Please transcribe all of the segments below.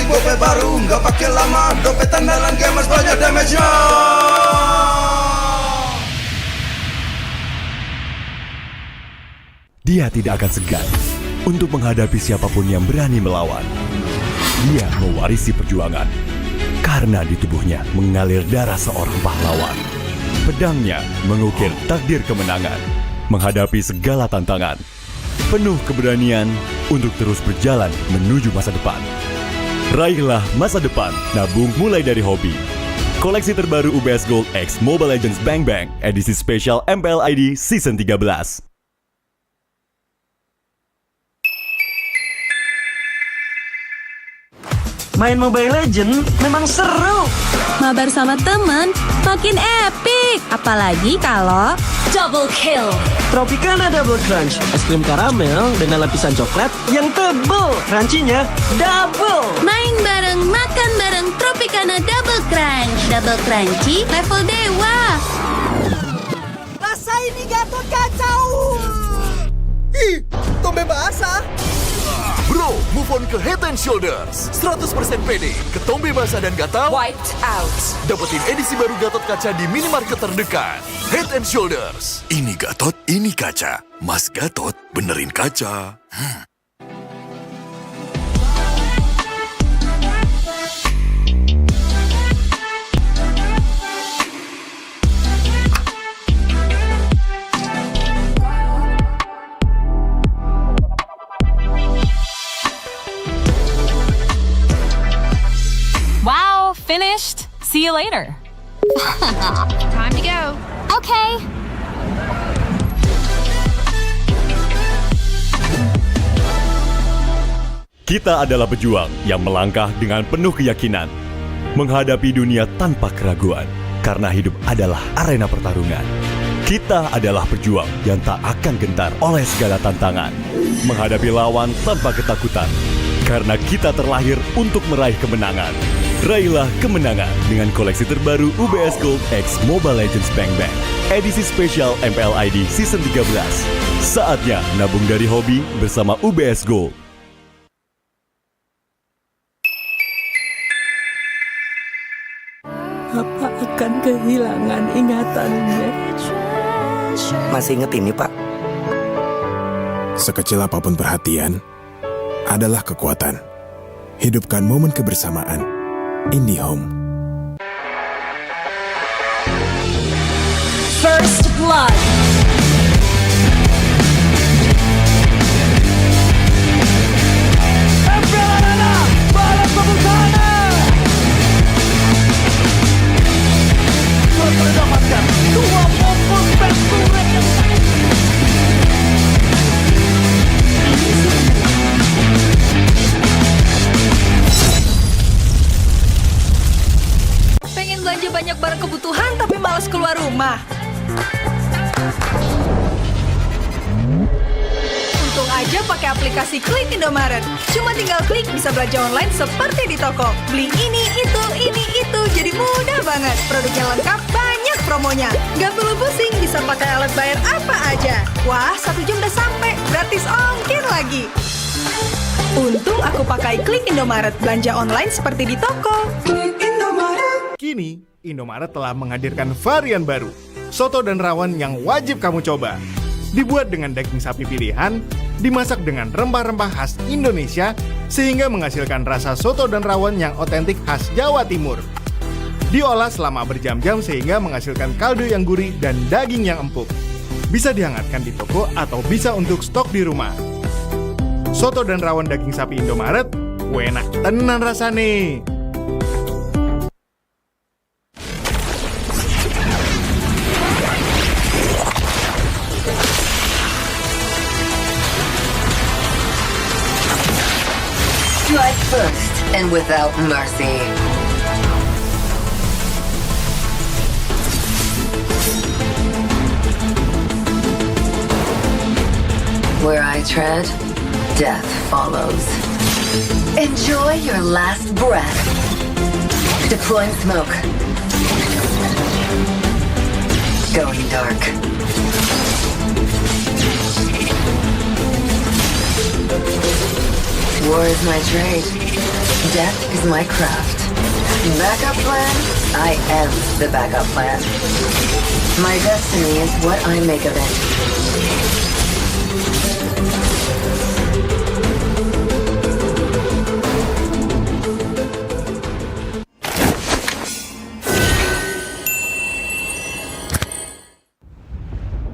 Dope baru, nggak pakai lama. Dope andalan gamers banyak damage-nya. Dia tidak akan segan untuk menghadapi siapapun yang berani melawan. Dia mewarisi perjuangan karena di tubuhnya mengalir darah seorang pahlawan. Pedangnya mengukir takdir kemenangan, menghadapi segala tantangan. Penuh keberanian untuk terus berjalan menuju masa depan. Raihlah masa depan, nabung mulai dari hobi. Koleksi terbaru UBS Gold X Mobile Legends Bang Bang, edisi spesial MPL ID Season 13. Main Mobile Legends memang seru. Mabar sama teman makin epic. Apalagi kalau double kill. Tropicana Double Crunch, es krim karamel dengan lapisan coklat yang tebal. Crunchy-nya double. Main bareng, makan bareng Tropicana Double Crunch. Double crunchy level dewa. Rasa ini Gatot kacau. Ih, tombe basah. Bro, move on ke Head and Shoulders. 100% pede, ketombe basah dan gatal Wiped out. dapetin edisi baru Gatot Kaca di minimarket terdekat. Head and Shoulders. Ini Gatot, ini kaca. Mas Gatot, benerin kaca. Wow, finished. See you later. Time to go. Okay. Kita adalah pejuang yang melangkah dengan penuh keyakinan, menghadapi dunia tanpa keraguan, karena hidup adalah arena pertarungan. Kita adalah pejuang yang tak akan gentar oleh segala tantangan, menghadapi lawan tanpa ketakutan, karena kita terlahir untuk meraih kemenangan. Raihlah kemenangan dengan koleksi terbaru UBS Gold X Mobile Legends Bang Bang, edisi spesial MPL ID Season 13. Saatnya nabung dari hobi bersama UBS Gold. Apa akan kehilangan ingatannya? Masih inget ini, Pak? Sekecil apapun perhatian adalah kekuatan. Hidupkan momen kebersamaan. IndiHome. First blood. Mendapatkan 2 pompon berkurang. Pengen belanja banyak barang kebutuhan tapi malas keluar rumah. Untung aja pakai aplikasi Klik Indomaret. Cuma tinggal klik bisa belanja online seperti di toko. Beli ini, itu, jadi mudah banget. Produknya lengkap, banyak promonya. Gak perlu pusing, bisa pakai alat bayar apa aja. Wah, 1 jam udah sampai, gratis ongkir lagi. Untung aku pakai Klik Indomaret, belanja online seperti di toko. Kini, Indomaret telah menghadirkan varian baru, soto dan rawon yang wajib kamu coba. Dibuat dengan daging sapi pilihan, dimasak dengan rempah-rempah khas Indonesia, sehingga menghasilkan rasa soto dan rawon yang otentik khas Jawa Timur. Diolah selama berjam-jam sehingga menghasilkan kaldu yang gurih dan daging yang empuk. Bisa dihangatkan di toko atau bisa untuk stok di rumah. Soto dan rawon daging sapi Indomaret, enak tenan rasane. Strike first and without mercy. Where I tread, death follows. Enjoy your last breath. Deploying smoke. Going dark. War is my trade. Death is my craft. Backup plan? I am the backup plan. My destiny is what I make of it.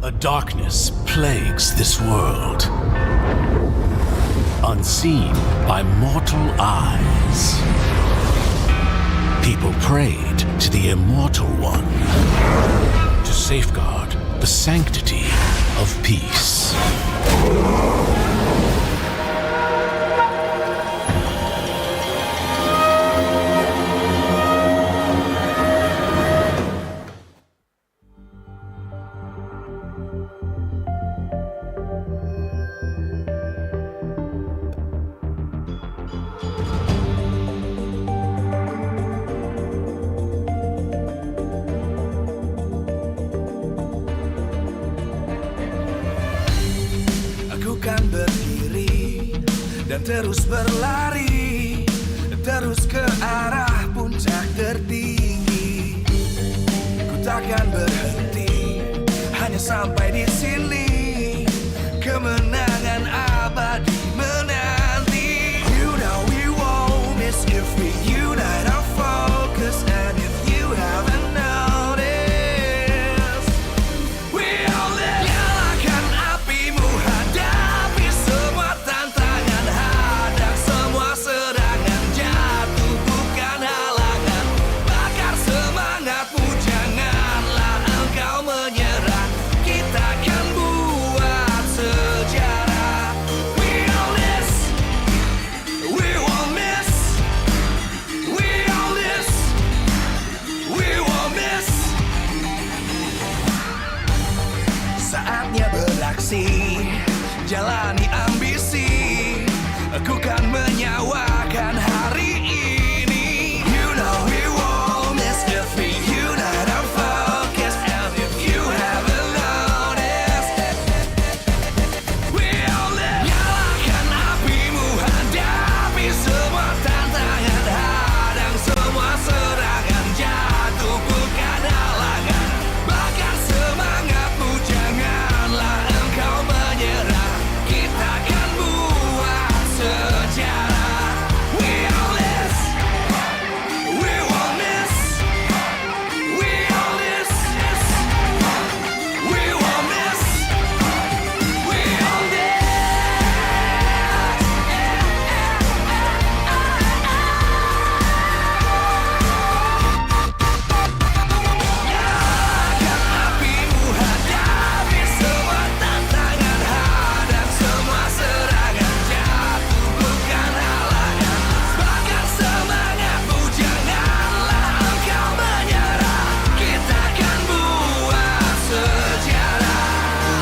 A darkness plagues this world, unseen by mortal eyes. People prayed to the Immortal One to safeguard the sanctity of peace. Kan berdiri dan terus berlari, terus ke arah puncak tertinggi. Ku takkan berhenti, hanya sampai di sini. Kemenangan abadi menanti. You know we won't miss if we unite our focus. And if you haven't noticed, we all live. Nyalakan apimu, hadapi semua tantangan, hadang semua serangan, jatuh bukan halangan. Bakar semangatmu, janganlah engkau menyerah. Kita akan buat sejarah. We all this, we won't miss. We all this, we won't miss. Saatnya beraksi, jalani ambisi. Aku kan menyawakan hari ini. You know we won't miss if we unite our focus. And if you haven't noticed, we all live. Nyalakan apimu, hadapi semua tantangan, hadang semua serangan, jatuh bukan halangan. Bakar semangatmu, janganlah engkau menyerah. Kita akan buat sejarah. We all this, we won't miss. We all this, we won't miss. We all this. Nyalakan apimu, hadapi semua tantangan, hadang semua serangan, jatuh bukan halangan. Bakar semangatmu, janganlah engkau menyerah. Kita akan buat sejarah.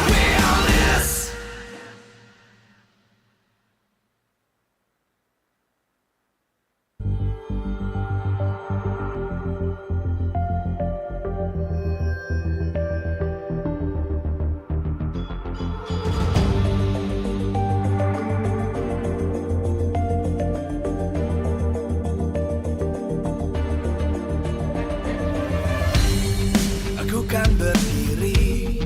We all this. Aku kan berdiri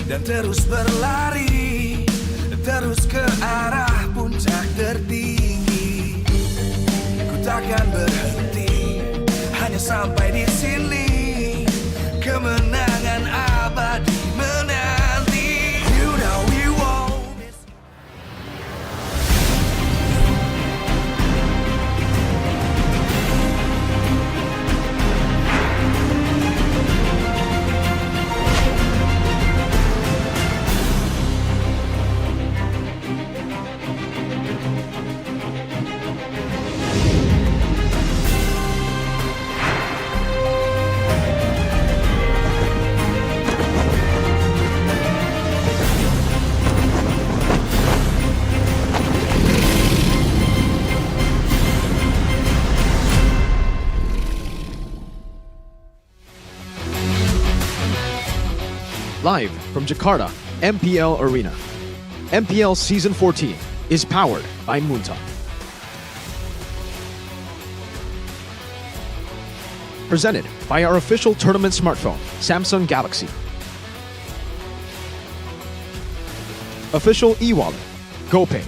dan terus berlari, terus ke arah puncak tertinggi. Ku takkan berhenti, hanya sampai di sini. Kemenangan abadi menanti. You know we won't miss. Live from Jakarta, MPL Arena. MPL Season 14 is powered by Munta. presented by our official tournament smartphone, Samsung Galaxy. Official e-wallet, GoPay.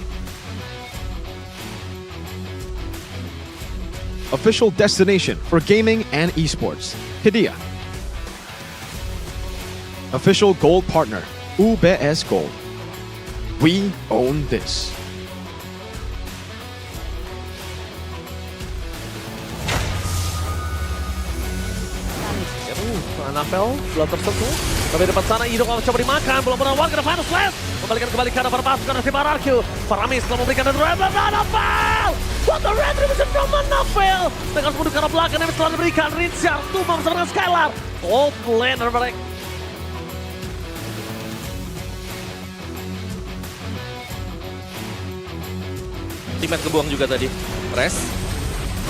Official destination for gaming and esports, Hidea. Official gold partner, UBS Gold. We own this. Anapel belum tersentuh. Tapi depan sana Ido kalau coba dimakan, belum menawan ke depan Slash. Membalikan kembali ke arah pasukan si Bararku. Faramis telah memberikan the red Anapel. What the red revision from Anapel. Dengan semudah ke arah belakang yang telah diberikan Richard Tumam bersama dengan Skylar. Top laner mereka. Teammate kebuang juga tadi. Res.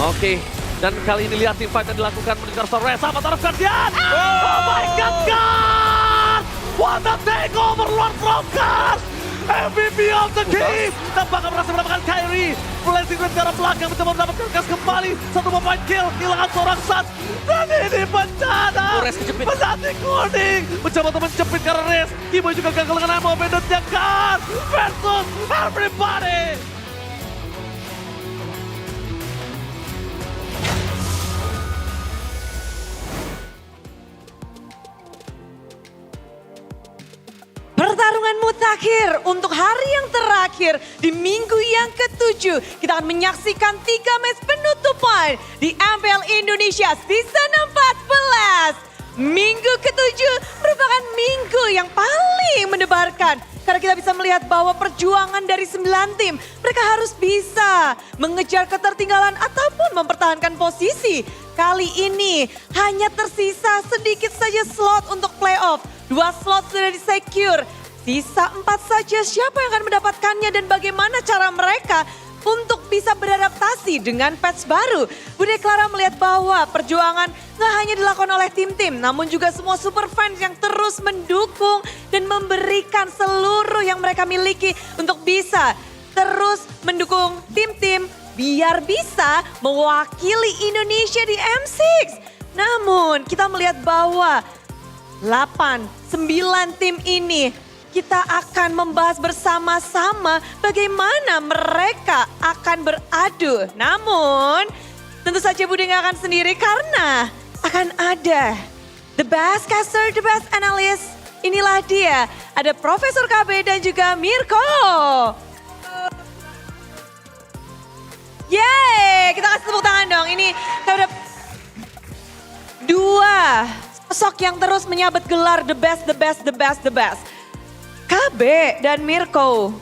Oke. Dan kali ini lihat team fight yang dilakukan menuju ke arah Res. Sama taruh Guardian. Oh my god, God! What a takeover Lord Frogcast! MVP of the game! Tampaknya berhasil mendapatkan Kyrie. Blazing Red ke arah belakang, mencoba mendapatkan gas kembali. Satu point kill, kehilangan seorang Suns. Dan ini bencana! Penanti kuning! Mencoba untuk menjepit ke arah Res. Kiboy juga gagal dengan ammo banditnya kan! Versus everybody! Pertarungan mutakhir untuk hari yang terakhir di minggu yang ke-7. Kita akan menyaksikan 3 match penutupan di MPL Indonesia Season 14. Minggu ke-7 merupakan minggu yang paling mendebarkan. Karena kita bisa melihat bahwa perjuangan dari 9 tim, mereka harus bisa mengejar ketertinggalan ataupun mempertahankan posisi. Kali ini hanya tersisa sedikit saja slot untuk playoff. 2 slot sudah di-secure. Sisa 4 saja, siapa yang akan mendapatkannya dan bagaimana cara mereka untuk bisa beradaptasi dengan patch baru. Bude Clara melihat bahwa perjuangan nggak hanya dilakukan oleh tim-tim, namun juga semua super fans yang terus mendukung dan memberikan seluruh yang mereka miliki untuk bisa terus mendukung tim-tim biar bisa mewakili Indonesia di M6. Namun kita melihat bahwa 8, 9 tim ini kita akan membahas bersama-sama bagaimana mereka akan beradu. Namun tentu saja Bude nggak akan sendiri karena akan ada the best caster, the best analyst. Inilah dia, ada Profesor KB dan juga Mirko. Yeay, kita kasih tepuk tangan dong. Ini terhadap 2 sosok yang terus menyabet gelar the best, the best, the best, the best. KB dan Mirko,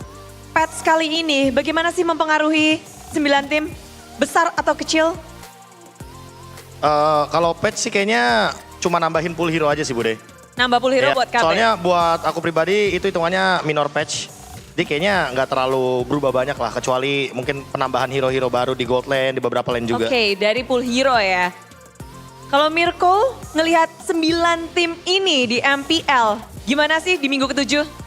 patch kali ini bagaimana sih mempengaruhi 9 tim? Besar atau kecil? Kalau patch sih kayaknya cuma nambahin pool hero aja sih Bude. Nambah pool hero Ya, buat KB? soalnya buat aku pribadi itu hitungannya minor patch. Jadi kayaknya nggak terlalu berubah banyak lah, kecuali mungkin penambahan hero-hero baru di Gold Lane, di beberapa lane juga. Oke, dari pool hero ya. Kalau Mirko ngelihat 9 tim ini di MPL, gimana sih di minggu ke-7?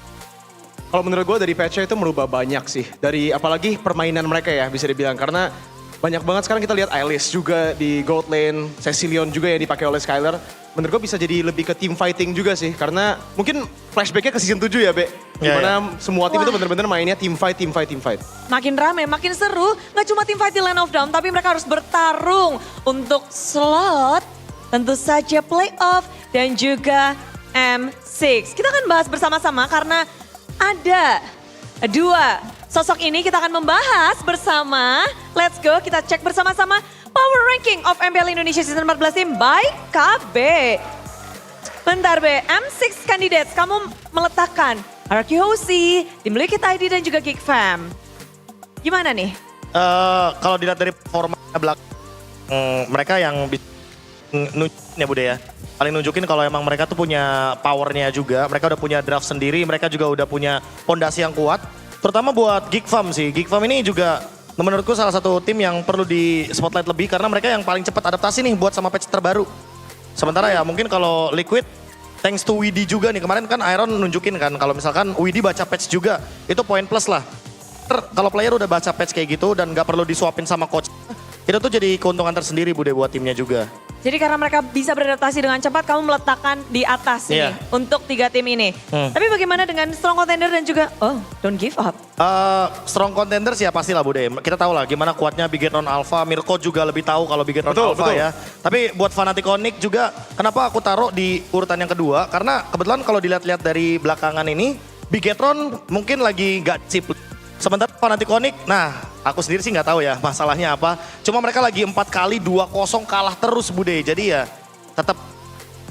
Kalau menurut gue dari patch-nya itu merubah banyak sih. Dari apalagi permainan mereka ya bisa dibilang. Karena banyak banget sekarang kita lihat Ailis juga di Gold Lane. Cecilion juga yang dipakai oleh Skylar. Menurut gue bisa jadi lebih ke team fighting juga sih. Karena mungkin flashback-nya ke season 7 ya Be. Dimana semua tim itu benar-benar mainnya team fight, team fight, team fight. Makin rame, makin seru. Gak cuma team fight di Land of Dawn, tapi mereka harus bertarung untuk slot. Tentu saja playoff dan juga M6. Kita akan bahas bersama-sama karena ada 2 sosok ini kita akan membahas bersama. Let's go, kita cek bersama-sama Power Ranking of MPL Indonesia Season 14 Team by KB. Bentar Be, M6 Candidates, kamu meletakkan RQHOC, Tim Liquid ID dan juga Geek Fam. Gimana nih? Kalau dilihat dari formatnya belakang, mereka yang nunjukin ya Bude ya. Paling nunjukin kalau emang mereka tuh punya powernya juga. Mereka udah punya draft sendiri, mereka juga udah punya fondasi yang kuat. Terutama buat Geek Farm sih. Geek Farm ini juga menurutku salah satu tim yang perlu di spotlight lebih. Karena mereka yang paling cepat adaptasi nih buat sama patch terbaru. Sementara ya mungkin kalau Liquid, thanks to Widi juga nih. Kemarin kan Iron nunjukin kan kalau misalkan Widi baca patch juga. Itu poin plus lah. Kalau player udah baca patch kayak gitu dan gak perlu disuapin sama coach. Itu tuh jadi keuntungan tersendiri Bude buat timnya juga. Jadi karena mereka bisa beradaptasi dengan cepat, kamu meletakkan di atas ini untuk 3 tim ini. Tapi bagaimana dengan strong contender dan juga, don't give up. Strong contender sih ya pastilah Bude. Kita tahu lah gimana kuatnya Bigetron Alpha. Mirko juga lebih tahu kalau Bigetron Alpha ya. Tapi buat fanatik Onyx juga, kenapa aku taruh di urutan yang kedua? Karena kebetulan kalau dilihat-lihat dari belakangan ini, Bigetron mungkin lagi gak chip. Sementara fanatik Onyx, nah aku sendiri sih nggak tahu ya masalahnya apa. Cuma mereka lagi 4 kali 2-0 kalah terus Bude. Jadi ya tetap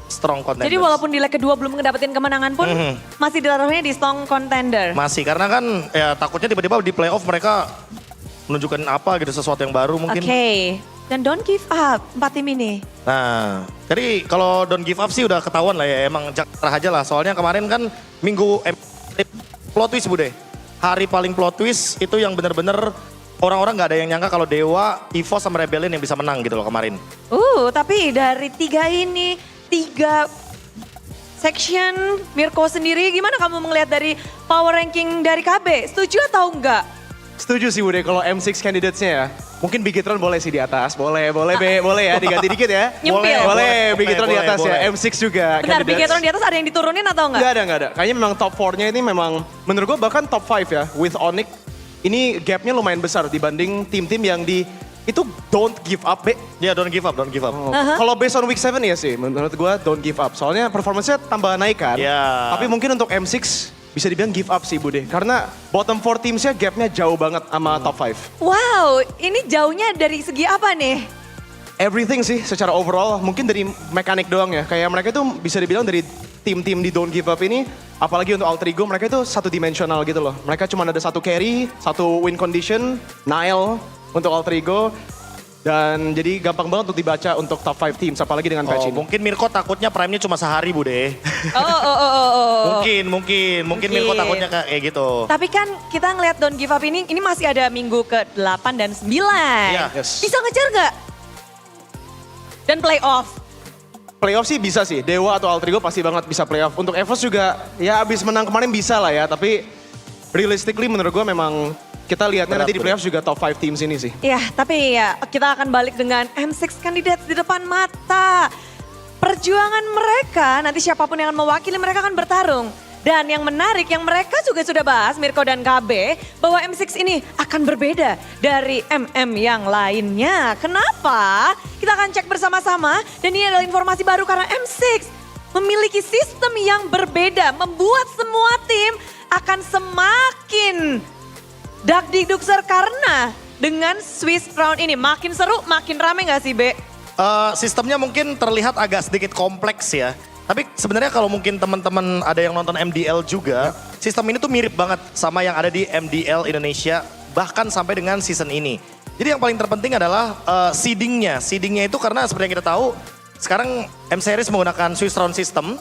strong contender. Jadi walaupun di leg kedua belum ngedapetin kemenangan pun masih ditaruhnya di strong contender. Masih karena kan ya takutnya tiba-tiba di playoff mereka menunjukkan apa gitu, sesuatu yang baru mungkin. Oke. Dan don't give up 4 tim ini. Nah, jadi kalau don't give up sih udah ketahuan lah ya, emang jakarta aja lah. Soalnya kemarin kan minggu plot twist Bude. Hari paling plot twist itu yang bener-bener orang-orang gak ada yang nyangka kalau Dewa, EVOS sama Rebellion yang bisa menang gitu loh kemarin. Tapi dari 3 ini, 3 section Mirko sendiri gimana kamu melihat dari power ranking dari KB? Setuju atau enggak? Setuju sih Bude kalau M6 candidates-nya ya. Mungkin Bigetron boleh sih di atas, boleh ya diganti dikit ya. Nyempil. Boleh Bigetron di atas ya, M6 juga. Benar, Bigetron di atas ada yang diturunin atau enggak? Enggak ada. Kayaknya memang top 4-nya ini memang, menurut gue bahkan top 5 ya, with Onyx. Ini gapnya lumayan besar dibanding tim-tim yang itu don't give up, Be. Ya, don't give up. Kalau based on week 7 ya sih, menurut gue don't give up. Soalnya performance-nya tambah naik kan. Tapi mungkin untuk M6 bisa dibilang give up sih Bude. Karena bottom 4 teams-nya gapnya jauh banget sama top 5. Wow, ini jauhnya dari segi apa nih? Everything sih secara overall, mungkin dari mekanik doang ya. Kayak mereka itu bisa dibilang dari tim-tim di don't give up ini, apalagi untuk Alter Ego, mereka itu satu dimensional gitu loh. Mereka cuma ada satu carry, satu win condition, Nile untuk Alter Ego. Dan jadi gampang banget untuk dibaca untuk top 5 teams, apalagi dengan patch ini. Mungkin Mirko takutnya prime-nya cuma sehari Bude. Mungkin Mirko takutnya kayak gitu. Tapi kan kita ngelihat don't give up ini masih ada minggu ke-8 dan 9. Bisa ngejar nggak? Dan playoff. Playoff sih bisa sih, Dewa atau Alter Ego pasti banget bisa playoff. Untuk EVOS juga ya abis menang kemarin bisa lah ya, tapi realistically menurut gue memang kita lihatnya nanti di playoff juga top 5 teams ini sih. Ya, tapi ya kita akan balik dengan M6 candidates di depan mata. Perjuangan mereka, nanti siapapun yang akan mewakili mereka akan bertarung. Dan yang menarik yang mereka juga sudah bahas, Mirko dan KB, bahwa M6 ini akan berbeda dari MM yang lainnya. Kenapa? Kita akan cek bersama-sama dan ini adalah informasi baru karena M6 memiliki sistem yang berbeda. Membuat semua tim akan semakin dakdikdukser karena dengan Swiss round ini makin seru, makin rame gak sih Be? Sistemnya mungkin terlihat agak sedikit kompleks ya. Tapi sebenarnya kalau mungkin teman-teman ada yang nonton MDL juga, sistem ini tuh mirip banget sama yang ada di MDL Indonesia, bahkan sampai dengan season ini. Jadi yang paling terpenting adalah seedingnya. Seedingnya itu karena seperti yang kita tahu, sekarang M-Series menggunakan Swiss round system.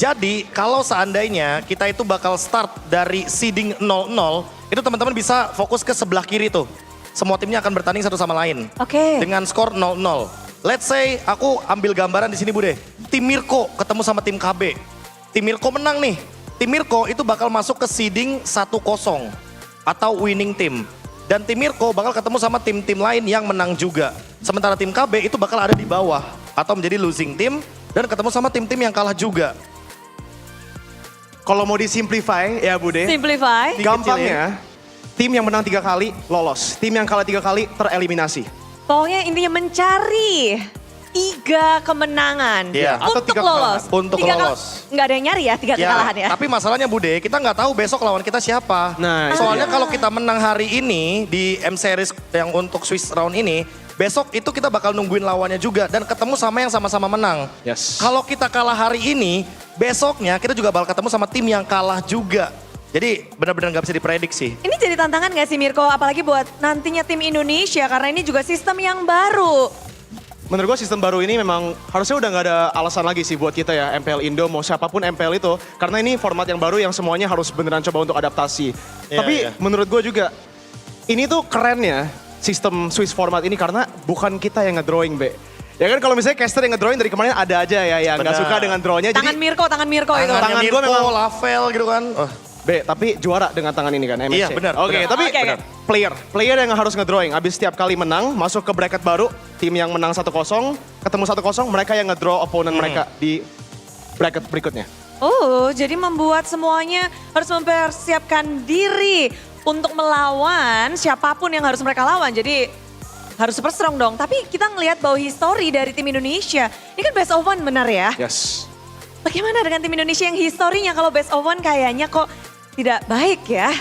Jadi kalau seandainya kita itu bakal start dari seeding 0-0, itu teman-teman bisa fokus ke sebelah kiri tuh. Semua timnya akan bertanding satu sama lain. Dengan skor 0-0. Let's say aku ambil gambaran di sini Bude. Tim Mirko ketemu sama tim KB. Tim Mirko menang nih. Tim Mirko itu bakal masuk ke seeding 1-0 atau winning team. Dan tim Mirko bakal ketemu sama tim-tim lain yang menang juga. Sementara tim KB itu bakal ada di bawah atau menjadi losing team dan ketemu sama tim-tim yang kalah juga. Kalau mau disimplify ya Bude. Simplify. Gampangnya, tim yang menang 3 kali lolos. Tim yang kalah 3 kali tereliminasi. Pokoknya intinya mencari 3 kemenangan untuk lolos. Untuk lolos. Nggak ada yang nyari ya 3 kekalahan ya. Tapi masalahnya Bude, kita nggak tahu besok lawan kita siapa. Soalnya kalau kita menang hari ini di M-Series yang untuk Swiss round ini, besok itu kita bakal nungguin lawannya juga dan ketemu sama yang sama-sama menang. Kalau kita kalah hari ini, besoknya kita juga bakal ketemu sama tim yang kalah juga. Jadi benar-benar nggak bisa diprediksi. Ini jadi tantangan nggak sih Mirko? Apalagi buat nantinya tim Indonesia karena ini juga sistem yang baru. Menurut gue sistem baru ini memang harusnya udah nggak ada alasan lagi sih buat kita ya MPL Indo mau siapapun MPL itu. Karena ini format yang baru yang semuanya harus beneran coba untuk adaptasi. Tapi menurut gue juga ini tuh keren ya sistem Swiss format ini karena bukan kita yang ngedrawing Be. Ya kan kalau misalnya caster yang ngedrawing dari kemarin ada aja ya yang nggak suka dengan drawnya. Tangan Mirko itu. Tangan gue memang Lavel gitu kan. B, tapi juara dengan tangan ini kan, MSC. Iya, benar, Oke, benar. tapi Oke, oke. player yang harus ngedrawing. Abis setiap kali menang, masuk ke bracket baru, tim yang menang 1-0, ketemu 1-0, mereka yang ngedraw opponent mereka di bracket berikutnya. Oh, jadi membuat semuanya harus mempersiapkan diri untuk melawan siapapun yang harus mereka lawan. Jadi harus super strong dong. Tapi kita ngelihat bahwa histori dari tim Indonesia, ini kan best of one benar ya? Yes. Bagaimana dengan tim Indonesia yang historinya kalau best of one kayaknya kok tidak baik ya?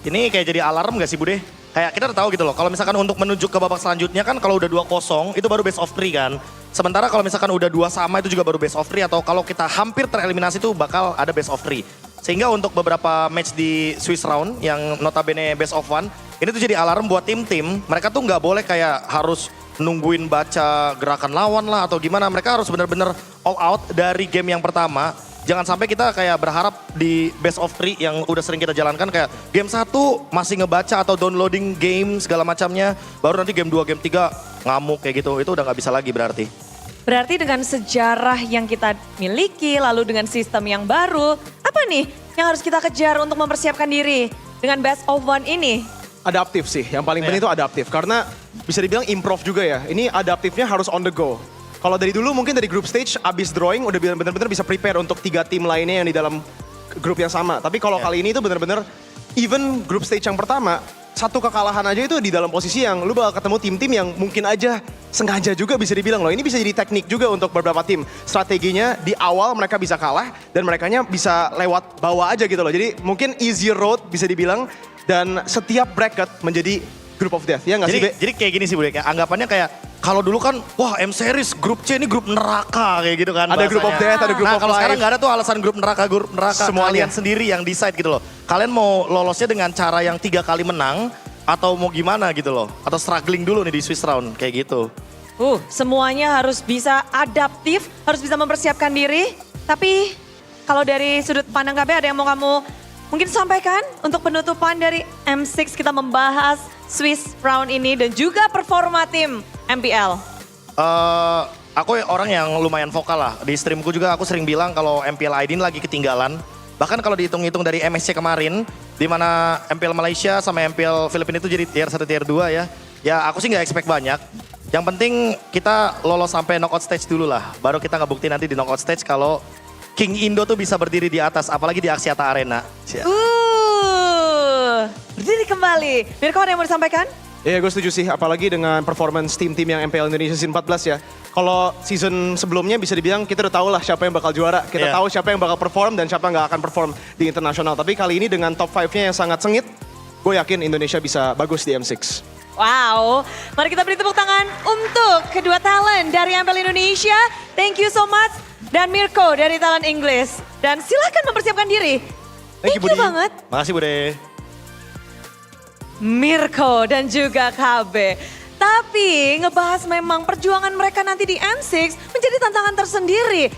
Ini kayak jadi alarm gak sih Bude? Kayak kita udah tahu gitu loh, kalau misalkan untuk menuju ke babak selanjutnya kan kalau udah 2-0 itu baru best of 3 kan. Sementara kalau misalkan udah 2 sama itu juga baru best of 3 atau kalau kita hampir tereliminasi itu bakal ada best of 3. Sehingga untuk beberapa match di Swiss round yang notabene best of 1, ini tuh jadi alarm buat tim-tim, mereka tuh nggak boleh kayak harus nungguin baca gerakan lawan lah atau gimana. Mereka harus benar-benar all out dari game yang pertama. Jangan sampai kita kayak berharap di best of 3 yang udah sering kita jalankan kayak game 1 masih ngebaca atau downloading game segala macamnya. Baru nanti game 2, game 3 ngamuk kayak gitu. Itu udah nggak bisa lagi berarti. Berarti dengan sejarah yang kita miliki, lalu dengan sistem yang baru, apa nih yang harus kita kejar untuk mempersiapkan diri dengan best of one ini? Adaptif sih, yang paling penting itu adaptif. Karena bisa dibilang improve juga ya, ini adaptifnya harus on the go. Kalau dari dulu mungkin dari group stage abis drawing udah benar-benar bisa prepare untuk 3 tim lainnya yang di dalam grup yang sama. Tapi kalau kali ini itu benar-benar even group stage yang pertama, 1 kekalahan aja itu di dalam posisi yang lu bakal ketemu tim-tim yang mungkin aja sengaja juga bisa dibilang loh. Ini bisa jadi teknik juga untuk beberapa tim. Strateginya di awal mereka bisa kalah dan merekanya bisa lewat bawah aja gitu loh. Jadi mungkin easier road bisa dibilang dan setiap bracket menjadi group of death, ya nggak sih? Jadi kayak gini sih Bude, kayak anggapannya kayak kalau dulu kan wah M-Series grup C ini grup neraka kayak gitu kan. Ada group of death, ada group of life. Nah kalau sekarang nggak ada tuh alasan grup neraka. Semuanya. Kalian sendiri yang decide gitu loh. Kalian mau lolosnya dengan cara yang 3 kali menang atau mau gimana gitu loh. Atau struggling dulu nih di Swiss round kayak gitu. Semuanya harus bisa adaptif, harus bisa mempersiapkan diri. Tapi kalau dari sudut pandang KB ada yang mau kamu mungkin sampaikan untuk penutupan dari M6 kita membahas Swiss round ini dan juga performa tim MPL. Aku orang yang lumayan vokal lah. Di streamku juga aku sering bilang kalau MPL ID lagi ketinggalan. Bahkan kalau dihitung-hitung dari MSC kemarin, di mana MPL Malaysia sama MPL Filipina itu jadi tier 1, tier 2 ya. Ya aku sih nggak expect banyak. Yang penting kita lolos sampai knockout stage dulu lah. Baru kita ngebukti nanti di knockout stage kalau King Indo tuh bisa berdiri di atas, apalagi di Axiata Arena. Berdiri kembali. Mirko ada yang mau disampaikan? Iya gue setuju sih, apalagi dengan performance tim-tim yang MPL Indonesia season 14 ya. Kalau season sebelumnya bisa dibilang kita udah tahu lah siapa yang bakal juara. Kita tahu siapa yang bakal perform dan siapa yang gak akan perform di internasional. Tapi kali ini dengan top 5-nya yang sangat sengit, gue yakin Indonesia bisa bagus di M6. Wow, mari kita beri tepuk tangan untuk kedua talent dari MPL Indonesia. Thank you so much. Dan Mirko dari talent Inggris. Dan silahkan mempersiapkan diri. Thank you banget. Makasih Bude. Mirko dan juga KB. Tapi ngebahas memang perjuangan mereka nanti di M6 menjadi tantangan tersendiri.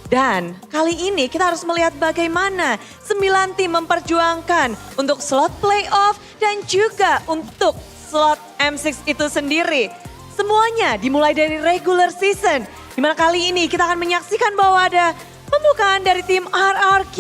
Dan kali ini kita harus melihat bagaimana 9 tim memperjuangkan untuk slot playoff dan juga untuk slot M6 itu sendiri. Semuanya dimulai dari regular season. Dimana kali ini kita akan menyaksikan bahwa ada pembukaan dari tim RRQ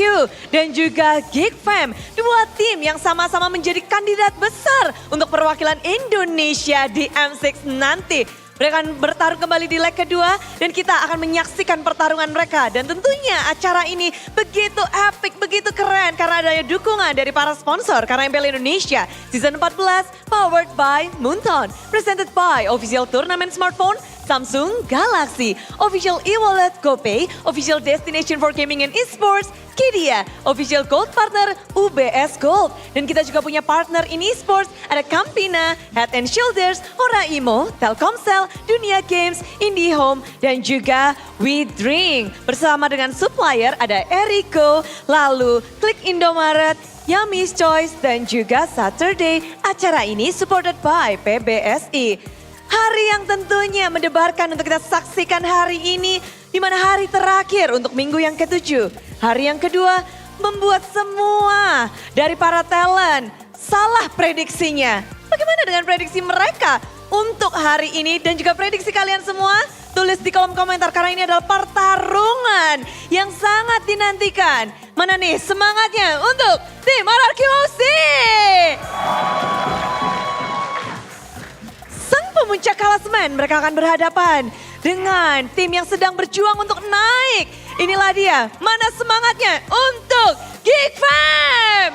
dan juga Geek Fam. 2 tim yang sama-sama menjadi kandidat besar untuk perwakilan Indonesia di M6 nanti. Mereka akan bertarung kembali di leg kedua dan kita akan menyaksikan pertarungan mereka. Dan tentunya acara ini begitu epic, begitu keren karena adanya dukungan dari para sponsor. Karena MPL Indonesia Season 14 powered by Moonton. Presented by Official Tournament Smartphone Samsung Galaxy, Official e-wallet GoPay, Official Destination for Gaming and Esports Kidia, Official Gold Partner UBS Gold. Dan kita juga punya partner in esports, ada Campina, Head and Shoulders, Oraimo, Telkomsel, Dunia Games, IndiHome, dan juga We Drink. Bersama dengan supplier ada Eriko, lalu Klik Indomaret, Yummy's Choice, dan juga Saturday. Acara ini supported by PBSI. Hari yang tentunya mendebarkan untuk kita saksikan hari ini, di mana hari terakhir untuk minggu yang ke-7. Hari yang kedua membuat semua dari para talent salah prediksinya. Bagaimana dengan prediksi mereka untuk hari ini dan juga prediksi kalian semua? Tulis di kolom komentar karena ini adalah pertarungan yang sangat dinantikan. Mana nih semangatnya untuk tim RRQOC? Sang pemuncak klasemen, mereka akan berhadapan dengan tim yang sedang berjuang untuk naik. Inilah dia, mana semangatnya untuk Geek Fam?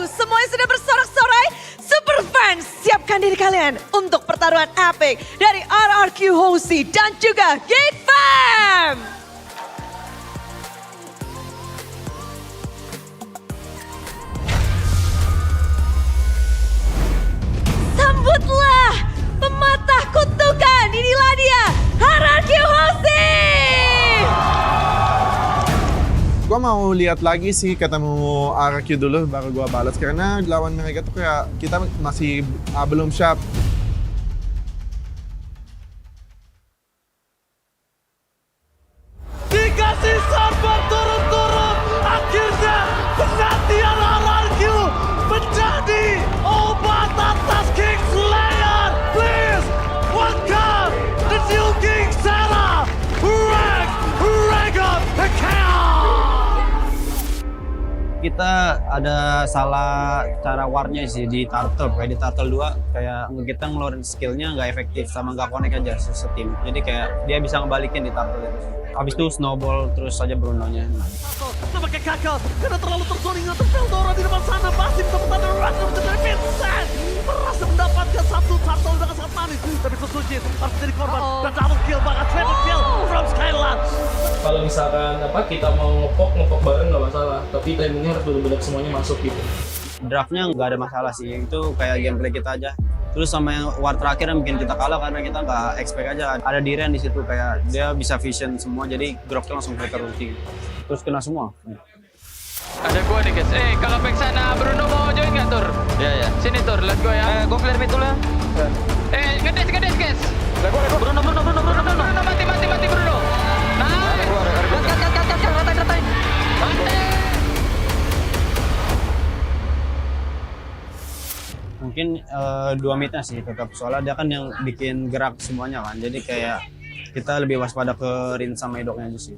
Semuanya sudah bersorak-sorai. Super fans, siapkan diri kalian untuk pertarungan epic dari RRQOC dan juga Geek Fam. Sambutlah pematah kutukan, inilah dia RRQOC. Gue mau lihat lagi sih ketemu RQ dulu baru gue balas karena lawan mereka tuh kayak kita masih belum siap. Dikasih server turun-turun, akhirnya penantian RRQ menjadi obat atas King Slayer. Please welcome the new King Sarah, Regan the Chaos. Kita ada salah cara warnya sih di turtle, kayak di turtle 2 kayak kita ngeluarin skillnya nggak efektif sama nggak connect aja setim. Jadi kayak dia bisa ngebalikin di turtle itu. Habis itu snowball terus saja Bruno-nya. Pakai kakak, karena terlalu tersolingan terpeldora di depan sana. Pasti teman-teman Rasa menjadi Vincent. Merasa mendapatkan satu turtle dengan sangat manis. Tapi Susujin harus jadi korban. Dan double kill, bahkan triple kill from Skyland. Kalau misalkan kita mau ngepok bareng nggak masalah. Tapi timingnya harus benar-benar semuanya masuk gitu. Draftnya nggak ada masalah sih, itu kayak gameplay kita aja. Terus sama yang war terakhir yang bikin kita kalah karena kita nggak expect aja. Ada Diren di situ kayak dia bisa vision semua, jadi groknya langsung flicker ulti. Terus kena semua. Ada gua nih guys. Kalau back sana Bruno mau join nggak Tur? Ya. Sini Tur, let's go ya. Gua clear mid dulu ya. Ngedes guys. Bruno. Mati Bruno. Nah. Ratain. Mungkin 2 midnya sih tetap, soalnya dia kan yang bikin gerak semuanya kan, jadi kayak kita lebih waspada ke Rin sama Idoknya aja sih.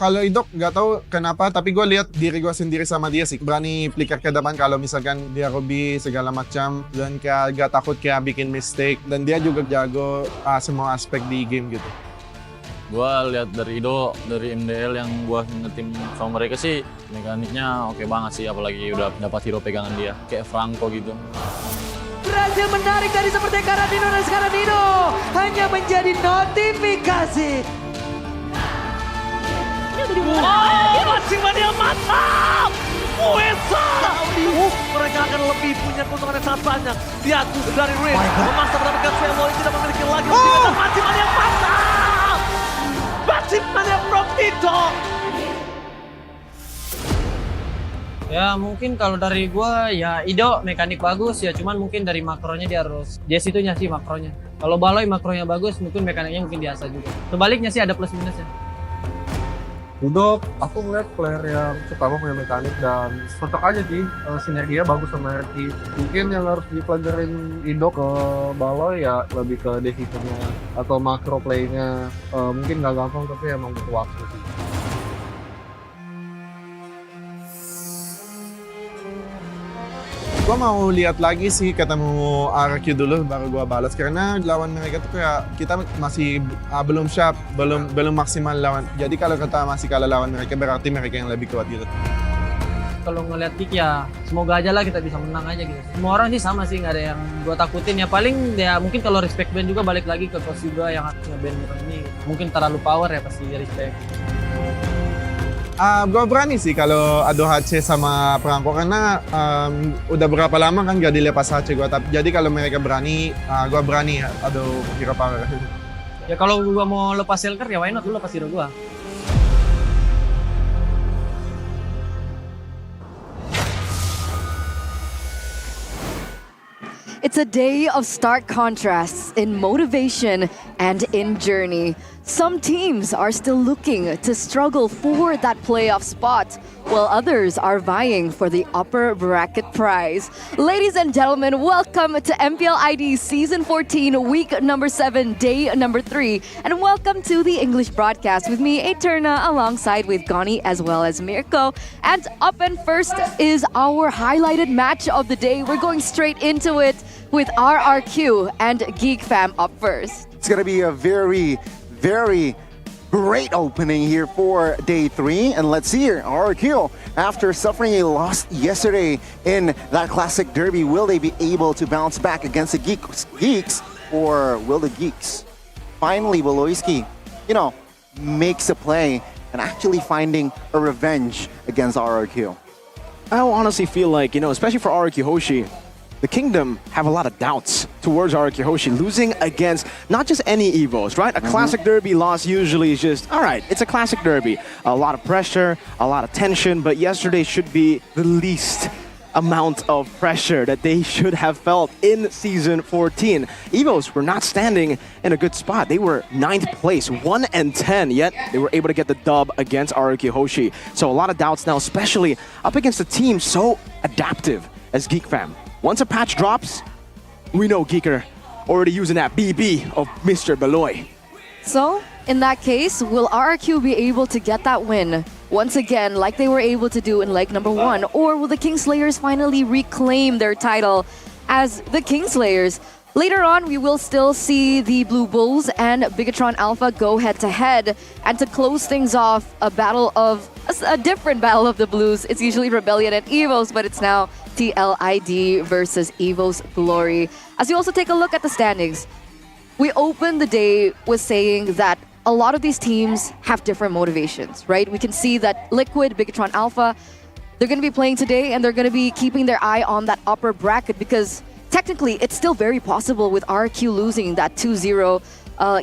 Kalau Idok nggak tahu kenapa, tapi gue lihat diri gue sendiri sama dia sih. Berani flicker ke depan kalau misalkan dia Ruby segala macam. Dan kayak gak takut kayak bikin mistake. Dan dia juga jago semua aspek di game gitu. Gue lihat dari Ido, dari MDL yang gue ngetim sama mereka sih, mekaniknya oke banget sih, apalagi udah dapat hero pegangan dia, kayak Franco gitu. Berhasil menarik dari seperti Karadino dan Karadino hanya menjadi notifikasi. Mancing yang mantap! Wesa! Mereka akan lebih punya keuntungan yang sangat banyak. Diakus dari Rin, memaksa mendapatkan Velo yang tidak memiliki lagi. Mancing yang mantap! Batimannya from Ido. Ya mungkin kalau dari gua ya Ido mekanik bagus ya, cuman mungkin dari makronya dia situnya sih makronya. Kalau Baloi makronya bagus, mungkin mekaniknya mungkin biasa juga. Sebaliknya sih ada plus minusnya. Udok, aku ngeliat player yang pertama punya mekanik dan cocok aja sih, sinerginya bagus sama RT. Mungkin yang harus dipelajarin Indo ke Baloi ya lebih ke decisionnya atau makro playnya. Mungkin nggak gampang tapi emang butuh waktu sih. Gue mau lihat lagi sih ketemu RQ dulu baru gue balas karena lawan mereka tuh kayak kita masih belum siap, belum maksimal lawan. Jadi kalau kita masih kalah lawan mereka berarti mereka yang lebih kuat gitu. Kalau ngeliat kick ya semoga aja lah kita bisa menang aja gitu. Semua orang sih sama sih, nggak ada yang gue takutin ya. Paling ya mungkin kalau respect band juga balik lagi ke coach juga yang nge-ban ini. Mungkin terlalu power ya pasti respect. Gue berani sih kalau adu HC sama Perangko karena udah berapa lama kan gak dilepas HC gue. Jadi kalau mereka berani, gue berani adu hero power. Ya kalau gue mau lepas Selker ya why not, lu lepas hero gue. It's a day of stark contrasts in motivation And in Journey, some teams are still looking to struggle for that playoff spot, while others are vying for the upper bracket prize. Ladies and gentlemen, welcome to MPL ID Season 14, Week number 7, Day number 3, and welcome to the English broadcast with me, Eterna, alongside with Goni as well as Mirko. And up and first is our highlighted match of the day. We're going straight into it with RRQ and Geek Fam up first. It's going to be a very great opening here for day 3. And let's see here, RRQ, after suffering a loss yesterday in that classic derby, will they be able to bounce back against the Geeks, or will the Geeks finally, Beloyski, makes a play and actually finding a revenge against RRQ? I honestly feel like, especially for RRQ Hoshi, the Kingdom have a lot of doubts towards RRQ Hoshi, losing against not just any Evos, right? A classic derby loss usually is just, all right, it's a classic derby. A lot of pressure, a lot of tension, but yesterday should be the least amount of pressure that they should have felt in Season 14. Evos were not standing in a good spot. They were 9th place, 1-10, yet they were able to get the dub against RRQ Hoshi. So a lot of doubts now, especially up against a team so adaptive as Geek Fam. Once a patch drops, we know Geeker already using that BB of Mr. Beloy. So, in that case, will RRQ be able to get that win once again like they were able to do in leg number 1? Or will the Kingslayers finally reclaim their title as the Kingslayers? Later on, we will still see the Blue Bulls and Bigatron Alpha go head-to-head. And to close things off, a different battle of the Blues. It's usually Rebellion and Evos, but it's now TLID versus Evos Glory. As we also take a look at the standings, we opened the day with saying that a lot of these teams have different motivations, right? We can see that Liquid, Bigatron Alpha, they're going to be playing today and they're going to be keeping their eye on that upper bracket because technically it's still very possible with RQ losing that 2-0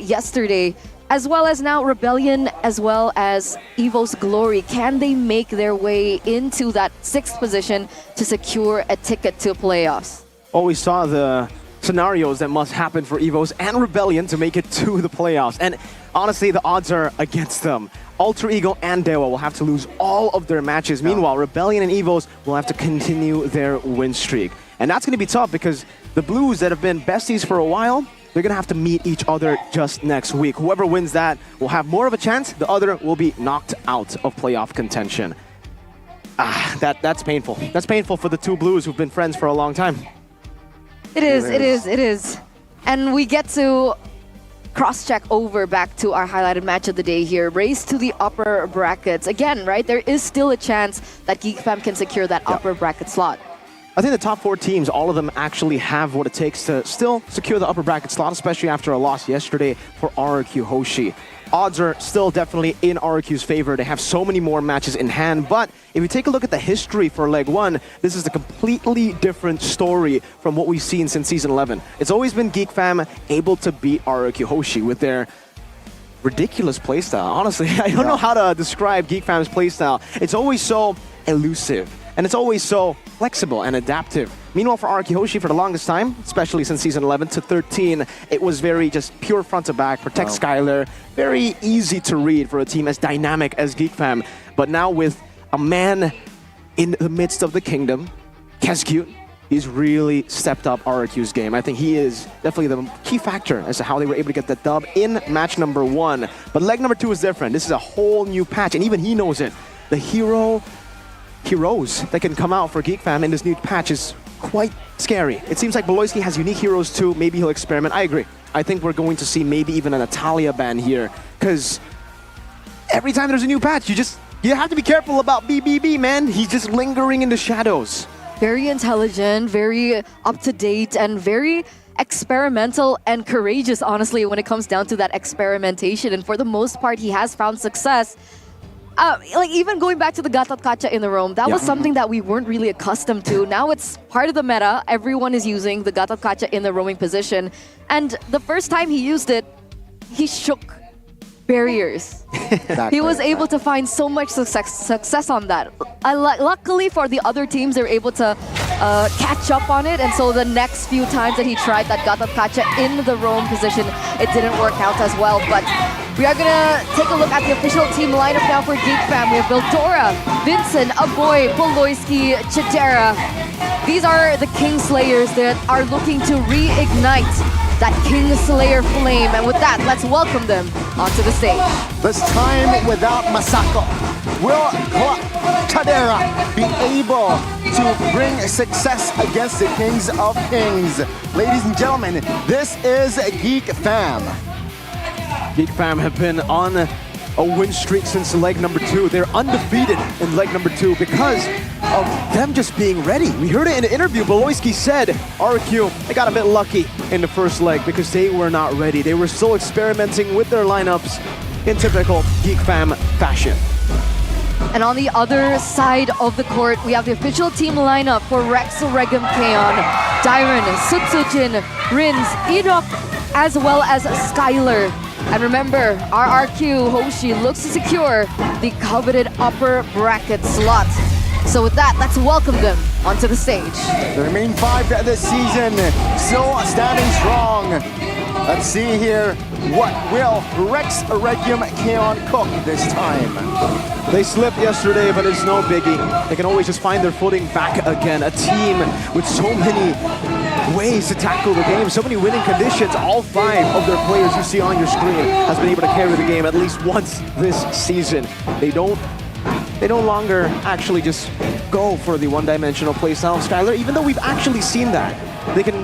yesterday, as well as now Rebellion as well as Evos Glory. Can they make their way into that 6th position to secure a ticket to playoffs? Always saw the scenarios that must happen for Evos and Rebellion to make it to the playoffs. And honestly, the odds are against them. Alter Ego and Dewa will have to lose all of their matches. Meanwhile, Rebellion and Evos will have to continue their win streak. And that's going to be tough because the Blues that have been besties for a while, they're going to have to meet each other just next week. Whoever wins that will have more of a chance. The other will be knocked out of playoff contention. That's painful. That's painful for the two Blues who've been friends for a long time. It is. And we get to cross-check over back to our highlighted match of the day here. Race to the upper brackets. Again, right, there is still a chance that Geek Fam can secure that upper bracket slot. I think the top 4 teams, all of them actually have what it takes to still secure the upper bracket slot, especially after a loss yesterday for RRQ Hoshi. Odds are still definitely in RRQ's favor. They have so many more matches in hand, but if you take a look at the history for Leg 1, this is a completely different story from what we've seen since Season 11. It's always been Geek Fam able to beat RRQ Hoshi with their ridiculous playstyle. Honestly, I don't know how to describe Geek Fam's playstyle. It's always so elusive. And it's always so flexible and adaptive. Meanwhile, for RRQ Hoshi, for the longest time, especially since Season 11 to 13, it was very just pure front to back, protect Skylar. Very easy to read for a team as dynamic as Geek Fam. But now with a man in the midst of the Kingdom, Kescute, he's really stepped up RRQ's game. I think he is definitely the key factor as to how they were able to get the dub in match number 1. But leg number 2 is different. This is a whole new patch, and even he knows it. The heroes that can come out for Geek Fam in this new patch is quite scary. It seems like Beloyski has unique heroes too. Maybe he'll experiment. I agree. I think we're going to see maybe even a Natalia ban here, because every time there's a new patch, you have to be careful about BBB, man. He's just lingering in the shadows. Very intelligent, very up-to-date, and very experimental and courageous, honestly, when it comes down to that experimentation. And for the most part, he has found success. Like even going back to the Gatot Kacha in the roam, that was something that we weren't really accustomed to. Now it's part of the meta. Everyone is using the Gatot Kacha in the roaming position. And the first time he used it, he shook barriers. He was able to find so much success on that. Luckily for the other teams, they're able to catch up on it. And so the next few times that he tried that Gatot Kacha in the roam position, it didn't work out as well. But we are gonna take a look at the official team lineup now for Geek Fam. We have Vildora, Vincent, Aboy, Poloisky, Chidera. These are the Kingslayers that are looking to reignite that Kingslayer flame. And with that, let's welcome them onto the stage. This time without Masako. Will Chidera be able to bring success against the Kings of Kings? Ladies and gentlemen, this is Geek Fam. Geek Fam have been on a win streak since leg number 2. They're undefeated in leg number 2 because of them just being ready. We heard it in an interview. Beloisky said, RQ, they got a bit lucky in the first leg because they were not ready. They were still experimenting with their lineups in typical Geek Fam fashion. And on the other side of the court, we have the official team lineup for Rex, Regum, Kaon, Dyron, Sutsujin, Rins, Edok, as well as Skylar. And remember, RRQ Hoshi looks to secure the coveted upper bracket slot. So with that, let's welcome them onto the stage. The remaining 5 this season, still standing strong. Let's see here, what will Rex, Regium, Kaon cook this time? They slipped yesterday, but it's no biggie. They can always just find their footing back again. A team with so many ways to tackle the game, so many winning conditions. All 5 of their players you see on your screen has been able to carry the game at least once this season. They no longer actually just go for the one-dimensional playstyle of Skylar, even though we've actually seen that. They can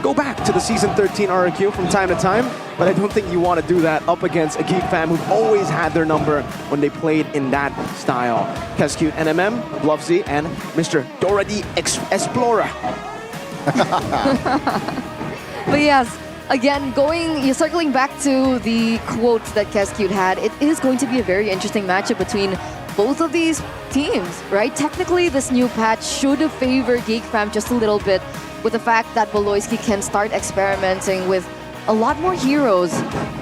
go back to the Season 13 RRQ from time to time, but I don't think you want to do that up against a Geek Fam who've always had their number when they played in that style. Kescute NMM, Bluffsy, and Mr. Dora the Explorer. But yes, again, circling back to the quotes that Kescute had, it is going to be a very interesting matchup between both of these teams, right? Technically, this new patch should favor Geek Fam just a little bit with the fact that Beloisky can start experimenting with a lot more heroes.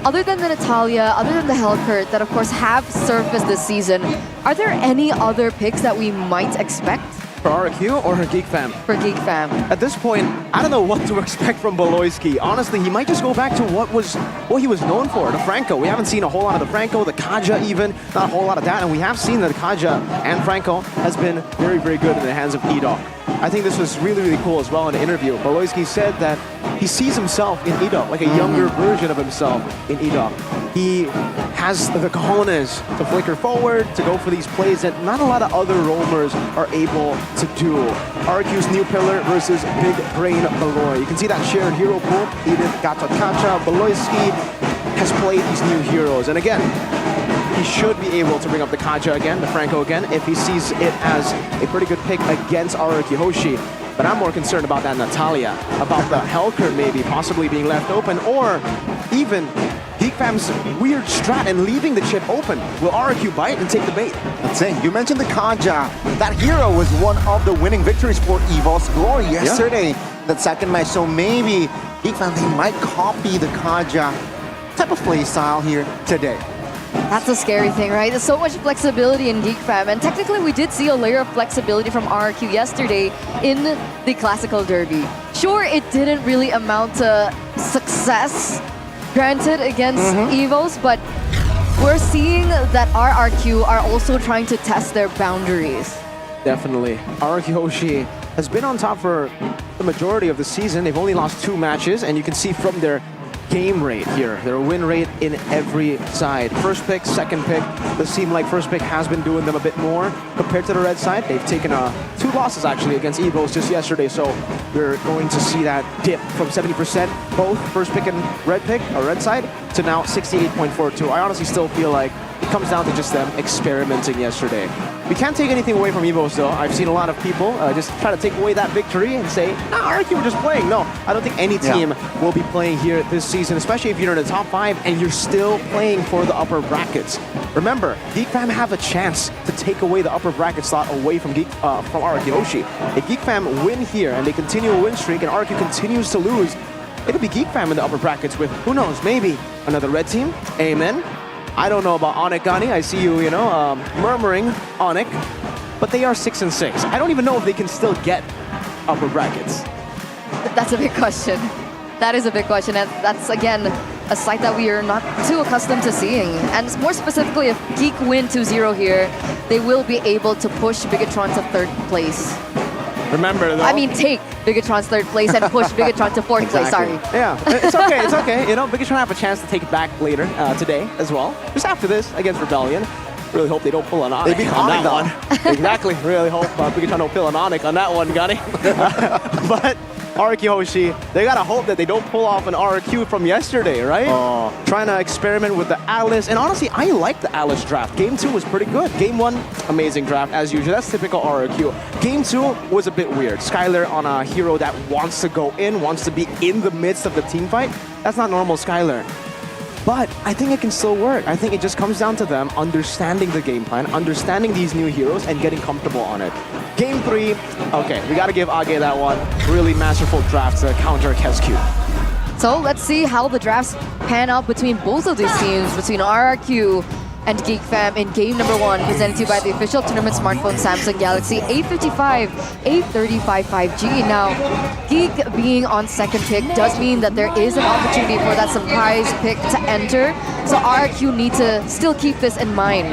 Other than the Natalia, other than the Hellcurt that of course have surfaced this season, are there any other picks that we might expect? For RQ or her Geek Fam? For Geek Fam. At this point, I don't know what to expect from Beloisky. Honestly, he might just go back to what he was known for, the Franco. We haven't seen a whole lot of the Franco, the Kaja even, not a whole lot of that. And we have seen that the Kaja and Franco has been very, very good in the hands of Edok. I think this was really, really cool as well in the interview. Beloisky said that he sees himself in Edok, like a younger version of himself in Edok. He has the cojones to flicker forward, to go for these plays that not a lot of other roamers are able to do. RQ's new pillar versus Big Brain Beloy. You can see that shared hero pool. Edith, Gatot Kacha, Beloisky has played these new heroes. And again, he should be able to bring up the Kaja again, the Franco again, if he sees it as a pretty good pick against RRQ Hoshi. But I'm more concerned about that Natalia, about the Hellcurt maybe possibly being left open, or even Geek Fam's weird strat and leaving the chip open. Will RRQ bite and take the bait? That's it. You mentioned the Kaja. That hero was one of the winning victories for Evil's Glory yesterday, that second match. So maybe Geek Fam, they might copy the Kaja type of play style here today. That's a scary thing, right? There's so much flexibility in Geek Fam, and technically we did see a layer of flexibility from RRQ yesterday in the Classical Derby. Sure, it didn't really amount to success, granted, against Evos, but we're seeing that RRQ are also trying to test their boundaries. Definitely. RRQ Hoshi has been on top for the majority of the season. They've only lost 2 matches, and you can see from their game rate here, their win rate in every side. First pick, second pick, does seem like first pick has been doing them a bit more compared to the red side. They've taken 2 losses actually against Evos just yesterday, so we're going to see that dip from 70% both first pick and red pick, or red side, to now 68.42. I honestly still feel like it comes down to just them experimenting yesterday. We can't take anything away from Evos though. I've seen a lot of people just try to take away that victory and say, nah, RRQ were just playing. No, I don't think any team will be playing here this season, especially if you're in the top 5 and you're still playing for the upper brackets. Remember, Geek Fam have a chance to take away the upper bracket slot away from RRQ Hoshi. If Geek Fam win here and they continue a win streak and RRQ continues to lose, it'll be Geek Fam in the upper brackets with, who knows, maybe another red team. Amen. I don't know about Onic Gani. I see you, murmuring Onic, but they are 6-6. I don't even know if they can still get upper brackets? That's a big question. That is a big question, and that's again a sight that we are not too accustomed to seeing. And more specifically, if Geek win 2-0 here, they will be able to push Bigatron to 3rd place. Remember though. I mean, take Bigatron's 3rd place and push Bigatron to 4th place. Sorry. Yeah, it's okay. It's okay. You know, Bigatron have a chance to take it back later today as well. Just after this against Rebellion. Really hope they don't pull an Onyx on that one. Exactly. Really hope Bigatron don't pull an Onyx on that one, Gunny. But RQ Hoshi, they gotta hope that they don't pull off an RQ from yesterday, right? Trying to experiment with the Alice. And honestly, I like the Alice draft. Game 2 was pretty good. Game 1, amazing draft as usual. That's typical RQ. Game 2 was a bit weird. Skylar on a hero that wants to go in, wants to be in the midst of the team fight. That's not normal Skylar. But I think it can still work. I think it just comes down to them understanding the game plan, understanding these new heroes, and getting comfortable on it. Game 3, okay, we gotta give Age that one. Really masterful draft to counter Kescu. So let's see how the drafts pan out between both of these teams, between RRQ and Geek Fam in game number 1, presented to you by the official tournament smartphone Samsung Galaxy A55, A35 5G. Now, Geek being on 2nd pick does mean that there is an opportunity for that surprise pick to enter. So RRQ need to still keep this in mind.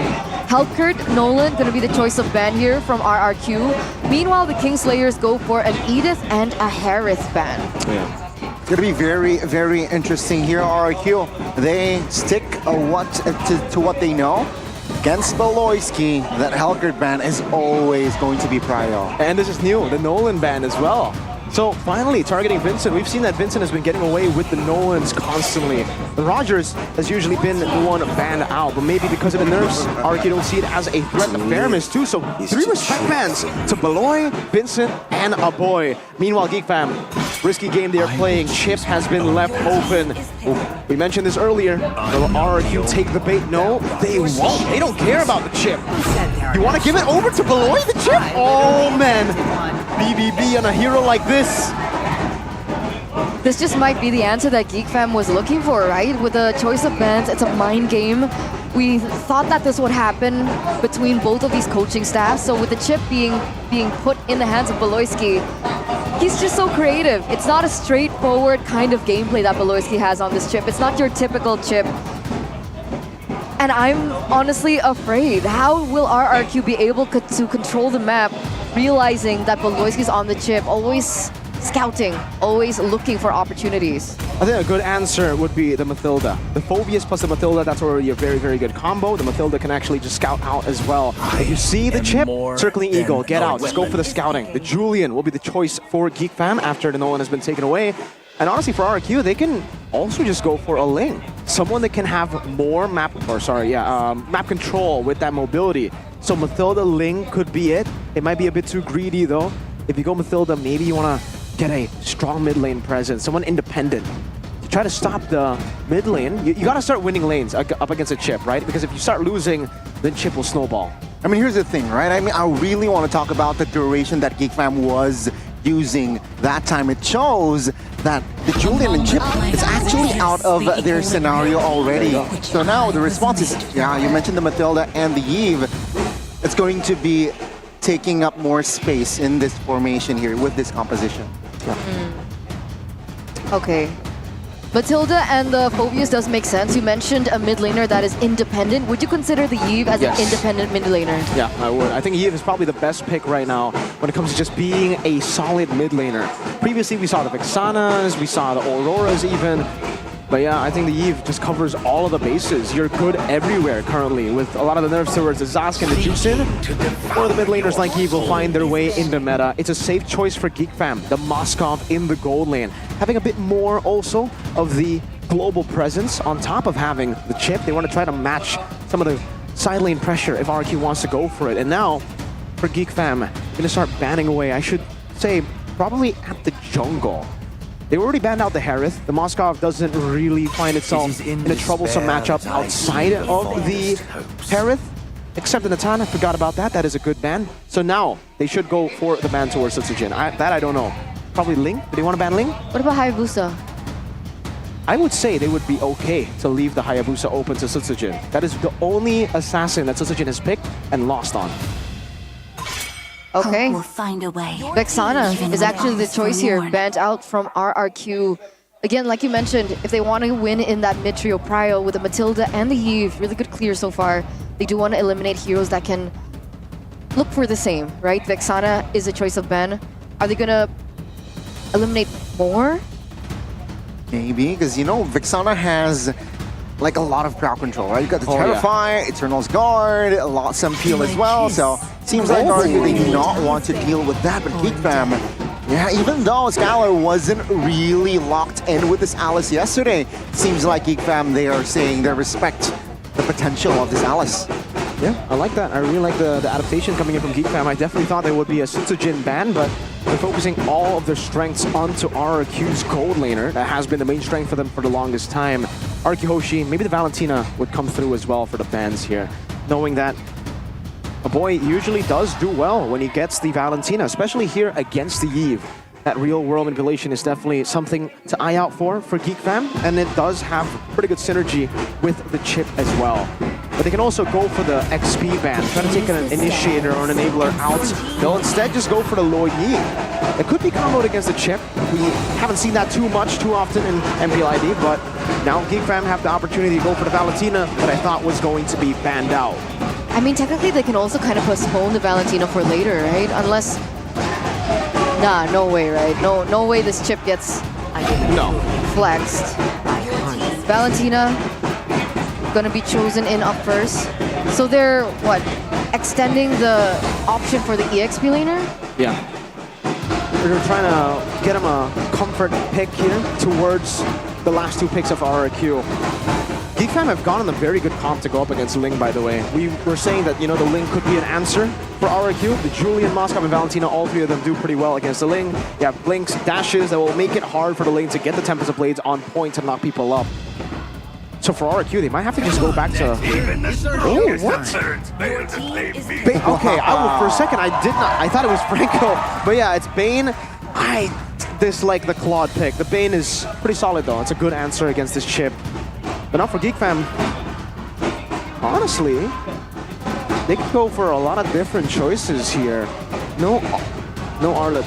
Helkert, Nolan, gonna be the choice of ban here from RRQ. Meanwhile, the Kingslayers go for an Edith and a Harith ban. Yeah. It's gonna be very, very interesting here, RRQ. They stick to what they know. Against Beloyski, that Helkert ban is always going to be prio. And this is new, the Nolan ban as well. So finally, targeting Vincent. We've seen that Vincent has been getting away with the Nolans constantly. The Rogers has usually been the one banned out, but maybe because of the nerfs, RK don't see it as a threat to fairness too. So 3 respect bans to Beloy, Vincent, and Aboy. Meanwhile, Geek Fam, risky game they are playing. Chip has been left open. We mentioned this earlier. Will RQ take the bait? No, they won't. They don't care about the chip. You want to give it over to Beloy, the chip? Oh man, BBB on a hero like this. This just might be the answer that Geek Fam was looking for, right? With the choice of bans, it's a mind game. We thought that this would happen between both of these coaching staffs. So with the chip being put in the hands of Beloyski, he's just so creative. It's not a straightforward kind of gameplay that Beloyski has on this chip. It's not your typical chip. And I'm honestly afraid. How will RRQ be able to control the map, realizing that Beloyski's on the chip, always scouting, always looking for opportunities? I think a good answer would be the Mathilda. The Phobius plus the Mathilda, that's already a very, very good combo. The Mathilda can actually just scout out as well. If you see the chip, circling Eagle, get out, just go for the scouting. The Julian will be the choice for Geek Fam after the Nolan has been taken away. And honestly, for RQ, they can also just go for a Ling. Someone that can have more map control with that mobility. So Mathilda Ling could be it. It might be a bit too greedy though. If you go Mathilda, maybe you want to get a strong mid lane presence, someone independent. To try to stop the mid lane, you got to start winning lanes up against a chip, right? Because if you start losing, then chip will snowball. I mean, here's the thing, right? I mean, I really want to talk about the duration that Geek Fam was using that time. It shows that the Julian and Chip is actually out of their scenario already. So now the response is, yeah, you mentioned the Mathilda and the Eve. It's going to be taking up more space in this formation here with this composition. Okay. Mathilda and the Phobius does make sense. You mentioned a mid laner that is independent. Would you consider the Eve as an independent mid laner? Yeah, I would. I think Eve is probably the best pick right now when it comes to just being a solid mid laner. Previously, we saw the Vexanas, we saw the Auroras even. But yeah, I think the Eve just covers all of the bases. You're good everywhere currently with a lot of the nerfs towards the Zask and the Juicin. Or the mid laners like Eve will find their way in the meta. It's a safe choice for Geek Fam. The Moskov in the gold lane. Having a bit more also of the global presence on top of having the chip. They want to try to match some of the side lane pressure if RQ wants to go for it. And now, for Geek Fam, going to start banning away, I should say, probably at the jungle. They already banned out the Harith. The Moskov doesn't really find itself in a troublesome matchup outside of the Harith. Except the Natan, I forgot about that. That is a good ban. So now, they should go for the ban towards Sutsujin. That I don't know. Probably Ling? Do they want to ban Ling? What about Hayabusa? I would say they would be okay to leave the Hayabusa open to Sutsujin. That is the only assassin that Sutsujin has picked and lost on. Okay. Hope will find a way. Vexana Even is when actually all the is choice here, forlorn. banned out from RRQ. Again, like you mentioned, if they want to win in that mid-trio prio with the Matilda and the Eve, really good clear so far, they do want to eliminate heroes that can look for the same, right? Vexana is a choice of ban. Are they gonna eliminate more? Maybe, because you know, Vexana has like a lot of crowd control, right? You got the Oh, yeah. Terrify, Eternal's Guard, a lot some peel as well. So seems like RRQ they do not want to deal with that. But Geek Fam, yeah, even though Skylar wasn't really locked in with this Alice yesterday, seems like Geek Fam they are saying they respect the potential of this Alice. Yeah, I like that. I really like the adaptation coming in from Geek Fam. I definitely thought there would be a Sitsujin ban, but they're focusing all of their strengths onto RRQ's gold laner. That has been the main strength for them for the longest time. RRQ Hoshi, maybe the Valentina would come through as well for the bans here, knowing that a boy usually does do well when he gets the Valentina, especially here against the Eve. That real-world manipulation is definitely something to eye out for Geek Fam, and it does have pretty good synergy with the chip as well. But they can also go for the XP ban, try to take an initiator or an enabler out. They'll instead just go for the Lo Yi. It could be comboed against the chip. We haven't seen that too often in MPL ID, but now Geek Fam have the opportunity to go for the Valentina that I thought was going to be banned out. I mean, technically they can also kind of postpone the Valentina for later, right? Unless... Nah, no way, right? No way this chip gets flexed. Valentina gonna be chosen in up first. So they're, what, extending the option for the EXP laner? Yeah. We're trying to get him a comfort pick here towards the last two picks of RRQ. Geek Fam have gone on a very good comp to go up against Ling, by the way. We were saying that, you know, the Ling could be an answer for RRQ. The Julian, Moskov, and Valentina, all three of them do pretty well against the Ling. You have blinks, dashes that will make it hard for the Ling to get the Tempest of Blades on point to knock people up. So for RRQ, they might have to just go back to... Oh, what? Okay, for a second, I thought it was Franco. But yeah, it's Bane. I dislike the Claude pick. The Bane is pretty solid, though. It's a good answer against this chip. But now for Geek Fam, honestly, they could go for a lot of different choices here. No Arlet.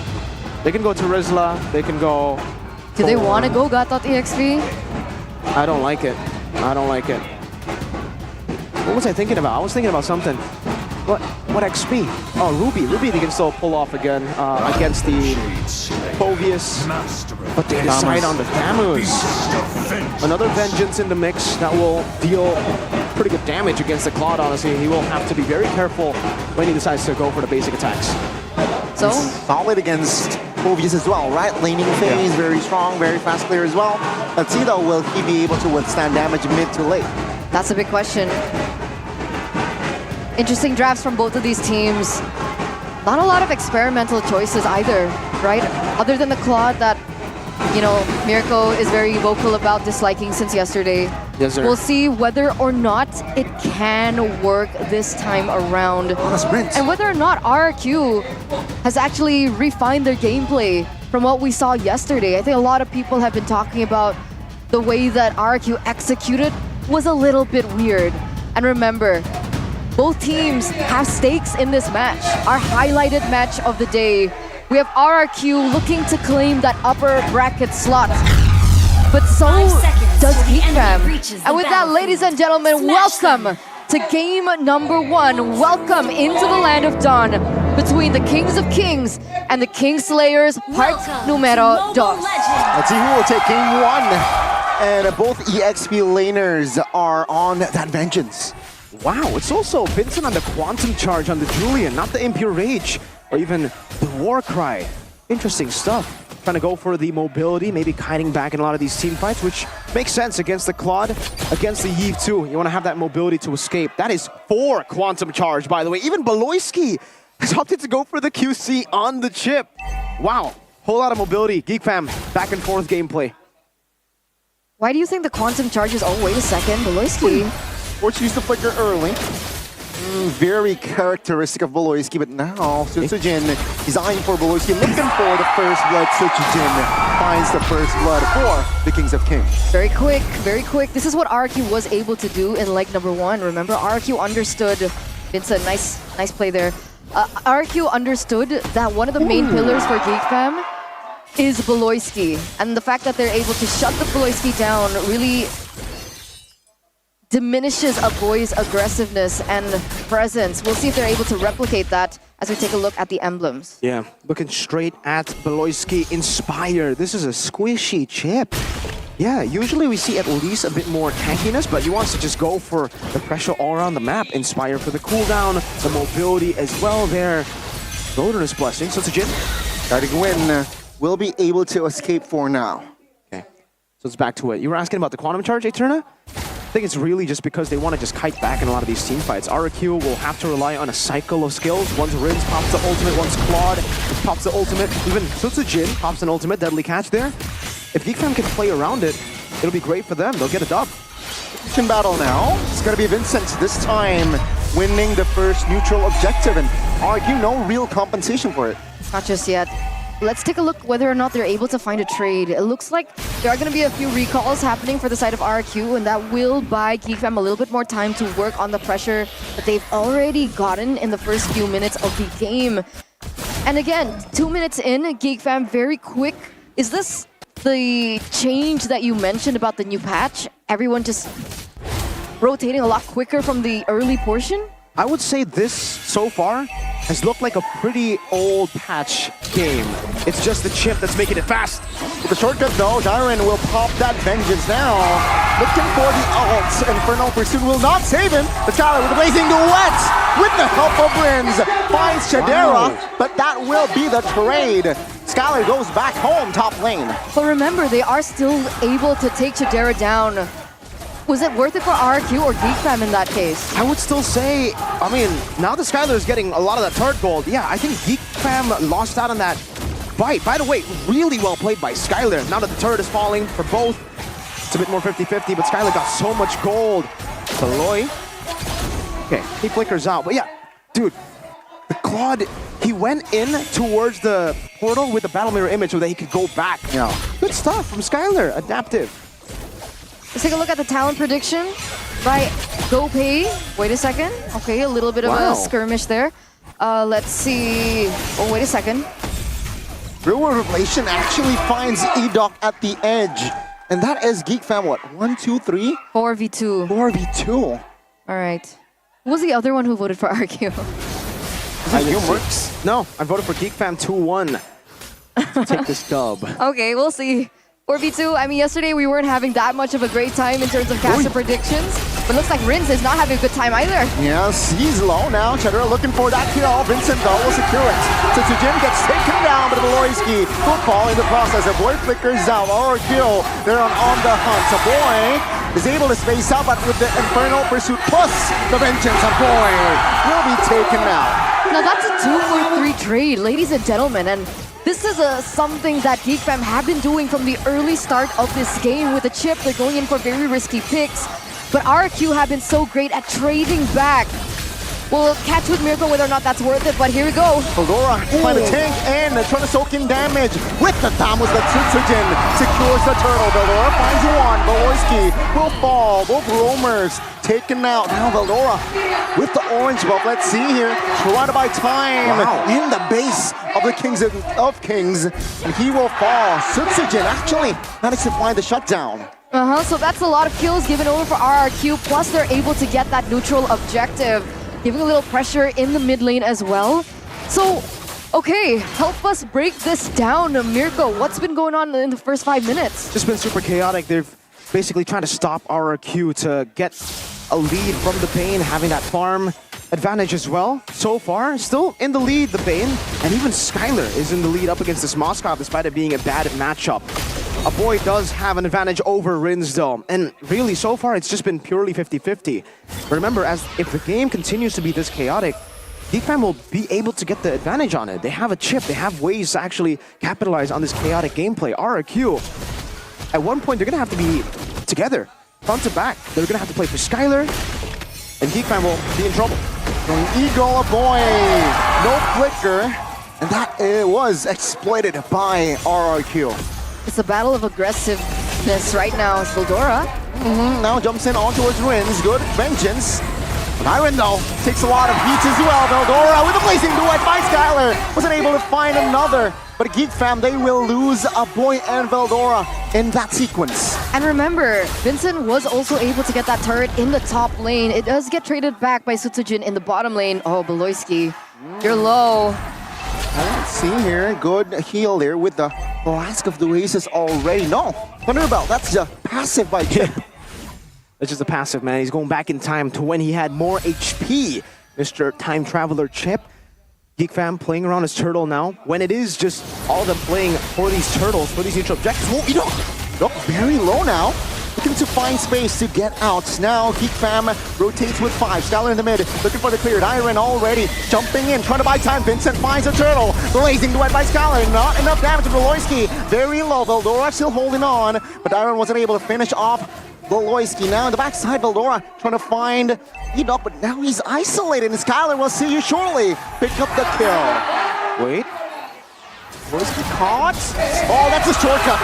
They can go to Rizla. They can go... Do they want to go Gatot.eXp? I don't like it. I don't like it. What was I thinking about? I was thinking about something. What XP? Oh, Ruby. Ruby they can still pull off again against the Povius. But they decide on the Damus. Another Vengeance in the mix that will deal pretty good damage against the Claude, honestly. He will have to be very careful when he decides to go for the basic attacks. So? Solid against Povius as well, right? Laning phase, very strong, very fast clear as well. Let's see though, will he be able to withstand damage mid to late? That's a big question. Interesting drafts from both of these teams. Not a lot of experimental choices either, right? Other than the Claude that, you know, Mirko is very vocal about disliking since yesterday. Yes, sir. We'll see whether or not it can work this time around. And whether or not RRQ has actually refined their gameplay from what we saw yesterday. I think a lot of people have been talking about the way that RRQ executed was a little bit weird. And remember, both teams have stakes in this match. Our highlighted match of the day. We have RRQ looking to claim that upper bracket slot. But so does Geek Fam. And with that, ladies and gentlemen, welcome to game number 1. Welcome into the land of Dawn between the Kings of Kings and the Kingslayers, part numero 2. Let's see who will take game 1. And both EXP laners are on that Vengeance. Wow, it's also Vincent on the Quantum Charge on the Julian, not the Impure Rage, or even the War Cry. Interesting stuff. Trying to go for the mobility, maybe kiting back in a lot of these team fights, which makes sense against the Claude, against the Yve too. You want to have that mobility to escape. That is 4 Quantum Charge, by the way. Even Beloyski has opted to go for the QC on the chip. Wow, whole lot of mobility. Geek Fam, back and forth gameplay. Why do you think the Quantum Charge is... Oh, wait a second, Beloyski. Force used to flicker early. Very characteristic of Beloyski, but now Sitsujin is eyeing for Beloyski, looking for the first blood. Sitsujin finds the first blood for the Kings of Kings. Very quick, very quick. This is what RRQ was able to do in leg number 1. Remember, RRQ understood. Vincent, nice play there. RQ understood that one of the main pillars for Geek Fam is Beloyski. And the fact that they're able to shut the Beloyski down really diminishes a boy's aggressiveness and presence. We'll see if they're able to replicate that as we take a look at the emblems. Yeah, looking straight at Beloyski. Inspire. This is a squishy chip. Yeah, usually we see at least a bit more tankiness, but he wants to just go for the pressure all around the map. Inspire for the cooldown, the mobility as well there. Wilderness Blessing. So Jin, Starting win will be able to escape for now. Okay, so it's back to it. You were asking about the Quantum Charge, Eterna? I think it's really just because they want to just kite back in a lot of these team fights. RQ will have to rely on a cycle of skills. Once Rins pops the ultimate, once Claude pops the ultimate, even Sutsujin pops an ultimate, deadly catch there. If Geek Fam can play around it, it'll be great for them. They'll get a dub. Position battle now. It's going to be Vincent this time winning the first neutral objective, and RQ no real compensation for it. Not just yet. Let's take a look whether or not they're able to find a trade. It looks like there are going to be a few recalls happening for the side of RQ, and that will buy Geek Fam a little bit more time to work on the pressure that they've already gotten in the first few minutes of the game. And again, 2 minutes in, Geek Fam very quick. Is this the change that you mentioned about the new patch? Everyone just rotating a lot quicker from the early portion? I would say this, so far, has looked like a pretty old patch game. It's just the chip that's making it fast. With the shortcut though, Darren will pop that Vengeance now. Looking for the ult. Infernal Pursuit will not save him. The Skylar with the Blazing Duet with the help of Rins finds Chadera, but that will be the trade. Skylar goes back home top lane. But remember, they are still able to take Chadera down. Was it worth it for RQ or Geek Fam in that case? I would still say, I mean, now the Skylar is getting a lot of that turret gold. Yeah, I think Geek Fam lost out on that fight. By the way, really well played by Skylar. Now that the turret is falling for both, it's a bit more 50-50, but Skylar got so much gold. Beloy. Okay, he flickers out. But yeah, dude, the Claude, he went in towards the portal with the Battle Mirror image so that he could go back. Yeah. Good stuff from Skylar, adaptive. Let's take a look at the talent prediction by GoPay. Wait a second. Okay, a little bit of a skirmish there. Let's see. Oh, wait a second. Real World Revelation actually finds Edok at the edge. And that is Geek Fam, what? 1, 2, 3? 4v2. 4v2. All right. Who was the other one who voted for RQ? Works? No, I voted for Geek Fam 2-1. Take this dub. Okay, we'll see. 4v2, I mean, yesterday we weren't having that much of a great time in terms of caster predictions, but looks like Rins is not having a good time either. Yes, he's low now. Chadera looking for that kill. Vincent, though, will secure it. Tsujin gets taken down, but Beloyski will fall in the process. A boy flickers out. Or kill. They're on the hunt. A boy is able to space out, but with the Infernal Pursuit plus the Vengeance, a boy will be taken out. Now that's a 2-for-3 trade, ladies and gentlemen, and this is something that Geek Fam have been doing from the early start of this game with the chip. They're going in for very risky picks, but RQ have been so great at trading back. We'll catch with Miracle whether or not that's worth it, but here we go. Fedora find the tank and trying to soak in damage with the Thamus. The Tsujin secures the turtle. Fedora finds one. Beloyski will fall. Both roamers taken out. Now Veldora with the orange buff. Let's see here. Surrounded by time in the base of the Kings of Kings. And he will fall. Tsujin actually managed to find the shutdown. So that's a lot of kills given over for RRQ. Plus they're able to get that neutral objective, giving a little pressure in the mid lane as well. So, okay, help us break this down. Mirko, what's been going on in the first 5 minutes? Just been super chaotic. They're basically trying to stop RRQ to get a lead from the Bane, having that farm advantage as well. So far, still in the lead, the Bane, and even Skylar is in the lead up against this Moskov despite it being a bad matchup. A boy does have an advantage over Rins though, and really so far it's just been purely 50-50. Remember, if the game continues to be this chaotic, Geek Fam will be able to get the advantage on it. They have a chip, they have ways to actually capitalize on this chaotic gameplay. RRQ, at one point they're gonna have to be together, front to back. They're gonna have to play for Skylar, and Geek Fam will be in trouble. Eagle, a boy, no flicker, and that was exploited by RRQ. It's a battle of aggressiveness right now. It's Veldora. Now jumps in on towards Rins. Good Vengeance. Iron, though, takes a lot of heat as well. Veldora with a blazing duet by Skylar. Wasn't able to find another. But Geek Fam, they will lose a boy and Veldora in that sequence. And remember, Vincent was also able to get that turret in the top lane. It does get traded back by Sutsujin in the bottom lane. Oh, Beloyski, you're low. Let's see here. Good heal there with the Flask of the Oasis already. No, Thunderbelt, that's the passive by Chip. That's just a passive, man. He's going back in time to when he had more HP. Mr. Time Traveler Chip. Geek Fam playing around his turtle now. When it is just all of them playing for these turtles, for these neutral objectives. Oh, you know, very low now. Looking to find space to get out. Now Geek Fam rotates with 5. Skylar in the mid, looking for the cleared. Iron already jumping in, trying to buy time. Vincent finds a turtle. Blazing duet by Skylar. Not enough damage to Beloyski. Very low. Veldora still holding on, but Iron wasn't able to finish off Beloyski. Now in the backside, Veldora trying to find Enoch, but now he's isolated. And Skylar will see you shortly. Pick up the kill. Wait. Beloyski caught. Oh, that's a shortcut.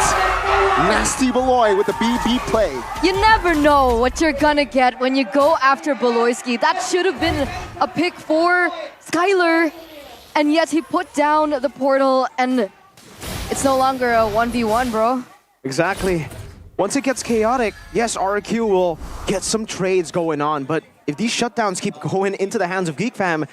Nasty Beloy with the BB play. You never know what you're gonna get when you go after Beloyski. That should have been a pick for Skylar, and yet he put down the portal, and it's no longer a 1v1, bro. Exactly. Once it gets chaotic, yes, RQ will get some trades going on, but if these shutdowns keep going into the hands of Geek Fam,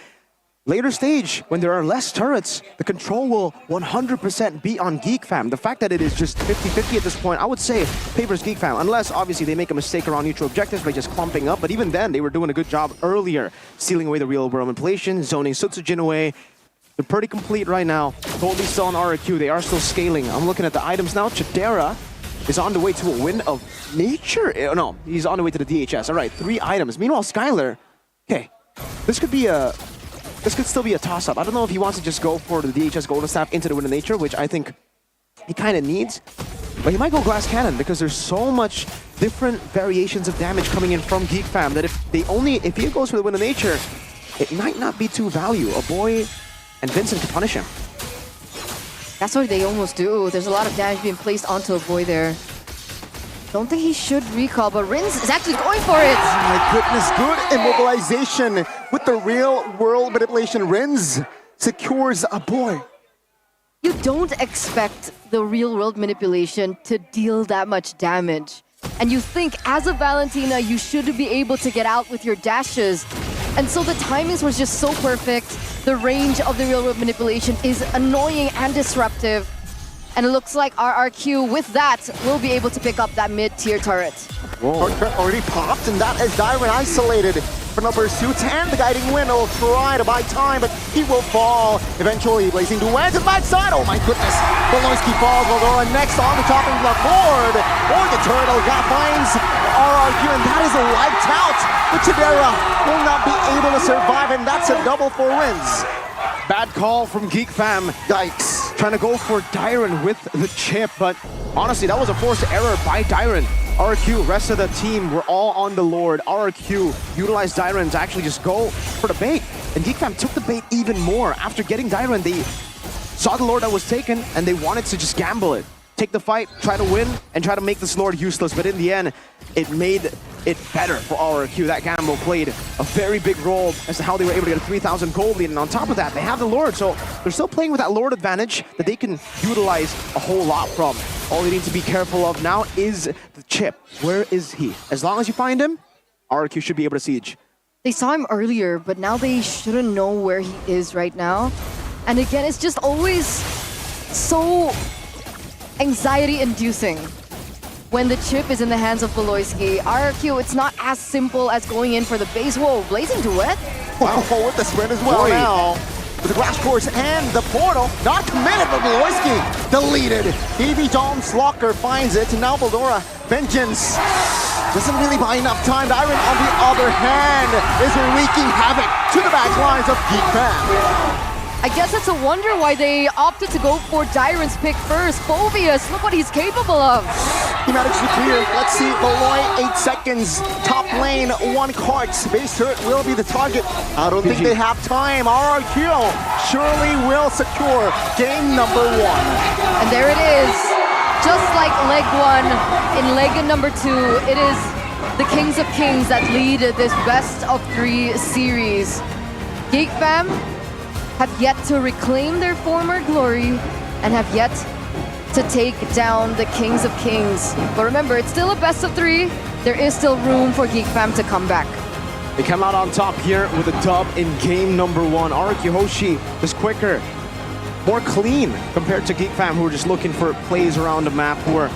later stage, when there are less turrets, the control will 100% be on Geek Fam. The fact that it is just 50-50 at this point, I would say favors Geek Fam, unless obviously they make a mistake around neutral objectives by just clumping up, but even then, they were doing a good job earlier, sealing away the real world manipulation, zoning Sutsujin away. They're pretty complete right now. Totally still on RQ, they are still scaling. I'm looking at the items now. Chidera is on the way to a win of nature. No, he's on the way to the DHS. All right, 3 items. Meanwhile, Skylar, okay, this could still be a toss-up. I don't know if he wants to just go for the DHS Golden Staff into the Wind of Nature, which I think he kind of needs. But he might go Glass Cannon because there's so much different variations of damage coming in from Geek Fam that if he goes for the Wind of Nature, it might not be too value. A boy and Vincent can punish him. That's what they almost do. There's a lot of damage being placed onto a boy there. Don't think he should recall, but Rins is actually going for it. Oh my goodness, good immobilization with the real world manipulation. Rins secures a boy. You don't expect the real world manipulation to deal that much damage. And you think as a Valentina, you should be able to get out with your dashes. And so the timings was just so perfect. The range of the real world manipulation is annoying and disruptive. And it looks like RRQ, with that, will be able to pick up that mid-tier turret. Whoa. Already popped, and that is Dyron isolated for no pursuits, and the guiding wind will try to buy time, but he will fall. Eventually, Blazing Duet to the backside. Oh my goodness. Beloyski falls, Veldora next on the chopping block board. Or the turtle finds RRQ, and that is a wiped out. But Chidera will not be able to survive, and that's a double for wins. Bad call from Geek Fam. Yikes. Trying to go for Dyron with the chip, but honestly, that was a forced error by Dyron. RQ, rest of the team were all on the Lord. RQ utilized Dyron to actually just go for the bait. And Geek Fam took the bait even more. After getting Dyron, they saw the Lord that was taken, and they wanted to just gamble it. Take the fight, try to win, and try to make this Lord useless. But in the end, it made it better for RQ. That gamble played a very big role as to how they were able to get a 3,000 gold lead. And on top of that, they have the Lord. So they're still playing with that Lord advantage that they can utilize a whole lot from. All they need to be careful of now is the chip. Where is he? As long as you find him, RQ should be able to siege. They saw him earlier, but now they shouldn't know where he is right now. And again, it's just always so anxiety-inducing when the chip is in the hands of Beloyski. RRQ, it's not as simple as going in for the base. Whoa, Blazing Duet? Wow, with the sprint as well now. With the Glass Course and the portal, not committed, but Beloyski deleted. EV Dom Slocker finds it, and now Veldora, Vengeance doesn't really buy enough time. Dyron, on the other hand, is wreaking havoc to the back lines of Geek Fam. I guess it's a wonder why they opted to go for Dyron's pick first. Phobius, look what he's capable of. He managed to clear. Let's see, Beloy, 8 seconds. Top lane, 1 cart. Base turret will be the target. I don't think they have time. RRQ surely will secure game number 1. And there it is. Just like leg 1, in leg number 2, it is the Kings of Kings that lead this best of 3 series. Geek Fam have yet to reclaim their former glory and have yet to take down the Kings of Kings. But remember, it's still a best of 3. There is still room for Geek Fam to come back. They come out on top here with a dub in game number 1. Araki Hoshi is quicker, more clean compared to Geek Fam, who are just looking for plays around the map, who are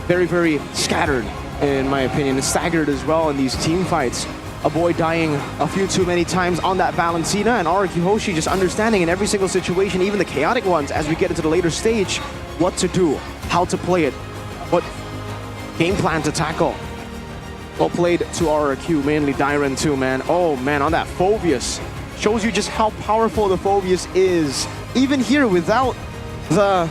very, very scattered, in my opinion, and staggered as well in these team fights. A boy dying a few too many times on that Valentina, and Araki Hoshi just understanding in every single situation, even the chaotic ones, as we get into the later stage, what to do, how to play it, what game plan to tackle. Well played to RRQ, mainly Dyren too, man. Oh man, on that Phoveus. Shows you just how powerful the Phoveus is. Even here, without the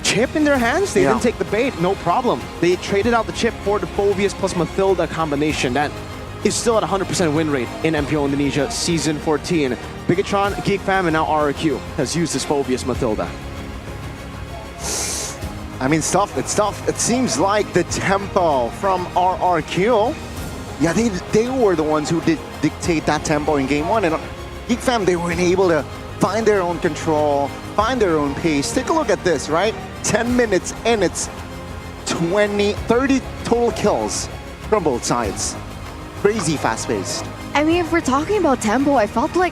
chip in their hands, they didn't take the bait, no problem. They traded out the chip for the Phoveus plus Mathilda combination. That is still at 100% win rate in MPL Indonesia Season 14. Bigatron, Geek Fam, and now RRQ has used this Phoveus Mathilda. I mean, it's tough. It seems like the tempo from RRQ, yeah, they were the ones who did dictate that tempo in game 1. And Geek Fam, they weren't able to find their own control, find their own pace. Take a look at this, right? 10 minutes and it's 30 total kills from both sides. Crazy fast-paced. I mean, if we're talking about tempo, I felt like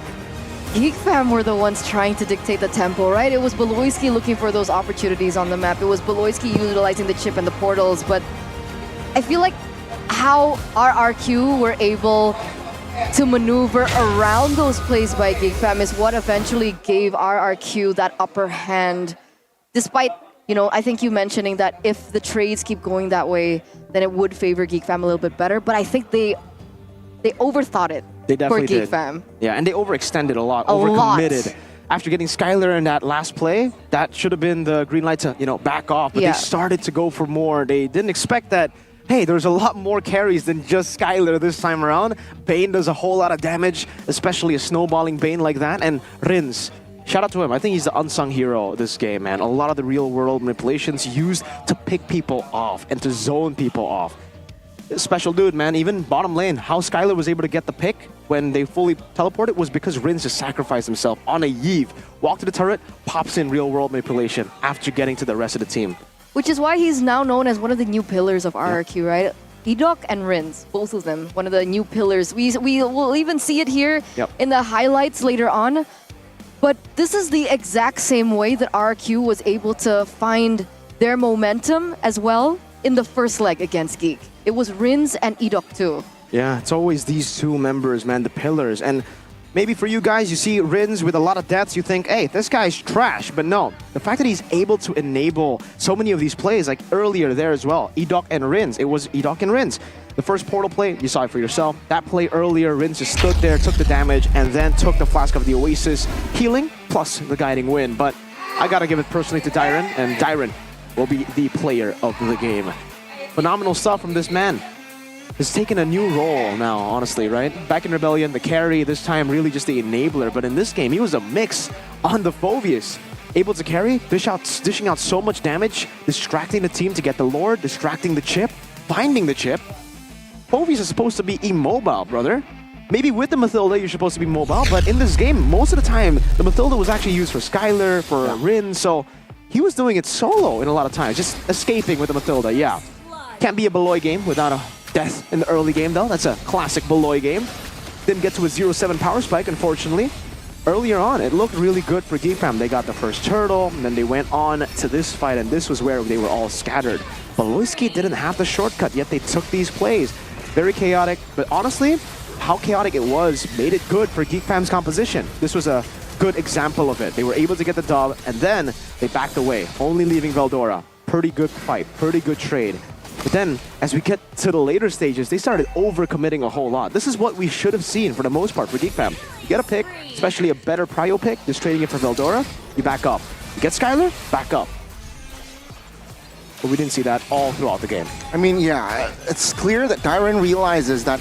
Geek Fam were the ones trying to dictate the tempo, right? It was Beloyski looking for those opportunities on the map. It was Beloyski utilizing the chip and the portals, but I feel like how RRQ were able to maneuver around those plays by Geek Fam is what eventually gave RRQ that upper hand. Despite, you know, I think you mentioning that if the trades keep going that way, then it would favor Geek Fam a little bit better, but I think they overthought it. They definitely for Geek did. Fam. Yeah, and they overextended a lot, overcommitted. Lot. After getting Skylar in that last play, that should have been the green light to, you know, back off. But they started to go for more. They didn't expect that, hey, there's a lot more carries than just Skylar this time around. Bane does a whole lot of damage, especially a snowballing Bane like that. And Rins, shout out to him. I think he's the unsung hero of this game, man. A lot of the real-world manipulations used to pick people off and to zone people off. Special dude, man. Even bottom lane, how Skylar was able to get the pick when they fully teleported was because Rins just sacrificed himself on a Yeve. Walk to the turret, pops in real-world manipulation after getting to the rest of the team. Which is why he's now known as one of the new pillars of RRQ, right? Edok and Rins, both of them, one of the new pillars. We will even see it here in the highlights later on. But this is the exact same way that RRQ was able to find their momentum as well in the first leg against Geek. It was Rins and Edok too. Yeah, it's always these two members, man, the pillars. And maybe for you guys, you see Rins with a lot of deaths, you think, hey, this guy's trash. But no, the fact that he's able to enable so many of these plays, like earlier there as well, Edok and Rins. It was Edok and Rins. The first portal play, you saw it for yourself. That play earlier, Rins just stood there, took the damage, and then took the Flask of the Oasis, healing, plus the guiding win. But I gotta give it personally to Dyren, and Dyren will be the player of the game. Phenomenal stuff from this man. He's taken a new role now, honestly, right? Back in Rebellion, the carry, this time really just the enabler. But in this game, he was a mix on the Phoveus. Able to carry, dishing out so much damage, distracting the team to get the Lord, distracting the chip, finding the chip. Phoveus is supposed to be immobile, brother. Maybe with the Mathilda, you're supposed to be mobile, but in this game, most of the time, the Mathilda was actually used for Skylar, for Rin, so he was doing it solo in a lot of times, just escaping with the Mathilda, yeah. Can't be a Beloy game without a death in the early game, though. That's a classic Beloy game. Didn't get to a 0-7 power spike, unfortunately. Earlier on, it looked really good for Geek Fam. They got the first turtle, and then they went on to this fight, and this was where they were all scattered. Beloyski didn't have the shortcut, yet they took these plays. Very chaotic, but honestly, how chaotic it was made it good for Geek Fam's composition. This was a good example of it. They were able to get the dub, and then they backed away, only leaving Veldora. Pretty good fight, pretty good trade. But then, as we get to the later stages, they started overcommitting a whole lot. This is what we should have seen for the most part for Geek Fam. You get a pick, especially a better prio pick, just trading it for Veldora, you back up. You get Skylar, back up. But we didn't see that all throughout the game. I mean, yeah, it's clear that Dyren realizes that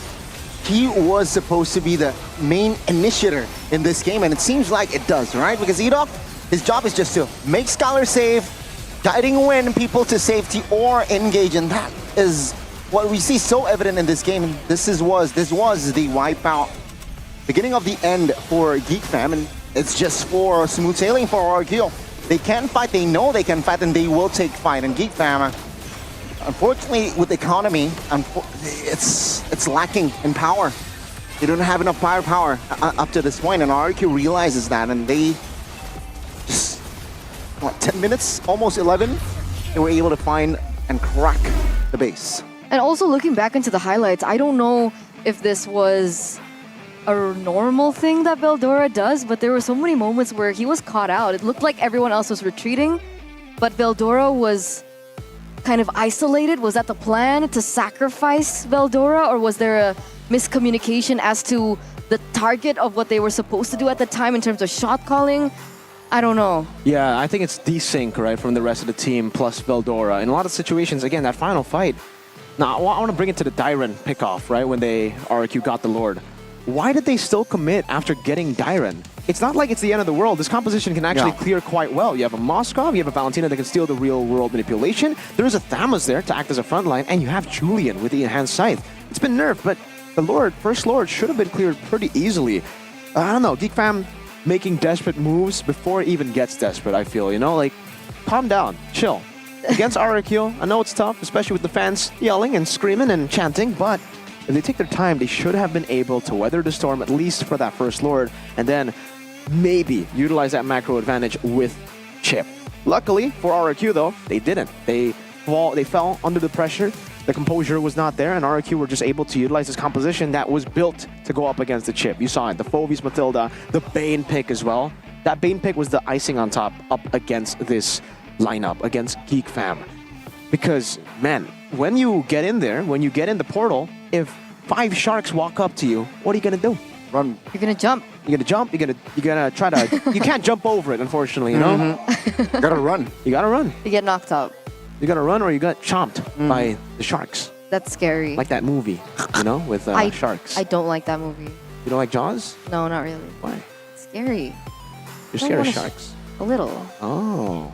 he was supposed to be the main initiator in this game, and it seems like it does, right? Because Edok, his job is just to make Skylar safe, guiding win people to safety or engage, and that is what we see so evident in this game, this was the wipeout. Beginning of the end for Geek Fam, and it's just for smooth sailing for RQ. They can fight, they know they can fight, and they will take fight. And Geek Fam, unfortunately, with the economy, it's lacking in power. They don't have enough firepower up to this point, and RQ realizes that, and they just, 10 minutes, almost 11, they were able to find and crack the base. And also looking back into the highlights, I don't know if this was a normal thing that Veldora does, but there were so many moments where he was caught out. It looked like everyone else was retreating, but Veldora was kind of isolated. Was that the plan, to sacrifice Veldora, or was there a miscommunication as to the target of what they were supposed to do at the time in terms of shot calling? I don't know. Yeah, I think it's desync, right, from the rest of the team plus Veldora. In a lot of situations, again, that final fight. Now, I want to bring it to the Dyren pickoff, right, when RQ got the Lord. Why did they still commit after getting Dyren? It's not like it's the end of the world. This composition can actually clear quite well. You have a Moskov, you have a Valentina that can steal the real-world manipulation. There's a Thamus there to act as a front line, and you have Julian with the enhanced scythe. It's been nerfed, but the Lord, first Lord, should have been cleared pretty easily. I don't know, Geek Fam making desperate moves before it even gets desperate, I feel, you know? Like, calm down, chill. Against RQ, I know it's tough, especially with the fans yelling and screaming and chanting, but if they take their time, they should have been able to weather the storm, at least for that first Lord, and then maybe utilize that macro advantage with Chip. Luckily for RQ, though, they didn't. They fell under the pressure. The composure was not there, and RQ were just able to utilize this composition that was built to go up against the Chip. You saw it, the Phovis Matilda, the Bane pick as well. That Bane pick was the icing on top up against this lineup, against Geek Fam. Because, man, when you get in there, when you get in the portal, if 5 sharks walk up to you, what are you gonna do? Run. You're gonna jump. You're gonna jump. You're gonna try to. You can't jump over it, unfortunately. You know. You gotta run. You gotta run. You get knocked out. You gotta run, or you got chomped by the sharks. That's scary. Like that movie, you know, with sharks. I don't like that movie. You don't like Jaws? No, not really. Why? It's scary. You're scared of sharks? A little. Oh.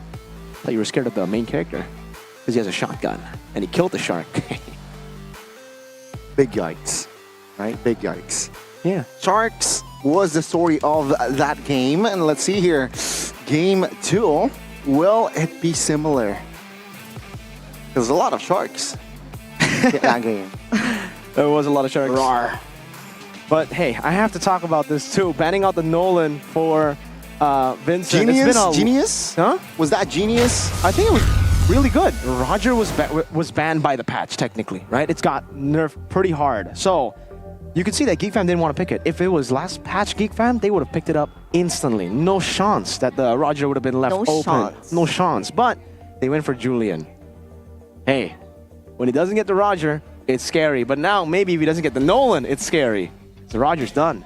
I thought you were scared of the main character. Because he has a shotgun. And he killed the shark. Big yikes. Right? Big yikes. Yeah. Sharks was the story of that game. And let's see here. Game 2. Will it be similar? There's a lot of sharks in that game. There was a lot of sharks. Roar. But hey, I have to talk about this too. Banning out the Nolan for Vincent. Genius? Huh? Was that genius? I think it was really good. Roger was banned by the patch, technically, right? It's got nerfed pretty hard. So you can see that Geek Fam didn't want to pick it. If it was last patch Geek Fam, they would have picked it up instantly. No chance that the Roger would have been left open. No chance. But they went for Julian. Hey, when he doesn't get the Roger, it's scary. But now, maybe if he doesn't get the Nolan, it's scary. So Roger's done.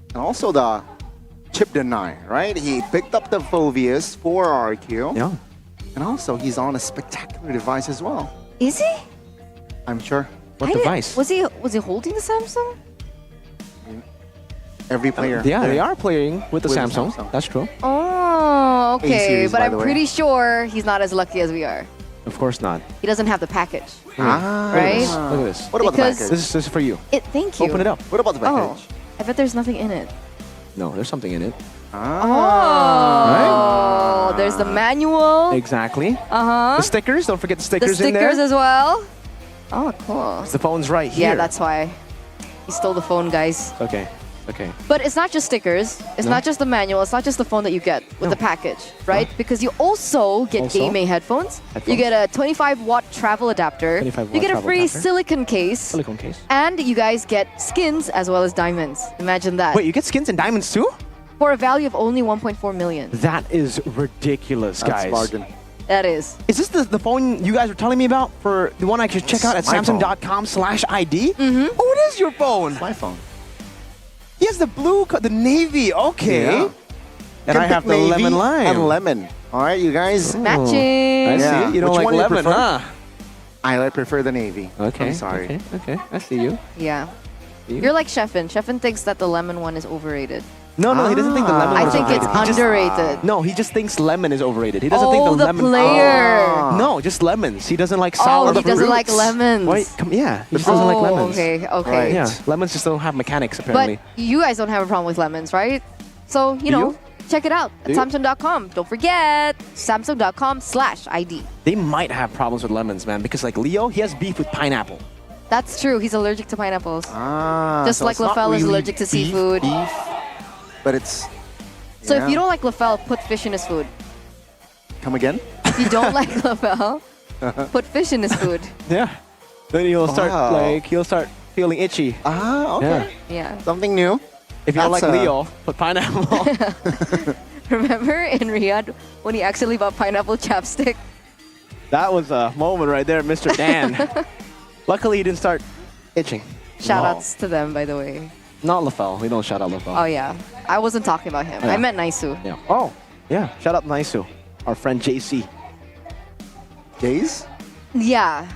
And also the chip deny, right? He picked up the Phovius for RQ. Yeah. And also, he's on a spectacular device as well. Is he? I'm sure. What device? Was he holding the Samsung? Every player. Yeah, they are playing with the Samsung. That's true. Oh, okay. A-series, but by I'm the way. pretty sure he's not as lucky as we are. Of course not. He doesn't have the package. Look Right? at this. What about the Because- package? This is for you. Thank you. Open it up. What about the package? I bet there's nothing in it. No, there's something in it. Oh, there's the manual. Exactly. Uh-huh. The stickers. Don't forget the stickers, The in there. stickers as well. Oh, cool. The phone's right here. Yeah, that's why. He stole the phone, guys. Okay. Okay. But it's not just stickers. It's No? not just the manual. It's not just the phone that you get with the package, right? Because you also get Also? gaming headphones. You get a 25-watt travel adapter. 25 You get a watt free travel adapter. silicone case. Silicone case. And you guys get skins as well as diamonds. Imagine that. Wait, you get skins and diamonds too? For a value of only 1.4 million. That is ridiculous, guys. bargain. That is. Is this the phone you guys were telling me about for the one I could check out at My phone. Samsung.com/ID? Mm-hmm. Oh, it is your phone. It's my phone. He has the blue, the navy. Okay. Yeah. And I have the Navy lemon lime. and lemon. All right, you guys. Matching. I see. Yeah. You don't Which like one do you lemon, prefer? huh? I prefer the navy. Okay. I'm sorry. Okay. I see you. Yeah. You? You're like Sheffin. Sheffin thinks that the lemon one is overrated. No, he doesn't think the lemon I is think it's overrated. underrated. No, he just thinks lemon is overrated. He doesn't think Oh, the lemon. player. No, just lemons. He doesn't like sour Oh, he doesn't fruits. like lemons. Wait, yeah, he just doesn't like lemons. Okay. Yeah, lemons just don't have mechanics apparently. But you guys don't have a problem with lemons, right? So, you know, check it out at Do you? Samsung.com. Don't forget, Samsung.com/ID. They might have problems with lemons, man, because like Leo, he has beef with pineapple. That's true. He's allergic to pineapples. Just so like it's not LaFell is really allergic to beef, seafood. But it's... So if yeah. you don't like LaFell, put fish in his food. Come again? If you don't like LaFell, put fish in his food. Yeah. Then he'll start Wow. he'll start feeling itchy. Okay. Yeah. Something new. If you don't like That's, Leo, put pineapple. Remember in Riyadh when he actually bought pineapple chapstick? That was a moment right there, Mr. Dan. Luckily, he didn't start itching. Shoutouts to them, by the way. Not LaFell. We don't shout out LaFell. Oh yeah, I wasn't talking about him. Yeah. I meant Naisu. Yeah. Oh, yeah. Shout out Naisu, our friend JC. Jays? Yeah,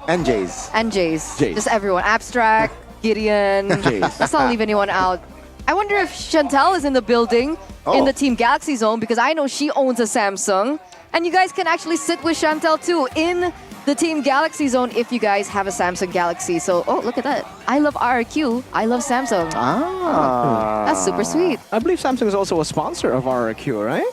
And Jays. and Jays. Jays. Just everyone. Abstract, Gideon. Jays. Let's not leave anyone out. I wonder if Chantel is in the building in Oh. the Team Galaxy zone because I know she owns a Samsung. And you guys can actually sit with Chantel too in the Team Galaxy zone if you guys have a Samsung Galaxy. So, oh, look at that. I love RRQ. I love Samsung. That's super sweet. I believe Samsung is also a sponsor of RRQ, right?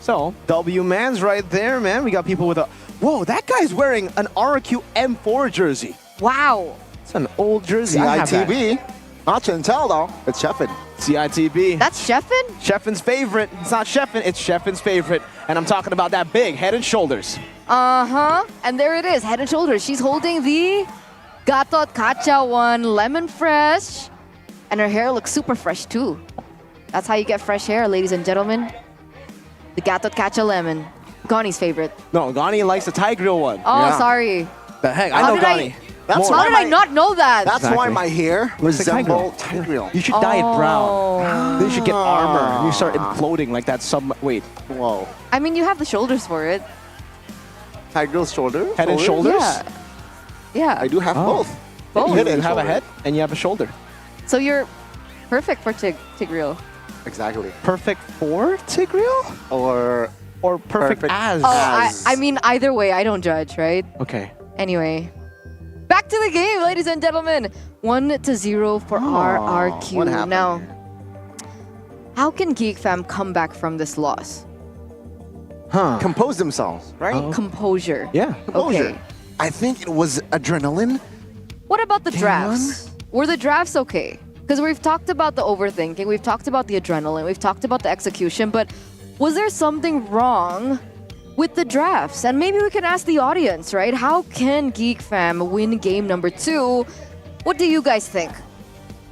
So, W Man's right there, man. We got people with a... Whoa, that guy's wearing an RRQ M4 jersey. Wow. It's an old jersey. I have that. CITB. Not Chantel though. It's Sheffin. CITB. That's Sheffin? Sheffin's favorite. It's not Sheffin, it's Sheffin's favorite. And I'm talking about that big Head and Shoulders. Uh-huh. And there it is, Head and Shoulders. She's holding the Gatot Kacha one, lemon fresh. And her hair looks super fresh too. That's how you get fresh hair, ladies and gentlemen. The Gatot Kacha lemon. Ghani's favorite. No, Ghani likes the Thai grill one. Oh, sorry. The heck, How I know did I- Ghani. That's How why did I not know that? That's why Exactly. my hair Looks like Thai resembles Thai grill. You should dye it brown. Oh. Then you should get armor. You start imploding like that wait. Whoa. I mean, you have the shoulders for it. Thai grill's shoulder? Head and shoulders? Yeah. Yeah. I do have both. Both. You Head and have a shoulder. head and you have a shoulder. So you're perfect for Tigreal. Exactly. Perfect for Tigreal? Or perfect as? Oh, I mean, either way, I don't judge, right? Okay. Anyway, back to the game, ladies and gentlemen. 1-0 for RRQ. what happened Now, how can Geek Fam come back from this loss? Compose themselves, right? Composure. Yeah. Composure. Okay. I think it was adrenaline. What about the Game drafts? Were the drafts okay? Because we've talked about the overthinking, we've talked about the adrenaline, we've talked about the execution, but was there something wrong with the drafts? And maybe we can ask the audience, right? How can Geek Fam win game number 2? What do you guys think?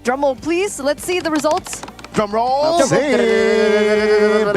Drumroll, please. Let's see the results. Drum roll. Ben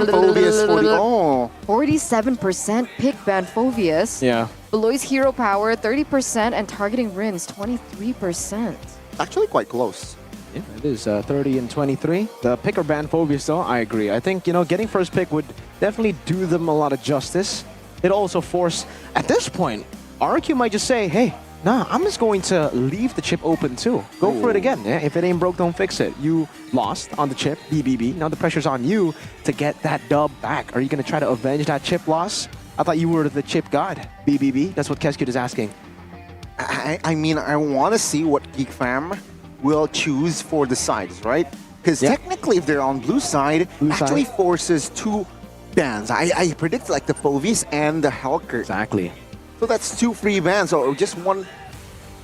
Phobius 40. Oh. 47% pick Banphobius. Yeah. Beloy's hero power 30% and targeting Rins 23%. Actually quite close. Yeah, it is 30 and 23. The pick or ban phobias, though, I agree. I think, getting first pick would definitely do them a lot of justice. It also force, at this point, RQ might just say, hey, nah, I'm just going to leave the chip open too. Go for it again. Yeah? If it ain't broke, don't fix it. You lost on the chip, BBB. Now the pressure's on you to get that dub back. Are you going to try to avenge that chip loss? I thought you were the chip god, BBB. That's what Keskut is asking. I mean, I want to see what Geek Fam will choose for the sides, right? Because technically, if they're on blue side, actually forces 2 bans. I predict like the Phobius and the Helker. Exactly. So that's 2 free bans, or just 1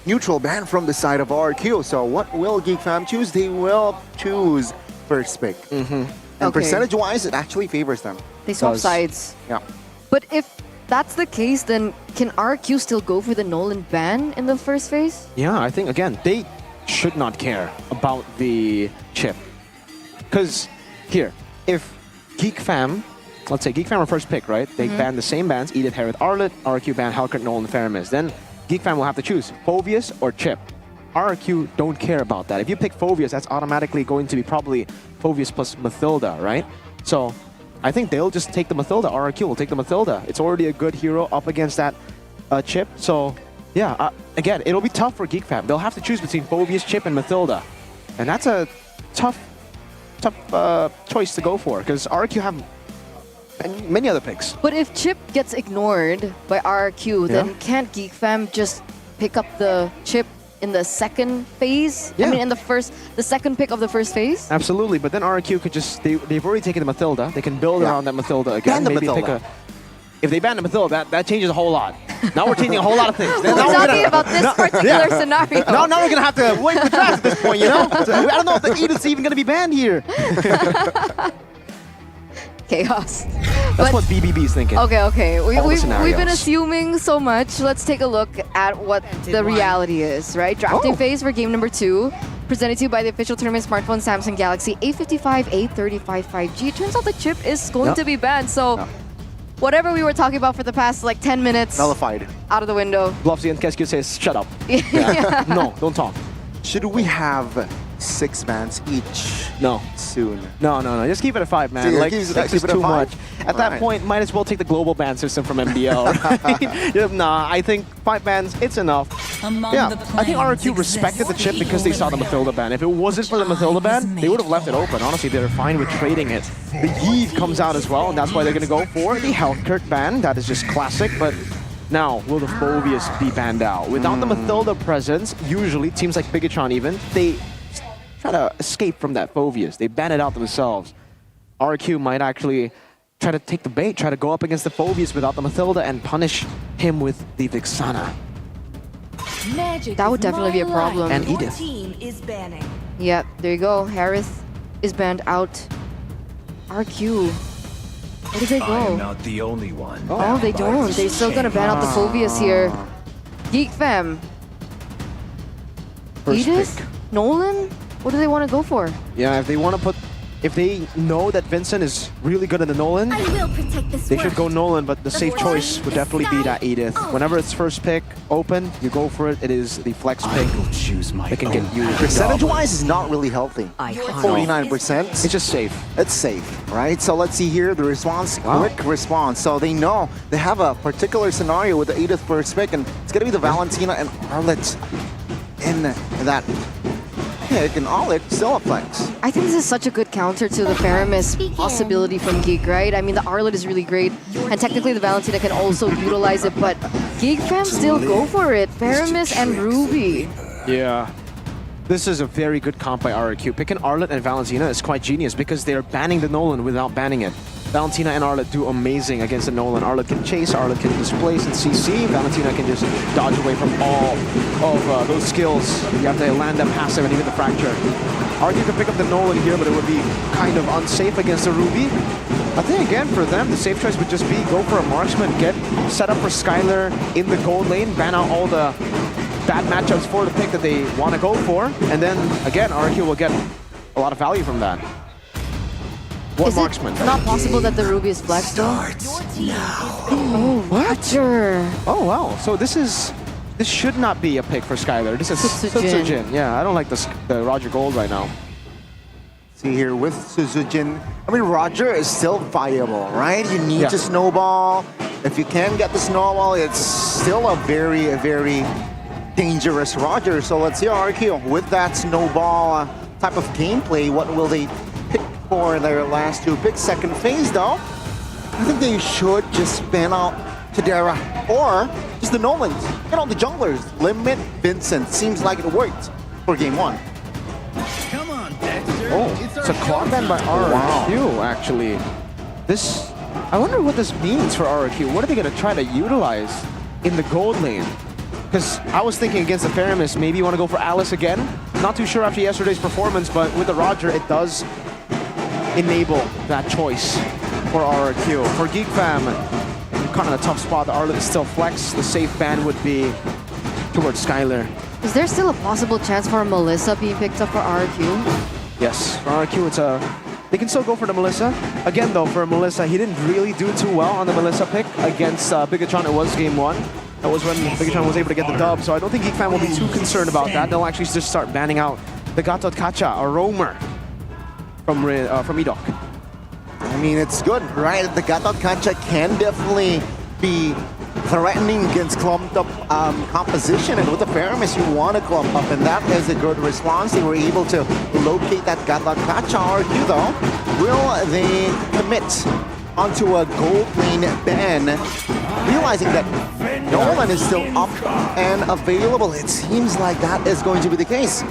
neutral ban from the side of RQ. So what will Geek Fam choose? They will choose first pick. And percentage-wise, it actually favors them. They swap sides. Yeah. But if that's the case, then can RQ still go for the Nolan ban in the first phase? Yeah, I think, again, they should not care about the chip. Because, here, if Geek Fam, let's say Geek Fam are first pick, right? They ban the same bans, Edith, Harriet, Arlet, RQ ban Halkert, Nolan, Faramis. Then Geek Fam will have to choose Phobius or chip. RQ don't care about that. If you pick Phobius, that's automatically going to be probably Phobius plus Mathilda, right? So I think they'll just take the Mathilda. RQ will take the Mathilda. It's already a good hero up against that chip. So, yeah, again, it'll be tough for Geek Fam. They'll have to choose between Phobius, Chip, and Mathilda. And that's a tough choice to go for because RRQ have many other picks. But if Chip gets ignored by RRQ, then can't Geek Fam just pick up the chip in the second phase? Yeah. I mean, in the second pick of the first phase? Absolutely, but then RRQ could just, they've already taken the Mathilda. They can build around that Mathilda again. Ban the Maybe Mathilda. if they ban the Mathilda, that changes a whole lot. Now we're changing a whole lot of things. We're talking about this particular scenario. Now we're going to have to wait for the draft at this point, you know? So, I don't know if the Edith's even going to be banned here. Chaos. That's what BBB's thinking. Okay. All the We've been scenarios. assuming so much. Let's take a look at what the reality is, right? Drafting phase for game number 2. Presented to you by the official tournament smartphone Samsung Galaxy A55, A35 5G. It turns out the chip is going to be banned, so whatever we were talking about for the past like 10 minutes, nullified. Out of the window. Bluffsy and Kescu says, shut up. Yeah. No, don't talk. Should we have 6 bans each? No. Soon. No. Just keep it at 5, man. See, Like, keep 6 it is at too 5? much. At that point, might as well take the global ban system from MPL, right? Nah, I think 5 bans, it's enough. Yeah, I think RRQ respected the chip because they saw the Mathilda ban. If it wasn't for the Mathilda ban, they would have left it open. Honestly, they're fine with trading it. The Yves comes out as well, and that's why they're going to go for the Healthcurt ban. That is just classic, but now, will the Phoveus be banned out? Without the Mathilda presence, usually, teams like Bigatron even, they try to escape from that Phoveus. They ban it out themselves. RQ might actually try to take the bait, try to go up against the Phoveus without the Mathilda and punish him with the Vixana. That would definitely be a problem. And Edith. Yep, there you go. Harith is banned out. RQ. Where did they go? I'm not the only one. Oh, they don't. They're still gonna ban out the Phoveus here. Geek Fam. First Edith? pick. Nolan? What do they want to go for? Yeah, if they want to put... If they know that Vincent is really good in the Nolan, they should go Nolan, but the safe choice would definitely be that Edith. Whenever it's first pick, open, you go for it. It is the flex pick. They can get you. Percentage-wise, is not really healthy. 49%. It's just safe. It's safe, right? So let's see here the response, quick response. So they know they have a particular scenario with the Edith first pick, and it's gonna be the Valentina and Arlet in that pick, and Arlet still a flex. I think this is such a good counter to the Faramis possibility from Geek, right? I mean, the Arlet is really great, and technically the Valentina can also utilize it, but Geek Fam still go for it. Faramis and Ruby. Yeah. This is a very good comp by RRQ. Picking Arlet and Valentina is quite genius because they're banning the Nolan without banning it. Valentina and Arlet do amazing against the Nolan. Arlet can chase, Arlet can displace and CC. Valentina can just dodge away from all of those skills. You have to land that passive and even the fracture. RRQ can pick up the Nolan here, but it would be kind of unsafe against the Ruby. I think again for them, the safe choice would just be go for a marksman, get set up for Skylar in the gold lane, ban out all the bad matchups for the pick that they want to go for, and then again RRQ will get a lot of value from that. One Is marksman. it not possible that the Ruby is flexed though? Oh, Roger. Oh wow, so this should not be a pick for Skylar. This is Suzujin. Yeah, I don't like the Roger Gold right now. See here with Suzujin, I mean Roger is still viable, right? You need to snowball. If you can get the snowball, it's still a very dangerous Roger. So let's see RQ with that snowball type of gameplay. What will they pick for their last 2 picks? Second phase though, I think they should just ban out Tadera or just the Nolans. Get all the junglers. Limit Vincent. Seems like it worked for game 1. Oh, it's a clock ban by RRQ actually. I wonder what this means for RRQ. What are they going to try to utilize in the gold lane? Because I was thinking against the Faramis, maybe you want to go for Alice again. Not too sure after yesterday's performance, but with the Roger, it does enable that choice for RRQ. For Geek Fam, kind of a tough spot. The Arlet is still flex. The safe ban would be towards Skylar. Is there still a possible chance for Melissa being picked up for RQ? Yes, for RQ, they can still go for the Melissa. Again, though, for Melissa, he didn't really do too well on the Melissa pick against Bigatron. It was game 1. That was when Bigatron was able to get the dub, so I don't think Geek Fam will be too concerned about that. They'll actually just start banning out the Gatot Kacha, a roamer from Edok. I mean, it's good, right? The Gatot Kacha can definitely be threatening against clumped up composition, and with the Faramis you want to clump up, and that is a good response. They were able to locate that Gata Kacha RQ though. Will they commit onto a gold lane ban, realizing that Nolan is still up and available? It seems like that is going to be the case.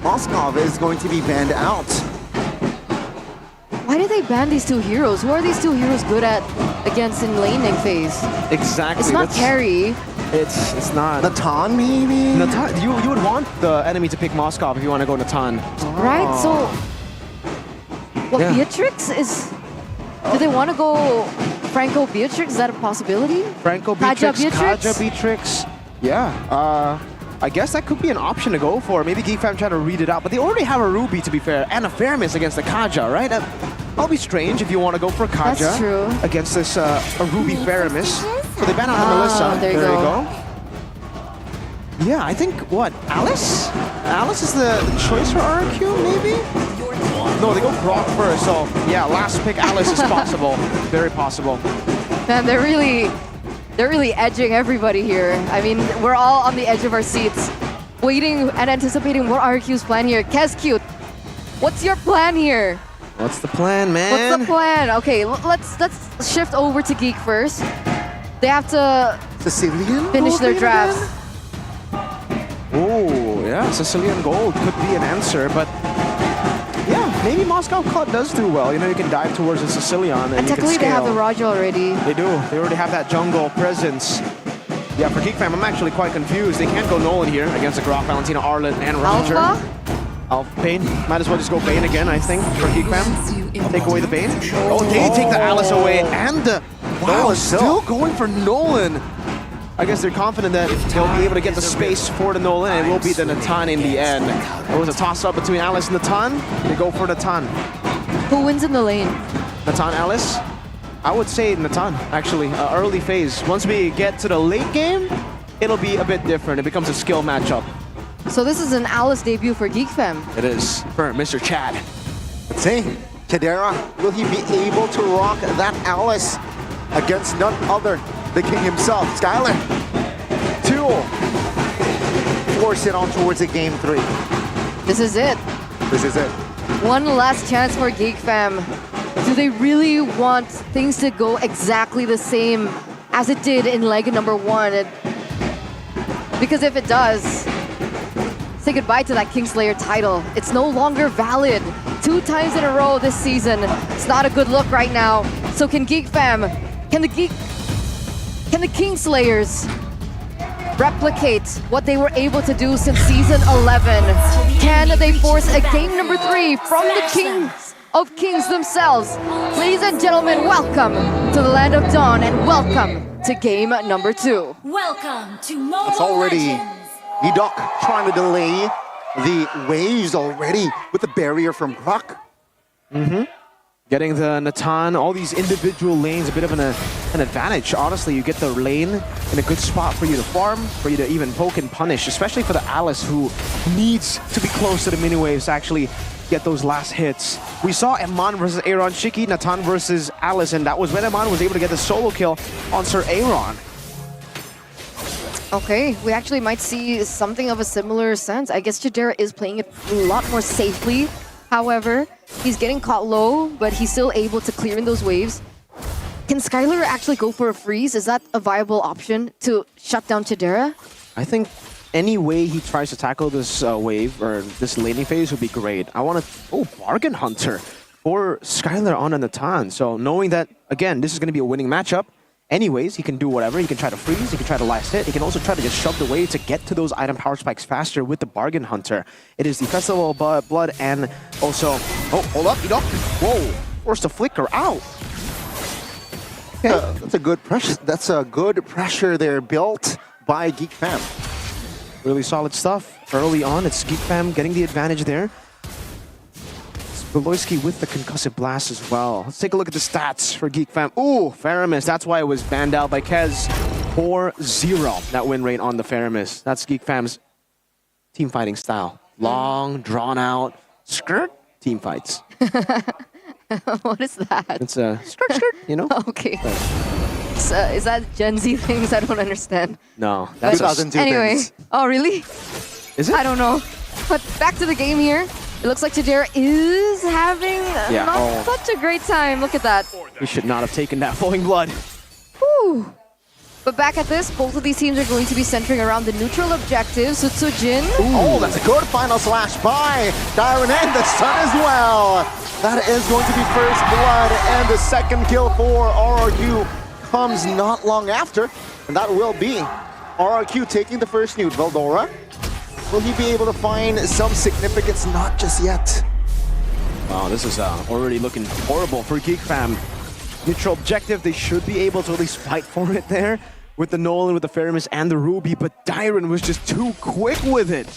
Moskov is going to be banned out. Why did they ban these two heroes? Who are these two heroes good at against in laning phase? Exactly. It's not carry. It's not. Natan maybe? Natan, you would want the enemy to pick Moskov if you want to go Natan. Right, so... Well, Beatrix is... Do they want to go Franco Beatrix? Is that a possibility? Franco Beatrix, Kaja Beatrix. Yeah, I guess that could be an option to go for. Maybe GeekFam trying to read it out, but they already have a Ruby, to be fair, and a Faramis against the Kaja, right? That'll be strange if you want to go for Kaja That's true. against this a Ruby Faramis. So they ban out the Melissa. There you go. Yeah, I think, what, Alice? Alice is the choice for RQ, maybe? No, they go Brock first, so yeah, last pick Alice is possible. Very possible. Man, they're really edging everybody here. I mean, we're all on the edge of our seats, waiting and anticipating what RQ's plan here. Kez, what's your plan here? What's the plan, man? What's the plan? Okay, let's shift over to Geek first. They have to Sicilian finish their drafts. Oh, yeah, Sicilian Gold could be an answer, but yeah, maybe Moscow Cloud does do well. You know, you can dive towards the Sicilian and you can technically they scale. have the Raj already. They do. They already have that jungle presence. Yeah, for GeekFam, I'm actually quite confused. They can't go Nolan here against the Grok, Valentina, Arlen, and Ranger. Alpha Bane. Might as well just go Bane again, I think, for GeekFam. Take away the Bane. Oh, they take the Alice away, and the Nolan still going for Nolan. I guess they're confident that they'll be able to get the space for the Nolan, and it will be the Natan in the end. It was a toss-up between Alice and Natan. They go for Natan. Who wins in the lane? Natan, Alice? I would say Natan, actually. Early phase. Once we get to the late game, it'll be a bit different. It becomes a skill matchup. So this is an Alice debut for GeekFam. It is for Mr. Chad. Let's see. Chadera, will he be able to rock that Alice against none other the king himself? Skylar, Tool, force it on towards a game 3. This is it. This is it. One last chance for GeekFam. Do they really want things to go exactly the same as it did in leg number 1? Because if it does, say goodbye to that Kingslayer title. It's no longer valid. 2 times in a row this season. It's not a good look right now. So can GeekFam, can the Kingslayers replicate what they were able to do since season 11? Can they force a game number 3 from the Kings of Kings themselves? Ladies and gentlemen, welcome to the Land of Dawn and welcome to game number 2. Welcome to Mobile It's already Legends. Edok trying to delay the waves already with the barrier from Grok. Getting the Natan, all these individual lanes, a bit of an advantage. Honestly, you get the lane in a good spot for you to farm, for you to even poke and punish, especially for the Alice who needs to be close to the mini waves to actually get those last hits. We saw Eman versus Aaron Shiki, Natan versus Alice, and that was when Eman was able to get the solo kill on Sir Aaron. Okay, we actually might see something of a similar sense. I guess Chidera is playing it a lot more safely. However, he's getting caught low, but he's still able to clear in those waves. Can Skylar actually go for a freeze? Is that a viable option to shut down Chidera? I think any way he tries to tackle this wave or this laning phase would be great. I want to... Oh, Bargain Hunter for Skylar on a Natan. So knowing that, again, this is going to be a winning matchup, anyways, he can do whatever. He can try to freeze, he can try to last hit, he can also try to just shove the way to get to those item power spikes faster with the Bargain Hunter. It is the Festival of Blood and also... Oh, hold up, Edok. Whoa, forced to flicker out. Okay. That's a good pressure. That's a good pressure there built by GeekFam. Really solid stuff. Early on, it's GeekFam getting the advantage there. Beloyski with the concussive blast as well. Let's take a look at the stats for GeekFam. Ooh, Faramis. That's why it was banned out by Kez. 4-0, that win rate on the Faramis. That's GeekFam's team fighting style. Long, drawn out, skirt team fights. What is that? It's a skirt, you know? Okay. But Is that Gen Z things? I don't understand. No, But that's 2002 anyway. things. Oh, really? Is it? I don't know. But back to the game here. It looks like Chidera is having not such a great time. Look at that. He should not have taken that flowing blood. Whew. But back at this, both of these teams are going to be centering around the neutral objectives. Sutsujin. Oh, that's a good final slash by Dyron and the stun as well. That is going to be first blood, and the second kill for RRQ comes not long after, and that will be RRQ taking the first nude. Veldora, will he be able to find some significance? Not just yet. Wow, this is already looking horrible for Geek Fam. Neutral objective, they should be able to at least fight for it there with the Nolan, with the Feramis, and the Ruby, but Dyron was just too quick with it.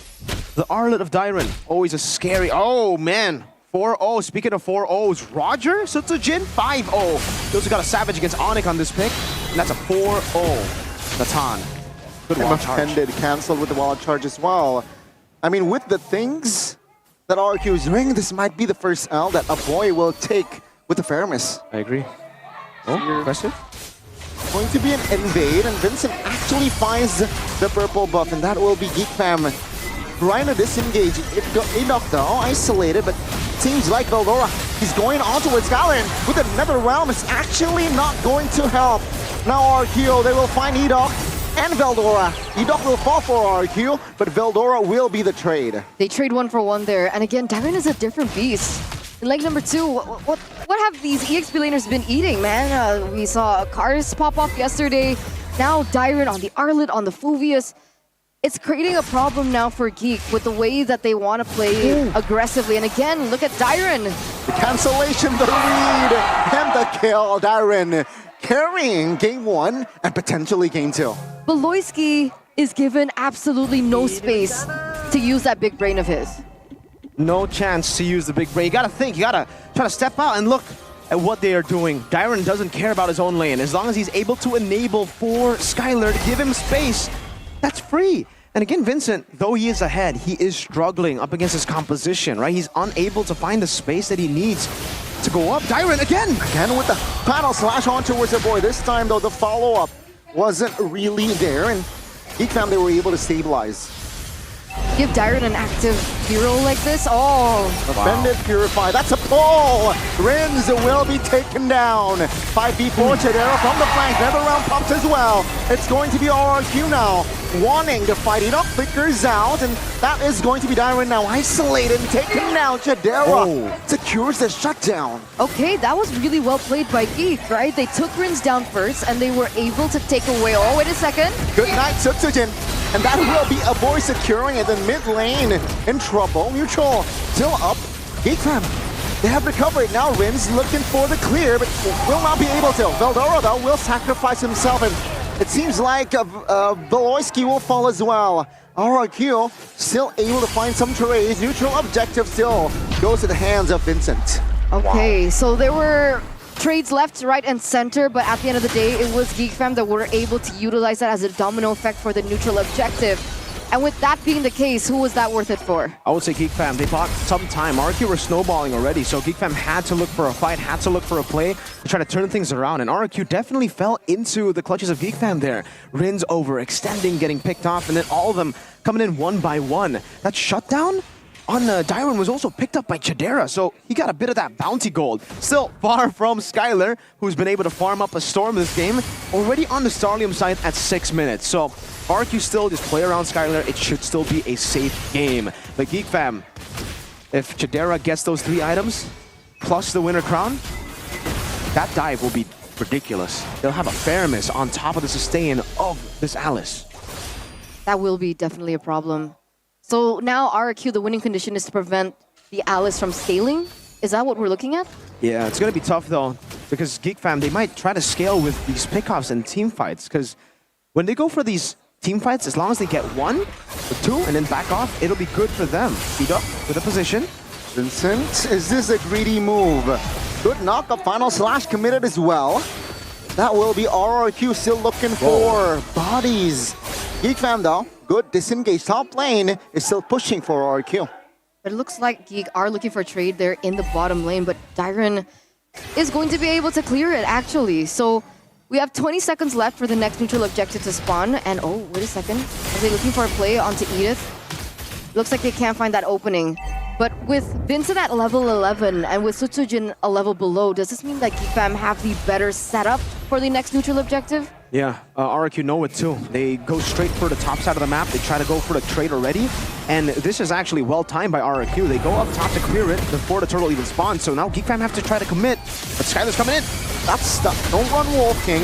The Arlet of Dyron, always a scary... Oh, man. 4-0. Speaking of 4-0s, Roger Sutsujin, 5-0. He also got a Savage against Onyx on this pick, and that's a 4-0. Natan. Good wild charge. Offended, cancelled with the wild charge as well. I mean, with the things that RRQ is doing, this might be the first L that a boy will take with the Feramis. I agree. Oh, question? Going to be an invade, and Vincent actually finds the purple buff, and that will be Geek Fam trying to disengage. Enoch though, isolated, but seems like Veldora, he's going on towards Skylar, and with another realm, it's actually not going to help. Now RQ, they will find Edok and Veldora. Edok will fall for RQ, but Veldora will be the trade. They trade 1-for-1 there. And again, Dyron is a different beast. In leg number 2, what have these EXP laners been eating, man? We saw Cars pop off yesterday. Now Dyron on the Arlet, on the Fuvius. It's creating a problem now for Geek with the way that they want to play aggressively. And again, look at Dyron. The cancellation, the lead, and the kill. Dyron carrying game 1 and potentially game 2. Beloyski is given absolutely no space to use that big brain of his. No chance to use the big brain. You gotta think, you gotta try to step out and look at what they are doing. Dyron doesn't care about his own lane. As long as he's able to enable for Skylar to give him space, that's free. And again, Vincent, though he is ahead, he is struggling up against his composition, right? He's unable to find the space that he needs to go up. Dyron again! Again with the final slash on towards the boy. This time, though, the follow-up wasn't really there, and Geek Fam, they were able to stabilize. Give Dyron an active hero like this? Oh. Offended, Purify. That's a pull. Rins will be taken down. 5v4 Chidera from the flank. Another round pops as well. It's going to be RRQ now. Wanting to fight. Enoch flickers out, and that is going to be Dyron now isolated and taken down. Chidera secures the shutdown. Okay, that was really well played by Geek, right? They took Rins down first, and they were able to take away... Oh, wait a second. Good night, Sutsujin. And that will be a boy securing it in mid lane. In trouble. Neutral still up. Geek Fam, they have recovered. Now Rins looking for the clear, but will not be able to. Veldora, though, will sacrifice himself, and it seems like Beloyski will fall as well. RRQ still able to find some trades. Neutral objective still goes to the hands of Vincent. Okay, so there were trades left, right, and center, but at the end of the day, it was Geek Fam that were able to utilize that as a domino effect for the neutral objective. And with that being the case, who was that worth it for? I would say Geek Fam. They bought some time. RQ were snowballing already, so Geek Fam had to look for a fight, had to look for a play to try to turn things around. And RQ definitely fell into the clutches of Geek Fam there. Rins overextending, getting picked off, and then all of them coming in one by one. That shutdown on Dyron was also picked up by Chidera, so he got a bit of that bounty gold. Still far from Skylar, who's been able to farm up a Storm this game, already on the Starlium side at 6 minutes. So RQ still just play around Skylar, it should still be a safe game. But Geek Fam, if Chidera gets those 3 items, plus the winner crown, that dive will be ridiculous. They'll have a Feramis on top of the sustain of this Alice. That will be definitely a problem. So now RRQ, the winning condition is to prevent the Alice from scaling. Is that what we're looking at? Yeah, it's going to be tough though, because Geek Fam, they might try to scale with these pickoffs and team fights, because when they go for these team fights, as long as they get 1 or 2 and then back off, it'll be good for them. Speed up with a position. Vincent, is this a greedy move? Good knock, a final slash committed as well. That will be RRQ still looking for bodies. Geek Fam though, good disengage. Top lane is still pushing for RRQ. It looks like Geek are looking for a trade there in the bottom lane, but Dyron is going to be able to clear it actually. So We have 20 seconds left for the next neutral objective to spawn. And oh, wait a second. Are they looking for a play onto Edith? Looks like they can't find that opening. But with Vincent at level 11 and with Sutsujin a level below, does this mean that GeekFam have the better setup for the next neutral objective? Yeah, RRQ know it too. They go straight for the top side of the map. They try to go for the trade already. And this is actually well timed by RRQ. They go up top to clear it before the turtle even spawns. So now GeekFam have to try to commit. But Skylar's coming in. That's stuck. Don't run, Wolf King.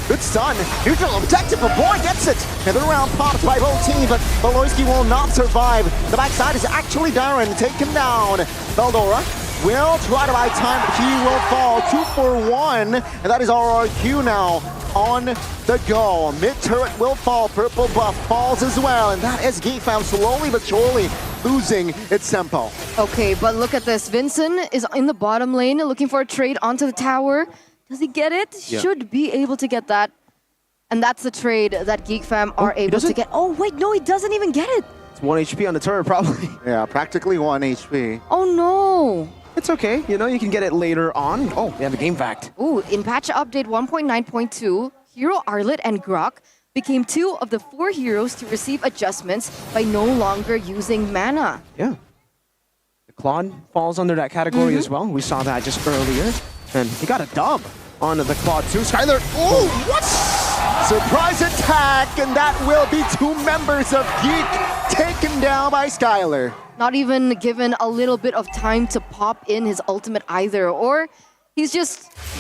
Good stun. Neutral objective, but boy gets it. And the round popped by both teams, but Valoisky will not survive. The backside is actually Darren. Take him down. Veldora will try to buy time, but he will fall. 2 for 1. And that is RRQ now on the go. Mid turret will fall. Purple buff falls as well. And that is GeekFam slowly but surely losing its tempo. Okay, but look at this. Vincent is in the bottom lane looking for a trade onto the tower. Does he get it? Yeah. Should be able to get that. And that's the trade that GeekFam are able to get. Oh, wait, no, he doesn't even get it. It's 1 HP on the turret, probably. Yeah, practically 1 HP. Oh, no. It's okay. You know, you can get it later on. Oh, we have a game fact. Ooh, in patch update 1.9.2, Hero Arlet and Grok became 2 of the 4 heroes to receive adjustments by no longer using mana. Yeah. The Claude falls under that category as well. We saw that just earlier. And he got a dub on the Claude too. Skylar, oh, what? Surprise attack, and that will be 2 members of Geek taken down by Skylar. Not even given a little bit of time to pop in his ultimate either. Or he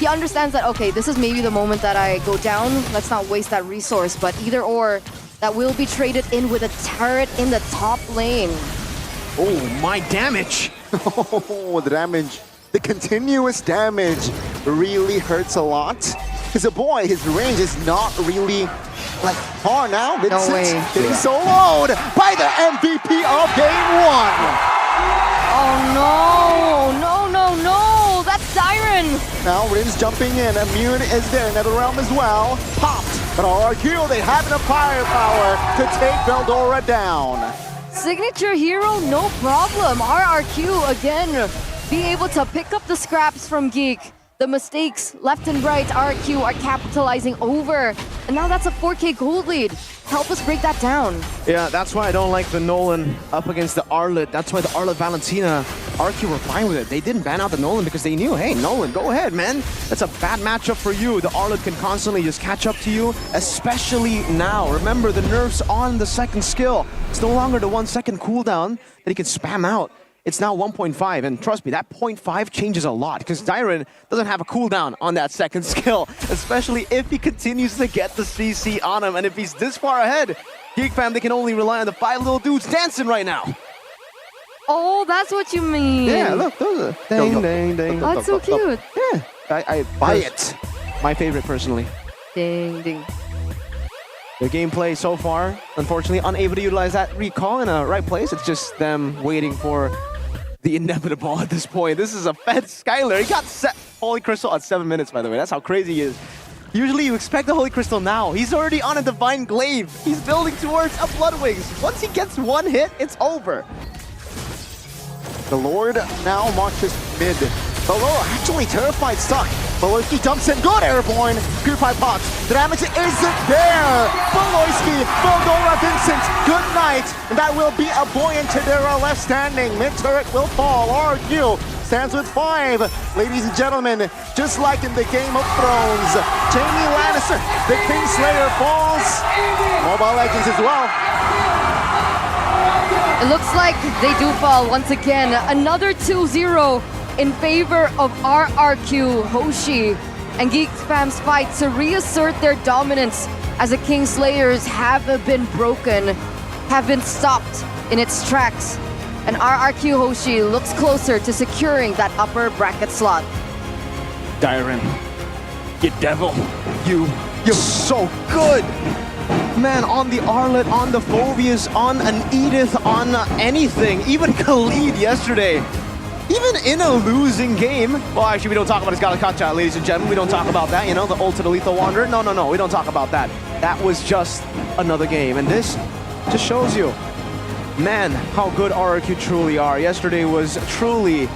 understands that, okay, this is maybe the moment that I go down. Let's not waste that resource. But either or, that will be traded in with a turret in the top lane. Oh, my damage. Oh, the damage. The continuous damage really hurts a lot. Because the boy, his range is not really like far now. No way. Getting soloed by the MVP of game 1. Oh no, no, no, no. That's Siren. Now Rin's jumping in. Immune is there. NetherRealm as well. Popped. But RRQ, they have enough firepower to take Veldora down. Signature hero, no problem. RRQ again being able to pick up the scraps from Geek. The mistakes left and right, RRQ are capitalizing over. And now that's a 4K gold lead. Help us break that down. Yeah, that's why I don't like the Nolan up against the Arlet. That's why the Arlet Valentina, RRQ were fine with it. They didn't ban out the Nolan because they knew, hey, Nolan, go ahead, man. That's a bad matchup for you. The Arlet can constantly just catch up to you, especially now. Remember, the nerfs on the second skill. It's no longer the 1 second cooldown that he can spam out. It's now 1.5, and trust me, that 0.5 changes a lot, because Dyron doesn't have a cooldown on that second skill, especially if he continues to get the CC on him, and if he's this far ahead, GeekFam, they can only rely on the 5 little dudes dancing right now. Oh, that's what you mean. Yeah, look, those are ding, ding, ding. That's so cute. Yeah, I buy it. My favorite, personally. Ding, ding. The gameplay so far, unfortunately, unable to utilize that recall in a right place. It's just them waiting for the inevitable at this point. This is a fed Skylar. He got set Holy Crystal at 7 minutes, by the way. That's how crazy he is. Usually you expect the Holy Crystal now. He's already on a Divine Glaive. He's building towards a Blood Wings. Once he gets 1 hit, it's over. The Lord now marches mid. Below, actually terrified stuck. Valoisky dumps in, good airborne. Purify pops. The damage isn't there. Valoisky, Veldora, Vincent, good night. And that will be a boy and Tadera left standing. Mid turret will fall. RQ stands with 5. Ladies and gentlemen, just like in the Game of Thrones, Jaime Lannister, the Kingslayer falls. Mobile Legends as well. It looks like they do fall once again. Another 2-0 in favor of RRQ, Hoshi, and GeekFam's fight to reassert their dominance as the Kingslayers have been broken, have been stopped in its tracks. And RRQ Hoshi looks closer to securing that upper bracket slot. Dyron, you devil, you're so good. Man, on the Arlet, on the Phobias, on an Edith, on anything, even Khalid yesterday. Even in a losing game, well, actually, we don't talk about his Galakacha, ladies and gentlemen. We don't talk about that, you know, the ultimate lethal wanderer. No, we don't talk about that. That was just another game, and this just shows you, man, how good RRQ truly are. Yesterday was truly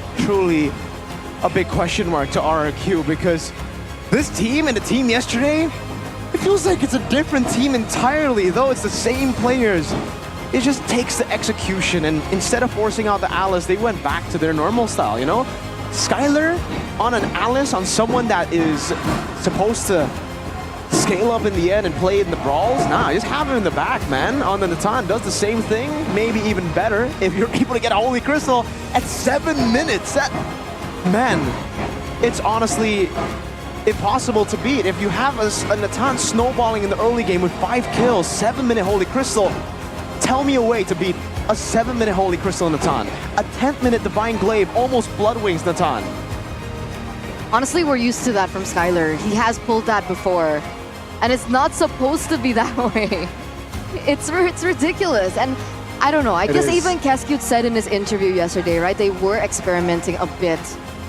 a big question mark to RRQ because This team and the team yesterday, it feels like it's a different team entirely, though it's the same players. It just takes the execution, and instead of forcing out the Alice, they went back to their normal style, you know? Skylar on an Alice, on someone that is supposed to scale up in the end and play in the brawls? Nah, just have him in the back, man. On the Natan, does the same thing, maybe even better, if you're able to get a Holy Crystal at 7 minutes. That, man, it's honestly impossible to beat. If you have a Natan snowballing in the early game with 5 kills, 7-minute Holy Crystal, tell me a way to beat a 7-minute Holy Crystal Natan, a 10th-minute Divine Glaive, almost Blood Wings Natan. Honestly, we're used to that from Skylar. He has pulled that before. And it's not supposed to be that way. It's ridiculous. And I don't know, I guess even Cascute said in his interview yesterday, right? They were experimenting a bit.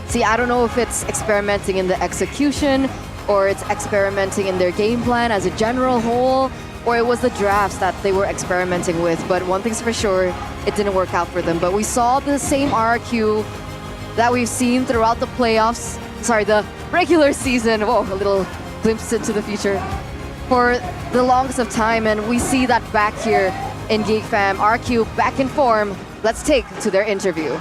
See, I don't know if it's experimenting in the execution or it's experimenting in their game plan as a general whole, or it was the drafts that they were experimenting with. But one thing's for sure, it didn't work out for them. But we saw the same RRQ that we've seen throughout the playoffs, the regular season. Whoa, a little glimpse into the future. For the longest of time, and we see that back here in Geek Fam. RQ back in form. Let's take to their interview.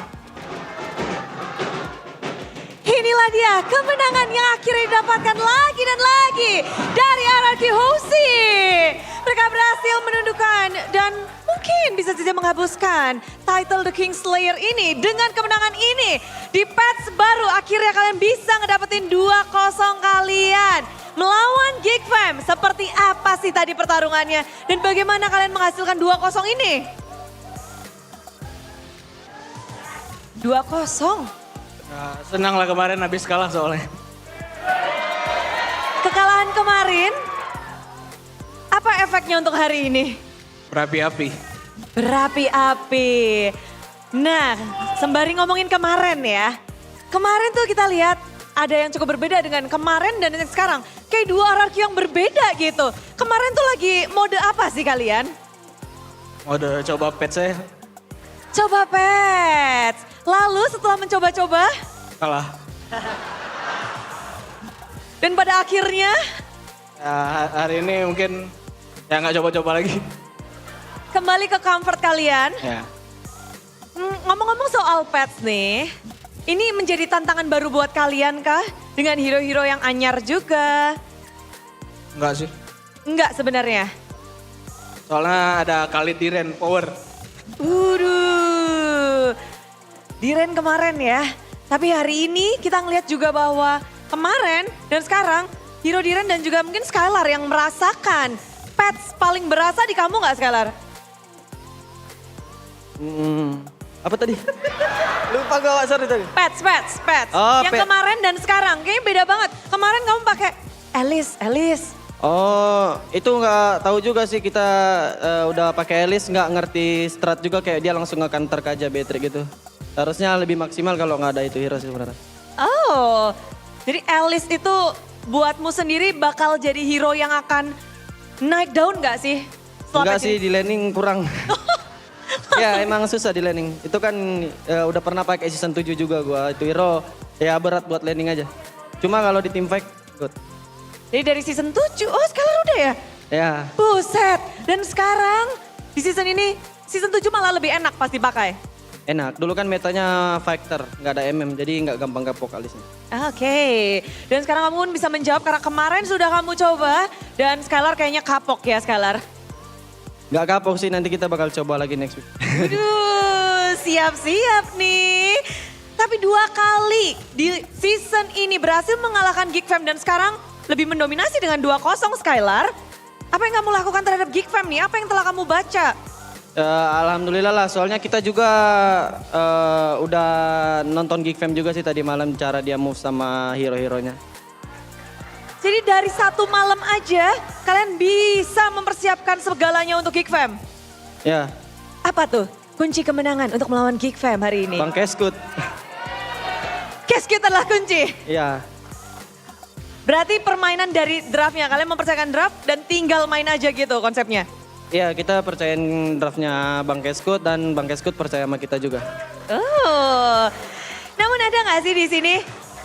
Inilah dia kemenangan yang akhirnya didapatkan lagi dan lagi dari RRQ Hoshi. Mereka berhasil menundukkan dan mungkin bisa saja menghapuskan title The Kingslayer ini dengan kemenangan ini. Di patch baru akhirnya kalian bisa ngedapetin 2-0 kalian. Melawan Geek Fam, seperti apa sih tadi pertarungannya? Dan bagaimana kalian menghasilkan 2-0 ini? 2-0? Senang lah kemarin habis kalah soalnya. Kekalahan kemarin, apa efeknya untuk hari ini? Berapi-api. Berapi-api. Nah, sembari ngomongin kemarin ya. Kemarin tuh kita lihat ada yang cukup berbeda dengan kemarin dan yang sekarang. Kayak dua RRQ yang berbeda gitu. Kemarin tuh lagi mode apa sih kalian? Mode coba pet saya. Coba pets. Lalu setelah mencoba-coba? Kalah. Dan pada akhirnya? Ya, hari ini mungkin ya nggak coba-coba lagi. Kembali ke comfort kalian. Ya. Ngomong-ngomong soal pets nih. Ini menjadi tantangan baru buat kalian kah? Dengan hero-hero yang anyar juga? Enggak sih. Enggak sebenarnya. Soalnya ada Khalid Diren power. Diren kemarin ya. Tapi hari ini kita ngelihat juga bahwa kemarin dan sekarang hero Diren dan juga mungkin Skylar yang merasakan pets paling berasa di kamu nggak Skylar? Apa tadi? Lupa gue sorry tadi. Pets. Oh, yang kemarin dan sekarang kayaknya beda banget. Kemarin kamu pakai Alice. Oh, itu nggak tahu juga sih kita udah pakai Alice nggak ngerti strat juga kayak dia langsung nge-counter aja Beatrix gitu. Harusnya lebih maksimal kalau nggak ada itu hero sih sebenarnya. Oh, jadi Alice itu buatmu sendiri bakal jadi hero yang akan naik daun nggak sih? Enggak sih, di laning kurang. Ya emang susah di laning. Itu kan udah pernah pakai season 7 juga gua. Itu hero ya berat buat laning aja. Cuma kalau di team fight good. Jadi dari season 7, oh sekarang udah ya? Ya. Buset, dan sekarang di season ini, season 7 malah lebih enak pasti pakai. Enak, dulu kan metanya fighter, nggak ada MM, jadi nggak gampang kapok alisnya. Oke, dan sekarang kamu pun bisa menjawab karena kemarin sudah kamu coba dan Skylar kayaknya kapok ya Skylar. Nggak kapok sih, nanti kita bakal coba lagi next week. Waduh, siap-siap nih. Tapi 2 kali di season ini berhasil mengalahkan Geek Fam dan sekarang lebih mendominasi dengan 2-0 Skylar. Apa yang kamu lakukan terhadap Geek Fam nih? Apa yang telah kamu baca? Alhamdulillah lah, soalnya kita juga udah nonton Geek Fam juga sih tadi malam cara dia move sama hero-heronya. Jadi dari 1 malam aja kalian bisa mempersiapkan segalanya untuk Geek Fam? Ya. Apa tuh kunci kemenangan untuk melawan Geek Fam hari ini? Bang Keskut. Keskut adalah kunci? Iya. Berarti permainan dari draftnya, kalian mempercayakan draft dan tinggal main aja gitu konsepnya? Iya, kita percayain draftnya Bang Keskut dan Bang Keskut percaya sama kita juga. Oh, namun ada nggak sih di sini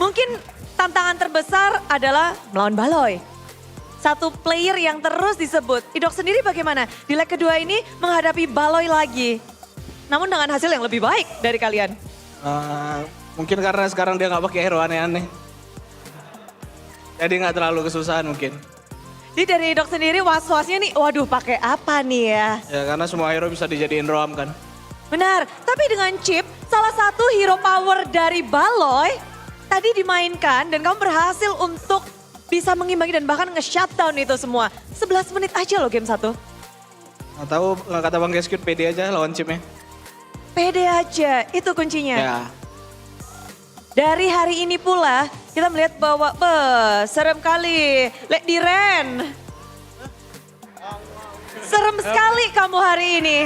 mungkin tantangan terbesar adalah melawan Baloy. Satu player yang terus disebut. Idok sendiri bagaimana? Di leg kedua ini menghadapi Baloy lagi. Namun dengan hasil yang lebih baik dari kalian. Mungkin karena sekarang dia nggak pakai hero aneh-aneh. Jadi nggak terlalu kesusahan mungkin. Jadi dari Idok sendiri was-wasnya nih, waduh pakai apa nih ya? Ya karena semua hero bisa dijadiin roam kan. Benar, tapi dengan chip, salah satu hero power dari Baloy tadi dimainkan dan kamu berhasil untuk bisa mengimbangi dan bahkan nge-shutdown itu semua. 11 menit aja loh game 1. Nggak tahu, nggak kata Bang Geskut pede aja lawan chipnya. Pede aja, itu kuncinya. Ya. Dari hari ini pula kita melihat bahwa serem kali. Lek Diren. Serem sekali kamu hari ini.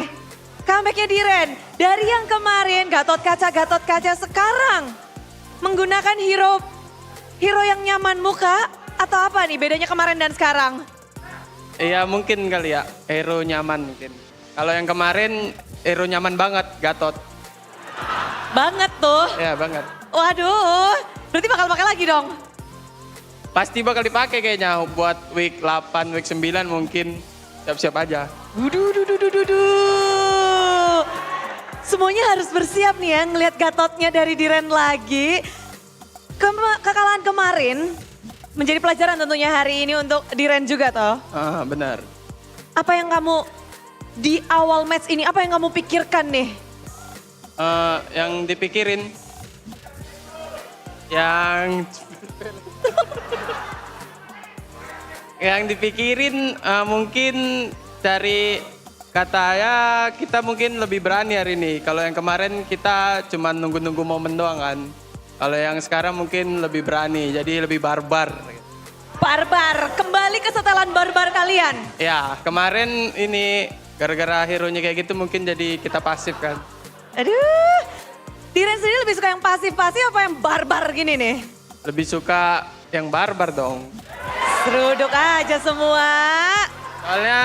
Comebacknya Diren. Dari yang kemarin Gatot Kaca sekarang menggunakan hero yang nyaman muka atau apa nih bedanya kemarin dan sekarang? Iya mungkin kali ya, hero nyaman mungkin. Kalau yang kemarin hero nyaman banget, Gatot. Banget tuh. Ya banget. Waduh, berarti bakal pakai lagi dong? Pasti bakal dipakai kayaknya buat week 8, week 9 mungkin. Siap-siap aja. Semuanya harus bersiap nih ya ngelihat Gatotnya dari Diren lagi. Kekalahan kemarin menjadi pelajaran tentunya hari ini untuk Diren juga toh. Benar. Apa yang kamu di awal match ini, apa yang kamu pikirkan nih? Yang dipikirin, yang dipikirin mungkin dari katanya kita mungkin lebih berani hari ini. Kalau yang kemarin kita cuma nunggu-nunggu momen doang kan. Kalau yang sekarang mungkin lebih berani, jadi lebih barbar. Barbar, kembali ke setelan barbar kalian. Ya, kemarin ini gara-gara hero-nya kayak gitu mungkin jadi kita pasif kan. Aduh, Diren sendiri lebih suka yang pasif-pasif apa yang barbar gini nih? Lebih suka yang barbar dong. Seruduk aja semua. Soalnya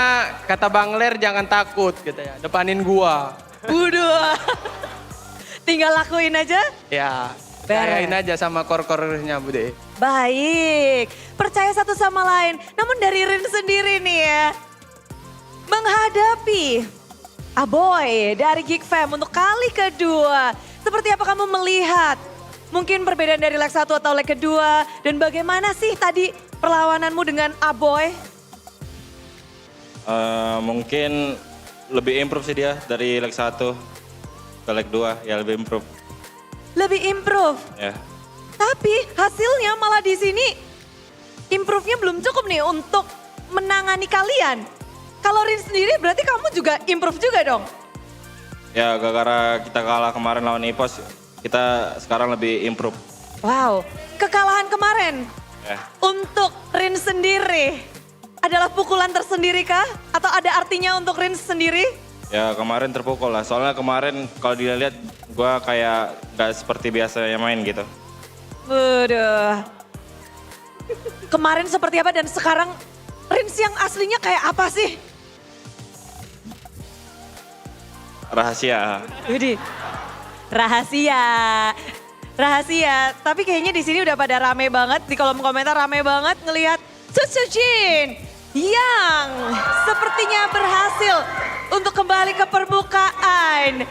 kata Bang Ler jangan takut gitu ya, depanin gua. Waduh, tinggal lakuin aja? Ya, percayain aja sama core-core-nya Bude. Baik, percaya satu sama lain. Namun dari Rin sendiri nih ya, menghadapi Aboy dari Geek Fam untuk kali kedua. Seperti apa kamu melihat? Mungkin perbedaan dari leg 1 atau leg kedua. Dan bagaimana sih tadi perlawananmu dengan Aboy? Mungkin lebih improve sih dia dari leg 1 ke leg 2 ya lebih improve. Lebih improve? Ya. Tapi hasilnya malah di sini improve-nya belum cukup nih untuk menangani kalian. Kalau Rin sendiri berarti kamu juga improve juga dong? Ya gara-gara kita kalah kemarin lawan Ipos, kita sekarang lebih improve. Wow, kekalahan kemarin Ya. untuk Rin sendiri adalah pukulan tersendiri kah? Atau ada artinya untuk Rin sendiri? Ya kemarin terpukul lah, soalnya kemarin kalau dilihat gue kayak gak seperti biasanya main gitu. Waduh. Kemarin seperti apa dan sekarang Rins yang aslinya kayak apa sih? Rahasia. Widih, rahasia. Rahasia, tapi kayaknya di sini udah pada rame banget, di kolom komentar rame banget ngelihat Sutsujin yang sepertinya berhasil untuk kembali ke permukaan.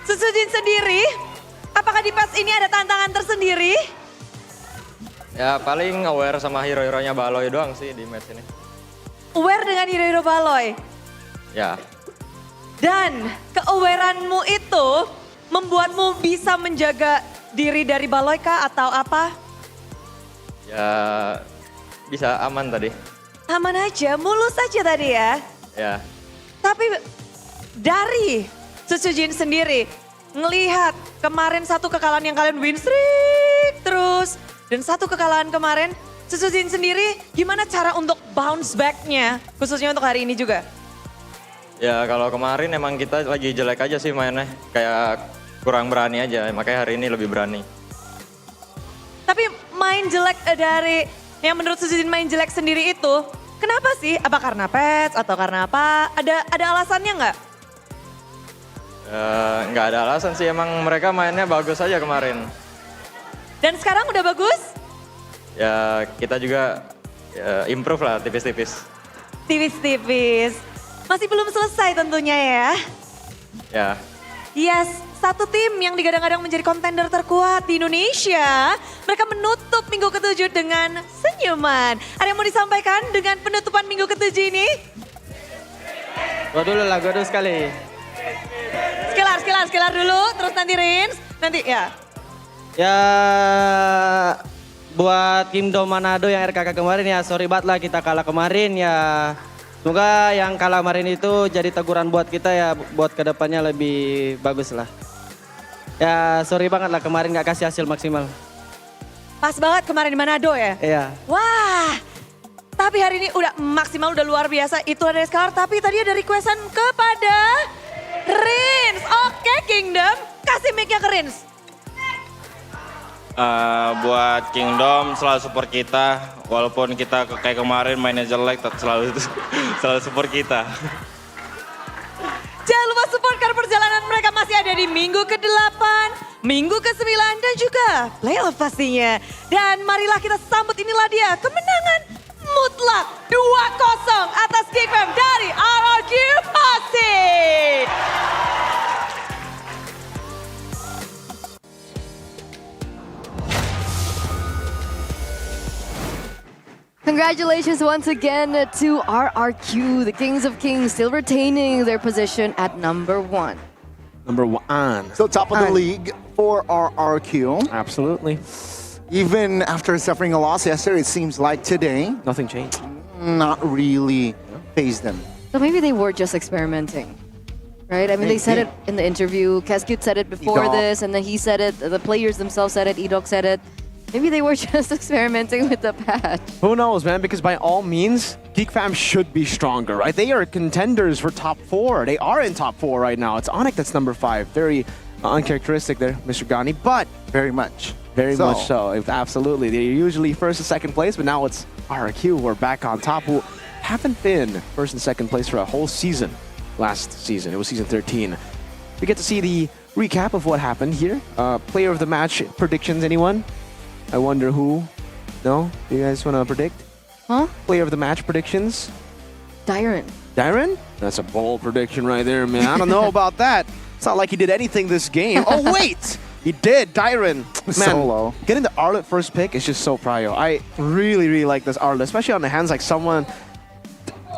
Sutsujin sendiri, apakah di patch ini ada tantangan tersendiri? Ya paling aware sama hero-heronya Baloy doang sih di match ini. Aware dengan hero-hero Baloy? Ya. Dan ke-awarenmu itu membuatmu bisa menjaga diri dari Baloy kah atau apa? Ya bisa aman tadi. Aman aja, mulus aja tadi ya. Ya. Tapi dari Sutsujin sendiri, ngelihat kemarin satu kekalahan yang kalian win streak terus. Dan satu kekalahan kemarin, Sutsujin sendiri gimana cara untuk bounce back-nya khususnya untuk hari ini juga? Ya kalau kemarin emang kita lagi jelek aja sih mainnya. Kayak kurang berani aja, makanya hari ini lebih berani. Tapi main jelek dari yang menurut Sutsujin main jelek sendiri itu, kenapa sih? Apa karena patch atau karena apa? Ada alasannya nggak? Nggak ada alasan sih, emang mereka mainnya bagus aja kemarin. Dan sekarang udah bagus? ya kita juga improve lah tipis-tipis. Tipis-tipis. Masih belum selesai tentunya ya. Ya. Yes, satu tim yang digadang-gadang menjadi kontender terkuat di Indonesia. Mereka menutup minggu ke-7 dengan senyuman. Ada yang mau disampaikan dengan penutupan minggu ke-7 ini? Gue dulu sekali. Skilar dulu, terus nanti Rins, nanti ya. Ya buat Kingdom Manado yang RKK kemarin ya sorry banget lah kita kalah kemarin ya. Semoga yang kalah kemarin itu jadi teguran buat kita ya buat kedepannya lebih bagus lah. Ya sorry banget lah kemarin gak kasih hasil maksimal. Pas banget kemarin di Manado ya? Iya. Wah, tapi hari ini udah maksimal, udah luar biasa. Itu ada Scar, tapi tadi ada requestan kepada Rins. Oke Kingdom, kasih mic-nya ke Rins. Buat Kingdom selalu support kita, walaupun kita kayak kemarin mainnya jelek, selalu support kita. Jangan lupa support karena perjalanan mereka masih ada di minggu ke-8, minggu ke-9 dan juga playoff pastinya. Dan marilah kita sambut, inilah dia kemenangan mutlak 2-0 atas Geekfam dari RRQ Pasti. Congratulations once again to RRQ, the Kings of Kings, still retaining their position at number 1. Number 1. So top of the league for RRQ. Absolutely. Even after suffering a loss yesterday, it seems like today, nothing changed. Not really phased them. So maybe they were just experimenting, right? I mean, they said it in the interview. Keskut said it before Edok. this, and then he said it. The players themselves said it. Edok said it. Maybe they were just experimenting with the patch. Who knows, man? Because by all means, GeekFam should be stronger, right? They are contenders for top 4. They are in top 4 right now. It's Onyx that's number 5. Very uncharacteristic there, Mr. Ghani, but very much. Very much so. Absolutely. They're usually first and second place, but now it's RRQ who are back on top, who haven't been first and second place for a whole season last season. It was season 13. We get to see the recap of what happened here. Player of the match predictions, anyone? I wonder who? No? Do you guys want to predict? Huh? Player of the match predictions? Dyron. Dyron? That's a bold prediction right there, man. I don't know about that. It's not like he did anything this game. Oh, wait! He did, Dyron. Man, Solo. Getting the Arlet first pick is just so prio. I really, really like this Arlet, especially on the hands like someone...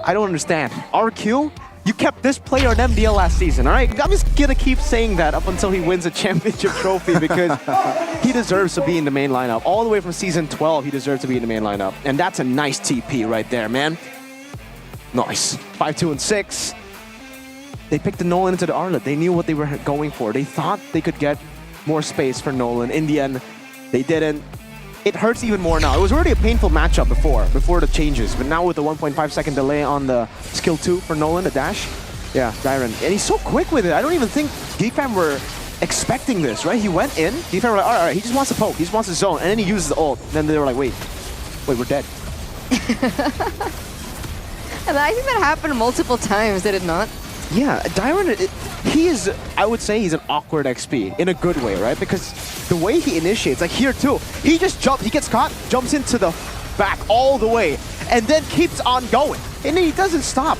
I don't understand. RQ? You kept this player on MDL last season, all right? I'm just gonna keep saying that up until he wins a championship trophy because he deserves to be in the main lineup. All the way from season 12, he deserves to be in the main lineup. And that's a nice TP right there, man. Nice. 5-2 and 6. They picked the Nolan into the Arlet. They knew what they were going for. They thought they could get more space for Nolan. In the end, they didn't. It hurts even more now. It was already a painful matchup before the changes, but now with the 1.5 second delay on the skill 2 for Nolan, the dash, yeah, Dyron. And he's so quick with it. I don't even think GeekFam were expecting this, right? He went in, GeekFam were like, all right, he just wants to poke, he just wants to zone, and then he uses the ult. And then they were like, wait, we're dead. And I think that happened multiple times, did it not? Yeah, Dyron, he is, I would say he's an awkward XP in a good way, right? Because the way he initiates, like here too, he just jumps, he gets caught, jumps into the back all the way, and then keeps on going. And then he doesn't stop.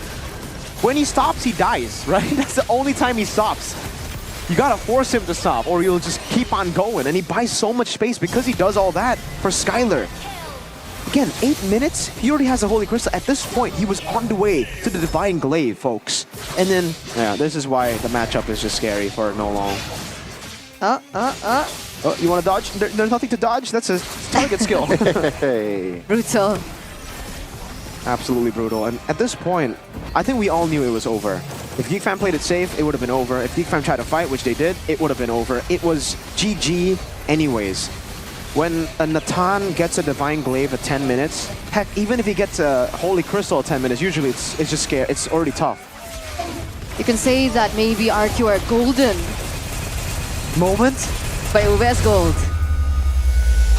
When he stops, he dies, right? That's the only time he stops. You gotta force him to stop, or he'll just keep on going. And he buys so much space because he does all that for Skylar. Again, 8 minutes, he already has a Holy Crystal. At this point, he was on the way to the Divine Glaive, folks. And then, yeah, this is why the matchup is just scary for No Long. Oh, you want to dodge? There's nothing to dodge? That's a target skill. Brutal. Absolutely brutal. And at this point, I think we all knew it was over. If GeekFam played it safe, it would have been over. If GeekFam tried to fight, which they did, it would have been over. It was GG anyways. When a Natan gets a Divine Glaive at 10 minutes, heck, even if he gets a Holy Crystal at 10 minutes, usually it's just scary. It's already tough. You can say that maybe RQ are golden moment by UBS Gold.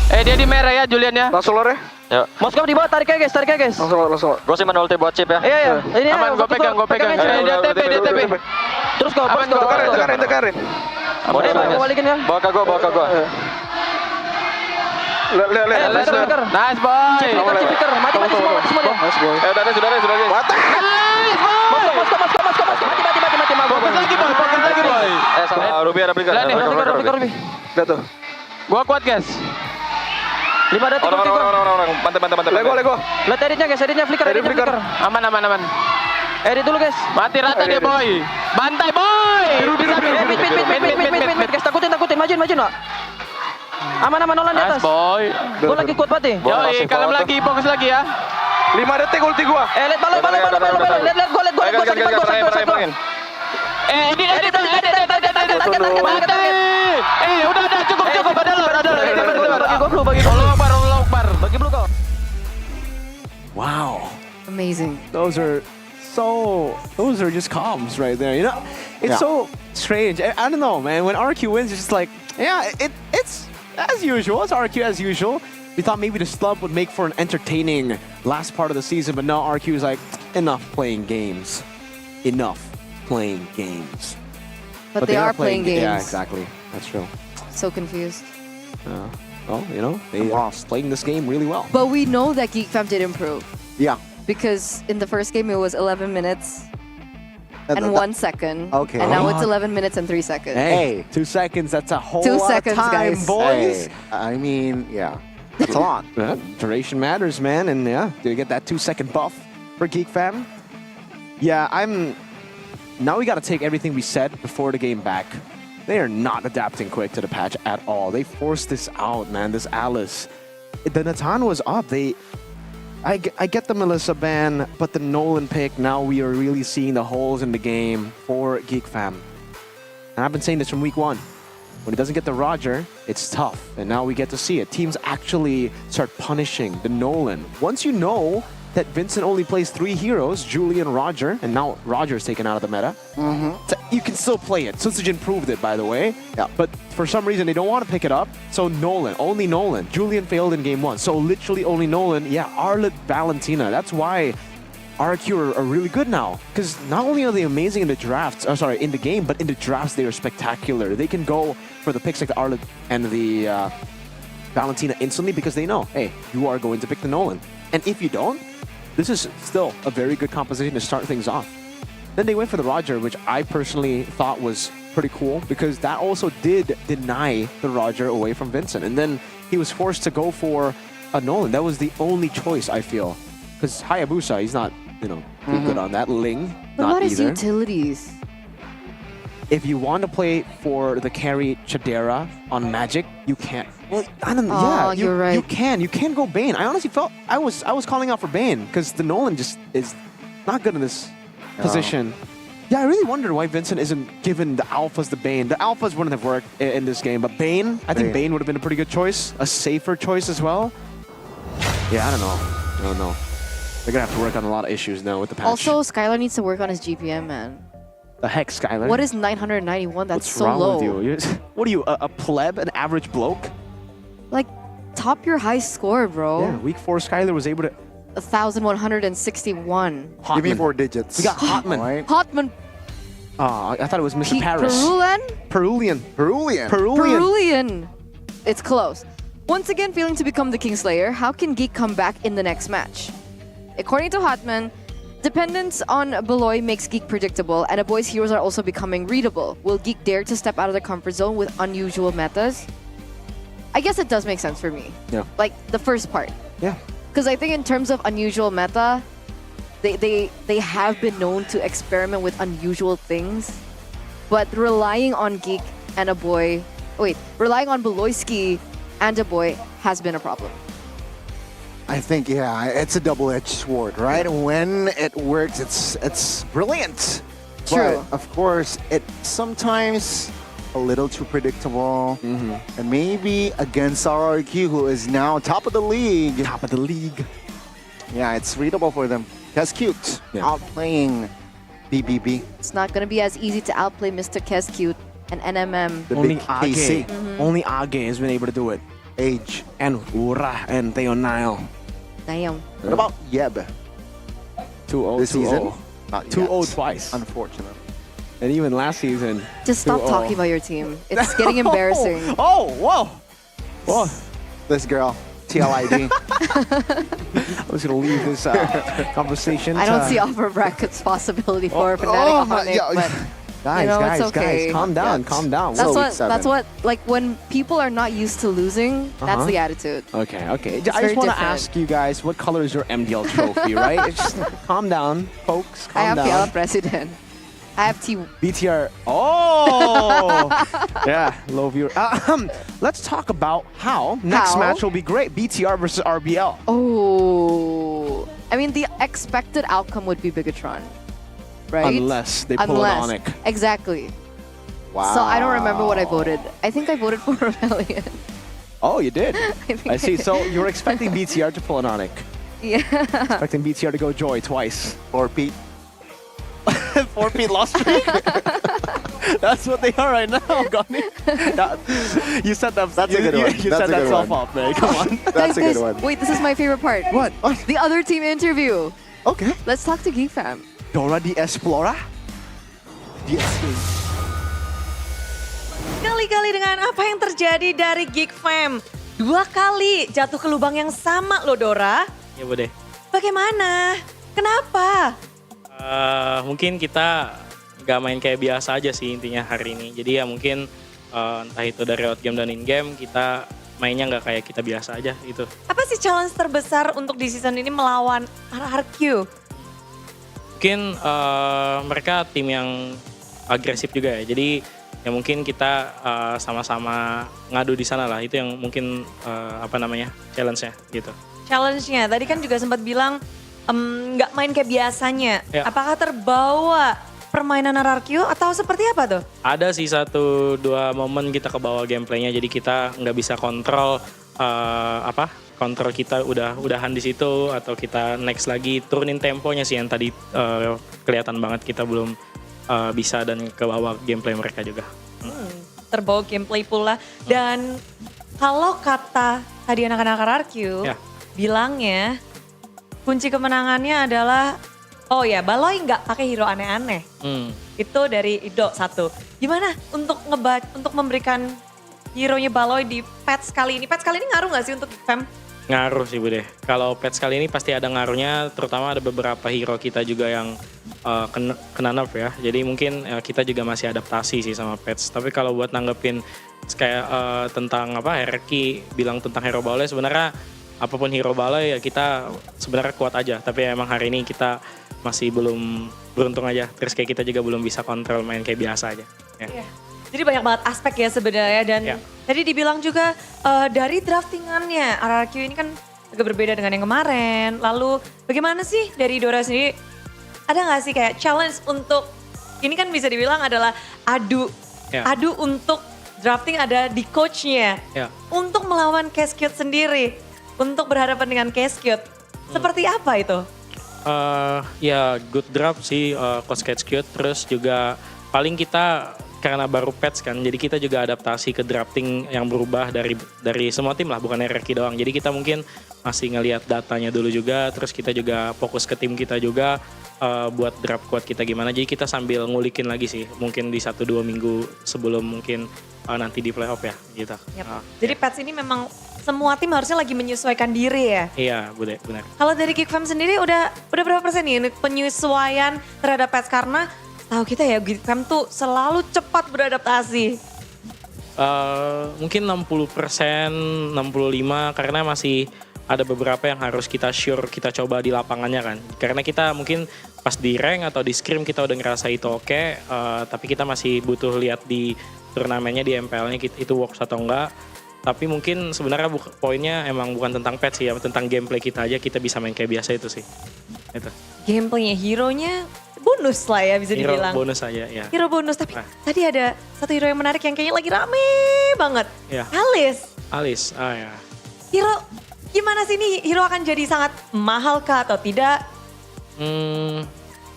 Dia di merah ya, Julian ya. Langsung lor ya. Ya. Moskop di bawah, tarik aja guys, tarik aja guys. Langsung. Gue simpan ulti buat chip ya. Iya. Ini aman, gue pegang. Dia TP. Terus kau bos, Tekarin. Bawa ke gue. Lihat. Nice boy. Fikir. Mati semua dia. Nice boy. Sudah deh. Watak. Fokus lagi boy. Sama Ruby ada berikan. Ruby. Lihat tuh. Gua kuat guys. 5 detik. Orang. Mantap. Lego. Lihat editnya guys, editnya flicker. Aman. Edit dulu guys. Mati rata dia boy. Bantai boy. Ruby mid guys, takutin. Majuin Nak. Aman Nolan di atas. Nice boy. Gua lagi kuat banget nih. Yoi, kalem lagi, fokus lagi ya. 5 detik ulti gua. Lihat balo. Lihat gua sakit gua. Edit. Udah cukup. Bagi gua Allah Akbar. Bagi blue kau. Wow. Amazing. Those are just comms right there. You know, it's so strange. I don't know, man. When RQ wins, it's just like, yeah, it's as usual. It's RQ as usual. We thought maybe the slump would make for an entertaining last part of the season, but now RQ is like, enough playing games. But they are playing games. Yeah, exactly. That's true. So confused. Well, you know, they are playing this game really well. But we know that Geek Fam did improve. Yeah. Because in the first game, it was 11 minutes and 1 second. Okay. And now it's 11 minutes and 3 seconds. Hey, 2 seconds, that's a whole 2 lot seconds, of time, guys. boys. Hey, I mean, yeah. That's a lot. Duration matters, man. And yeah, do you get that 2-second buff for Geek Fam? Yeah, now we got to take everything we said before the game back. They are not adapting quick to the patch at all. They forced this out, man. This Alice. The Natan was up. I get the Melissa ban, but the Nolan pick, now we are really seeing the holes in the game for Geek Fam. And I've been saying this from week 1. When he doesn't get the Roger, it's tough. And now we get to see it. Teams actually start punishing the Nolan. Once you know that Vincent only plays 3 heroes, Julian, Roger, and now Roger's taken out of the meta, so you can still play it. Sunsujin proved it, by the way. Yeah. But for some reason, they don't want to pick it up. So Nolan, only Nolan. Julian failed in game 1. So literally only Nolan. Yeah, Arlet, Valentina. That's why RQ are really good now. Because not only are they amazing in the drafts, in the game, but in the drafts, they are spectacular. They can go for the picks like the Arlet and the Valentina instantly because they know, hey, you are going to pick the Nolan. And if you don't, this is still a very good composition to start things off. Then they went for the Roger, which I personally thought was pretty cool because that also did deny the Roger away from Vincent. And then he was forced to go for a Nolan. That was the only choice, I feel. Because Hayabusa, he's not, too good on that. Ling, But not what is either. utilities? If you want to play for the carry Chadera on Magic, you can't. Well, I don't know. Oh, Yeah, you're right. You can. You can go Bane. I honestly felt I was calling out for Bane because the Nolan just is not good in this position. Yeah, I really wonder why Vincent isn't given the alphas the Bane. The alphas wouldn't have worked in this game, but Bane, I think Bane would have been a pretty good choice, a safer choice as well. Yeah, I don't know. They're gonna have to work on a lot of issues now with the patch. Also, Skylar needs to work on his GPM, man. The heck, Skylar? What is 991? That's What's so wrong low. with you? What are you, a pleb, an average bloke? Like, top your high score, bro. Yeah, week 4 Skylar was able to... 1,161. Hotman. Give me 4 digits. We got Hotman. Right. Hotman. I thought it was Mr. Paris. Perulian. It's close. Once again, failing to become the Kingslayer, how can Geek come back in the next match? According to Hotman, dependence on Beloy makes Geek predictable, and a boy's heroes are also becoming readable. Will Geek dare to step out of the comfort zone with unusual metas? I guess it does make sense for me. Yeah. Like, the first part. Yeah. Because I think in terms of unusual meta, they have been known to experiment with unusual things. But relying on Geek and a boy... relying on Beloyski and a boy has been a problem. I think, yeah, it's a double-edged sword, right? When it works, it's brilliant. True. But, of course, it's sometimes a little too predictable. And maybe against RRQ, who is now top of the league. Yeah, it's readable for them. That's cute. Yeah. Outplaying BBB. It's not going to be as easy to outplay Mr. Keskute and NMM. The Only big KC. Only Age has been able to do it. Age. And Ura and Theonile. Damn. What about Yeb? 2-0. This season? 2-0. Not 2-0 yet. twice. Unfortunately. And even last season. Just stop 2-0. talking about your team. It's getting embarrassing. Oh, whoa. this girl. TLID. I was gonna leave this conversation. I don't see upper brackets possibility for Fnatic Onyx, but guys, you know, guys, it's okay. guys, calm down, calm down. That's what, like when people are not used to losing, that's the attitude. Okay, okay. It's I very just want to different. ask you guys, what color is your MDL trophy, right? It's just calm down, folks, I calm have down. Piala President. I have T. BTR. Oh! Yeah, low viewer. Let's talk about how next match will be great. BTR versus RBL. Oh, I mean the expected outcome would be Bigatron, right? Unless they pull an Onyx. Exactly. Wow. So I don't remember what I voted. I think I voted for Rebellion. Oh, you did? think I see. I So you're expecting BTR to pull an Onyx. Yeah. Expecting BTR to go Joy twice. Or Pete. 4-Pete lost streak. That's what they are right now, Goni. You set that. That's a good one. You That's set a good that self one. up, man. Come on. That's a good one. Wait, this is my favorite part. What? The other team interview. Okay. Let's talk to Geek Fam. Dora di Explora. Kali-kali dengan apa yang terjadi dari Geek Fam. 2 kali jatuh ke lubang yang sama loh Dora. Ya Bude. Bagaimana? Kenapa? Mungkin kita nggak main kayak biasa aja sih intinya hari ini. Jadi ya mungkin entah itu dari out game dan in game kita mainnya nggak kayak kita biasa aja gitu. Apa sih challenge terbesar untuk di season ini melawan RRQ? Mungkin mereka tim yang agresif juga ya. Jadi ya mungkin kita sama-sama ngadu di sana lah. Itu yang mungkin challenge-nya gitu. Challenge-nya, tadi kan juga sempat bilang nggak main kayak biasanya. Ya. Apakah terbawa permainan RRQ atau seperti apa tuh? Ada sih 1-2 momen kita ke bawah gameplaynya, jadi kita nggak bisa kontrol kontrol kita udahan di situ atau kita next lagi turunin temponya sih yang tadi kelihatan banget kita belum bisa dan ke bawah gameplay mereka juga. Terbawa gameplay pula. Dan kalau kata tadi anak-anak RRQ bilangnya kunci kemenangannya adalah Baloy nggak pakai hero aneh-aneh. Itu dari Ido 1. Gimana untuk memberikan hero-nya Baloy di patch kali ini? Patch kali ini ngaruh nggak sih untuk Fam? Ngaruh sih Bude. Kalau patch kali ini pasti ada ngaruhnya, terutama ada beberapa hero kita juga yang kena nerf ya. Jadi mungkin kita juga masih adaptasi sih sama patch. Tapi kalau buat nanggepin kayak tentang Herki bilang tentang hero Baloy, sebenarnya apapun hero Baloy ya kita sebenarnya kuat aja. Tapi emang hari ini kita masih belum beruntung aja. Terus kayak kita juga belum bisa kontrol main kayak biasa aja. Ya. Iya. Jadi banyak banget aspek ya sebenarnya. Dan tadi dibilang juga dari draftingannya RRQ ini kan agak berbeda dengan yang kemarin. Lalu bagaimana sih dari Dora sendiri? Ada nggak sih kayak challenge untuk, ini kan bisa dibilang adalah adu untuk drafting ada di coachnya. Untuk melawan Cascade sendiri. Untuk berhadapan dengan Cascade. Seperti apa itu? Ya good draft sih Coach Cascade. Terus juga paling kita karena baru patch kan, jadi kita juga adaptasi ke drafting yang berubah dari semua tim lah, bukan RRQ doang. Jadi kita mungkin masih ngelihat datanya dulu juga, terus kita juga fokus ke tim kita juga buat draft kuat kita gimana. Jadi kita sambil ngulikin lagi sih, mungkin di 1-2 minggu sebelum mungkin nanti di playoff ya gitu. Jadi patch ini memang semua tim harusnya lagi menyesuaikan diri ya? Iya Bude, benar. Kalau dari Geek Fam sendiri udah berapa persen nih penyesuaian terhadap patch? Karena tahu kita ya Geek Fam tuh selalu cepat beradaptasi. Mungkin 60%, 65% karena masih ada beberapa yang harus kita kita coba di lapangannya kan. Karena kita mungkin pas di rank atau di scrim kita udah ngerasa itu oke, tapi kita masih butuh lihat di turnamennya di MPL-nya itu works atau enggak. Tapi mungkin sebenarnya poinnya emang bukan tentang patch sih ya, tentang gameplay kita aja kita bisa main kayak biasa itu sih. Itu. Gameplaynya, hero-nya bonus lah ya bisa dibilang. Hero bonus aja ya. Hero bonus, tapi tadi ada satu hero yang menarik yang kayaknya lagi rame banget. Ya. Alice, ya. Hero, gimana sih ini hero akan jadi sangat mahal kah atau tidak?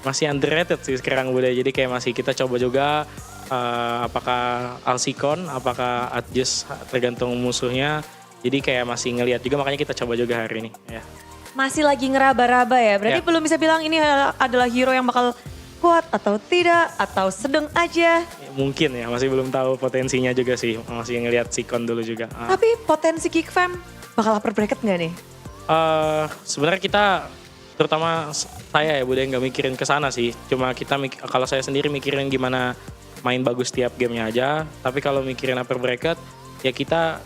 Masih underrated sih sekarang Bude, jadi kayak masih kita coba juga apakah Alcicon, apakah Adjust tergantung musuhnya. Jadi kayak masih ngelihat juga, makanya kita coba juga hari ini ya. Masih lagi ngeraba-raba ya, berarti belum bisa bilang ini adalah hero yang bakal kuat atau tidak, atau sedang aja. Mungkin ya, masih belum tahu potensinya juga sih. Masih ngelihat Sikon dulu juga. Tapi potensi Geek Fam bakal upper bracket nggak nih? Sebenarnya kita, terutama saya ya Bude, nggak mikirin ke sana sih. Cuma kita kalau saya sendiri mikirin gimana main bagus tiap gamenya aja. Tapi kalau mikirin upper bracket, ya kita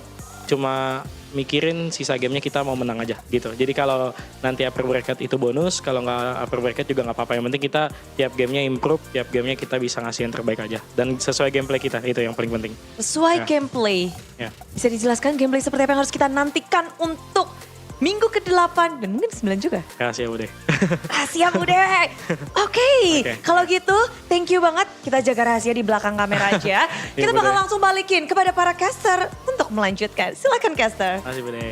cuma mikirin sisa gamenya kita mau menang aja gitu. Jadi kalau nanti upper bracket itu bonus, kalau nggak upper bracket juga nggak apa-apa. Yang penting kita tiap gamenya improve, tiap gamenya kita bisa ngasih yang terbaik aja. Dan sesuai gameplay kita, itu yang paling penting. Sesuai Ya. gameplay. Ya. Bisa dijelaskan gameplay seperti apa yang harus kita nantikan untuk minggu ke-8 dan mungkin 9 juga. Rahasia Bude. Rahasia Bude. Oke, kalau gitu thank you banget. Kita jaga rahasia di belakang kamera aja. Kita bakal Bude. langsung balikin kepada para caster untuk melanjutkan. Silakan caster. Makasih Bude.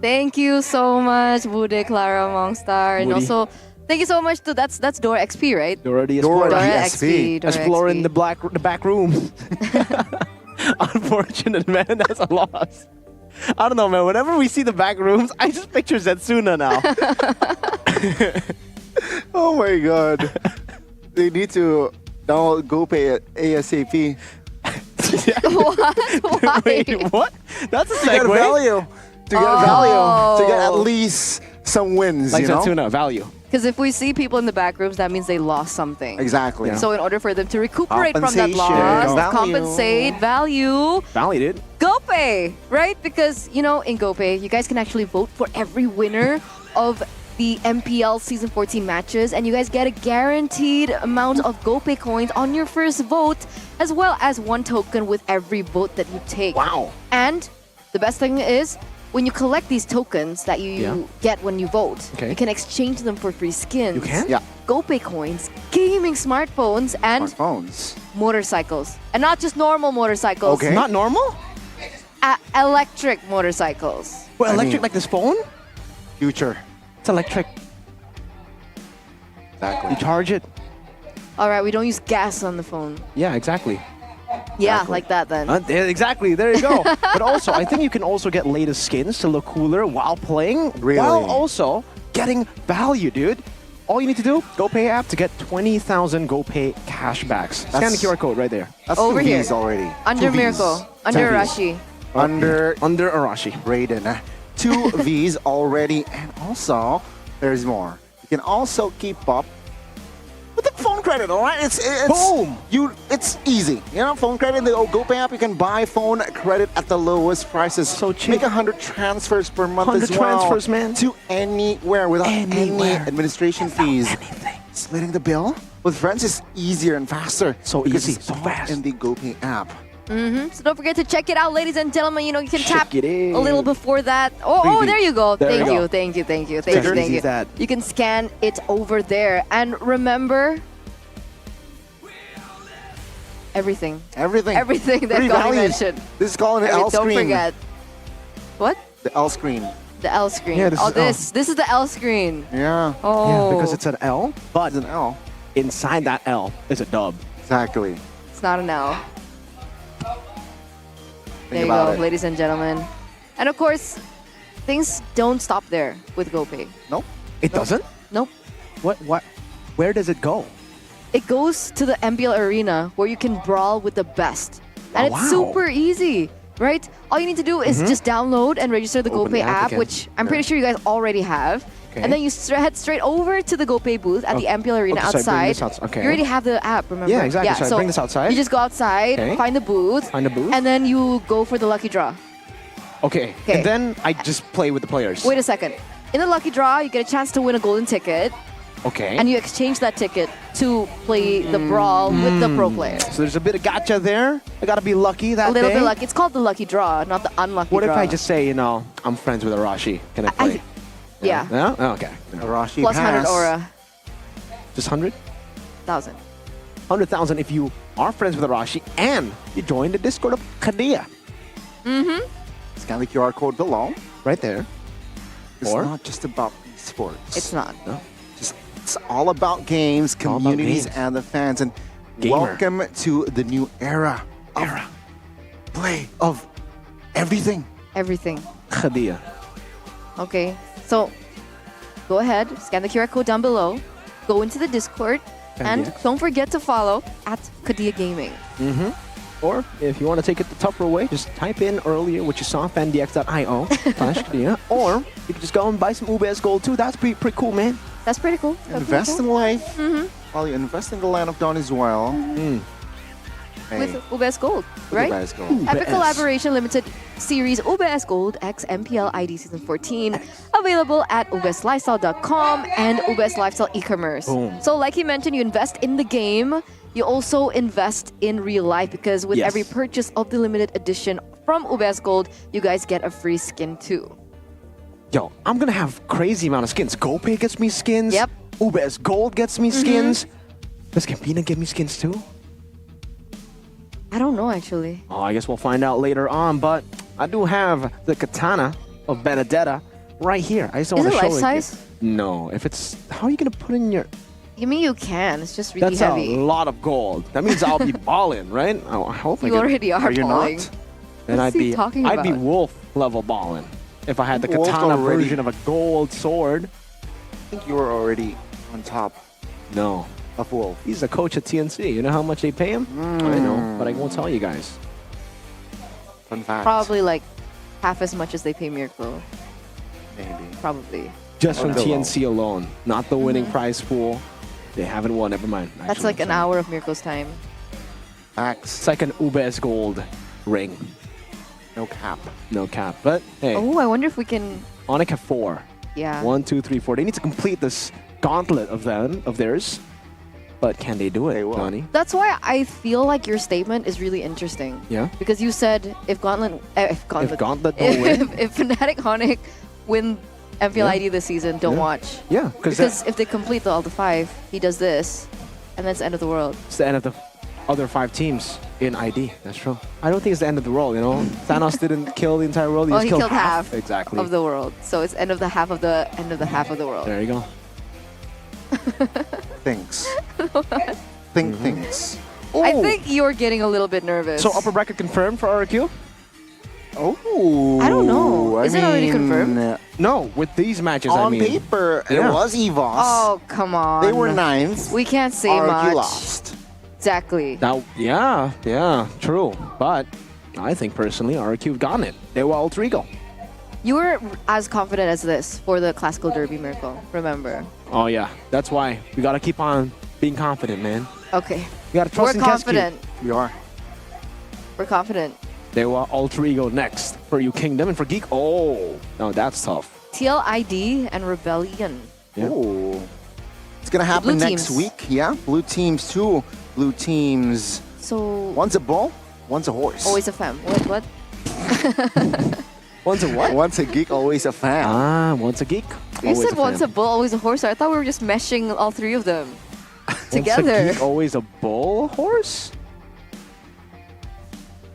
Thank you so much, Bude, Clara, Mongstar, and Budi. also thank you so much to that's Dora XP, right? Dora the Explorer. Dora XP. Dora Exploring XP. the back room. Unfortunate, man. That's a loss. I don't know, man. Whenever we see the back rooms, I just picture Zetsuna now. Oh my god. They need to download GoPay ASAP. What? Why? Wait, what? That's a To get segue. value. To get value. To get at least some wins, Like you know? Zetsuna, value. Because if we see people in the back rooms, that means they lost something. Exactly. So in order for them to recuperate from that Compensation. loss, Value. compensate, value, Value, dude. GoPay, right? Because, you know, in GoPay, you guys can actually vote for every winner of the MPL Season 14 matches, and you guys get a guaranteed amount of GoPay coins on your first vote, as well as 1 token with every vote that you take. Wow. And the best thing is, when you collect these tokens that you Yeah. get when you vote, Okay. you can exchange them for free skins. You can? Yeah. GoPay coins, gaming smartphones, and Smartphones. motorcycles. And not just normal motorcycles. Okay. Not normal? Electric motorcycles. What, I electric mean- like this phone? Future. It's electric. Exactly. You charge it. All right, we don't use gas on the phone. Yeah, exactly. Yeah, like that then. Exactly, there you go. But also, I think you can also get latest skins to look cooler while playing, Really? while also getting value, dude. All you need to do, GoPay app to get 20,000 GoPay cashbacks. Scan the QR code right there. That's Over 2 here. Vs already. Under 2 Vs. Miracle, under 2 Vs. Arashi. Under Arashi. Raiden. 2 Vs already, and also there's more. You can also keep up with the phone credit. All right, it's Boom. It's easy. You know, phone credit. The GoPay app, you can buy phone credit at the lowest prices. So cheap. Make 100 transfers per month 100 as well. transfers, man. To anywhere without Anywhere. any administration fees. Splitting the bill with friends is easier and faster. So because easy, it's so all fast. in the GoPay app. So don't forget to check it out, ladies and gentlemen. You know, you can Check tap it a in. little before that. Oh, Preview. there you go. There Thank you you, go. thank you, thank you, Check thank you, it. thank Easy you. as that. You can scan it over there. And remember, everything. Everything. Everything that Three Connie values. mentioned. This is called an I mean, L don't screen. forget. What? The L screen. The L screen. Yeah, this oh, is this is the L screen. Yeah. Oh. Yeah, because it's an L, but It's an L. inside that L is a dub. Exactly. It's not an L. There you about go, it. ladies and gentlemen. And of course, things don't stop there with GoPay. Nope. It doesn't? Nope. What? Where does it go? It goes to the MPL Arena where you can brawl with the best. And Oh, it's wow. super easy, right? All you need to do is just download and register the Open the GoPay app app, again. which I'm pretty sure you guys already have. Okay. And then you head straight over to the GoPay booth at the MPL Arena okay, so I bring outside. this outs- okay. You already have the app, remember? Yeah, exactly. So I bring this outside. You just go outside, Okay. find the booth, Find the booth. and then you go for the lucky draw. Okay. Okay. And then I just play with the players. Wait a second. In the lucky draw, you get a chance to win a golden ticket, Okay. and you exchange that ticket to play the brawl with the pro player. So there's a bit of gotcha there. I gotta be lucky that A little day. bit lucky. It's called the lucky draw, not the unlucky What draw. if I just say, I'm friends with Arashi? Can I play? Yeah. Yeah? Oh, okay. Arashi Plus 100 pass. aura. Just 100? 1,000. 100,000 if you are friends with Arashi and you join the Discord of Kadia. Mm-hmm. Scan the QR code below. Right there. It's Or- not just about esports. It's not. No. It's all about games, all about communities, games. and the fans. And Gamer. welcome to the new era of play of everything. Everything. Kadia. Okay. So go ahead, scan the QR code down below, go into the Discord, and don't forget to follow at Kadia Gaming. Or if you want to take it the tougher way, just type in earlier what you saw, fandx.io/Kadia. Or you can just go and buy some UBS Gold too. That's pretty cool, man. That's pretty cool. Invest in life while you invest in the land of Dawn as well. Hey. With UBS Gold, right? UBS Gold. Epic Collaboration Limited Series UBS Gold X MPL ID Season 14. Available at ubslifestyle.com and UBS Lifestyle e-commerce. Boom. So like he mentioned, you invest in the game. You also invest in real life because with every purchase of the limited edition from UBS Gold, you guys get a free skin too. Yo, I'm gonna have crazy amount of skins. GoPay gets me skins. Yep. UBS Gold gets me skins. Does Campina get me skins too? I don't know actually. Oh, I guess we'll find out later on, but I do have the katana of Benedetta right here. I just don't Is want it to show life it. size? No, if it's, how are you gonna put it in your, You mean you can, it's just really that's heavy. a lot of gold. That means I'll be balling, right? Oh, I hope I You get- already are you balling. not? Then What's he talking I'd be about? wolf level balling if I had the Wolf katana already. version of a gold sword. I think you were already on top No. of Wolf. He's the coach at TNC. You know how much they pay him? I know, but I won't tell you guys. Fun fact. Probably like half as much as they pay Miracle. Maybe. Probably. Just from Or below. TNC alone, not the winning prize pool. They haven't won. Never mind. That's Actually, like an hour of Miracle's time. Facts. It's like an UBS Gold ring. No cap. No cap. But hey, Oh, I wonder if we can. Onic have 4. Yeah. 1, 2, 3, 4. They need to complete this gauntlet of theirs. But can they do it, Donnie? That's why I feel like your statement is really interesting. Yeah. Because you said if Gauntlet If Gauntlet don't win. if Fnatic Honic win MPL Yeah. ID this season, don't Yeah. watch. Yeah, because if they complete all the 5, he does this, and that's the end of the world. It's the end of the other 5 teams in ID. That's true. I don't think it's the end of the world, you know? Thanos didn't kill the entire world. He Oh, just he killed killed half Exactly. of the world. So it's end of the half of the end of the half of the world. There you go. Thinks. Thinks. I think you're getting a little bit nervous. So upper bracket confirmed for RQ? Oh. I don't know. Is it already confirmed? No, with these matches, On I mean. paper, Yeah. it was EVOS. Oh, come on. They were 9th. We can't say RQ much. lost. Exactly. That, yeah, true. But I think personally, RQ gotten it. They were Alter Ego. You were as confident as this for the Classical Derby Miracle, remember? Oh yeah, that's why we gotta keep on being confident, man. Okay. You gotta trust We're in Kesky. confident. We are. We're confident. They were Alter Ego next for you Kingdom and for Geek. Oh, no, that's tough. TLID and Rebellion. Yeah. Ooh. It's gonna happen Blue next teams. week. Yeah. Blue teams too. Blue teams. So One's a bull. One's a horse. always a femme. What? One's a what? Once a geek, always a fan. Ah, once a geek. You always said once a fan. bull, always a horse. I thought we were just meshing all 3 of them Once together. a geek, always a bull horse?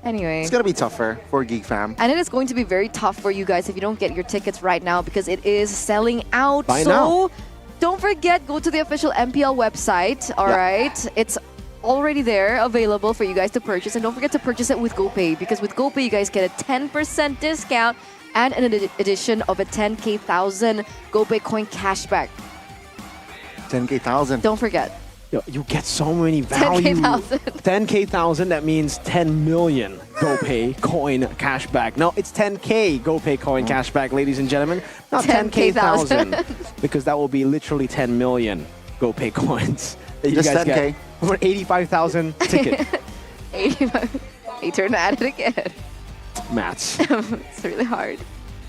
Anyway. It's gonna be tougher for Geek Fam. And it is going to be very tough for you guys if you don't get your tickets right now because it is selling out. Buy so now. don't forget, go to the official MPL website. All right, it's already there, available for you guys to purchase. And don't forget to purchase it with GoPay because with GoPay you guys get a 10% discount and an addition of a 10K thousand GoPay coin cashback. 10K thousand. Don't forget. Yo, you get so many value. 10K 10K thousand, that means 10 million GoPay coin cashback. No, it's 10K GoPay coin cashback, ladies and gentlemen. Not 10K thousand. Because that will be literally 10 million GoPay coins that you Just guys 10K. get for 85,000 ticket. 85. They turn at it again. Maths. It's really hard.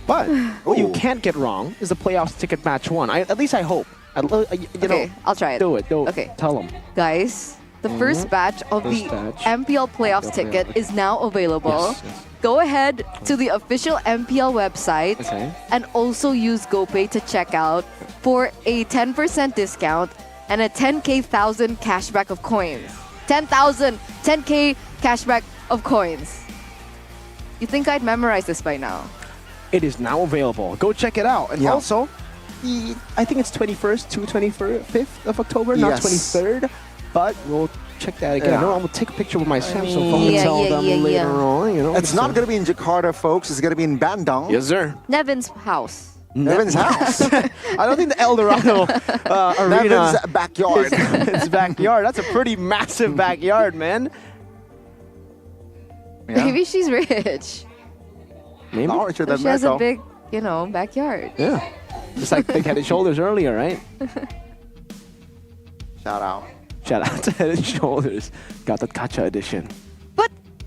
But what you can't get wrong is the playoffs ticket match 1. At least I hope. You know, Okay, I'll try it. Do it. Okay. Tell them. Guys, the first batch of First the batch. MPL playoffs MPL ticket playoff. is now available. Yes. Go ahead to the official MPL website Okay. and also use GoPay to check out for a 10% discount and a 10K thousand cashback of coins. 10,000, 10K cashback of coins. You think I'd memorize this by now? It is now available. Go check it out. And Yeah. also, I think it's 21st to 25th of October, not Yes. 23rd. But we'll check that again. Yeah. No, I'm gonna take a picture with my Samsung phone and Yeah, tell yeah, them yeah, later yeah. on. You know, It's not so- gonna be in Jakarta, folks. It's gonna be in Bandung. Yes, sir. Nevin's house. Nevin's house. I don't think the El Dorado arena Nevin's backyard. It's backyard. That's a pretty massive backyard, man. Yeah. Maybe she's rich. Maybe. Not richer Or than she has a Mirko. big, backyard. Yeah. Just like Big Head and Shoulders earlier, right? Shout out. Shout out to Head and Shoulders. Got the Gacha edition.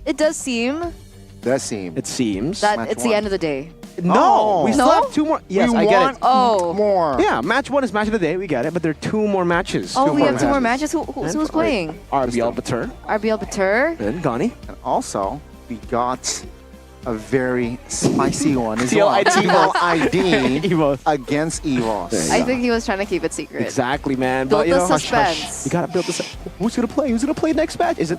It does seem It seems. that Match it's the one. end of the day. No, we still No? have 2 more. Yes, We I get want it. Oh. more. Yeah, match 1 is match of the day. We get it, but there are 2 more matches. Oh, we have 2 more matches. And Who's playing? RBL Batur RBL Batur. and Gani. And also, we got a very spicy one as well. TLID. TLID against EVOS. I think he was trying to keep it secret. Exactly, man. Build But you the know, hush, hush. suspense. You gotta build this. Who's gonna play? Who's gonna play next match? Is it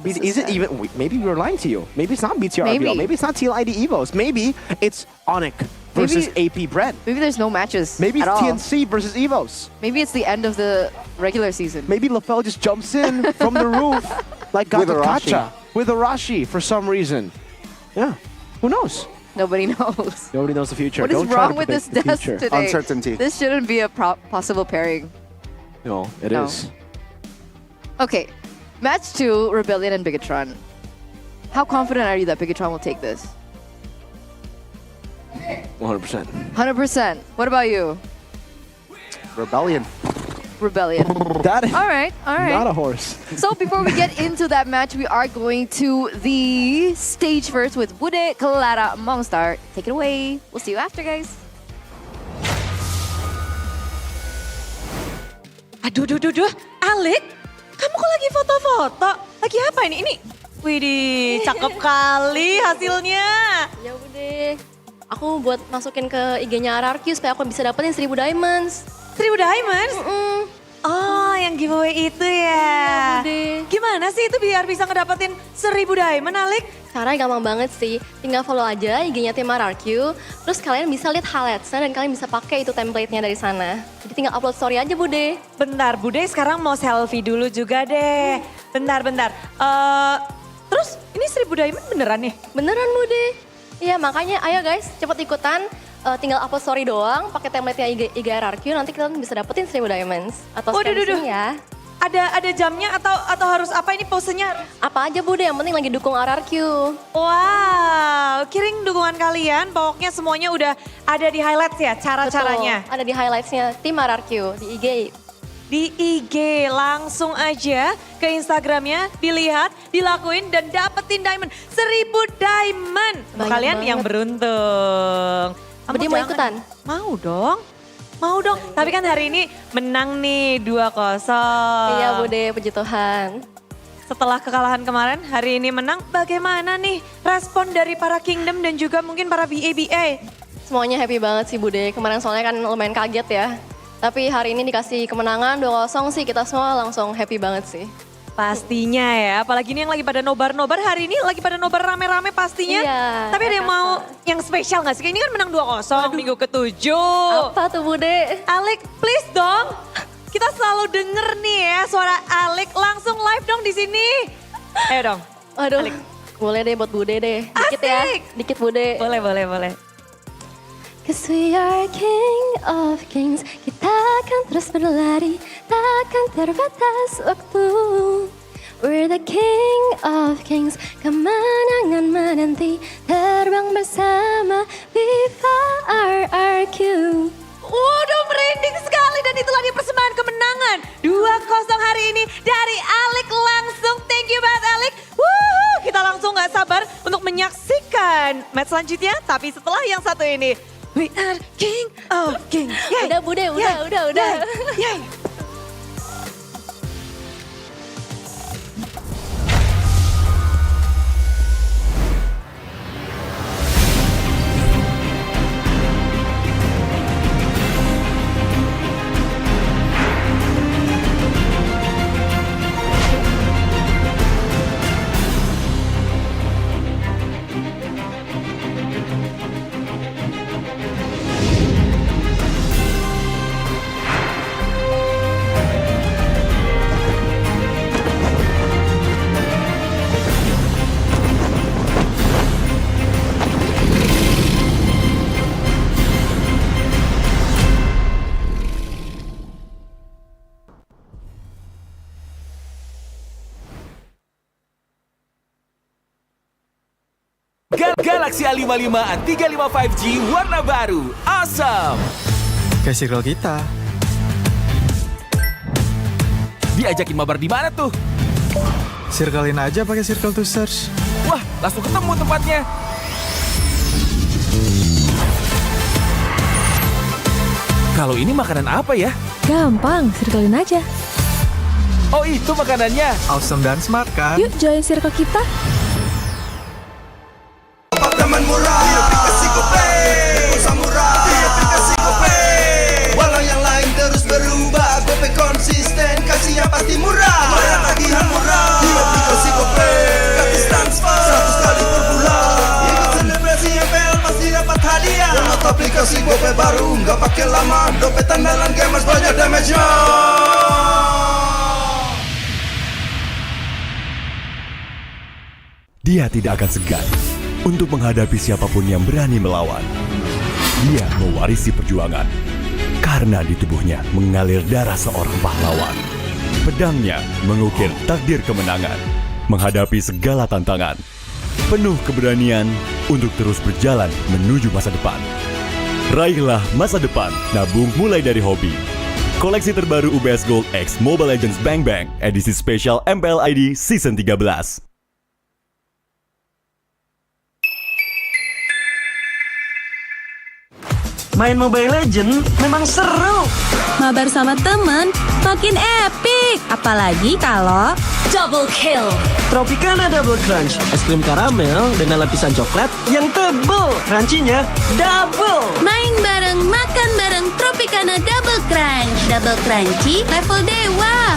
even? Wait, maybe we were lying to you. Maybe it's not BTR Maybe. RBL. Maybe it's not TLID Evos. Maybe it's Onic versus AP Bread. Maybe there's no matches. Maybe it's at all. TNC versus Evos. Maybe it's the end of the regular season. Maybe LaFell just jumps in from the roof like With Gata Arashi. Kacha with Arashi for some reason. Yeah, who knows? Nobody knows. Nobody knows the future. What is Don't try to wrong with this predict the desk future. today? Uncertainty. This shouldn't be a possible pairing. No, it is. No. Okay, match 2, Rebellion and Bigatron. How confident are you that Bigatron will take this? 100%. 100%. What about you? Rebellion. Rebellion. That is All right. not a horse. So before we get into that match, we are going to the stage first with Bude, Clara, Mongstar. Take it away. We'll see you after, guys. Aduh, Alek, kamu kok lagi foto-foto? Lagi apa ini? Widih, cakep kali hasilnya. Ya udah, aku buat masukin ke IG-nya RRQ supaya aku bisa dapetin 1000 diamonds. 1000 diamonds? Oh, yang giveaway itu ya. Iya, Bude. Gimana sih itu biar bisa ngedapetin 1000 diamond, Alek? Caranya gampang banget sih, tinggal follow aja IG-nya tim RRQ, terus kalian bisa lihat highlights-nya dan kalian bisa pakai itu template-nya dari sana. Jadi tinggal upload story aja, Bude. Bentar, Bude sekarang mau selfie dulu juga deh. Bentar. Terus ini 1000 diamond beneran nih? Beneran, Bude. Iya, makanya ayo guys, cepet ikutan. Tinggal upload story doang, pakai template-nya IG RRQ, nanti kalian bisa dapetin 1000 diamonds. Atau scan di sini ya. Ada jamnya atau harus apa ini posenya? Apa aja Bude, yang penting lagi dukung RRQ. Wow, kirim dukungan kalian, pokoknya semuanya udah ada di highlights ya cara-caranya. Betul, ada di highlights-nya tim RRQ di IG. Di IG langsung aja ke Instagramnya, dilihat, dilakuin dan dapetin diamond. 1000 diamond. Untuk Banyak kalian yang banget. beruntung. Bude mau ikutan? Mau dong. Tapi kan hari ini menang nih 2-0. Iya Bude, puji Tuhan. Setelah kekalahan kemarin, hari ini menang. Bagaimana nih respon dari para Kingdom dan juga mungkin para BA? Semuanya happy banget sih Bude. Kemarin soalnya kan lumayan kaget ya. Tapi hari ini dikasih kemenangan 2-0 sih, kita semua langsung happy banget sih. Pastinya ya, apalagi ini yang lagi pada nobar-nobar, hari ini lagi pada nobar rame-rame pastinya. Iya, Tapi ada yang mau yang spesial gak sih? Ini kan menang 2-0 minggu ke-7. Apa tuh Bude? Alek, please dong. Kita selalu denger nih ya suara Alek, langsung live dong di sini. Ayo dong. Aduh, Alek. boleh deh buat Bude deh. Dikit ya, dikit Bude. Boleh. Cause we are king of kings, kita akan terus berlari, takkan terbatas waktu. We're the king of kings, kemenangan menanti, terbang bersama Viva RRQ. Waduh, merinding sekali dan itulah dia persembahan kemenangan. 2-0 hari ini dari Alek langsung. Thank you banget Alek. Kita langsung gak sabar untuk menyaksikan match selanjutnya, tapi setelah yang satu ini. We are king of kings. Udah Bude, udah. Yay. Galaxy A55 A35 5G warna baru. Awesome. Kayak circle kita. Diajakin mabar di mana tuh? Circlein aja pakai circle to search. Wah, langsung ketemu tempatnya. Kalau ini makanan apa ya? Gampang, circlein aja. Oh, itu makanannya. Awesome dan smart kan? Yuk join circle kita. Teman murah, di aplikasi GoPay. Pulsa murah, di aplikasi GoPay. Walau yang lain terus berubah, GoPay konsisten, kasih yang pasti murah. Bayar tagihan murah, di aplikasi GoPay. Gratis transfer, 100 kali per bulan. Ikut selebrasi MPL pasti dapat hadiah. Download aplikasi GoPay baru, nggak pakai lama. Dompet andalan gamers banyak damage-nya. Dia tidak akan segan untuk menghadapi siapapun yang berani melawan. Dia mewarisi perjuangan karena di tubuhnya mengalir darah seorang pahlawan. Pedangnya mengukir takdir kemenangan, menghadapi segala tantangan. Penuh keberanian untuk terus berjalan menuju masa depan. Raihlah masa depan, nabung mulai dari hobi. Koleksi terbaru UBS Gold X Mobile Legends Bang Bang, edisi spesial MPL ID Season 13. Main Mobile Legends memang seru. Mabar sama temen makin epic. Apalagi kalau double kill. Tropicana Double Crunch, es krim karamel dengan lapisan coklat yang tebal. Crunchy-nya double. Main bareng, makan bareng Tropicana Double Crunch. Double crunchy level dewa.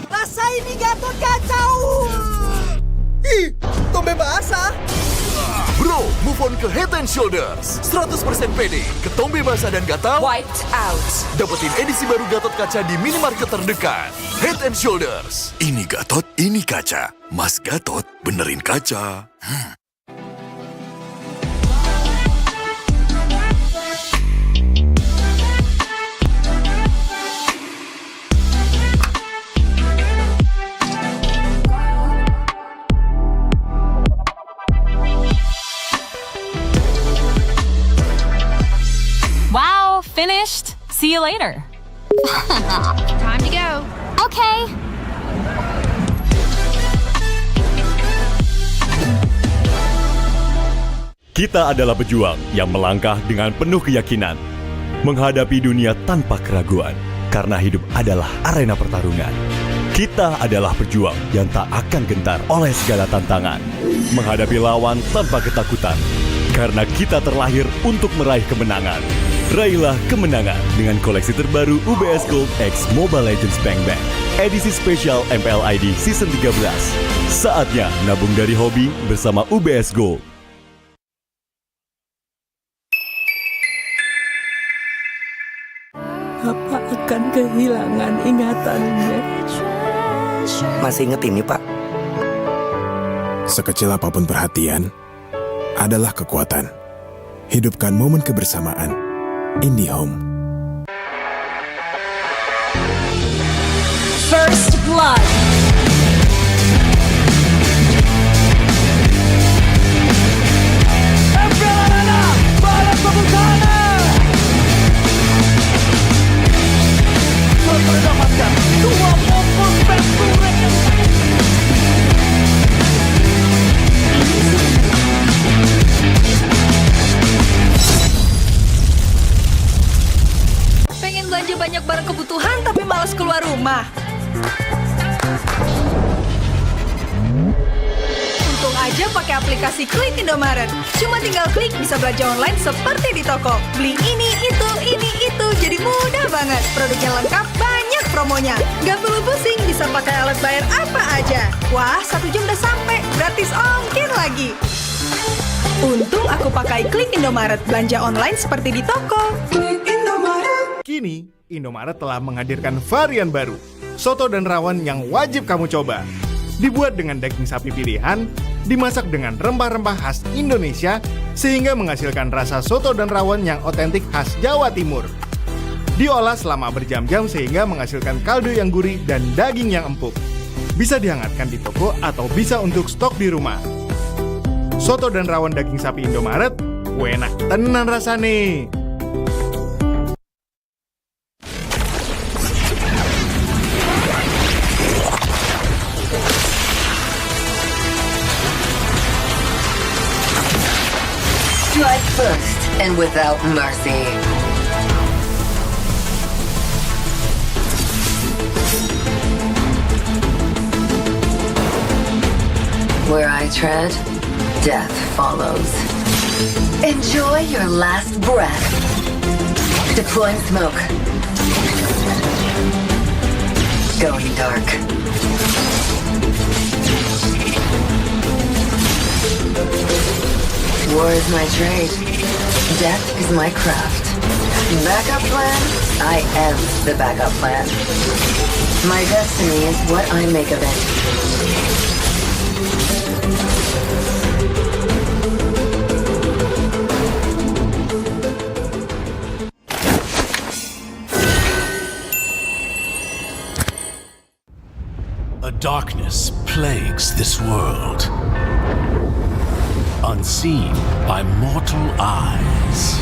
Rasa ini Gatot kacau. Ih, tombe basah. Bro, move on ke Head and Shoulders. 100% pede, ketombe basah dan gatal. Wiped out. Dapetin edisi baru Gatot Kaca di minimarket terdekat. Head and Shoulders. Ini Gatot, ini kaca. Mas Gatot, benerin kaca. Wow, finished. See you later. Time to go. Okay. Kita adalah pejuang yang melangkah dengan penuh keyakinan, menghadapi dunia tanpa keraguan, karena hidup adalah arena pertarungan. Kita adalah pejuang yang tak akan gentar oleh segala tantangan, menghadapi lawan tanpa ketakutan, karena kita terlahir untuk meraih kemenangan. Raihlah kemenangan dengan koleksi terbaru UBS Gold X Mobile Legends Bang Bang, edisi spesial MPL ID Season 13. Saatnya nabung dari hobi bersama UBS Gold. Papa akan kehilangan ingatannya. Masih inget ini, Pak? Sekecil apapun perhatian adalah kekuatan. Hidupkan momen kebersamaan. IndiHome. First Blood. Balas pembukaan. Mendapatkan 2 pompon Pemburek. Pengen belanja banyak barang kebutuhan tapi malas keluar rumah. Untung aja pakai aplikasi Klik Indomaret. Cuma tinggal klik bisa belanja online seperti di toko. Beli ini, itu, jadi mudah banget. Produknya lengkap, banyak promonya. Gak perlu pusing, bisa pakai alat bayar apa aja. Wah, 1 jam udah sampai, gratis ongkir lagi. Untung aku pakai Klik Indomaret, belanja online seperti di toko. Kini, Indomaret telah menghadirkan varian baru, soto dan rawon yang wajib kamu coba. Dibuat dengan daging sapi pilihan, dimasak dengan rempah-rempah khas Indonesia, sehingga menghasilkan rasa soto dan rawon yang otentik khas Jawa Timur. Diolah selama berjam-jam sehingga menghasilkan kaldu yang gurih dan daging yang empuk. Bisa dihangatkan di toko atau bisa untuk stok di rumah. Soto dan rawon daging sapi Indomaret, enak tenan rasane. Strike first and without mercy. Where I tread, death follows. Enjoy your last breath. Deploying smoke. Going dark. War is my trade. Death is my craft. Backup plan? I am the backup plan. My destiny is what I make of it. A darkness plagues this world, unseen by mortal eyes.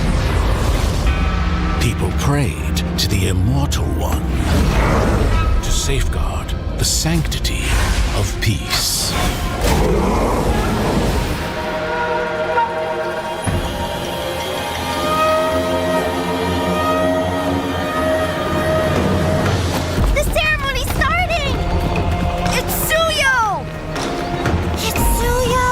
People prayed to the Immortal One to safeguard the sanctity of peace. The ceremony's starting! It's Suyo! It's Suyo!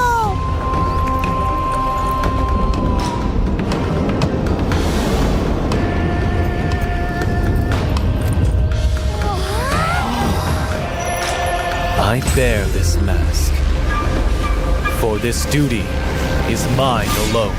I bear this mask, for this duty is mine alone.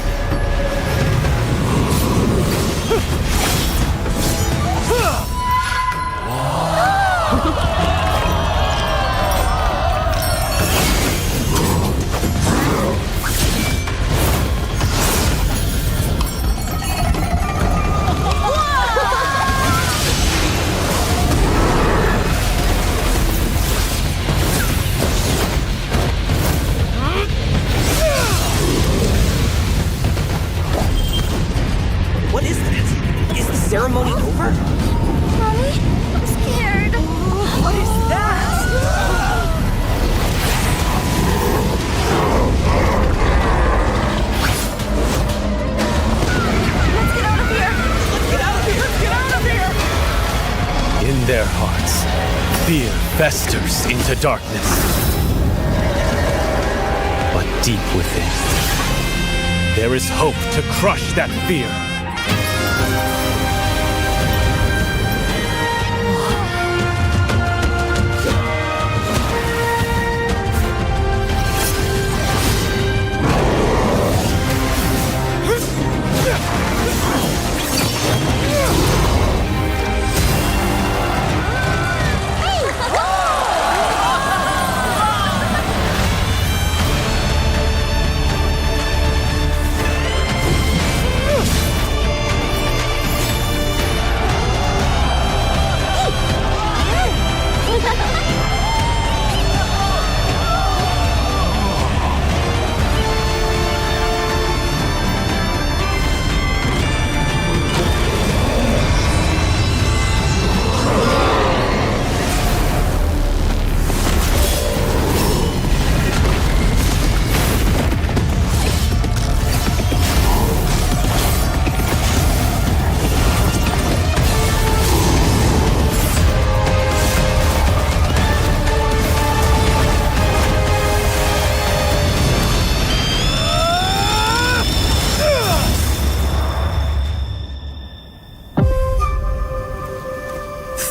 What is that? Is the ceremony over? Mommy, I'm scared. What is that? Let's get out of here! Let's get out of here! Let's get out of here! In their hearts, fear festers into darkness. But deep within, there is hope to crush that fear.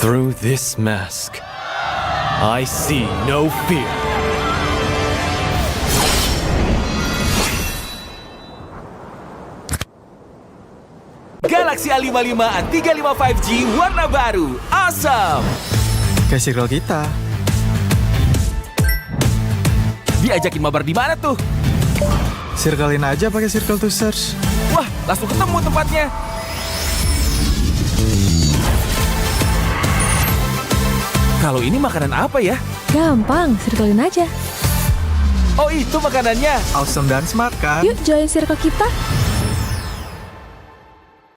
Through this mask, I see no fear. Galaxy A55 dan 35 5G warna baru. Awesome! Kayak circle kita. Diajakin mabar di mana tuh? Circlein aja pakai circle to search. Wah, langsung ketemu tempatnya. Kalau ini makanan apa ya? Gampang, circlein aja. Oh itu makanannya. Awesome dan smart kan? Yuk join circle kita.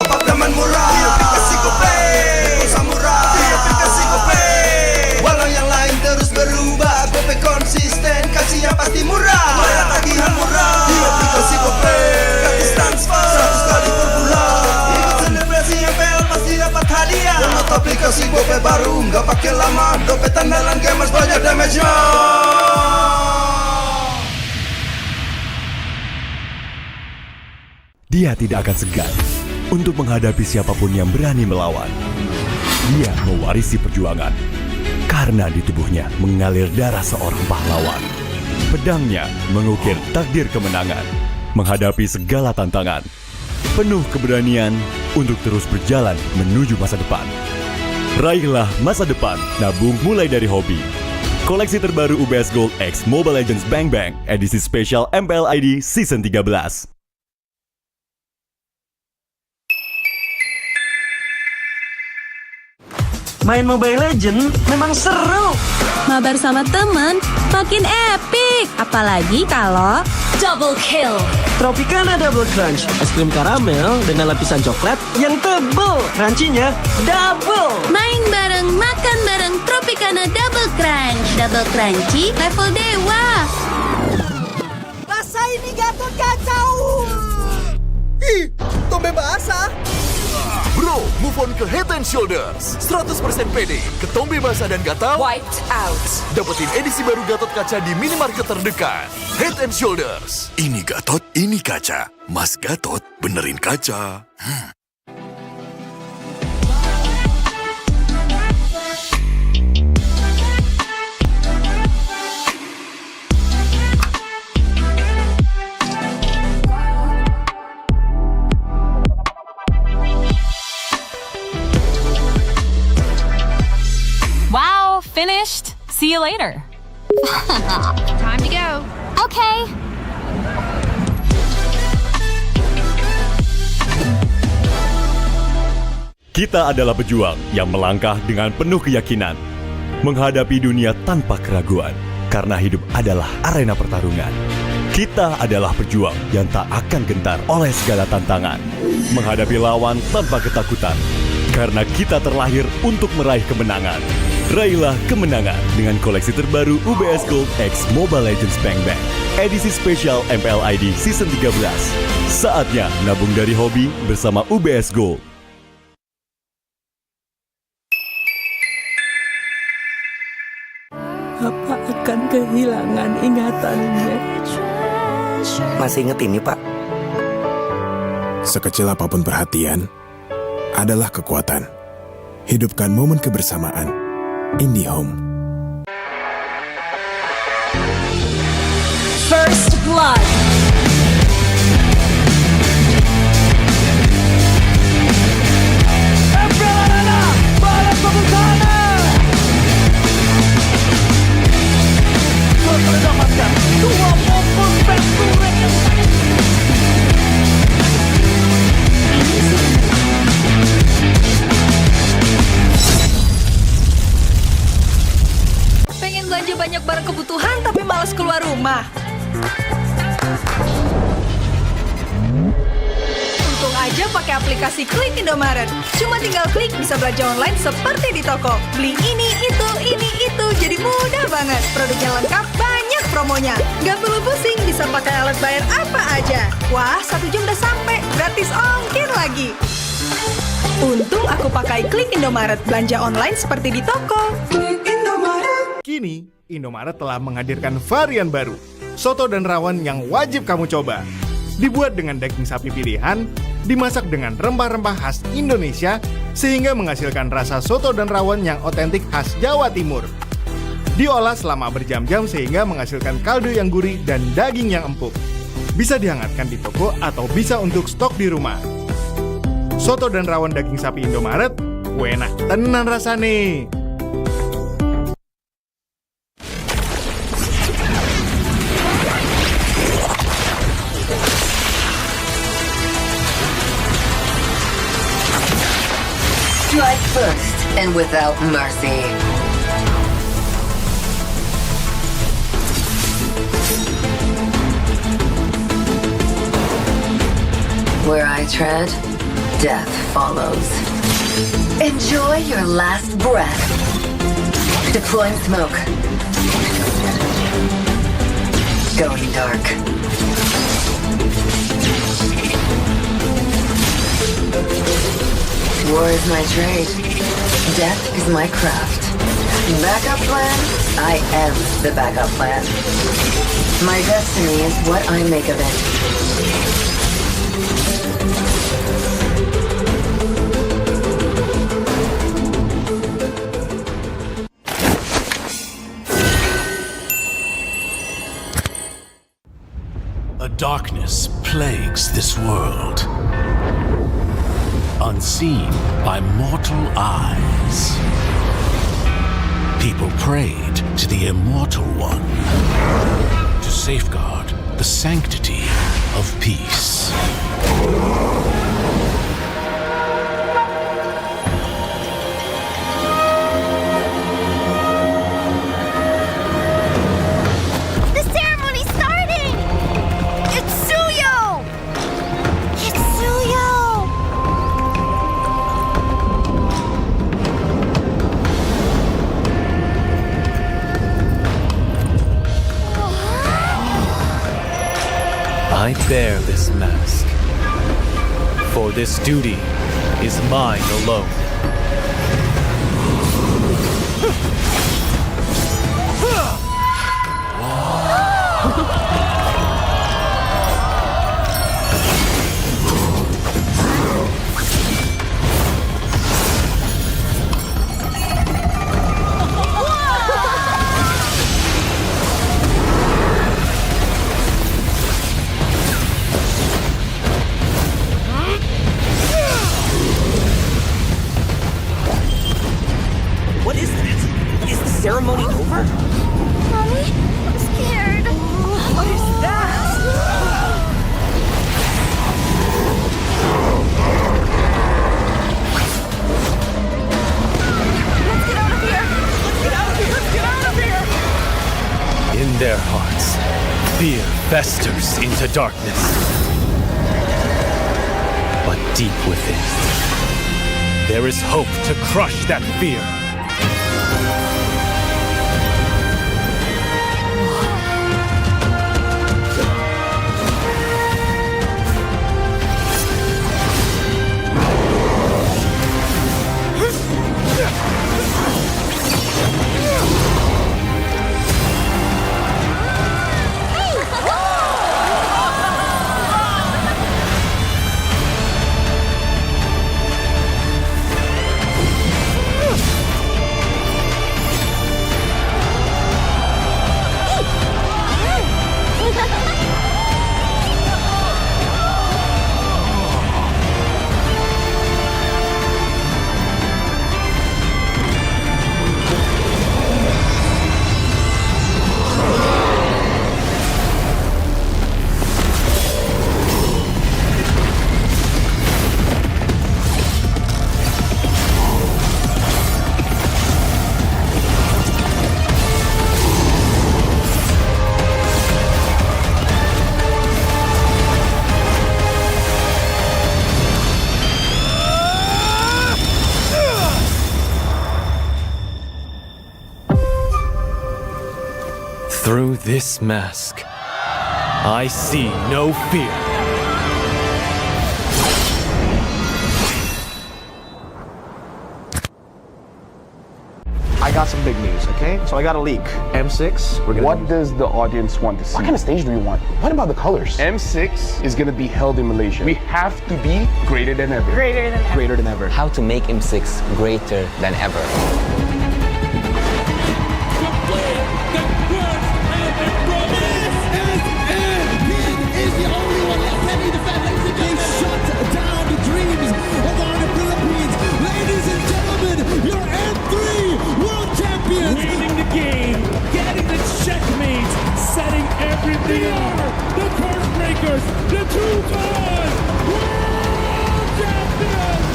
Pakaman murah, aplikasi GoPay, murah, di aplikasi GoPay. Walau yang lain terus berubah, GoPay konsisten, kasih yang pasti murah. Bayar tagihan murah, di aplikasi GoPay. Gratis transfer, 100 kali per bulan. Ikut selebrasi MPL pasti dapat hadiah. Download aplikasi GoPay baru, nggak pakai lama. Dompet andalan gamers banyak damage-nya. Dia tidak akan segan untuk menghadapi siapapun yang berani melawan. Dia mewarisi perjuangan karena di tubuhnya mengalir darah seorang pahlawan. Pedangnya mengukir takdir kemenangan, menghadapi segala tantangan. Penuh keberanian untuk terus berjalan menuju masa depan. Raihlah masa depan, nabung mulai dari hobi. Koleksi terbaru UBS Gold X Mobile Legends Bang Bang edisi spesial MPL ID Season 13. Main Mobile Legends memang seru. Mabar sama temen makin epic. Apalagi kalau double kill. Tropicana Double Crunch, es krim karamel dengan lapisan coklat yang tebal. Crunchy-nya double. Main bareng, makan bareng Tropicana Double Crunch. Double crunchy level dewa. Rasa ini Gatot kacau. Ih, tombe basah. Bro, move on ke Head and Shoulders. 100% pede, ketombe basah dan gatal Wiped out. dapetin edisi baru Gatot Kaca di minimarket terdekat. Head and Shoulders. Ini Gatot, ini kaca. Mas Gatot, benerin kaca. Wow, finished. See you later. Time to go. Okay. Kita adalah pejuang yang melangkah dengan penuh keyakinan, menghadapi dunia tanpa keraguan, karena hidup adalah arena pertarungan. Kita adalah pejuang yang tak akan gentar oleh segala tantangan, menghadapi lawan tanpa ketakutan, karena kita terlahir untuk meraih kemenangan. Raihlah kemenangan dengan koleksi terbaru UBS Gold X Mobile Legends Bang Bang edisi spesial MPL ID Season 13. Saatnya nabung dari hobi bersama UBS Gold. Apa akan kehilangan ingatannya? Masih inget ini, Pak? Sekecil apapun perhatian, adalah kekuatan. Hidupkan momen kebersamaan. IndiHome. First blood. Mendapatkan 2 momen penturen yang Pengen belanja banyak barang kebutuhan tapi malas keluar rumah. Untung aja pakai aplikasi Klik Indomaret. Cuma tinggal klik bisa belanja online seperti di toko. Beli ini, itu, jadi mudah banget. Produknya lengkap, banyak promonya. Gak perlu pusing, bisa pakai alat bayar apa aja. Wah, 1 jam udah sampai, gratis ongkir lagi. Untung aku pakai Klik Indomaret, belanja online seperti di toko. Kini, Indomaret telah menghadirkan varian baru, soto dan rawon yang wajib kamu coba. Dibuat dengan daging sapi pilihan, dimasak dengan rempah-rempah khas Indonesia, sehingga menghasilkan rasa soto dan rawon yang otentik khas Jawa Timur. Diolah selama berjam-jam sehingga menghasilkan kaldu yang gurih dan daging yang empuk. Bisa dihangatkan di toko atau bisa untuk stok di rumah. Soto dan rawon daging sapi Indomaret, enak tenan rasane. Strike first and without mercy. Where I tread, death follows. Enjoy your last breath. Deploying smoke. Going dark. War is my trade. Death is my craft. Backup plan? I am the backup plan. My destiny is what I make of it. A darkness plagues this world, unseen by mortal eyes. People prayed to the Immortal One to safeguard the sanctity of peace. The ceremony's starting! It's Suyo! It's Suyo! I bear this mask, for this duty is mine alone. What is that? Is the ceremony over? Mommy, I'm scared. What is that? Let's get out of here. Let's get out of here! Let's get out of here! In their hearts, fear festers into darkness. But deep within, there is hope to crush that fear. Through this mask, I see no fear. I got some big news, okay? So I got a leak. M6, we're gonna... What does the audience want to see? What kind of stage do we want? What about the colors? M6 is gonna be held in Malaysia. We have to be greater than ever. Greater than ever. Greater than ever. How to make M6 greater than ever. Winning the game, getting the checkmate, setting everything up. The curse breakers, the two-time world champions.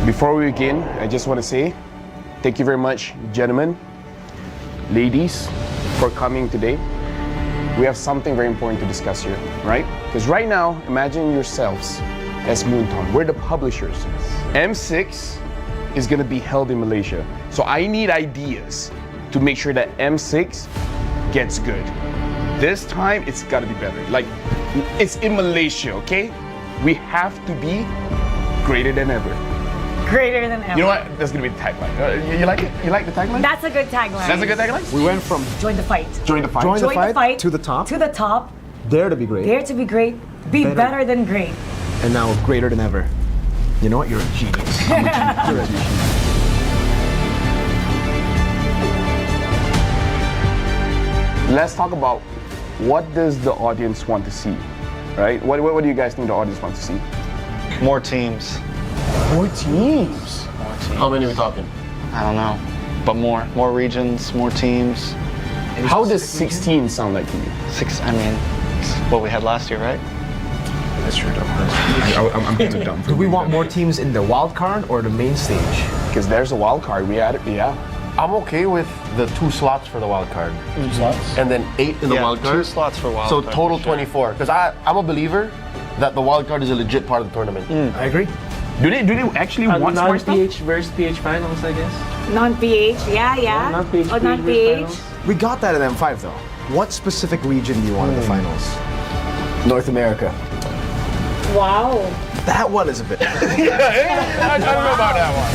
Before we begin, I just want to say thank you very much, gentlemen, ladies, for coming today. we have something very important to discuss here, right? Because right now, imagine yourselves as Moonton. We're the publishers. M6 is gonna be held in Malaysia. So I need ideas to make sure that M6 gets good. This time, it's gotta be better. Like, it's in Malaysia, okay? We have to be greater than ever. Greater than ever. You know what? That's gonna be the tagline. You like it? You like the tagline? That's a good tagline. That's a good tagline? We went from Join the fight. Join the fight. Join the fight to the top. To the top. Dare to be great. Dare to be great. Be better than great. And now greater than ever. You know what? You're a genius. I'm a genius. You're a genius. Let's talk about what does the audience want to see, right? What do you guys think the audience wants to see? More teams. More teams? How many are we talking? I don't know, but more regions, more teams. How does 16 sound like to you? I mean, it's what we had last year, right? That's true, I'm too dumb. Do we want more teams in the wild card or the main stage? Because there's a wild card. We had it, yeah. I'm okay with the 2 slots for the wild card. 2 slots? And then 8 in the wild card. 2 slots for wild card. So total 24. Because I'm a believer that the wild card is a legit part of the tournament. I agree. Do they actually want smart stuff? Non-PH versus PH finals, I guess. Non-PH, yeah. Non-PH. Oh, non-PH. We got that in M5 though. What specific region do you want in the finals? North America. Wow. That one is a bit. I don't know about that one.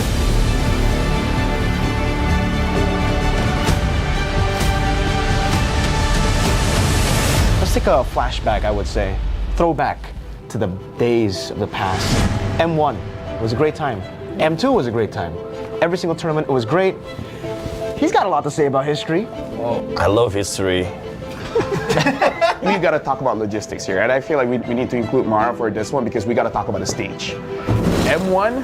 Let's take a flashback, I would say. Throwback to the days of the past. M1 was a great time. M2 was a great time. Every single tournament, it was great. He's got a lot to say about history. I love history. We gotta talk about logistics here, and I feel like we need to include Mara for this one because we gotta talk about the stage. M1,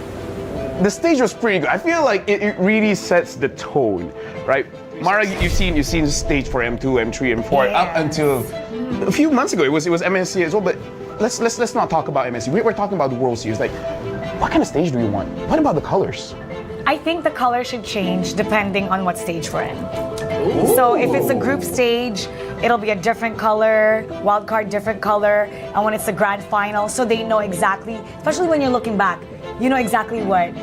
the stage was pretty good. I feel like it really sets the tone, right? Mara, you've seen the stage for M2, M3, M4 up until a few months ago. It was MSC as well, but let's not talk about MSC. We're talking about the World Series. Like, what kind of stage do you want? What about the colors? I think the color should change depending on what stage we're in. Ooh. So if it's a group stage, it'll be a different color, wild card different color, and when it's the grand final, so they know exactly, especially when you're looking back, you know exactly what,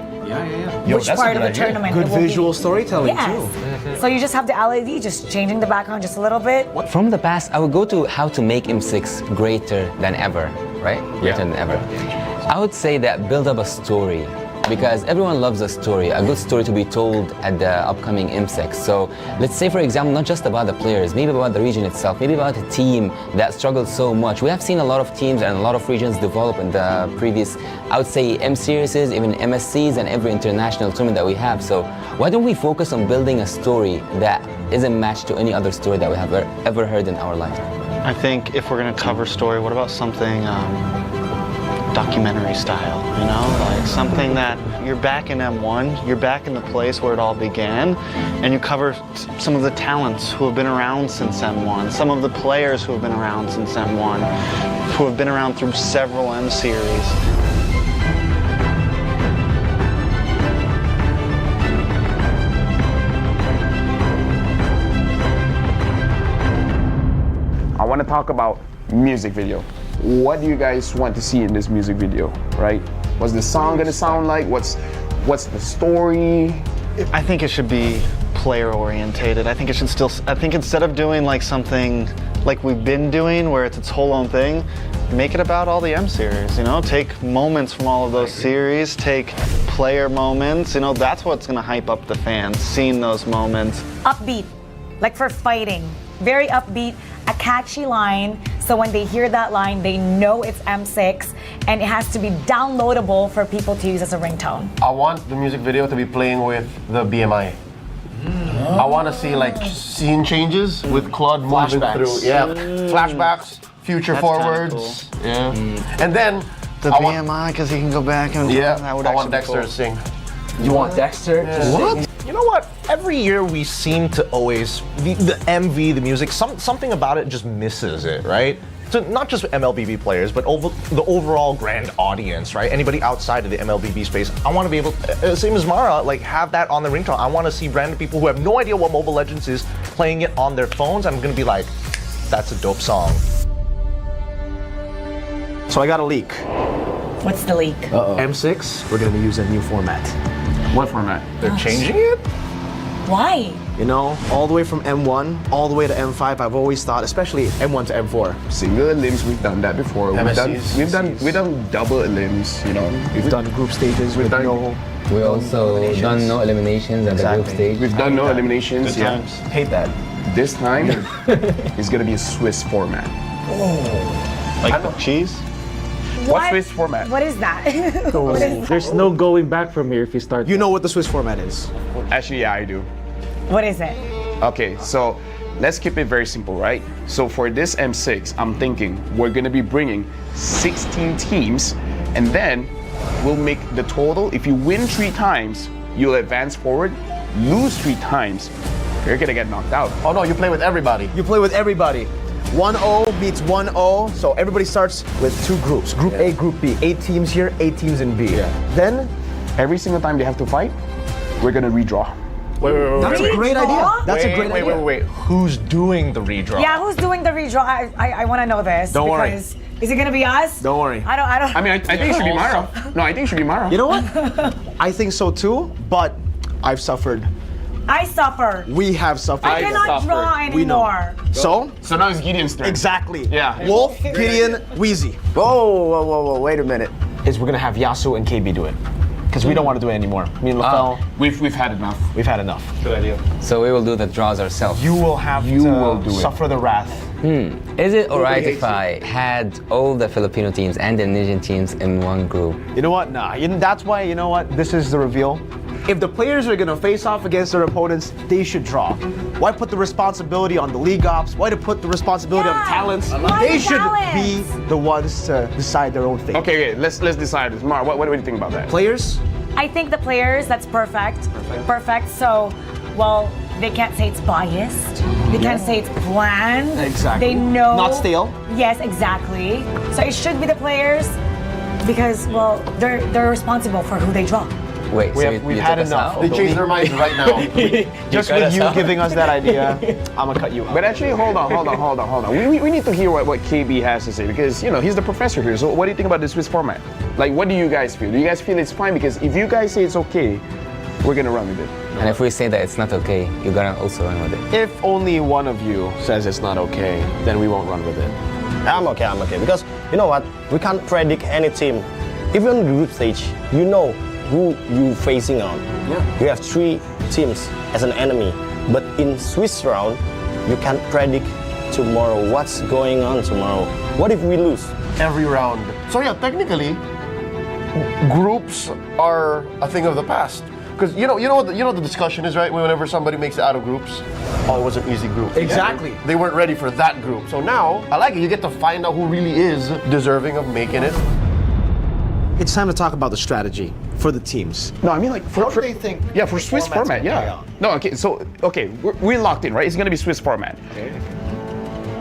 which part of the tournament Good it will visual be. storytelling yes. too. So you just have the LED, just changing the background just a little bit. From the past, I would go to how to make M6 greater than ever, right? Greater than ever. I would say that build up a story. Because everyone loves a story, a good story to be told at the upcoming M6. So let's say, for example, not just about the players, maybe about the region itself, maybe about a team that struggled so much. We have seen a lot of teams and a lot of regions develop in the previous, I would say, M series, even MSCs and every international tournament that we have. So why don't we focus on building a story that isn't matched to any other story that we have ever heard in our life? I think if we're going to cover story, what about something documentary style, you know, like something that you're back in M1, you're back in the place where it all began, and you cover some of the talents who have been around since M1, some of the players who have been around since M1, who have been around through several M series. I want to talk about music video. What do you guys want to see in this music video, right? What's the song gonna sound like? What's the story? I think it should be player orientated. I think it should still, I think instead of doing like something like we've been doing where it's its whole own thing, make it about all the M series, you know? Take moments from all of those series, take player moments, you know, that's what's gonna hype up the fans, seeing those moments. Upbeat, like for fighting, very upbeat, a catchy line, so when they hear that line, they know it's M6, and it has to be downloadable for people to use as a ringtone. I want the music video to be playing with the BMI. I want to see like scene changes with Claude moving through. Yeah, flashbacks, future forwards. Cool. Yeah, and then the BMI because he can go back and I want Dexter to sing. You want Dexter to sing? What? You know what? Every year we seem to always the MV, the music, something about it just misses it, right? So not just MLBB players, but the overall grand audience, right? Anybody outside of the MLBB space, I want to be able, same as Mara, like have that on the ringtone. I want to see random people who have no idea what Mobile Legends is playing it on their phones. I'm gonna be like, that's a dope song. So I got a leak. What's the leak? M6, we're gonna use a new format. What format? They're changing it? Why? You know, all the way from M1, all the way to M5, I've always thought, especially M1 to M4. Single limbs, we've done that before. We've done double limbs, you know. We've done group stages with no... We also done no eliminations at the group stage. We've done no eliminations. Good times. Hate that. This time, it's gonna be a Swiss format. Like cheese? What's Swiss format? What is that? What is There's no going back from here if you start. You know what the Swiss format is? Actually, yeah, I do. What is it? Okay, so let's keep it very simple, right? So for this M6, I'm thinking we're gonna be bringing 16 teams, and then we'll make the total. If you win 3 times, you'll advance forward. Lose 3 times, you're gonna get knocked out. Oh no, you play with everybody. You play with everybody. 1-0 beats 1-0, so everybody starts with 2 groups. Group A, Group B. 8 teams here, 8 teams in B. Then, every single time they have to fight, we're gonna redraw. Wait. That's a great idea. That's a great idea. Wait. Who's doing the redraw? Yeah, who's doing the redraw? I want to know this. Don't worry. Because is it gonna be us? Don't worry. I don't. I mean, I think it should be Mara. No, I think it should be Mara. You know what? I think so too, but I've suffered. I suffer. We have suffered. I cannot draw anymore. So now it's Gideon's turn. Exactly. Yeah. Wolf, Gideon, Wheezy. Whoa, wait a minute. Is we're gonna have Yasu and KB do it. Because we don't want to do it anymore. Me and LaFell, we've had enough. We've had enough. Good idea. So we will do the draws ourselves. You will have to suffer the wrath. Is it alright if I had all the Filipino teams and the Indonesian teams in one group? You know what? Nah. That's why, you know what? This is the reveal. If the players are gonna face off against their opponents, they should draw. Why put the responsibility on the league ops? Why to put the responsibility on the talents? They should be the ones to decide their own fate. Okay, let's decide this. Mara, what do you think about that? Players? I think the players, that's perfect. Perfect. So, well, they can't say it's biased. They can't say it's planned. Exactly. They know. Not stale. Yes, exactly. So it should be the players because, well, they're responsible for who they draw. Wait, we've had enough. They changed their minds right now. Just with you giving us that idea, I'm gonna cut you out. But actually, hold on. We need to hear what KB has to say because, you know, he's the professor here. So what do you think about the Swiss format? Like, what do you guys feel? Do you guys feel it's fine? Because if you guys say it's okay, we're gonna run with it. And if we say that it's not okay, you're gonna also run with it. If only one of you says it's not okay, then we won't run with it. I'm okay. Because, you know what? We can't predict any team. Even on the group stage, you know who you facing on. Yeah. You have 3 teams as an enemy. But in Swiss round, you can't predict tomorrow what's going on tomorrow. What if we lose? Every round. So yeah, technically, groups are a thing of the past. Because you know what the discussion is, right? Whenever somebody makes it out of groups, oh, it was an easy group. Exactly. Yeah. They weren't ready for that group. So now, I like it. You get to find out who really is deserving of making it. It's time to talk about the strategy for the teams. No, I mean like What do they think? Yeah, for Swiss format, yeah. No, okay, we're locked in, right? It's gonna be Swiss format. Okay.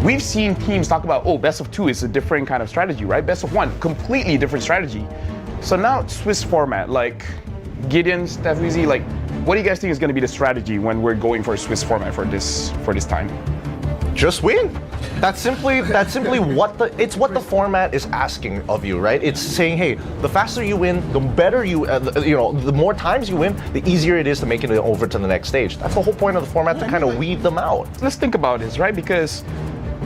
We've seen teams talk about, oh, best of 2 is a different kind of strategy, right? Best of 1, completely different strategy. So now Swiss format, like Gideon, Steph, Weezy, like, what do you guys think is gonna be the strategy when we're going for a Swiss format for this time? Just win. That's simply what the format is asking of you, right? It's saying, hey, the faster you win, the better the more times you win, the easier it is to make it over to the next stage. That's the whole point of the format, to kind of weed them out. Let's think about this, right? Because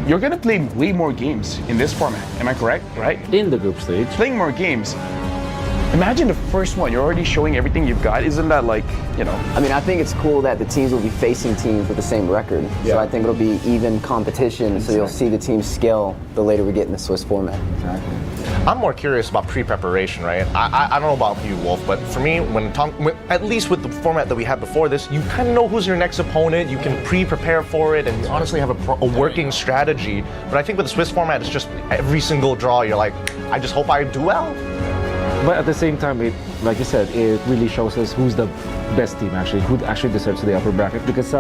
you're gonna play way more games in this format. Am I correct? Right? In the group stage. Playing more games. Imagine the first one, you're already showing everything you've got. Isn't that like, you know? I mean, I think it's cool that the teams will be facing teams with the same record. Yeah. So I think it'll be even competition. So you'll see the teams scale the later we get in the Swiss format. Exactly. I'm more curious about pre-preparation, right? I don't know about you, Wolf, but for me, at least with the format that we had before this, you kind of know who's your next opponent. You can pre-prepare for it, and you honestly have a working strategy. But I think with the Swiss format, it's just every single draw, you're like, I just hope I do well. But at the same time, like you said, it really shows us who's the best team actually, who actually deserves the upper bracket. Because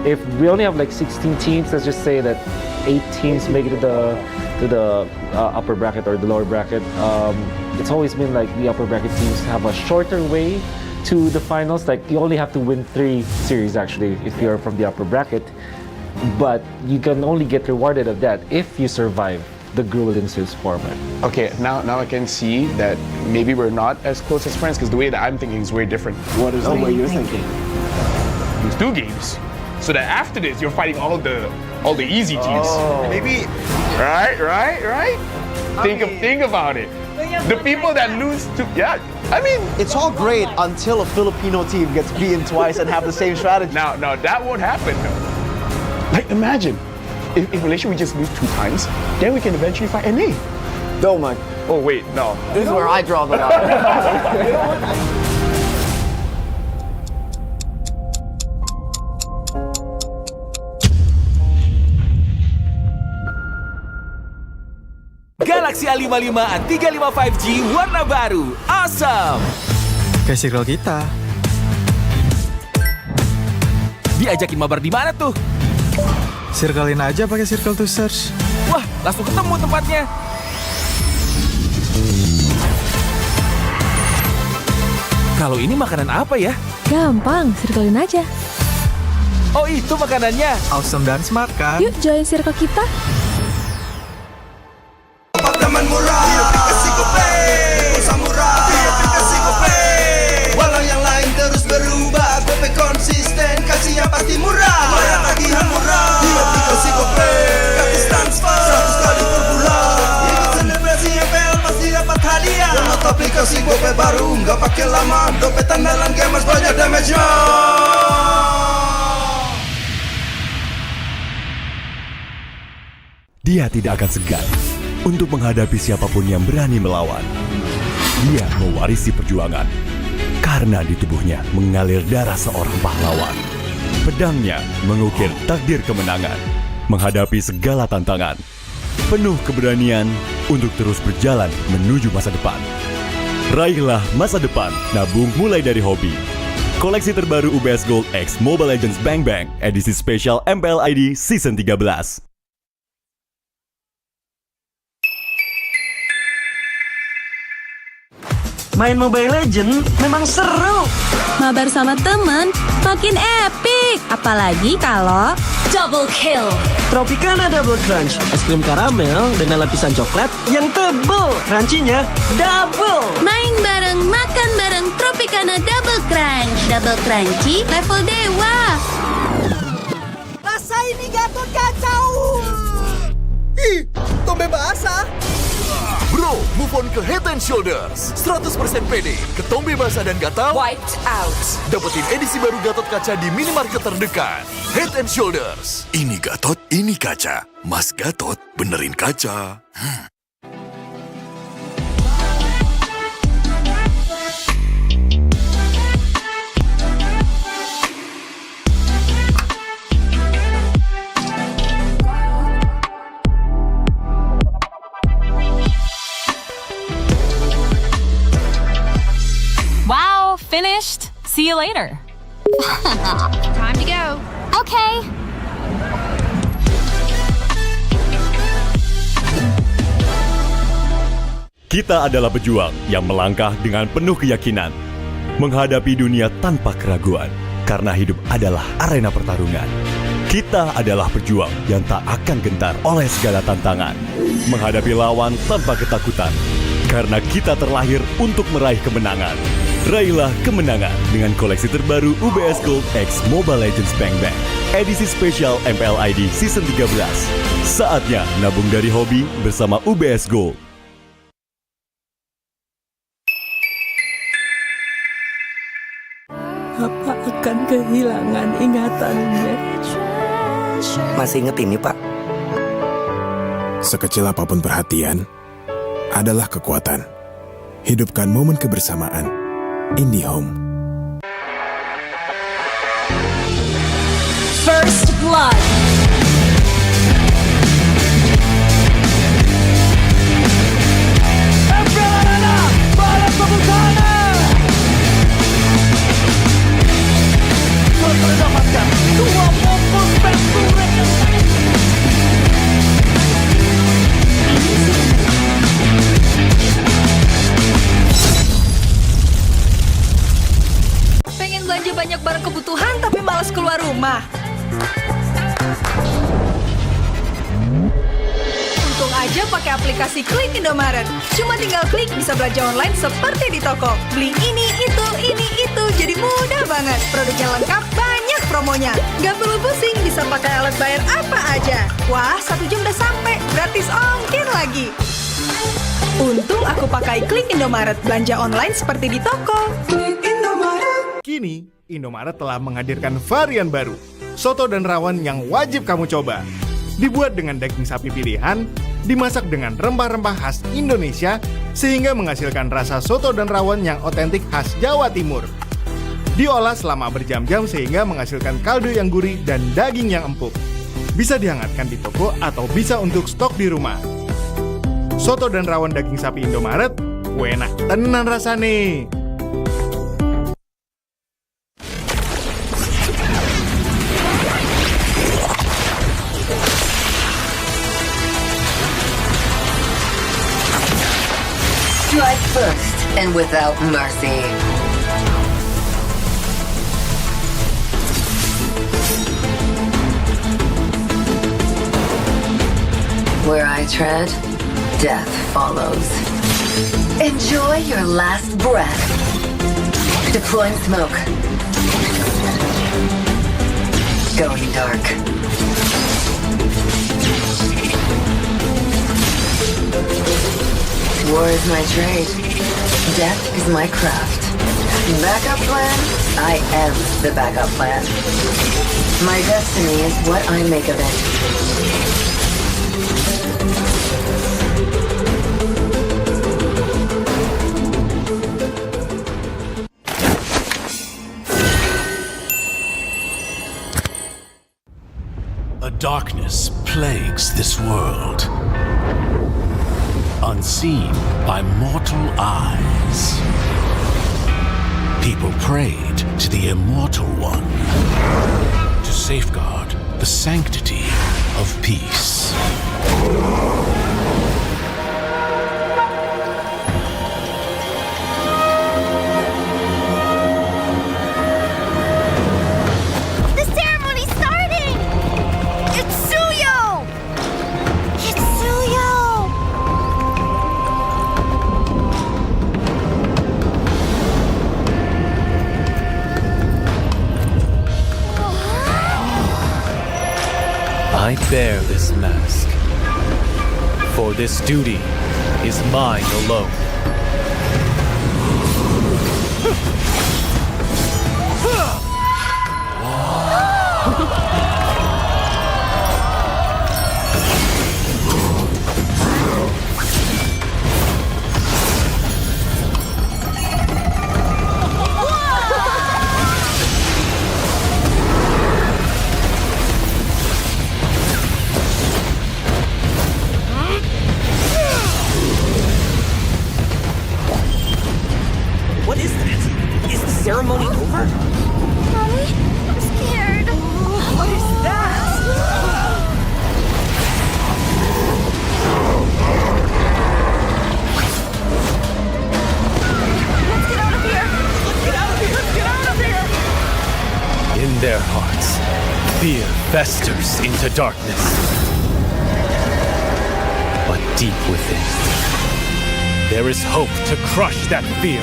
if we only have like 16 teams, let's just say that 8 teams make it to the upper bracket or the lower bracket. It's always been like the upper bracket teams have a shorter way to the finals. Like you only have to win 3 series actually if you're from the upper bracket. but you can only get rewarded of that if you survive the Gruel and Swiss format. Okay, now I can see that maybe we're not as close as friends because the way that I'm thinking is very different. What is the way you're thinking? There's 2 games, so that after this you're fighting all the easy teams. Maybe. Right. Think about it. The people that lose to I mean, It's all great until a Filipino team gets beaten twice and have the same strategy. now that won't happen though. Like imagine if Malaysia we just lose 2 times, then we can eventually fight NA. No, man. Oh wait, no. This is where I draw the line. Galaxy A55 A35 5G warna baru, awesome! Kayak circle kita. Diajakin mabar di mana tuh? Circlein aja pakai circle to search. Wah, langsung ketemu tempatnya. Kalau ini makanan apa ya? Gampang, circlein aja. Oh, itu makanannya. Awesome dan smart kan? Yuk join circle kita. Teman murah, aplikasi GoPay, pulsa murah, aplikasi GoPay. Walau yang lain terus berubah, GoPay konsisten, kasih yang pasti murah. Bayar tagihan murah, di aplikasi GoPay, gratis transfer, 100 kali per bulan. Ikut selebrasi MPL pasti dapat hadiah. Download aplikasi GoPay baru, nggak pakai lama. Dompet andalan gamers banyak damage-nya. Dia tidak akan segan untuk menghadapi siapapun yang berani melawan. Dia mewarisi perjuangan karena di tubuhnya mengalir darah seorang pahlawan. Pedangnya mengukir takdir kemenangan, menghadapi segala tantangan. Penuh keberanian untuk terus berjalan menuju masa depan. Raihlah masa depan, nabung mulai dari hobi. Koleksi terbaru UBS Gold X Mobile Legends Bang Bang, edisi spesial MPL ID Season 13. Main Mobile Legends memang seru. Mabar sama temen makin epic. Apalagi kalau double kill. Tropicana Double Crunch, es krim karamel dengan lapisan coklat yang tebal. Crunchy-nya double. Main bareng, makan bareng Tropicana Double Crunch. Double crunchy level dewa. Rasa ini Gatot kacau. Ih, tombé basah. Bro, move on ke Head and Shoulders. 100% pede, ketombe basah dan gatal wiped out. Dapetin edisi baru Gatot kaca di minimarket terdekat. Head and Shoulders. Ini Gatot, ini kaca. Mas Gatot, benerin kaca. Wow, finished. See you later. Time to go. Okay. Kita adalah pejuang yang melangkah dengan penuh keyakinan, menghadapi dunia tanpa keraguan, karena hidup adalah arena pertarungan. Kita adalah pejuang yang tak akan gentar oleh segala tantangan, menghadapi lawan tanpa ketakutan, karena kita terlahir untuk meraih kemenangan. Raihlah kemenangan dengan koleksi terbaru UBS Gold X Mobile Legends Bang Bang, edisi spesial MPL ID Season 13. Saatnya nabung dari hobi bersama UBS Gold. Papa akan kehilangan ingatannya. Masih inget ini, Pak? Sekecil apapun perhatian adalah kekuatan. Hidupkan momen kebersamaan. IndiHome. First blood. Mendapatkan 2 pompon Pengen belanja banyak barang kebutuhan tapi malas keluar rumah. aja pakai aplikasi Klik Indomaret. Cuma tinggal klik bisa belanja online seperti di toko. Beli ini, itu, jadi mudah banget. Produknya lengkap, banyak promonya. Gak perlu pusing, bisa pakai alat bayar apa aja. Wah, 1 jam udah sampai, gratis ongkir lagi. Untung aku pakai Klik Indomaret, belanja online seperti di toko. Kini, Indomaret telah menghadirkan varian baru, soto dan rawon yang wajib kamu coba. Dibuat dengan daging sapi pilihan, dimasak dengan rempah-rempah khas Indonesia, sehingga menghasilkan rasa soto dan rawon yang otentik khas Jawa Timur. Diolah selama berjam-jam sehingga menghasilkan kaldu yang gurih dan daging yang empuk. Bisa dihangatkan di toko atau bisa untuk stok di rumah. Soto dan rawon daging sapi Indomaret, enak tenan rasane. Strike first and without mercy. Where I tread, death follows. Enjoy your last breath. Deploying smoke. Going dark. War is my trade. Death is my craft. Backup plan? I am the backup plan. My destiny is what I make of it. A darkness plagues this world, unseen by mortal eyes. People prayed to the Immortal One to safeguard the sanctity of peace. The ceremony's starting! It's Suyo! It's Suyo! I bear this mask, for this duty is mine alone. What is that? Is the ceremony over? Mommy, I'm scared. What is that? Let's get out of here! Let's get out of here! Let's get out of here! In their hearts, fear festers into darkness. But deep within, there is hope to crush that fear.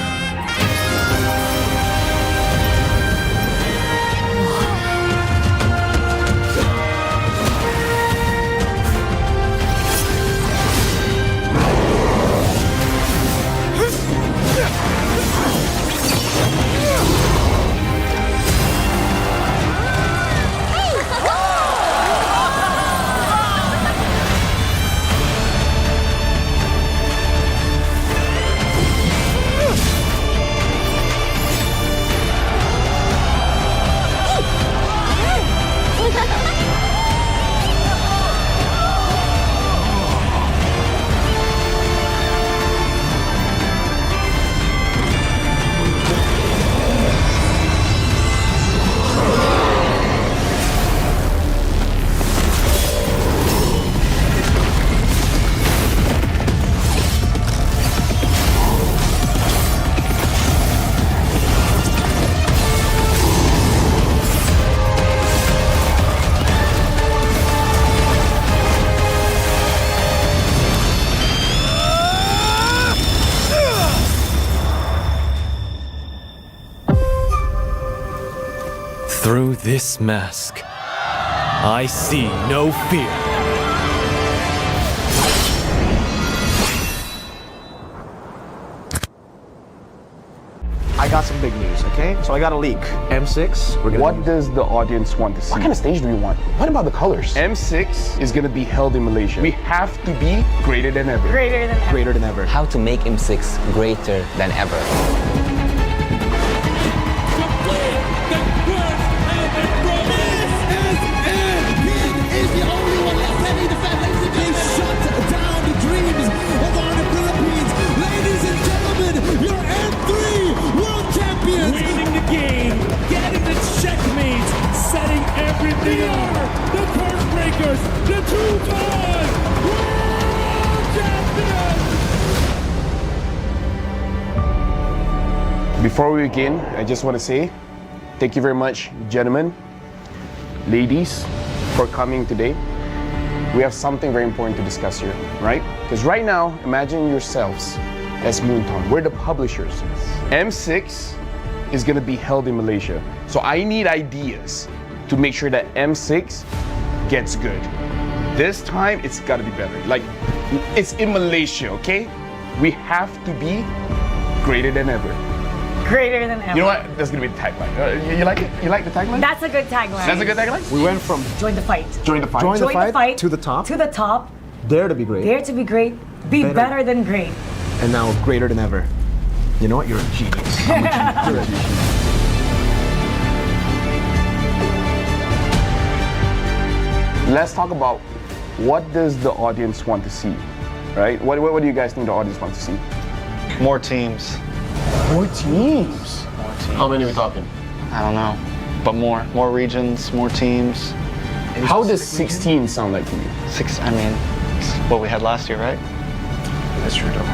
Through this mask, I see no fear. I got some big news, okay? So I got a leak. M6, we're gonna... What does the audience want to see? What kind of stage do we want? What about the colors? M6 is gonna be held in Malaysia. We have to be greater than ever. Greater than ever. Greater than ever. How to make M6 greater than ever. Setting everything up. The curse breakers, the two-time world champions. Before we begin, I just want to say thank you very much, gentlemen, ladies, for coming today. We have something very important to discuss here, right? Because right now, imagine yourselves as Moonton. We're the publishers. M6 is going to be held in Malaysia. So I need ideas to make sure that M6 gets good. This time, it's got to be better. Like, it's in Malaysia, okay? We have to be greater than ever. Greater than ever. You know what? That's going to be the tagline. You like it? You like the tagline? That's a good tagline. That's a good tagline? We went from... Join the fight. Join the fight. Join the fight to the top. To the top. Dare to be great. Dare to be great. Be better than great. And now greater than ever. You know what? You're a genius. I'm a genius. You're a genius. Let's talk about what does the audience want to see, right? What do you guys think the audience wants to see? More teams. More teams? How many are we talking? I don't know. But more regions, more teams. How does 16 sound like to you? I mean, it's what we had last year, right? That's true, though.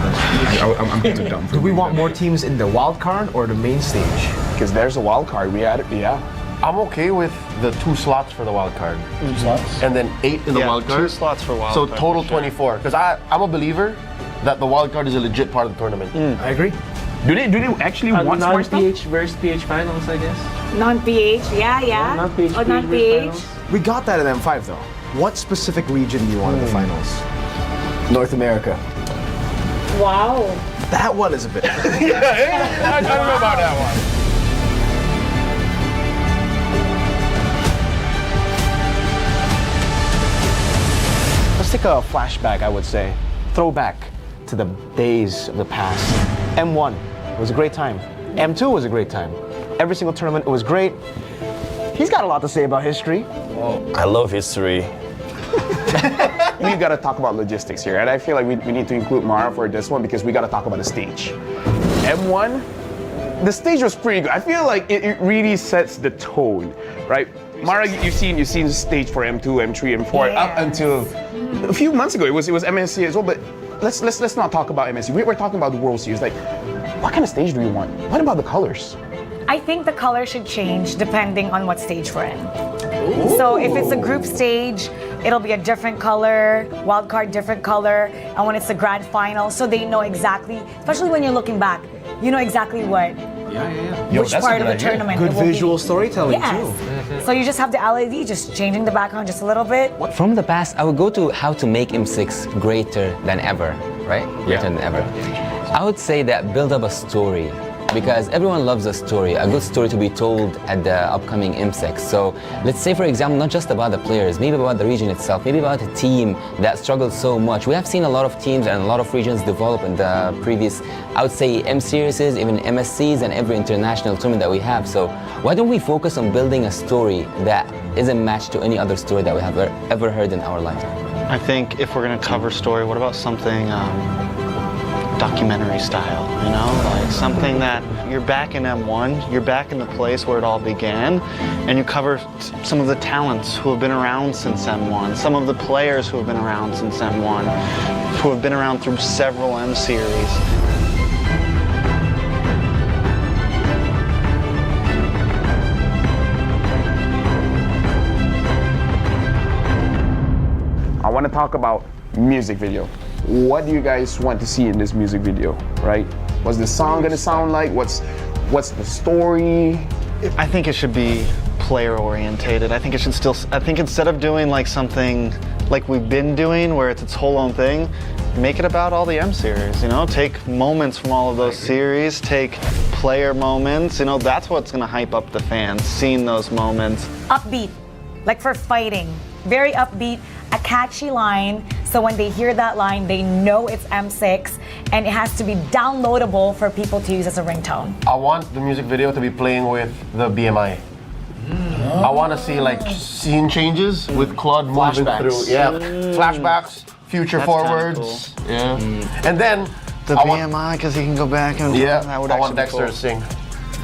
I'm too dumb. Do we want more teams in the wild card or the main stage? Because there's a wild card. We had it, yeah. I'm okay with the 2 slots for the wild card. 2 slots? And then 8 in the wild card. 2 slots for wild so card. So total 24. Because I'm a believer that the wild card is a legit part of the tournament. I agree. Do they actually want more stuff? Non-PH versus PH finals, I guess. Non-PH, yeah. Non-PH. Non-PH. We got that in M5 though. What specific region do you want in the finals? North America. Wow. That one is a bit... I don't know about that one. Let's take a flashback, I would say. Throwback to the days of the past. M1 was a great time. M2 was a great time. Every single tournament, it was great. He's got a lot to say about history. I love history. We got to talk about logistics here, and I feel like we need to include Mara for this one because we got to talk about the stage. M1, the stage was pretty good. I feel like it really sets the tone, right? Mara, you've seen the stage for M2, M3, M4 up until a few months ago. It was MSC as well, but let's not talk about MSC. We're talking about the World Series. Like, what kind of stage do we want? What about the colors? I think the color should change depending on what stage we're in. Ooh. So if it's a group stage, it'll be a different color, wild card different color, and when it's the grand final, so they know exactly, especially when you're looking back, you know exactly what, which part of the tournament Good it will visual be. storytelling Yes. too. So you just have the LED, just changing the background just a little bit. From the past, I would go to how to make M6 greater than ever, right? Greater than ever. I would say that build up a story. Because everyone loves a story, a good story to be told at the upcoming M6. So let's say, for example, not just about the players, maybe about the region itself, maybe about a team that struggled so much. We have seen a lot of teams and a lot of regions develop in the previous, I would say, M series, even MSCs and every international tournament that we have. So why don't we focus on building a story that isn't matched to any other story that we have ever heard in our lifetime? I think if we're going to cover story, what about something documentary style, you know, like something that you're back in M1, you're back in the place where it all began, and you cover some of the talents who have been around since M1, some of the players who have been around since M1, who have been around through several M series. I want to talk about music video. What do you guys want to see in this music video, right? What's the song gonna sound like? What's the story? I think it should be player orientated. I think it should still. I think instead of doing like something like we've been doing, where it's its whole own thing, make it about all the M series. You know, take moments from all of those series, take player moments. You know, that's what's gonna hype up the fans. Seeing those moments. Upbeat, like for fighting, very upbeat, a catchy line. So when they hear that line, they know it's M6, and it has to be downloadable for people to use as a ringtone. I want the music video to be playing with the BMI. I want to see like scene changes with Claude moving through. Yeah, flashbacks, future forwards. Cool. Yeah, and then the BMI because he can go back and I want Dexter to sing.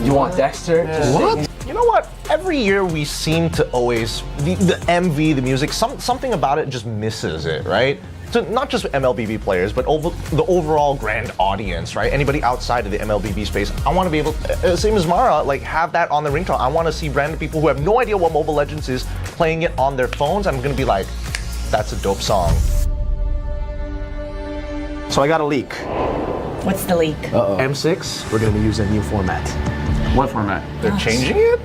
You want Dexter to sing? What? You know what? Every year we seem to always the MV, the music, something about it just misses it, right? So not just MLBB players, but the overall grand audience, right? Anybody outside of the MLBB space, I want to be able, same as Mara, like have that on the ringtone. I want to see random people who have no idea what Mobile Legends is playing it on their phones. I'm gonna be like, that's a dope song. So I got a leak. What's the leak? M6, we're gonna be using a new format. What format? They're changing it?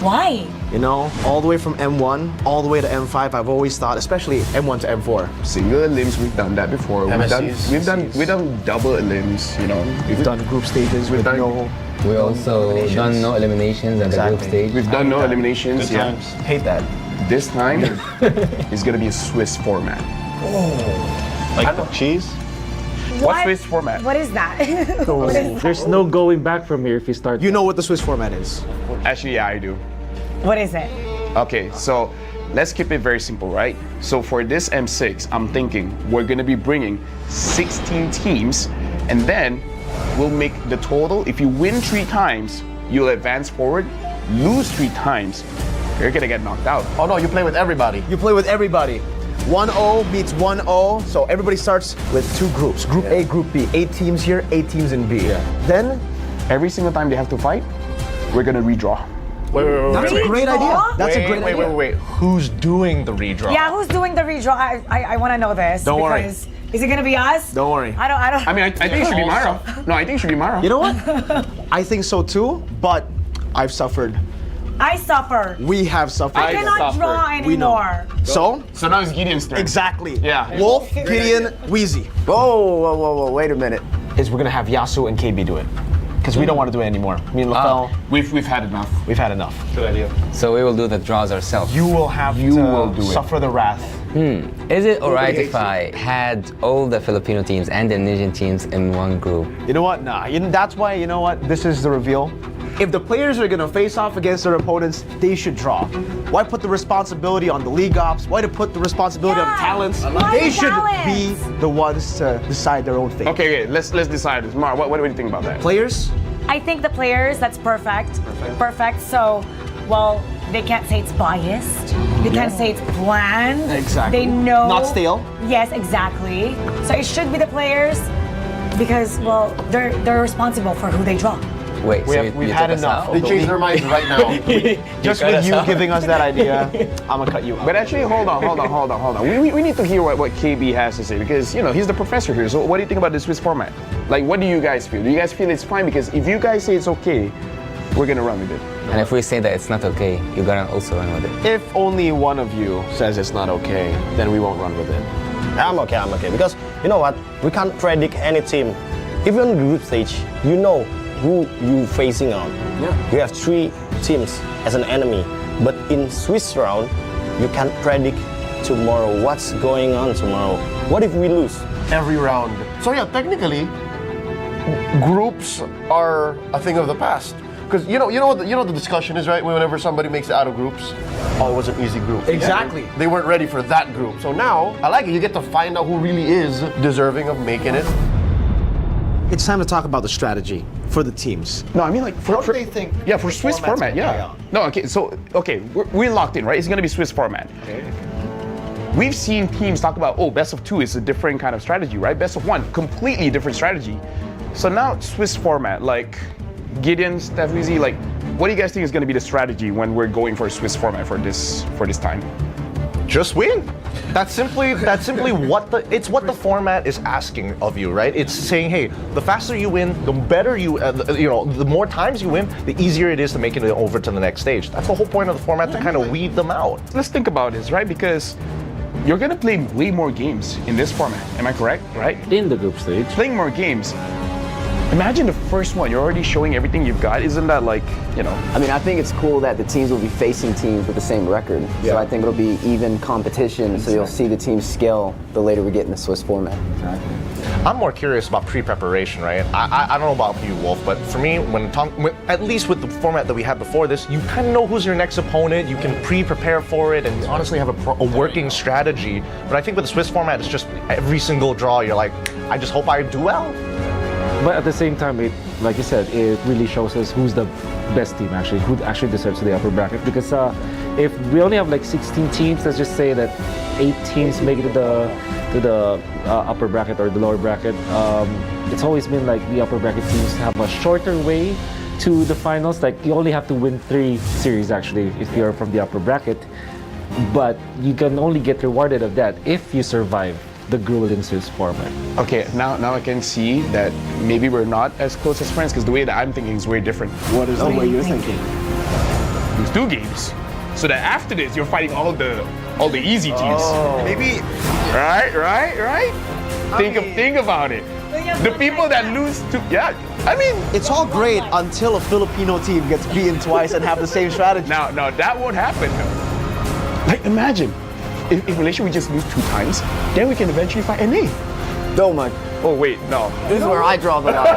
Why? You know, all the way from M1, all the way to M5, I've always thought, especially M1 to M4. Single limbs, we've done that before. We've done double limbs, you know. We've done group stages with no... We also done no eliminations at the group stage. We've done no eliminations, Good times. Hate that. This time, it's gonna be a Swiss format. Oh. Like cheese? What Swiss format? What is that? There's no going back from here if you start. You know what the Swiss format is? Actually, yeah, I do. What is it? Okay, so let's keep it very simple, right? So for this M6, I'm thinking we're gonna be bringing 16 teams, and then we'll make the total. If you win 3 times, you'll advance forward. Lose 3 times, you're gonna get knocked out. Oh no, you play with everybody. You play with everybody. 1-0 beats 1-0, so everybody starts with 2 groups. Group A, Group B. 8 teams here, 8 teams in B. Then, every single time they have to fight, we're gonna redraw. Wait. That's a great idea. That's a great idea. Wait. Who's doing the redraw? Yeah, who's doing the redraw? I want to know this. Don't worry. Is it gonna be us? Don't worry. I don't. I mean, I think it should be Mara. No, I think it should be Mara. You know what? I think so too, but I've suffered. I suffer. We have suffered. I cannot draw anymore. So now it's Gideon's turn. Exactly. Yeah. Wolf, Gideon, Wheezy. Whoa, wait a minute. Is we're gonna have Yasu and KB do it. Because we don't want to do it anymore. Me and LaFell, we've had enough. We've had enough. Good idea. So we will do the draws ourselves. You will have to suffer the wrath. Is it alright if I had all the Filipino teams and the Indonesian teams in one group? You know what? Nah. That's why, you know what? This is the reveal. If the players are gonna face off against their opponents, they should draw. Why put the responsibility on the league ops? Why to put the responsibility on the talents? They should be the ones to decide their own fate. Okay, let's decide. Mar, what do you think about that? Players? I think the players, that's perfect. Perfect. So, well, they can't say it's biased. They can't say it's planned. Exactly. They know. Not stale. Yes, exactly. So it should be the players because, well, they're responsible for who they draw. Wait, we've had enough. They changed their minds right now. Just with you giving us that idea, I'm gonna cut you out. But actually, hold on. We need to hear what KB has to say because, you know, he's the professor here. So what do you think about the Swiss format? Like, what do you guys feel? Do you guys feel it's fine? Because if you guys say it's okay, we're gonna run with it. And if we say that it's not okay, you're gonna also run with it. If only one of you says it's not okay, then we won't run with it. I'm okay. Because, you know what? We can't predict any team. Even on the group stage, you know who you facing on. Yeah. You have 3 teams as an enemy. But in Swiss round, you can't predict tomorrow what's going on tomorrow. What if we lose? Every round. So yeah, technically, groups are a thing of the past. Because you know what the discussion is, right? Whenever somebody makes it out of groups, oh, it was an easy group. Exactly. They weren't ready for that group. So now, I like it. You get to find out who really is deserving of making it. It's time to talk about the strategy for the teams. No, I mean like what do they think? Yeah, for Swiss format, yeah. No, okay, we're locked in, right? It's gonna be Swiss format. Okay. We've seen teams talk about, oh, best of 2 is a different kind of strategy, right? Best of 1, completely different strategy. So now Swiss format, like Gideon, Steph, Weezy, like, what do you guys think is gonna be the strategy when we're going for a Swiss format for this time? Just win. That's simply what the format is asking of you, right? It's saying, hey, the faster you win, the better the more times you win, the easier it is to make it over to the next stage. That's the whole point of the format, to kind of weed them out. Let's think about this, right? Because you're gonna play way more games in this format. Am I correct? Right? In the group stage. Playing more games. Imagine the first one, you're already showing everything you've got. Isn't that like, I mean, I think it's cool that the teams will be facing teams with the same record. So I think it'll be even competition, so you'll see the teams scale the later we get in the Swiss format. I'm more curious about pre-preparation, right? I don't know about you, Wolf, but for me, at least with the format that we had before this, you kind of know who's your next opponent, you can pre-prepare for it, and honestly have a working strategy. But I think with the Swiss format, it's just every single draw, you're like, I just hope I do well. But at the same time, like you said, it really shows us who's the best team actually, who actually deserves the upper bracket. Because if we only have like 16 teams, let's just say that 8 teams make it to the upper bracket or the lower bracket. It's always been like the upper bracket teams have a shorter way to the finals. Like you only have to win 3 series actually if you're from the upper bracket. But you can only get rewarded of that if you survive the grueling Swiss format. Okay, now I can see that maybe we're not as close as friends because the way that I'm thinking is way different. What is the way you're thinking? There's 2 games, so that after this you're fighting all the easy teams. Maybe. Right. Think about it. The people that lose to I mean, it's all great until a Filipino team gets beaten twice and have the same strategy. Now that won't happen. Like imagine. If Malaysia we just lose 2 times, then we can eventually fight NA. Don't mind. Oh wait, no. This is where I draw the line.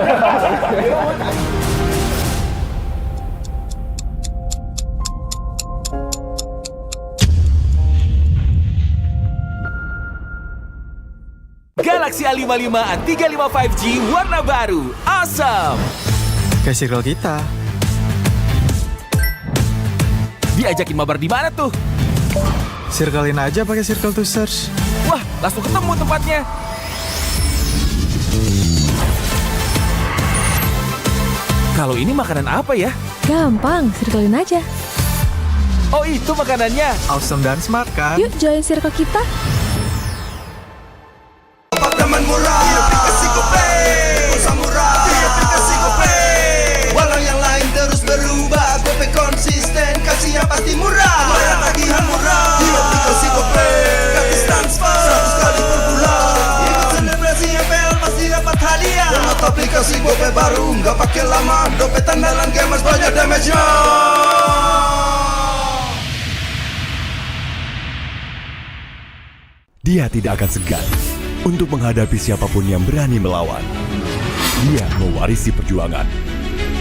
Galaxy A55 A35 5G warna baru, awesome. Kayak circle kita. Diajakin mabar di mana tuh? Circlein aja pakai circle to search. Wah, langsung ketemu tempatnya. Kalau ini makanan apa ya? Gampang, circlein aja. Oh, itu makanannya. Awesome dan smart kan? Yuk join circle kita. Teman murah, di aplikasi GoPay. Pulsa murah, di aplikasi GoPay. Walau yang lain terus berubah, GoPay konsisten, kasih yang pasti murah. Bayar tagihan murah, di aplikasi GoPay. Gratis transfer, 100 kali per bulan. Ikut selebrasi MPL pasti dapat hadiah. Download aplikasi GoPay baru, nggak pakai lama. Dompet andalan gamers banyak damage-nya. Dia tidak akan segan untuk menghadapi siapapun yang berani melawan. Dia mewarisi perjuangan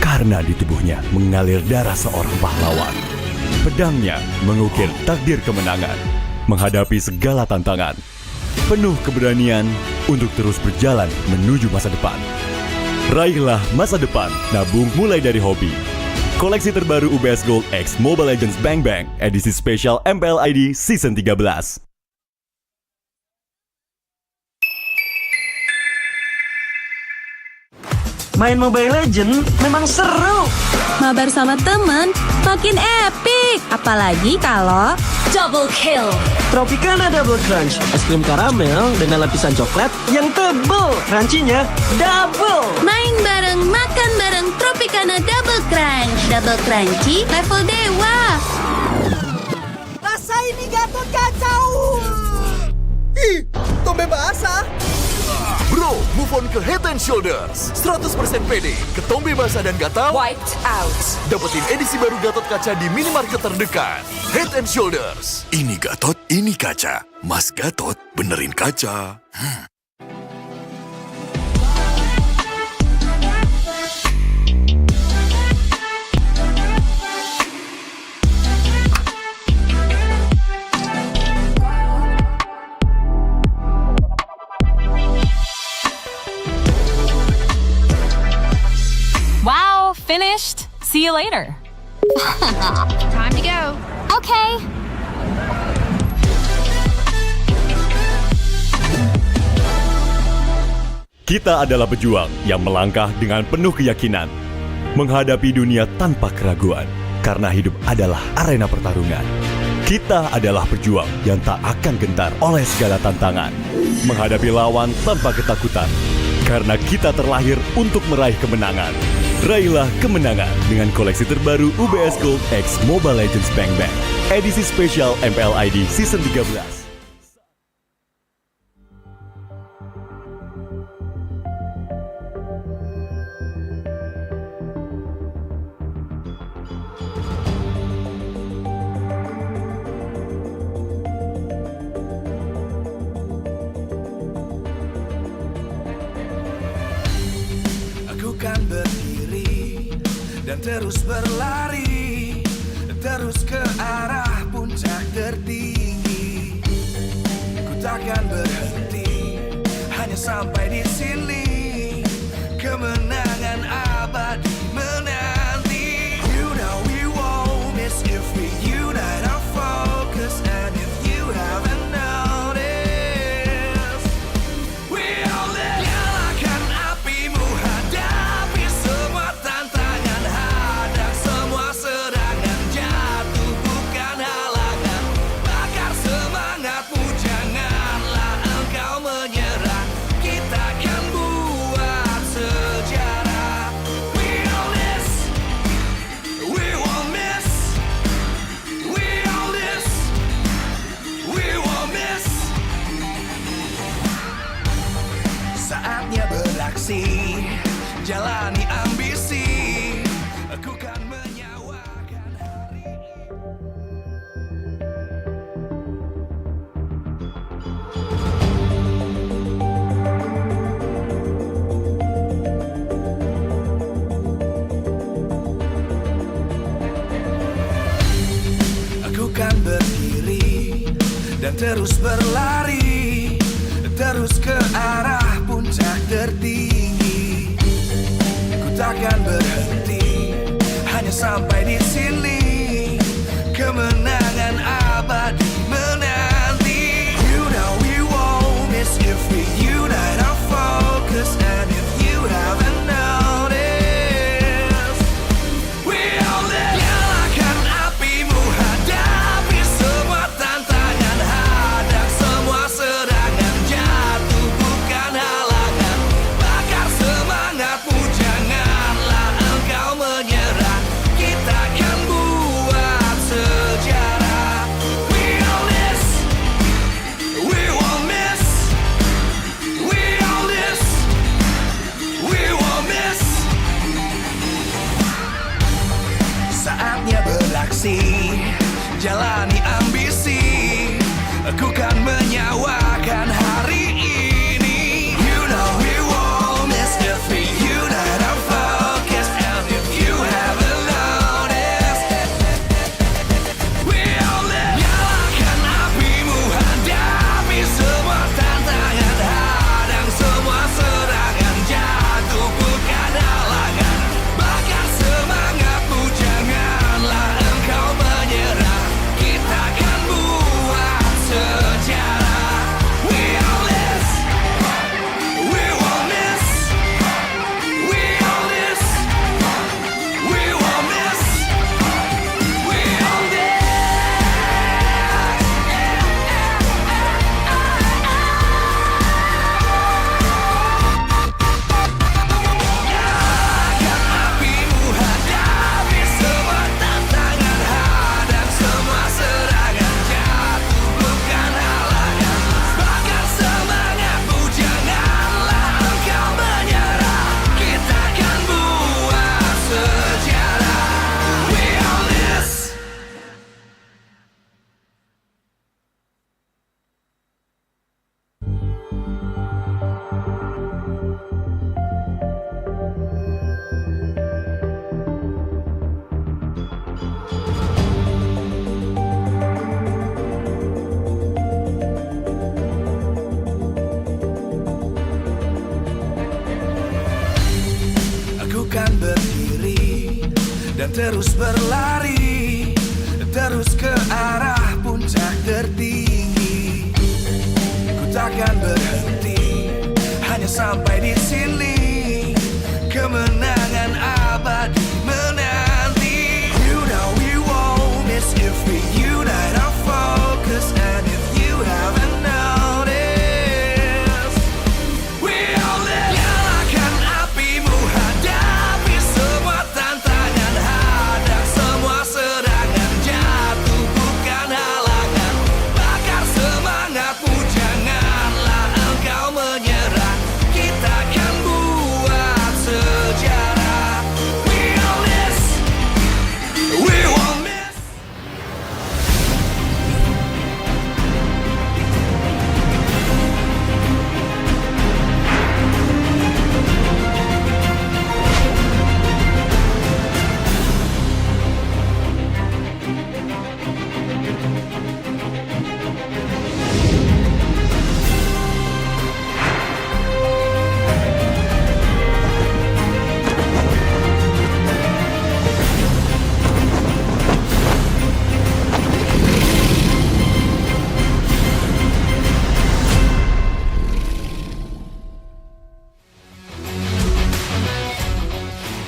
karena di tubuhnya mengalir darah seorang pahlawan. Pedangnya mengukir takdir kemenangan, menghadapi segala tantangan. Penuh keberanian untuk terus berjalan menuju masa depan. Raihlah masa depan, nabung mulai dari hobi. Koleksi terbaru UBS Gold X Mobile Legends Bang Bang, edisi spesial MPL ID Season 13. Main Mobile Legends memang seru. Mabar sama temen makin epic. Apalagi kalau double kill. Tropicana Double Crunch, es krim karamel dengan lapisan coklat yang tebal. Crunchy-nya double. Main bareng, makan bareng Tropicana Double Crunch. Double crunchy level dewa. Rasa ini Gatot kacau. Ih, tombe basah. Bro, move on ke Head and Shoulders. 100% pede, ketombe basah dan gatal wiped out. Dapetin edisi baru Gatot kaca di minimarket terdekat. Head and Shoulders. Ini Gatot, ini kaca. Mas Gatot, benerin kaca. Wow, finished. See you later. Time to go. Okay. Kita adalah pejuang yang melangkah dengan penuh keyakinan, menghadapi dunia tanpa keraguan, karena hidup adalah arena pertarungan. Kita adalah pejuang yang tak akan gentar oleh segala tantangan, menghadapi lawan tanpa ketakutan. Karena kita terlahir untuk meraih kemenangan. Raihlah kemenangan dengan koleksi terbaru UBS Gold X Mobile Legends Bang Bang, edisi spesial MPL ID Season 13. Kan berdiri dan terus berlari, terus ke arah puncak tertinggi. Ku takkan berhenti, hanya sampai di sini. Kemenangan abadi menanti. You know we won't miss if we unite our focus. And if you haven't noticed, we all live. Nyalakan apimu, hadapi semua tantangan, hadang semua serangan, jatuh bukan halangan. Bakar semangatmu, janganlah engkau menyerah. Kita akan buat sejarah. We all this, we won't miss. We all this, we won't miss. Saatnya beraksi, jalani ambisi. Aku kan menyawakan hari ini. Aku kan berdiri dan terus berlari, terus ke arah puncak tertinggi. Ku takkan berhenti, hanya sampai di sini. Kemenangan abadi menanti. You know we won't miss if we unite our focus. And if you haven't noticed, we all live. Nyalakan apimu, hadapi semua tantangan, hadang semua serangan, jatuh bukan halangan. Bakar semangatmu, janganlah engkau menyerah. Kita akan buat sejarah. We all this, we won't miss. We all this, we won't miss. Saatnya beraksi, jalani ambisi. Aku kan menyawakan hari ini. You know we won't miss if we unite our focus. And if you haven't noticed, we all live. Nyalakan apimu, hadapi semua tantangan, hadang semua serangan, jatuh bukan halangan. Bakar semangatmu, janganlah engkau menyerah. Kita akan buat sejarah. We all this, we won't miss. We all this, we won't miss. We all this. Nyalakan apimu, hadapi semua tantangan, hadang semua serangan, jatuh bukan halangan. Bakar semangatmu, janganlah engkau menyerah. Kita akan buat sejarah. We all this. Aku kan berdiri dan terus berlari, terus ke arah puncak tertinggi. Ku takkan berhenti, hanya sampai di sini. Kemenangan abadi menanti. You know we won't miss if we unite our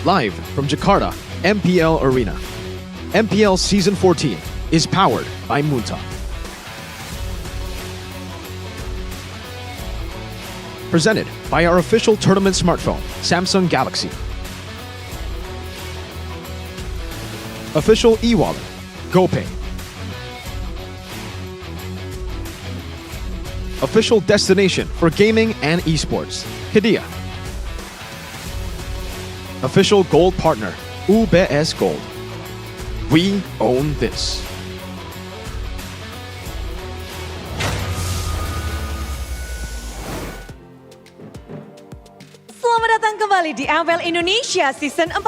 Live from Jakarta, MPL Arena. MPL Season 14 is powered by Munta. Presented by our official tournament smartphone, Samsung Galaxy. Official e-wallet, GoPay. Official destination for gaming and esports, Kadia. Official gold partner, UBS Gold. We own this. Selamat datang kembali di MPL Indonesia Season 14.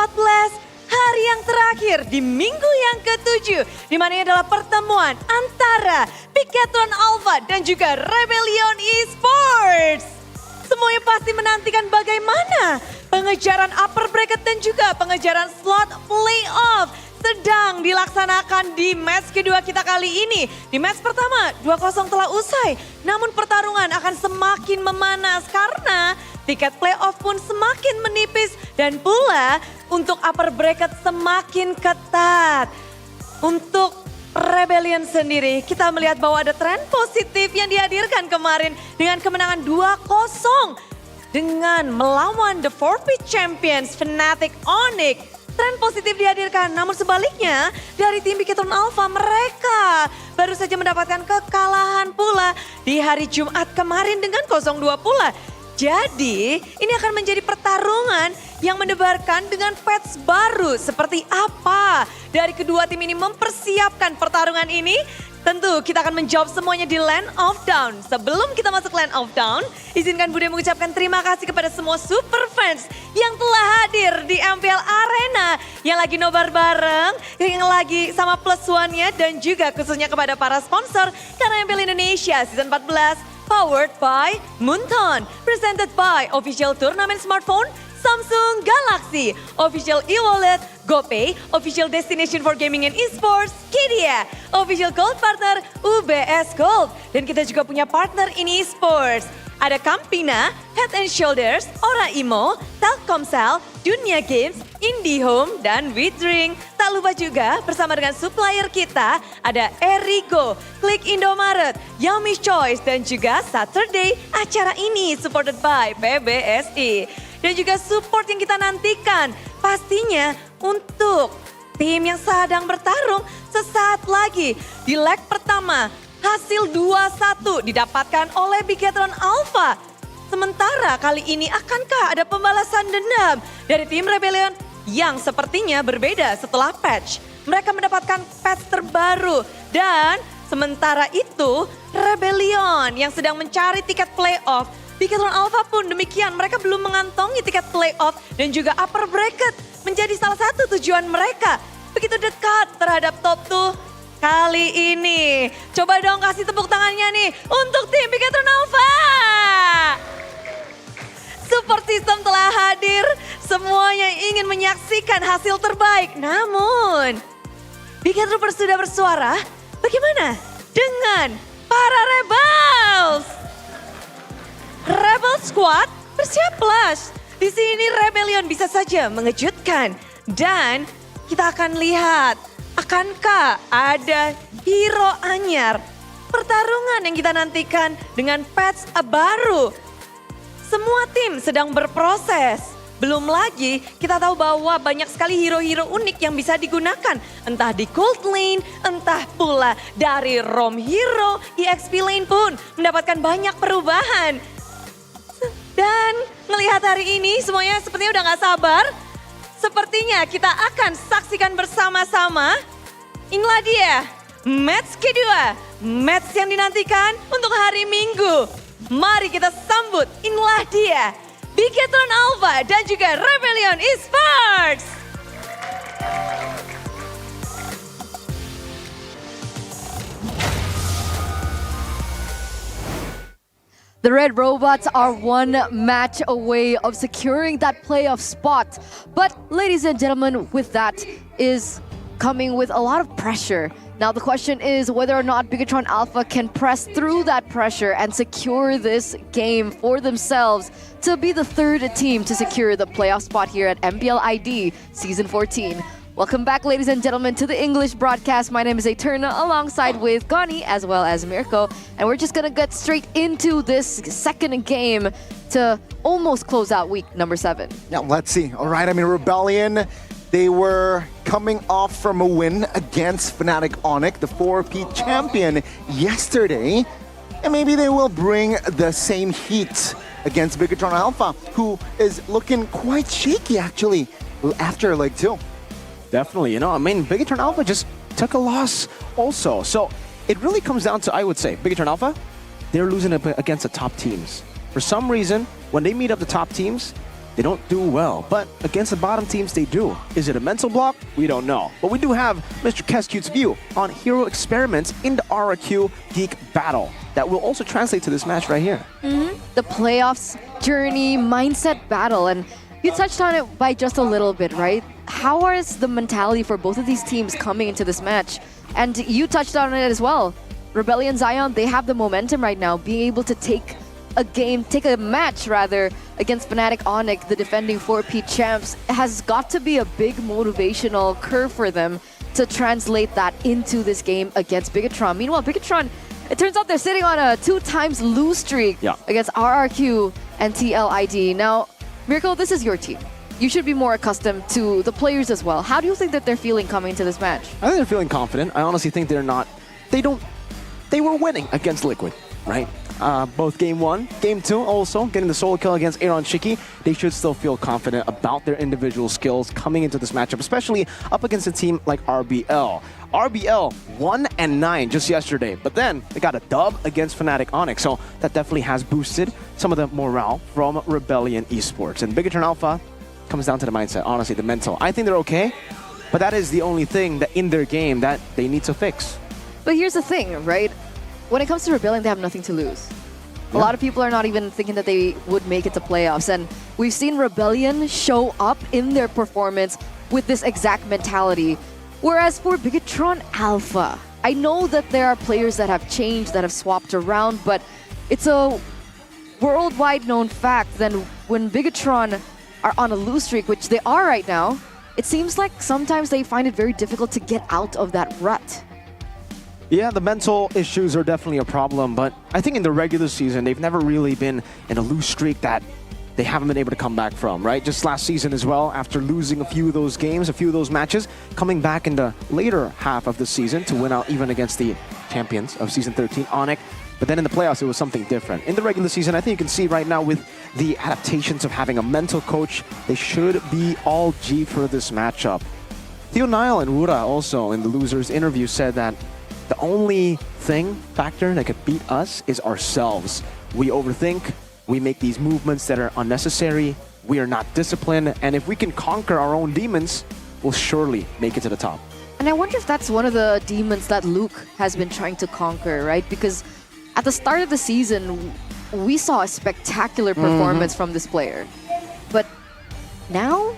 Hari yang terakhir di minggu yang ke-7, di mana ini adalah pertemuan antara Piketron Alpha dan juga Rebellion Esports. Semuanya pasti menantikan bagaimana pengejaran upper bracket dan juga pengejaran slot playoff sedang dilaksanakan di match kedua kita kali ini. Di match pertama 2-0 telah usai, namun pertarungan akan semakin memanas karena tiket playoff pun semakin menipis dan pula untuk upper bracket semakin ketat. Untuk Rebellion sendiri kita melihat bahwa ada tren positif yang dihadirkan kemarin dengan kemenangan 2-0 dengan melawan the forfeit champions Fnatic Onyx. Tren positif dihadirkan, namun sebaliknya dari tim Piketron Alpha mereka baru saja mendapatkan kekalahan pula di hari Jumat kemarin dengan 0-2 pula. Jadi ini akan menjadi pertarungan yang mendebarkan dengan patch baru. Seperti apa dari kedua tim ini mempersiapkan pertarungan ini? Tentu kita akan menjawab semuanya di Land of Dawn. Sebelum kita masuk Land of Dawn, izinkan Bude mengucapkan terima kasih kepada semua super fans yang telah hadir di MPL Arena. Yang lagi nobar bareng, yang lagi sama plus one-nya dan juga khususnya kepada para sponsor. Karena MPL Indonesia Season 14 powered by Munton, presented by official tournament smartphone Samsung Galaxy, official e-wallet GoPay, official destination for gaming and esports Kadia, official gold partner UBS Gold, dan kita juga punya partner ini esports. Ada Campina, Head and Shoulders, Ora Imo, Telkomsel, Dunia Games, IndiHome, dan WeDrink. Tak lupa juga bersama dengan supplier kita ada Erigo, Klik Indomaret, Yummy Choice, dan juga Saturday. Acara ini supported by PBSI. Dan juga support yang kita nantikan pastinya untuk tim yang sedang bertarung sesaat lagi di leg pertama. Hasil 2-1 didapatkan oleh Piketron Alpha. Sementara kali ini akankah ada pembalasan dendam dari tim Rebellion yang sepertinya berbeda setelah patch. Mereka mendapatkan patch terbaru dan sementara itu Rebellion yang sedang mencari tiket playoff. Piketron Alpha pun demikian, mereka belum mengantongi tiket playoff dan juga upper bracket menjadi salah satu tujuan mereka. Begitu dekat terhadap top 2 kali ini. Coba dong kasih tepuk tangannya nih untuk tim Piketron Alpha. Support system telah hadir, semuanya ingin menyaksikan hasil terbaik. Namun, Piketron sudah bersuara, bagaimana dengan para Rebels? Rebel Squad bersiaplah. Di sini Rebellion bisa saja mengejutkan dan kita akan lihat akankah ada hero anyar. Pertarungan yang kita nantikan dengan patch baru. Semua tim sedang berproses. Belum lagi kita tahu bahwa banyak sekali hero-hero unik yang bisa digunakan. Entah di Cold Lane, entah pula dari Rom Hero, EXP Lane pun mendapatkan banyak perubahan. Dan melihat hari ini semuanya sepertinya udah gak sabar. Sepertinya kita akan saksikan bersama-sama. Inilah dia match kedua. Match yang dinantikan untuk hari Minggu. Mari kita sambut, inilah dia Piketron Alpha dan juga Rebellion Esports. The Red Robots are one match away of securing that playoff spot. But ladies and gentlemen, with that is coming with a lot of pressure. Now the question is whether or not Bigatron Alpha can press through that pressure and secure this game for themselves to be the third team to secure the playoff spot here at MPL ID Season 14. Welcome back, ladies and gentlemen, to the English broadcast. My name is Eterna, alongside with Gani as well as Mirko. And we're just gonna get straight into this second game to almost close out week number 7. Yeah, let's see. All right, I mean, Rebellion, they were coming off from a win against Fnatic Onyx, the 4P champion, yesterday. And maybe they will bring the same heat against Bigatron Alpha, who is looking quite shaky, actually, after Leg 2. Definitely, I mean, Bigatron Alpha just took a loss also. So it really comes down to, I would say, Bigatron Alpha, they're losing against the top teams. For some reason, when they meet up the top teams, they don't do well, but against the bottom teams, they do. Is it a mental block? We don't know. But we do have Mr. Kescute's view on hero experiments in the RRQ Geek Battle that will also translate to this match right here. The playoffs journey mindset battle, and you touched on it by just a little bit, right? How is the mentality for both of these teams coming into this match? And you touched on it as well. Rebellion Zion, they have the momentum right now, being able to take a match against Fnatic Onyx, the defending 4P champs, has got to be a big motivational curve for them to translate that into this game against Bigatron. Meanwhile, Bigatron, it turns out they're sitting on a 2-times lose streak against RRQ and TLID. Now, Mirko, this is your team. You should be more accustomed to the players as well. How do you think that they're feeling coming into this match? I think they're feeling confident. I honestly think they were winning against Liquid, right? Both Game 1, Game 2 also, getting the solo kill against Aaron Shiki. They should still feel confident about their individual skills coming into this matchup, especially up against a team like RBL. RBL 1-9 just yesterday, but then they got a dub against Fnatic Onyx, so that definitely has boosted some of the morale from Rebellion Esports. And Bigatron Alpha comes down to the mindset, honestly, the mental. I think they're okay, but that is the only thing that in their game that they need to fix. But here's the thing, right? When it comes to Rebellion, they have nothing to lose. A lot of people are not even thinking that they would make it to playoffs. And we've seen Rebellion show up in their performance with this exact mentality. Whereas for Bigatron Alpha, I know that there are players that have changed, that have swapped around, but it's a worldwide known fact that when Bigatron are on a lose streak, which they are right now, it seems like sometimes they find it very difficult to get out of that rut. Yeah, the mental issues are definitely a problem, but I think in the regular season, they've never really been in a lose streak that they haven't been able to come back from, right? Just last season as well, after losing a few of those games, a few of those matches, coming back in the later half of the season to win out even against the champions of Season 13, Onyx. But then in the playoffs, it was something different. In the regular season, I think you can see right now with the adaptations of having a mental coach, they should be all G for this matchup. Theo Nile and Wura also in the losers interview said that the only factor that could beat us is ourselves. We overthink, we make these movements that are unnecessary, we are not disciplined, and if we can conquer our own demons, we'll surely make it to the top. And I wonder if that's one of the demons that Luke has been trying to conquer, right? Because at the start of the season, we saw a spectacular performance from this player. But now,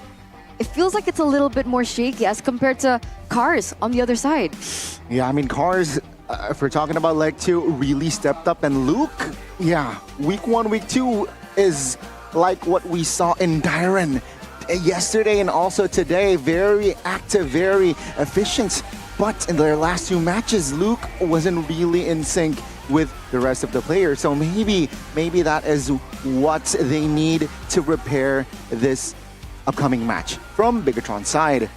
it feels like it's a little bit more shaky as compared to Cars on the other side. Yeah, I mean, Cars, if we're talking about Leg 2, really stepped up. And Luke, yeah, Week 1, Week 2 is like what we saw in Dyron yesterday and also today. Very active, very efficient. But in their last 2 matches, Luke wasn't really in sync with the rest of the players. So maybe that is what they need to repair this upcoming match. From Bigatron's side,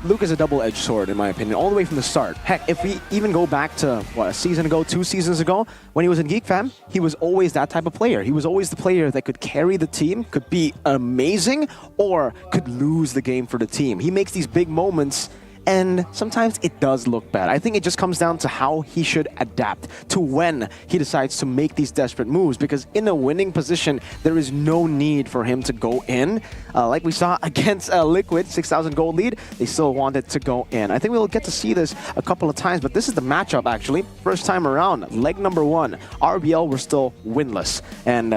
Luke is a double-edged sword, in my opinion, all the way from the start. Heck, if we even go back to, a season ago, 2 seasons ago, when he was in Geek Fam, he was always that type of player. He was always the player that could carry the team, could be amazing, or could lose the game for the team. He makes these big moments, and sometimes it does look bad. I think it just comes down to how he should adapt to when he decides to make these desperate moves, because in a winning position, there is no need for him to go in. Like we saw against Liquid, 6,000 gold lead, they still wanted to go in. I think we'll get to see this a couple of times, but this is the matchup actually. First time around, leg number 1, RBL were still winless. And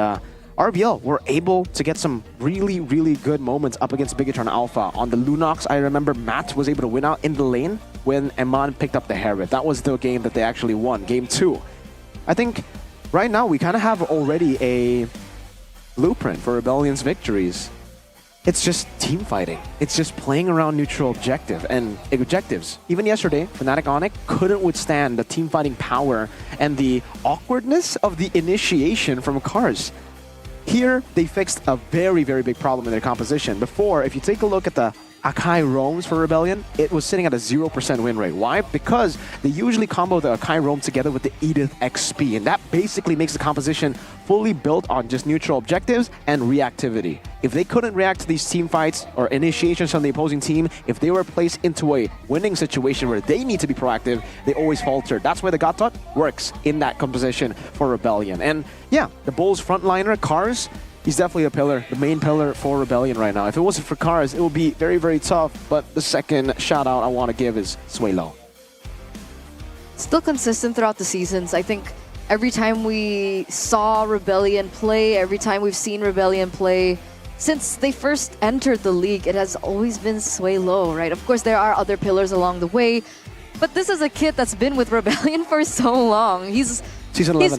RBL were able to get some really, really good moments up against Bigatron Alpha. On the Lunox, I remember Matt was able to win out in the lane when Eman picked up the Herod. That was the game that they actually won, game 2. I think right now we kind of have already a blueprint for Rebellion's victories. It's just team fighting. It's just playing around neutral objectives. Even yesterday, Fnatic Onyx couldn't withstand the team fighting power and the awkwardness of the initiation from Cars. Here, they fixed a very, very big problem in their composition. Before, if you take a look at the Akai roams for Rebellion, it was sitting at a 0% win rate. Why? Because they usually combo the Akai roam together with the Edith XP, and that basically makes the composition fully built on just neutral objectives and reactivity. If they couldn't react to these team fights or initiations from the opposing team, if they were placed into a winning situation where they need to be proactive, they always faltered. That's why the Gatot works in that composition for Rebellion. And yeah, the Bulls frontliner, Cars, he's definitely a pillar, the main pillar for Rebellion right now. If it wasn't for Cars, it would be very, very tough. But the second shout out I want to give is Suelo. Still consistent throughout the seasons. I think every time we saw Rebellion play, every time we've seen Rebellion play, since they first entered the league, it has always been Suelo, right? Of course, there are other pillars along the way, but this is a kid that's been with Rebellion for so long. He's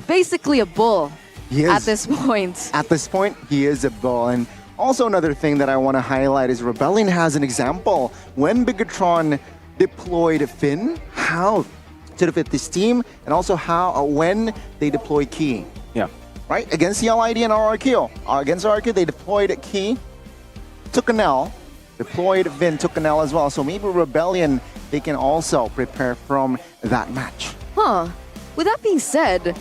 basically a bull. At this point. At this point, he is a bull. And also another thing that I want to highlight is Rebellion has an example. When Bigatron deployed Finn, how to defeat this team, and also how when they deploy Key. Yeah. Right? Against CLID and RRQ. Against RRQ, they deployed Key, took an L, deployed Finn, took an L as well. So maybe Rebellion, they can also prepare from that match. Huh. With that being said,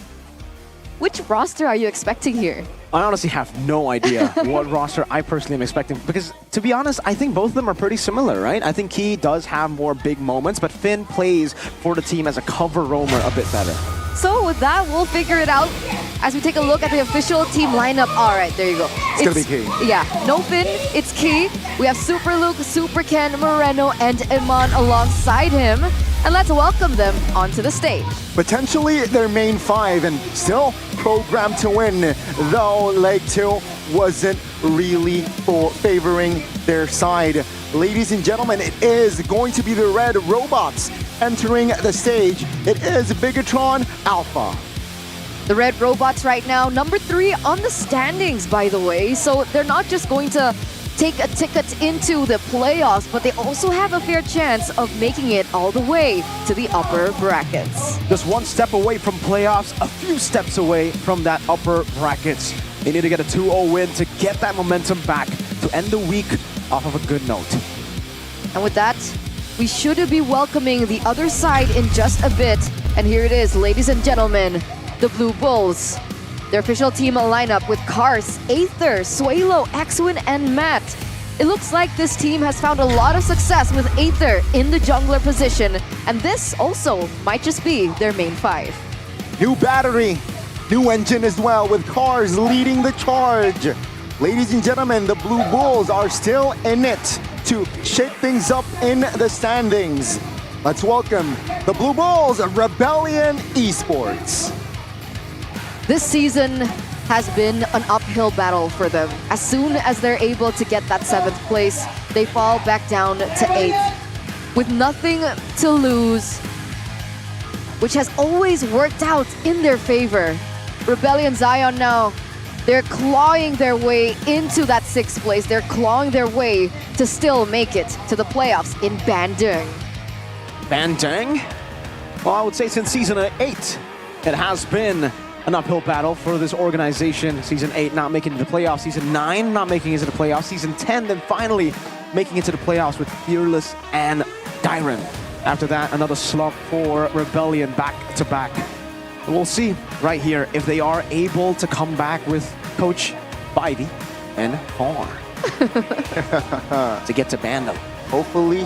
which roster are you expecting here? I honestly have no idea what roster I personally am expecting, because to be honest, I think both of them are pretty similar, right? I think Key does have more big moments, but Finn plays for the team as a cover roamer a bit better. So with that, we'll figure it out as we take a look at the official team lineup. All right, there you go. It's gonna be Key. Yeah, no Finn, it's Key. We have Super Luke, Super Ken, Moreno, and Iman alongside him. And let's welcome them onto the stage. Potentially their main 5 and still programmed to win, though Leg 2 wasn't really favoring their side. Ladies and gentlemen, it is going to be the Red Robots entering the stage. It is Bigatron Alpha. The Red Robots right now, number 3 on the standings, by the way. So they're not just going to take a ticket into the playoffs, but they also have a fair chance of making it all the way to the upper brackets. Just one step away from playoffs, a few steps away from that upper brackets. They need to get a 2-0 win to get that momentum back to end the week off of a good note. And with that, we should be welcoming the other side in just a bit. And here it is, ladies and gentlemen, the Blue Bulls. Their official team lineup with Cars, Aether, Suelo, Xwin, and Matt. It looks like this team has found a lot of success with Aether in the jungler position, and this also might just be their main 5. New battery, new engine as well, with Cars leading the charge. Ladies and gentlemen, the Blue Bulls are still in it to shake things up in the standings. Let's welcome the Blue Bulls of Rebellion Esports. This season has been an uphill battle for them. As soon as they're able to get that 7th place, they fall back down to 8th. With nothing to lose, which has always worked out in their favor. Rebellion Zion now, they're clawing their way into that 6th place. They're clawing their way to still make it to the playoffs in Bandung. Bandung? Well, I would say since Season 8, it has been an uphill battle for this organization. Season 8 not making it to the playoffs. Season 9 not making it to the playoffs. Season 10 then finally making it to the playoffs with Fearless and Dyron. After that, another slump for Rebellion back to back. And we'll see right here if they are able to come back with Coach Bidey and Har to get to Bandung. Hopefully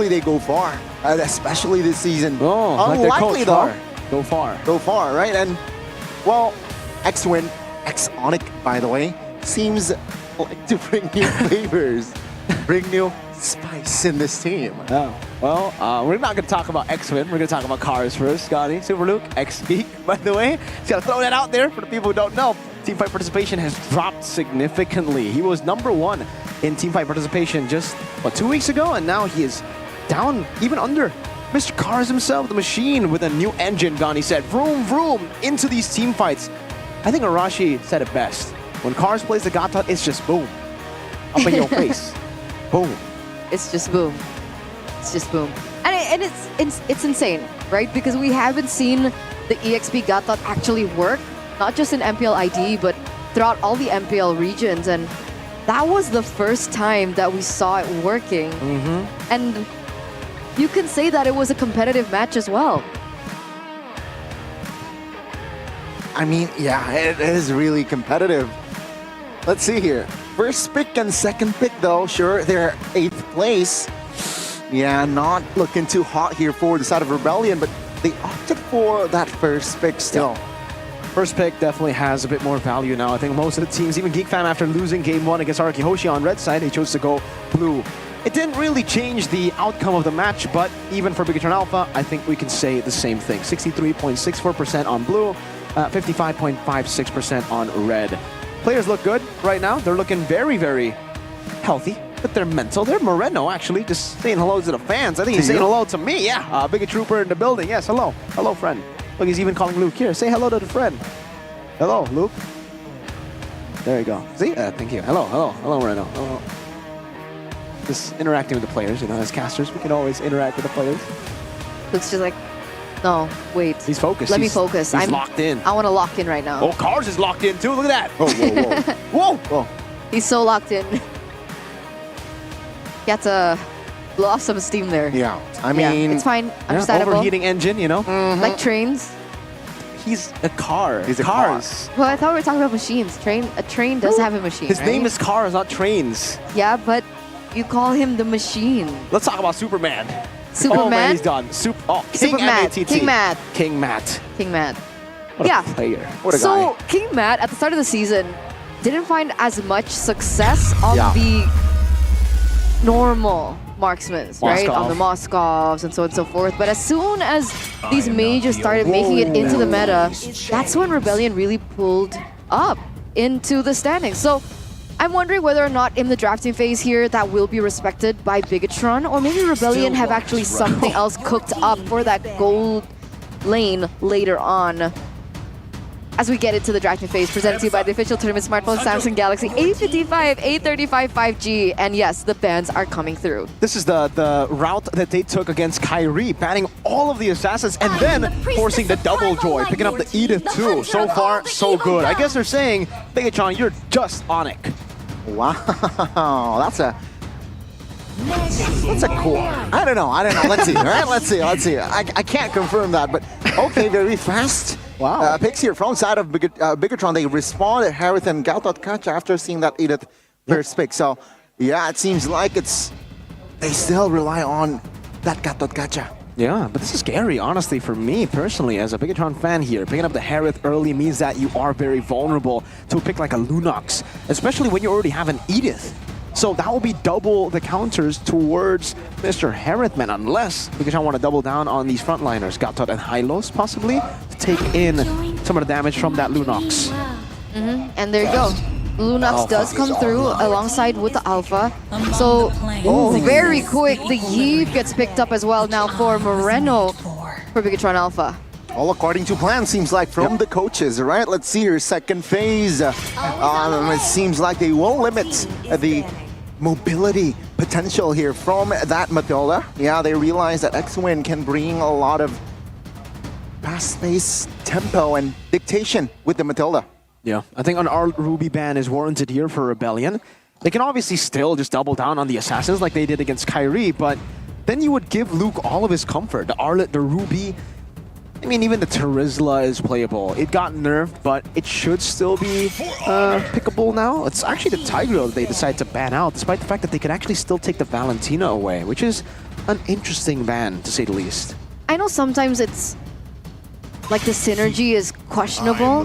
they go far, especially this season. Oh, unlikely like though. Go far. Go far, right? And, well, Xwin, Onyx, by the way, seems like to bring new flavors, bring new spice in this team. Oh, well, we're not going to talk about Xwin. We're going to talk about Cars first. Scotty, Super Luke, X-Geek, by the way. Just got to throw that out there for the people who don't know. teamfight participation has dropped significantly. He was #1 in teamfight participation just, what, 2 weeks ago? And now he is down even under Mr. Cars himself, the machine, with a new engine gun. He said, vroom, vroom, into these teamfights. I think Arashi said it best. When Cars plays the Gatot, it's just boom. Up in your face. Boom. It's just boom. It's just boom. And it's insane, right? Because we haven't seen the EXP Gatot actually work, not just in MPL ID, but throughout all the MPL regions. And that was the first time that we saw it working. And you can say that it was a competitive match as well. I mean, yeah, it is really competitive. Let's see here. First pick and second pick, though, sure, they're 8th place. Yeah, not looking too hot here for the side of Rebellion, but they opted for that first pick still. First pick definitely has a bit more value now. I think most of the teams, even GeekFam, after losing game 1 against Araki Hoshi on red side, they chose to go blue. It didn't really change the outcome of the match, but even for Bigatron Alpha, I think we can say the same thing. 63.64% on blue, 55.56% on red. Players look good right now. They're looking very, very healthy. But they're mental. They're Moreno, actually, just saying hello to the fans. I think he's saying hello to me. Yeah, Big Trooper in the building. Yes, hello. Hello, friend. Look, he's even calling Luke here. Say hello to the friend. Hello, Luke. There you go. See? Thank you. Hello, hello, hello, Moreno. Hello. Just interacting with the players, you know, as casters, we can always interact with the players. Luke's just like, no, wait. He's focused. Let me focus. He's locked in. I want to lock in right now. Oh, Cars is locked in too. Look at that. Whoa, whoa, whoa. Whoa. Whoa. He's so locked in. He had to blow off some steam there. Yeah, I mean... it's fine. Understandable. Overheating engine, you know? Like trains. He's a car. He's a Cars. Well, I thought we were talking about machines. A train does have a machine, His right? name is Cars, not Trains. Yeah, but you call him the machine. Let's talk about Superman. Superman? Oh, man, he's done. King Super Matt. M-A-T-T. King Matt. King Matt. King Matt. What a player. What a guy. So, King Matt, at the start of the season, didn't find as much success on the normal marksmen, right? On the Moskovs and so on and so forth. But as soon as these majors started making it into the meta, that's when Rebellion really pulled up into the standings. So I'm wondering whether or not in the drafting phase here that will be respected by Bigatron, or maybe Rebellion have actually something else cooked up for that gold lane later on. As we get into the drafting phase, presented to you by the official tournament smartphone Samsung Galaxy A55, A35 5G, and yes, the bans are coming through. This is the route that they took against Kyrie, banning all of the assassins and then forcing the double joy, picking up the Edith too. So far, so good. I guess they're saying, Bigatron, you're just on it. Wow, that's a cool. I don't know. Let's see. All right, let's see. I can't confirm that, but okay, very fast. Wow. Picks here from side of Bigatron. They responded Harith and Gatot Kacha after seeing that Edith first pick. So yeah, it seems like they still rely on that Gatot Kacha. Yeah, but this is scary, honestly, for me personally, as a Bigatron fan here. Picking up the Harith early means that you are very vulnerable to a pick like a Lunox, especially when you already have an Edith. So that will be double the counters towards Mr. Harith, man, unless Bigatron want to double down on these frontliners, Gatot and Hylos, possibly, to take in some of the damage from that Lunox. And there you go. Lunox does come through alongside with the Alpha. So very quick, the Yeeve gets picked up as well now for Moreno for Bigatron Alpha. All according to plan, seems like, from the coaches, right? Let's see your second phase. It seems like they will limit the mobility potential here from that Matilda. Yeah, they realize that X-Win can bring a lot of fast-paced tempo and dictation with the Matilda. Yeah, I think an Arlet Ruby ban is warranted here for Rebellion. They can obviously still just double down on the Assassins like they did against Kyrie, but then you would give Luke all of his comfort. The Arlet, the Ruby, I mean, even the Terizla is playable. It got nerfed, but it should still be pickable now. It's actually the Tigreal that they decided to ban out, despite the fact that they could actually still take the Valentina away, which is an interesting ban, to say the least. I know sometimes it's like the synergy is questionable,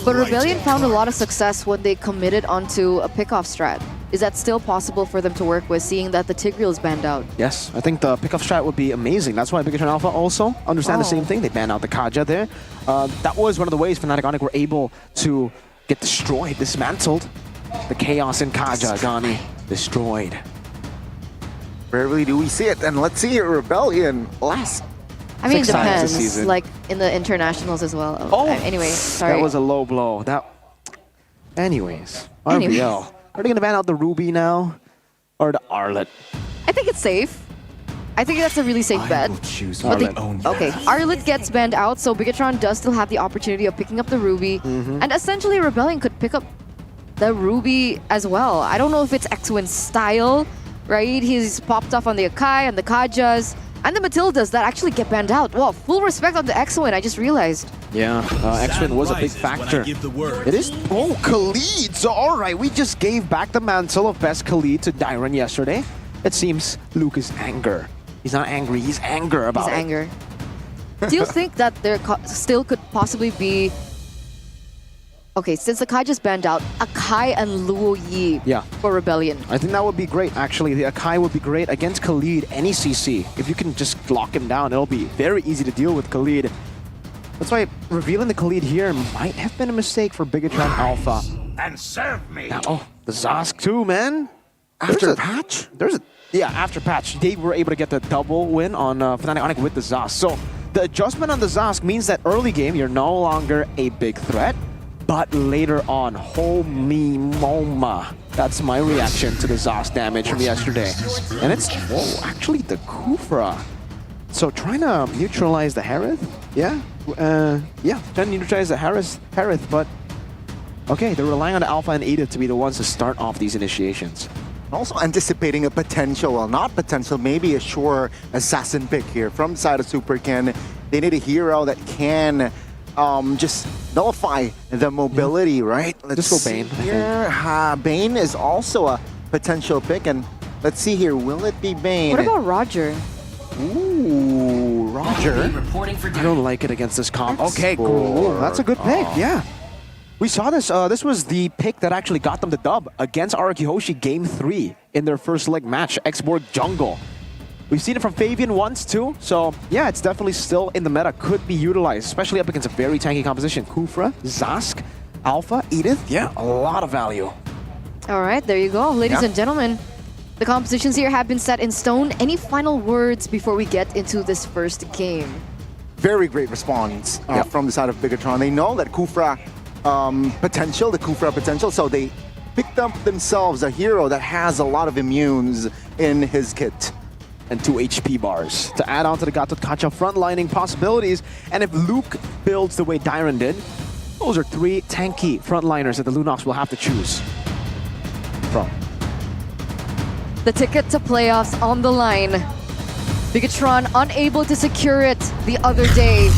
but Rebellion found a lot of success when they committed onto a pick-off strat. Is that still possible for them to work with, seeing that the Tigreal is banned out? Yes, I think the pick-off strat would be amazing. That's why Bigatron Alpha also understand the same thing. They banned out the Kaja there. That was one of the ways Fnatic Onic were able to get destroyed, dismantled. The chaos in Kaja, Donnie, destroyed. Rarely do we see it, and let's see Rebellion last. I mean, it 6 times this depends. season. Like in the internationals as well. Oh, Anyway, sorry. That was a low blow. Anyways, Anyways. RBL. Are they gonna ban out the Ruby now, or the Arlet? I think it's safe. I think that's a really safe bet. Choose But the- Arlet. okay, Arlet gets banned out, so Bigatron does still have the opportunity of picking up the Ruby. And essentially, Rebellion could pick up the Ruby as well. I don't know if it's X-Win style, right? He's popped off on the Akai and the Kajas and the Matildas that actually get banned out. Wow, full respect on the X-Win, I just realized. Yeah, X-Win was a big factor. It is. Oh, Khalid. So, all right, we just gave back the mantle of best Khalid to Dyron yesterday. It seems Luke is anger. He's not angry, he's anger about His it. anger. Do you think that there still could possibly be... Okay, since the Kai just banned out, Akai and Luo Yi Yeah. for Rebellion. I think that would be great, actually. The Akai would be great against Khalid, any CC. If you can just lock him down, it'll be very easy to deal with Khalid. That's why revealing the Khalid here might have been a mistake for Bigatron Alpha. And serve me. Now, oh, the Zosk too, man. After patch? Yeah, after patch, they were able to get the double win on Fnatic Onyx with the Zosk. So the adjustment on the Zosk means that early game, you're no longer a big threat. But later on, holy moma. That's my reaction to the Zosk damage from yesterday. And it's, whoa, actually the Kufra. So trying to neutralize the Harith? Yeah? Yeah, trying to neutralize the Harith, but okay, they're relying on the Alpha and Edith to be the ones to start off these initiations. Also anticipating a potential, well, not potential, maybe a sure assassin pick here from the side of Superkin. They need a hero that can just nullify the mobility, right? Just go Bane, I Here, Bane is also a potential pick, and let's see here, will it be Bane? What about Roger? Ooh, Roger. I don't like it against this comp. Okay, cool. That's a good pick, yeah. We saw this. This was the pick that actually got them the dub against Arakihoshi Game 3 in their first leg match, X-Borg Jungle. We've seen it from Fabian once too, so yeah, it's definitely still in the meta, could be utilized, especially up against a very tanky composition. Kufra, Zosk, Alpha, Edith, yeah, a lot of value. All right, there you go. Ladies and gentlemen, the compositions here have been set in stone. Any final words before we get into this first game? Very great response from the side of Bigatron. They know that Kufra potential, the Kufra potential, so they picked up themselves a hero that has a lot of immunes in his kit. And 2 HP bars to add on to the Gatot Kacha frontlining possibilities. And if Luke builds the way Dyron did, those are 3 tanky frontliners that the Lunox will have to choose from. The ticket to playoffs on the line. Bigatron unable to secure it the other day.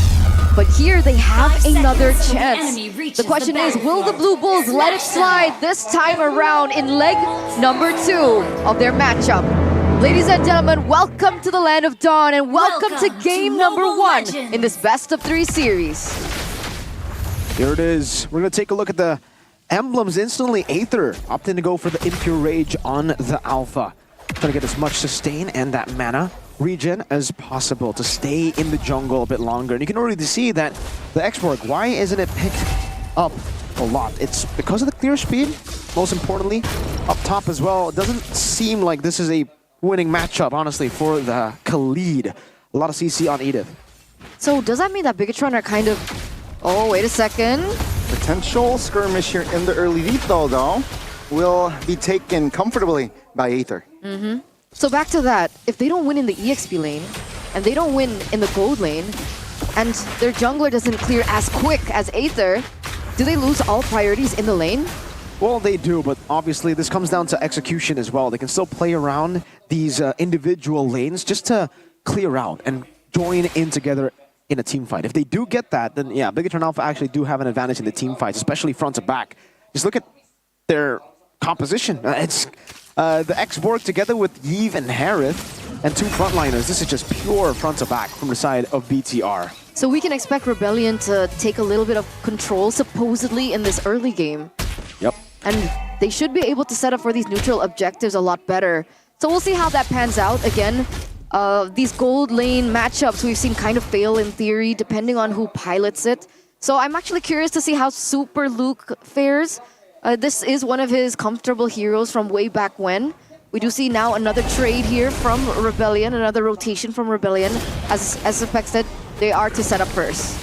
But here they have another chance. The question is, will the Blue Bulls let it slide this time around in leg number 2 of their matchup? Ladies and gentlemen, welcome to the Land of Dawn and welcome to game number 1 in this best of 3 series. Here it is. We're going to take a look at the emblems instantly. Aether opting to go for the Impure Rage on the Alpha. Trying to get as much sustain and that mana regen as possible to stay in the jungle a bit longer. And you can already see that the X-Borg, why isn't it picked up a lot? It's because of the clear speed, most importantly. Up top as well, it doesn't seem like this is a winning matchup, honestly, for the Khalid. A lot of CC on Edith. So does that mean that Bigatron are kind of... Oh, wait a second. Potential skirmish here in the early lead, though, will be taken comfortably by Aether. So back to that, if they don't win in the EXP lane, and they don't win in the gold lane, and their jungler doesn't clear as quick as Aether, do they lose all priorities in the lane? Well, they do, but obviously this comes down to execution as well. They can still play around these individual lanes just to clear out and join in together in a team fight. If they do get that, then yeah, Bigatron Alpha actually do have an advantage in the team fights, especially front to back. Just look at their composition. It's the X-Borg together with Yves and Harith and 2 frontliners. This is just pure front to back from the side of BTR. So we can expect Rebellion to take a little bit of control, supposedly, in this early game. Yep. And they should be able to set up for these neutral objectives a lot better. So we'll see how that pans out. Again, these gold lane matchups we've seen kind of fail in theory, depending on who pilots it. So I'm actually curious to see how Super Luke fares. This is one of his comfortable heroes from way back when. We do see now another trade here from Rebellion, another rotation from Rebellion. As expected, they are to set up first.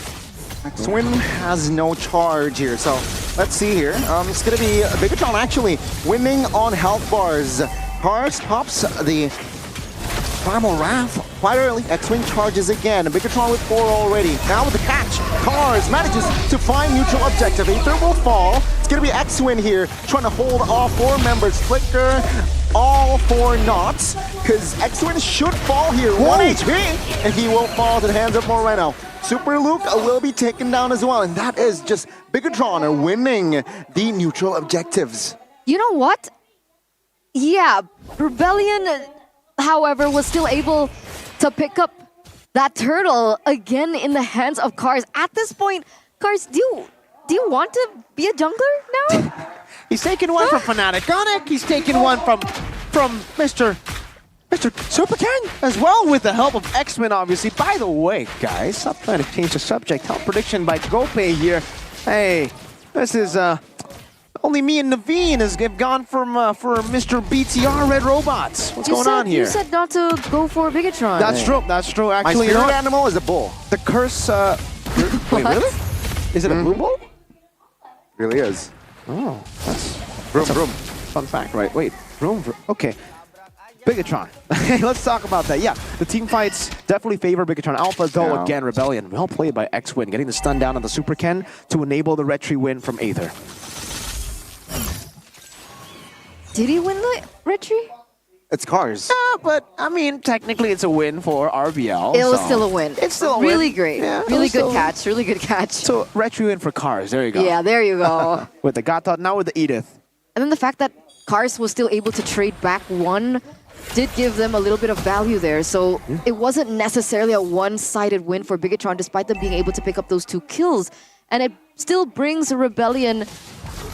X-Win has no charge here, so let's see here. It's gonna be Bigatron actually winning on health bars. Cars pops the Primal Wrath quite early. X-Wing charges again. Bigatron with 4 already. Now with the catch, Cars manages to find neutral objective. Aether will fall. It's gonna be X-Win here trying to hold all 4 members. Flicker, all 4 knots, because X-Win should fall here. 1 HP, and he will fall to the hands of Moreno. Super Luke will be taken down as well, and that is just Bigatron winning the neutral objectives. You know what? Yeah, Rebellion, however, was still able to pick up that turtle again in the hands of Cars. At this point, Cars, do you want to be a jungler now? He's taking one from Fnatic. Gonic, he's taking one from Mr. Super Ken as well, with the help of X-Men, obviously. By the way, guys, stop trying to change the subject. Health prediction by Gope here. Hey, this is only me and Naveen has gone for Mr. BTR Red Robots. What's going on here? You said not to go for Bigatron. That's true. That's true. Actually, my spirit animal is a bull. The curse. Wait, really? Is it a blue bull? Really is. Oh, that's vroom. Fun fact, right? Wait, vroom. Okay. Bigatron. Let's talk about that. Yeah, the team fights definitely favor Bigatron Alpha, though again, Rebellion. Well played by X-Win, getting the stun down on the Super Ken to enable the retry win from Aether. Did he win the retry? It's Cars. But I mean, technically it's a win for RBL. It was still a win. It's still a really win. great. Yeah, really good catch. Really good catch. So retry win for Cars. There you go. Yeah, there you go. With the Gata, now with the Edith. And then the fact that Cars was still able to trade back 1 did give them a little bit of value there. So it wasn't necessarily a one-sided win for Bigatron, despite them being able to pick up those 2 kills. And it still brings Rebellion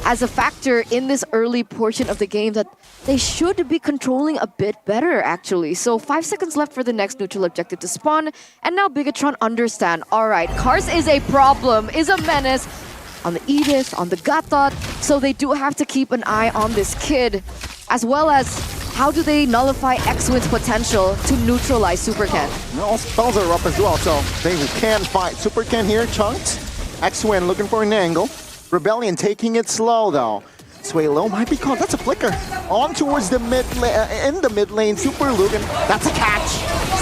as a factor in this early portion of the game that they should be controlling a bit better, actually. So 5 seconds left for the next neutral objective to spawn. And now Bigatron understand, all right, Cars is a problem, is a menace on the Edith, on the Gatot. So they do have to keep an eye on this kid, as well as how do they nullify X-Win's potential to neutralize Super Ken? All spells are up as well, so they can fight. Super Ken here, chunked. X-Win looking for an angle. Rebellion taking it slow though. Sway low might be caught. That's a flicker. On towards the mid in the mid lane. Super Luke, and that's a catch.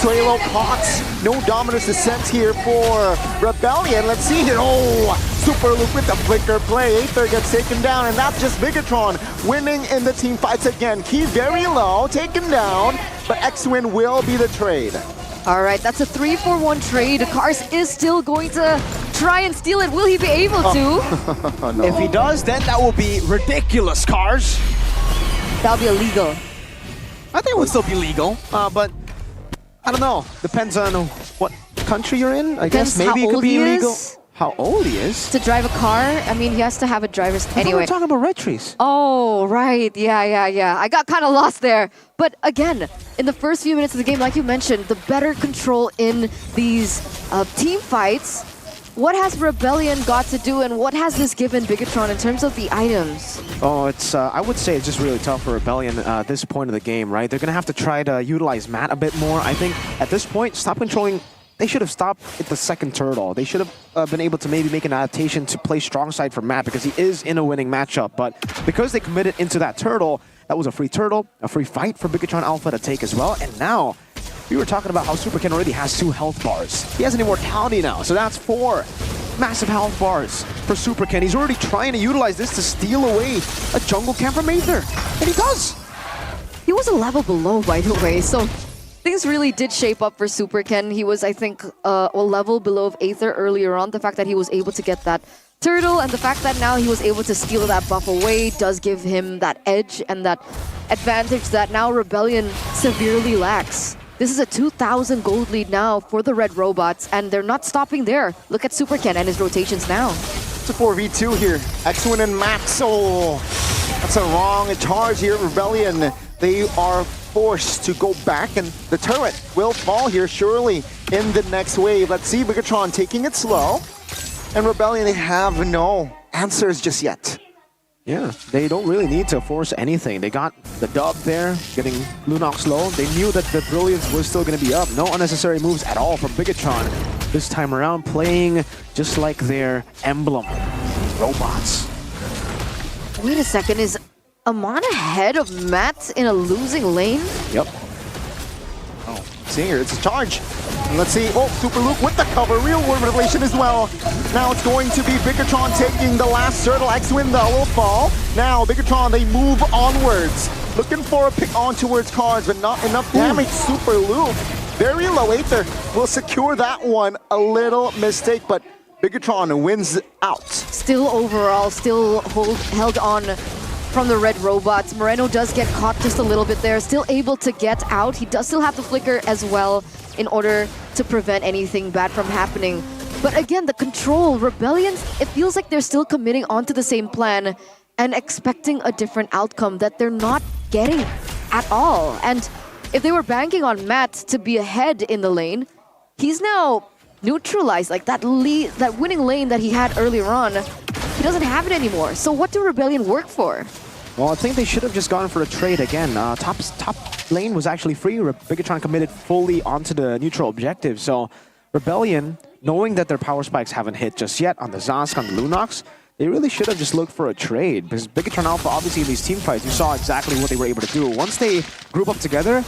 Sway low caught. No Dominus Descent here for Rebellion. Let's see here. Oh, Super Luke with the flicker play. Aether gets taken down, and that's just Bigatron winning in the team fights again. Key very low, taken down, but X-Win will be the trade. All right, that's a 3-for-1 trade. Cars is still going to try and steal it. Will he be able to? No. If he does, then that will be ridiculous, Cars. That'll be illegal. I think it would still be legal, but I don't know. Depends on what country you're in. I guess maybe it could be illegal. How old he is? To drive a car? I mean, he has to have a driver's... Anyway. We're talking about retries. Oh, right. Yeah. I got kind of lost there. But again, in the first few minutes of the game, like you mentioned, the better control in these team fights. What has Rebellion got to do, and what has this given Bigatron in terms of the items? Oh, it's I would say it's just really tough for Rebellion at this point of the game, right? They're going to have to try to utilize Matt a bit more. I think at this point, stop controlling... They should have stopped at the second turtle. They should have been able to maybe make an adaptation to play strong side for Matt, because he is in a winning matchup. But because they committed into that turtle, that was a free turtle, a free fight for Bigatron Alpha to take as well. And now, we were talking about how Super Ken already has 2 health bars. He has an immortality now, so that's 4 massive health bars for Super Ken. He's already trying to utilize this to steal away a jungle camp from Aether. And he does! He was a level below, by the way, so... Things really did shape up for Super Ken. He was, I think, a level below of Aether earlier on. The fact that he was able to get that turtle and the fact that now he was able to steal that buff away does give him that edge and that advantage that now Rebellion severely lacks. This is a 2,000 gold lead now for the Red Robots, and they're not stopping there. Look at Super Ken and his rotations now. It's a 4v2 here. X-Win and Max. Oh, that's a wrong charge here. Rebellion, they are forced to go back, and the turret will fall here surely in the next wave. Let's see Bigatron taking it slow. And Rebellion, they have no answers just yet. Yeah, they don't really need to force anything. They got the dub there, getting Lunox low. They knew that the Brilliance was still going to be up. No unnecessary moves at all from Bigatron. This time around, playing just like their emblem. Robots. Wait a second, is Amon ahead of Matt in a losing lane? Yep. Oh, seeing here, it's a charge. And let's see, oh, Super Luke with the cover, real world revelation as well. Now it's going to be Bigatron taking the last turtle. X-Win though will fall. Now Bigatron, they move onwards. Looking for a pick on towards cards, but not enough damage. Super Luke, very low Aether, will secure that one. A little mistake, but Bigatron wins out. Still overall, still held on from the red robots. Moreno does get caught just a little bit there, still able to get out. He does still have the flicker as well in order to prevent anything bad from happening. But again, the control, Rebellion, it feels like they're still committing onto the same plan and expecting a different outcome that they're not getting at all. And if they were banking on Matt to be ahead in the lane, he's now neutralized. Like that winning lane that he had earlier on, he doesn't have it anymore. So what do Rebellion work for? Well, I think they should have just gone for a trade again. Top lane was actually free. Bigatron committed fully onto the neutral objective. So Rebellion, knowing that their power spikes haven't hit just yet on the Zask, on the Lunox, they really should have just looked for a trade. Because Bigatron Alpha, obviously in these team fights, you saw exactly what they were able to do. Once they group up together,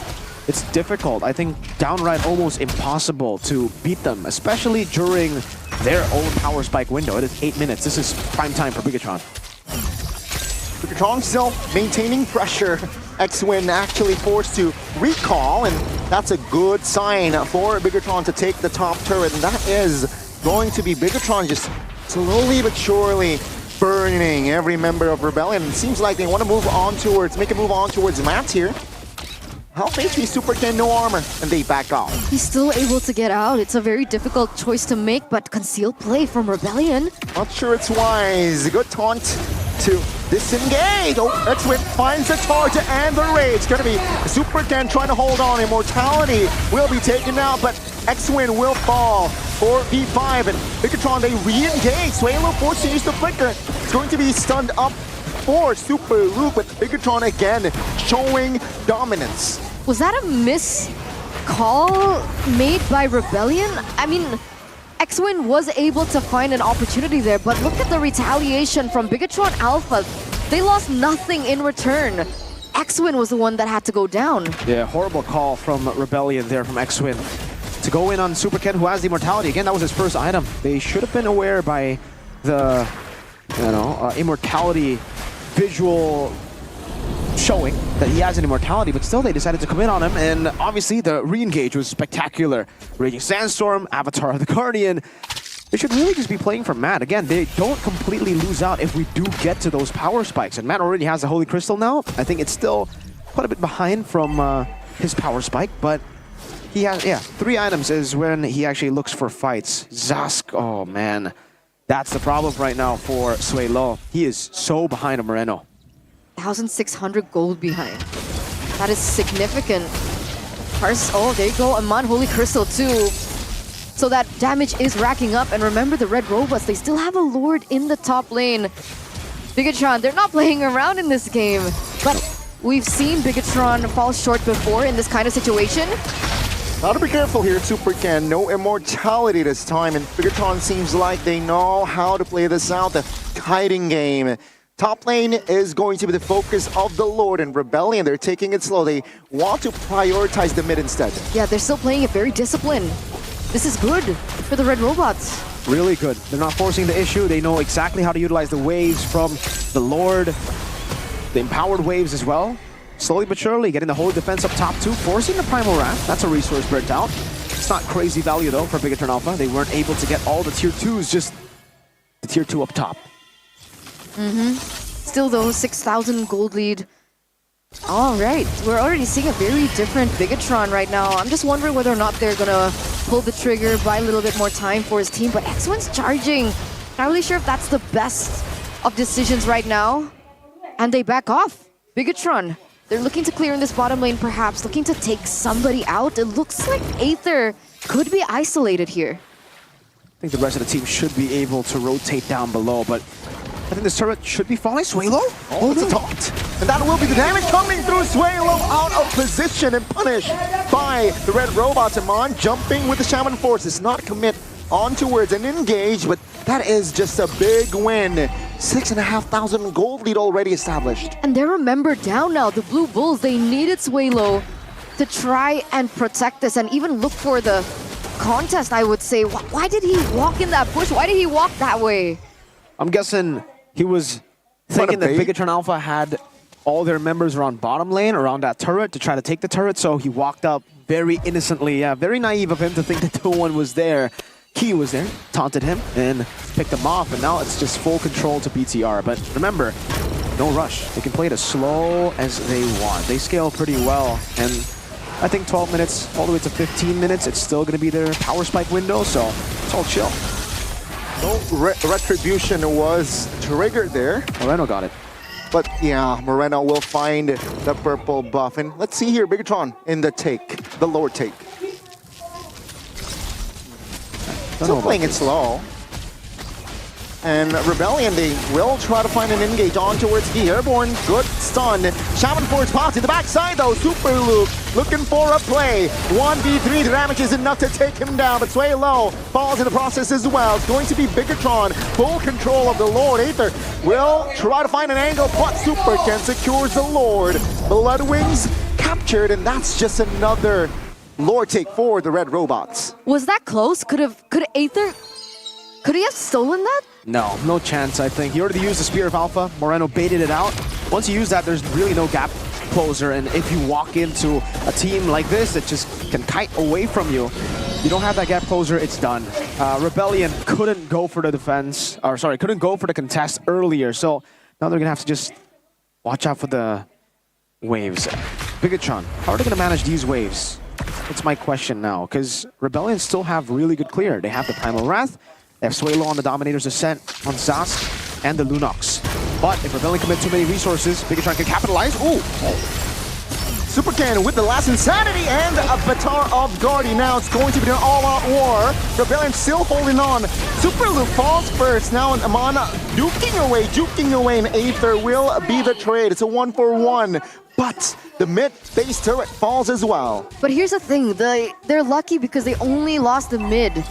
it's difficult. I think downright almost impossible to beat them, especially during their own power spike window. It is 8 minutes. This is prime time for Bigatron. Bigatron still maintaining pressure. X-Win actually forced to recall, and that's a good sign for Bigatron to take the top turret. And that is going to be Bigatron just slowly but surely burning every member of Rebellion. It seems like they want to make a move on towards Matt here. Health HP, Super Ken, no armor, and they back off. He's still able to get out. It's a very difficult choice to make, but concealed play from Rebellion. Not sure it's wise. Good taunt to disengage. Oh, X-Win finds the target and the rage. It's gonna be Super Ken trying to hold on. Immortality will be taken out, but X-Win will fall for V5. And Bigatron, they re-engage. Swalo forced to use the flicker. It's going to be stunned up for Super Luke, but Bigatron again showing dominance. Was that a miss call made by Rebellion? I mean, X-Win was able to find an opportunity there, but look at the retaliation from Bigatron Alpha. They lost nothing in return. X-Win was the one that had to go down. Yeah, horrible call from Rebellion there from X-Win to go in on Super Ken, who has the immortality. Again, that was his first item. They should have been aware by the, immortality visual showing that he has an immortality, but still they decided to come in on him, and obviously the re-engage was spectacular. Raging Sandstorm, Avatar of the Guardian. They should really just be playing for Matt. Again, they don't completely lose out if we do get to those power spikes, and Matt already has the Holy Crystal now. I think it's still quite a bit behind from his power spike, but he has, 3 items is when he actually looks for fights. Zask, oh man. That's the problem right now for Swalo. He is so behind on Moreno. 1,600 gold behind. That is significant. Oh, there you go. Amon Holy Crystal too. So that damage is racking up. And remember the red robots, they still have a Lord in the top lane. Bigatron, they're not playing around in this game. But we've seen Bigatron fall short before in this kind of situation. Gotta be careful here, Super Ken. No immortality this time, and Bigatron seems like they know how to play this out, the hiding game. Top lane is going to be the focus of the Lord, and Rebellion, they're taking it slow. They want to prioritize the mid instead. Yeah, they're still playing it very disciplined. This is good for the red robots. Really good. They're not forcing the issue. They know exactly how to utilize the waves from the Lord, the empowered waves as well. Slowly but surely getting the Holy Defense up top too, forcing the Primal Wrath. That's a resource burnt out. It's not crazy value though for Bigatron Alpha. They weren't able to get all the tier 2s, just the tier 2 up top. Still though, 6,000 gold lead. All right, we're already seeing a very different Bigatron right now. I'm just wondering whether or not they're gonna pull the trigger, buy a little bit more time for his team, but X1's charging. Not really sure if that's the best of decisions right now. And they back off. Bigatron. They're looking to clear in this bottom lane, perhaps, looking to take somebody out. It looks like Aether could be isolated here. think the rest of the team should be able to rotate down below, but I think this turret should be falling. Swalo? Oh, it's a taunt. And that will be the damage coming through. Swalo out of position and punished by the red robots. Amon jumping with the Shaman Force. Does not commit on towards an engage, but that is just a big win. 6,500 gold lead already established. And they're remembered down now. The Blue Bulls, they needed Swalo to try and protect this and even look for the contest, I would say. Why did he walk in that bush? Why did he walk that way? I'm guessing he was thinking that Bigatron Alpha had all their members around bottom lane, around that turret, to try to take the turret, so he walked up very innocently. Yeah, very naive of him to think that no one was there. Key was there, taunted him, and picked him off, and now it's just full control to BTR. But remember, no rush. They can play it as slow as they want. They scale pretty well, and I think 12 minutes all the way to 15 minutes, it's still going to be their power spike window, so it's all chill. No retribution was triggered there. Moreno got it. But yeah, Moreno will find the purple buff. And let's see here, Bigatron in the take, the lower take. Still playing it slow. And Rebellion, they will try to find an engage on towards the Airborne. Good stun. Shaman Force pops in the backside though. Super Luke looking for a play. 1v3 damage is enough to take him down, but Swalo falls in the process as well. It's going to be Bigatron, full control of the Lord. Aether will try to find an angle, but Super Ken secures the Lord. Bloodwings captured, and that's just another Lord take for the Red Robots. Was that close? Could Aether, could he have stolen that? No, no chance, I think. He already used the Spear of Alpha. Moreno baited it out. Once you use that, there's really no gap closer, and if you walk into a team like this that just can kite away from you, you don't have that gap closer, it's done. Rebellion couldn't go for the defense, or sorry, couldn't go for the contest earlier, so now they're gonna have to just watch out for the waves. Bigatron, how are they gonna manage these waves? That's my question now, because Rebellion still have really good clear. They have the Primal Wrath, they have Swalo on the Dominator's Ascent on Zast, and the Lunox. But if Rebellion commit too many resources, Bigatron can capitalize. Ooh! Supercan with the last Insanity and a Avatar of Guardian. Now it's going to be an all-out war. Rebellion still holding on. Super Luke falls first. Now Amana juking away, and Aether will be the trade. It's a 1-for-1. But the mid-base turret falls as well. But here's the thing, they're lucky because they only lost the mid.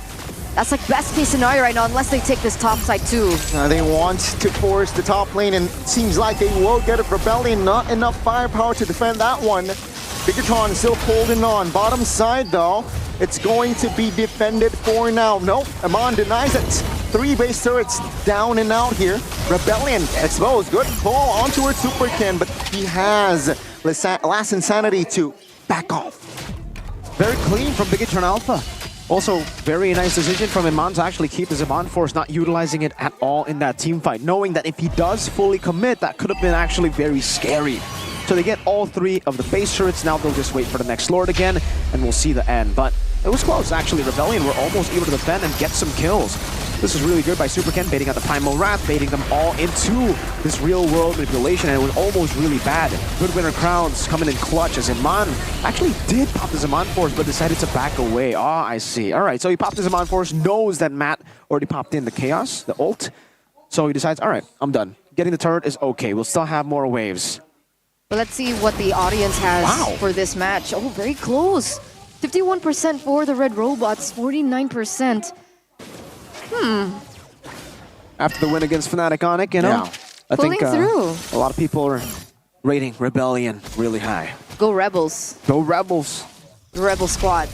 That's like best case scenario right now, unless they take this top side too. They want to force the top lane, and it seems like they will get it. Rebellion, not enough firepower to defend that one. Bigatron still holding on. Bottom side though, it's going to be defended for now. Nope, Amon denies it. 3 base turrets down and out here. Rebellion exposed. Good pull on towards Superkin, but he has last Insanity to back off. Very clean from Bigatron Alpha. Also, very nice decision from Iman to actually keep the Zaman Force, not utilizing it at all in that team fight, knowing that if he does fully commit, that could have been actually very scary. So they get all 3 of the base turrets. Now they'll just wait for the next Lord again, and we'll see the end. But it was close, actually. Rebellion were almost able to defend and get some kills. This is really good by Superken, baiting out the Primal Wrath, baiting them all into this real-world manipulation, and it was almost really bad. Good winner crowns coming in clutch as Iman actually did pop the Zaman Force, but decided to back away. Ah, I see. All right, so he popped the Zaman Force, knows that Matt already popped in the Chaos, the ult, so he decides, all right, I'm done. Getting the turret is okay. We'll still have more waves. But let's see what the audience has for this match. Oh, very close. 51% for the Red Robots, 49%. After the win against Fnatic Onyx, you know, I think a lot of people are rating Rebellion really high. Go Rebels. Go Rebels. The Rebel squad.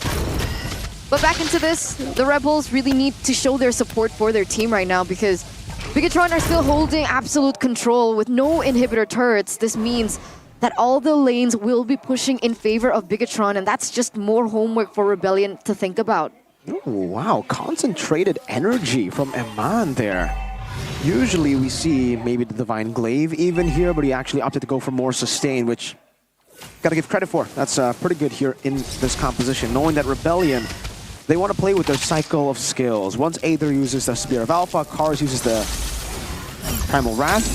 But back into this, the Rebels really need to show their support for their team right now because Bigatron are still holding absolute control with no inhibitor turrets. This means that all the lanes will be pushing in favor of Bigatron, and that's just more homework for Rebellion to think about. Oh, wow, concentrated energy from Iman there. Usually we see maybe the Divine Glaive even here, but he actually opted to go for more sustain, which gotta give credit for. That's pretty good here in this composition, knowing that Rebellion, they want to play with their cycle of skills. Once Aether uses the Spear of Alpha, Kars uses the Primal Wrath,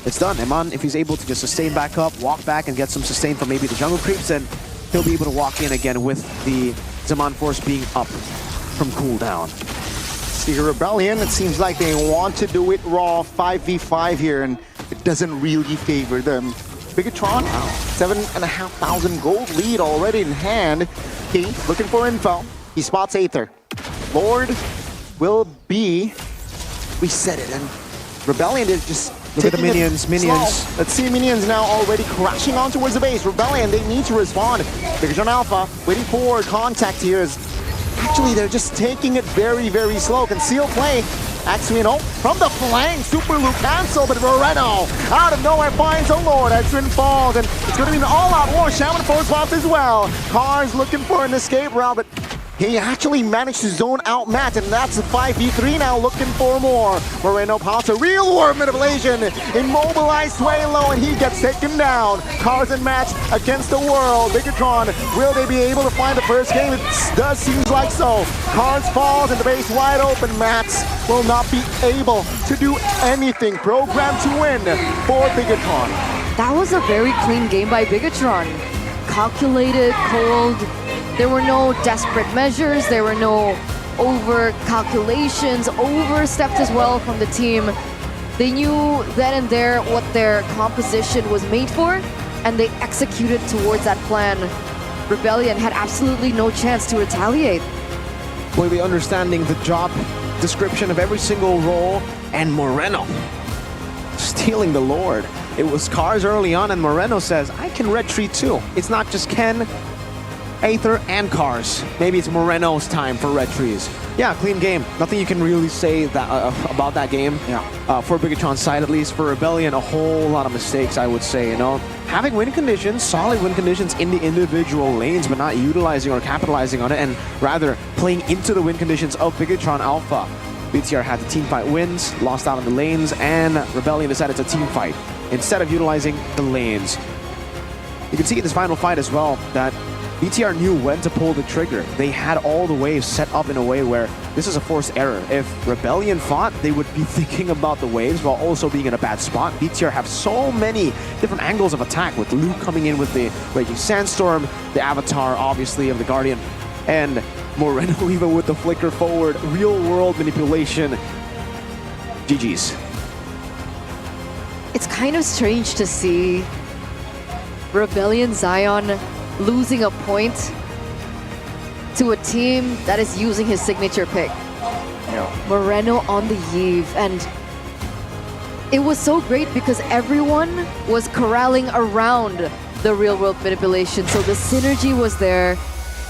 it's done. Iman, if he's able to just sustain back up, walk back and get some sustain from maybe the jungle creeps, then he'll be able to walk in again with the Zaman Force being up from cooldown. See, Rebellion, it seems like they want to do it raw 5v5 here, and it doesn't really favor them. Bigatron, 7,500 gold lead already in hand. He looking for info. He spots Aether. Lord will be resetted, and Rebellion is just look at the minions. slow. Let's see minions now already crashing on towards the base. Rebellion, they need to respond. Bigatron Alpha waiting for contact here. Actually, they're just taking it very, very slow. Concealed play. Axwin from the flank. Super loop cancel, but Moreno out of nowhere finds a Lord. Axwin falls, and it's going to be an all-out war. Shaman force swaps as well. Cars looking for an escape route, but he actually managed to zone out Matt, and that's a 5v3 now, looking for more. Moreno pops a real war manipulation. Immobilized way low, and he gets taken down. Cars and Matt against the world. Bigatron, will they be able to find the first game? It does seem like so. Cars falls, and the base wide open. Matt will not be able to do anything. Programmed to win for Bigatron. That was a very clean game by Bigatron. Calculated, cold. There were no desperate measures. There were no over calculations, overstepped as well from the team. They knew then and there what their composition was made for, and they executed towards that plan. Rebellion had absolutely no chance to retaliate. Clearly understanding the job description of every single role, and Moreno stealing the Lord. It was Cars early on, and Moreno says, I can red tree too. It's not just Ken, Aether, and Cars. Maybe it's Moreno's time for red trees. Yeah, clean game. Nothing you can really say that about that game. Yeah. For Bigatron's side, at least. For Rebellion, a whole lot of mistakes, I would say. You know, having win conditions, solid win conditions in the individual lanes, but not utilizing or capitalizing on it, and rather playing into the win conditions of Bigatron Alpha. BTR had the team fight wins, lost out on the lanes, and Rebellion decided to team fight instead of utilizing the lanes. You can see in this final fight as well that BTR knew when to pull the trigger. They had all the waves set up in a way where this is a forced error. If Rebellion fought, they would be thinking about the waves while also being in a bad spot. BTR have so many different angles of attack, with Luke coming in with the Raging Sandstorm, the Avatar, obviously, of the Guardian, and Moreno even with the flicker forward, real-world manipulation. GG's. It's kind of strange to see Rebellion Zion losing a point to a team that is using his signature pick. Yeah. Moreno on the Eve, and it was so great because everyone was corralling around the real-world manipulation, so the synergy was there.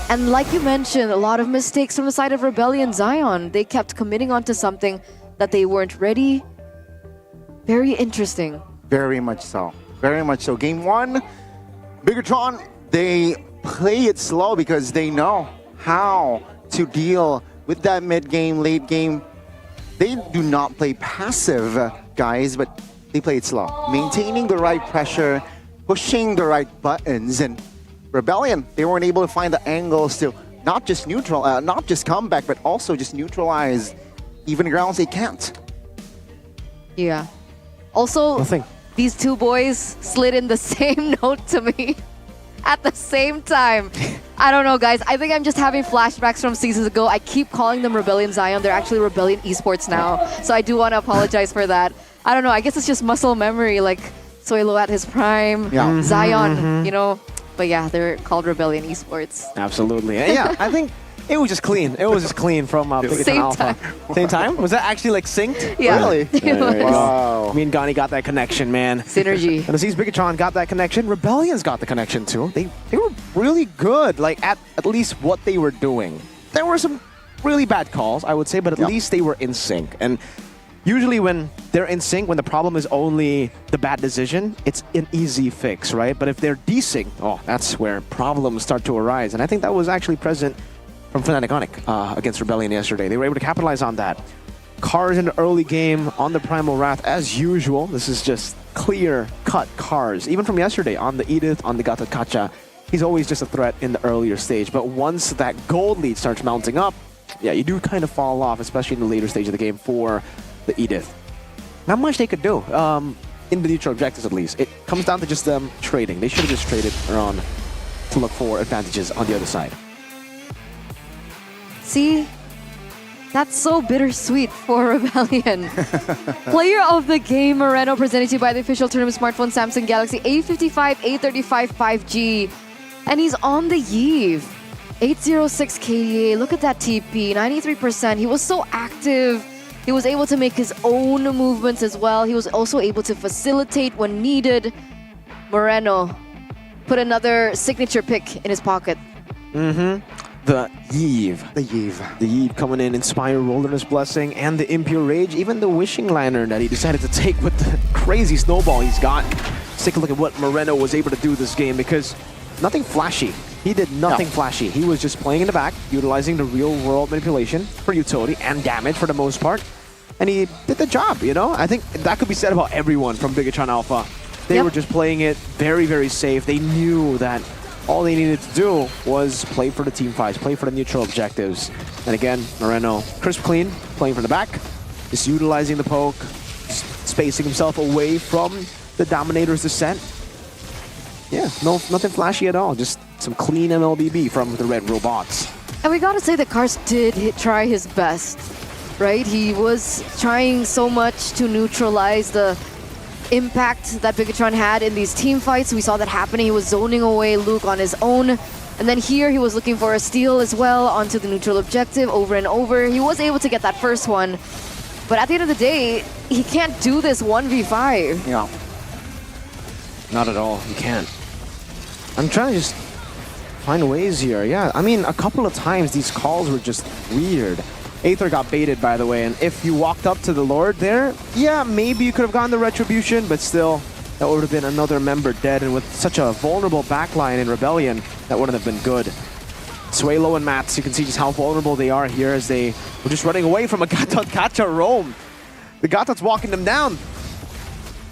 And like you mentioned, a lot of mistakes from the side of Rebellion Zion. They kept committing onto something that they weren't ready. Very interesting. Very much so. Very much so. Game one, Bigatron, they play it slow because they know how to deal with that mid-game, late game. They do not play passive, guys, but they play it slow. Maintaining the right pressure, pushing the right buttons, and Rebellion, they weren't able to find the angles to not just not just come back, but also just neutralize even grounds they can't. Yeah. Also, these two boys slid in the same note to me at the same time. I don't know, guys. I think I'm just having flashbacks from seasons ago. I keep calling them Rebellion Zion. They're actually Rebellion Esports now. So I do want to apologize for that. I don't know. I guess it's just muscle memory, like Soilo at his prime, Zion, you know. But yeah, they're called Rebellion Esports. Absolutely. Yeah, I think it was just clean. It was just clean from Bigatron Alpha. Same time? Was that actually like synced? Yeah. Really? Wow. Me and Gani got that connection, man. Synergy. And it seems Bigatron got that connection. Rebellion's got the connection too. They were really good, like at least what they were doing. There were some really bad calls, I would say, but at least they were in sync. And usually when they're in sync, when the problem is only the bad decision, it's an easy fix, right? But if they're desynced, oh, that's where problems start to arise. And I think that was actually present from Fnatic Onic against Rebellion yesterday. They were able to capitalize on that. Cars in the early game on the Primal Wrath as usual. This is just clear-cut Cars. Even from yesterday on the Edith, on the Gatot Kacha, he's always just a threat in the earlier stage. But once that gold lead starts mounting up, yeah, you do kind of fall off, especially in the later stage of the game for the Edith. Not much they could do, in the neutral objectives at least. It comes down to just them trading. They should have just traded around to look for advantages on the other side. See, That's so bittersweet for Rebellion. Player of the game, Moreno, presented to you by the official tournament smartphone Samsung Galaxy A55, A35 5G. And he's on the eve. 806 KDA, look at that TP, 93%. He was so active. He was able to make his own movements as well. He was also able to facilitate when needed. Moreno put another signature pick in his pocket. The Eve. The Eve. The Eve coming in, Inspire, Wilderness Blessing, and the Impure Rage, even the Wishing Lantern that he decided to take with the crazy snowball he's got. Let's take a look at what Moreno was able to do this game, because nothing flashy. He did nothing flashy. He was just playing in the back, utilizing the real-world manipulation for utility and damage for the most part. And he did the job, you know? I think that could be said about everyone from Bigatron Alpha. They were just playing it very, very safe. They knew that all they needed to do was play for the team fights, play for the neutral objectives. And again, Moreno, crisp clean, playing from the back, just utilizing the poke, spacing himself away from the Dominator's descent. Yeah, nothing flashy at all, just some clean MLBB from the Red Robots. And we gotta say that Kars did try his best, right? He was trying so much to neutralize the impact that Bigatron had in these team fights. We saw that happening. He was zoning away Luke on his own. And then here he was looking for a steal as well onto the neutral objective over and over. He was able to get that first one. But at the end of the day, he can't do this 1v5. Yeah. Not at all. You can't. I'm trying to just find ways here. Yeah, I mean, a couple of times these calls were just weird. Aether got baited, by the way, and if you walked up to the Lord there, yeah, maybe you could have gotten the Retribution, but still, that would have been another member dead, and with such a vulnerable backline in Rebellion, that wouldn't have been good. Suelo and Mats, you can see just how vulnerable they are here as they were just running away from a Gatot Kacha roam. The Gatot's walking them down.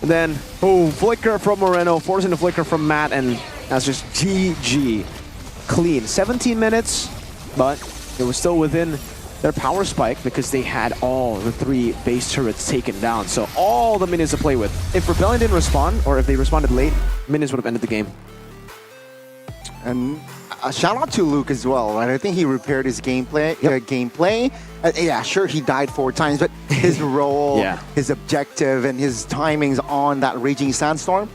And then, boom, flicker from Moreno, forcing the flicker from Matt, and that's just GG. Clean. 17 minutes, but it was still within their power spike because they had all the 3 base turrets taken down. So all the minions to play with. If Rebellion didn't respond, or if they responded late, minions would have ended the game. And a shout out to Luke as well, right? I think he repaired his gameplay. Yeah, sure, he died 4 times, but his role, his objective, and his timings on that Raging Sandstorm,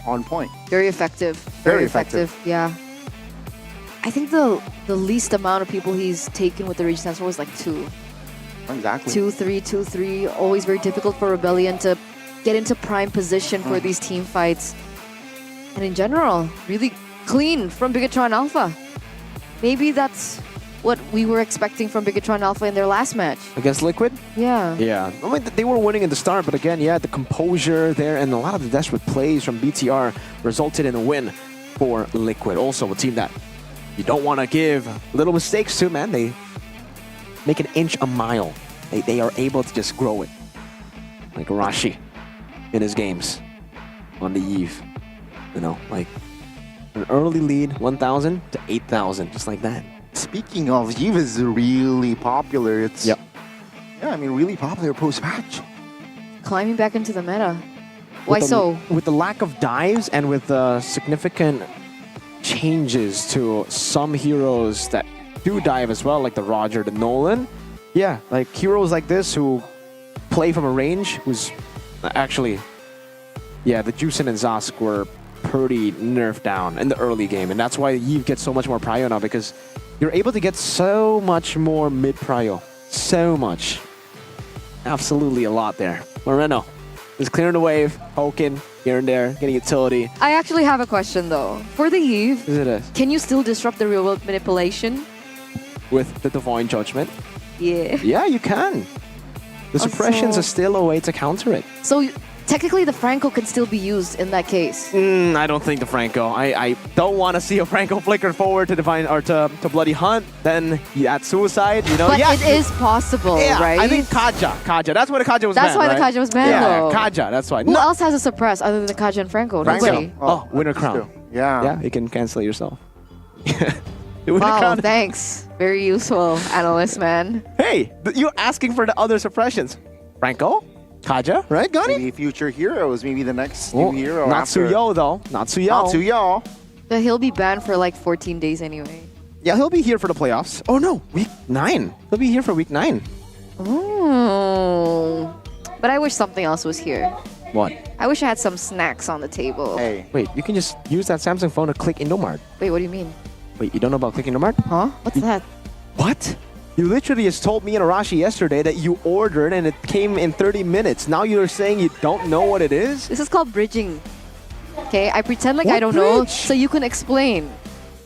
on point. Very effective. Very effective. Yeah. I think the least amount of people he's taken with the Raging Sandstorm was like 2. Exactly. 2-3, 2-3. Always very difficult for Rebellion to get into prime position for these team fights. And in general, really clean from Bigatron Alpha. Maybe that's what we were expecting from Bigatron Alpha in their last match. Against Liquid? Yeah. Yeah. I mean, they were winning at the start, but again, the composure there and a lot of the desperate plays from BTR resulted in a win for Liquid. Also a team that you don't want to give little mistakes to, man. They make an inch a mile. They are able to just grow it. Like Rashi in his games on the Eve. You know, like an early lead, 1,000 to 8,000, just like that. Speaking of, Eve is really popular. It's yeah, I mean, really popular post-match. Climbing back into the meta. Why so? With the lack of dives and with significant changes to some heroes that do dive as well, like the Roger, the Nolan. Yeah, like heroes like this who play from a range, who's actually, the Juicen and Zask were pretty nerfed down in the early game, and that's why Eve gets so much more prio now, because you're able to get so much more mid prio. So much. Absolutely a lot there. Moreno is clearing the wave, poking here and there, getting utility. I actually have a question though. For the Eve, can you still disrupt the real world manipulation? With the Divine Judgment? Yeah. Yeah, you can. The suppressions are still a way to counter it. So technically the Franco can still be used in that case. I don't think the Franco. I don't want to see a Franco flicker forward to Divine or to Bloody Hunt. Then at Suicide, you know. But it is possible, right? I think Kaja. That's why the Kaja was banned. That's why the Kaja was banned, though. Kaja. That's why. Who else has a suppress other than the Kaja and Franco? Nobody. Oh, Winter Crown. Yeah, you can cancel it yourself. Wow, thanks. Very useful, analyst man. Hey, you're asking for the other suppressions. Franco? Kaja, right, Gunny? Maybe future heroes, maybe the next new hero. Not Suyo, though. Not Suyo. Not Suyo. But he'll be banned for like 14 days anyway. Yeah, he'll be here for the playoffs. Oh no, week 9. He'll be here for week 9. Oh. But I wish something else was here. What? I wish I had some snacks on the table. Hey. Wait, you can just use that Samsung phone to click Indomart. Wait, what do you mean? Wait, you don't know about Click Indomart? Huh? What's that? What? You literally just told me and Arashi yesterday that you ordered and it came in 30 minutes. Now you're saying you don't know what it is? This is called bridging. Okay, I pretend like What I don't know bridge? so you can explain.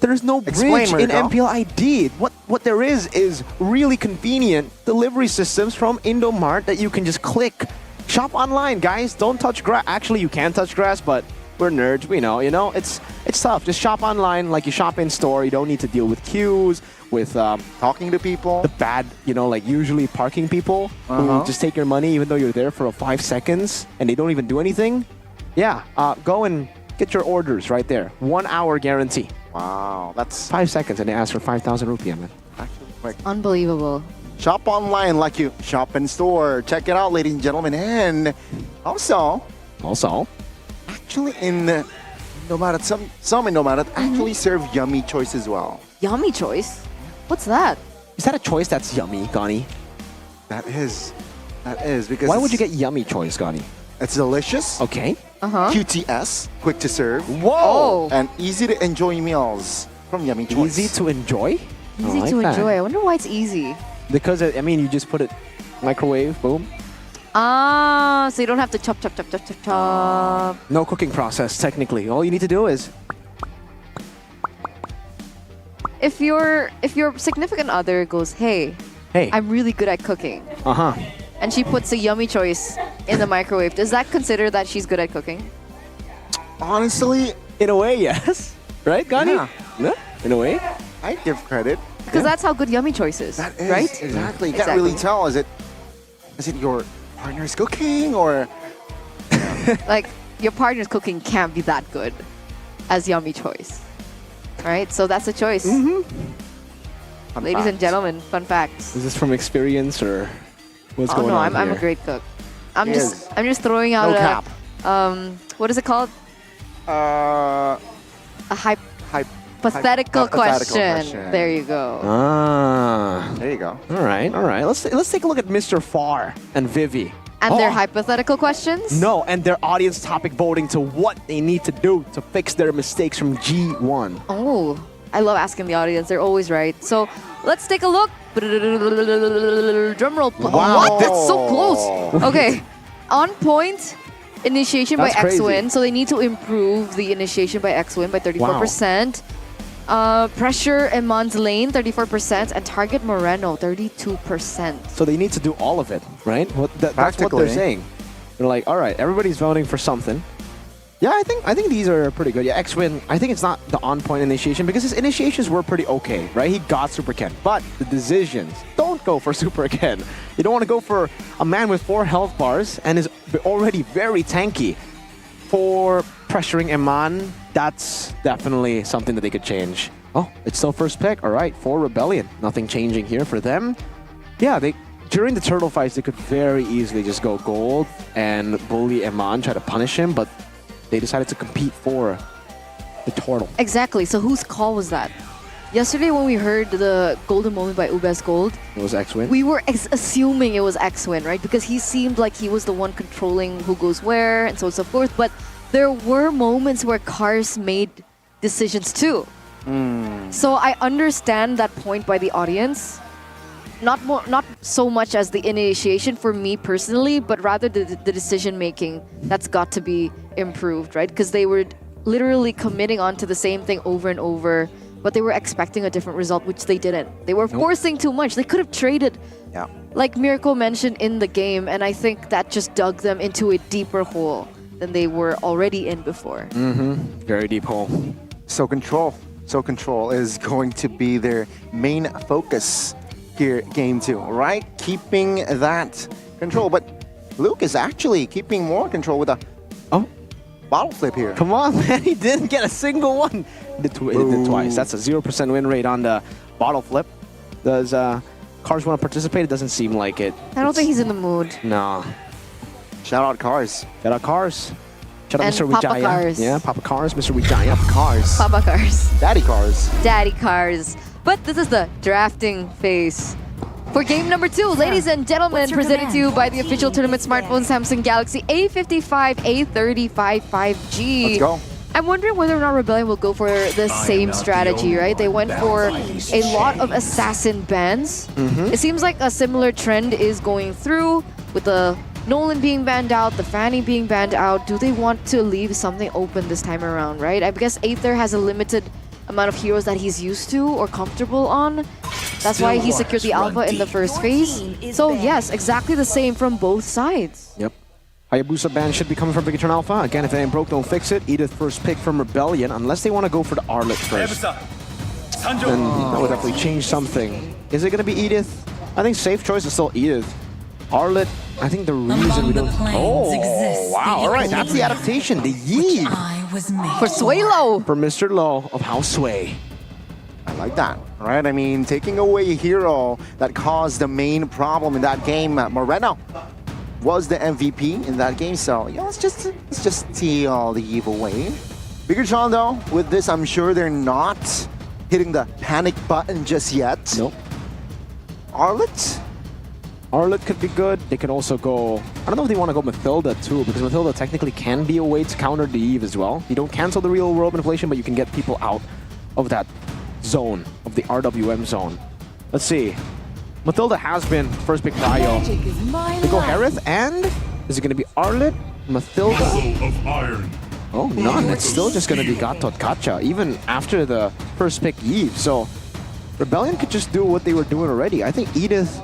There's no Explain, bridge in Mariko. MPL ID. What there is really convenient delivery systems from Indomart that you can just click. Shop online, guys. Don't touch grass. Actually, you can touch grass, but we're nerds. We know, it's tough. Just shop online like you shop in store. You don't need to deal with queues, with Talking to people. the bad, like usually parking people who just take your money even though you're there for 5 seconds and they don't even do anything. Yeah, go and get your orders right there. 1 hour guarantee. Wow, that's 5 seconds and they ask for 5,000 rupiah, man. actually quick. Unbelievable. Shop online like you shop in store. Check it out, ladies and gentlemen. And also, actually in Indomaret, some Indomaret actually serve yummy choice as well. Yummy choice? What's that? Is that a choice that's yummy, Gani? That is because Why would you it's- get yummy choice, Gani? It's delicious. Okay. Uh-huh. QTS, quick to serve. Whoa! And easy to enjoy meals from Yummy Choice. Easy to enjoy? Easy to enjoy. I wonder why it's easy. Because, you just put it microwave, boom. Ah, so you don't have to chop. No cooking process, technically. All you need to do is... If your significant other goes, hey, I'm really good at cooking, Uh-huh. and she puts a yummy choice in the microwave, does that consider that she's good at cooking? Honestly, in a way, yes. Right, Gani? Yeah. In a way. I give credit. Because that's how good yummy choice is, That is, right? exactly. You can't really tell. Is it your partner's cooking or Like, your partner's cooking can't be that good as yummy choice, right? So that's a choice. Fun Ladies and fact. gentlemen, fun facts. Is this from experience or what's Oh going no, on I'm a here? great cook. I'm He just throwing out No a cap. what is it called? uh A hypothetical hypothetical question. question. There you go. Ah. there you go. All right. Let's take a look at Mr. Far and Vivi. And their hypothetical questions? No, and their audience topic voting to what they need to do to fix their mistakes from G1. Oh, I love asking the audience. They're always right. So let's take a look. Drum roll. Wow. What? That's so close. Okay. On point. Initiation That's by crazy. X-Win. So they need to improve the initiation by X-Win by 34%. Pressure Emon's lane, 34%. And target Moreno, 32%. So they need to do all of it, right? That's what Practically. they're saying. They're like, all right, everybody's voting for something. Yeah, I think these are pretty good. Yeah, X-Win, I think it's not the on-point initiation because his initiations were pretty okay, right? He got Super Ken, but the decisions, don't go for Super Ken. You don't want to go for a man with 4 health bars and is already very tanky. For pressuring Eman, that's definitely something that they could change. Oh, it's still first pick. All right, for Rebellion. Nothing changing here for them. Yeah, during the turtle fights, they could very easily just go gold and bully Eman, try to punish him, but they decided to compete for the turtle. Exactly. So whose call was that? Yesterday when we heard the golden moment by Ubes Gold, It was X-Win. we were assuming it was X-Win, right? Because he seemed like he was the one controlling who goes where and so on and so forth. But there were moments where cars made decisions too. So I understand that point by the audience. Not so much as the initiation for me personally, but rather the decision making that's got to be improved, right? Because they were literally committing onto the same thing over and over, but they were expecting a different result, which they didn't. They were forcing too much. They could have traded, like Miracle mentioned in the game, and I think that just dug them into a deeper hole than they were already in before. Very deep hole. So control is going to be their main focus here, game 2, right? Keeping that control, but Luke is actually keeping more control with a bottle flip here. Come on, man. He didn't get a single one. He did twice. That's a 0% win rate on the bottle flip. Does Cars want to participate? It doesn't seem like it. I don't think he's in the mood. No. Shout out Cars. Shout out Cars. Shout out And Mr. Papa Wijaya. Cars. Yeah, Papa Cars, Mr. Wijaya. Cars. Papa Cars. Daddy Cars. Daddy Cars. But this is the drafting phase. For game number 2, ladies and gentlemen, presented to you by the official tournament smartphone Samsung Galaxy A55, A35 5G. Let's go. I'm wondering whether or not Rebellion will go for the same strategy, right? They went for a lot of assassin bans. It seems like a similar trend is going through with the Nolan being banned out, the Fanny being banned out. Do they want to leave something open this time around, right? I guess Aether has a limited amount of heroes that he's used to or comfortable on. That's why he secured the alpha in the first phase. So yes, exactly the same from both sides. Yep. Hayabusa ban should be coming from Bigatron Alpha. Again, if it ain't broke, don't fix it. Edith first pick from Rebellion, unless they want to go for the Arlet first. Then that would definitely change something. Is it going to be Edith? I think safe choice is still Edith. Arlet, I think the reason we don't... Oh, wow. All right, that's the adaptation. The Yi. For Sway Low. For Mr. Low of House Sway. I like that, right? I mean, taking away a hero that caused the main problem in that game, Moreno was the MVP in that game, so yeah, let's just steal the evil way. Bigatron though, with this, I'm sure they're not hitting the panic button just yet. Nope. Arlet? Arlet could be good. They could also go... I don't know if they want to go Mathilda too, because Mathilda technically can be a way to counter the Eve as well. You don't cancel the real world manipulation, but you can get people out of that zone, of the RWM zone. Let's see. Mathilda has been first pick prio. They go Harith, and is it going to be Arlet, Mathilda? Oh, none. It's still just going to be Gatot Kacha, even after the first pick Eve. So Rebellion could just do what they were doing already. I think Edith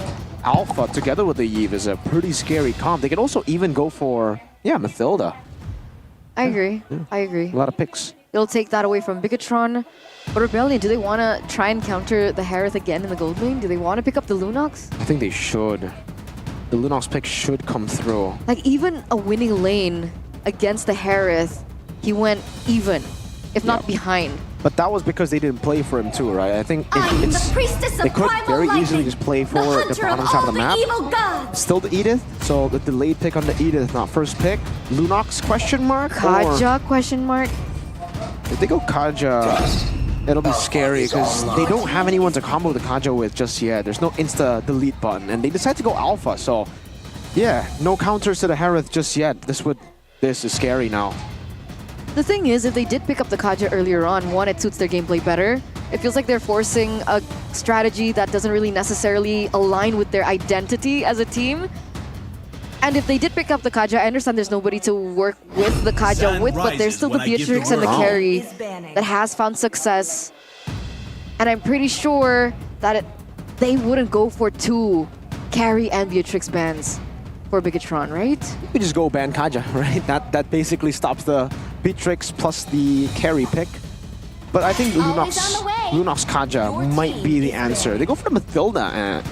Alpha together with the Eve is a pretty scary comp. They could also even go for, yeah, Mathilda. I agree. Yeah. I agree. A lot of picks. They'll take that away from Bigatron. But Rebellion, do they want to try and counter the Harith again in the gold lane? Do they want to pick up the Lunox? I think they should. The Lunox pick should come through. Like, even a winning lane against the Harith, he went even, if not behind. But that was because they didn't play for him too, right? I think they could very easily just play for the bottom side of the map. Still the Edith, so the delayed pick on the Edith, not first pick. Lunox question mark? Kaja question mark? If they go Kaja, it'll be scary because they don't have anyone to combo the Kaja with just yet. There's no insta delete button, and they decide to go Alpha, so yeah, no counters to the Harith just yet. This is scary now. The thing is, if they did pick up the Kaja earlier on, one, it suits their gameplay better. It feels like they're forcing a strategy that doesn't really necessarily align with their identity as a team. And if they did pick up the Kaja, I understand there's nobody to work with the Kaja with, but there's still the Beatrix and the carry that has found success. And I'm pretty sure that they wouldn't go for 2 carry and Beatrix bans for Bigatron, right? You just go ban Kaja, right? That basically stops the Beatrix plus the carry pick. But I think Lunox Kaja might be the answer. They go for Mathilda,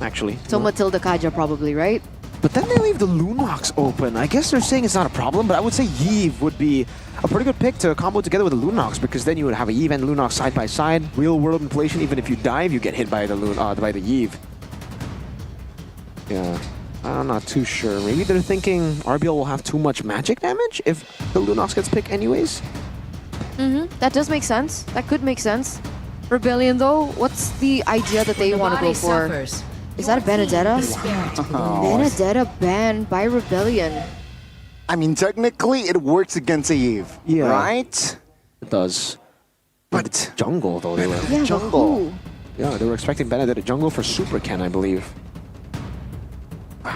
actually. So Mathilda Kaja probably, right? But then they leave the Lunox open. I guess they're saying it's not a problem, but I would say Yve would be a pretty good pick to combo together with the Lunox, because then you would have a Yve and Lunox side by side. Real world inflation, even if you dive, you get hit by the Yve. Yeah, I'm not too sure. Maybe they're thinking RBL will have too much magic damage if the Lunox gets picked anyways. That does make sense. That could make sense. Rebellion though, what's the idea that they want to go for? Is that a Benedetta? Benedetta ban by Rebellion. I mean, technically, it works against a Eve, right? It does. But jungle, though, they were. Yeah, jungle. Yeah, they were expecting Benedetta jungle for Super Ken, I believe.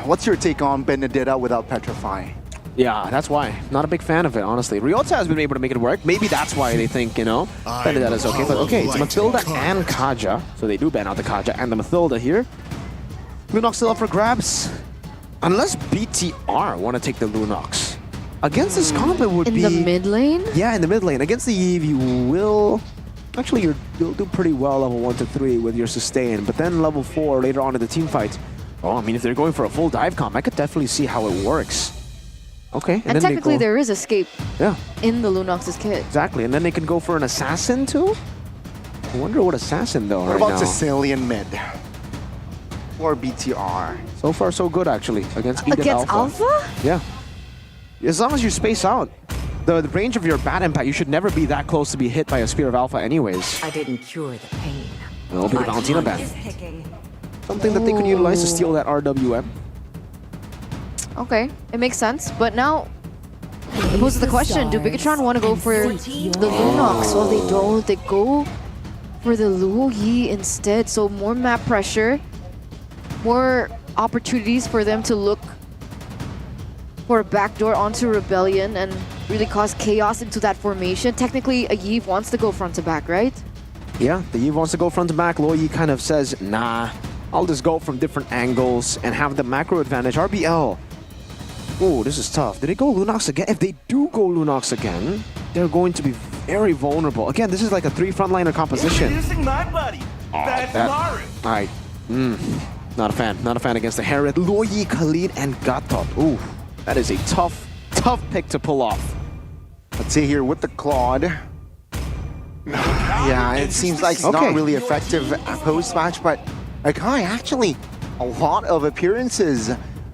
What's your take on Benedetta without Petrify? Yeah, that's why. Not a big fan of it, honestly. Ryota has been able to make it work. Maybe that's why they think, Benedetta's okay. But okay, it's Mathilda and Kaja. So they do ban out the Kaja and the Mathilda here. Lunox still up for grabs. Unless BTR want to take the Lunox. Against this comp, it would be... In the mid lane? Yeah, in the mid lane. Against the Eve, you will... Actually, you'll do pretty well level 1 to 3 with your sustain. But then level 4 later on in the team fights. Oh, I mean, if they're going for a full dive comp, I could definitely see how it works. Okay. And technically, there is escape in the Lunox's kit. Exactly. And then they can go for an assassin, too? I wonder what assassin, though, What about Sicilian mid? Or BTR? So far, so good, actually, against Edith Against Alpha? Yeah. As long as you space out the range of your bat impact, you should never be that close to be hit by a Spear of Alpha anyways. I didn't cure the pain. A little bit of Valentina ban. Something that they could utilize to steal that RWM. Okay, it makes sense. But now, it poses the question, do Bigatron want to go for the Lunox? Well, they don't. They go for the Luo Yi instead. So more map pressure, more opportunities for them to look for a backdoor onto Rebellion and really cause chaos into that formation. Technically, a Yi wants to go front to back, right? Yeah, the Eve wants to go front to back. Luo Yi kind of says, nah, I'll just go from different angles and have the macro advantage. RBL. Oh, this is tough. Did they go Lunox again? If they do go Lunox again, they're going to be very vulnerable. Again, this is like a 3 frontliner composition. Introducing my buddy. That's Maru. Alright. Not a fan. Not a fan against the Herod. Luo Yi, Khalid, and Gatot. Ooh, that is a tough pick to pull off. Let's see here with the Claude. Yeah, it seems like it's not really effective post-match, but Akai actually a lot of appearances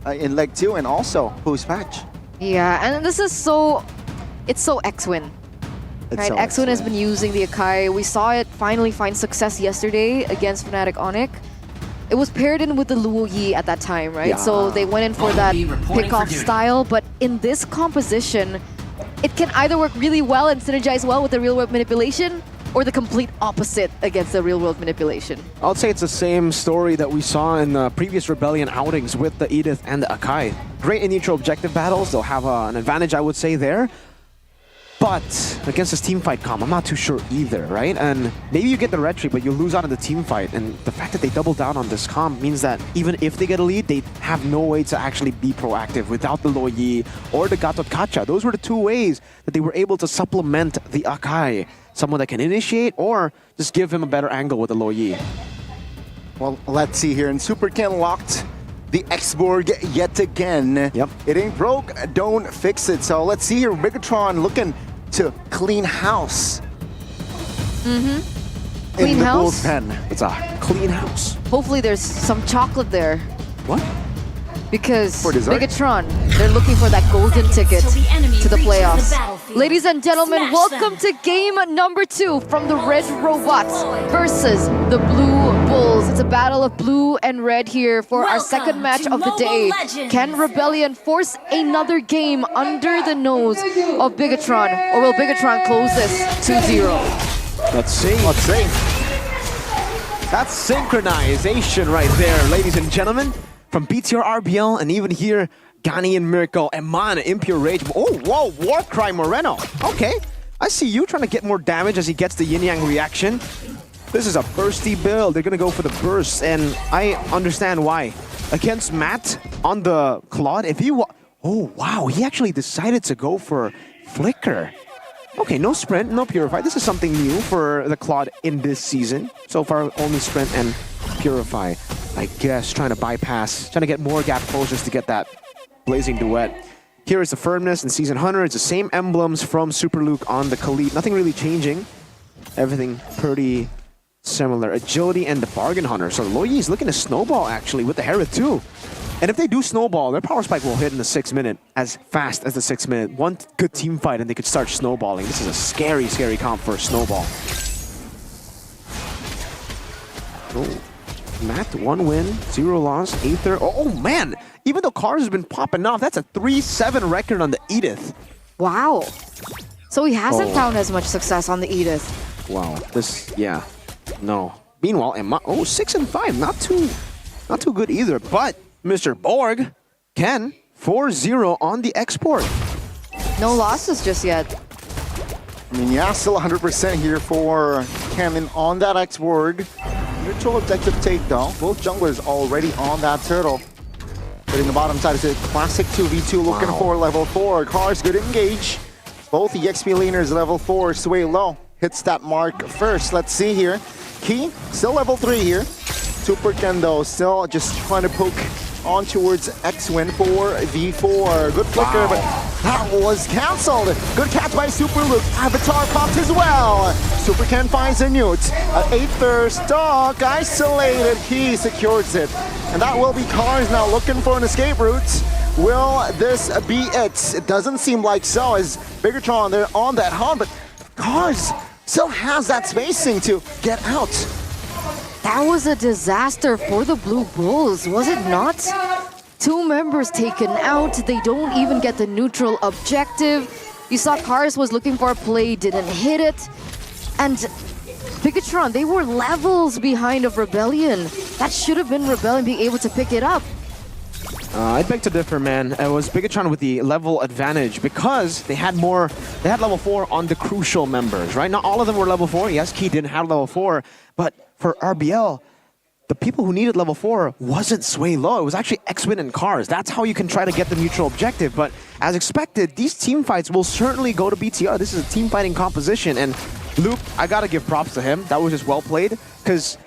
in leg 2 and also post-match. Yeah, and this is it's so X-Win. Right, so X-Win has been using the Akai. We saw it finally find success yesterday against Fnatic Onyx. It was paired in with the Luo Yi at that time, right? Yeah. So they went in for that pick-off style, but in this composition, it can either work really well and synergize well with the real-world manipulation, or the complete opposite against the real-world manipulation. I would say it's the same story that we saw in the previous Rebellion outings with the Edith and the Akai. Great in neutral objective battles. They'll have an advantage, I would say, there. But against this team fight comp, I'm not too sure either, right? And maybe you get the retreat, but you lose out in the team fight. And the fact that they double down on this comp means that even if they get a lead, they have no way to actually be proactive without the Luo Yi or the Gatot Kacha. Those were the 2 ways that they were able to supplement the Akai. Someone that can initiate or just give him a better angle with the Luo Yi. Well, let's see here. And Super Ken locked the X-Borg yet again. Yep. It ain't broke, don't fix it. So let's see here. Bigatron looking to clean house. Clean house? Bullpen. It's a clean house. Hopefully there's some chocolate there. What? Because For dessert? Bigatron, they're looking for that golden ticket to the playoffs. Ladies and gentlemen, welcome to game number 2 from the Red Robots versus the Blue Bulls. It's a battle of blue and red here for our second match of the day. Can Rebellion force another game under the nose of Bigatron, or will Bigatron close this 2-0? Let's see. Let's see. That's synchronization right there, ladies and gentlemen. From BTR RBL and even here, Gani and Miracle, Eman, Impure Rage. Oh, whoa, Warcry Moreno. Okay, I see you trying to get more damage as he gets the Yin Yang reaction. This is a bursty build. They're going to go for the burst, and I understand why. Against Matt on the Claude, if he... Oh, wow, he actually decided to go for Flicker. Okay, no Sprint, no Purify. This is something new for the Claude in this season. So far, only Sprint and Purify. I guess trying to bypass, trying to get more gap closures to get that Blazing Duet. Here is the Firmness and Season Hunter. It's the same emblems from Super Luke on the Khalid. Nothing really changing. Everything pretty similar. Agility and the Bargain Hunter. So Luo Yi is looking to snowball actually with the Herod too. And if they do snowball, their power spike will hit in the 6th minute as fast as the 6th minute. One good team fight and they could start snowballing. This is a scary, scary comp for a snowball. Oh. Matt, 1 win, 0 loss, Aether. Oh man! Even though Cars has been popping off, that's a 3-7 record on the Edith. Wow. So he hasn't found as much success on the Edith. Wow. This, yeah. No. Meanwhile, Emma, 6-5. Not too good either. But Mr. Borg can 4-0 on the export. No losses just yet. I mean, yeah, still 100% here for Cannon on that X-Borg. Neutral objective take though. Both junglers already on that turtle. Hitting the bottom side is a classic 2v2 looking for level 4. Cars good engage. Both the XP laners level 4. Sway low hits that mark first. Let's see here. Key still level 3 here. Super Kendo still just trying to poke on towards X-Win for V4. Good flicker, but that was cancelled. Good catch by Super Luke. Avatar popped as well. Super Ken finds a newt. Aether stock isolated. He secures it. And that will be Cars now looking for an escape route. Will this be it? It doesn't seem like so, as Bigatron, they're on that hunt, but Cars still has that spacing to get out. That was a disaster for the Blue Bulls, was it not? 2 members taken out. They don't even get the neutral objective. You saw Cars was looking for a play, didn't hit it. And Bigatron, they were levels behind of Rebellion. That should have been Rebellion being able to pick it up. I beg to differ, man. It was Bigatron with the level advantage because they had level 4 on the crucial members, right? Not all of them were level 4. Yes, Key didn't have level 4, but for RBL, the people who needed level 4 wasn't Sway Low. It was actually X-Win and Cars. That's how you can try to get the neutral objective. But as expected, these team fights will certainly go to BTR. This is a team fighting composition. And Luke, I gotta give props to him. That was just well played because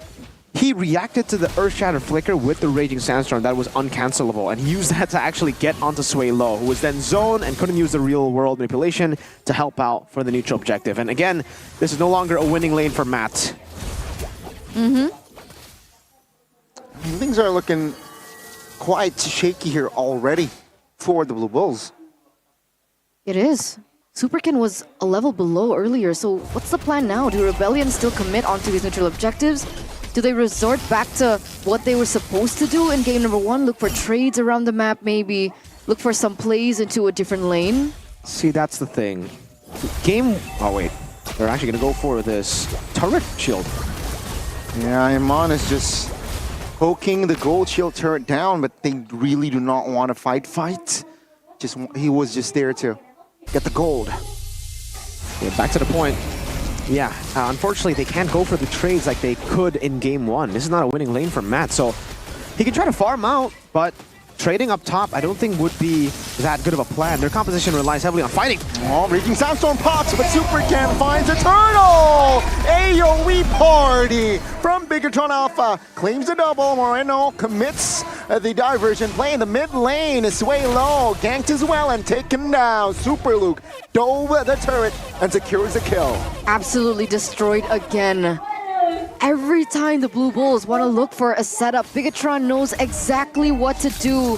he reacted to the Earth-Shatter Flicker with the Raging Sandstorm that was uncancelable, and he used that to actually get onto Sway Low, who was then zoned and couldn't use the real-world manipulation to help out for the neutral objective. And again, this is no longer a winning lane for Matt. Things are looking quite shaky here already for the Blue Bulls. It is. Superkin was a level below earlier, so what's the plan now? Do Rebellion still commit onto these neutral objectives? Do they resort back to what they were supposed to do in game number 1? Look for trades around the map maybe? Look for some plays into a different lane? See, that's the thing. Oh wait, they're actually gonna go for this turret shield. Yeah, Iman is just poking the gold shield turret down, but they really do not want to fight. He was just there to get the gold. Yeah, back to the point. Yeah, unfortunately, they can't go for the trades like they could in game 1. This is not a winning lane for Matt, so he can try to farm out, but trading up top I don't think would be that good of a plan. Their composition relies heavily on fighting. Oh, Raging Sandstorm pops, but Supercan finds a turtle! AoE party from Bigatron Alpha. Claims the double. Moreno commits the diversion play in the mid lane. Sway Low, ganked as well and taken down. Super Luke dove the turret and secures the kill. Absolutely destroyed again. Every time the Blue Bulls want to look for a setup, Bigatron knows exactly what to do.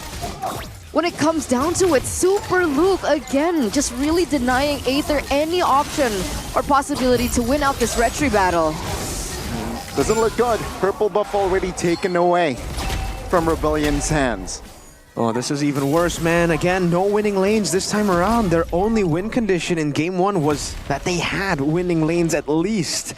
When it comes down to it, Super Luke again, just really denying Aether any option or possibility to win out this retry battle. Doesn't look good. Purple buff already taken away from Rebellion's hands. Oh, this is even worse, man. Again, no winning lanes this time around. Their only win condition in game 1 was that they had winning lanes at least.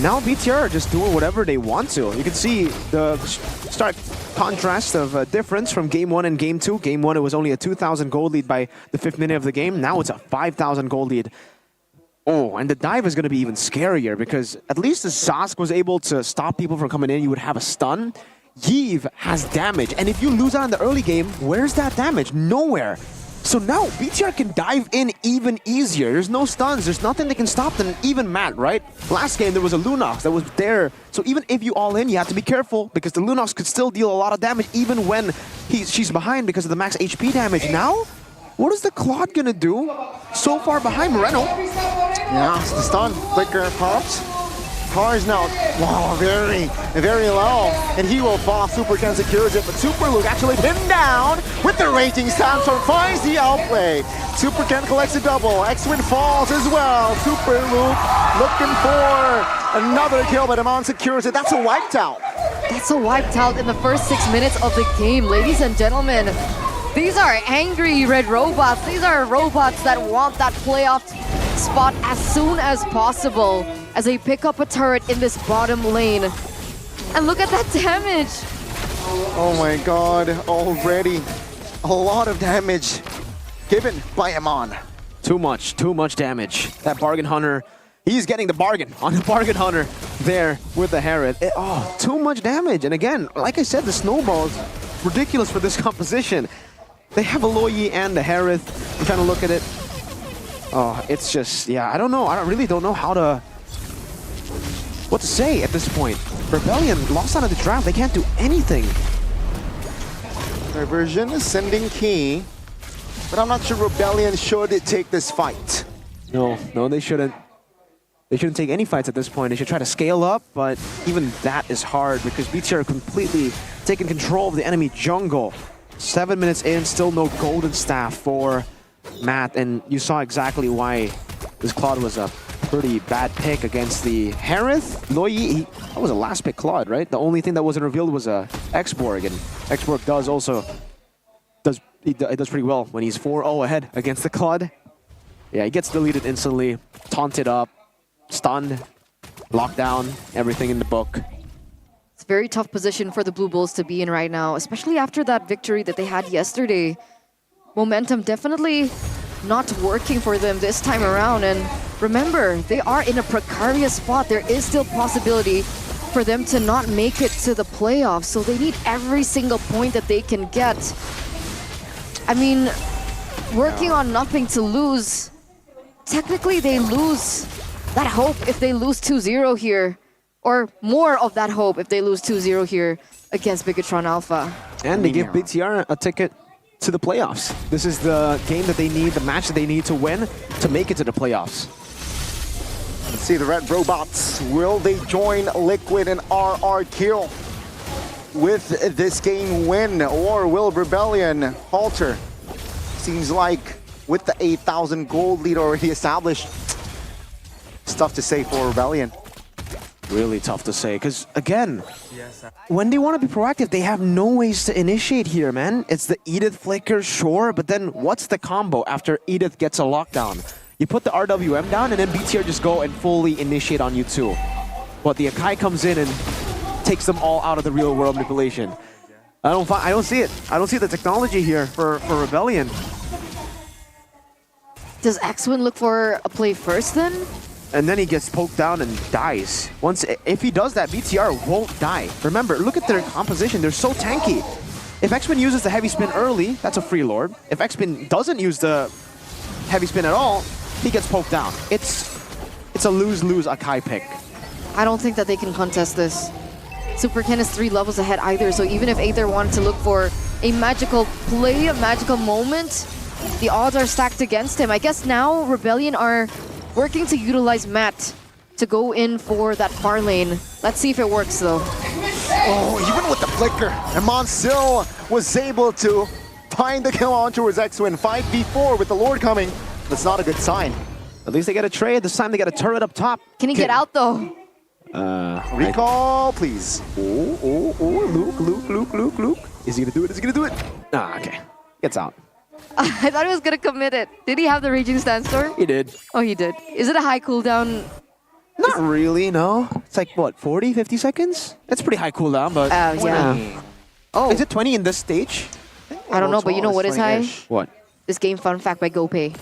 Now BTR are just doing whatever they want to. You can see the stark contrast of difference from game 1 and game 2. Game 1, it was only a 2,000 gold lead by the 5th minute of the game. Now it's a 5,000 gold lead. Oh, and the dive is going to be even scarier because at least the Sask was able to stop people from coming in. You would have a stun. Yves has damage, and if you lose out in the early game, where's that damage? Nowhere. So now BTR can dive in even easier. There's no stuns, there's nothing that can stop them, even Matt, right? Last game there was a Lunox that was there. So even if you all in, you have to be careful because the Lunox could still deal a lot of damage even when she's behind because of the max HP damage. Now, what is the Claude gonna do? So far behind Moreno. Yeah, the stun flicker pops. Cars now, wow, very low, and he will fall. Supercan secures it, but Super Luke actually pinned down with the Raging Sandstorm, finds the outplay. Supercan collects a double, X-Win falls as well. Super Luke looking for another kill, but Amon secures it. That's a wiped out. That's a wiped out in the first 6 minutes of the game, ladies and gentlemen. These are angry red robots. These are robots that want that playoff spot as soon as possible as they pick up a turret in this bottom lane. And look at that damage. Oh my god, already a lot of damage given by Amon. Too much damage. That Bargain Hunter, he's getting the bargain on the Bargain Hunter there with the Herod. Too much damage. And again, like I said, the snowball is ridiculous for this composition. They have a Loyi and the Herod. I'm trying to look at it. Oh, it's just, yeah, I don't know. I really don't know what to say at this point. Rebellion lost out of the draft. They can't do anything. Diversion is sending Key, but I'm not sure Rebellion should take this fight. No, they shouldn't. They shouldn't take any fights at this point. They should try to scale up, but even that is hard because BTR completely taken control of the enemy jungle. 7 minutes in, still no golden staff for Matt, and you saw exactly why this Claude was Pretty bad pick against the Harith. Loyi, that was a last pick Claude, right? The only thing that wasn't revealed was Xborg, and Xborg does pretty well when he's 4-0 ahead against the Claude. Yeah, he gets deleted instantly, taunted up, stunned, locked down, everything in the book. It's a very tough position for the Blue Bulls to be in right now, especially after that victory that they had yesterday. Momentum definitely not working for them this time around, and remember, they are in a precarious spot. There is still possibility for them to not make it to the playoffs, so they need every single point that they can get. I mean, working on nothing to lose, technically they lose that hope if they lose 2-0 here, or more of that hope if they lose 2-0 here against Bigatron Alpha. And they give BTR a ticket to the playoffs. This is the game that they need, the match that they need to win to make it to the playoffs. Let's see the Red Robots. Will they join Liquid and RR Kill with this game win, or will Rebellion falter? Seems like with the 8,000 gold lead already established, it's tough to say for Rebellion. Really tough to say, because again, when they want to be proactive, they have no ways to initiate here, man. It's the Edith flicker, sure, but then what's the combo after Edith gets a lockdown? You put the RWM down, and then BTR just go and fully initiate on you too. But the Akai comes in and takes them all out of the real world manipulation. I don't see it. I don't see the technology here for Rebellion. Does X-Win look for a play first then? And then he gets poked down and dies. If he does that, BTR won't die. Remember, look at their composition. They're so tanky. If X-Win uses the heavy spin early, that's a free lord. If X-Win doesn't use the heavy spin at all, he gets poked down. It's a lose-lose Akai pick. I don't think that they can contest this. Super Ken is 3 levels ahead either, so even if Aether wanted to look for a magical play, a magical moment, the odds are stacked against him. I guess now Rebellion are working to utilize Matt to go in for that far lane. Let's see if it works though. Oh, even with the flicker, Amon still was able to find the kill on towards X-Win. 5v4 with the Lord coming. That's not a good sign. At least they get a trade. This time they got a turret up top. Can he get out though? Recall, please. Oh, Luke. Is he gonna do it? Is he gonna do it? Ah, okay. Gets out. I thought he was gonna commit it. Did he have the Raging Sandstorm? He did. Oh, he did. Is it a high cooldown? Not really, no. It's like, what, 40, 50 seconds? That's pretty high cooldown, but... yeah. Oh. Is it 20 in this stage? I don't know, but you know what is high? What? This game fun fact by GoPay.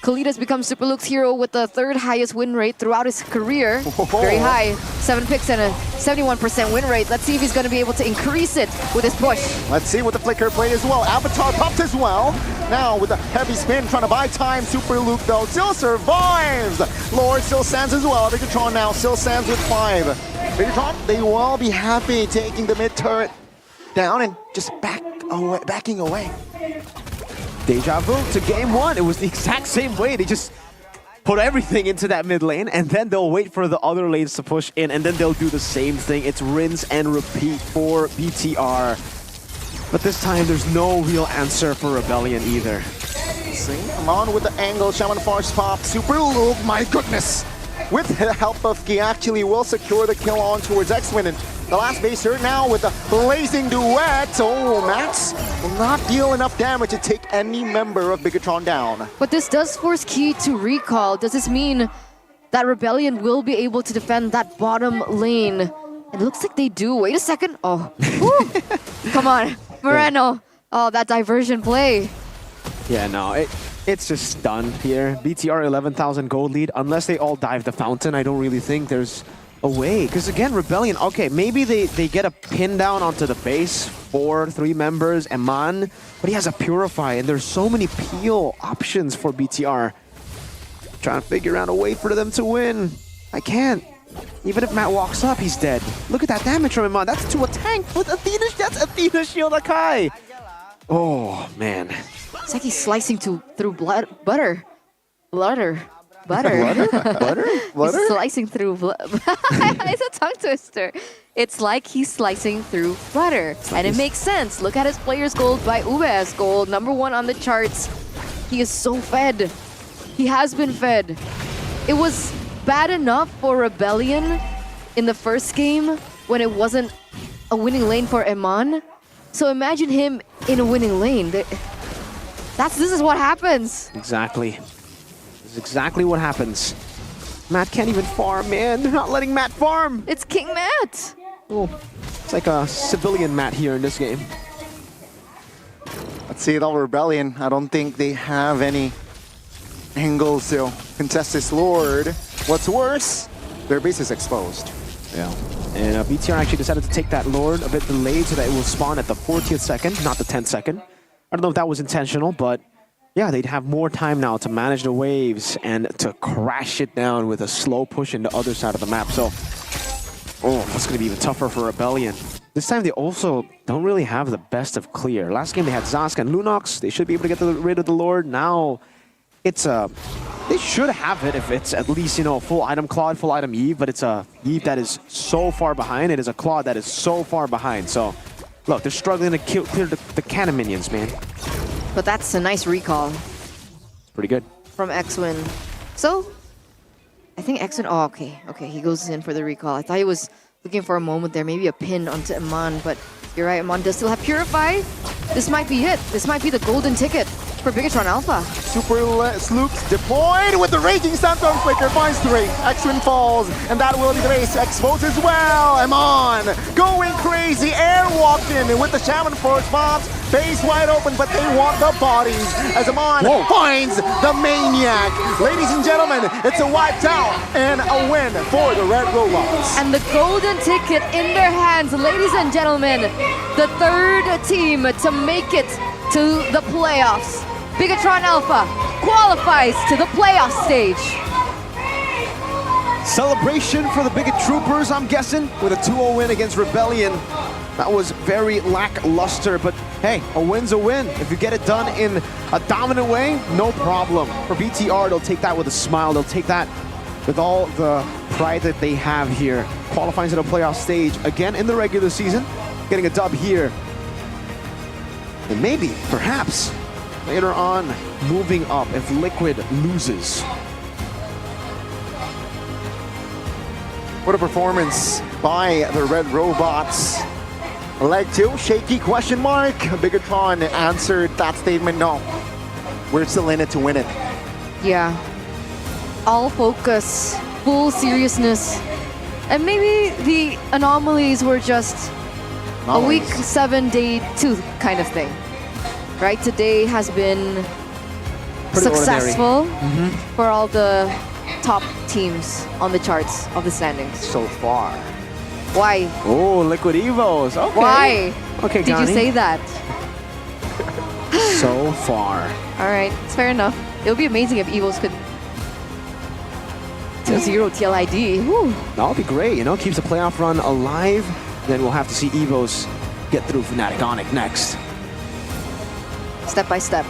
Khalid has become Super Luke's hero with the 3rd highest win rate throughout his career. Very high. 7 picks and a 71% win rate. Let's see if he's going to be able to increase it with his push. Let's see what the flicker play as well. Avatar popped as well. Now with a heavy spin, trying to buy time. Super Luke, though, still survives. Lord still stands as well. Bigatron now still stands with 5. Bigatron, they will be happy taking the mid turret down and just backing away. Deja vu to game 1. It was the exact same way. They just put everything into that mid lane, and then they'll wait for the other lanes to push in, and then they'll do the same thing. It's rinse and repeat for BTR. But this time, there's no real answer for Rebellion either. See, come on with the angle. Shaman Force pop. Super Luke, my goodness. With the help of Ki, actually will secure the kill on towards X-Win. And the last baser now with the blazing duet. Oh, Max will not deal enough damage to take any member of Bigatron down. But this does force Ki to recall. Does this mean that Rebellion will be able to defend that bottom lane? It looks like they do. Wait a second. Oh, come on, Moreno. Yeah. Oh, that diversion play. Yeah, no, it's just done here. BTR 11,000 gold lead. Unless they all dive the fountain, I don't really think there's a way. Because again, Rebellion, okay, maybe they get a pin down onto the base for 3 members, Eman, but he has a Purify, and there's so many peel options for BTR. Trying to figure out a way for them to win. I can't. Even if Matt walks up, he's dead. Look at that damage from Eman. That's to a tank with Athena. That's Athena Shield Akai. Oh, man. It's like he's slicing through butter. Butter? He's slicing through it's a tongue twister. It's like he's slicing through butter. And it makes sense. Look at his player's gold by Ube's gold. #1 on the charts. He is so fed. He has been fed. It was bad enough for Rebellion in the first game when it wasn't a winning lane for Eman. So imagine him in a winning lane. This is what happens. Exactly. This is exactly what happens. Matt can't even farm, man. They're not letting Matt farm. It's King Matt. Oh, it's like a civilian Matt here in this game. Let's see it all Rebellion. I don't think they have any angles to contest this Lord. What's worse, their base is exposed. Yeah. And BTR actually decided to take that Lord a bit delayed so that it will spawn at the 40th second, not the 10th second. I don't know if that was intentional, but yeah, they'd have more time now to manage the waves and to crash it down with a slow push in the other side of the map. So, oh, that's going to be even tougher for Rebellion. This time they also don't really have the best of clear. Last game they had Zask and Lunox. They should be able to get rid of the Lord. Now it's they should have it if it's at least, you know, full item Claude, full item Eve, but it's a Eve that is so far behind. It is a Claude that is so far behind. So, look, they're struggling to clear the cannon minions, man. But that's a nice recall. It's pretty good. From X-Win. So, I think X-Win, oh, okay, he goes in for the recall. I thought he was looking for a moment there, maybe a pin onto Eman, but you're right, Eman does still have Purify. This might be it. This might be the golden ticket for Bigatron Alpha. Super Sloops deployed with the Raging Sandstorm Flicker, finds 3. X-Win falls, and that will be the base exposed as well. Eman going crazy, air walked in with the Shaman Force bombs, base wide open, but they want the bodies as Eman finds the Maniac. Ladies and gentlemen, it's a wiped out and a win for the Red Robots. And the golden ticket in their hands, ladies and gentlemen, the third team to make it to the playoffs. Bigatron Alpha qualifies to the playoff stage. Celebration for the Bigot Troopers, I'm guessing, with a 2-0 win against Rebellion. That was very lackluster, but hey, a win's a win. If you get it done in a dominant way, no problem. For BTR, they'll take that with a smile. They'll take that with all the pride that they have here. Qualifying to the playoff stage again in the regular season, getting a dub here. And maybe, perhaps, later on, moving up if Liquid loses. What a performance by the Red Robots. Leg 2, shaky question mark. Bigatron answered that statement, no. We're still in it to win it. Yeah. All focus, full seriousness. And maybe the anomalies were just a week 7, day 2 kind of thing. Right? Today has been pretty successful for all the top teams on the charts of the standings. So far. Why? Oh, Liquid Evos. Okay. Why? Okay, did you say that? So far. All right, it's fair enough. It would be amazing if Evos could 2-0 TLID. Woo. That would be great, you know, keeps the playoff run alive. Then we'll have to see Evos get through Fnatic Onic next. Step by step.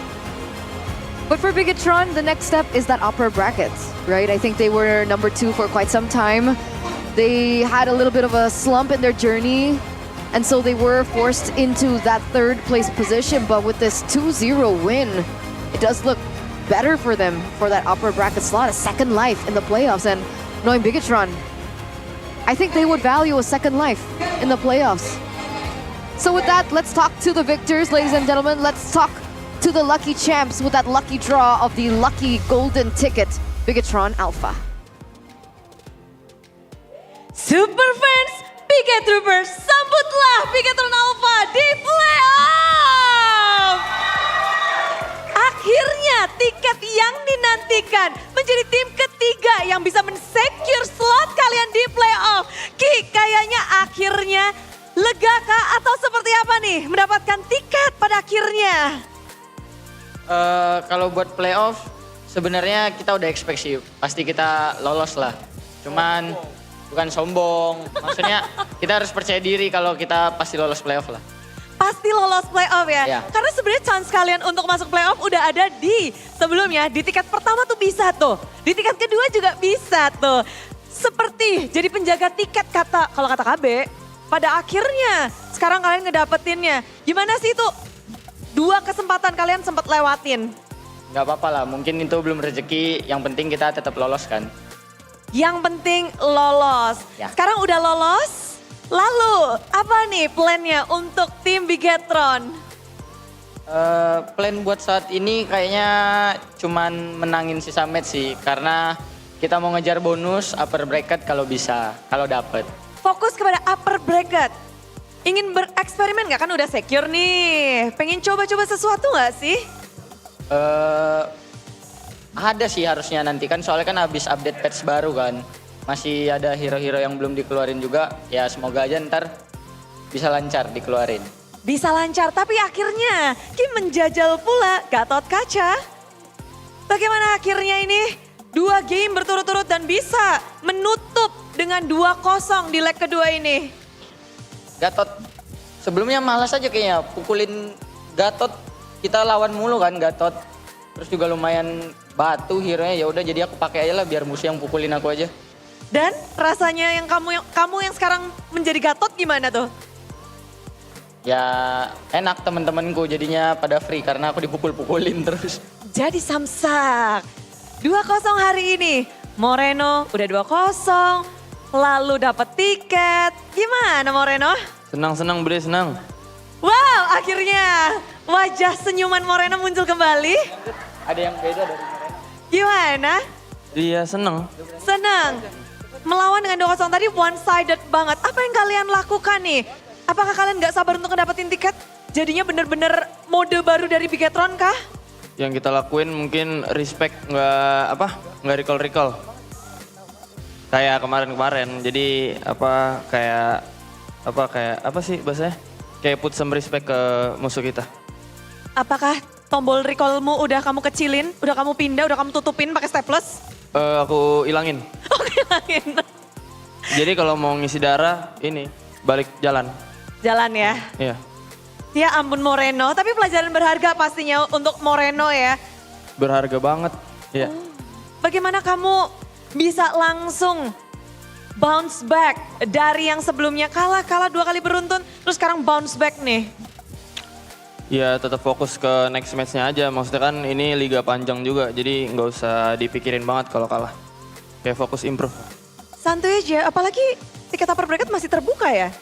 But for Bigatron, the next step is that upper bracket, right? I think they were number 2 for quite some time. They had a little bit of a slump in their journey, and so they were forced into that 3rd place position. But with this 2-0 win, it does look better for them for that upper bracket slot, a second life in the playoffs. And knowing Bigatron, I think they would value a second life in the playoffs. So with that, let's talk to the victors, ladies and gentlemen. Let's talk to the lucky champs with that lucky draw of the lucky golden ticket, Bigatron Alpha. Super fans, Bigot Troopers, sambutlah Bigatron Alpha di playoff! Akhirnya tiket yang dinantikan menjadi tim ketiga yang bisa men-secure slot kalian di playoff. Ki, kayaknya akhirnya lega kah atau seperti apa nih mendapatkan tiket pada akhirnya? Kalau buat playoff sebenarnya kita udah expect sih, pasti kita lolos lah. Cuman bukan sombong, maksudnya kita harus percaya diri kalau kita pasti lolos playoff lah. Pasti lolos playoff ya? Ya. Karena sebenarnya chance kalian untuk masuk playoff udah ada di sebelumnya. Di tiket pertama tuh bisa tuh, di tiket kedua juga bisa tuh. Seperti jadi penjaga tiket kalau kata KB. Pada akhirnya sekarang kalian ngedapetinnya. Gimana sih itu? 2 kesempatan kalian sempat lewatin. Gak apa-apa lah, mungkin itu belum rezeki, yang penting kita tetap lolos kan. Yang penting lolos. Ya. Sekarang udah lolos, lalu apa nih plannya untuk tim Bigetron? Plan buat saat ini kayaknya cuman menangin sisa match sih. Karena kita mau ngejar bonus upper bracket kalau bisa, kalau dapet. Fokus kepada upper bracket. Ingin bereksperimen nggak? Kan udah secure nih. Pengen coba-coba sesuatu nggak sih? Ada sih harusnya nanti kan, soalnya kan habis update patch baru kan. Masih ada hero-hero yang belum dikeluarin juga. Ya semoga aja ntar bisa lancar dikeluarin. Bisa lancar, tapi akhirnya Kim menjajal pula Gatot Kaca. Bagaimana akhirnya ini? 2 game berturut-turut dan bisa menutup dengan 2-0 di leg kedua ini. Gatot sebelumnya malas aja kayaknya pukulin Gatot. Kita lawan mulu kan Gatot. Terus juga lumayan batu hero-nya, ya udah jadi aku pakai aja lah biar musuh yang pukulin aku aja. Dan rasanya yang kamu yang sekarang menjadi Gatot gimana tuh? Ya enak, temen-temenku jadinya pada free karena aku dipukul-pukulin terus. Jadi samsak. 2-0 hari ini. Moreno udah 2-0. Lalu dapat tiket. Gimana Moreno? Senang Bre, senang. Wow, akhirnya wajah senyuman Moreno muncul kembali. Ada yang beda dari Moreno. Gimana? Iya, senang. Senang. Melawan dengan 2-0 tadi one-sided banget. Apa yang kalian lakukan nih? Apakah kalian nggak sabar untuk ngedapetin tiket? Jadinya bener-bener mode baru dari Bigetron kah? Yang kita lakuin mungkin respect, nggak recall. Kayak kemarin-kemarin. Jadi apa sih bahasanya? Kayak put some respect ke musuh kita. Apakah tombol recallmu udah kamu kecilin? Udah kamu pindah? Udah kamu tutupin pakai staples? Aku ilangin. Oh, hilangin. Jadi kalau mau ngisi darah, ini balik jalan. Jalan ya? Iya. Ya ampun Moreno, tapi pelajaran berharga pastinya untuk Moreno ya. Berharga banget. Iya. Bagaimana kamu bisa langsung bounce back dari yang sebelumnya kalah 2 kali beruntun, terus sekarang bounce back nih? Ya tetap fokus ke next match-nya aja. Maksudnya kan ini liga panjang juga, jadi nggak usah dipikirin banget kalau kalah. Kayak fokus improve. Santuy aja, apalagi tiket upper bracket masih terbuka ya?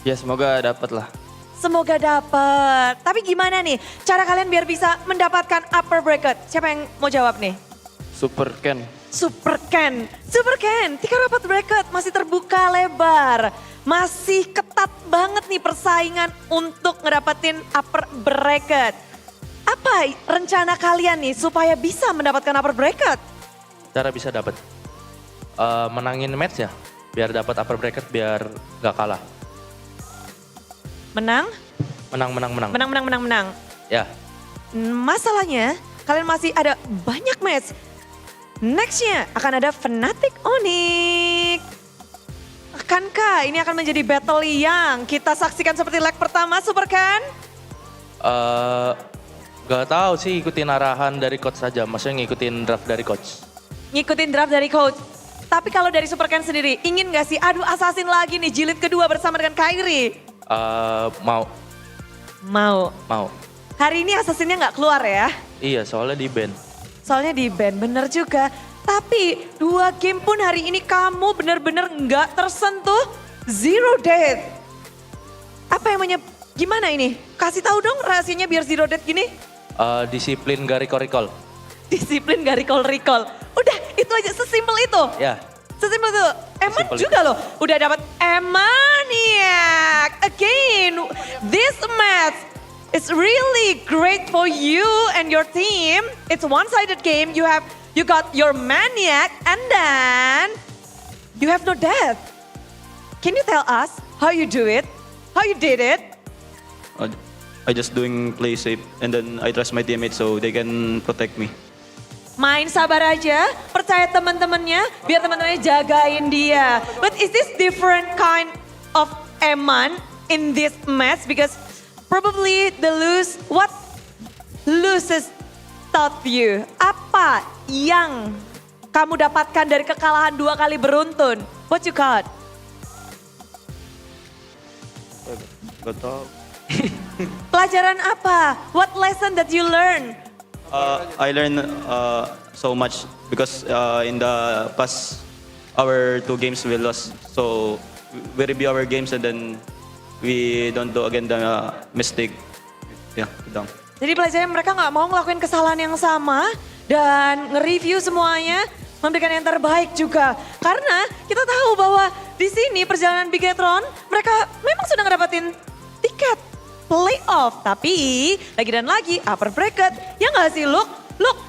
Ya semoga dapet lah. Semoga dapet. Tapi gimana nih cara kalian biar bisa mendapatkan upper bracket? Siapa yang mau jawab nih? Super Ken. Super Ken, tiket upper bracket masih terbuka lebar. Masih ketat banget nih persaingan untuk ngedapetin upper bracket. Apa rencana kalian nih supaya bisa mendapatkan upper bracket? Cara bisa dapat menangin match ya, biar dapat upper bracket biar gak kalah. Menang? Menang. Ya. Masalahnya kalian masih ada banyak match. Nextnya akan ada Fnatic Onyx. Akankah ini akan menjadi battle yang kita saksikan seperti leg pertama, Super Ken? Gak tahu sih, ikutin arahan dari coach saja, maksudnya ngikutin draft dari coach. Ngikutin draft dari coach. Tapi kalau dari Super Ken sendiri, ingin gak sih adu assassin lagi nih jilid kedua bersama dengan Kairi? Mau. Hari ini assassinnya gak keluar ya? Iya, soalnya di ban. Soalnya di ban, bener juga. Tapi 2 game pun hari ini kamu bener-bener gak tersentuh. 0 death. Apa yang gimana ini? Kasih tahu dong rahasianya biar 0 death gini. Disiplin gak recall. Disiplin gak recall. Udah itu aja, sesimpel itu. Ya. Sesimpel itu. Eman juga loh, udah dapat Emaniac. Again, this match is really great for you and your team. It's a one-sided game. You got your Maniac and then you have no death. Can you tell us how you do it? How you did it? I just doing play safe and then I trust my teammates so they can protect me. Main sabar aja, percaya teman-temannya, biar teman-temannya jagain dia. But is this different kind of Eman in this match? Because probably what loses taught you? Apa yang kamu dapatkan dari kekalahan 2 kali beruntun? What you got? Gak tau. Pelajaran apa? What lesson that you learn? I learned so much because in the past our 2 games we lost. So we review our games and then we don't do again the mistake. Yeah, down. Jadi pelajaran mereka nggak mau ngelakuin kesalahan yang sama dan nge-review semuanya, memberikan yang terbaik juga. Karena kita tahu bahwa di sini perjalanan Bigetron mereka memang sudah ngedapetin tiket playoff. Tapi lagi dan lagi upper bracket, ya nggak sih Luke? Luke,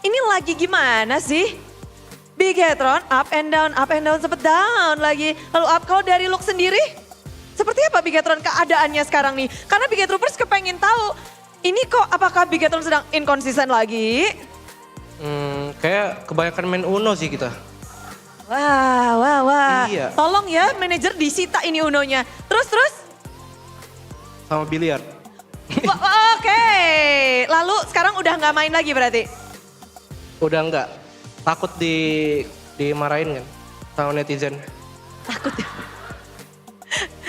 ini lagi gimana sih? Bigetron up and down sempet down lagi. Lalu up, kalau dari Luke sendiri, seperti apa Bigetron keadaannya sekarang nih? Karena Bigetroopers kepengen tahu, ini kok apakah Bigetron sedang inkonsisten lagi? Kayak kebanyakan main Uno sih kita. Wah. Iya. Tolong ya manajer disita ini Unonya. Terus? Sama biliar. Oke. Lalu sekarang udah nggak main lagi berarti? Udah enggak. Takut dimarahin kan sama netizen. Takut ya?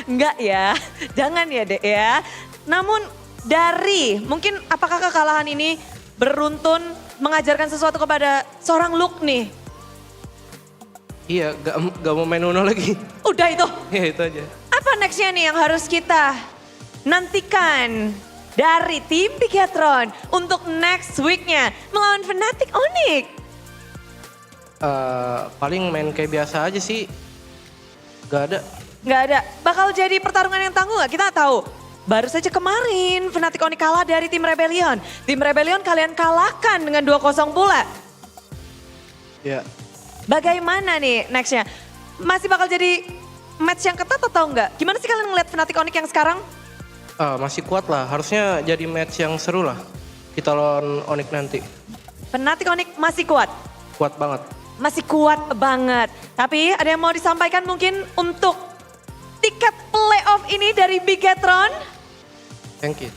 Enggak ya, jangan ya Dek ya. Namun dari mungkin apakah kekalahan ini beruntun mengajarkan sesuatu kepada seorang Luke nih? Iya, gak mau main Uno lagi. Udah itu? Iya itu aja. Apa nextnya nih yang harus kita nantikan dari tim Bigetron untuk next weeknya melawan Fnatic Onyx? Paling main kayak biasa aja sih. Gak ada. Nggak ada. Bakal jadi pertarungan yang tangguh nggak? Kita tahu. Baru saja kemarin Fnatic Onyx kalah dari tim Rebellion. Tim Rebellion kalian kalahkan dengan 2-0 pula. Ya. Bagaimana nih nextnya? Masih bakal jadi match yang ketat atau enggak? Gimana sih kalian ngeliat Fnatic Onyx yang sekarang? Masih kuat lah. Harusnya jadi match yang seru lah. Kita lawan Onyx nanti. Fnatic Onyx masih kuat? Kuat banget. Masih kuat banget. Tapi ada yang mau disampaikan mungkin untuk tiket playoff ini dari Bigetron? Hengki.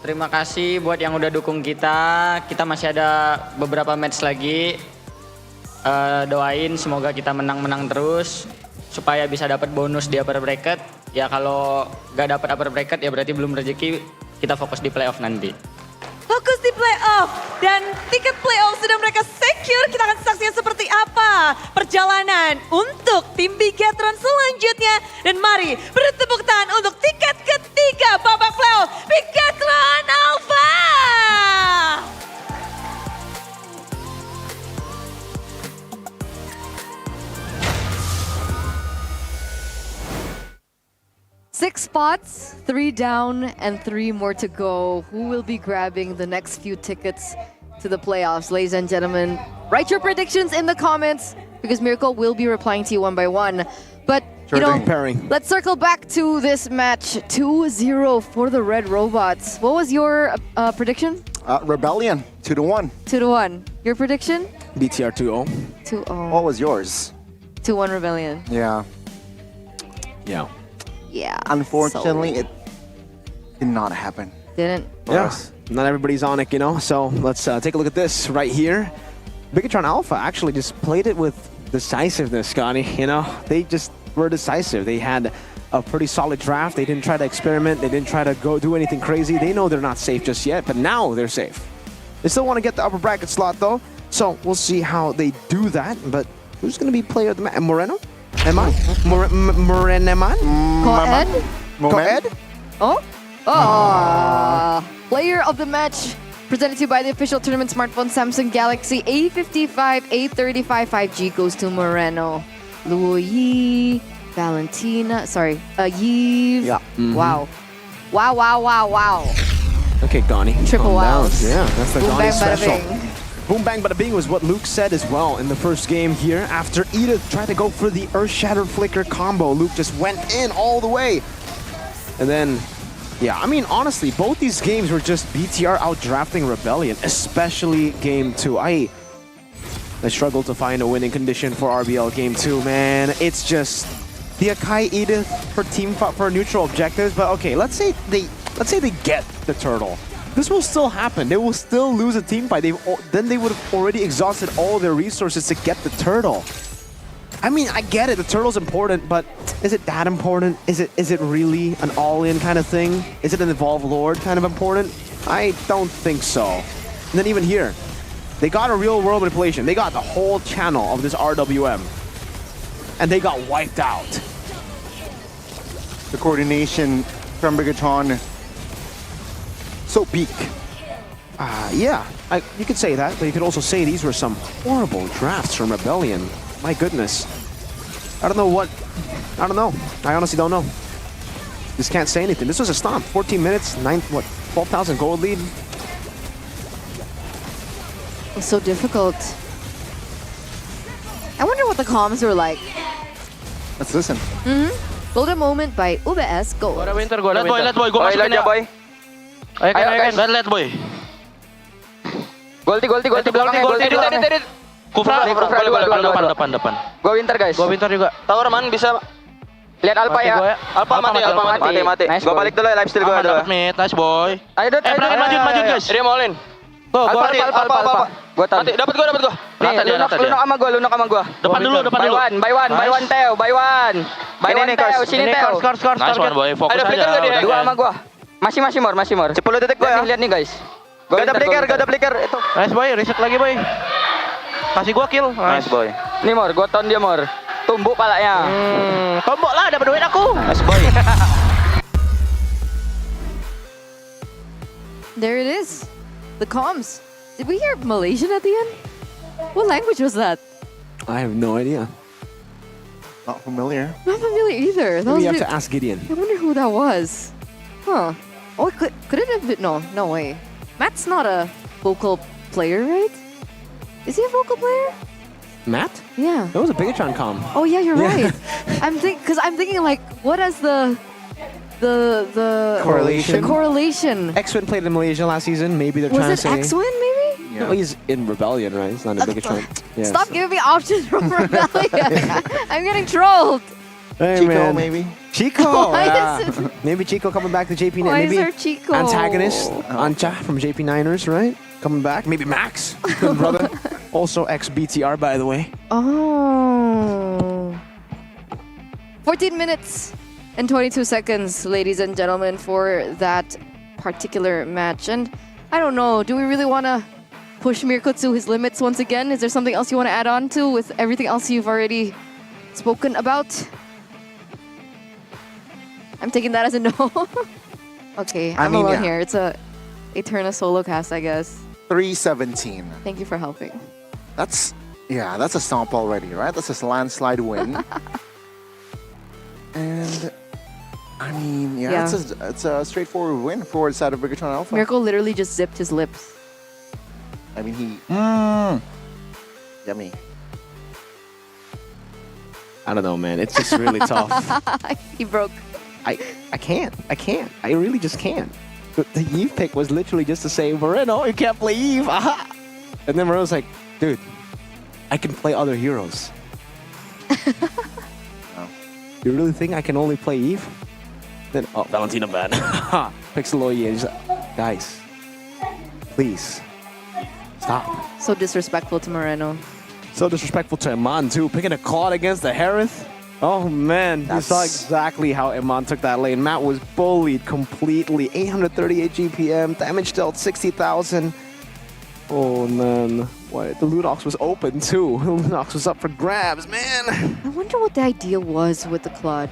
Terima kasih buat yang udah dukung kita. Kita masih ada beberapa match lagi. Doain semoga kita menang-menang terus. Supaya bisa dapat bonus di upper bracket. Ya kalau gak dapat upper bracket ya berarti belum rezeki. Kita fokus di playoff nanti. Fokus di playoff dan tiket playoff sudah mereka secure. Kita akan saksikan seperti apa perjalanan untuk tim Bigetron selanjutnya. Dan mari beri tepuk tangan untuk tiket ketiga babak playoff Bigetron Alpha. Six spots, 3 down and 3 more to go. Who will be grabbing the next few tickets to the playoffs? Ladies and gentlemen, write your predictions in the comments because Miracle will be replying to you one by one. But, let's circle back to this match. 2-0 for the Red Robots. What was your prediction? Rebellion, 2-1. 2-1. Your prediction? BTR 2-0. 2-0. What was yours? 2-1 Rebellion. Yeah. Unfortunately, it did not happen. Didn't. Not everybody's on it, So let's take a look at this right here. Bigetron Alpha actually just played it with decisiveness, Scotty. They just were decisive. They had a pretty solid draft. They didn't try to experiment. They didn't try to go do anything crazy. They know they're not safe just yet, but now they're safe. They still want to get the upper bracket slot though, so we'll see how they do that. But who's going to be player of the match? Moreno? Eman? Moreneman? Coed? Player of the match presented to you by the official tournament smartphone Samsung Galaxy A55, A35 5G goes to Moreno. Luoyi, Valentina, Yves. Yeah. Wow. Okay, Gani. Triple wows. Yeah, that's the Boom, Gani bang, bada special. bing. Boom bang bada bing was what Luke said as well in the first game here. After Edith tried to go for the Earth Shatter Flicker combo, Luke just went in all the way. And then, yeah, I mean, honestly, both these games were just BTR out-drafting Rebellion, especially Game 2. I struggled to find a winning condition for RBL Game 2, man. It's just the Akai Edith for for neutral objectives, but okay, let's say they get the turtle. This will still happen. They will still lose a team fight. Then they would have already exhausted all their resources to get the turtle. I mean, I get it. The turtle's important, but is it that important? Is it really an all-in kind of thing? Is it an Evolve Lord kind of important? I don't think so. And then even here, They got a real world manipulation. They got the whole channel of this RWM. And they got wiped out. The coordination from Bigatron, so peak. Yeah, you could say that, but you could also say these were some horrible drafts from Rebellion. My goodness. I don't know. I honestly don't know. Just can't say anything. This was a stomp. 14 minutes, 12,000 gold lead. It's so difficult. I wonder what the comms were like. Let's listen. Golden moment by UBS Gold. Let boy, gue masukin ya. boy. Ayo, let boy. Golti belakangnya, Golti. Kufra depan. Gue winter guys. Gue winter juga. Tahu Roman bisa lihat Alpha ya. Alpha mati. Nice, gue balik dulu ya lifesteal gue dulu. Mid, nice boy. Ayo Dot. Maju guys. Dia mau all in. Tuh, Alpha. Gue tahu. Dapat gue. Nih, lunok sama gue. Depan dulu. Buy one, Teo. Buy one, Teo. Sini Teo. Skor. Nice one boy, fokus aja. Dua sama gue. Masih mor. 10 detik gue ya. Lihat nih guys. Gak ada flicker itu. Nice boy, reset lagi boy. Kasih gua kill. Nice boy. Nih mor, gua ton dia mor. Tumbuk palanya. Tombok lah, dapat duit aku. Nice boy. There it is. The comms. Did we hear Malaysian at the end? What language was that? I have no idea. Not familiar. Not familiar either. That Maybe was you have weird. to ask Gideon. I wonder who that was. Huh. Oh, could it have been? No way. Matt's not a vocal player, right? Is he a vocal player? Matt? Yeah. That was a Bigatron comm. Oh yeah, you're right. I'm thinking like, what is the Correlation? The correlation. X-Win played in Malaysia last season. Maybe they're trying Was to it say. X-Win maybe? No, he's in Rebellion, right? He's not in Bigatron. Yeah, Stop giving me options from Rebellion. I'm getting trolled. Hey, Chico, man. maybe. Chico. Why yeah. is it- Maybe Chico coming back to JP9. Why is Maybe there Chico? antagonist Ancha from JP9ers, right? Coming back. Maybe Max, good brother. Also ex-BTR, by the way. Oh. 14 minutes and 22 seconds, ladies and gentlemen, for that particular match. And I don't know, do we really want to push Mirko to his limits once again? Is there something else you want to add on to with everything else you've already spoken about? I'm taking that as a no. Okay, I'm alone yeah. here. It's a Eterna solo cast, I guess. 317. Thank you for helping. That's a stomp already, right? That's a landslide win. And I mean, Yeah. it's a straightforward win for the side of Bigatron Alpha. Mirko literally just zipped his lips. I mean, he yummy. I don't know, man. It's just really tough. He broke. I can't. I really just can't. The Eve pick was literally just to say, Moreno, you can't play Eve. Aha. And then Moreno's like, dude, I can play other heroes. You really think I can only play Eve? Then, oh, Valentina ban. Pixeloy is, guys, please, stop. So disrespectful to Moreno. So disrespectful to Iman too, picking a Claude against the Harith. Oh man, you saw exactly how Iman took that lane. Matt was bullied completely. 838 GPM, damage dealt 60,000. Oh man, what? The Ludox was open too. The Ludox was up for grabs, man. I wonder what the idea was with the Claude.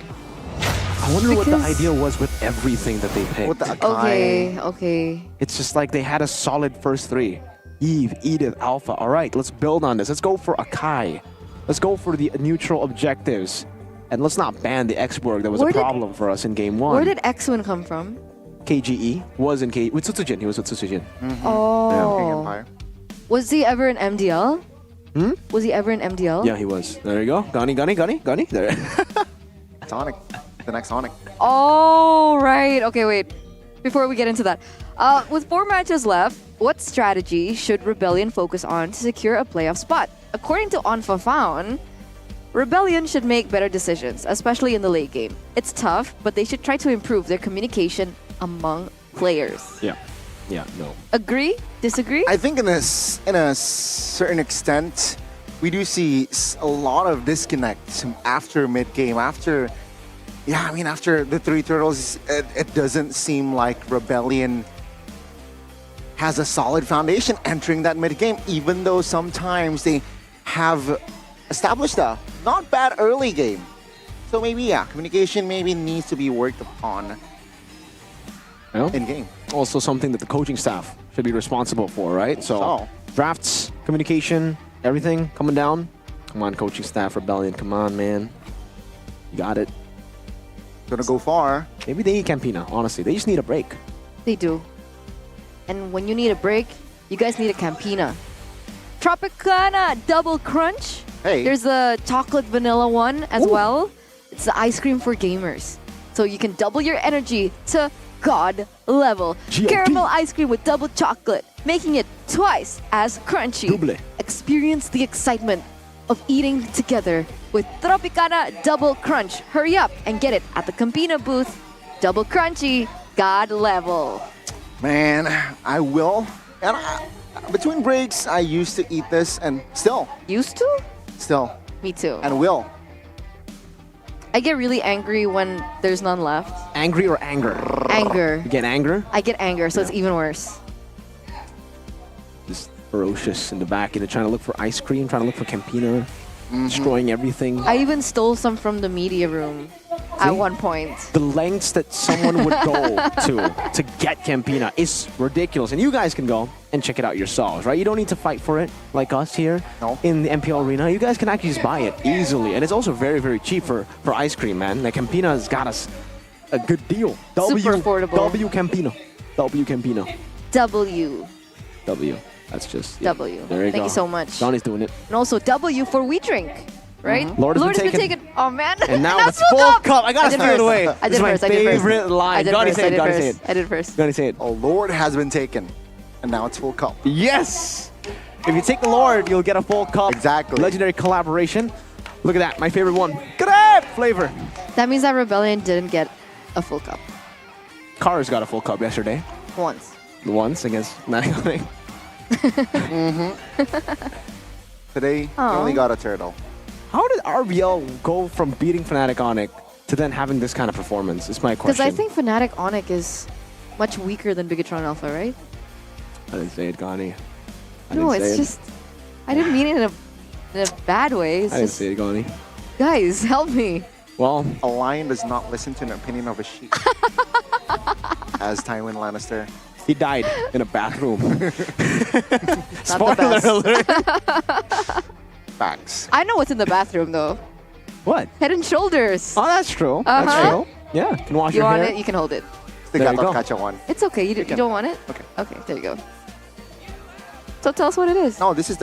I wonder what the idea was with everything that they picked. With the Okay. It's just like they had a solid first three. Eve, Edith, Alpha. All right, let's build on this. Let's go for Akai. Let's go for the neutral objectives. And let's not ban the X-Borg. That was a problem for us in game one. Where did X-Win come from? KGE was in with Tsujin. He was with Tsujin. Oh. Was he ever in MDL? Was he ever in MDL? Yeah, he was. There you go. Gunny. There. Sonic. The next Sonic. Oh, right. Okay, wait. Before we get into that. With 4 matches left, what strategy should Rebellion focus on to secure a playoff spot? According to Onfafaun, Rebellion should make better decisions, especially in the late game. It's tough, but they should try to improve their communication among players. Yeah, no. Agree? Disagree? I think in a certain extent, we do see a lot of disconnect after mid-game. After the Three Turtles, it doesn't seem like Rebellion has a solid foundation entering that mid game, even though sometimes they have established a not bad early game. So maybe, yeah, communication maybe needs to be worked upon in game. Also something that the coaching staff should be responsible for, right? So drafts, communication, everything coming down. Come on, coaching staff, Rebellion, come on, man. You got it. Gonna go far. Maybe they need Campina, honestly. They just need a break. They do. And when you need a break, you guys need a Campina. Tropicana Double Crunch. Hey. There's the chocolate vanilla one as well. It's the ice cream for gamers. So you can double your energy to God level. GOP. Caramel ice cream with double chocolate, making it twice as crunchy. Double. Experience the excitement of eating together with Tropicana Double Crunch. Hurry up and get it at the Campina booth. Double crunchy, God level. Man, I will. And between breaks, I used to eat this and still. Used to? Still. Me too. And will. I get really angry when there's none left. Angry or anger? Anger. You get anger? I get anger, so it's even worse. Just ferocious in the back, trying to look for ice cream, trying to look for Campina, destroying everything. I even stole some from the media room at one point. The lengths that someone would go to get Campina is ridiculous. And you guys can go and check it out yourselves, right? You don't need to fight for it like us here in the MPL arena. You guys can actually just buy it easily. And it's also very, very cheap for ice cream, man. Like Campina has got us a good deal. Super affordable. W Campina. W Campina. W. W. That's just W. There you go. Thank you so much. Johnny's doing it. And also W for We Drink, right? Lord has been taken. Oh man. And now it's full cup. I gotta give it away. I did first. My favorite line. Johnny, say it. Johnny, say it. I did first. Johnny, say it. Oh, Lord has been taken. And now it's full cup. Yes! If you take the Lord, you'll get a full cup. Exactly. Legendary collaboration. Look at that. My favorite one. Grape flavor. That means that Rebellion didn't get a full cup. Cars got a full cup yesterday. Once against Fnatic. Today, he only got a turtle. How did RBL go from beating Fnatic Onyx to then having this kind of performance? Is my question. Because I think Fnatic Onyx is much weaker than Bigatron Alpha, right? I didn't say it, Gani. No, it's just... I didn't mean it in a bad way. It's I didn't just, say it, Gani. guys, help me. Well, a lion does not listen to an opinion of a sheep. As Tywin Lannister. He died in a bathroom. Spoiler alert. Facts. I know what's in the bathroom, though. What? Head and Shoulders. Oh, that's true. That's true. Yeah, you can wash You your want hair. it? You can hold it. There you go. Gatot one. It's okay. You don't want it? Okay. Okay, there you go. So tell us what it is. No, this is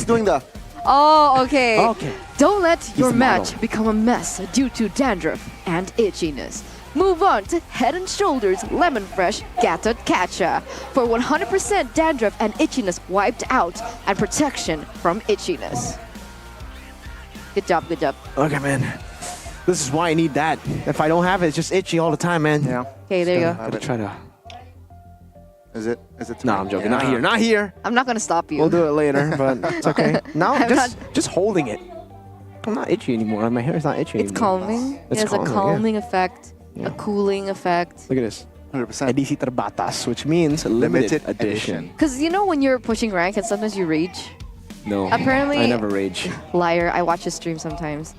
doing the... Oh, okay. Okay. Don't let your the match model. become a mess due to dandruff and itchiness. Move on to Head and Shoulders Lemon Fresh Gatot Kacha for 100% dandruff and itchiness wiped out and protection from itchiness. Good job, good job. Okay, man. This is why I need that. If I don't have it, it's just itchy all the time, man. Yeah. Okay, there you go. Gotta try to... Is it? No, I'm joking. Yeah. Not here. Not here. I'm not gonna stop you. We'll do it later, but it's okay. Now, I'm just holding it. I'm not itchy anymore. My hair is not itchy It's anymore. calming. It's It has a calming, calming effect, Yeah. a cooling effect. Look at this. 100%. Edisi terbatas, which means limited edition. Because you know when you're pushing rank and sometimes you rage? No. Apparently- I never rage. Liar, I watch his stream sometimes.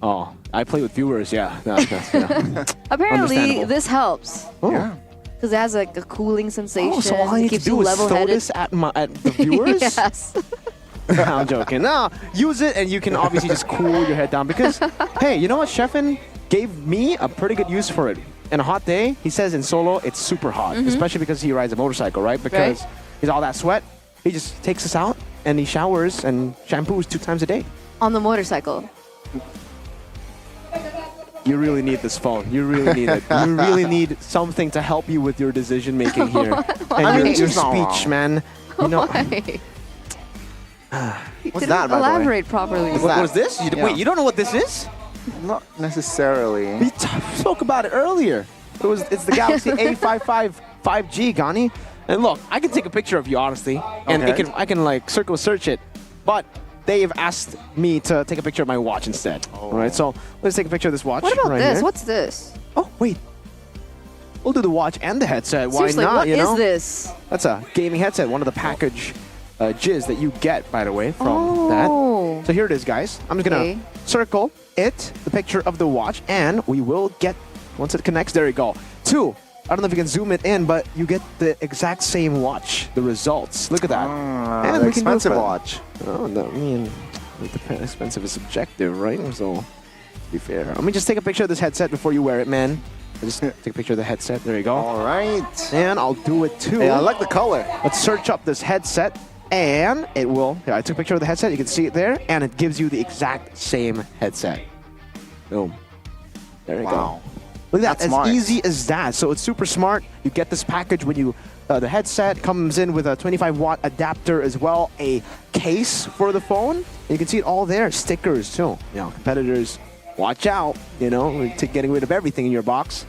Oh, I play with viewers, yeah. No, yeah. Apparently, Understandable. this helps. Oh. Yeah. Because it has like a cooling sensation. Oh, so all I need to keeps you do is throw level-headed. this at the viewers? Yes. I'm joking. No, use it and you can obviously just cool your head down because, hey, you know what? Sheffin gave me a pretty good use for it. In a hot day, he says in solo, it's super hot, especially because he rides a motorcycle, right? Because he's all that sweat. He just takes us out and he showers and shampoos 2 times a day. On the motorcycle. You really need this phone. You really need it. You really need something to help you with your decision making here. Why? And your It's not speech, wrong. man. You know, Why? What's Didn't that, by the way? elaborate properly. what was this? Yeah. Wait, you don't know what this is? Not necessarily. We spoke about it earlier. It's the Galaxy A55 5G, Gani. And look, I can take a picture of you, honestly, and Okay. I can like circle search it, but they've asked me to take a picture of my watch instead. All right, so let's take a picture of this watch. What about right this? here. What's this? Oh, wait. we'll do the watch and the headset. Why Seriously, not? what you know? is this? That's a gaming headset. One of the package jizz that you get, by the way, from Oh. that. So here it is, guys. I'm just gonna circle it, the picture of the watch, and we will get, once it connects, there you go. 2. I don't know if you can zoom it in, but you get the exact same watch, the results. Look at that. And we can do expensive it. watch. Oh, no, I mean, expensive is subjective, right? So, to be fair. Let me just take a picture of this headset before you wear it, man. Just take a picture of the headset. There you go. All right. And I'll do it too. Hey, I like the color. Let's search up this headset, and it will. Here, I took a picture of the headset. You can see it there, and it gives you the exact same headset. Boom. There you go. Look at that. That's As smart. easy as that. So it's super smart. You get this package when you. The headset comes in with a 25-watt adapter as well, a case for the phone. And you can see it all there. Stickers too. You know, competitors, watch out. You know, getting rid of everything in your box.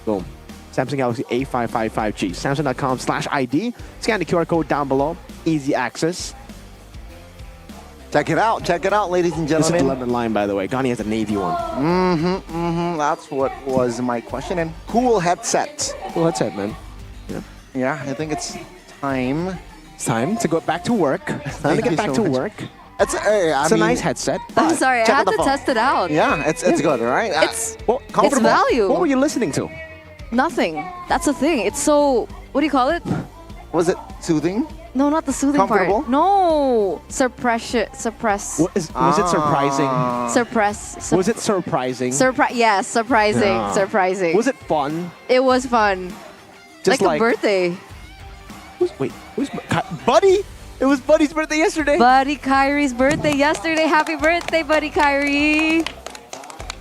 Boom. Samsung Galaxy A555G. Samsung.com/ID. Scan the QR code down below. Easy access. Check it out. Check it out, ladies and This is the gentlemen. lemon line, by the way. Gani has a navy one. That's what was my question. And cool headset. Cool headset, man. Yeah. Yeah, I think it's time. It's time to go back to work. Time to Thank get you back so to much. work. It's a nice headset. I'm sorry, I check had out to the phone. test it out. Yeah, it's good, right? It's comfortable. value. What were you listening to? Nothing. That's the thing. It's so, what do you call it? Was it soothing? No, not the soothing Comfortable? part. No. Suppress. Was it surprising? Suppress. Was it surprising? Yes, surprising. Yeah. Surprising. Was it fun? It was fun. Just like a birthday. Who's Buddy? It was Buddy's birthday yesterday. Buddy Kyrie's birthday yesterday. Happy birthday, Buddy Kyrie.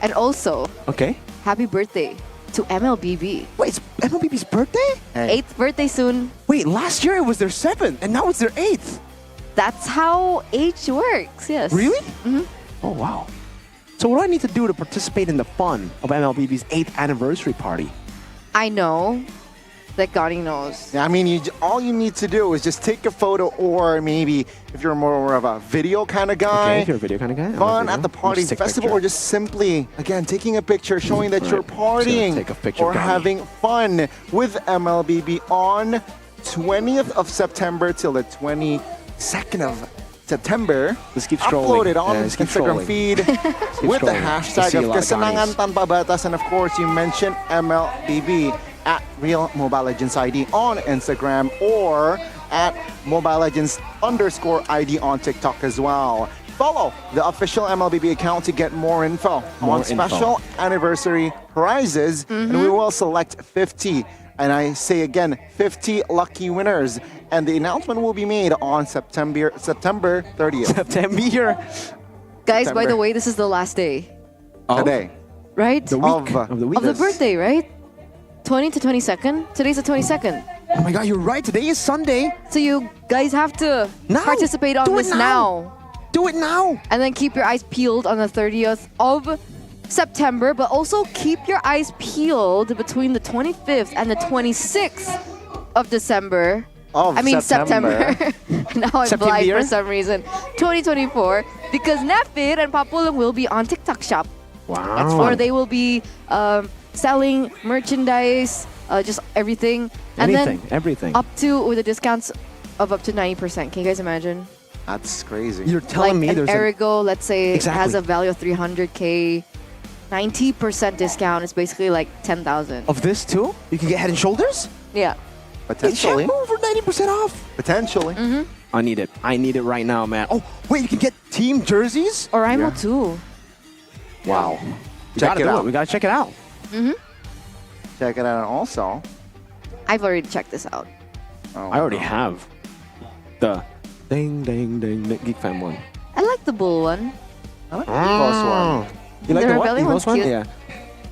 And also, Okay. happy birthday to MLBB. Wait, it's MLBB's birthday? 8th birthday soon. Wait, last year it was their 7th, and now it's their 8th. That's how age works, yes. Really? Mm-hmm. Oh, wow. So what do I need to do to participate in the fun of MLBB's 8th anniversary party? I know that Gani knows. I mean, all you need to do is just take a photo, or maybe if you're more of a video kind of guy, Okay, if you're a video kind of guy. fun at the party, Just take a festival, picture. or just simply, again, taking a picture showing that you're partying Take a picture, or Gani. having fun with MLBB on 20th of September till the 22nd of September. Let's keep Upload scrolling. it on Yeah, let's keep Instagram scrolling. feed keep with the scrolling. I hashtag see a of lot of Kesenangan Ganis. Tanpa Batas, and of course you mentioned MLBB at Real Mobile Legends ID on Instagram, or at Mobile Legends _ID on TikTok as well. Follow the official MLBB account to get more info on special anniversary prizes, and we will select 50. And I say again, 50 lucky winners. And the announcement will be made on September 30th. September. Guys, by the way, this is the last day, Today. right? The week of the week. Of the birthday, right? 20 to 22nd? Today's the 22nd. Oh my god, you're right. Today is Sunday. So you guys have to participate on Do it this now. Do it now. And then keep your eyes peeled on the 30th of September, but also keep your eyes peeled between the 25th and the 26th of December. September. Now I'm blind for some reason. 2024, because Nefir and Papulong will be on TikTok Shop. Wow. That's Or fun. they will be selling merchandise, just everything. And then everything. up to, with the discounts of up to 90%. Can you guys imagine? That's crazy. You're telling me Like an there's Erigo, let's say, Exactly. has a value of 300K. 90% discount is basically like 10,000. of this too? You can get Head and Shoulders? Yeah. Potentially. Shampoo for 90% off. Potentially. I need it. I need it right now, man. Oh, wait, you can get team jerseys? Or IMO too. Wow. We Check gotta it do out. We gotta check it out. Check it out. And also, I've already checked this out. I already have the ding, ding, ding, ding Geek Fam one. I like the bull one. I like the Eagles one. You like The the what? rebellion Eagles one's one? cute. Yeah.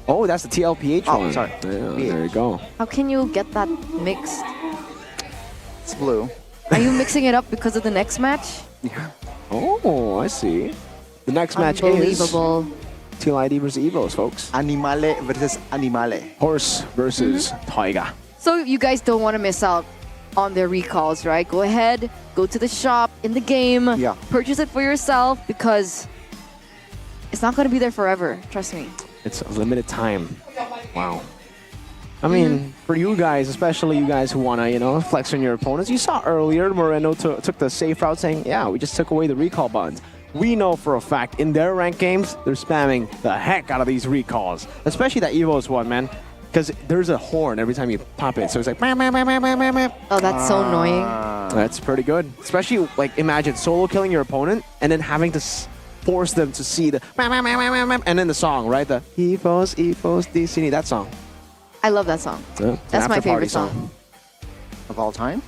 Oh, that's the TLPH Oh, one. sorry. Yeah, there you go. How can you get that mixed? It's blue. Are you mixing it up because of the next match? Oh, I see. The next match is Unbelievable. Teal ID versus Evos, folks. Animale versus Animale. Horse versus Taiga. So you guys don't want to miss out on their recalls, right? Go ahead, go to the shop in the game, Yeah. purchase it for yourself, because it's not going to be there forever. Trust me. It's a limited time. Wow. I mean, for you guys, especially you guys who want to, flex on your opponents, you saw earlier Moreno took the safe route saying, yeah, we just took away the recall buttons. We know for a fact in their ranked games, they're spamming the heck out of these recalls, especially that Evo's one, man. Because there's a horn every time you pop it, so it's like... Oh, that's so annoying. That's pretty good. Especially, like, imagine solo killing your opponent and then having to force them to see the... And then the song, right? The Evos, Destiny, that song. I love that song. Yeah, That's my after-party favorite song. Of all time?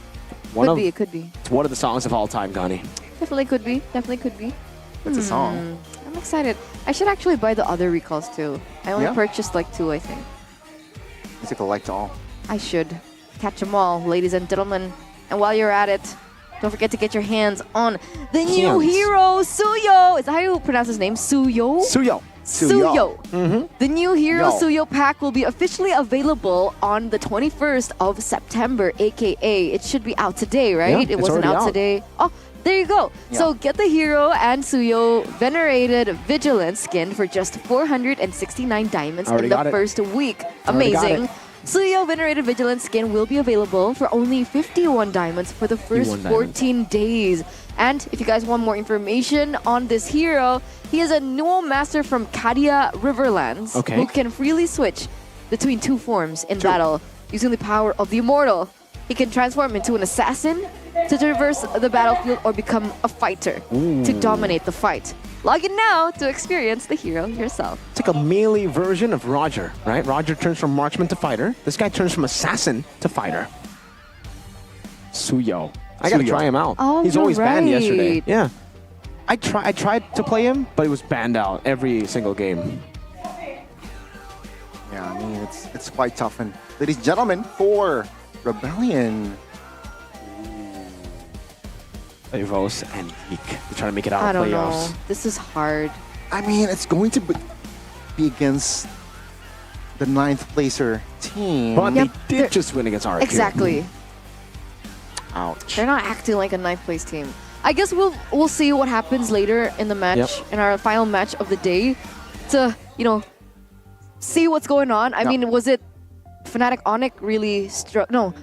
It could be. It's one of the songs of all time, Gani. Definitely could be. Definitely could be. It's a song. I'm excited. I should actually buy the other recalls too. I only purchased like 2, I think. It's a collect all. I should. Catch them all, ladies and gentlemen. And while you're at it, don't forget to get your hands on the new hero, Suyo. Is that how you pronounce his name? Suyo? Suyo. The new Hero Suyo pack will be officially available on the 21st of September, aka it should be out today, right? Yeah, it wasn't out today. Oh, there you go. Yeah. So get the Hero and Suyo Venerated Vigilance skin for just 469 diamonds in the first week. Amazing. Suyo Venerated Vigilance skin will be available for only 51 diamonds for the first 14 days. And if you guys want more information on this hero, he is a new master from Kadia Riverlands who can freely switch between 2 forms in battle using the power of the Immortal. He can transform into an assassin to traverse the battlefield or become a fighter to dominate the fight. Log in now to experience the hero yourself. It's like a melee version of Roger, right? Roger turns from marksman to fighter. This guy turns from assassin to fighter. Suyo. I gotta try him out. Oh, He's you're always banned right. yesterday. Yeah. I tried to play him, but he was banned out every single game. Yeah, I mean, it's quite tough. And ladies and gentlemen, for Rebellion. Evos and Geek. They're trying to make it out I of don't playoffs. know. This is hard. I mean, it's going to be against the 9th placer team. But they did just win against RQ. Exactly. Ouch. They're not acting like a 9th place team. I guess we'll see what happens later in the match, in our final match of the day, to see what's going on. I mean, was it Fnatic Onyx really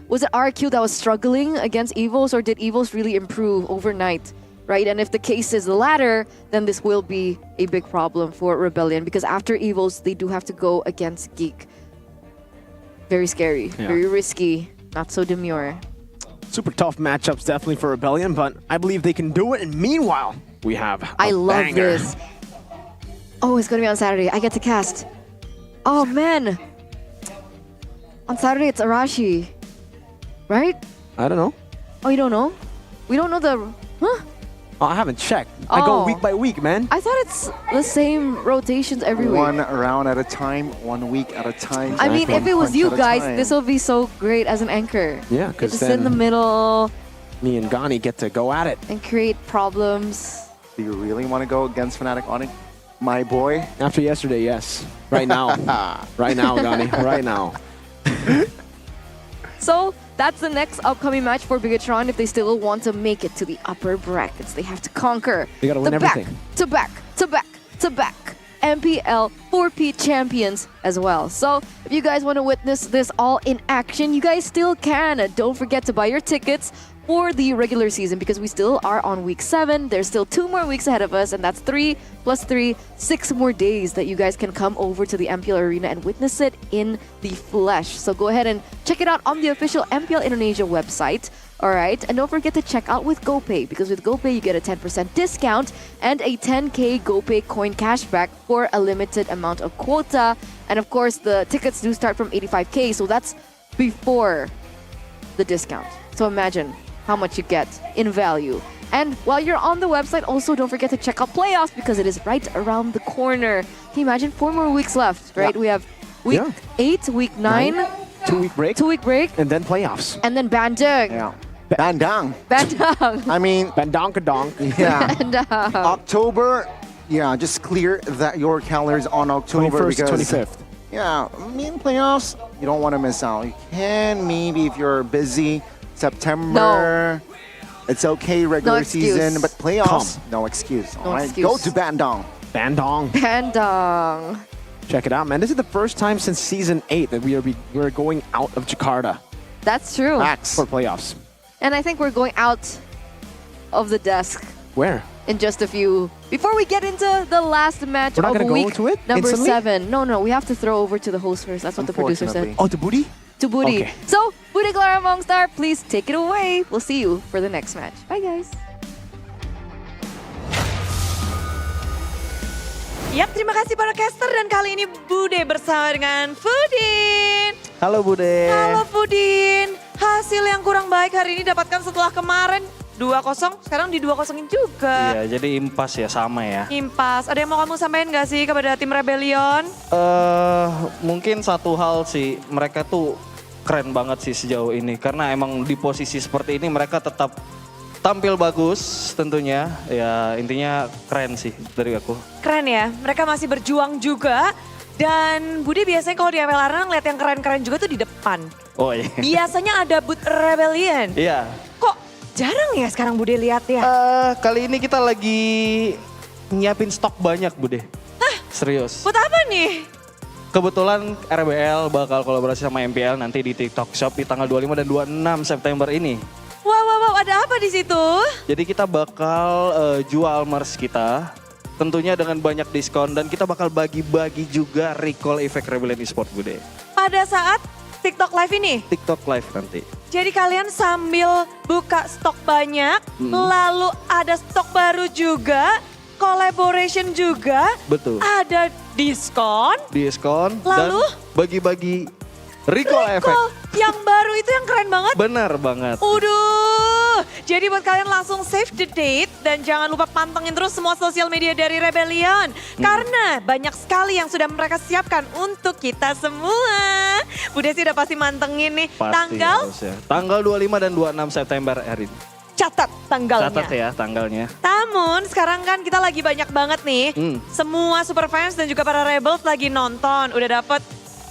was it RQ that was struggling against Evos, or did Evos really improve overnight, right? And if the case is the latter, then this will be a big problem for Rebellion, because after Evos, they do have to go against Geek. Very scary, very risky, not so demure. Super tough matchups definitely for Rebellion, but I believe they can do it. And meanwhile, we have I love banger. this. Oh, it's going to be on Saturday. I get to cast. Oh, man. On Saturday, it's Arashi. Right? I don't know. Oh, you don't know? We don't know the... Huh? Oh, I haven't checked. I go week by week, man. I thought it's the same rotations every week. One round at a time, 1 week at a time. I mean, if it was punch you at a guys, time. this will be so great as an anchor. Yeah, Get because to sit in the middle me and Gani get to go at it. and create problems. Do you really want to go against Fnatic Onyx, my boy? After yesterday, yes. Right now. Right now, Gani. Right now. So that's the next upcoming match for Bigatron if they still want to make it to the upper brackets. They have to conquer They gotta win everything. back-to-back MPL 4P champions as well. So if you guys want to witness this all in action, you guys still can. Don't forget to buy your tickets for the regular season, because we still are on week 7. There's still 2 more weeks ahead of us, and that's 3 + 3, 6 more days that you guys can come over to the MPL Arena and witness it in the flesh. So go ahead and check it out on the official MPL Indonesia website. All right, and don't forget to check out with GoPay, because with GoPay you get a 10% discount and a 10k GoPay coin cashback for a limited amount of quota. And of course, the tickets do start from 85k, so that's before the discount. So imagine how much you get in value. And while you're on the website, also don't forget to check out playoffs, because it is right around the corner. Can you imagine? 4 more weeks left, right? We have week 8, week 9, 2-week break. 2-week break, And then playoffs. and then Bandung. Yeah. Bandang. Bandung. I mean, Bandonka-donk. yeah. Bandung. October, just clear that your calendars on October 21st, because 25th. Yeah, I mean, playoffs, you don't want to miss out. You can maybe if you're busy, September. It's okay, regular season, but playoffs, no excuse. All right, go to Bandung. Bandung. Bandung. Check it out, man. This is the first time since season 8 that we're going out of Jakarta That's true. for playoffs. And I think we're going out of the desk Where? in just a few. Before we get into the last match We're not of gonna go week to it number instantly? 7. No, we have to throw over to the host first. That's what the producer said. Oh, to Budi? To Budi. Okay. So, Budi Clara Mongstar, please take it away. We'll see you for the next match. Bye, guys. Yap, terima kasih para caster dan kali ini Bude bersama dengan Fudin. Halo Bude. Halo Fudin. Hasil yang kurang baik hari ini dapatkan setelah kemarin 2-0, sekarang di 2-0-in juga. Iya, jadi impas ya, sama ya. Impas. Ada yang mau kamu sampaikan gak sih kepada tim Rebellion? Mungkin satu hal sih, mereka tuh keren banget sih sejauh ini. Karena emang di posisi seperti ini mereka tetap tampil bagus tentunya. Ya intinya keren sih dari aku. Keren ya, mereka masih berjuang juga. Dan Bude biasanya kalau di MPL Arena ngeliat yang keren-keren juga tuh di depan. Oh iya. Biasanya ada booth Rebellion. Iya. Kok jarang ya sekarang Bude lihat ya? Kali ini kita lagi nyiapin stok banyak Bude. Hah? Serius. Buat apa nih? Kebetulan RBL bakal kolaborasi sama MPL nanti di TikTok Shop di tanggal 25 dan 26 September ini. Wow, ada apa di situ? Jadi kita bakal jual merch kita, tentunya dengan banyak diskon dan kita bakal bagi-bagi juga recall effect Rebellion Esport Bude. Pada saat TikTok Live ini? TikTok Live nanti. Jadi kalian sambil buka stok banyak, lalu ada stok baru juga, collaboration juga, Betul. ada diskon, dan lalu bagi-bagi recall effect. Yang baru itu yang keren banget. Benar banget. Uduh, jadi buat kalian langsung save the date dan jangan lupa pantengin terus semua sosial media dari Rebellion. Karena banyak sekali yang sudah mereka siapkan untuk kita semua. Bude sih udah pasti mantengin nih. Pasti Tanggal? harusnya. Tanggal 25 dan 26 September Erin. Catat tanggalnya. Catat ya tanggalnya. Namun sekarang kan kita lagi banyak banget nih. Semua super fans dan juga para Rebels lagi nonton. Udah dapet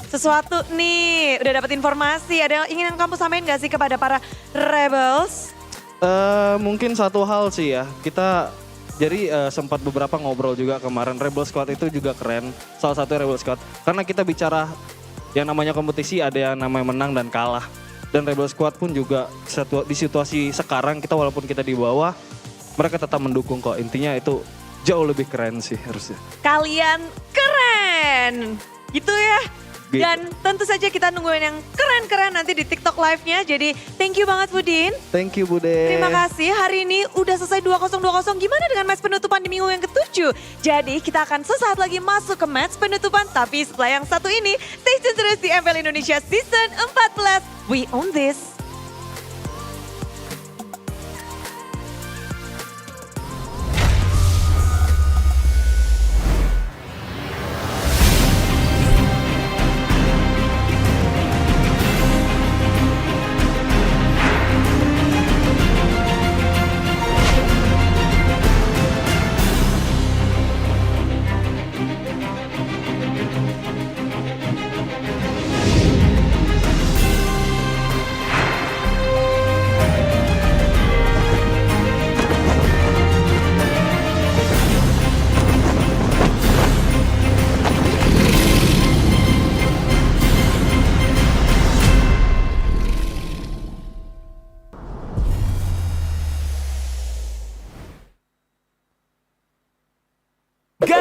sesuatu nih, udah dapat informasi. Ada yang ingin kamu sampaikan gak sih kepada para Rebels? Mungkin satu hal sih ya, kita jadi sempat beberapa ngobrol juga kemarin. Rebel Squad itu juga keren, salah satu Rebel Squad. Karena kita bicara yang namanya kompetisi, ada yang namanya menang dan kalah. Dan Rebel Squad pun juga di situasi sekarang kita walaupun kita di bawah, mereka tetap mendukung kok. Intinya itu jauh lebih keren sih harusnya. Kalian keren, gitu ya. Gitu. Dan tentu saja kita nungguin yang keren-keren nanti di TikTok Live-nya. Jadi thank you banget Budin. Thank you Bude. Terima kasih. Hari ini udah selesai 2-0. Gimana dengan match penutupan di minggu yang ke-7? Jadi kita akan sesaat lagi masuk ke match penutupan. Tapi setelah yang satu ini, stay tune terus di MPL Indonesia Season 14. We own this.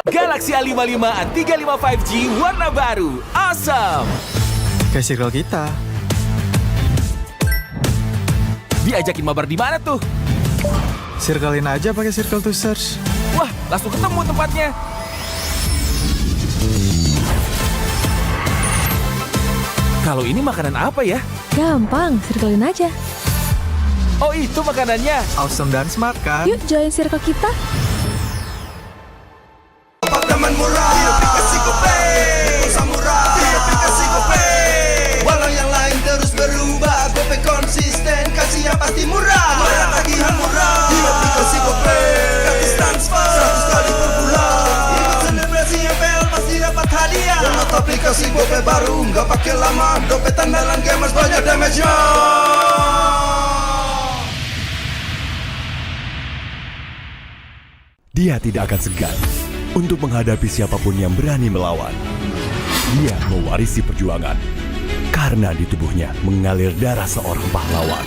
Galaxy A55 A35 5G warna baru. Awesome. Kayak circle kita. Diajakin mabar di mana tuh? Circlein aja pakai circle to search. Wah, langsung ketemu tempatnya. Kalau ini makanan apa ya? Gampang, circlein aja. Oh, itu makanannya. Awesome dan smart kan? Yuk join circle kita. Teman murah, di aplikasi GoPay. Pulsa murah, di aplikasi GoPay. Walau yang lain terus berubah, GoPay konsisten, kasih yang pasti murah. Bayar tagihan murah, di aplikasi GoPay. Gratis transfer, 100 kali per bulan. Ikut selebrasi MPL pasti dapat hadiah. Download aplikasi GoPay baru, nggak pakai lama. Dompet andalan gamers banyak damage-nya. Dia tidak akan segan untuk menghadapi siapapun yang berani melawan. Dia mewarisi perjuangan karena di tubuhnya mengalir darah seorang pahlawan.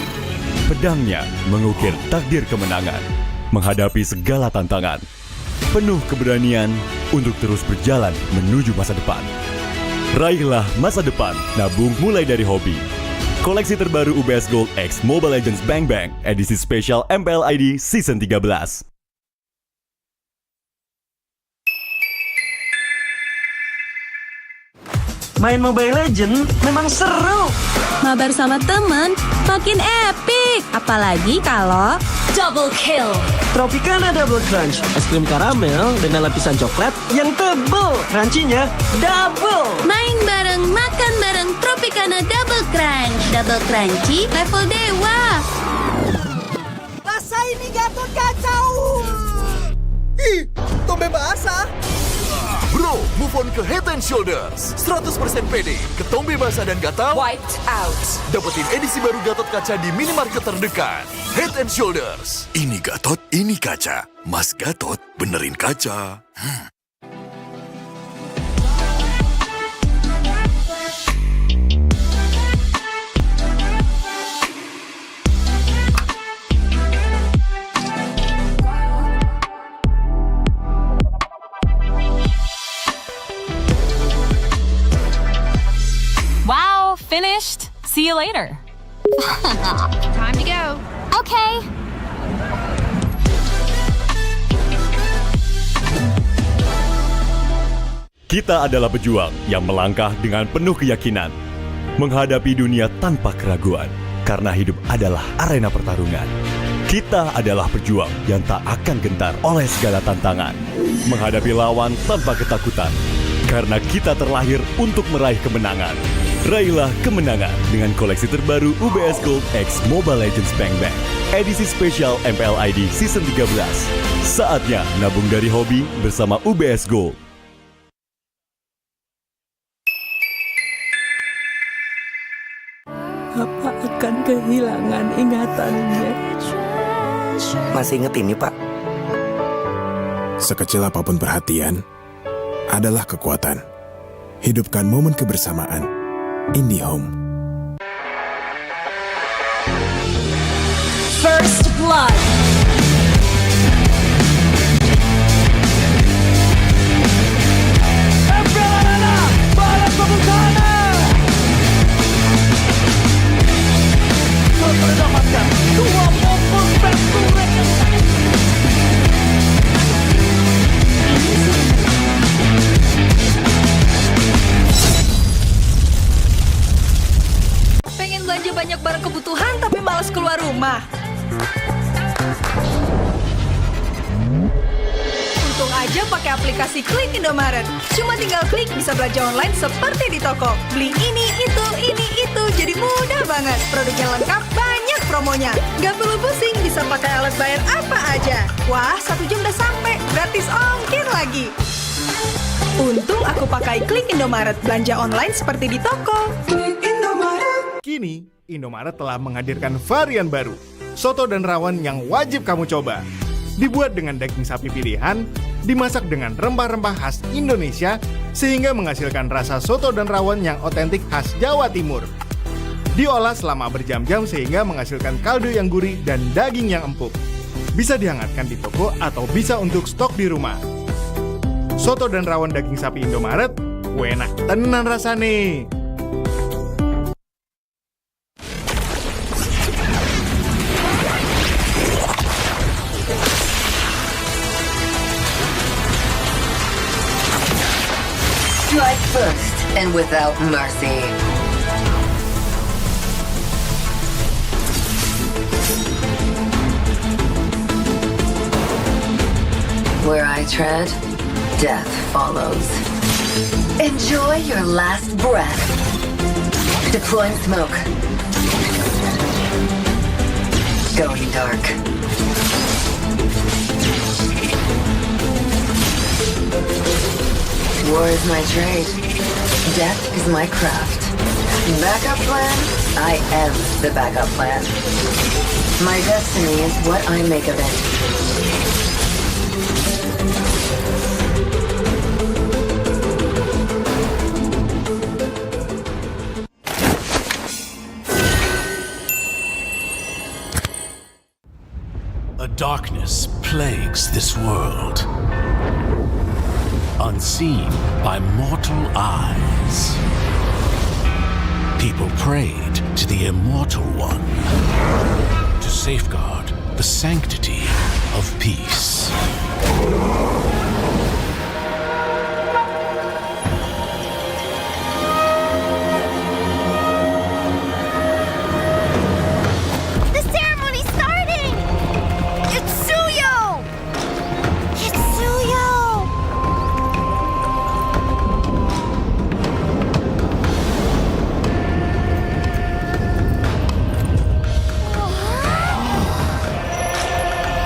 Pedangnya mengukir takdir kemenangan, menghadapi segala tantangan. Penuh keberanian untuk terus berjalan menuju masa depan. Raihlah masa depan, nabung mulai dari hobi. Koleksi terbaru UBS Gold X Mobile Legends Bang Bang, edisi spesial MPL ID Season 13. Main Mobile Legends memang seru. Mabar sama temen makin epic. Apalagi kalau double kill. Tropicana Double Crunch, es krim karamel dengan lapisan coklat yang tebal. Crunchy-nya double. Main bareng, makan bareng Tropicana Double Crunch. Double crunchy level dewa. Rasa ini Gatot kacau. Ih, tombe basah. Bro, move on ke Head and Shoulders. 100% pede, ketombe basah dan gatal Wiped out. dapetin edisi baru Gatot Kaca di minimarket terdekat. Head and Shoulders. Ini Gatot, ini kaca. Mas Gatot, benerin kaca. Wow, finished. See you later. Time to go. Okay. Kita adalah pejuang yang melangkah dengan penuh keyakinan, menghadapi dunia tanpa keraguan, karena hidup adalah arena pertarungan. Kita adalah pejuang yang tak akan gentar oleh segala tantangan, menghadapi lawan tanpa ketakutan, karena kita terlahir untuk meraih kemenangan. Raihlah kemenangan dengan koleksi terbaru UBS Gold X Mobile Legends Bang Bang, edisi spesial MPL ID Season 13. Saatnya nabung dari hobi bersama UBS Gold. Apa akan kehilangan ingatannya? Masih inget ini, Pak? Sekecil apapun perhatian adalah kekuatan. Hidupkan momen kebersamaan. IndiHome. First blood. Mendapatkan 2 momen Pengen belanja banyak barang kebutuhan tapi malas keluar rumah. Untung aja pakai aplikasi Klik Indomaret. Cuma tinggal klik bisa belanja online seperti di toko. Beli ini, itu, jadi mudah banget. Produknya lengkap, banyak promonya. Gak perlu pusing, bisa pakai alat bayar apa aja. Wah, 1 jam udah sampai, gratis ongkir lagi. Untung aku pakai Klik Indomaret, belanja online seperti di toko. Kini, Indomaret telah menghadirkan varian baru, soto dan rawon yang wajib kamu coba. Dibuat dengan daging sapi pilihan, dimasak dengan rempah-rempah khas Indonesia, sehingga menghasilkan rasa soto dan rawon yang otentik khas Jawa Timur. Diolah selama berjam-jam sehingga menghasilkan kaldu yang gurih dan daging yang empuk. Bisa dihangatkan di toko atau bisa untuk stok di rumah. Soto dan rawon daging sapi Indomaret, enak tenan rasane. Strike first and without mercy. Where I tread, death follows. Enjoy your last breath. Deploying smoke. Going dark. War is my trade. Death is my craft. Backup plan? I am the backup plan. My destiny is what I make of it. A darkness plagues this world, unseen by mortal eyes. People prayed to the Immortal One to safeguard the sanctity of peace. The ceremony's starting! It's Suyo! It's Suyo!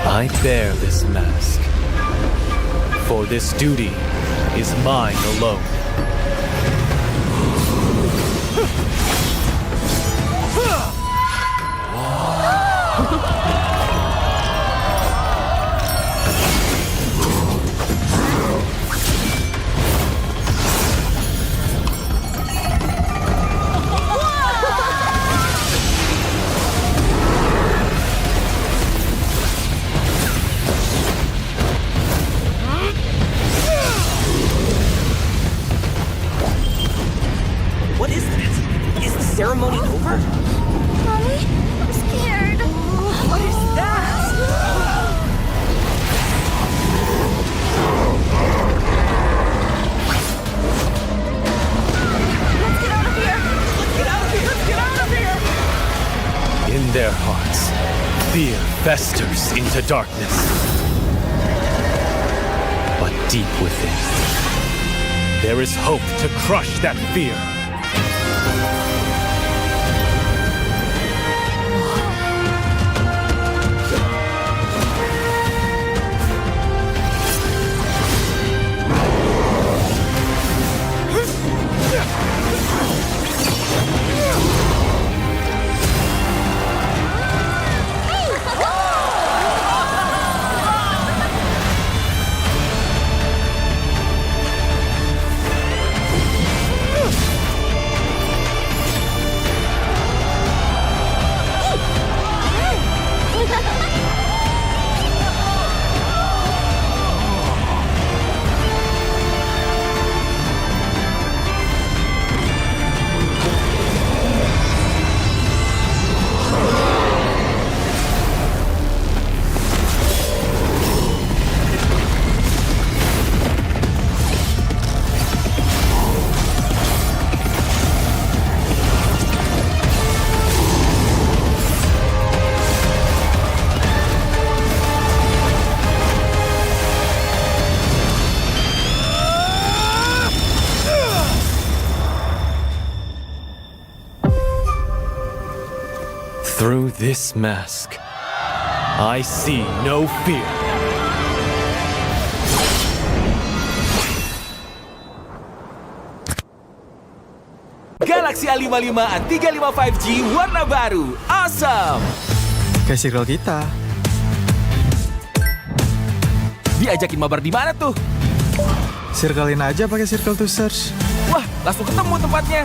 I bear this mask, for this duty is mine alone. What is this? Is the ceremony over? Mommy, I'm scared. What is that? Let's get out of here! Let's get out of here! Let's get out of here! In their hearts, fear festers into darkness. But deep within, there is hope to crush that fear. Through this mask, I see no fear. Galaxy A55 A35 5G warna baru. Awesome! Kayak circle kita. Diajakin mabar di mana tuh? Circlein aja pakai circle to search. Wah, langsung ketemu tempatnya.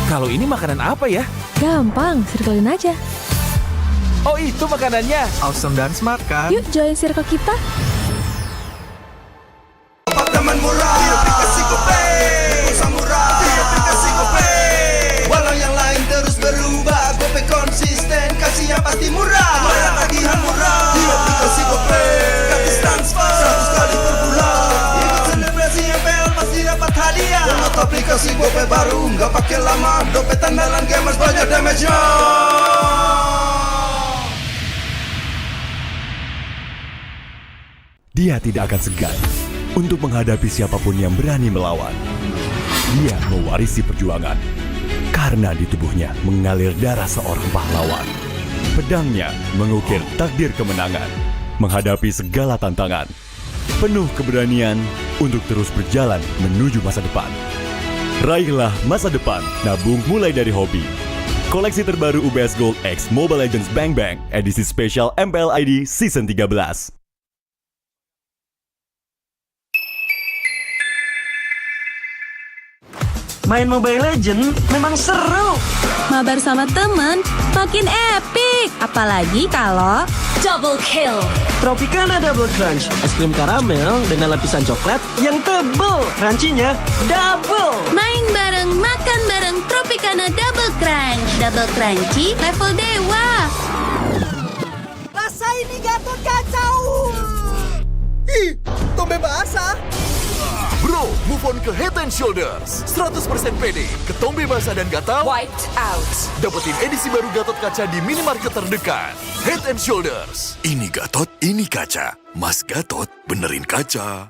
Kalau ini makanan apa ya? Gampang, circlein aja. Oh, itu makanannya. Awesome dan smart kan? Yuk join circle kita. Teman murah, di aplikasi GoPay, pulsa murah, di aplikasi GoPay. Walau yang lain terus berubah, GoPay konsisten, kasih yang pasti murah. Bayar tagihan murah, di aplikasi GoPay. Gratis transfer, 100 kali per bulan. Ikut selebrasi MPL pasti dapat hadiah. Download aplikasi GoPay baru, nggak pakai lama. Dompet andalan gamers banyak damage-nya. Dia tidak akan segan untuk menghadapi siapapun yang berani melawan. Dia mewarisi perjuangan karena di tubuhnya mengalir darah seorang pahlawan. Pedangnya mengukir takdir kemenangan, menghadapi segala tantangan. Penuh keberanian untuk terus berjalan menuju masa depan. Raihlah masa depan, nabung mulai dari hobi. Koleksi terbaru UBS Gold X Mobile Legends Bang Bang edisi spesial MPL ID Season 13. Main Mobile Legends memang seru. Mabar sama temen makin epic. Apalagi kalau Double kill. Tropicana Double Crunch, es krim karamel dengan lapisan coklat yang tebal. Crunchy-nya double. main bareng, makan bareng Tropicana Double Crunch. Double crunchy level dewa. Rasa ini Gatot kacau. Ih, tombe basah. Bro, move on ke Head and Shoulders. 100% pede, ketombe basah dan gatal Wiped out. dapetin edisi baru Gatot kaca di minimarket terdekat. Head and Shoulders. Ini Gatot, ini kaca. Mas Gatot, benerin kaca.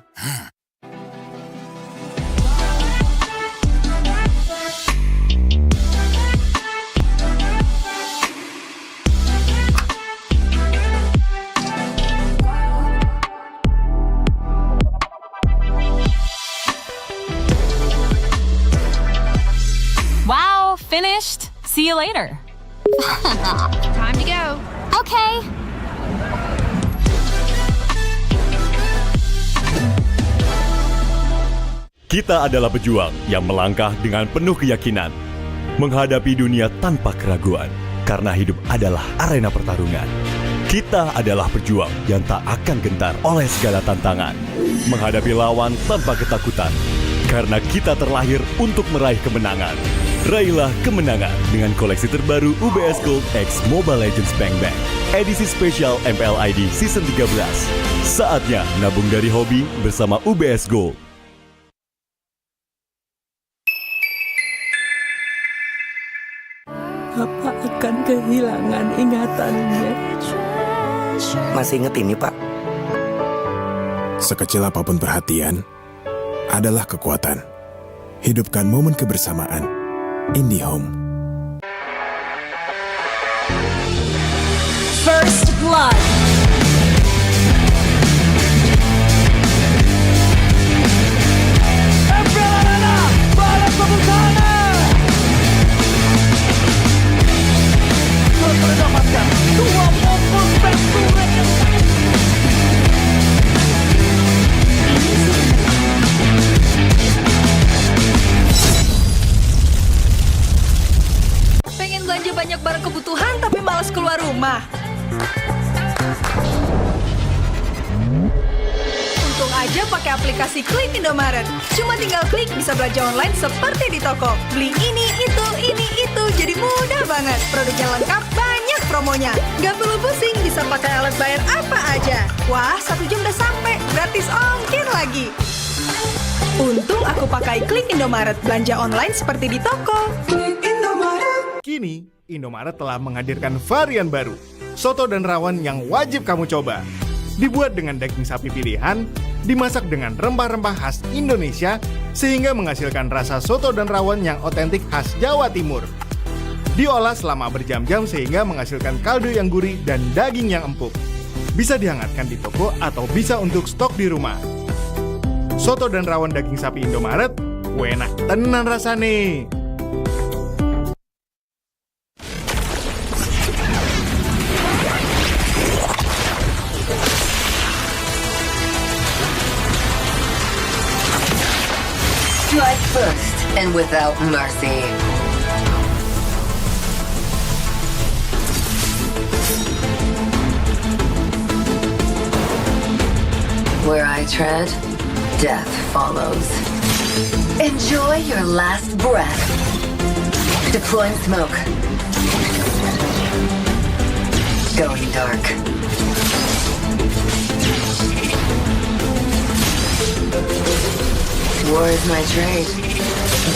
Wow, finished. See you later. Time to go. Okay. Kita adalah pejuang yang melangkah dengan penuh keyakinan, menghadapi dunia tanpa keraguan, karena hidup adalah arena pertarungan. Kita adalah pejuang yang tak akan gentar oleh segala tantangan, menghadapi lawan tanpa ketakutan, karena kita terlahir untuk meraih kemenangan. Raihlah kemenangan dengan koleksi terbaru UBS Gold X Mobile Legends Bang Bang, edisi spesial MPL ID Season 13. Saatnya nabung dari hobi bersama UBS Gold. Bapak akan kehilangan ingatannya. Masih inget ini, Pak? Sekecil apapun perhatian adalah kekuatan. Hidupkan momen kebersamaan. IndiHome. First blood. Mendapatkan 2 momen pentulen. Pengen belanja banyak barang kebutuhan tapi malas keluar rumah. Untung aja pakai aplikasi Klik Indomaret. Cuma tinggal klik bisa belanja online seperti di toko. Beli ini, itu, jadi mudah banget. Produknya lengkap, banyak promonya. Gak perlu pusing, bisa pakai alat bayar apa aja. Wah, 1 jam udah sampai, gratis ongkir lagi. Untung aku pakai Klik Indomaret, belanja online seperti di toko. Kini, Indomaret telah menghadirkan varian baru, soto dan rawon yang wajib kamu coba. Dibuat dengan daging sapi pilihan, dimasak dengan rempah-rempah khas Indonesia, sehingga menghasilkan rasa soto dan rawon yang otentik khas Jawa Timur. Diolah selama berjam-jam sehingga menghasilkan kaldu yang gurih dan daging yang empuk. Bisa dihangatkan di toko atau bisa untuk stok di rumah. Soto dan rawon daging sapi Indomaret, enak tenan rasane. Strike first and without mercy. Where I tread, death follows. Enjoy your last breath. Deploying smoke. Going dark. War is my trade.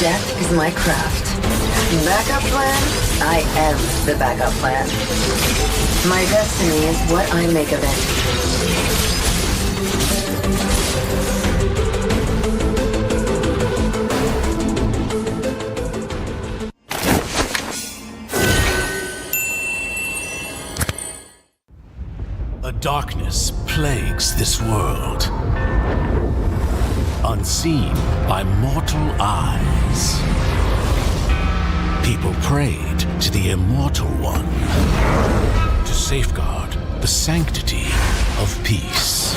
Death is my craft. Backup plan? I am the backup plan. My destiny is what I make of it. A darkness plagues this world, unseen by mortal eyes. People prayed to the Immortal One to safeguard the sanctity of peace.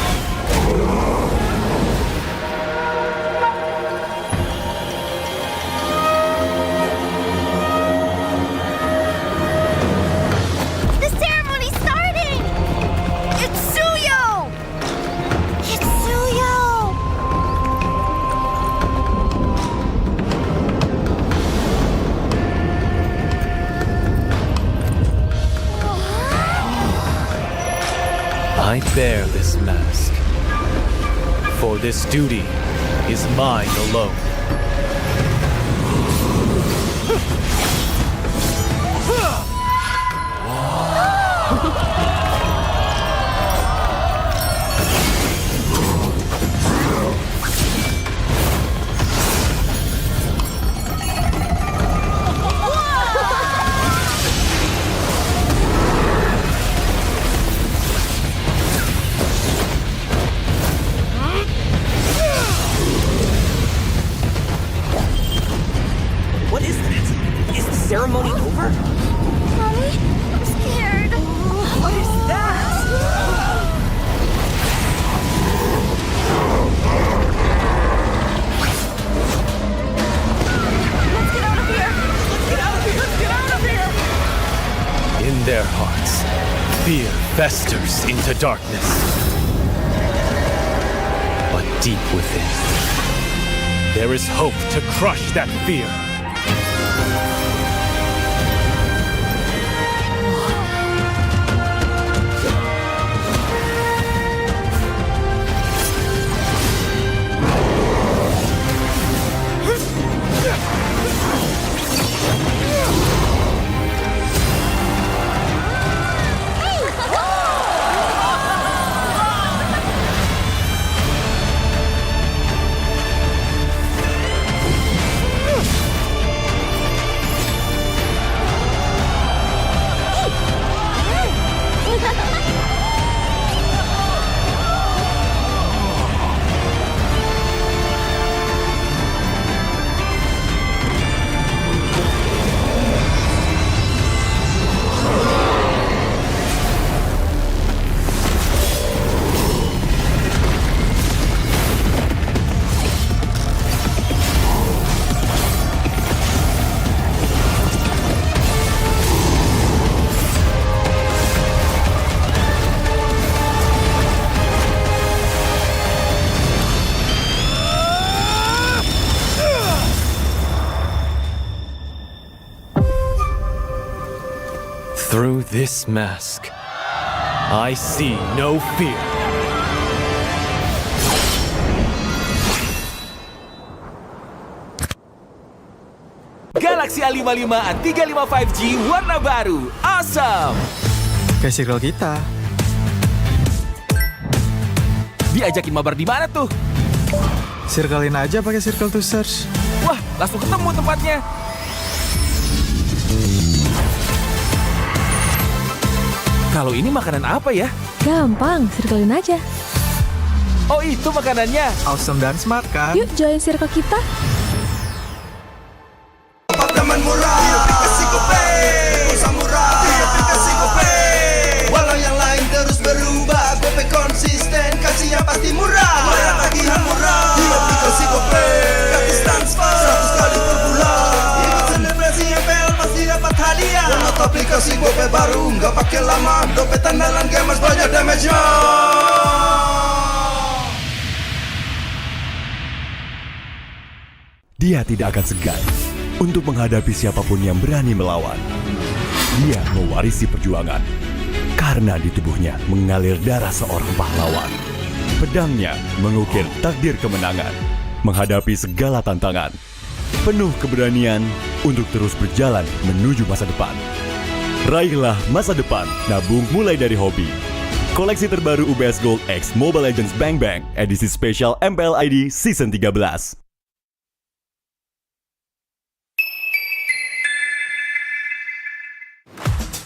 I bear this mask, for this duty is mine alone. What is that? Is the ceremony over? Mommy, I'm scared. What is that? Let's get out of here. Let's get out of here! Let's get out of here! In their hearts, fear festers into darkness. But deep within, there is hope to crush that fear. Through this mask, I see no fear. Galaxy A55 A35 5G warna baru. Awesome! Kayak circle kita. Diajakin mabar di mana tuh? Circlein aja pakai circle to search. Wah, langsung ketemu tempatnya. Kalau ini makanan apa ya? Gampang, circlein aja. Oh, itu makanannya. Awesome dan smart kan? Yuk join circle kita. Teman murah, di aplikasi GoPay. Pulsa murah, di aplikasi GoPay. Walau yang lain terus berubah, GoPay konsisten, kasih yang pasti murah. Bayar tagihan murah, di aplikasi GoPay. Gratis transfer, 100 kali per bulan. Ikut selebrasi MPL pasti dapat hadiah. Download aplikasi GoPay baru, nggak pakai lama. Dompet andalan gamers banyak damage-nya. Dia tidak akan segan untuk menghadapi siapapun yang berani melawan. Dia mewarisi perjuangan karena di tubuhnya mengalir darah seorang pahlawan. Pedangnya mengukir takdir kemenangan, menghadapi segala tantangan. Penuh keberanian untuk terus berjalan menuju masa depan. Raihlah masa depan, nabung mulai dari hobi. Koleksi terbaru UBS Gold X Mobile Legends Bang Bang, edisi spesial MPL ID Season 13.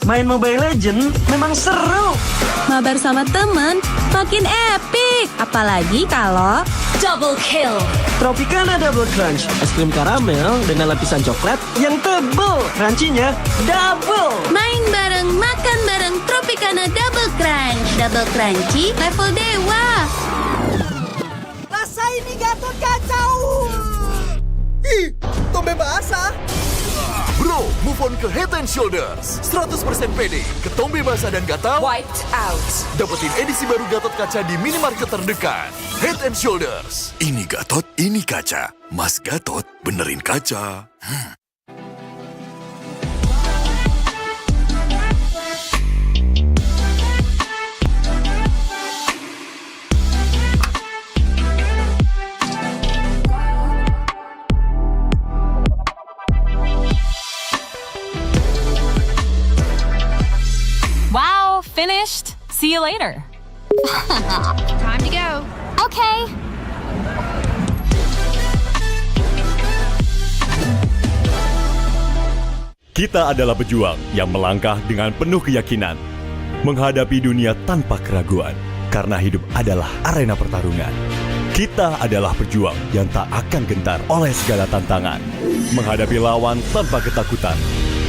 Main Mobile Legends memang seru. Mabar sama temen makin epic. Apalagi kalau double kill. Tropicana Double Crunch, es krim karamel dengan lapisan coklat yang tebal. Crunchy-nya double. Main bareng, makan bareng Tropicana Double Crunch. Double crunchy level dewa. Rasa ini Gatot kacau. Ih, tombe basah. Bro, move on ke Head and Shoulders. 100% pede, ketombe basah dan gatal Wiped out. dapetin edisi baru Gatot kaca di minimarket terdekat. Head and Shoulders. Ini Gatot, ini kaca. Mas Gatot, benerin kaca. finished. See you later. Time to go. Okay. Kita adalah pejuang yang melangkah dengan penuh keyakinan, menghadapi dunia tanpa keraguan, karena hidup adalah arena pertarungan. Kita adalah pejuang yang tak akan gentar oleh segala tantangan, menghadapi lawan tanpa ketakutan,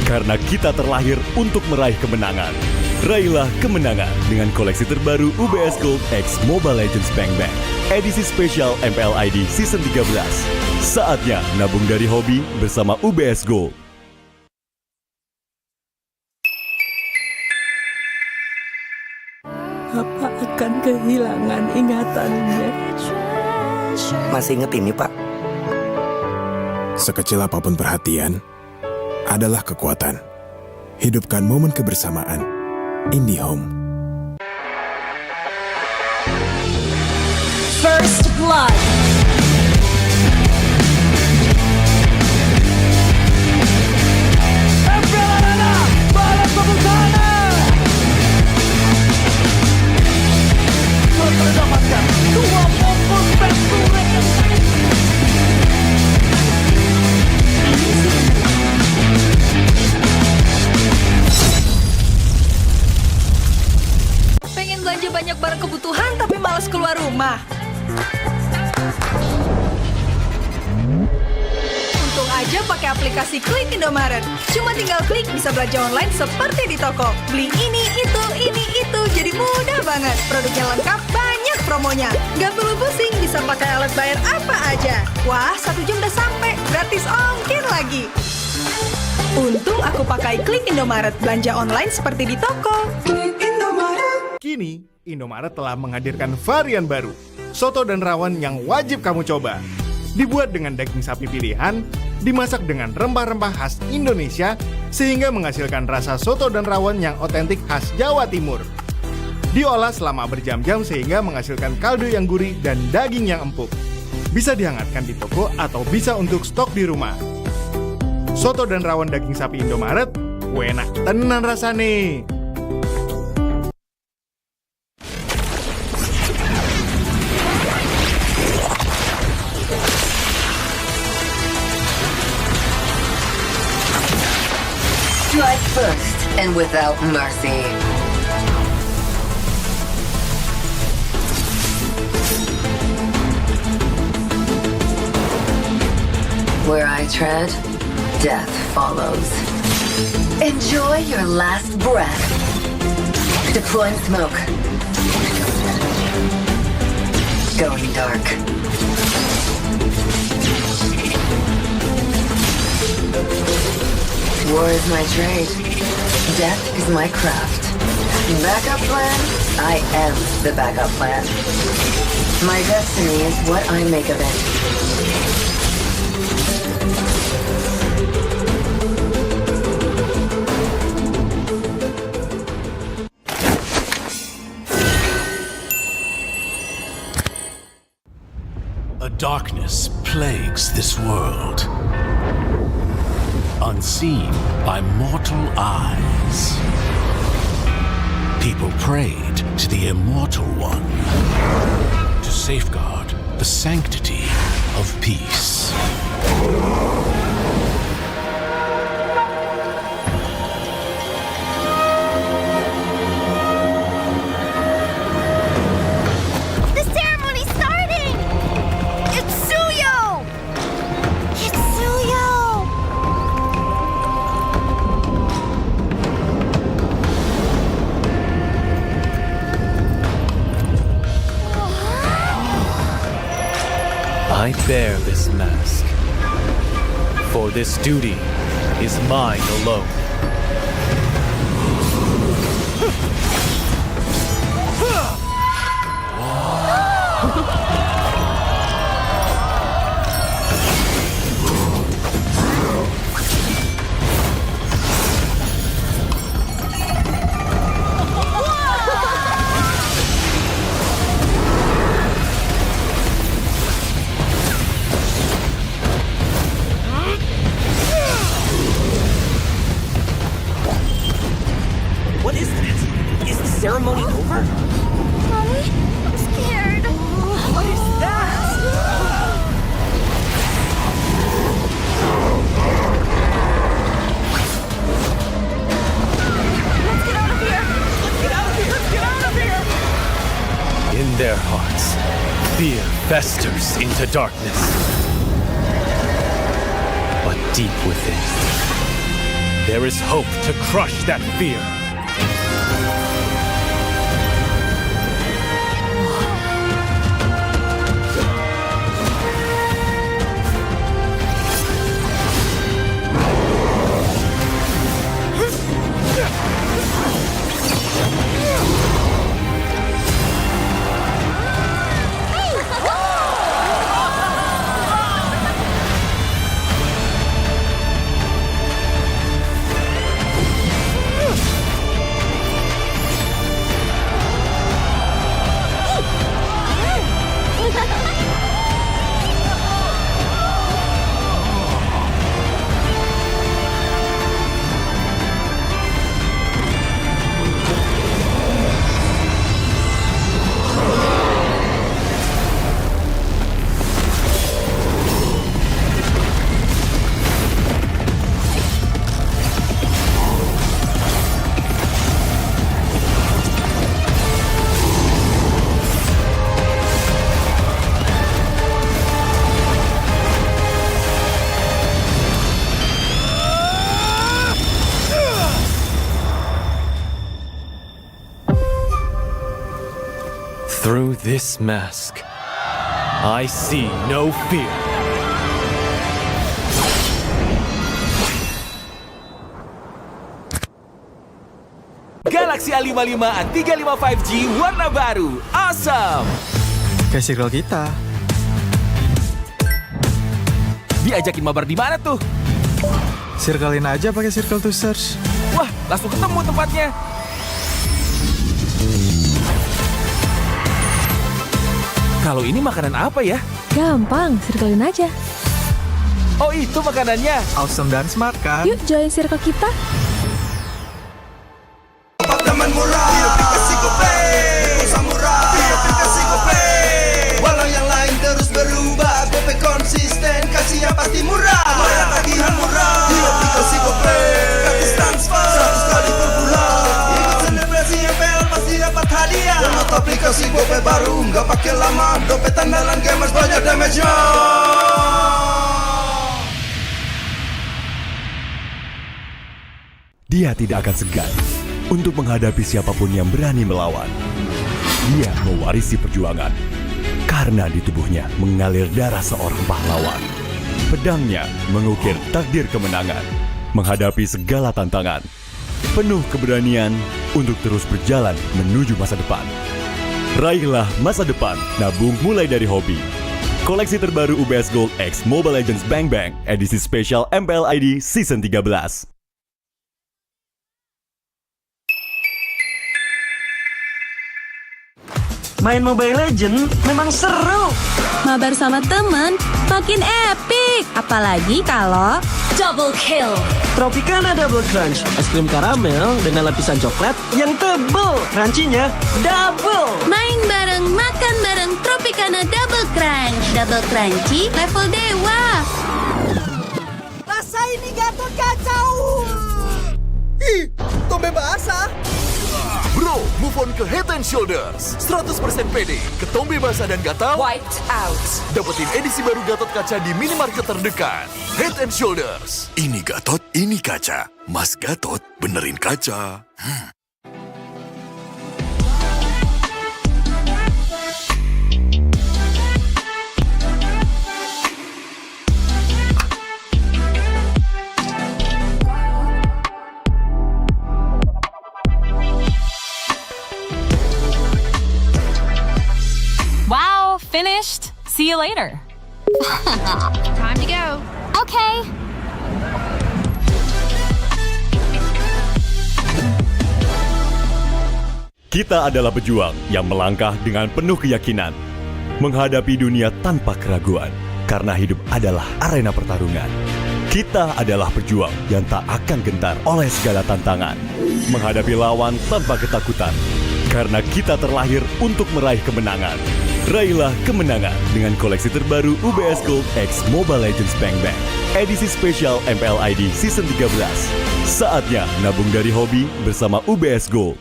karena kita terlahir untuk meraih kemenangan. Raihlah kemenangan dengan koleksi terbaru UBS Gold X Mobile Legends Bang Bang, edisi spesial MPL ID Season 13. Saatnya nabung dari hobi bersama UBS Gold. Apa akan kehilangan ingatannya? Masih inget ini, Pak? Sekecil apapun perhatian, adalah kekuatan. Hidupkan momen kebersamaan. IndiHome. First Blood. Mendapatkan 2 pompon penturen. Pengen belanja banyak barang kebutuhan tapi malas keluar rumah. Untung aja pakai aplikasi Klik Indomaret. Cuma tinggal klik bisa belanja online seperti di toko. Beli ini, itu, jadi mudah banget. Produknya lengkap, banyak promonya. Gak perlu pusing, bisa pakai alat bayar apa aja. Wah, 1 jam udah sampai, gratis ongkir lagi. Untung aku pakai Klik Indomaret, belanja online seperti di toko. Kini, Indomaret telah menghadirkan varian baru, soto dan rawon yang wajib kamu coba. Dibuat dengan daging sapi pilihan, dimasak dengan rempah-rempah khas Indonesia, sehingga menghasilkan rasa soto dan rawon yang otentik khas Jawa Timur. Diolah selama berjam-jam sehingga menghasilkan kaldu yang gurih dan daging yang empuk. Bisa dihangatkan di toko atau bisa untuk stok di rumah. Soto dan rawon daging sapi Indomaret, enak tenan rasane. Strike first and without mercy. Where I tread, death follows. Enjoy your last breath. Deploying smoke. Going dark. War is my trade. Death is my craft. Backup plan? I am the backup plan. My destiny is what I make of it. A darkness plagues this world, unseen by mortal eyes. People prayed to the Immortal One to safeguard the sanctity of peace. The ceremony's starting! It's Suyo! It's Suyo! I bear this mask, for this duty is mine alone. ceremony over? Mommy, I'm scared. What is that? Let's get out of here. Let's get out of here. Let's get out of here. In their hearts, fear festers into darkness. But deep within, there is hope to crush that fear. Through this mask, I see no fear. Galaxy A55 A35 5G warna baru. Awesome! Kayak circle kita. Diajakin mabar di mana tuh? Circlein aja pakai circle to search. Wah, langsung ketemu tempatnya. Kalau ini makanan apa ya? Gampang, circlein aja. Oh, itu makanannya. Awesome dan smart kan? Yuk join circle kita. Teman murah di aplikasi GoPay. Pulsa murah di aplikasi GoPay. Walau yang lain terus berubah, GoPay konsisten, kasih yang pasti murah. Bayar tagihan murah di aplikasi GoPay. Gratis transfer 100 kali per bulan. Ikut selebrasi MPL pasti dapat hadiah. Download aplikasi GoPay baru, nggak pakai lama. Dompet andalan gamers banyak damage-nya. Dia tidak akan segan untuk menghadapi siapapun yang berani melawan. Dia mewarisi perjuangan karena di tubuhnya mengalir darah seorang pahlawan. Pedangnya mengukir takdir kemenangan, menghadapi segala tantangan. Penuh keberanian untuk terus berjalan menuju masa depan. Raihlah masa depan, nabung mulai dari hobi. Koleksi terbaru UBS Gold X Mobile Legends Bang Bang edisi spesial MPL ID Season 13. Main Mobile Legends memang seru. Mabar sama temen makin epic. Apalagi kalau double kill. Tropicana Double Crunch, es krim karamel dengan lapisan coklat yang tebal. Crunchy-nya double. Main bareng, makan bareng Tropicana Double Crunch. Double crunchy level dewa. Rasa ini Gatot kacau. Ih, tombe basah. Bro, move on ke Head and Shoulders. 100% pede, ketombe basah dan gatal Wiped out. dapetin edisi baru Gatot kaca di minimarket terdekat. Head and Shoulders. Ini Gatot, ini kaca. Mas Gatot, benerin kaca. Wow, finished. See you later. Time to go. Okay. Kita adalah pejuang yang melangkah dengan penuh keyakinan, menghadapi dunia tanpa keraguan, karena hidup adalah arena pertarungan. Kita adalah pejuang yang tak akan gentar oleh segala tantangan, menghadapi lawan tanpa ketakutan, Karena kita terlahir untuk meraih kemenangan. Raihlah kemenangan dengan koleksi terbaru UBS Gold X Mobile Legends Bang Bang. Edisi spesial MPL ID Season 13. Saatnya nabung dari hobi bersama UBS Gold.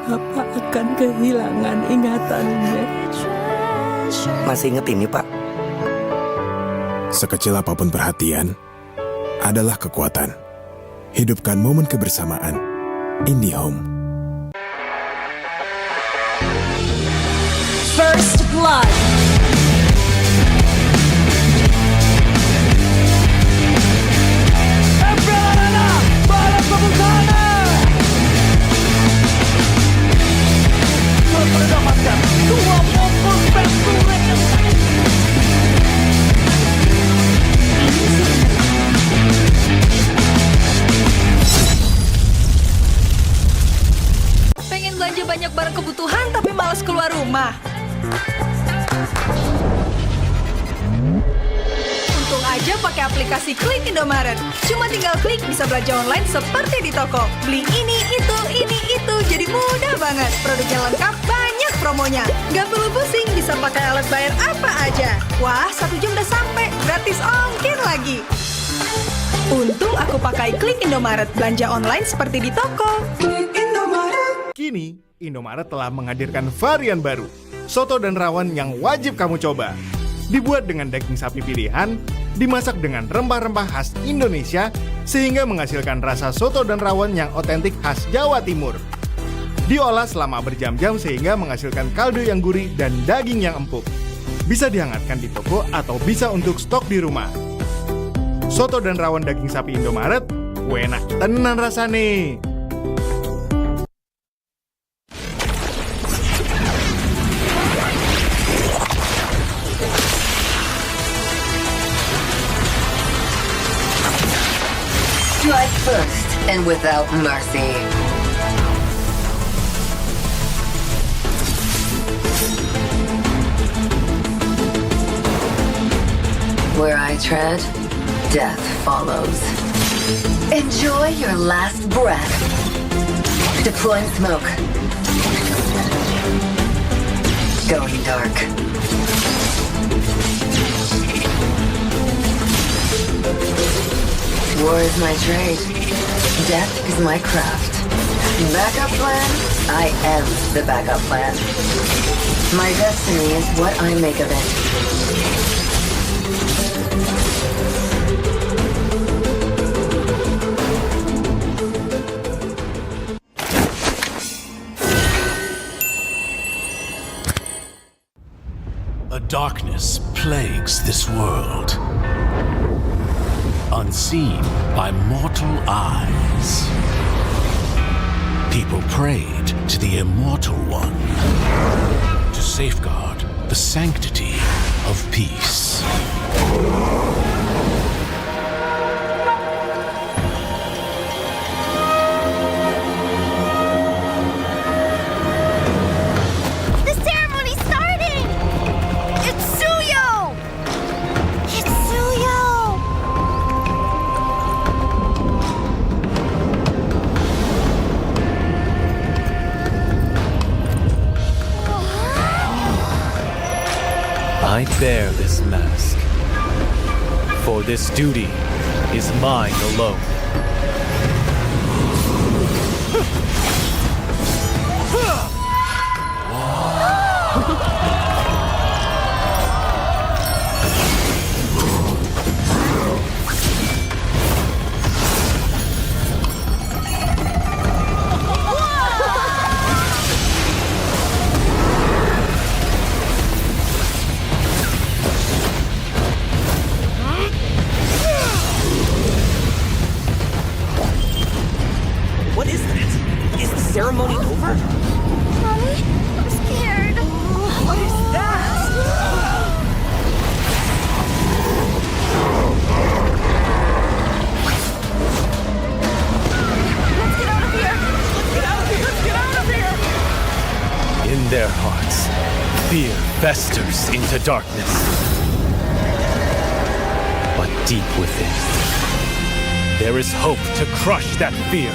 Papa akan kehilangan ingatannya. Masih inget ini, Pak? Sekecil apapun perhatian adalah kekuatan. Hidupkan momen kebersamaan. IndiHome. First Blood. Mendapatkan 20 penturik. Pengen belanja banyak barang kebutuhan tapi malas keluar rumah. Untung aja pakai aplikasi Klik Indomaret. Cuma tinggal klik bisa belanja online seperti di toko. Beli ini, itu, jadi mudah banget. Produknya lengkap, banyak promonya. Gak perlu pusing, bisa pakai alat bayar apa aja. Wah, 1 jam udah sampai, gratis ongkir lagi. Untung aku pakai Klik Indomaret, belanja online seperti di toko. Kini, Indomaret telah menghadirkan varian baru, soto dan rawon yang wajib kamu coba. Dibuat dengan daging sapi pilihan, dimasak dengan rempah-rempah khas Indonesia, sehingga menghasilkan rasa soto dan rawon yang otentik khas Jawa Timur. Diolah selama berjam-jam sehingga menghasilkan kaldu yang gurih dan daging yang empuk. Bisa dihangatkan di toko atau bisa untuk stok di rumah. Soto dan rawon daging sapi Indomaret, enak tenan rasane. Strike first and without mercy. Where I tread, death follows. Enjoy your last breath. Deploying smoke. Going dark. War is my trade. Death is my craft. Backup plan? I am the backup plan. My destiny is what I make of it. A darkness plagues this world, unseen by mortal eyes. People prayed to the Immortal One to safeguard the sanctity of peace. The ceremony's starting! It's Suyo! It's Suyo! I bear this mask, for this duty is mine alone. What is that? Is the ceremony over? Mommy, I'm scared. What is that? Let's get out of here! Let's get out of here! Let's get out of here! In their hearts, fear festers into darkness. But deep within, there is hope to crush that fear.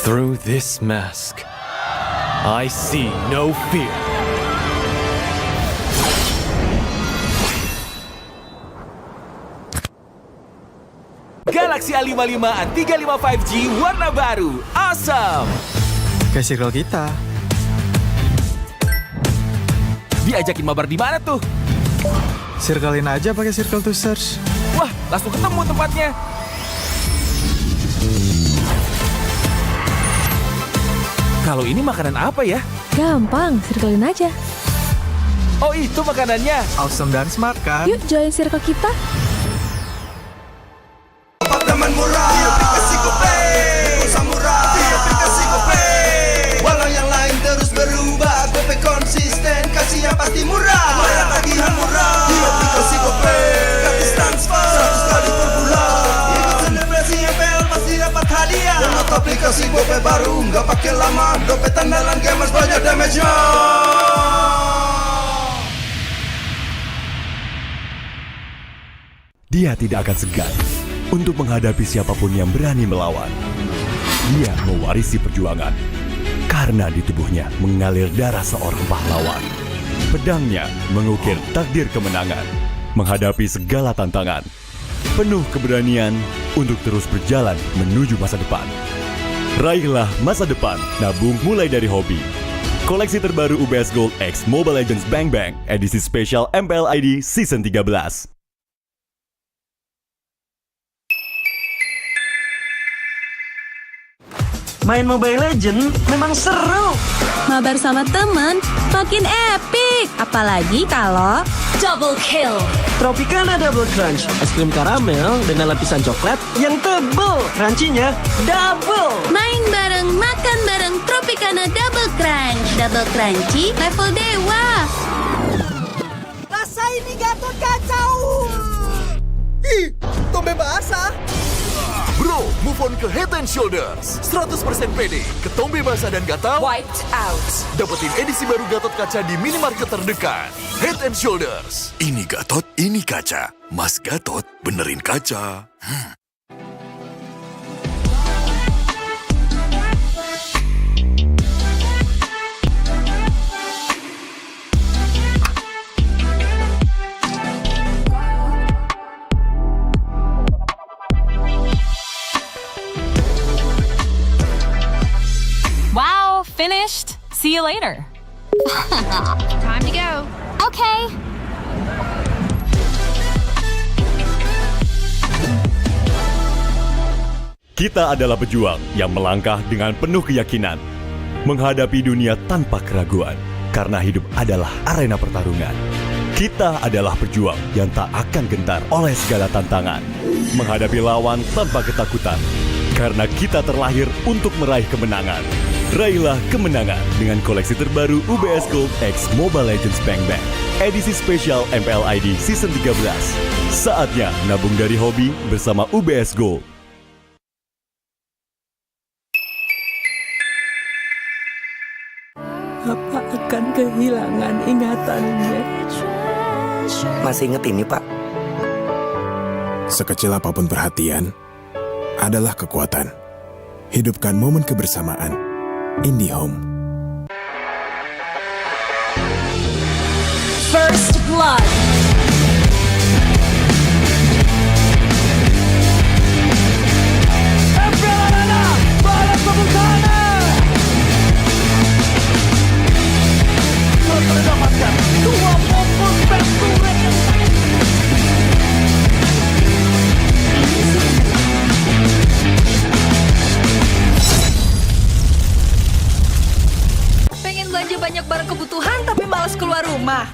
Through this mask, I see no fear. Galaxy A55 A35 5G warna baru. Awesome! Kayak circle kita. Diajakin mabar di mana tuh? Circlein aja pakai circle to search. Wah, langsung ketemu tempatnya. Kalau ini makanan apa ya? Gampang, circlein aja. Oh, itu makanannya. Awesome dan smart kan? Yuk join circle kita. Apartemen murah, di aplikasi GoPay. Pulsa murah, di aplikasi GoPay. Walau yang lain terus berubah, GoPay konsisten, kasih yang pasti murah. Bayar tagihan murah, di aplikasi GoPay. Gratis transfer, 100 kali per bulan. Ikut selebrasi MPL pasti dapat hadiah. Download aplikasi GoPay baru, nggak pakai lama. Dompet andalan gamers banyak damage-nya. Dia tidak akan segan untuk menghadapi siapapun yang berani melawan. Dia mewarisi perjuangan karena di tubuhnya mengalir darah seorang pahlawan. Pedangnya mengukir takdir kemenangan, menghadapi segala tantangan. Penuh keberanian untuk terus berjalan menuju masa depan. Raihlah masa depan, nabung mulai dari hobi. Koleksi terbaru UBS Gold X Mobile Legends Bang Bang, edisi spesial MPL ID Season 13. Main Mobile Legends memang seru. Mabar sama temen makin epic. Apalagi kalau double kill. Tropicana Double Crunch, es krim karamel dengan lapisan coklat yang tebal. Crunchy-nya double. Main bareng, makan bareng Tropicana Double Crunch. Double crunchy level dewa. Rasa ini Gatot kacau. Ih, tombe basah. Bro, move on ke Head and Shoulders. 100% pede, ketombe basah dan gatal Wiped out. dapetin edisi baru Gatot kaca di minimarket terdekat. Head and Shoulders. Ini Gatot, ini kaca. Mas Gatot, benerin kaca. Wow, finished. See you later. Time to go. Okay. Kita adalah pejuang yang melangkah dengan penuh keyakinan, menghadapi dunia tanpa keraguan, karena hidup adalah arena pertarungan. Kita adalah pejuang yang tak akan gentar oleh segala tantangan, menghadapi lawan tanpa ketakutan, karena kita terlahir untuk meraih kemenangan. Raihlah kemenangan dengan koleksi terbaru UBS Gold X Mobile Legends Bang Bang, edisi spesial MPL ID Season 13. Saatnya nabung dari hobi bersama UBS Gold. Papa akan kehilangan ingatannya. Masih inget ini, Pak? Sekecil apapun perhatian, adalah kekuatan. Hidupkan momen kebersamaan. IndiHome. First Blood. Mendapatkan 2 pompon Venturet. Pengen belanja banyak barang kebutuhan tapi malas keluar rumah.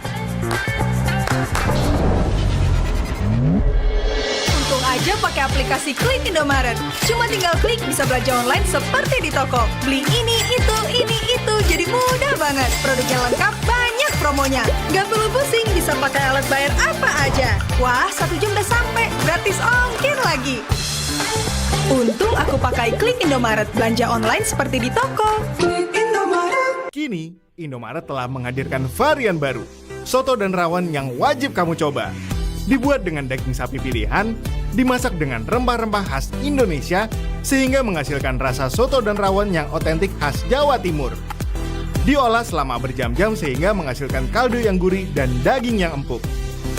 Untung aja pakai aplikasi Klik Indomaret. Cuma tinggal klik bisa belanja online seperti di toko. Beli ini, itu, jadi mudah banget. Produknya lengkap, banyak promonya. Gak perlu pusing, bisa pakai alat bayar apa aja. Wah, 1 jam udah sampai, gratis ongkir lagi. Untung aku pakai Klik Indomaret, belanja online seperti di toko. Kini, Indomaret telah menghadirkan varian baru, soto dan rawon yang wajib kamu coba. Dibuat dengan daging sapi pilihan, dimasak dengan rempah-rempah khas Indonesia, sehingga menghasilkan rasa soto dan rawon yang otentik khas Jawa Timur. Diolah selama berjam-jam sehingga menghasilkan kaldu yang gurih dan daging yang empuk.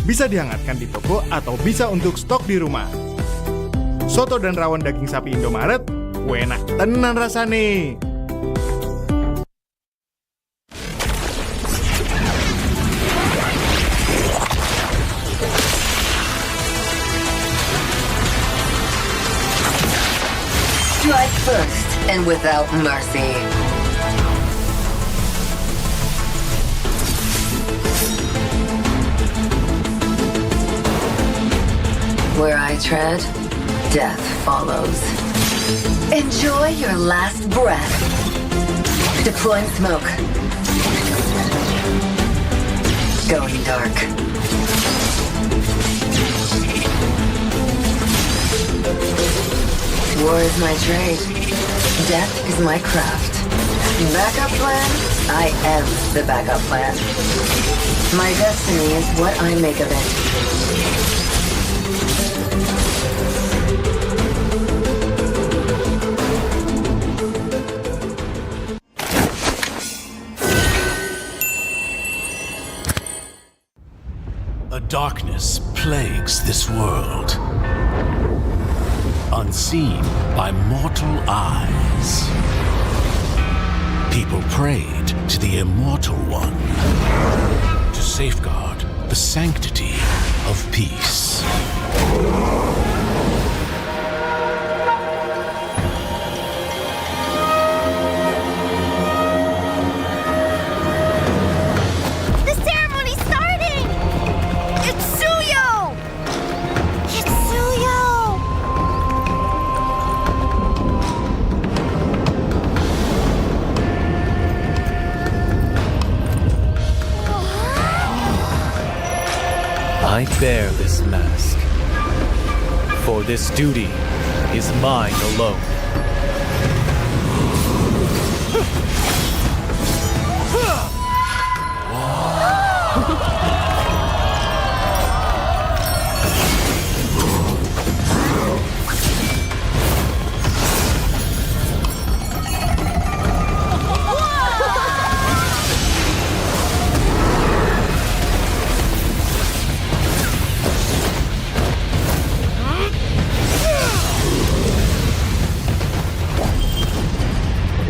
Bisa dihangatkan di toko atau bisa untuk stok di rumah. Soto dan rawon daging sapi Indomaret, enak tenan rasane. Strike first and without mercy. Where I tread, death follows. Enjoy your last breath. Deploying smoke. Going dark. War is my trade. Death is my craft. Backup plan? I am the backup plan. My destiny is what I make of it. A darkness plagues this world, unseen by mortal eyes. People prayed to the Immortal One to safeguard the sanctity of peace. The ceremony's starting! It's Suyo! It's Suyo! I bear this mask, for this duty is mine alone.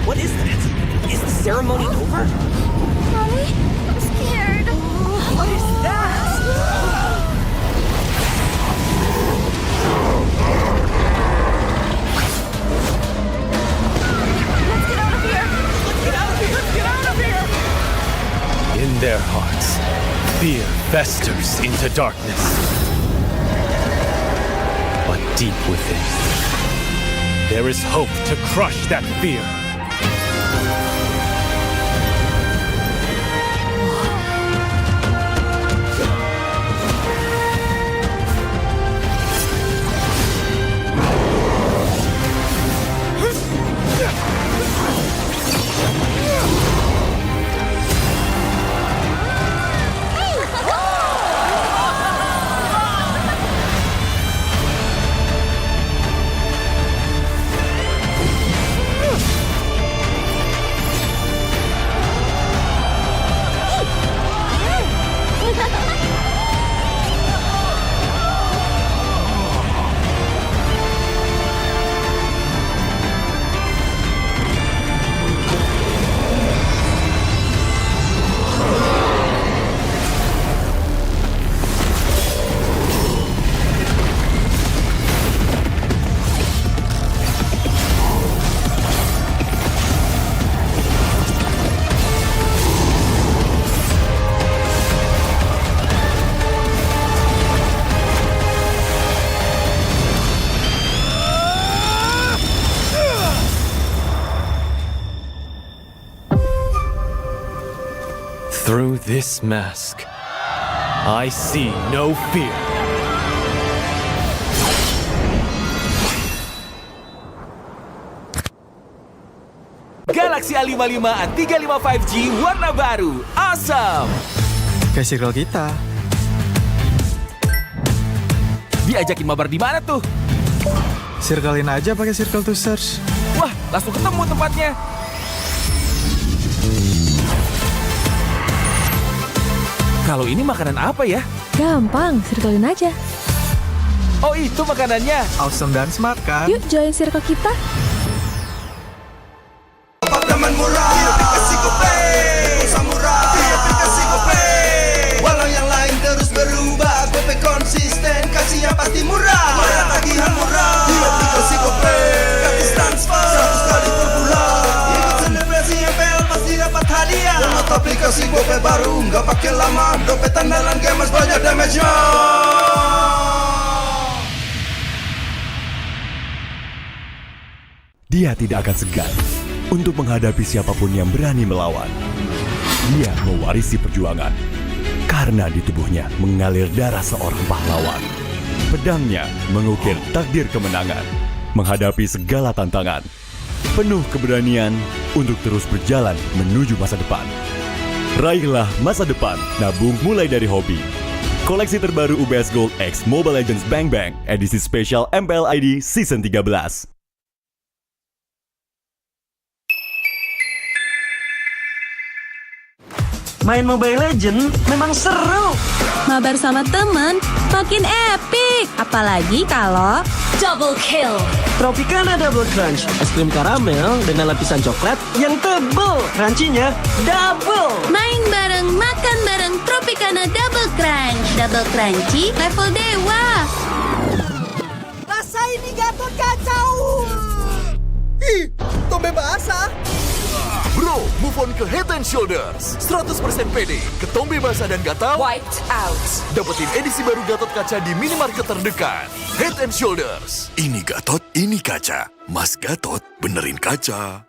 What is that? Is the ceremony over? Mommy, I'm scared. What is that? Let's get out of here. Let's get out of here. Let's get out of here. In their hearts, fear festers into darkness. But deep within, there is hope to crush that fear. Through this mask, I see no fear. Galaxy A55 A35 5G warna baru. Awesome! Kayak circle kita. Diajakin mabar di mana tuh? Circlein aja pakai circle to search. Wah, langsung ketemu tempatnya. Kalau ini makanan apa ya? Gampang, circlein aja. Oh, itu makanannya. Awesome dan smart kan? Yuk join circle kita. Apartemen murah di aplikasi GoPay. Pulsa murah di aplikasi GoPay. Walau yang lain terus berubah, GoPay konsisten, kasih yang pasti murah. Bayar tagihan murah di aplikasi GoPay. Gratis transfer 100 kali per bulan. Ikut selebrasi MPL pasti dapat hadiah. Download aplikasi GoPay baru, nggak pakai lama. Dompet andalan gamers banyak damage-nya. Dia tidak akan segan untuk menghadapi siapapun yang berani melawan. Dia mewarisi perjuangan karena di tubuhnya mengalir darah seorang pahlawan. Pedangnya mengukir takdir kemenangan, menghadapi segala tantangan. Penuh keberanian untuk terus berjalan menuju masa depan. Raihlah masa depan, nabung mulai dari hobi. Koleksi terbaru UBS Gold X Mobile Legends Bang Bang, edisi spesial MPL ID Season 13. Main Mobile Legends memang seru. Mabar sama temen makin epic. Apalagi kalau double kill. Tropicana Double Crunch, es krim karamel dengan lapisan coklat yang tebal. Crunchy-nya double. Main bareng, makan bareng Tropicana Double Crunch. Double crunchy level dewa. Rasa ini Gatot kacau. Ih, tombe basah. Bro, move on ke Head and Shoulders. 100% pede, ketombe basah dan gatal Wiped out. dapetin edisi baru Gatot kaca di minimarket terdekat. Head and Shoulders. Ini Gatot, ini kaca. Mas Gatot, benerin kaca.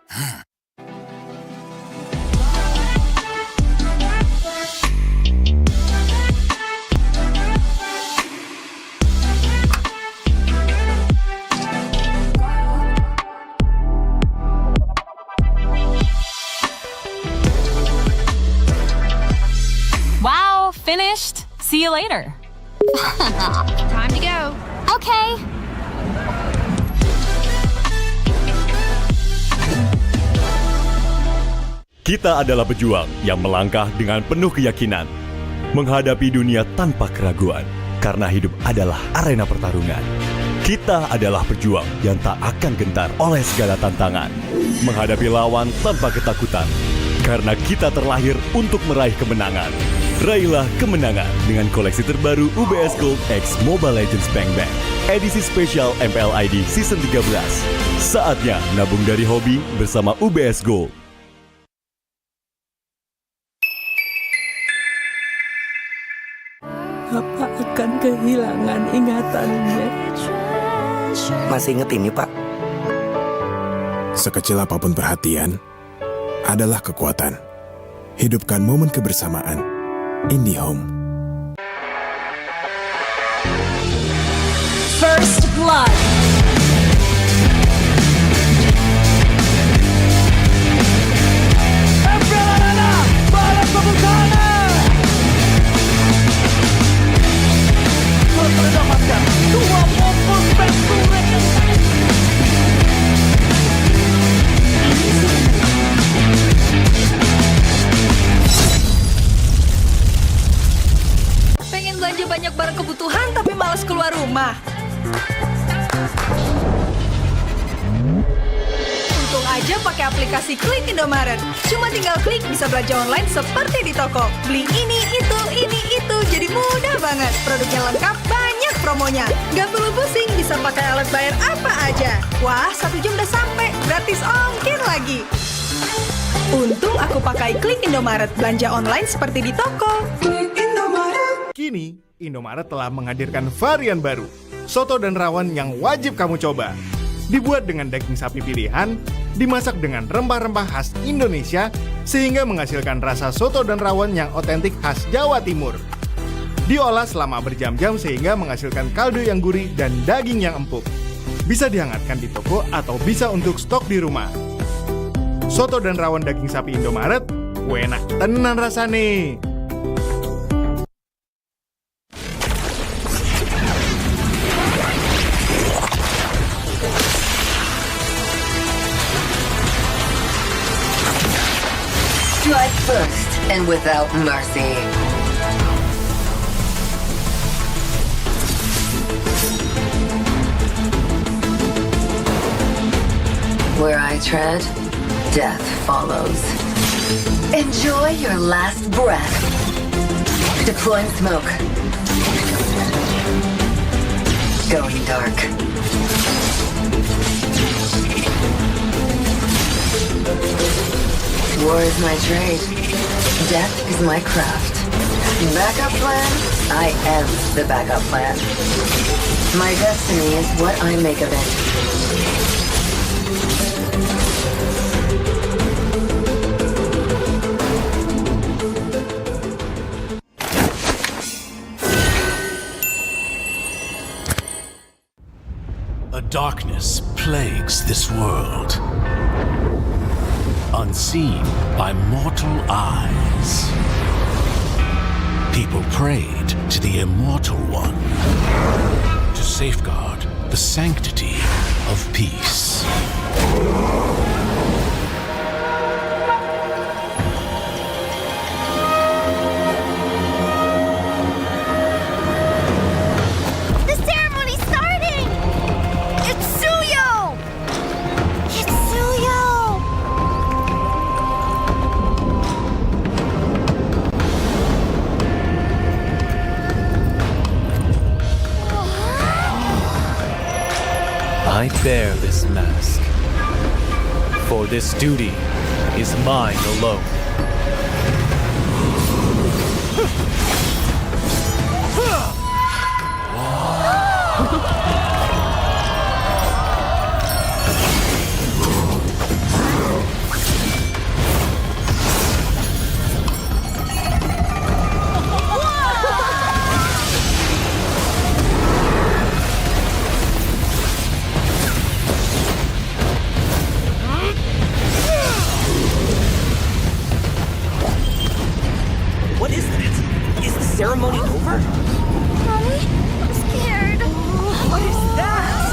Wow, finished. See you later. Time to go. Okay. Kita adalah pejuang yang melangkah dengan penuh keyakinan, menghadapi dunia tanpa keraguan, karena hidup adalah arena pertarungan. Kita adalah pejuang yang tak akan gentar oleh segala tantangan, menghadapi lawan tanpa ketakutan, karena kita terlahir untuk meraih kemenangan. Raihlah kemenangan dengan koleksi terbaru UBS Gold X Mobile Legends Bang Bang, edisi spesial MPL ID Season 13. Saatnya nabung dari hobi bersama UBS Gold. Papa akan kehilangan ingatannya. Masih inget ini, Pak? Sekecil apapun perhatian, adalah kekuatan. Hidupkan momen kebersamaan. IndiHome. First blood. Mendapatkan 20 Pengen belanja banyak barang kebutuhan tapi malas keluar rumah. Untung aja pakai aplikasi Klik Indomaret. Cuma tinggal klik bisa belanja online seperti di toko. Beli ini, itu, jadi mudah banget. Produknya lengkap, banyak promonya. Gak perlu pusing, bisa pakai alat bayar apa aja. Wah, 1 jam udah sampai, gratis ongkir lagi. Untung aku pakai Klik Indomaret, belanja online seperti di toko. Kini, Indomaret telah menghadirkan varian baru, soto dan rawon yang wajib kamu coba. Dibuat dengan daging sapi pilihan, dimasak dengan rempah-rempah khas Indonesia, sehingga menghasilkan rasa soto dan rawon yang otentik khas Jawa Timur. Diolah selama berjam-jam sehingga menghasilkan kaldu yang gurih dan daging yang empuk. Bisa dihangatkan di toko atau bisa untuk stok di rumah. Soto dan rawon daging sapi Indomaret, enak tenan rasane. Strike first and without mercy. Where I tread, death follows. Enjoy your last breath. Deploying smoke. Going dark. War is my trade. Death is my craft. Backup plan? I am the backup plan. My destiny is what I make of it. A darkness plagues this world, unseen by mortal eyes. People prayed to the Immortal One to safeguard the sanctity of peace. The ceremony's starting! It's Suyo! It's Suyo! I bear this mask, for this duty is mine alone. What is that? Is the ceremony over? Mommy, I'm scared. What is that?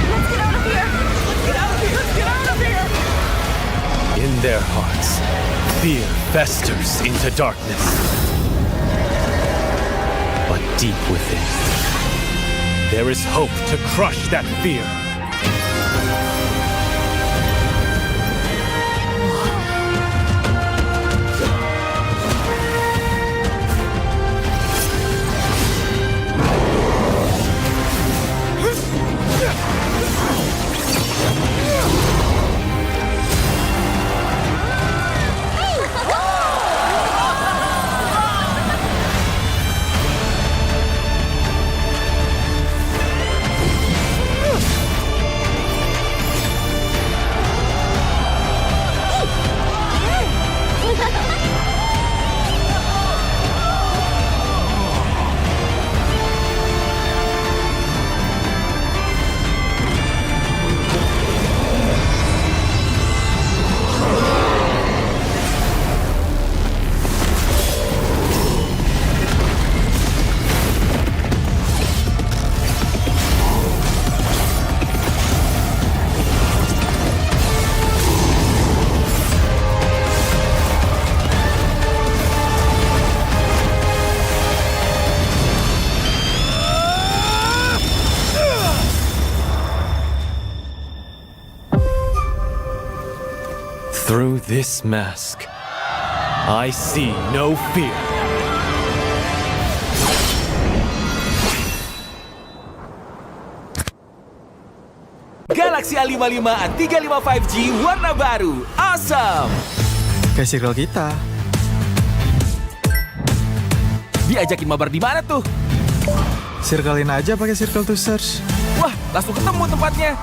Let's get out of here! Let's get out of here! Let's get out of here! In their hearts, fear festers into darkness. But deep within, there is hope to crush that fear. Through this mask, I see no fear. Galaxy A55 A35 5G warna baru. Awesome! Kayak circle kita. Diajakin mabar di mana tuh? Circlein aja pakai circle to search. Wah, langsung ketemu tempatnya.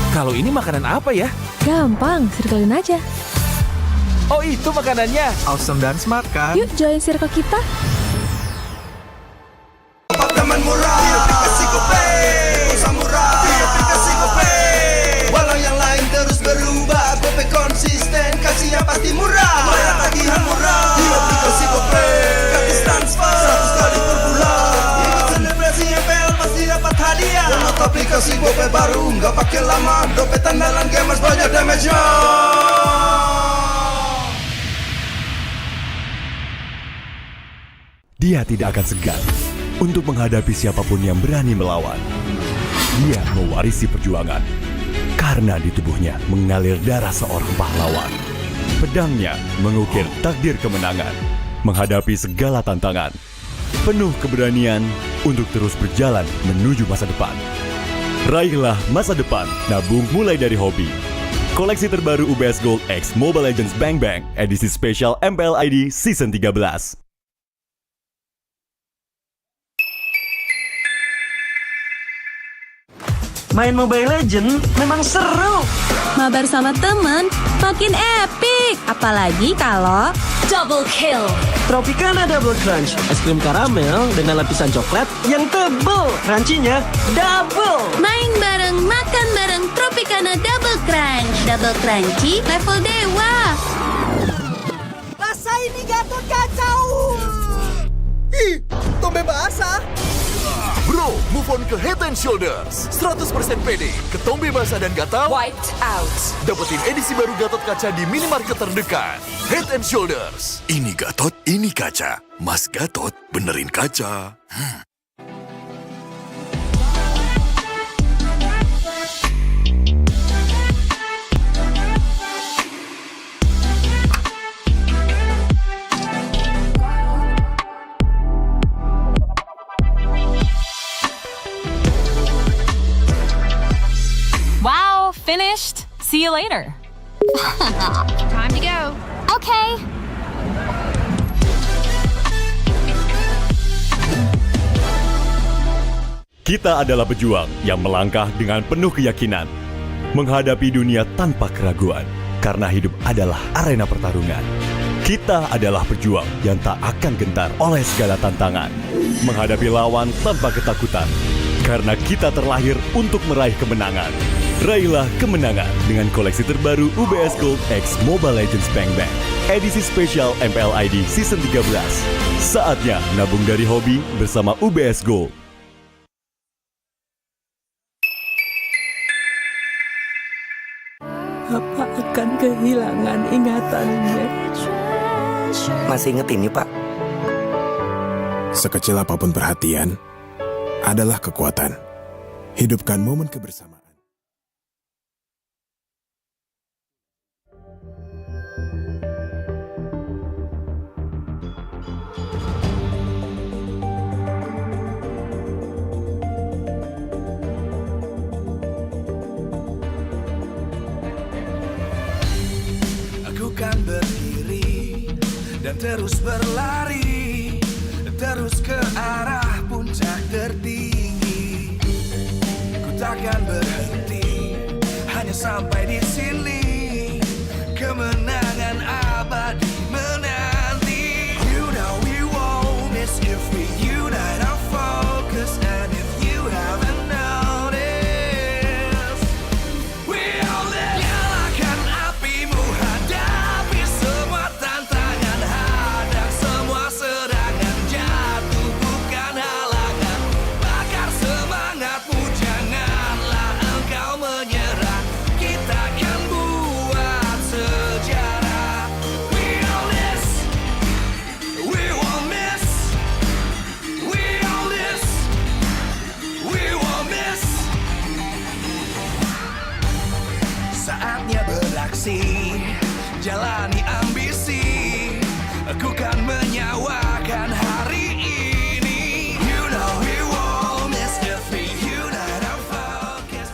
Kalau ini makanan apa ya? Gampang, circlein aja. Oh, itu makanannya. Awesome dan smart kan? Yuk join circle kita. Teman murah, aplikasi GoPay, pulsa murah, aplikasi GoPay. Walau yang lain terus berubah, GoPay konsisten, kasih yang pasti murah. Bayar tagihan murah, di aplikasi GoPay, gratis transfer 100 kali per bulan. Ikut selebrasi MPL pasti dapat hadiah. Download aplikasi GoPay baru, nggak pakai lama. Dompet andalan gamers banyak damage-nya. Dia tidak akan segan untuk menghadapi siapapun yang berani melawan. Dia mewarisi perjuangan karena di tubuhnya mengalir darah seorang pahlawan. Pedangnya mengukir takdir kemenangan, menghadapi segala tantangan. Penuh keberanian untuk terus berjalan menuju masa depan. Raihlah masa depan, nabung mulai dari hobi. Koleksi terbaru UBS Gold X Mobile Legends Bang Bang, edisi spesial MPL ID Season 13. Main Mobile Legends memang seru. Mabar sama temen makin epic. Apalagi kalau double kill. Tropicana Double Crunch, es krim karamel dengan lapisan coklat yang tebal. Crunchy-nya double. Main bareng, makan bareng Tropicana Double Crunch. Double crunchy level dewa. Rasa ini Gatot kacau. Ih, tombe basah. Bro, move on ke Head and Shoulders. 100% pede, ketombe basah dan gatal Wiped out. dapetin edisi baru Gatot kaca di minimarket terdekat. Head and Shoulders. Ini Gatot, ini kaca. Mas Gatot, benerin kaca. Wow, finished. See you later. Time to go. Okay. Kita adalah pejuang yang melangkah dengan penuh keyakinan, menghadapi dunia tanpa keraguan, karena hidup adalah arena pertarungan. Kita adalah pejuang yang tak akan gentar oleh segala tantangan, menghadapi lawan tanpa ketakutan, karena kita terlahir untuk meraih kemenangan. Raihlah kemenangan dengan koleksi terbaru UBS Gold X Mobile Legends Bang Bang, edisi spesial MPL ID Season 13. Saatnya nabung dari hobi bersama UBS Gold. Papa akan kehilangan ingatannya. Masih inget ini, Pak? Sekecil apapun perhatian adalah kekuatan. Hidupkan momen kebersamaan. Aku kan berdiri dan terus berlari, terus ke arah puncak tertinggi. Ku takkan berhenti, hanya sampai di sini. Kemenangan abadi menanti. You know we won't miss if we unite our focus. And if you haven't noticed, we all live. Nyalakan apimu, hadapi semua tantangan, hadang semua serangan, jatuh bukan halangan. Bakar semangatmu, janganlah engkau menyerah. Kita akan buat sejarah. We all this, we won't miss. We all this, we won't miss. Saatnya beraksi, jalani ambisi. Aku kan menyawakan hari ini. You know we won't miss if we unite our focus.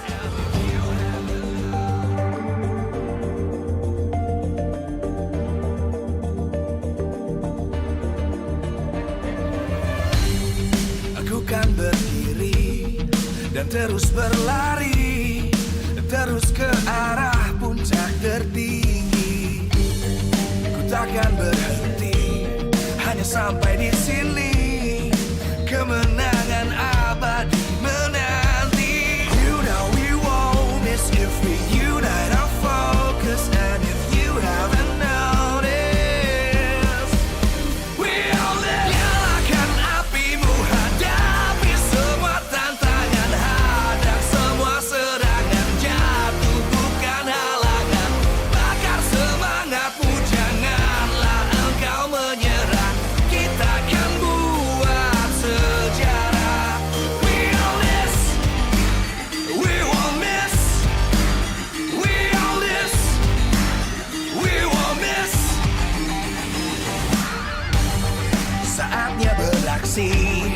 dan terus berlari, terus ke arah puncak tertinggi. Ku takkan berhenti, hanya sampai di sini. Kemenangan abadi menanti. You know we won't miss if we unite our focus. And if you haven't noticed, we'll live. Nyalakan apimu, hadapi semua tantangan, hadang semua serangan, jatuh bukan halangan. Bakar semangatmu, janganlah engkau menyerah. Kita akan buat sejarah. We all this, we won't miss. We all this, we won't miss. Saatnya beraksi,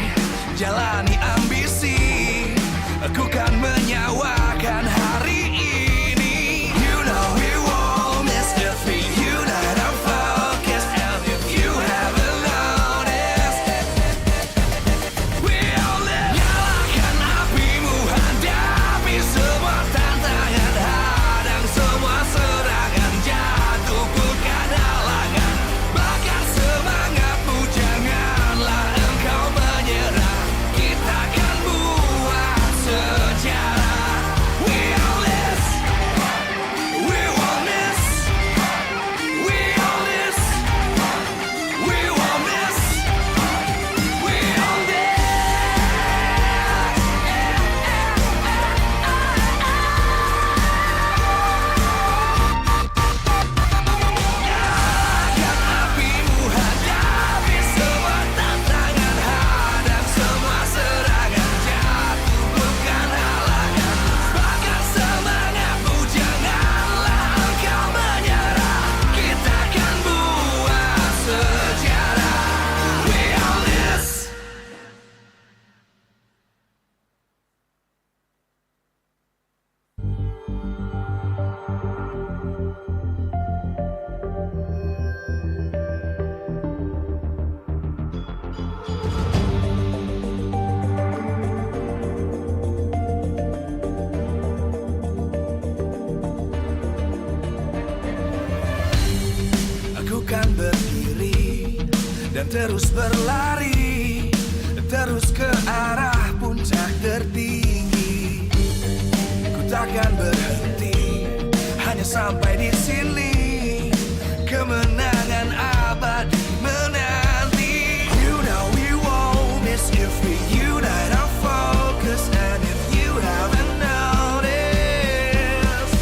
jalani ambisi. Aku kan menyawakan hari ini. You know we won't miss if we unite our focus. And if you haven't noticed, we'll live. Nyalakan apimu, hadapi semua tantangan, hadang semua serangan, jatuh bukan halangan. Bakar semangatmu, janganlah engkau menyerah. Kita akan buat sejarah. We'll live, we won't miss. We'll live, we won't miss. We'll live. Nyalakan apimu, hadapi semua tantangan, hadang semua serangan, jatuh bukan halangan. Bakar semangatmu, janganlah engkau menyerah. Kita akan buat sejarah. We all this. Aku kan berdiri dan terus berlari, terus ke arah puncak tertinggi. Ku takkan berhenti, hanya sampai di sini. Kemenangan abadi menanti. You know we won't miss if we unite our focus. And if you haven't noticed,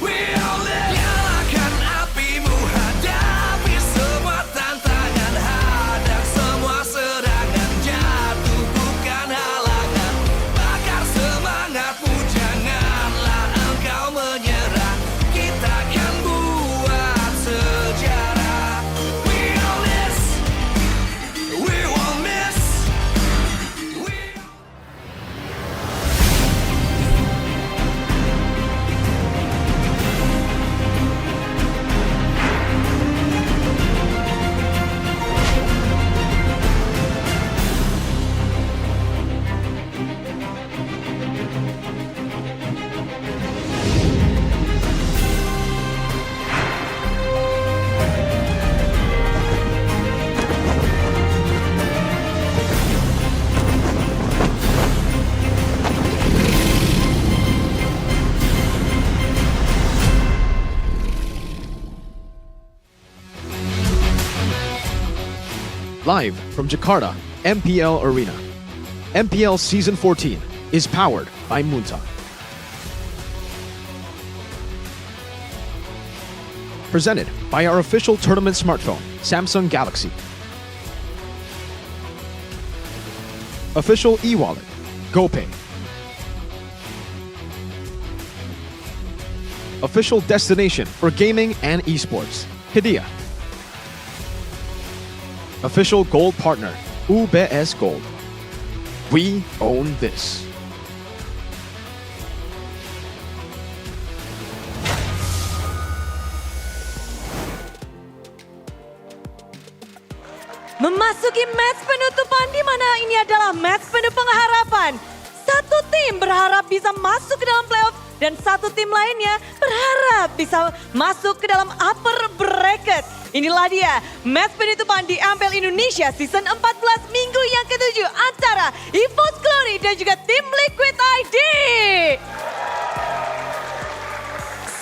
we'll live. Nyalakan apimu, hadapi semua tantangan, hadang semua serangan, jatuh bukan halangan. Bakar semangatmu, janganlah engkau menyerah. Kita akan buat sejarah. We'll live, we won't miss. Live from Jakarta, MPL Arena. MPL Season 14 is powered by Munta. Presented by our official tournament smartphone, Samsung Galaxy. Official e-wallet, GoPay. Official destination for gaming and esports, Hidea. Official gold partner, UBS Gold. We own this. Memasuki match penutupan di mana ini adalah match penuh pengharapan. Satu tim tim berharap bisa masuk ke dalam playoff dan satu tim lainnya berharap bisa masuk ke dalam upper bracket. Inilah dia match penutupan di MPL Indonesia Season 14 minggu yang ke-7 antara EVOS Glory dan juga tim Liquid ID.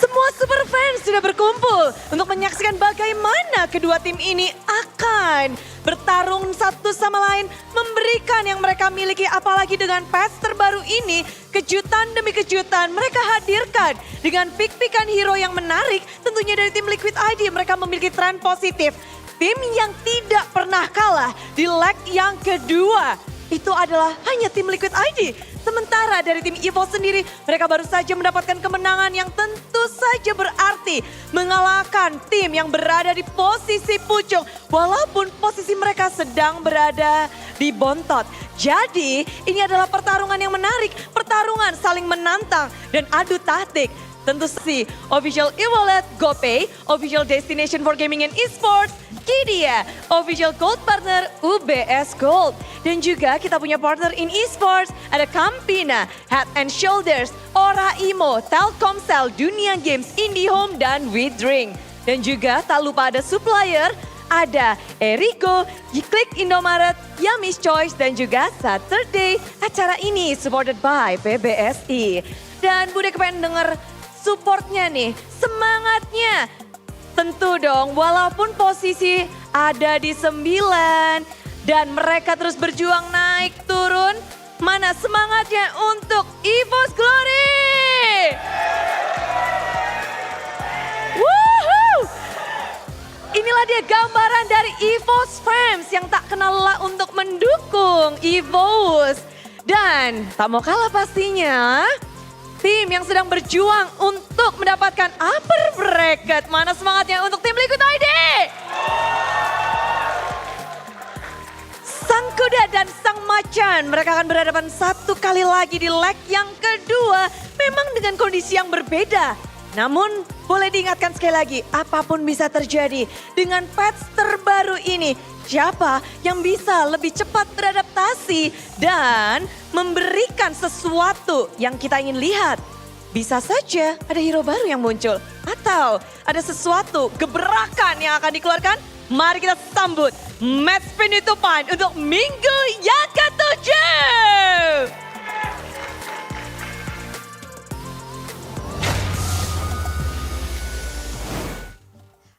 Semua super fans sudah berkumpul untuk menyaksikan bagaimana kedua tim ini akan bertarung satu sama lain, memberikan yang mereka miliki, apalagi dengan patch terbaru ini, kejutan demi kejutan mereka hadirkan dengan pick-pickan hero yang menarik. Tentunya dari tim Liquid ID mereka memiliki tren positif. Tim yang tidak pernah kalah di leg yang kedua itu adalah hanya tim Liquid ID. Sementara dari tim EVOS sendiri, mereka baru saja mendapatkan kemenangan yang tentu saja berarti mengalahkan tim yang berada di posisi pucung. Walaupun posisi mereka sedang berada di bontot. Jadi ini adalah pertarungan yang menarik, pertarungan saling menantang dan adu taktik. Tentu si official e-wallet GoPay, official destination for gaming and esports, Kidia, official gold partner UBS Gold. Dan juga kita punya partner in esports, ada Campina, Head and Shoulders, Ora Imo, Telkomsel, Dunia Games, IndiHome, dan WeDrink. Dan juga tak lupa ada supplier, ada Erigo, Klik Indomaret, Yami's Choice, dan juga Saturday. Acara ini supported by PBSI. Dan Bude kepengen denger supportnya nih, semangatnya. Tentu dong, walaupun posisi ada di 9 dan mereka terus berjuang naik turun, mana semangatnya untuk EVOS Glory? Woohoo! Inilah dia gambaran dari EVOS fans yang tak kenal lelah untuk mendukung EVOS. Dan tak mau kalah pastinya, tim yang sedang berjuang untuk mendapatkan upper bracket. Mana semangatnya untuk tim Liquid ID? Sang kuda dan sang macan, mereka akan berhadapan satu kali lagi di leg yang kedua. Memang dengan kondisi yang berbeda. Namun boleh diingatkan sekali lagi, apapun bisa terjadi. Dengan patch terbaru ini, siapa yang bisa lebih cepat beradaptasi dan memberikan sesuatu yang kita ingin lihat. Bisa saja ada hero baru yang muncul atau ada sesuatu gebrakan yang akan dikeluarkan. Mari kita sambut match penutupan untuk minggu yang ke-7.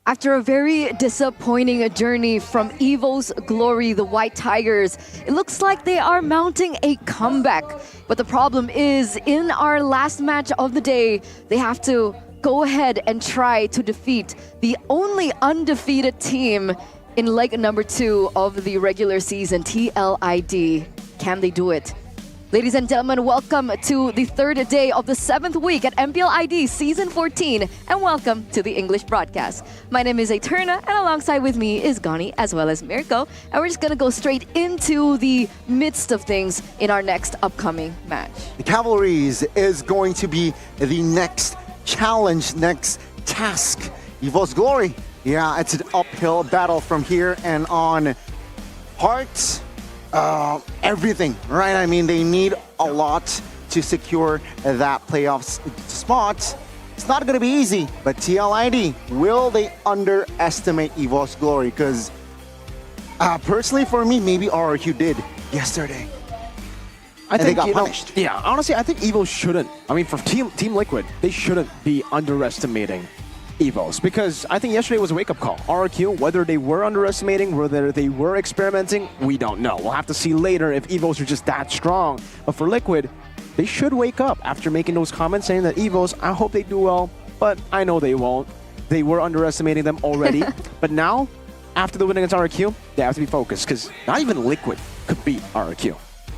After a very disappointing journey from EVOS Glory, the White Tigers, it looks like they are mounting a comeback. But the problem is, in our last match of the day, they have to go ahead and try to defeat the only undefeated team in leg number 2 of the regular season, TLID. Can they do it? Ladies and gentlemen, welcome to the third day of the 7th week at MPL ID Season 14, and welcome to the English broadcast. My name is Eterna, and alongside with me is Gani as well as Mirko, and we're just gonna go straight into the midst of things in our next upcoming match. The Cavalries is going to be the next challenge, next task. EVOS Glory, yeah, it's an uphill battle from here and on. Hearts, everything, right? I mean, they need a lot to secure that playoff spot. It's not going to be easy, but TLID, will they underestimate EVOS Glory? Because personally for me, maybe RRQ did yesterday. I think they got you know, punished. yeah, honestly, I think EVOS shouldn't. I mean, for Team Liquid, they shouldn't be underestimating EVOS, because I think yesterday was a wake-up call. RRQ, whether they were underestimating, whether they were experimenting, we don't know. We'll have to see later if EVOS are just that strong. But for Liquid, they should wake up after making those comments saying that EVOS, I hope they do well, but I know they won't. They were underestimating them already. But now, after the win against RRQ, they have to be focused, because not even Liquid could beat RRQ.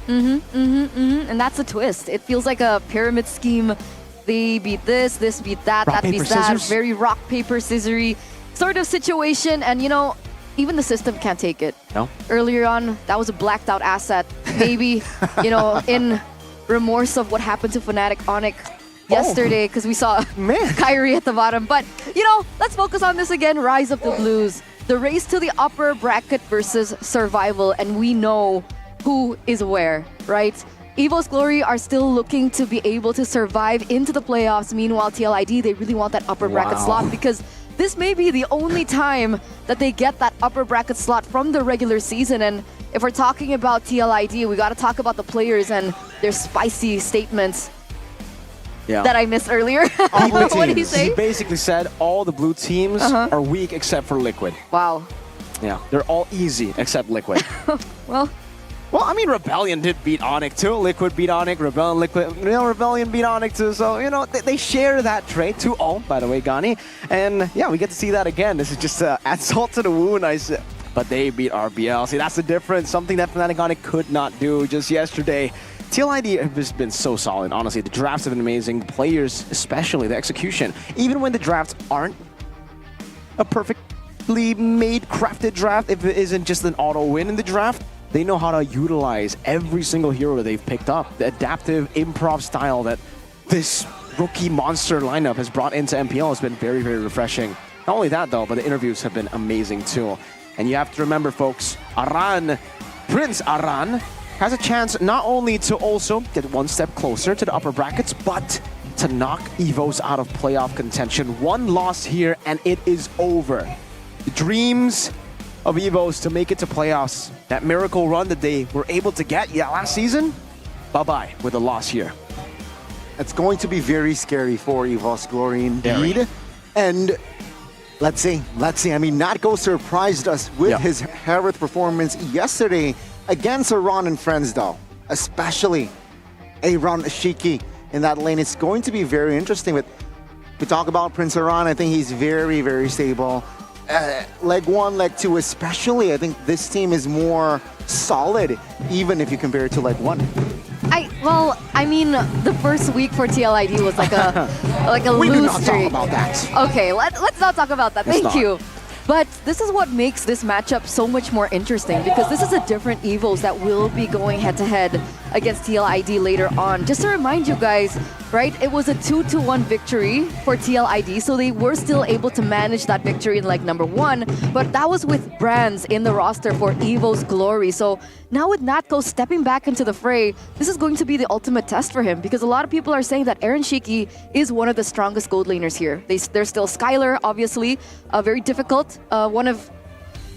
And that's a twist. It feels like a pyramid scheme. They beat this beat that, rock, that paper, beats that. scissors. Very rock, paper, scissory sort of situation. And you know, even the system can't take it. No. Earlier on, that was a blacked out asset. Maybe, you know, in remorse of what happened to Fnatic Onyx yesterday, because we saw Kyrie at the bottom. But, you know, let's focus on this again. Rise of the Blues. The race to the upper bracket versus survival. And we know who is where, right? Evo's Glory are still looking to be able to survive into the playoffs. Meanwhile, TLID, they really want that upper bracket slot because this may be the only time that they get that upper bracket slot from the regular season. And if we're talking about TLID, we got to talk about the players and their spicy statements that I missed earlier. What did he say? He basically said all the blue teams are weak except for Liquid. Wow. Yeah, they're all easy except Liquid. Well, I mean, Rebellion did beat Onyx too. Liquid beat Onyx, Rebellion, Liquid. Rebellion beat Onyx too. So, they share that trait. 2-0, by the way, Gani. And yeah, we get to see that again. This is just add salt to the wound. But they beat RBL. See, that's the difference. Something that Fnatic Onyx could not do just yesterday. TLID have just been so solid, honestly. The drafts have been amazing. The players, especially, the execution. Even when the drafts aren't a perfectly made, crafted draft, if it isn't just an auto win in the draft, they know how to utilize every single hero that they've picked up. The adaptive improv style that this rookie monster lineup has brought into MPL has been very, very refreshing. Not only that, though, but the interviews have been amazing, too. And you have to remember, folks, Prince Aran, has a chance not only to also get one step closer to the upper brackets, but to knock EVOs out of playoff contention. One loss here, and it is over. The dreams of EVOs to make it to playoffs, that miracle run that they were able to get last season, bye-bye with a loss here. It's going to be very scary for EVO's Glory indeed. And let's see. I mean, Natko surprised us with his Hereth performance yesterday against Aran and friends, though. Especially Aaron Shiki in that lane. It's going to be very interesting. But we talk about Prince Aran, I think he's very, very stable. Leg 1, Leg 2 especially, I think this team is more solid, even if you compare it to Leg 1. I mean, the first week for TLID was like a we loose do not streak. talk about that. Okay, let's not talk about that. Thank you. But this is what makes this matchup so much more interesting because this is a different EVOs that will be going head-to-head against TLID later on. Just to remind you guys, right, it was a 2-1 victory for TLID, so they were still able to manage that victory in leg number 1, but that was with brands in the roster for EVO's Glory. So now with Natko stepping back into the fray, this is going to be the ultimate test for him because a lot of people are saying that Aaron Shiki is one of the strongest gold laners here. There's still Skylar, obviously, very difficult. One of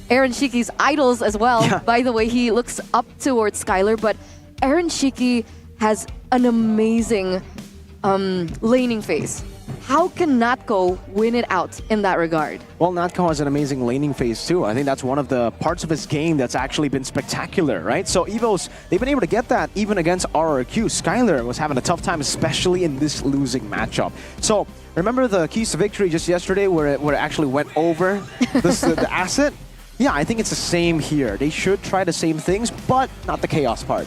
Aaron Shiki's idols as well. By the way, he looks up towards Skylar, but Aaron Shiki has an amazing laning phase. How can Natko win it out in that regard? Well, Natko has an amazing laning phase too. I think that's one of the parts of his game that's actually been spectacular, right? So EVOs, they've been able to get that even against RRQ. Skylar was having a tough time, especially in this losing matchup. So remember the keys to victory just yesterday where it actually went over the asset? Yeah, I think it's the same here. They should try the same things, but not the chaos part.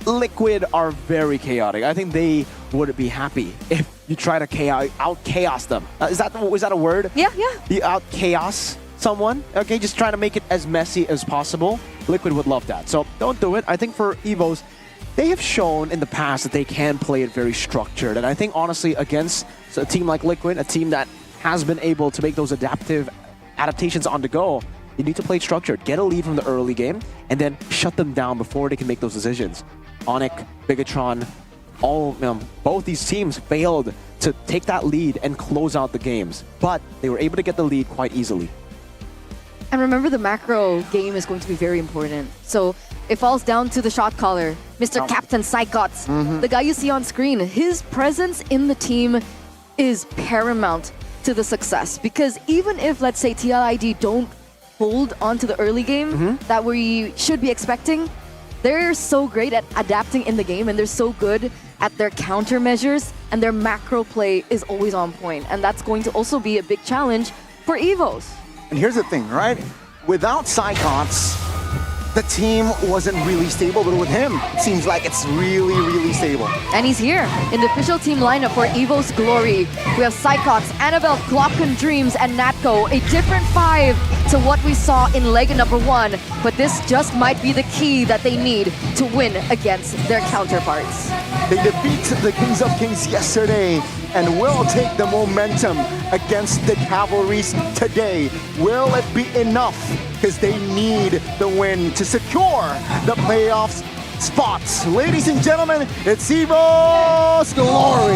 Liquid are very chaotic. I think they would be happy if you try to out-chaos them. Is that a word? Yeah. You out-chaos someone? Okay, just try to make it as messy as possible. Liquid would love that. So don't do it. I think for EVOs, they have shown in the past that they can play it very structured. And I think, honestly, against a team like Liquid, a team that has been able to make those adaptations on the go, you need to play structured. Get a lead from the early game, and then shut them down before they can make those decisions. Onyx, Bigatron, both these teams failed to take that lead and close out the games, but they were able to get the lead quite easily. And remember, the macro game is going to be very important. So it falls down to the shot caller, Mr. Captain Psychots, the guy you see on screen. His presence in the team is paramount to the success because even if, let's say, TLID don't hold on to the early game that we should be expecting, they're so great at adapting in the game and they're so good at their countermeasures and their macro play is always on point. And that's going to also be a big challenge for EVOs. And here's the thing, right? Without Psychots, the team wasn't really stable, but with him, it seems like it's really, really stable. And he's here in the official team lineup for EVO's Glory. We have Psychots, Annabelle, Glocken Dreams, and Natko. A different 5 to what we saw in leg number 1, but this just might be the key that they need to win against their counterparts. They defeat the Kings of Kings yesterday and will take the momentum against the Cavalries today. Will it be enough? Because they need the win to secure the playoffs spots. Ladies and gentlemen, it's Evo's Glory.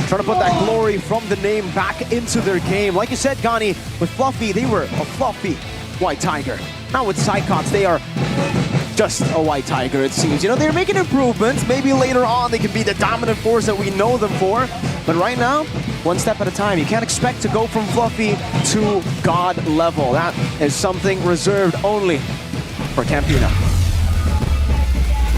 Trying to put that glory from the name back into their game. Like you said, Gani, with Fluffy, they were a fluffy white tiger. Now with Psychots, they are just a white tiger, it seems. You know, they're making improvements. Maybe later on they can be the dominant force that we know them for. But right now, one step at a time. You can't expect to go from fluffy to god level. That is something reserved only for Campina.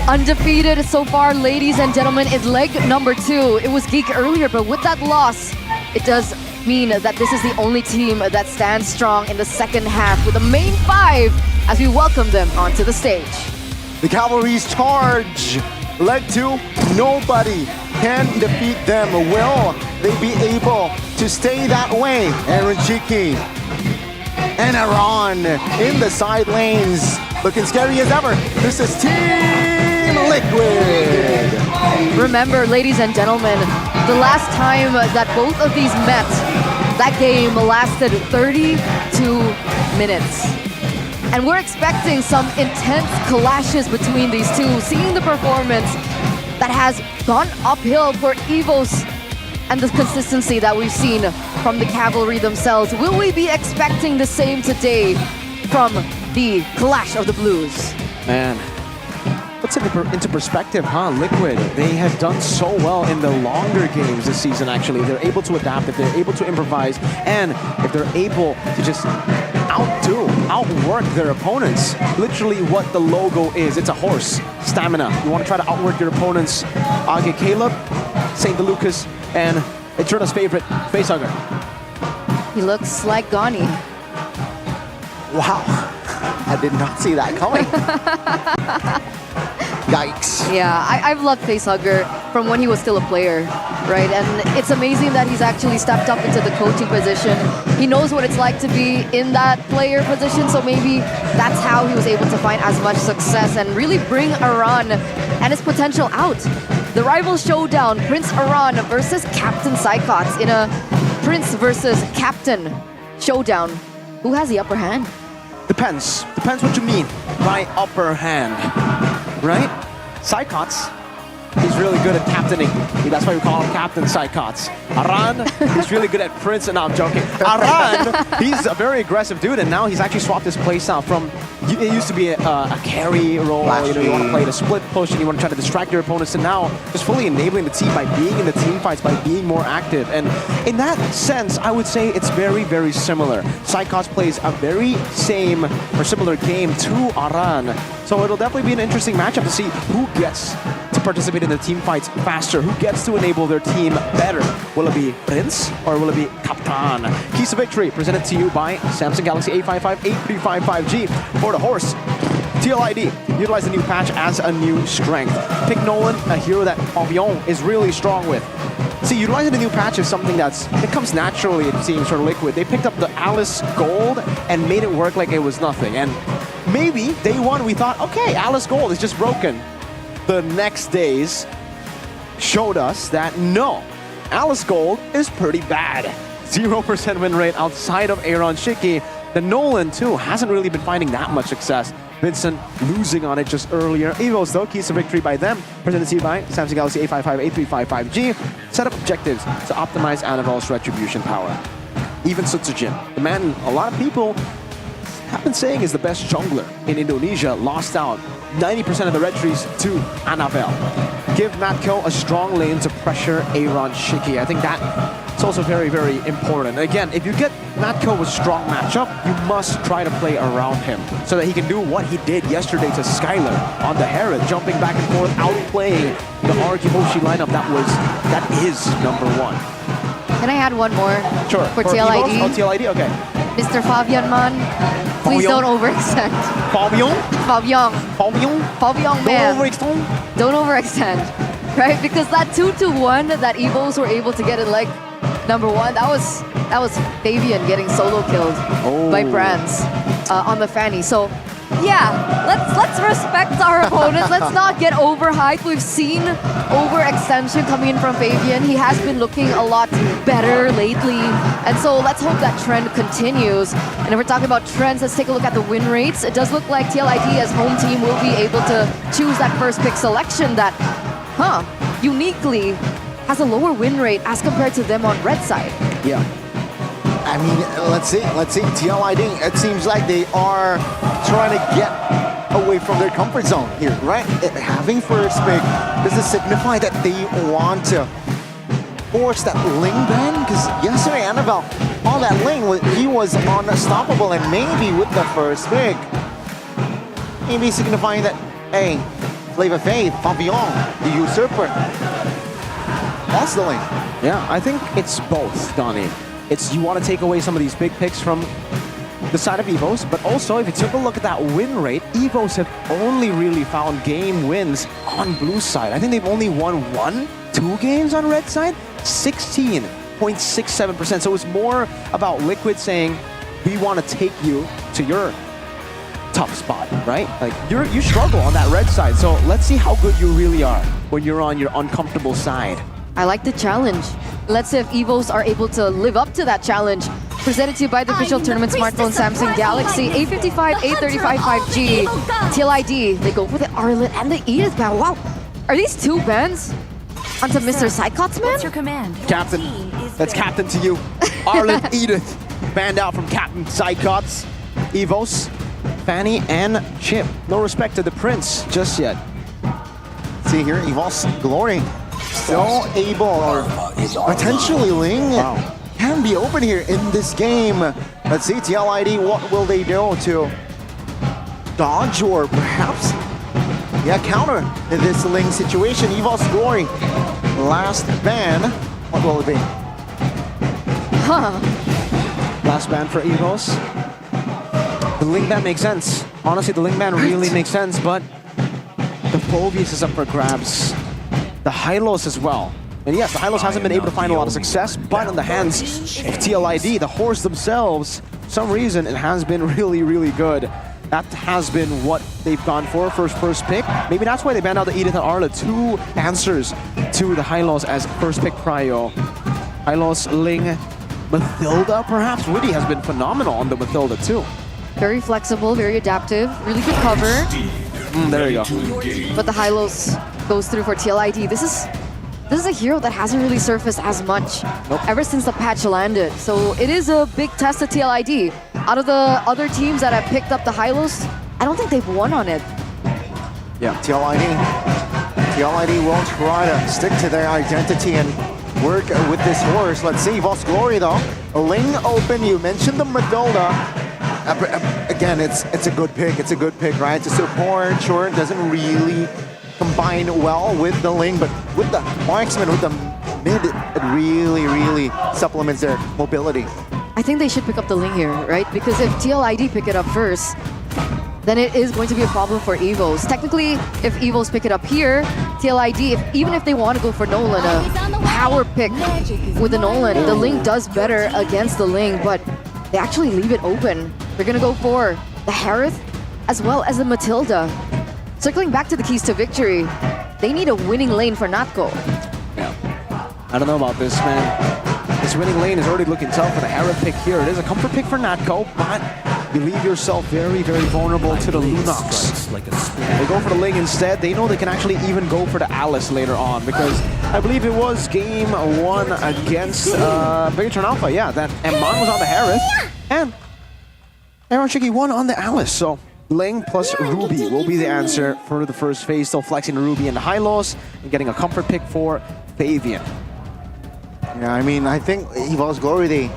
Undefeated so far, ladies and gentlemen, is leg number 2. It was Geek earlier, but with that loss, it does mean that this is the only team that stands strong in the second half with the main 5 as we welcome them onto the stage. The Cavalry's charge. Leg 2, nobody can defeat them. Will they be able to stay that way? Aaron Chiki and Aaron in the side lanes. Looking scary as ever. This is Team Liquid. Remember, ladies and gentlemen, the last time that both of these met, that game lasted 32 minutes. And we're expecting some intense clashes between these two, seeing the performance that has gone uphill for EVOS and the consistency that we've seen from the Cavalry themselves. Will we be expecting the same today from the Clash of the Blues? Man, puts it into perspective, huh? Liquid, they have done so well in the longer games this season, actually. They're able to adapt, if they're able to improvise, and if they're able to just outwork their opponents. Literally what the logo is. It's a horse. Stamina. You want to try to outwork your opponents. Age Caleb, St. DeLucas, and Eterna's favorite, Facehugger. He looks like Gani. Wow. I did not see that coming. Yikes. Yeah, I've loved Facehugger from when he was still a player, right? And it's amazing that he's actually stepped up into the coaching position. He knows what it's like to be in that player position, so maybe that's how he was able to find as much success and really bring Aran and his potential out. The rival showdown, Prince Aran versus Captain Psychots in a Prince versus Captain showdown. Who has the upper hand? Depends what you mean by upper hand, right? Psychots, he's really good at captaining. That's why we call him Captain Psychots. Aran, he's really good at Prince, and no, I'm joking. Aran, he's a very aggressive dude, and now he's actually swapped his playstyle from, it used to be a carry role, you know, you want to play the split push and you want to try to distract your opponents, and now just fully enabling the team by being in the team fights, by being more active. And in that sense, I would say it's very, very similar. Psychots plays a very same or similar game to Aran. So it'll definitely be an interesting matchup to see who gets to participate in the team fights faster, who gets to enable their team better. Will it be Prince or will it be Captain? Keys to Victory presented to you by Samsung Galaxy A55, A355 5G. For the horse, TLID, utilize the new patch as a new strength. Pick Nolan, a hero that Pavillon is really strong with. See, utilizing the new patch is something it comes naturally, it seems, for Liquid. They picked up the Alice Gold and made it work like it was nothing. And maybe day one we thought, okay, Alice Gold is just broken. The next days showed us that no, Alice Gold is pretty bad. 0% win rate outside of Aaron Shiki. The Nolan, too, hasn't really been finding that much success. Vincent losing on it just earlier. EVOS, though, keys to victory by them. Presented to you by Samsung Galaxy A55, A355 5G. Set up objectives to optimize Anival's retribution power. Even Sutsujin, the man a lot of people have been saying is the best jungler in Indonesia, lost out 90% of the retries to Anival. Give Matko a strong lane to pressure Aaron Shiki. I think that's also very, very important. Again, if you get Matko a strong matchup, you must try to play around him so that he can do what he did yesterday to Skylar on the Herod, jumping back and forth, outplaying the Arkiboshi lineup that is number one. Can I add one more? Sure. For TLID? EVOS? Oh, TLID? Okay. Mr. Fabian Man, please don't overextend. Fabian? Fabian. Fabian? Fabian, man. Don't overextend? Don't overextend. Right? Because that 2-1 that EVOs were able to get in leg number 1, that was Fabian getting solo killed by Brands on the Fanny. So Yeah, let's respect our opponents. Let's not get overhyped. We've seen overextension coming in from Fabian. He has been looking a lot better lately. And so let's hope that trend continues. And if we're talking about trends, let's take a look at the win rates. It does look like TLID as home team will be able to choose that first pick selection that, uniquely has a lower win rate as compared to them on red side. Yeah. I mean, let's see. TLID, it seems like they are trying to get away from their comfort zone here, right? Having first pick, does it signify that they want to force that Ling ban? Because yesterday, Annabelle, on that Ling, he was unstoppable, and maybe with the first pick, maybe signifying that, hey, Flavor Fave, Papillon, the usurper, that's the Ling. Yeah, I think it's both, Donnie. It's you want to take away some of these big picks from the side of EVOS, but also if you took a look at that win rate, EVOS have only really found game wins on blue side. I think they've only won 2 games on red side, 16.67%. So it's more about Liquid saying, we want to take you to your tough spot, right? Like you struggle on that red side, so let's see how good you really are when you're on your uncomfortable side. I like the challenge. Let's see if EVOS are able to live up to that challenge. Presented to you by the official tournament smartphone Samsung Galaxy A55, A35 5G, TLID. They go for the Arlet and the Edith ban. Wow, are these 2 bans onto Mr. Psychots, man? What's your command? Captain, that's Captain to you. Arlet Edith, banned out from Captain Psychots. EVOS, Fanny, and Chip. No respect to the Prince just yet. See here, EVOS Glory still able, or potentially Ling can be open here in this game. Let's see, TLID, what will they do to dodge or perhaps, counter this Ling situation? EVOS Glory, last ban, what will it be? Last ban for EVOS. The Ling ban makes sense. Honestly, the Ling ban really makes sense, but the Phobius is up for grabs. The Hylos as well. And yes, the Hylos hasn't been able to find a lot of success, but in the hands of TLID, the horse themselves, for some reason, it has been really, really good. That has been what they've gone for first pick. Maybe that's why they banned out the Edith and Arla, 2 answers to the Hylos as first pick prio. Hylos, Ling, Mathilda perhaps. Witty has been phenomenal on the Mathilda too. Very flexible, very adaptive, really good cover. There you go. But the Hylos goes through for TLID. This is a hero that hasn't really surfaced as much ever since the patch landed. So it is a big test to TLID. Out of the other teams that have picked up the Hylos, I don't think they've won on it. Yeah, TLID will try to stick to their identity and work with this horse. Let's see, EVOS Glory though. Ling open, you mentioned the Matilda. Again, it's a good pick. It's a good pick, right? To support, sure, it doesn't really combine well with the Ling, but with the marksman, with the mid, it really, really supplements their mobility. I think they should pick up the Ling here, right? Because if TLID pick it up first, then it is going to be a problem for EVOS. Technically, if EVOS pick it up here, TLID, even if they want to go for Nolan, a power pick with the Nolan, the Ling does better against the Ling, but they actually leave it open. They're going to go for the Harith as well as the Matilda. Circling back to the keys to victory, they need a winning lane for Natko. Yeah. I don't know about this, man. This winning lane is already looking tough for the Harith pick here. It is a comfort pick for Natko, but you leave yourself very, very vulnerable to the Lunox. They go for the Ling instead. They know they can actually even go for the Alice later on, because I believe it was game 1 against Bigatron Alpha, yeah, that Eman was on the Harith, and Aaron Shiki won on the Alice, so Ling plus Ruby will be the answer for the first phase. Still flexing Ruby and the Hylos and getting a comfort pick for Fabian. Yeah, I mean, I think EVOS Glory, they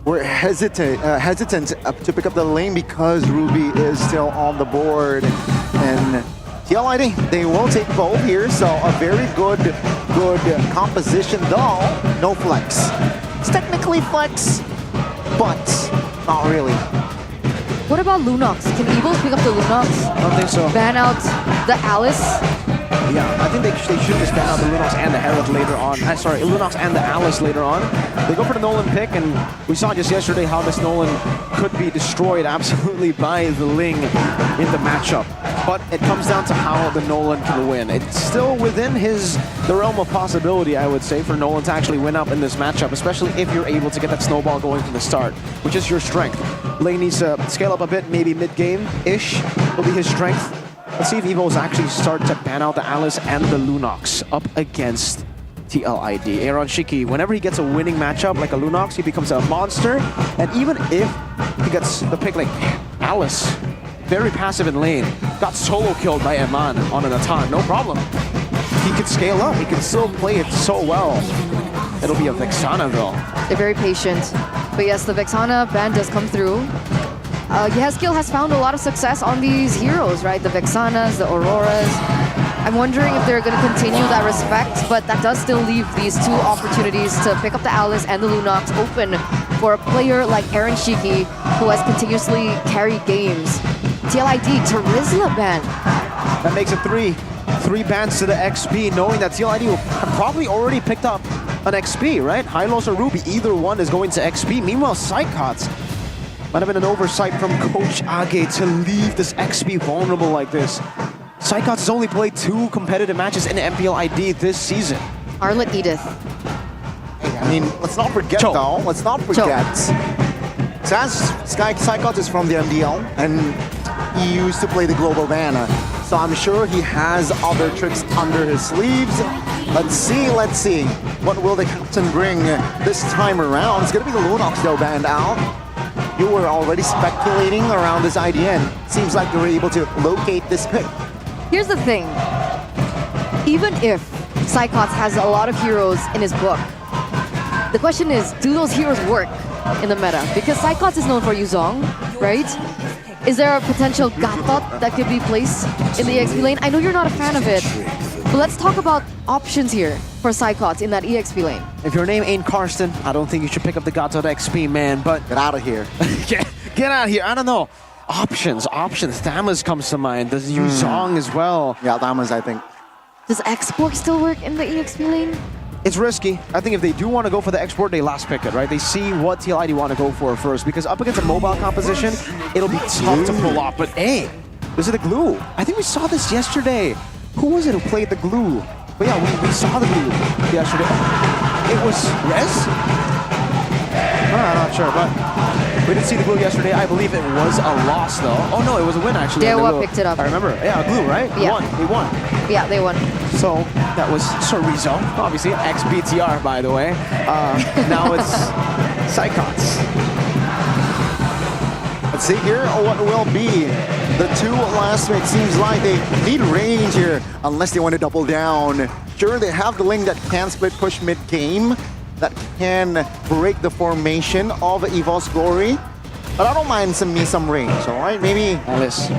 were hesitant to pick up the lane because Ruby is still on the board. And TLID, they will take both here, so a very good composition, though no flex. It's technically flex, but not really. What about Lunox? Can EVOS pick up the Lunox? I don't think so. Ban out the Alice? Yeah, I think they should just ban out the Lunox and the Herald later on. Sorry, Lunox and the Alice later on. They go for the Nolan pick, and we saw just yesterday how this Nolan could be destroyed absolutely by the Ling in the matchup. But it comes down to how the Nolan can win. It's still within the realm of possibility, I would say, for Nolan to actually win up in this matchup, especially if you're able to get that snowball going from the start, which is your strength. Lane needs to scale up a bit, maybe mid-game-ish will be his strength. Let's see if Evos actually start to ban out the Alice and the Lunox up against TLID. Aaron Shiki, whenever he gets a winning matchup like a Lunox, he becomes a monster. And even if he gets the pick like Alice, very passive in lane, got solo killed by Eman on an Atan, no problem. He can scale up, he can still play it so well. It'll be a Vexana though. They're very patient. But yes, the Vexana ban does come through. Yehezkiel has found a lot of success on these heroes, right? The Vexanas, the Auroras. I'm wondering if they're going to continue that respect, but that does still leave these two opportunities to pick up the Alice and the Lunox open for a player like Aaron Shiki, who has continuously carried games. TLID, Terizla ban. That makes it three bans to the XP, knowing that TLID will have probably already picked up an XP, right? Hylos or Ruby, either one is going to XP. Meanwhile, Psychots might have been an oversight from Coach Age to leave this XP vulnerable like this. Psychots has only played 2 competitive matches in MPL ID this season. Arlet Edith. Hey, I mean, let's not forget though. Let's not forget. Psychots is from the MDL, and he used to play the global ban. So I'm sure he has other tricks under his sleeves. Let's see. What will the captain bring this time around? It's gonna be the Lunox though banned out. You were already speculating around this IDN. Seems like you were able to locate this pick. Here's the thing. Even if Psychots has a lot of heroes in his book, the question is, do those heroes work in the meta? Because Psychots is known for Yuzong, right? Is there a potential Gatot that could be placed in the EXP lane? I know you're not a fan of it, but let's talk about options here for Psychots in that EXP lane. If your name ain't Karsten, I don't think you should pick up the Gatot XP, man, but... Get out of here. Get out of here. I don't know. Options. Thamas comes to mind. Does Yuzong as well. Yeah, Thamas, I think. Does export still work in the EXP lane? It's risky. I think if they do want to go for the export, they last pick it, right? They see what TLID want to go for first, because up against a mobile composition, it'll be tough to pull off. But hey, this is the glue. I think we saw this yesterday. Who was it who played the glue? But yeah, we saw the glue yesterday. It was Rez? I'm not sure, but we didn't see the glue yesterday. I believe it was a loss, though. Oh, no, it was a win, actually. Dewa picked it up. I remember. Yeah, glue, right? Yeah. They won. Yeah, they won. So that was Chorizo, obviously, ex-BTR, by the way. Now it's Psychots. Let's see here what will be the 2 last picks. Seems like they need range here, unless they want to double down. Sure, they have the Ling that can split push mid-game, that can break the formation of Evil's Glory. But I don't mind some range, all right? Maybe Alice.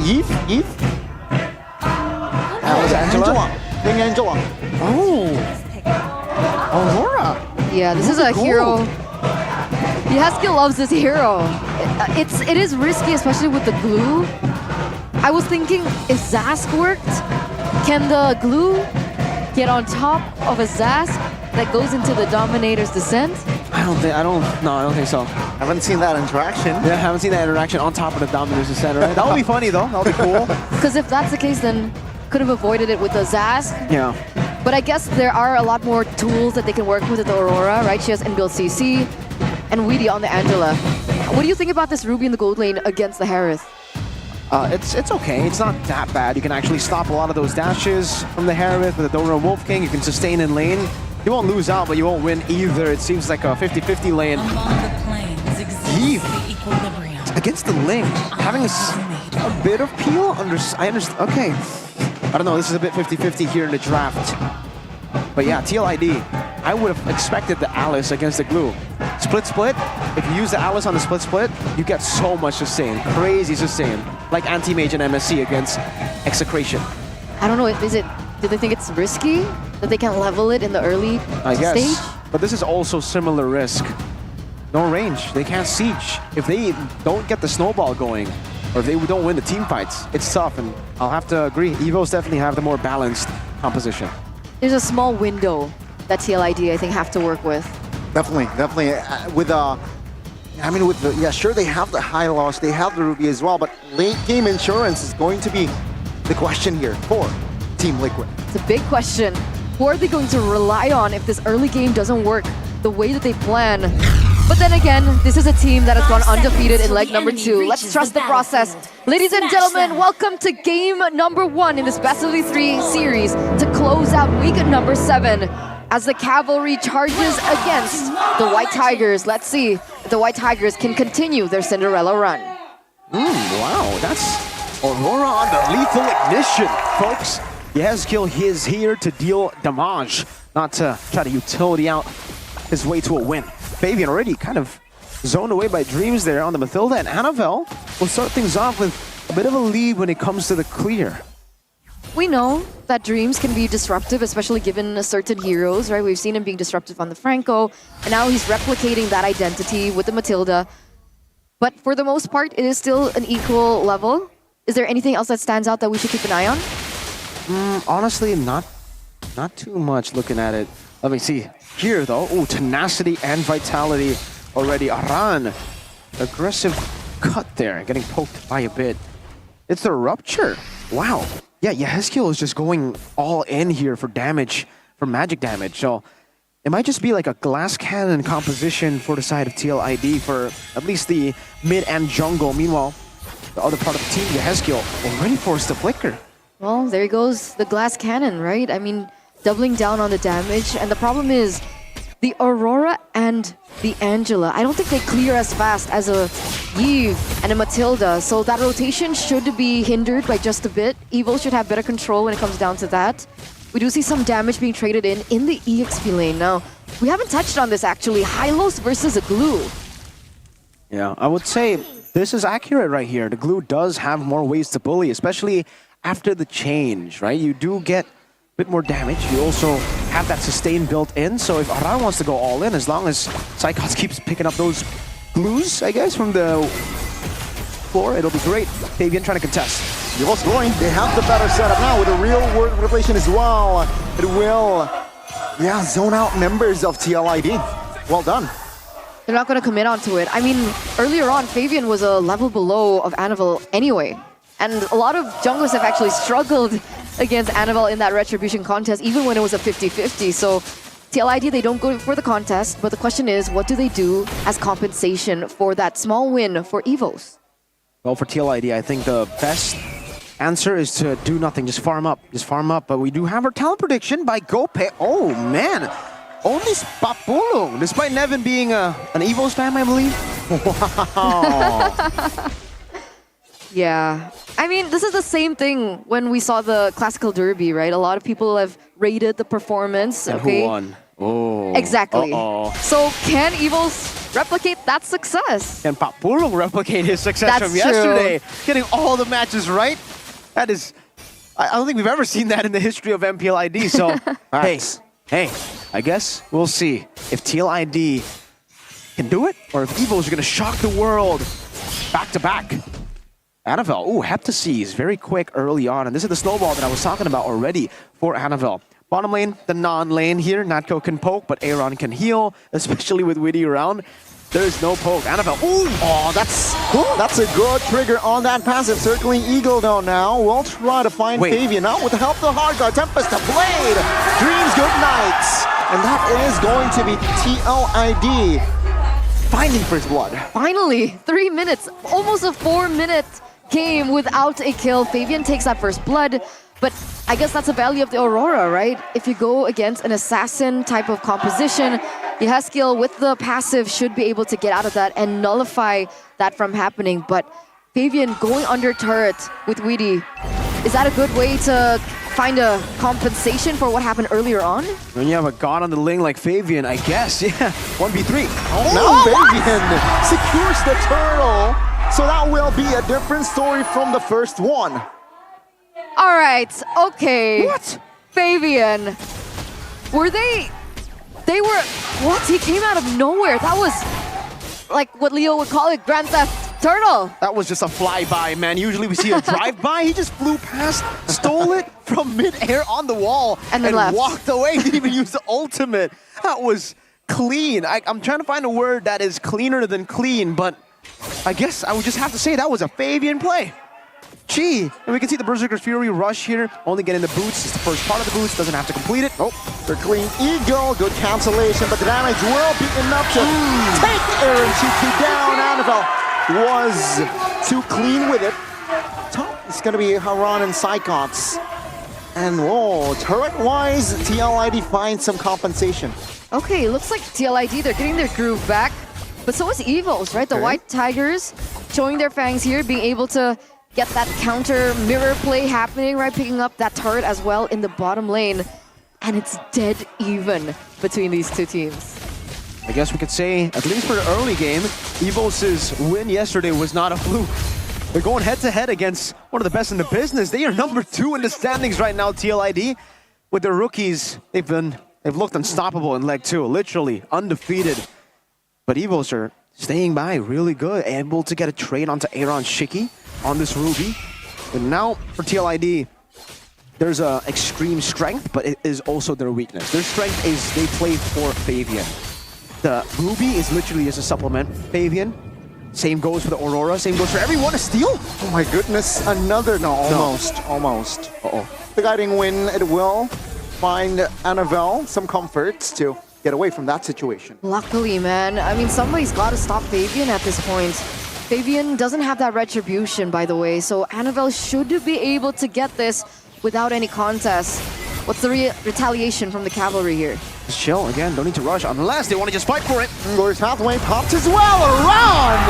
Eve? Alice Angela? Ling Angela. Oh. Aurora. Yeah, this is a hero. Yehezkiel loves this hero. It is risky, especially with the glue. I was thinking, if Zask worked, can the glue get on top of a Zask that goes into the Dominator's Descent? I don't think so. Haven't seen that interaction. Yeah, haven't seen that interaction on top of the Dominator's Descent, right? That would be funny, though. That would be cool. Because if that's the case, then could have avoided it with the Zask. Yeah. But I guess there are a lot more tools that they can work with the Aurora, right? She has inbuilt CC and Weedy on the Angela. What do you think about this Ruby in the gold lane against the Harith? It's okay. It's not that bad. You can actually stop a lot of those dashes from the Harith with the Dora Wolf King. You can sustain in lane. You won't lose out, but you won't win either. It seems like a 50-50 lane. Eve against the Ling, having a bit of peel. I understand. Okay. I don't know. This is a bit 50-50 here in the draft. But yeah, TLID. I would have expected the Alice against the glue. Split. If you use the Alice on the split, you get so much sustain. Crazy sustain. Like Anti-Mage and MSC against Execration. I don't know. Do they think it's risky that they can level it in the early stage? But this is also similar risk. No range. They can't siege. If they don't get the snowball going, or if they don't win the team fights, it's tough. And I'll have to agree, Evos definitely have the more balanced composition. There's a small window that TLID, I think, have to work with. Definitely. Sure, they have the high loss, they have the Ruby as well, but late game insurance is going to be the question here for Team Liquid. It's a big question. Who are they going to rely on if this early game doesn't work the way that they plan? But then again, this is a team that has gone undefeated in leg number 2. Let's trust the process. Ladies and gentlemen, welcome to game number 1 in this Best of 3 series to close out week number 7. As the Cavalry charges against the White Tigers. Let's see if the White Tigers can continue their Cinderella run. Wow, that's Aurora on the lethal ignition, folks. Yezkiel is here to deal damage, not to try to utility out his way to a win. Fabian already kind of zoned away by Dreams there on the Mathilda, and Annabelle will start things off with a bit of a lead when it comes to the clear. We know that Dreams can be disruptive, especially given certain heroes, right? We've seen him being disruptive on the Franco, and now he's replicating that identity with the Matilda. But for the most part, it is still an equal level. Is there anything else that stands out that we should keep an eye on? Honestly, not too much looking at it. Let me see. Here, though, tenacity and vitality already. Aran, aggressive cut there, getting poked by a bit. It's the rupture. Wow. Yeah, Yezkiel is just going all in here for damage, for magic damage. So it might just be like a glass cannon composition for the side of TLID for at least the mid and jungle. Meanwhile, the other part of the team, Yezkiel, already forced to flicker. Well, there goes the glass cannon, right? I mean, doubling down on the damage. And the problem is, the Aurora and the Angela, I don't think they clear as fast as a Yves and a Matilda. So that rotation should be hindered by just a bit. Evil should have better control when it comes down to that. We do see some damage being traded in the EXP lane. Now, we haven't touched on this actually. Hylos versus a Glue. Yeah, I would say this is accurate right here. The Glue does have more ways to bully, especially after the change, right? You do get bit more damage. You also have that sustain built in. So if Aran wants to go all in, as long as Psychots keeps picking up those glues, I guess, from the floor, it'll be great. Fabian trying to contest. Evos going. They have the better setup now with a real world revelation as well. It will, zone out members of TLID. Well done. They're not going to commit onto it. I mean, earlier on, Fabian was a level below of Annabelle anyway. And a lot of junglers have actually struggled against Annabelle in that Retribution contest, even when it was a 50-50. So TLID, they don't go for the contest, but the question is, what do they do as compensation for that small win for Evos? Well, for TLID, I think the best answer is to do nothing, just farm up. But we do have our talent prediction by Gope. Oh, man. Only Spapulong, despite Nevin being an Evos fan, I believe. Wow. Yeah. I mean, this is the same thing when we saw the Classical Derby, right? A lot of people have rated the performance. And okay? who won? Oh. Exactly. Uh-oh. So can Evos replicate that success? Can Papulong replicate his success That's from yesterday? Getting all the matches right? That is... I don't think we've ever seen that in the history of MPL ID. So, hey, I guess we'll see if TLID can do it or if Evos are going to shock the world back-to-back. Annabelle, Heptaseas, very quick early on. And this is the snowball that I was talking about already for Annabelle. Bottom lane, the non-lane here. Natko can poke, but Aaron can heal, especially with Witty around. There's no poke. Annabelle, that's a good trigger on that passive. Circling Eagle though now. We'll try to find Fabian out with the help of the hard guard. Tempest to Blade. Dreams good nights. And that is going to be TLID finding first blood. Finally, 3 minutes, almost a 4-minute game without a kill. Fabian takes that first blood, but I guess that's the value of the Aurora, right? If you go against an assassin type of composition, Yezkiel with the passive should be able to get out of that and nullify that from happening. But Fabian going under turret with Witty, is that a good way to find a compensation for what happened earlier on? When you have a god on the ling like Fabian, I guess, 1v3. Now Fabian secures the turtle. So that will be a different story from the first one. All right, okay. What? Fabian. They were, what? He came out of nowhere. That was like what Leo would call it, Grand Theft Turtle! That was just a flyby, man. Usually we see a drive-by. He just flew past, stole it from mid-air on the wall, and then left. Walked away. Didn't even use the ultimate. That was clean. I'm trying to find a word that is cleaner than clean, but I guess I would just have to say that was a Fabian play. Gee, and we can see the Berserker's Fury rush here, only getting the boots. It's the first part of the boots, doesn't have to complete it. Oh, for clean eagle, good cancellation, but the damage will be enough to take Aaron Chiki down. Annabelle was too clean with it. Top is going to be Haran and Psychots. And whoa, turret-wise, TLID finds some compensation. Okay, it looks like TLID, they're getting their groove back. But so is Evos, right? The White Tigers showing their fangs here, being able to get that counter mirror play happening, right? Picking up that turret as well in the bottom lane. And it's dead even between these two teams. I guess we could say, at least for the early game, Evos' win yesterday was not a fluke. They're going head-to-head against one of the best in the business. They are number 2 in the standings right now, TLID. With their rookies, they've looked unstoppable in leg 2, literally undefeated. But Evos are staying by really good, able to get a trade onto Aaron Shiki on this Ruby. And now for TLID, there's a extreme strength, but it is also their weakness. Their strength is they play for Fabian. The Ruby is literally just a supplement. Fabian, same goes for the Aurora, same goes for everyone. A steal? Oh my goodness, another, almost. Uh-oh. The guiding win, it will find Annabelle some comfort to get away from that situation. Luckily, man. I mean, somebody's got to stop Fabian at this point. Fabian doesn't have that retribution, by the way, so Annabelle should be able to get this without any contest. What's the retaliation from the cavalry here? Just chill, again, don't need to rush unless they want to just fight for it. Glorious Pathway popped as well, around!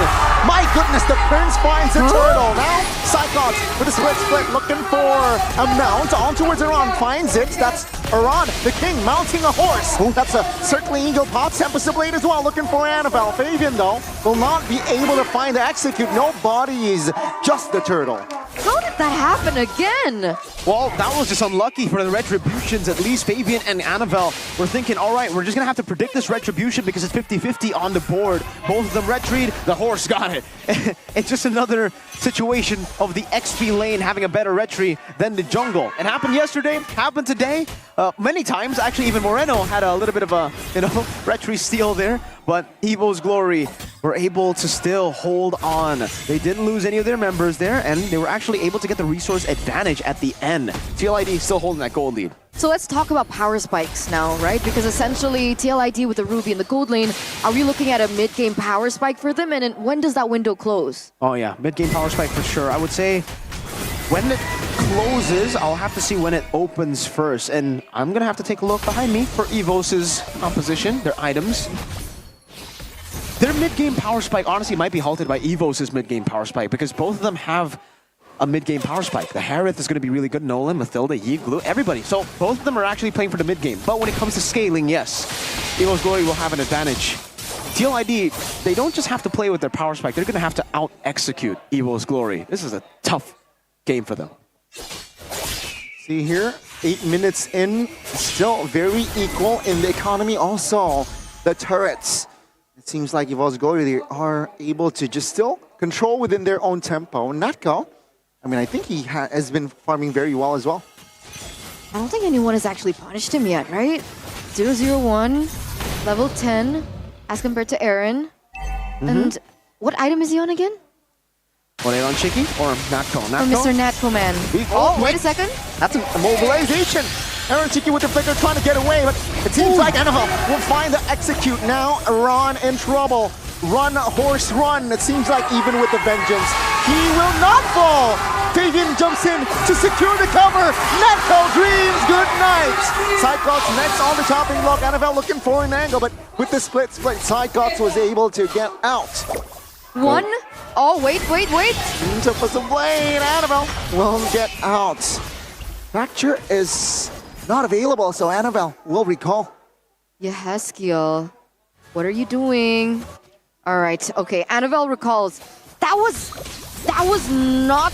My goodness, the Prince finds a turtle. Now, Psychots with a split, looking for a mount. On towards Iran, finds it. That's Iran, the king, mounting a horse. Ooh, that's a circling eagle pop. Tempest Blade as well, looking for Annabelle. Fabian, though, will not be able to find the execute. No bodies, just the turtle. How did that happen again? Well, that was just unlucky for the retributions. At least Fabian and Annabelle were thinking, all right, we're just going to have to predict this retribution because it's 50-50 on the board. Both of them retried, the horse got it. It's just another situation of the XP lane having a better retry than the jungle. It happened yesterday, happened today, many times. Actually, even Moreno had a little bit of a, retry steal there. But Evo's Glory were able to still hold on. They didn't lose any of their members there, and they were actually able to get the resource advantage at the end. TLID still holding that gold lead. So let's talk about power spikes now, right? Because essentially, TLID with the Ruby in the gold lane, are we looking at a mid-game power spike for them? And when does that window close? Oh yeah, mid-game power spike for sure. I would say when it closes, I'll have to see when it opens first. And I'm going to have to take a look behind me for Evos' composition, their items. Their mid-game power spike honestly might be halted by Evos' mid-game power spike because both of them have a mid-game power spike. The Harith is going to be really good. Nolan, Mathilda, Yi, Glue, everybody. So both of them are actually playing for the mid-game. But when it comes to scaling, yes, Evo's Glory will have an advantage. TLID, they don't just have to play with their power spike. They're going to have to out-execute Evo's Glory. This is a tough game for them. See here, 8 minutes in, still very equal in the economy. Also, the turrets. It seems like Evo's Glory, they are able to just still control within their own tempo. Natko, I mean, I think he has been farming very well as well. I don't think anyone has actually punished him yet, right? 001, level 10, as compared to Aaron. And what item is he on again? What, Aaron Chiki or Natko? Or Mr. Natko Man. Oh, wait a second. That's a mobilization. Aaron Chiki with the flicker trying to get away, but it seems like Annabelle will find the execute now. Iran in trouble. Run, horse, run. It seems like even with the vengeance, he will not fall. Fabian jumps in to secure the cover. Netco dreams good night. Cyclops next on the chopping block. Annabelle looking for an angle, but with the split, Cyclops was able to get out. One. Oh, wait. Into some blade. Annabelle will get out. Fracture is not available, so Annabelle will recall. Yeheskiel, what are you doing? All right, okay, Annabelle recalls. That was not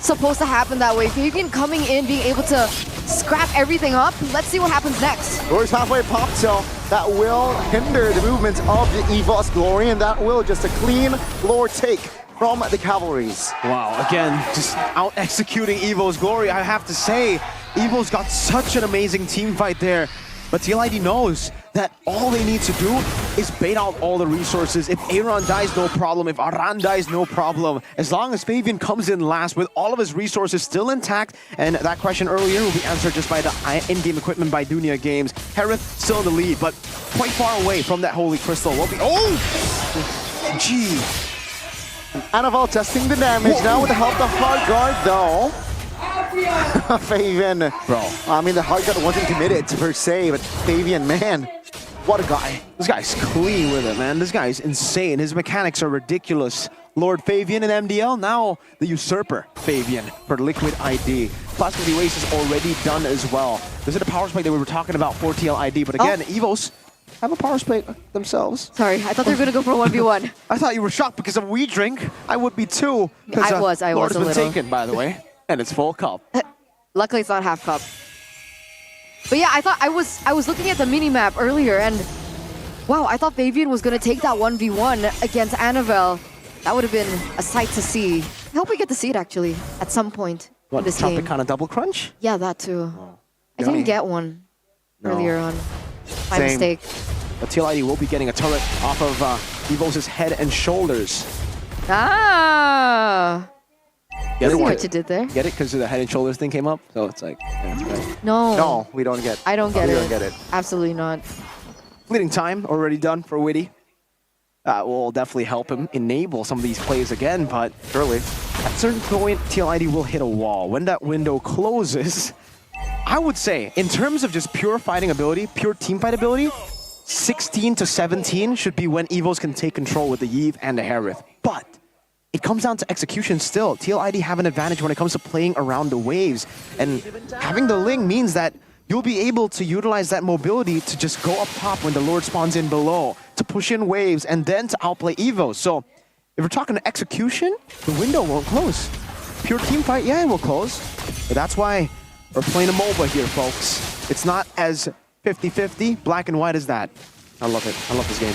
supposed to happen that way. Fabian coming in, being able to scrap everything up. Let's see what happens next. Glorious halfway pop, so that will hinder the movement of the EVOS Glory, and that will just a clean Lord take from the Cavalries. Wow, again, just out-executing EVO's Glory. I have to say, EVO's got such an amazing team fight there. But TLID knows that all they need to do is bait out all the resources. If Aaron dies, no problem. If Aran dies, no problem. As long as Fabian comes in last with all of his resources still intact, and that question earlier will be answered just by the in-game equipment by Dunia Games. Harith still in the lead, but quite far away from that Holy Crystal. Oh! Gee. Anaval testing the damage now with the help of Hard Guard, though. Fabian, bro. I mean, the Hard Guard wasn't committed per se, but Fabian, man, what a guy. This guy's clean with it, man. This guy's insane. His mechanics are ridiculous. Lord Fabian and MDL, now the Usurper Fabian for Liquid ID. Plastic Waste is already done as well. This is the power spike that we were talking about for TLID, but again, EVOS have a power spike themselves. Sorry, I thought they were going to go for 1v1. I thought you were shocked because of We Drink. I would be too. I was a Lord's little. been taken, by the way. And it's full cup. Luckily, it's not half cup. But yeah, I thought I was looking at the mini map earlier, and wow, I thought Fabian was gonna take that 1v1 against Anavel. That would have been a sight to see. I hope we get to see it actually at some point in this game. Tropicana double crunch? Yeah, that too. I Yummy. didn't get one earlier on. My mistake. But TLID will be getting a turret off of EVO's head and shoulders. Ah. Get I see what you did there. Get it? Because the head and shoulders thing came up? So it's like, yeah, right. No, we don't get. I don't get we it. Don't get it. Absolutely not. Fleeting time already done for Witty. That will definitely help him enable some of these plays again, but surely at a certain point, TLID will hit a wall. When that window closes, I would say, in terms of just pure fighting ability, pure team fight ability, 16 to 17 should be when EVOs can take control with the Yve and the Harith. But it comes down to execution still. TLID have an advantage when it comes to playing around the waves. And having the Ling means that you'll be able to utilize that mobility to just go up top when the Lord spawns in below, to push in waves, and then to outplay EVO. So if we're talking execution, the window won't close. Pure team fight, yeah, it will close. But that's why we're playing a MOBA here, folks. It's not as 50-50, black and white as that. I love it. I love this game.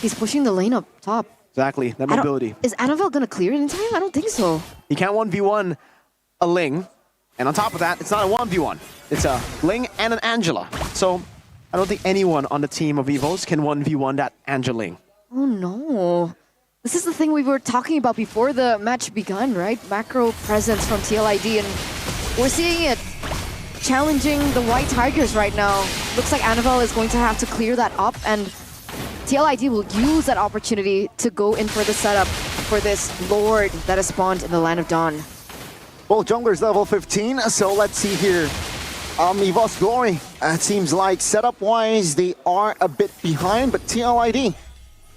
He's pushing the lane up top. Exactly, that mobility. Is Anavel gonna clear it in time? I don't think so. He can't 1v1 a Ling. And on top of that, it's not a 1v1. It's a Ling and an Angela. So I don't think anyone on the team of EVOs can 1v1 that Angeling. Oh no. This is the thing we were talking about before the match begun, right? Macro presence from TLID, and we're seeing it challenging the White Tigers right now. Looks like Anavel is going to have to clear that up, and TLID will use that opportunity to go in for the setup for this Lord that has spawned in the Land of Dawn. Well, jungler's level 15, so let's see here. EVOS Glory, it seems like setup-wise, they are a bit behind, but TLID,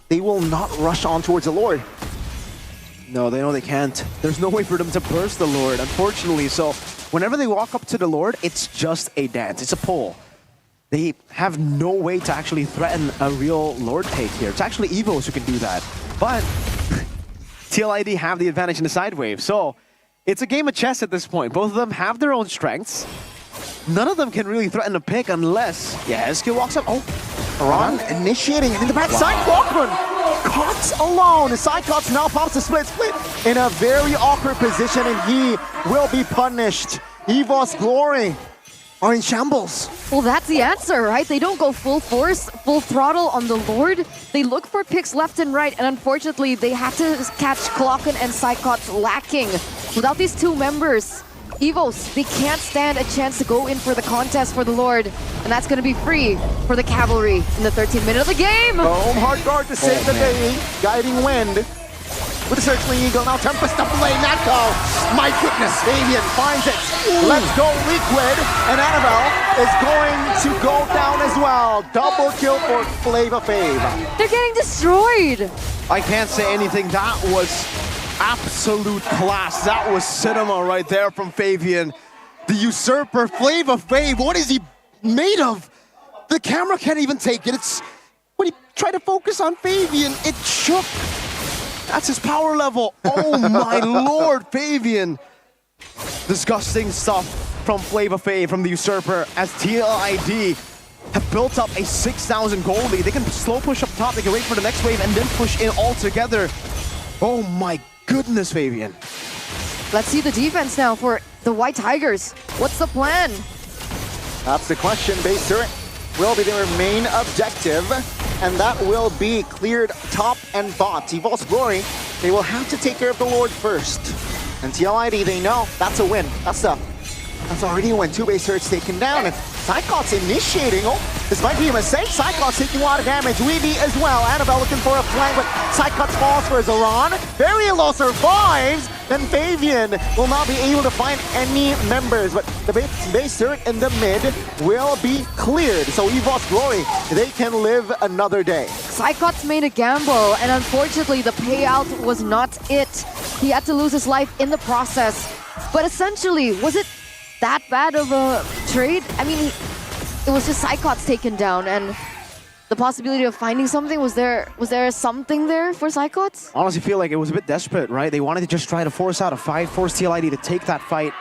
they will not rush on towards the Lord. No, they know they can't. There's no way for them to burst the Lord, unfortunately. So whenever they walk up to the Lord, it's just a dance. It's a pull. They have no way to actually threaten a real Lord take here. It's actually EVOs who can do that. But TLID have the advantage in the side wave. So it's a game of chess at this point. Both of them have their own strengths. None of them can really threaten a pick unless, yeah, skill walks up. Oh, Aran initiating, and in the back side, Walkman caught alone. Psychops now pops a split in a very awkward position, and he will be punished. EVOS Glory are in shambles. Well, that's the answer, right? They don't go full force, full throttle on the Lord. They look for picks left and right, and unfortunately, they have to catch Klokken and Psychops lacking. Without these two members, EVOs, they can't stand a chance to go in for the contest for the Lord, and that's going to be free for the Cavalry in the 13th minute of the game. Home hard guard to save the day, guiding wind. With the Searchling Eagle, now Tempest to play Natko. My goodness, Fabian finds it. Let's go Liquid, and Annabelle is going to go down as well. Double kill for Flava Fave. They're getting destroyed. I can't say anything. That was absolute class. That was cinema right there from Fabian. The Usurper, Flava Fave, what is he made of? The camera can't even take it. It's when he tried to focus on Fabian, it shook. That's his power level. Oh my lord, Fabian. Disgusting stuff from Flava Fave, from the Usurper, as TLID have built up a 6,000 gold lead. They can slow push up top, they can wait for the next wave and then push in all together. Oh my goodness, Fabian. Let's see the defense now for the White Tigers. What's the plan? That's the question. Base turret will be their main objective, and that will be cleared top and bot. Evol's Glory, they will have to take care of the Lord first. And TLID, they know that's a win. That's already a win. 2 base turrets taken down, and Cyclops initiating. Oh, this might be a mistake. Cyclops taking a lot of damage. Weedy as well. Annabelle looking for a flank, but Cyclops falls for Zoran. Very low survives. Then Fabian will not be able to find any members, but the base turret in the mid will be cleared. So Evol's Glory, they can live another day. Cyclops made a gamble, and unfortunately the payout was not it. He had to lose his life in the process. But essentially, was it that bad of a trade? I mean, it was just Cyclops taken down, and the possibility of finding something, was there something there for Cyclops? Honestly, feel like it was a bit desperate, right? They wanted to just try to force out a fight, force TLID to take that fight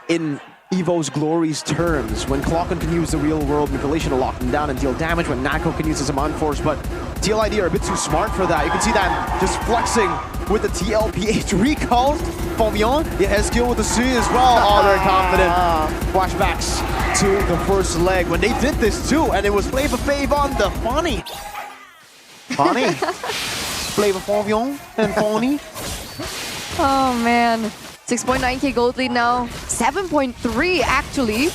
in Evo's Glory's terms. When Clocken can use the real-world manipulation to lock them down and deal damage, when Nako can use his Unforce, but TLID are a bit too smart for that. You can see that just flexing with the TLPH recall. Fomion, yeah, has skill with the C as well. Oh, very confident. Flashbacks to the first leg when they did this too, and it was Flavor Fave on the Fonny. Fonny. Flavor Fomion and Fonny. Oh man. 6.9k gold lead now. 7.3 actually.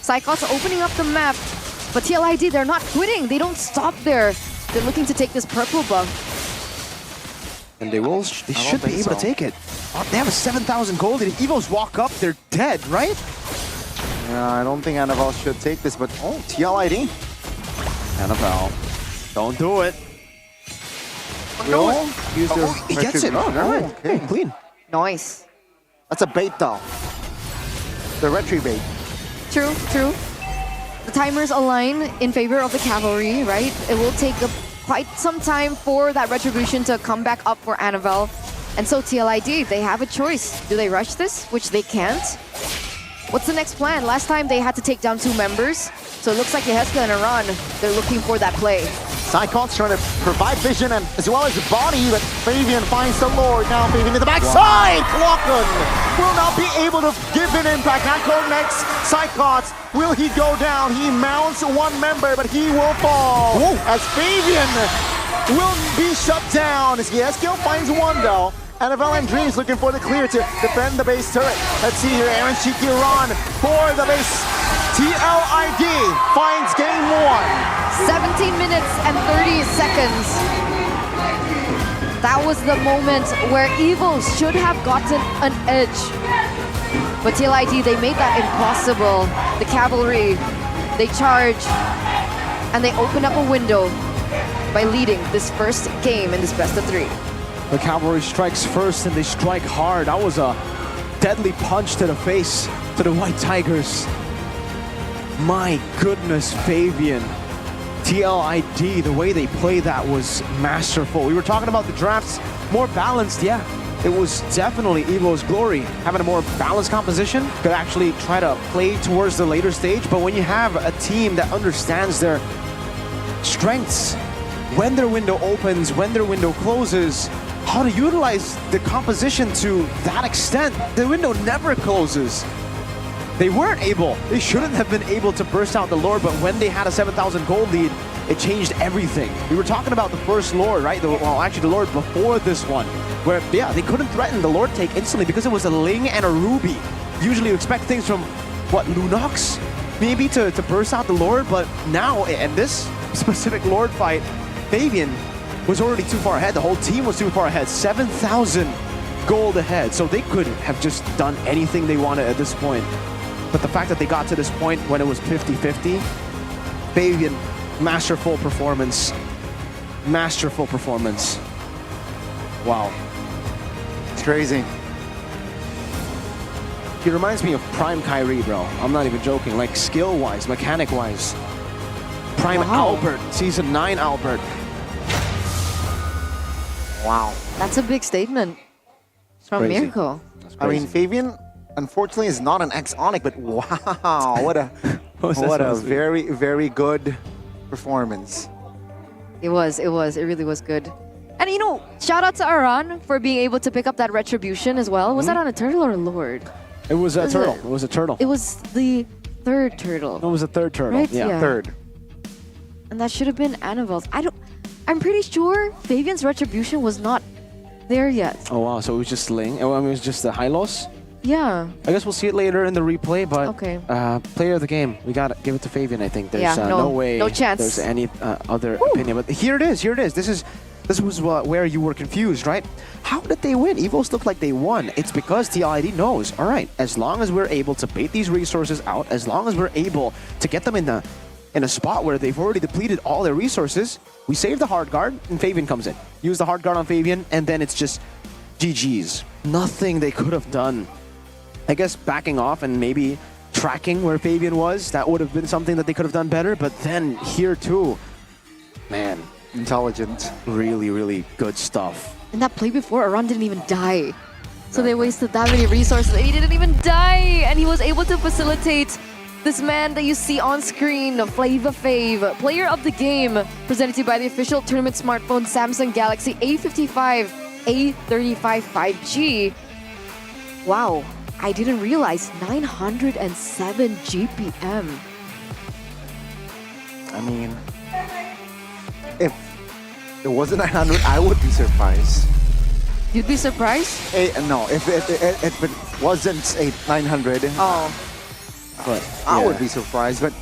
Cyclops opening up the map. But TLID, they're not quitting. They don't stop there. They're looking to take this purple buff. And they should be able to take it. Oh, they have a 7,000 gold. If Evos walk up, they're dead, right? Yeah, I don't think Annabelle should take this, but oh, TLID. Annabelle, don't do it. No. He gets it. Oh, no. Okay, clean. Nice. That's a bait though. The retry bait. True, true. The timers align in favor of the cavalry, right? It will take quite some time for that retribution to come back up for Annabelle. And so TLID, they have a choice. Do they rush this? Which they can't. What's the next plan? Last time they had to take down 2 members. So it looks like Yeheska and Iran, they're looking for that play. Cyclops trying to provide vision and as well as body, but Fabian finds the Lord. Now Fabian in the backside! Clocken will not be able to give an impact. Nako next. Cyclops, will he go down? He mounts 1 member, but he will fall. Whoa. As Fabian will be shut down. As Yeheska finds 1 though. Annabelle and Dreams looking for the clear to defend the base turret. Let's see here, Aaron Shikiran for the base. TLID finds game 1. 17 minutes and 30 seconds. That was the moment where Evils should have gotten an edge. But TLID, they made that impossible. The cavalry, they charge, and they open up a window by leading this first game in this best of 3. The cavalry strikes first and they strike hard. That was a deadly punch to the face to the White Tigers. My goodness, Fabian. TLID, the way they played that was masterful. We were talking about the drafts more balanced, yeah. It was definitely Evo's Glory. Having a more balanced composition could actually try to play towards the later stage, but when you have a team that understands their strengths, when their window opens, when their window closes, how to utilize the composition to that extent. The window never closes. They weren't able, they shouldn't have been able to burst out the Lord, but when they had a 7,000 gold lead, it changed everything. We were talking about the first Lord, right? Well, actually the Lord before this one, where, yeah, they couldn't threaten the Lord take instantly because it was a Ling and a Ruby. Usually you expect things from, what, Lunox? Maybe to burst out the Lord, but now, in this specific Lord fight, Fabian was already too far ahead. The whole team was too far ahead. 7,000 gold ahead. So they could have just done anything they wanted at this point. But the fact that they got to this point when it was 50-50, Fabian, masterful performance. Masterful performance. Wow. It's crazy. He reminds me of Prime Kyrie, bro. I'm not even joking. Like skill-wise, mechanic-wise. Prime Albert, Season 9 Albert. Wow. That's a big statement from crazy. Mirko. I mean, Fabian, unfortunately, is not an ex-Onic, but wow, what a very, very good performance. It really was good. And you know, shout out to Aran for being able to pick up that retribution as well. Was that on a turtle or a lord? It was a turtle. It was a turtle. It was the third turtle. It was a third turtle. Right? Yeah. Third. And that should have been Annabelle's. I'm pretty sure Fabian's retribution was not there yet. Oh wow, so it was just Ling. Oh, I mean, it was just the Hylos. Yeah. I guess we'll see it later in the replay, but Okay. Player of the game, we gotta give it to Fabian. I think there's Yeah, no way, no chance. there's any other opinion. But here it is. Here it is. This was where you were confused, right? How did they win? Evos look like they won. It's because TLID knows. All right, as long as we're able to bait these resources out, as long as we're able to get them in a spot where they've already depleted all their resources, we save the hard guard and Fabian comes in. Use the hard guard on Fabian, and then it's just GG's. Nothing they could have done. I guess backing off and maybe tracking where Fabian was, that would have been something that they could have done better. But then here too, man, intelligent. Really, really good stuff. In that play before, Aran didn't even die. So they wasted that many resources and he didn't even die. And he was able to facilitate this man that you see on screen, Flavor Fave, player of the game, presented to you by the official tournament smartphone Samsung Galaxy A55, A35 5G. Wow, I didn't realize 907 GPM. I mean, if it wasn't 900, I would be surprised. You'd be surprised? No, if it wasn't 900, but I would be surprised. But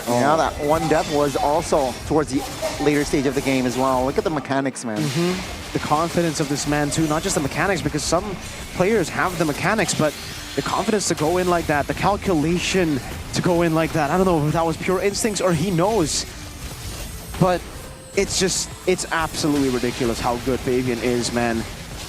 yeah, that one death was also towards the later stage of the game as well. Look at the mechanics, man. The confidence of this man too, not just the mechanics, because some players have the mechanics, but the confidence to go in like that, the calculation to go in like that. I don't know if that was pure instincts or he knows, but it's absolutely ridiculous how good Fabian is, man.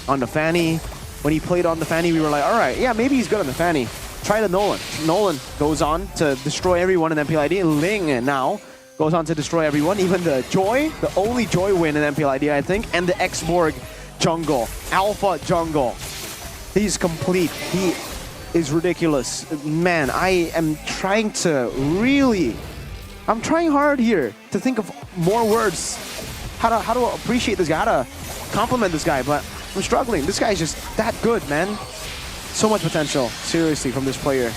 On the Fanny, when he played on the Fanny, we were like, all right, yeah, maybe he's good on the Fanny. Try the Nolan. Nolan goes on to destroy everyone in MPLID. Ling now goes on to destroy everyone, even the Joy, the only Joy win in MPLID, I think, and the X-Borg jungle, Alpha jungle. He's complete. He is ridiculous. Man, I am trying to I'm trying hard here to think of more words, how to appreciate this guy, how to compliment this guy, but I'm struggling. This guy's just that good, man. So much potential, seriously, from this player.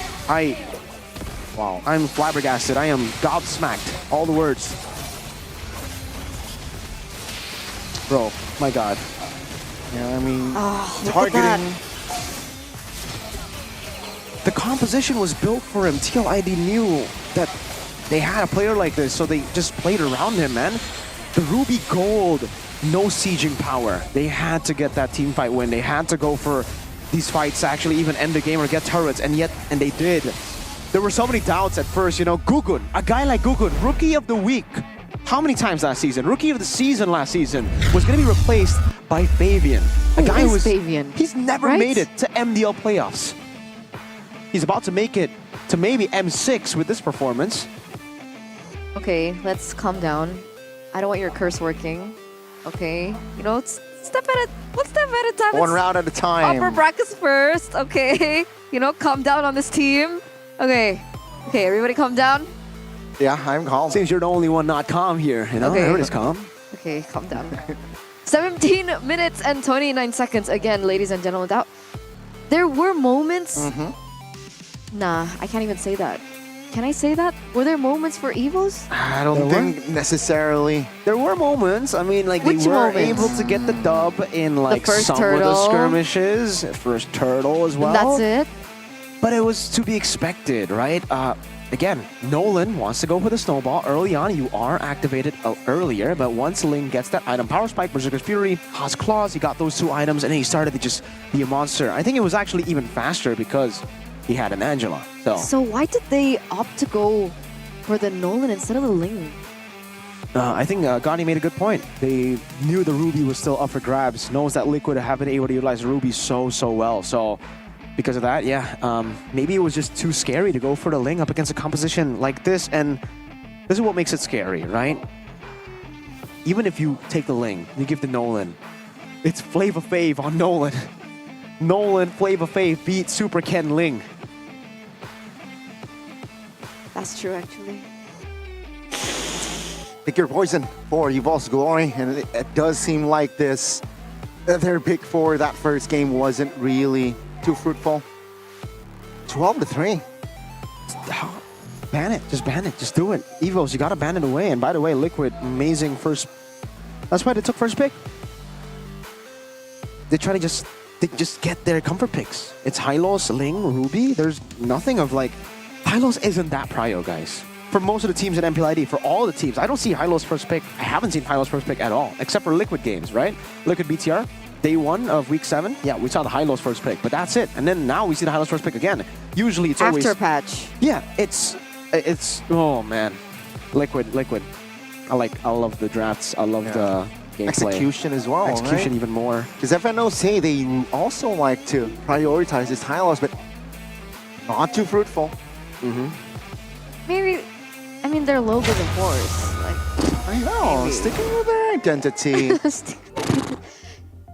Wow, I'm flabbergasted. I am gobsmacked. All the words. Bro, my God. Yeah, I mean, targeting. The composition was built for him. TLID knew that they had a player like this, so they just played around him, man. The Ruby Gold, no sieging power. They had to get that team fight win. They had to go for these fights to actually even end the game or get turrets, and they did. There were so many doubts at first, you know. Gugun, a guy like Gugun, Rookie of the Week. How many times last season? Rookie of the Season last season was going to be replaced by Fabian. A guy who is Fabian? He's never made it to MDL playoffs. He's about to make it to maybe M6 with this performance. Okay, let's calm down. I don't want your curse working. Okay, you know, one step at a time. One round at a time. Upper brackets first, okay? You know, calm down on this team. Okay, everybody calm down. Yeah, I'm calm. Seems you're the only one not calm here, you know? Okay. Everybody's calm. Okay, calm down. 17 minutes and 29 seconds again, ladies and gentlemen. There were moments... Nah, I can't even say that. Can I say that? Were there moments for Evos? I don't think necessarily. There were moments. I mean, like, Which they were moments? able to get the dub in, like, first some turtle. of the skirmishes. First turtle as well. That's it? But it was to be expected, right? Again, Nolan wants to go for the snowball. Early on, you are activated earlier, but once Ling gets that item, Power Spike, Berserker's Fury, Haas Claws, he got those two items, and then he started to just be a monster. I think it was actually even faster because he had an Angela. So why did they opt to go for the Nolan instead of the Ling? I think Gotti made a good point. They knew the Ruby was still up for grabs. Knows that Liquid have been able to utilize Ruby so well. So because of that, yeah, maybe it was just too scary to go for the Ling up against a composition like this. And this is what makes it scary, right? Even if you take the Ling, you give the Nolan, it's Flavor Fave on Nolan. Nolan, Flavor Fave beat Super Ken Ling. That's true, actually. Pick your poison for Evol's Glory, and it does seem like their pick for that first game wasn't really too fruitful. 12-3. Ban it. Just ban it. Just do it. Evos, you gotta ban it away. And by the way, Liquid, amazing first. That's why they took first pick. They just get their comfort picks. It's Hylos, Ling, Ruby. There's nothing of like, Hylos isn't that prio, guys. For most of the teams in MPL ID, for all the teams, I don't see Hylos first pick. I haven't seen Hylos first pick at all, except for Liquid games, right? Liquid BTR, day 1 of week 7. Yeah, we saw the Hylos first pick, but that's it. And then now we see the Hylos first pick again. Usually it's always After patch. Yeah, it's oh man, Liquid. I love the drafts. I love the gameplay. Execution as well. Execution right? even more. Because FNO say they also like to prioritize this Hylos, but not too fruitful. Maybe, I mean, their logo's a horse. Like, I know, maybe. sticking with their identity. Because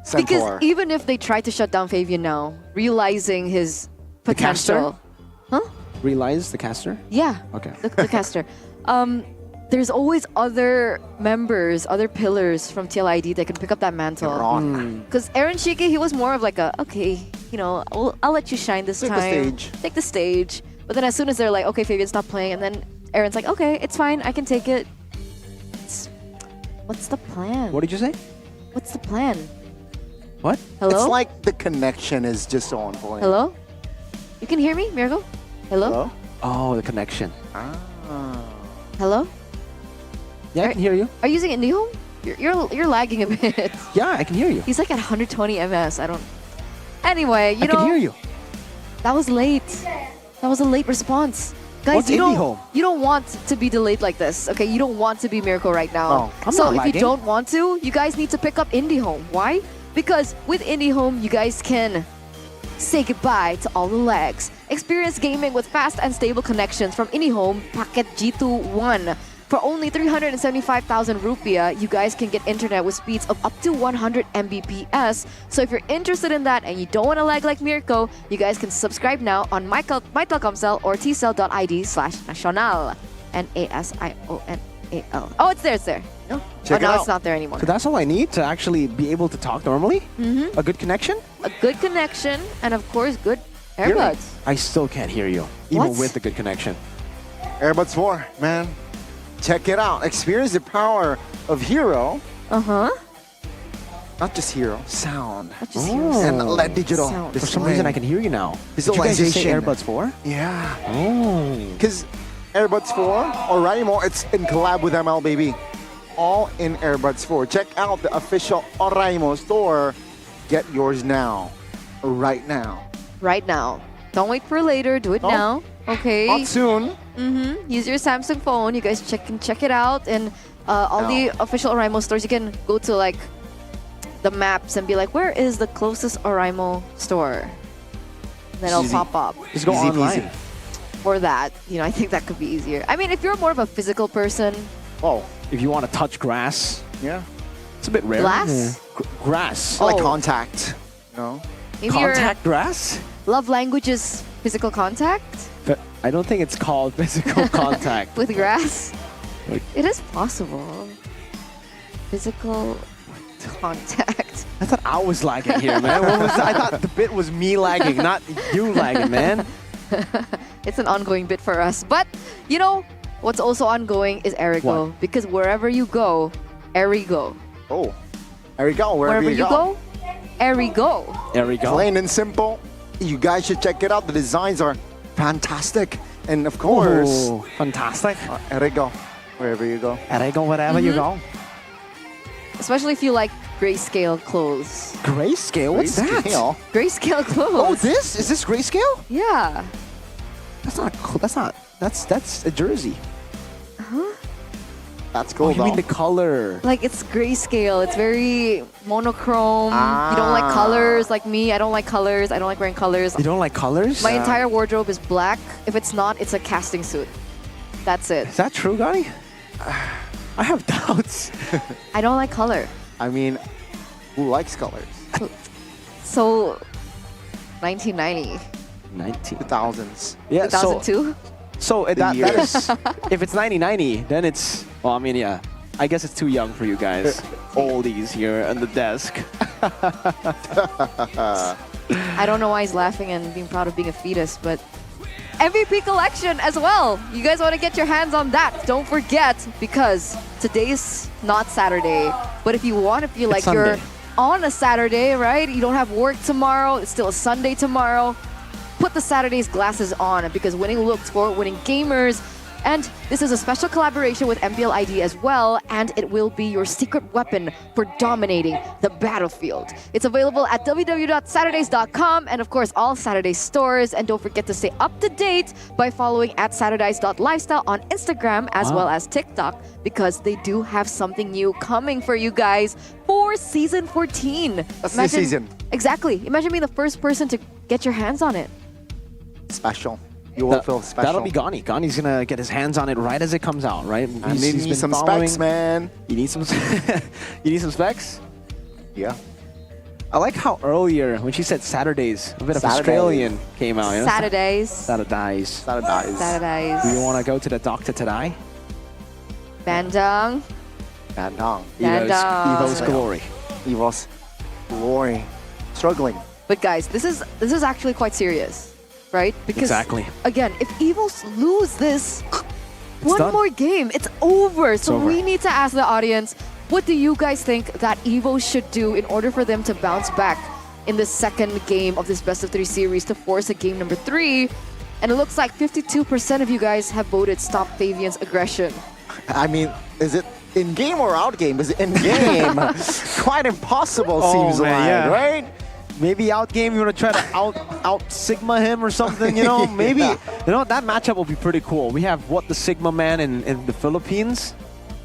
Centaur. even if they try to shut down Fabian now, realizing his potential. Huh? Realize the caster? Yeah. Okay. The caster. There's always other members, other pillars from TLID that can pick up that mantle. Because Aaron Shike, he was more of like okay, you know, I'll let you shine this Take time. the stage. Take the stage. But then as soon as they're like, okay, Fabian's not playing, and then Aaron's like, okay, it's fine, I can take it. What's the plan? What did you say? What's the plan? What? Hello? It's like the connection is just so on point. Hello? You can hear me, Miracle? Hello? Oh, the connection. Hello? Yeah, I can hear you. Are you using IndyHome? You're lagging a bit. Yeah, I can hear you. He's like at 120 ms. I don't. Anyway, I can hear you. That was late. That was a late response. Guys, What's you IndyHome? don't want to be delayed like this. Okay, you don't want to be Miracle right now. Oh, I'm so not if lagging. you don't want to, you guys need to pick up IndyHome. Why? Because with IndyHome, you guys can say goodbye to all the lags. Experience gaming with fast and stable connections from IndyHome Packet G2 For only 375,000 rupiah, you guys can get internet with speeds of up to 100 Mbps. So if you're interested in that and you don't want to lag like Mirko, you guys can subscribe now on mytelkomsel or tcell.id/nasional. NASIONAL. Oh, it's there. No? Check it now out. it's not there anymore. So that's all I need to actually be able to talk normally? Mm-hmm. A good connection? A good connection and of course good earbuds. I still can't hear you, even What? with the good connection. Airbuds 4, man. Check it out. Experience the power of Hero. Not just Hero, sound. Not just Hero. And LED digital. Sound. For some reason, I can hear you now. Did you guys just say Visualization. Airbuds 4? Yeah. Oh. Because Airbuds 4 or Oraimo, it's in collab with ML, baby. All in Airbuds 4. Check out the official Oraimo store. Get yours now. Right now. Right now. Don't wait for later. Do it now. Okay. Not soon. Use your Samsung phone. You guys can check it out. And all the official Oraimo stores, you can go to like the maps and be like, where is the closest Oraimo store? And then it'll Easy. pop up. Just go Easy online. peasy. For that, you know, I think that could be easier. I mean, if you're more of a physical person, Oh, if you want to touch grass, Yeah. it's a bit rare. Glass? Grass. I like Oh. contact. No. maybe Contact grass? your love language is physical contact But I don't think it's called physical contact. with grass. Like- It is possible. Physical contact. I thought I was lagging here, man. What was that? I thought the bit was me lagging, not you lagging, man. It's an ongoing bit for us. But, you know, what's also ongoing is Erigo. What? Because wherever you go, Erigo. Oh. There we go. Wherever you go, Erigo. There we go. Plain and simple. You guys should check it out. The designs are fantastic. And of course, Oh, fantastic. there you go. Wherever you go. And I go wherever you go. Especially if you like grayscale clothes. Grayscale? What's that? Grayscale. Grayscale clothes. Oh, this? Is this grayscale? Yeah. That's not cool. That's a jersey. That's cool, Oh, you though. mean the color? Like it's grayscale. It's very monochrome. You don't like colors like me. I don't like colors. I don't like wearing colors. You don't like colors? My entire wardrobe is black. If it's not, it's a casting suit. That's it. Is that true, Gotti? I have doubts. I don't like color. I mean, who likes colors? So, 1990. 19. 2000s. Yeah, 2002? So that year. is, if it's 1990, then it's, well, I mean, yeah. I guess it's too young for you guys. Oldies here on the desk. I don't know why he's laughing and being proud of being a fetus, but MVP collection as well. You guys want to get your hands on that? Don't forget, because today's not Saturday, but if you want to feel like you're on a Saturday, right? You don't have work tomorrow. It's still a Sunday tomorrow. Put the Saturday's glasses on, because winning looks for winning gamers. And this is a special collaboration with MPL ID as well, and it will be your secret weapon for dominating the battlefield. It's available at www.saturdays.com and of course all Saturday stores. And don't forget to stay up to date by following at saturdays.lifestyle on Instagram as well as TikTok, because they do have something new coming for you guys for season 14. That's the season. Exactly. Imagine being the first person to get your hands on it. Special. You will feel special. That'll be Gani. Gani's gonna get his hands on it right as it comes out, right? I need some specs, man. You need some. You need some specs. Yeah. I like how earlier when she said Saturdays, a bit of Australian came out. You know? Saturdays. Saturdays. Saturdays. Saturdays. Do you want to go to the doctor today? Bandung. Bandung. Evo's glory. Evo's glory. Struggling. But guys, this is actually quite serious. Right? Because again, if Evos lose this one more game, it's over. So we need to ask the audience, what do you guys think that Evos should do in order for them to bounce back in the second game of this best of 3 series to force a game number 3? And it looks like 52% of you guys have voted stop Fabian's aggression. I mean, is it in game or out game? Is it in game? Quite impossible, seems like, right? Maybe out game, you want to try to out Sigma him or something, you know? Maybe, you know, that matchup will be pretty cool. We have the Sigma man in the Philippines,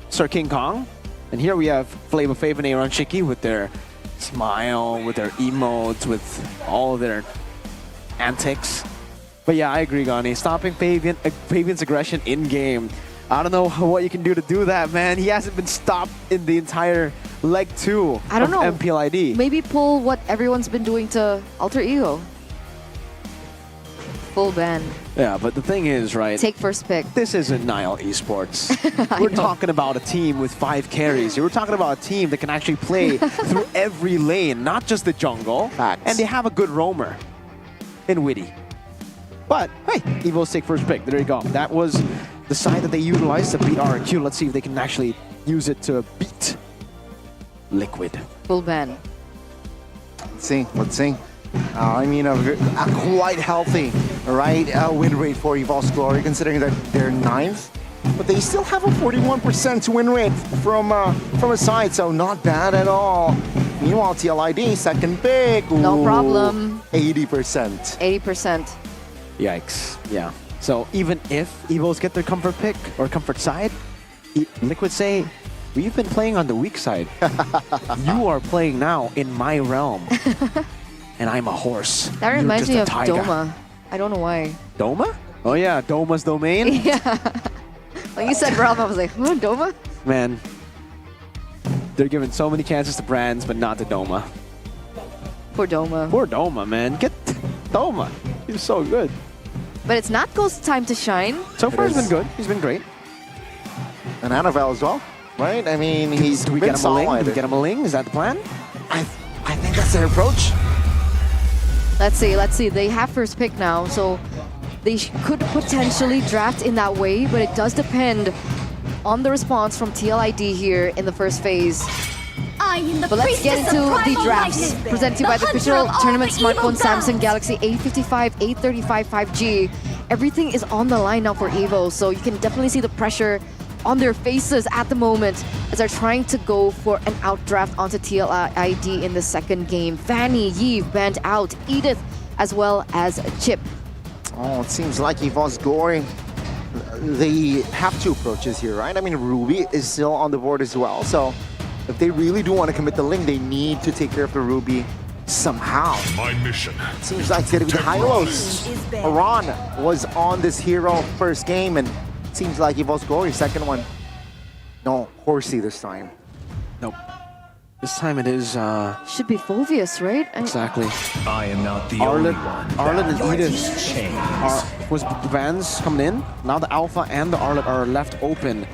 Sir King Kong. And here we have Flavor Flav and Aaron Shiki with their smile, with their emotes, with all of their antics. But yeah, I agree, Gani. Stopping Fabian's aggression in-game. I don't know what you can do to do that, man. He hasn't been stopped in the entire leg 2 I don't know. MPL ID. Maybe pull what everyone's been doing to Alter Ego. Full ban. Yeah, but the thing is, right? Take first pick. This isn't Nile Esports. We're talking about a team with 5 carries. We're talking about a team that can actually play through every lane, not just the jungle. Facts. And they have a good roamer in Witty. But, hey, Evo's take first pick. There you go. That was the side that they utilized to beat RQ. Let's see if they can actually use it to beat Liquid. Full ban. Let's see. Let's see. I mean, a quite healthy, right, win rate for Evol's Glory, considering that they're 9th. But they still have a 41% win rate from a side, so not bad at all. Meanwhile, TLID, second pick. No problem. 80%. 80%. Yikes. Yeah. So even if Evos get their comfort pick or comfort side, Liquid say, we've been playing on the weak side. You are playing now in my realm. And I'm a horse. That reminds me of Doma. I don't know why. Doma? Oh yeah, Doma's domain? Yeah. When you said realm, I was like, huh, Doma? Man. They're giving so many chances to brands, but not to Doma. Poor Doma. Poor Doma, man. Get Doma. He's so good. But it's not Ghost's time to shine. So far, he's been good. He's been great. And Annabelle as well, right? I mean, he's Do we get him a ling? Do we get him a ling? Is that the plan? I think that's their approach. Let's see, let's see. They have first pick now, so they could potentially draft in that way, but it does depend on the response from TLID here in the first phase. But let's get into the drafts presented to you by the official tournament smartphone Samsung Galaxy A55, A35 5G. Everything is on the line now for Evo, so you can definitely see the pressure on their faces at the moment as they're trying to go for an outdraft onto TLID in the second game. Fanny, Yves banned out, Edith, as well as Chip. Oh, it seems like Evo's Glory, they have 2 approaches here, right? I mean, Ruby is still on the board as well, so if they really do want to commit the link, they need to take care of the Ruby somehow. My mission. Seems like it's going to be Hylos. Aran was on this hero first game, and it seems like Evo's Glory, second one. No, Horsey this time. Nope. This time it is... Should be Phovius, right? Exactly. I am not the only one. Arlet and Edith was bans coming in. Now the Alpha and the Arlet are left open.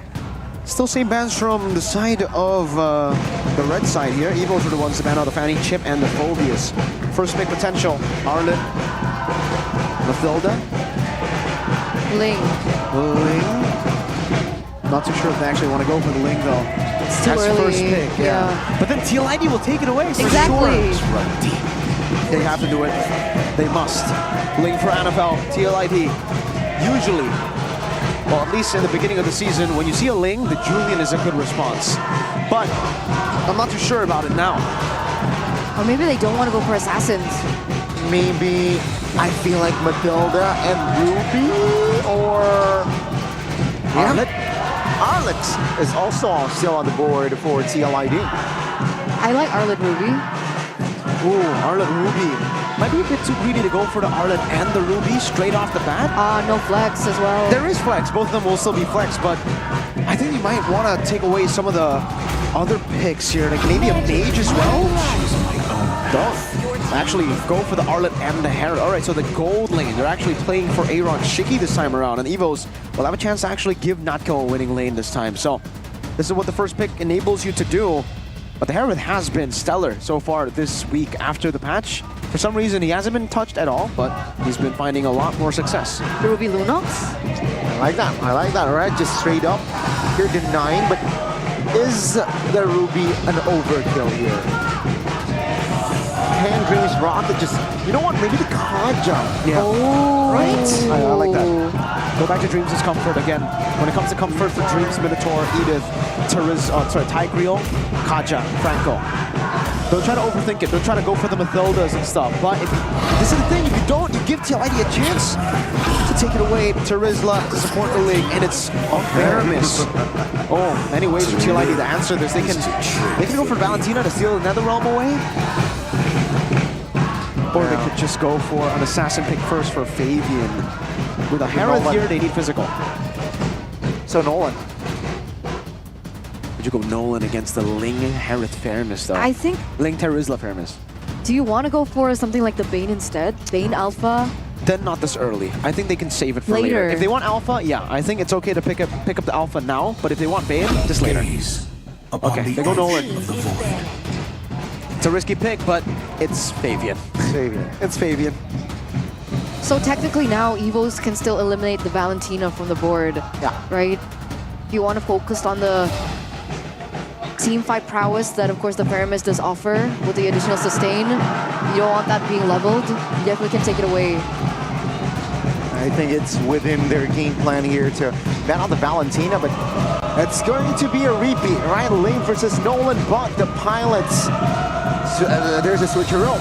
Still same bans from the side of the red side here. Evos are the ones to ban out the Fanny, Chip, and the Phobias. First pick potential, Arlen, Mathilda, Ling. Not too sure if they actually want to go for the Ling though. It's too That's early. first pick, yeah. But then TLID will take it away for Exactly. sure. They have to do it. They must. Ling for NFL, TLID. Usually, well, at least in the beginning of the season, when you see a Ling, the Julian is a good response. But I'm not too sure about it now. Or maybe they don't want to go for assassins. Maybe I feel like Matilda and Ruby or Arlet. Arlet is also still on the board for TLID. I like Arlet Ruby. Ooh, Arlet Ruby. Might be a bit too greedy to go for the Arlet and the Ruby straight off the bat. No flex as well. There is flex. Both of them will still be flex, but I think you might want to take away some of the other picks here. Like maybe a Mage as well? Don't. Actually, go for the Arlet and the Herald. All right, so the gold lane, they're actually playing for Aaron Shiki this time around, and Evos will have a chance to actually give Natko a winning lane this time. So this is what the first pick enables you to do. But the Herald has been stellar so far this week after the patch. For some reason, he hasn't been touched at all, but he's been finding a lot more success. The Ruby Lunox? I like that, right? Just straight up, you're denying, but is the Ruby an overkill here? Can Dreams Rock just, you know what, maybe the Kaja. Yeah. Oh. Right? I like that. Go back to Dreams' comfort again. When it comes to comfort for Dreams, Minotaur, Edith, Tigreal, Kaja, Franco. Don't try to overthink it. Don't try to go for the Mathildas and stuff. But if this is the thing, if you don't, you give TLID a chance to take it away. Terizla to support the league, and it's unfairness. Oh, many ways for TLID to answer this. They can go for Valentina to steal the Netherrealm away. Or they could just go for an assassin pick first for Fabian. With a Herald here, they need physical. So Nolan. Would you go Nolan against the Ling Herald Fairness though? I think... Ling Terizla Fairness. Do you want to go for something like the Bane instead? Bane Alpha? Then not this early. I think they can save it for later. If they want Alpha, yeah, I think it's okay to pick up the Alpha now. But if they want Bane, just later. Okay, they go Nolan. It's a risky pick, but it's Fabian. It's Fabian. So technically now, Evos can still eliminate the Valentina from the board. Yeah. Right? If you want to focus on the team fight prowess that, of course, the Paramis does offer with the additional sustain, you don't want that being leveled, you definitely can take it away. I think it's within their game plan here to ban out the Valentina, but it's going to be a repeat, right? Ling versus Nolan, but the pilots. There's a switcheroo.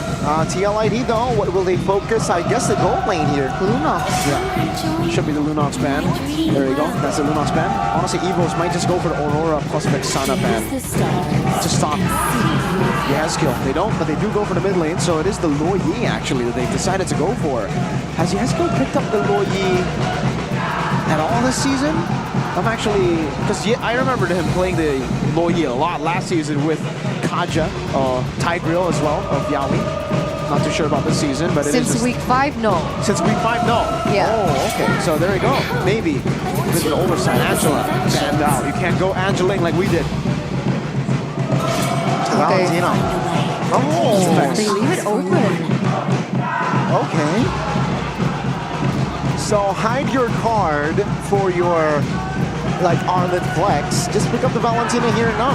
TLID though, what will they focus? I guess the gold lane here. Lunox. Yeah. Should be the Lunox ban. There you go. That's the Lunox ban. Honestly, Evos might just go for the Aurora plus Vexana ban to stop Yazkiel. They don't, but they do go for the mid lane, so it is the Luoyi actually that they've decided to go for. Has Yazkiel picked up the Luoyi at all this season? I'm actually, because I remembered him playing the Luoyi a lot last season with Kaja, Tigreal as well, of Yaoi. Not too sure about this season, but Since week 5, no. Since week 5, no? Yeah. Oh, okay. So there you go. Maybe. This is an oversight. Angela banned out. You can't go Angeling like we did. Valentina. Oh, they leave it open. Okay. So hide your card for your Arlet flex. Just pick up the Valentina here and now.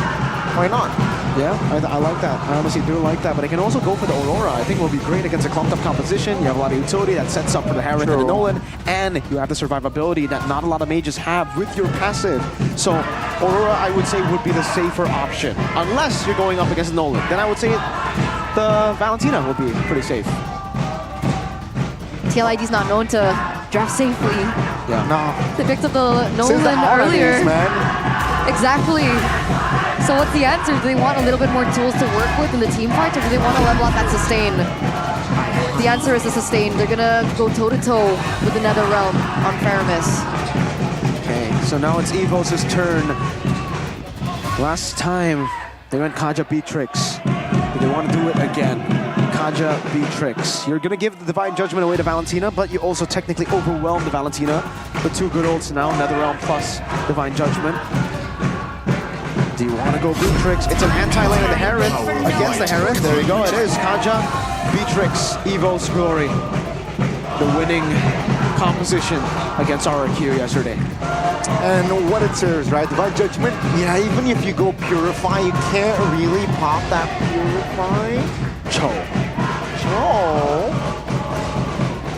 Why not? Yeah, I like that. I honestly do like that. But I can also go for the Aurora. I think it will be great against a clumped up composition. You have a lot of utility that sets up for the Herald and the Nolan. And you have the survivability that not a lot of mages have with your passive. So Aurora, I would say, would be the safer option. Unless you're going up against Nolan. Then I would say the Valentina will be pretty safe. TLID is not known to draft safely. Yeah. No. They picked up the Nolan the earlier. man. Exactly. So what's the answer? Do they want a little bit more tools to work with in the team fight, or do they want to level out that sustain? The answer is the sustain. They're gonna go toe-to-toe with the Netherrealm on Faramis. Okay, so now it's Evos' turn. Last time they went Kaja Beatrix. Do they want to do it again? Kaja Beatrix. You're gonna give the Divine Judgment away to Valentina, but you also technically overwhelm the Valentina with 2 good ults now, Netherrealm plus Divine Judgment. Do you want to go Beatrix? It's an anti-lane of the Heron against the Heron. There you go, it is Kaja, Beatrix, Evo's Glory. The winning composition against RRQ yesterday. And what it serves, right? Divine Judgment, yeah, even if you go Purify, you can't really pop that Purify. Cho.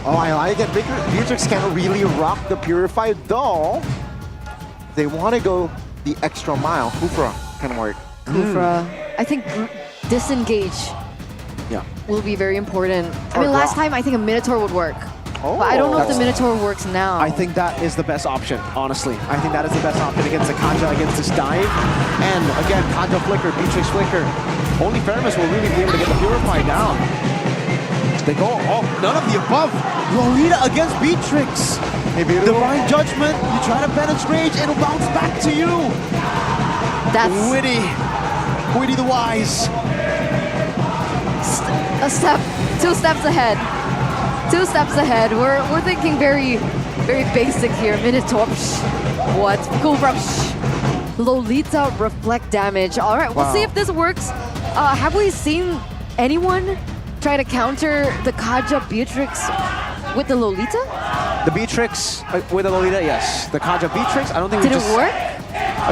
Oh, I like it. Beatrix can't really rock the Purify, though. They want to go the extra mile. Kufra can work. Kufra, I think disengage will be very important. I mean, last time I think a Minotaur would work. But I don't know if the Minotaur works now. I think that is the best option, honestly. I think that is the best option against the Kaja, against this dive. And again, Kaja Flicker, Beatrix Flicker. Only Feramis will really be able to get the Purify down. They go, none of the above. Lolita against Beatrix. Hey, Divine Judgment, you try to penetrate, it'll bounce back to you. That's Witty the wise. A step, 2 steps ahead. 2 steps ahead. We're thinking very basic here. Minotaur. What? Cool from Lolita reflect damage. All right, we'll see if this works. Have we seen anyone try to counter the Kaja Beatrix with the Lolita? The Beatrix with the Lolita, yes. The Kaja Beatrix, I don't think Did it work?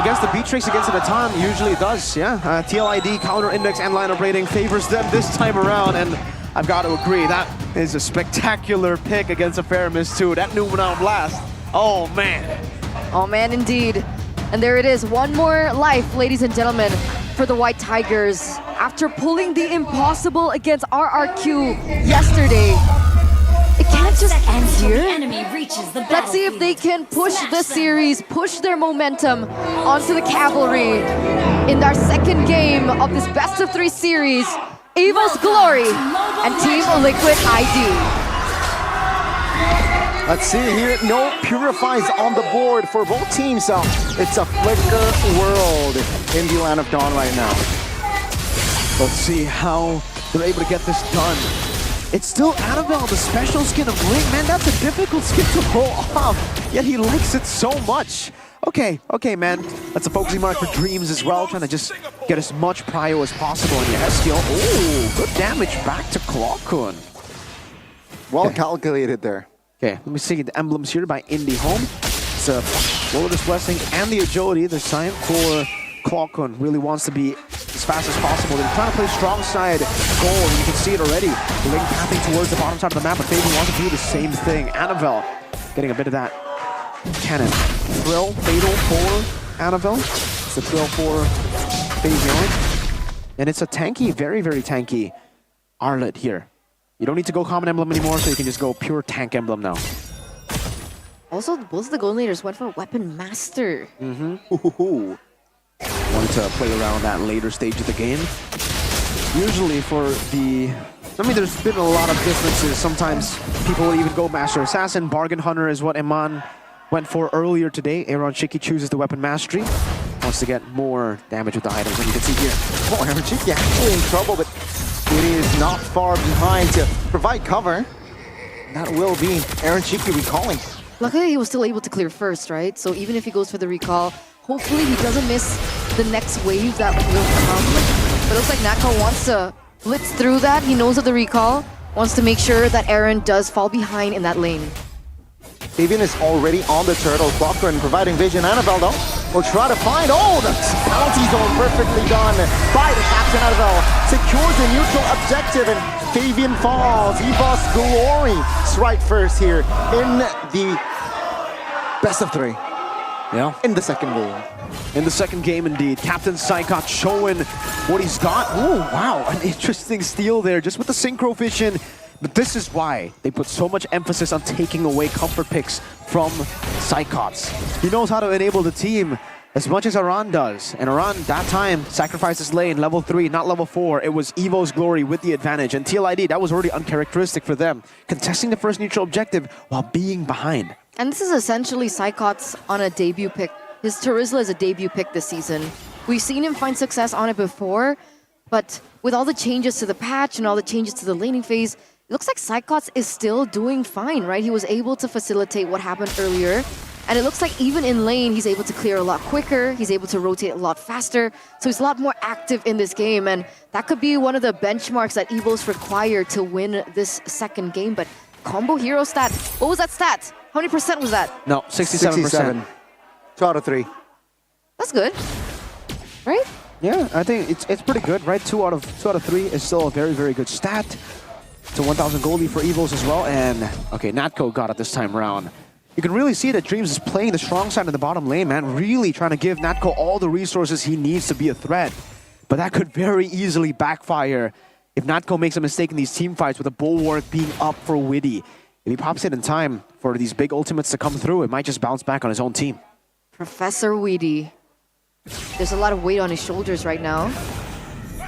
Against the Beatrix, against the Natan, usually it does, yeah. TLID, counter index, and lineup rating favors them this time around, and I've got to agree, that is a spectacular pick against a Feramis too. That Numenor Blast, oh man. Oh man, indeed. And there it is, one more life, ladies and gentlemen, for the White Tigers. After pulling the impossible against RRQ yesterday, it can't just end here. Let's see if they can push the series, push their momentum onto the Cavalry in their second game of this best-of-3 series. Evo's Glory and Team Liquid ID. Let's see here, no Purifies on the board for both teams. So it's a Flicker world in the Land of Dawn right now. Let's see how they're able to get this done. It's still Annabelle, the special skin of Link. Man, that's a difficult skin to pull off, yet he likes it so much. Okay, man. That's a focusing mark for Dreams as well, trying to just get as much prio as possible in your S-skill. Oh, good damage back to Clockun. Well calculated there. Okay, let me see the emblems here by Indie Home. It's a Lotus Blessing and the agility this time for Clockun. Really wants to be as fast as possible. They're trying to play strong side goal, and you can see it already. Link pathing towards the bottom side of the map, but Fabian wants to do the same thing. Annabelle getting a bit of that cannon. Thrill, Fatal for Annabelle. It's the Thrill for Fabian. And it's a tanky, very tanky Arlet here. You don't need to go common emblem anymore, so you can just go pure tank emblem now. Also, both of the gold leaders went for Weapon Master. Wanted to play around that later stage of the game. Usually for the... I mean, there's been a lot of differences. Sometimes people will even go Master Assassin. Bargain Hunter is what Iman went for earlier today. Aaron Shiki chooses the Weapon Mastery. Wants to get more damage with the items, and you can see here. Oh, Aaron Shiki actually in trouble, but it is not far behind to provide cover. That will be Aaron Shiki recalling. Luckily, he was still able to clear first, right? So even if he goes for the recall, hopefully he doesn't miss the next wave that will come. But it looks like Nako wants to blitz through that. He knows of the recall, wants to make sure that Aaron does fall behind in that lane. Fabian is already on the turtle. Clockun providing vision. Annabelle, though, will try to find... Oh, the bounty zone perfectly done by the captain. Annabelle secures the neutral objective, and Fabian falls. Evo's Glory strike first here in the best-of-3. Yeah. In the second game. In the second game, indeed. Captain Psychot showing what he's got. Oh, wow. An interesting steal there, just with the Synchro Vision. But this is why they put so much emphasis on taking away comfort picks from Psychots. He knows how to enable the team as much as Aran does. And Aran, that time, sacrifices lane, level 3, not level 4. It was Evo's Glory with the advantage. And TLID, that was already uncharacteristic for them. Contesting the first neutral objective while being behind. And this is essentially Psychots on a debut pick. His Terizla is a debut pick this season. We've seen him find success on it before, but with all the changes to the patch and all the changes to the laning phase, it looks like Psychots is still doing fine, right? He was able to facilitate what happened earlier. And it looks like even in lane, he's able to clear a lot quicker. He's able to rotate a lot faster. So he's a lot more active in this game. And that could be one of the benchmarks that EVO's require to win this second game. But combo hero stat, what was that stat? How many percent was that? No, 67%. 2 out of 3. That's good, right? Yeah, I think it's pretty good, right? 2 out of 3 is still a very, very good stat. It's a 1,000 gold lead for EVOs as well. And, okay, Natco got it this time around. You can really see that Dreams is playing the strong side in the bottom lane, man. Really trying to give Natco all the resources he needs to be a threat. But that could very easily backfire if Natco makes a mistake in these team fights with a Bulwark being up for Witty. If he pops it in time for these big ultimates to come through, it might just bounce back on his own team. Professor Witty. There's a lot of weight on his shoulders right now.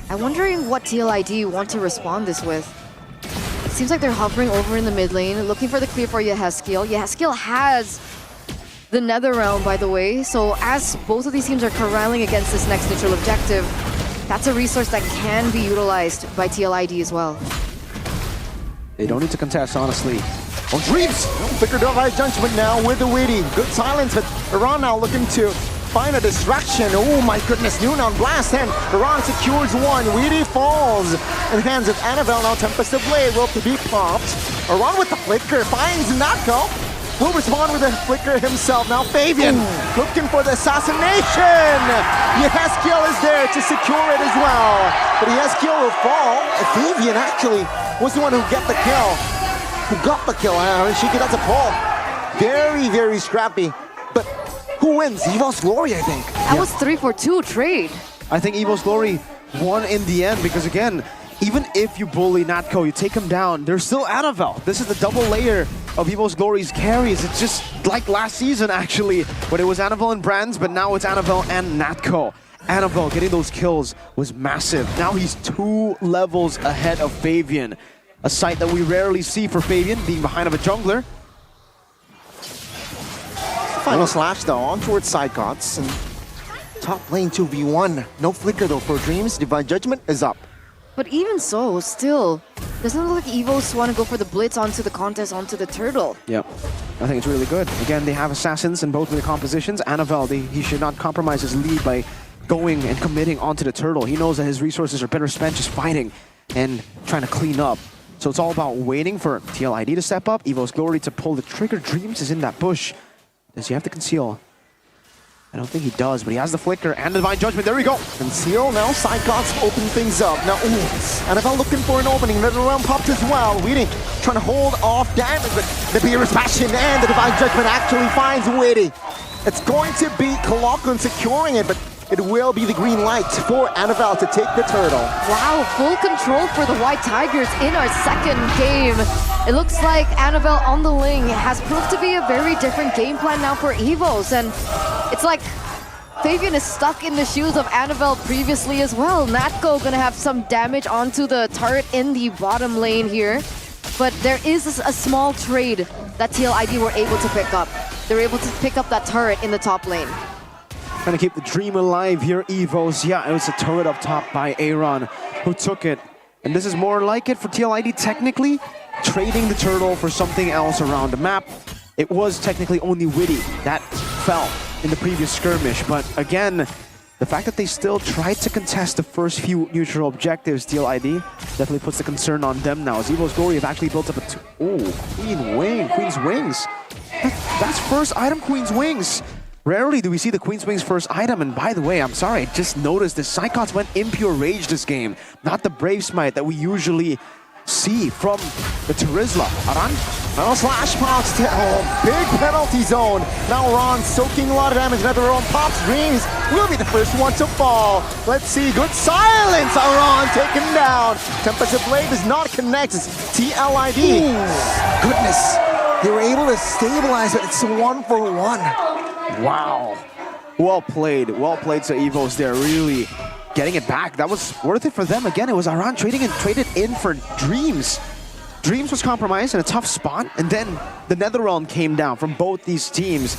I'm wondering what TLID want to respond this with. It seems like they're hovering over in the mid lane, looking for the clear for Yehezkiel. Yehezkiel has the Nether Realm, by the way. So as both of these teams are corralling against this next neutral objective, that's a resource that can be utilized by TLID as well. They don't need to contest, honestly. Oh, Dreams! Figured out right judgment now with the Witty. Good silence, but Iran now looking to find a distraction. Oh my goodness, Noon on blast, and Iran secures one. Witty falls in the hands of Annabelle. Now Tempest of Blade, rope to be popped. Iran with the flicker, finds Natco. Will respond with a flicker himself. Now Fabian looking for the assassination. Yehezkiel is there to secure it as well. But Yehezkiel will fall. Fabian actually was the one who got the kill. Shiki, that's a pull. Very, very scrappy. But who wins? EVO's Glory, I think. That was 3-for-2 trade. I think EVO's Glory won in the end because, again, even if you bully Natco, you take him down, there's still Annabelle. This is the double layer of EVO's Glory's carries. It's just like last season, actually, when it was Annabelle and Brands, but now it's Annabelle and Natco. Annabelle getting those kills was massive. Now he's 2 levels ahead of Fabian. A sight that we rarely see for Fabian, being behind of a jungler. Final slash though, on towards side gods. And top lane 2v1. No flicker though for Dreams. Divine Judgment is up. But even so, still, doesn't it look like EVOs want to go for the blitz onto the contest, onto the turtle? Yep. I think it's really good. Again, they have assassins in both of the compositions. Annabelle, he should not compromise his lead by going and committing onto the turtle. He knows that his resources are better spent just fighting and trying to clean up. So it's all about waiting for TLID to step up, EVO's Glory to pull the trigger. Dreams is in that bush. Does he have to conceal? I don't think he does, but he has the flicker and the Divine Judgment. There we go. Conceal, now side gods open things up. Now, Annabelle looking for an opening. Nether Realm popped as well. Witty trying to hold off damage, but the Beerus Passion and the Divine Judgment actually finds Witty. It's going to be Kalakun securing it, but it will be the green light for Annabelle to take the turtle. Wow, full control for the White Tigers in our second game. It looks like Annabelle on the Ling has proved to be a very different game plan now for EVOs. And it's like Fabian is stuck in the shoes of Annabelle previously as well. Natco gonna have some damage onto the turret in the bottom lane here. But there is a small trade that TLID were able to pick up. They were able to pick up that turret in the top lane. Trying to keep the dream alive here, EVOs. Yeah, it was a turret up top by Aaron who took it. And this is more like it for TLID technically. Trading the turtle for something else around the map. It was technically only Witty that fell in the previous skirmish. But again, the fact that they still tried to contest the first few neutral objectives, TLID, definitely puts the concern on them now. As EVO's Glory have actually built up a Queen's Wings. That's first item, Queen's Wings. Rarely do we see the Queen's Wings first item, and by the way, I'm sorry, I just noticed the Psychots went Impure Rage this game, not the Brave Smite that we usually see from the Terizla. Aran? Now slash pops to big penalty zone. Now Ron soaking a lot of damage. Another Ron pops. Dreams will be the first one to fall. Let's see, good silence. Ron taken down. Tempest of Blade does not connect. It's TLID. Ooh. Goodness, they were able to stabilize, but it's 1-for-1. Wow. Well played to EVOs there, really getting it back. That was worth it for them. Again, it was Aran traded in for Dreams. Dreams was compromised in a tough spot, and then the NetherRealm came down from both these teams.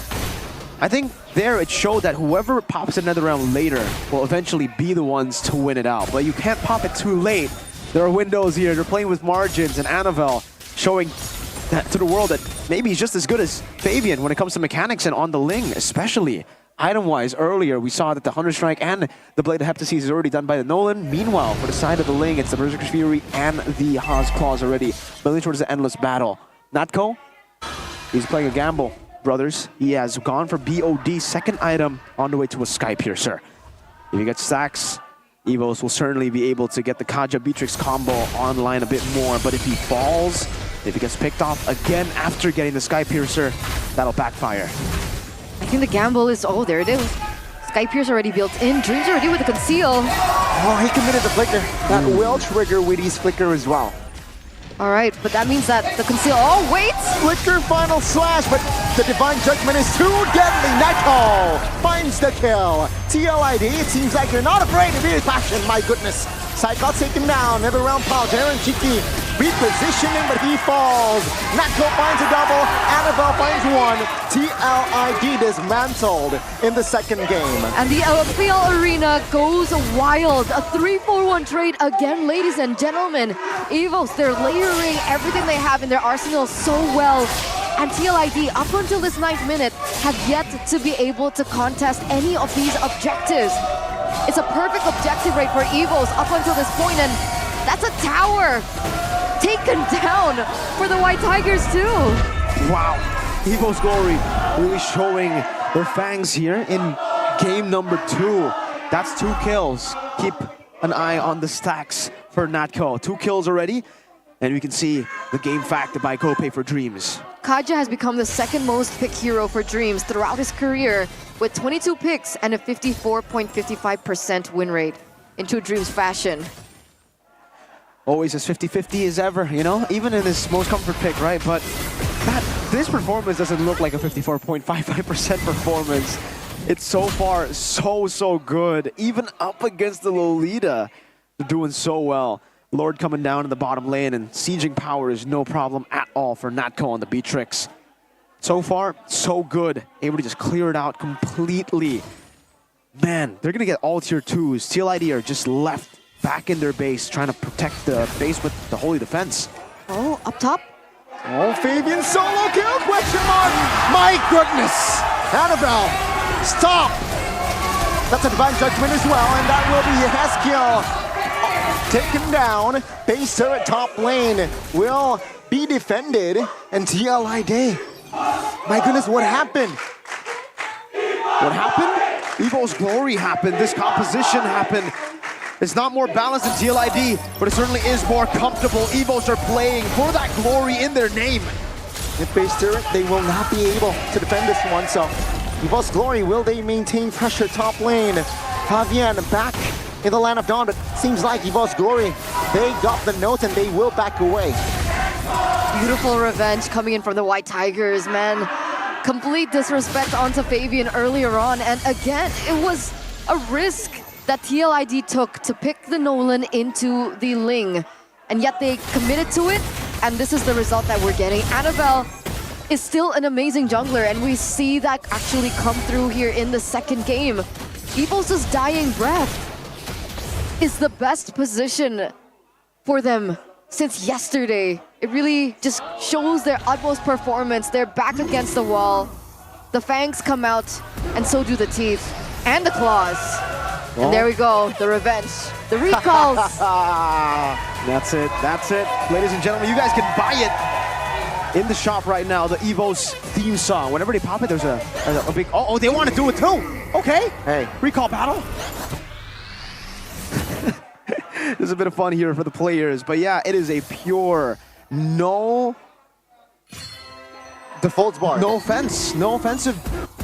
I think there it showed that whoever pops the NetherRealm later will eventually be the ones to win it out. But you can't pop it too late. There are windows here. They're playing with margins, and Annabelle showing that to the world that maybe he's just as good as Fabian when it comes to mechanics and on the Ling, especially. Item-wise, earlier we saw that the Hunter Strike and the Blade of Heptases is already done by the Nolan. Meanwhile, for the side of the Ling, it's the Berserker's Fury and the Haas Claws already building towards the endless battle. Natko, he's playing a gamble, brothers. He has gone for BOD, second item on the way to a Sky Piercer. If he gets stacks, Evos will certainly be able to get the Kaja Beatrix combo online a bit more, but if he falls, if he gets picked off again after getting the Sky Piercer, that'll backfire. I think the gamble is, oh, there it is. Sky Pierce already built in. Dreams already with the conceal. Oh, he committed the flicker. That will trigger Witty's flicker as well. All right, but that means that the conceal, oh, wait! Flicker final slash, but the Divine Judgment is too deadly. Nightcall finds the kill. TLID, it seems like you're not afraid to be a passion, my goodness. Psycho taken down, another round pal, Darren Chiki repositioning, but he falls. Natko finds a double, Annabelle finds one. TLID dismantled in the second game. And the MPL Arena goes wild. A 3-4-1 trade again, ladies and gentlemen. Evos, they're layering everything they have in their arsenal so well. And TLID, up until this 9th minute, have yet to be able to contest any of these objectives. It's a perfect objective rate for Evos up until this point, and that's a tower taken down for the White Tigers too. Wow, Evo's Glory really showing their fangs here in game number 2. That's 2 kills. Keep an eye on the stacks for Natko. 2 kills already, and we can see the game fact by Kopei for Dreams. Kaja has become the second most picked hero for Dreams throughout his career with 22 picks and a 54.55% win rate in true Dreams fashion. Always as 50-50 as ever, you know, even in his most comfort pick, right? But this performance doesn't look like a 54.55% performance. It's so far so good. Even up against the Lolita, they're doing so well. Lord coming down in the bottom lane, and sieging power is no problem at all for Natko on the Beatrix. So far, so good. Able to just clear it out completely. Man, they're gonna get all tier 2s. TLID are just left back in their base, trying to protect the base with the Holy Defense. Oh, up top. Oh, Fabian solo kill, question mark. My goodness. Annabelle, stop. That's a Divine Judgment as well, and that will be Haskill. Taken down. Base turret top lane will be defended, and TLID. My goodness, what happened? What happened? Evo's Glory happened. This composition happened. It's not more balanced than TLID, but it certainly is more comfortable. Evos are playing for that glory in their name. If base turret, they will not be able to defend this one, so Evo's Glory, will they maintain pressure top lane? Fabian back in the Land of Dawn, but seems like Evo's Glory, they got the note and they will back away. Beautiful revenge coming in from the White Tigers, man. Complete disrespect onto Fabian earlier on, and again, it was a risk that TLID took to pick the Nolan into the Ling, and yet they committed to it, and this is the result that we're getting. Annabelle is still an amazing jungler, and we see that actually come through here in the second game. Evos' dying breath is the best position for them since yesterday. It really just shows their utmost performance. They're back against the wall. The fangs come out, and so do the teeth and the claws. And there we go, the revenge, the recalls. That's it, that's it. Ladies and gentlemen, you guys can buy it in the shop right now, the Evo's theme song. Whenever they pop it, there's a big, oh, they want to do it too. Okay, hey, recall battle. There's a bit of fun here for the players, but yeah, it is a pure no defaults bar. No offense, no offensive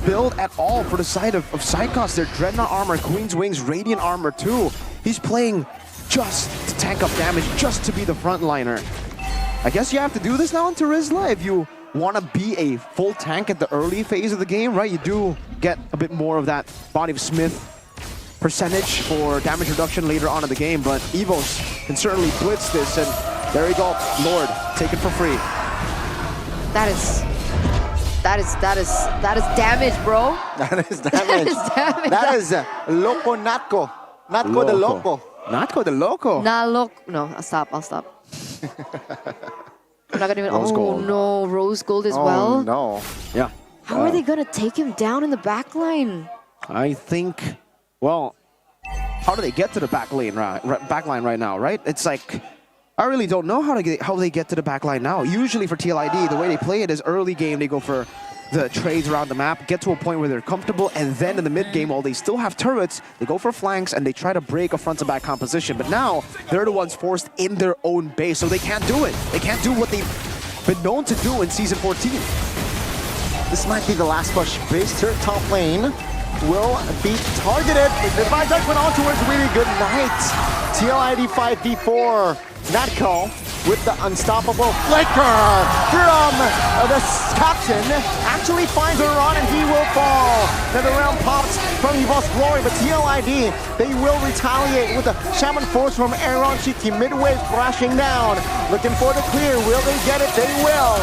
build at all for the side of Psychos. Their Dreadnought armor, Queen's Wings, Radiant armor too. He's playing just to tank up damage, just to be the frontliner. I guess you have to do this now in Terizla if you want to be a full tank at the early phase of the game, right? You do get a bit more of that Body of Smith percentage for damage reduction later on in the game, but Evos can certainly blitz this, and there we go, Lord, take it for free. That is damage, bro. That is damage. That is Loco Natko. Natko the Loco. Natko the Loco. No, I'll stop. I'm not gonna even. Rose oh gold. no, rose gold as Oh well. no. Yeah. How are they gonna take him down in the back line? I think, well, how do they get to the back line right now, right? It's like, I really don't know how they get to the back line now. Usually for TLID, the way they play it is early game, they go for the trades around the map, get to a point where they're comfortable, and then in the mid game, while they still have turrets, they go for flanks and they try to break a front-to-back composition. But now, they're the ones forced in their own base, so they can't do it. They can't do what they've been known to do in Season 14. This might be the last push. Base turret top lane will be targeted. The Divine Touch went on towards really good night. TLID 5v4. Natco with the unstoppable flicker from the captain. Actually finds a run and he will fall. Another round pops from Evil's Glory, but TLID, they will retaliate with a Shaman Force from Aaron Shiki midway crashing down. Looking for the clear. Will they get it? They will.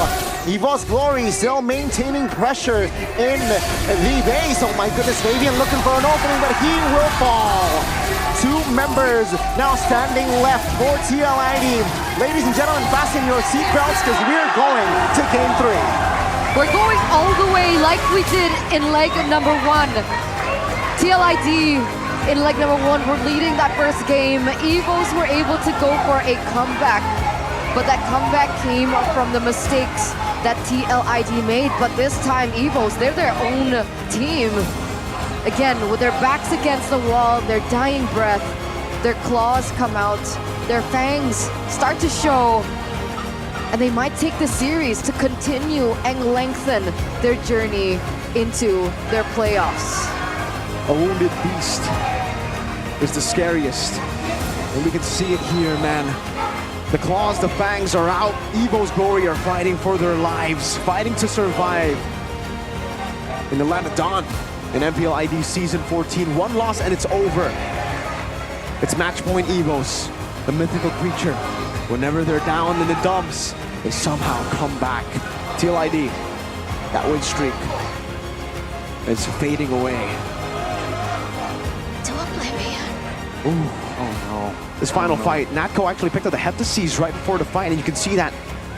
Evil's Glory still maintaining pressure in the base. Oh my goodness, Fabian looking for an opening, but he will fall. Two members now standing left for TLID. Ladies and gentlemen, fasten your seatbelts because we're going to Game 3. We're going all the way like we did in leg number 1. TLID in leg number 1 were leading that first game. Evos were able to go for a comeback, but that comeback came from the mistakes that TLID made. But this time, Evos, they're their own team. Again, with their backs against the wall, their dying breath, their claws come out, their fangs start to show, and they might take the series to continue and lengthen their journey into their playoffs. A wounded beast is the scariest, and we can see it here, man. The claws, the fangs are out. Evo's Glory are fighting for their lives, fighting to survive in the land of Dawn. In MPL ID Season 14, one loss and it's over. It's match point Evos, the mythical creature. Whenever they're down in the dumps, they somehow come back. TLID, that win streak is fading away. To oblivion. Ooh, oh no. This final fight, Natco actually picked up the Heptases right before the fight, and you can see that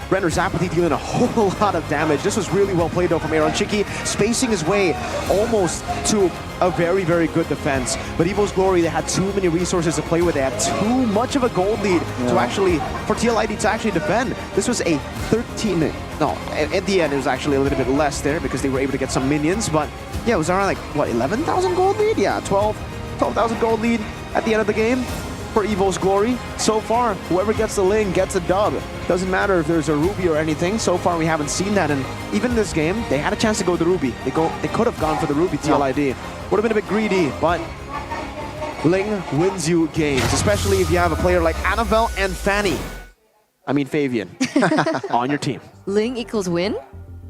Renner's Apathy dealing a whole lot of damage. This was really well played though from Aaron Chiki, spacing his way almost to a very, very good defense. But Evo's Glory, they had too many resources to play with. They had too much of a gold lead to actually, for TLID to actually defend. This was a 13, no, at the end it was actually a little bit less there because they were able to get some minions. But yeah, it was around like, what, 11,000 gold lead? Yeah, 12,000 gold lead at the end of the game for Evo's Glory. So far, whoever gets the lane gets a dub. Doesn't matter if there's a Ruby or anything. So far, we haven't seen that. And even in this game, they had a chance to go the Ruby. They could have gone for the Ruby TLID. Would have been a bit greedy, but Ling wins you games, especially if you have a player like Annabelle and Fabian on your team. Ling equals win?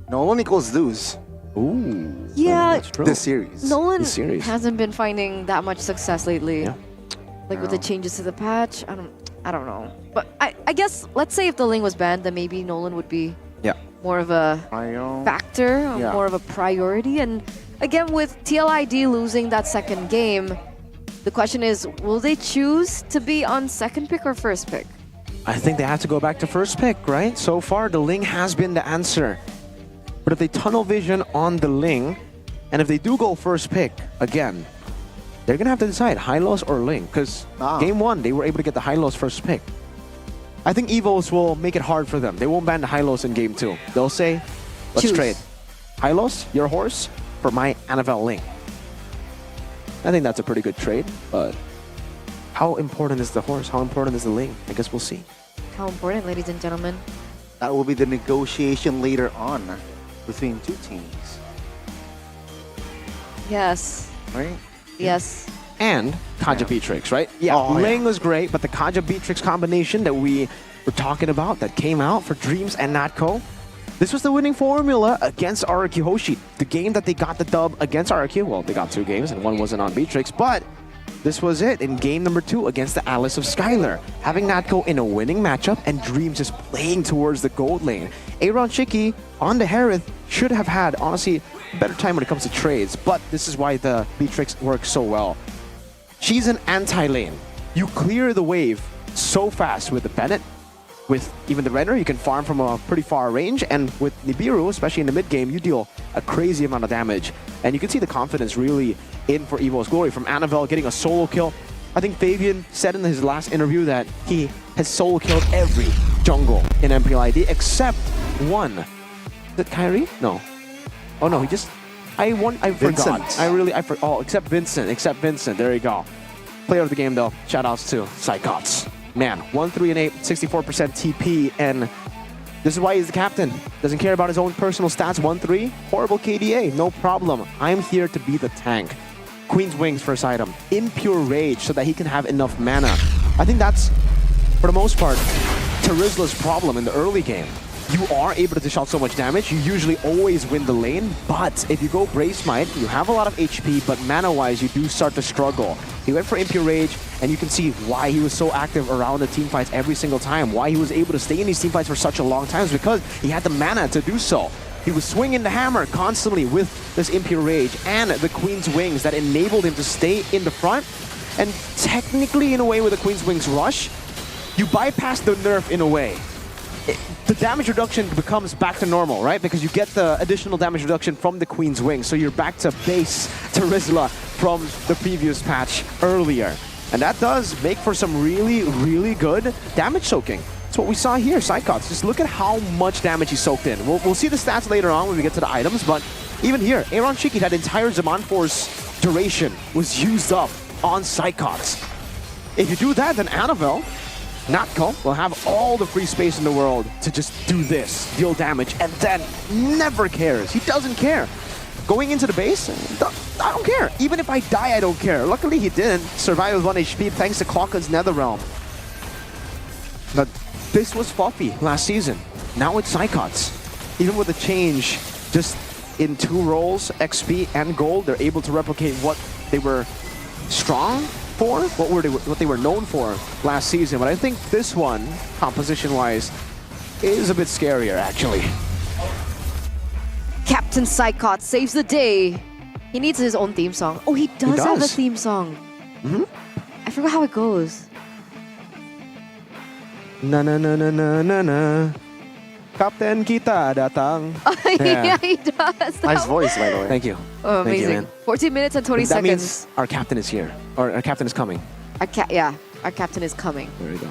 Nolan equals lose. Ooh. Yeah, this series. Nolan hasn't been finding that much success lately. Yeah. Like with the changes to the patch, I don't know. But I guess, let's say if the Ling was banned, then maybe Nolan would be more of a factor, more of a priority. And again, with TLID losing that second game, the question is, will they choose to be on second pick or first pick? I think they have to go back to first pick, right? So far, the Ling has been the answer. But if they tunnel vision on the Ling, and if they do go first pick again, they're going to have to decide Hylos or Ling, because game 1, they were able to get the Hylos first pick. I think Evos will make it hard for them. They won't ban the Hylos in game 2. They'll say, let's trade Hylos, your horse, for my Annabelle Ling. I think that's a pretty good trade, but how important is the horse? How important is the Ling? I guess we'll see. How important, ladies and gentlemen? That will be the negotiation later on between two teams. Yes. Right? Yes. And Kaja Beatrix, right? Yeah, Ling was great, but the Kaja Beatrix combination that we were talking about that came out for Dreams and Natco, this was the winning formula against RRQ Hoshi. The game that they got the dub against RRQ, well, they got 2 games and one wasn't on Beatrix, but this was it in game number 2 against the Alice of Skylar. Having Natco in a winning matchup and Dreams just playing towards the gold lane. Aaron Chiki on the Harith should have had, honestly, a better time when it comes to trades, but this is why the Beatrix works so well. She's an anti-lane. You clear the wave so fast with the Bennett, with even the Renner, you can farm from a pretty far range, and with Nibiru, especially in the mid game, you deal a crazy amount of damage. And you can see the confidence really in for Evo's Glory, from Annabelle getting a solo kill. I think Fabian said in his last interview that he has solo killed every jungle in MPL ID except one. Is it Kyrie? No. Oh no, he just... I forgot. Except Vincent. There you go. Player of the game though. Shoutouts to Psychots. Man, 1-3-8, 64% TP, and this is why he's the captain. Doesn't care about his own personal stats. 1-3, horrible KDA, no problem. I'm here to be the tank. Queen's Wings first item. Impure Rage so that he can have enough mana. I think that's, for the most part, Terizla's problem in the early game. You are able to dish out so much damage, you usually always win the lane, but if you go Brave Smite, you have a lot of HP, but mana-wise, you do start to struggle. He went for Impure Rage, and you can see why he was so active around the teamfights every single time, why he was able to stay in these teamfights for such a long time, is because he had the mana to do so. He was swinging the hammer constantly with this Impure Rage and the Queen's Wings that enabled him to stay in the front, and technically, in a way, with the Queen's Wings rush, you bypass the nerf in a way. The damage reduction becomes back to normal, right? Because you get the additional damage reduction from the Queen's Wing, so you're back to base Terizla from the previous patch earlier. And that does make for some really, really good damage soaking. That's what we saw here, Psychots. Just look at how much damage he soaked in. We'll see the stats later on when we get to the items, but even here, Aaron Shiki, that entire Zaman Force duration was used up on Psychots. If you do that, then Annabelle, Natko will have all the free space in the world to just do this, deal damage, and then never cares. He doesn't care. Going into the base, I don't care. Even if I die, I don't care. Luckily, he didn't survive with 1 HP thanks to Klocken's Netherrealm. But this was Fluffy last season. Now it's Psychots. Even with a change, just in 2 roles, XP and gold, they're able to replicate what they were strong for, what they were known for last season. But I think this one, composition-wise, is a bit scarier, actually. Captain Psychot saves the day. He needs his own theme song. Oh, he does have a theme song. I forgot how it goes. Na na na na na na na. Kapten kita datang. Yeah, he does. Nice voice, by the way. Thank you. Oh, amazing. Thank you, man. 14 minutes and 20 that seconds. Means our captain is here. Or our captain is coming. Yeah, our captain is coming. There you go.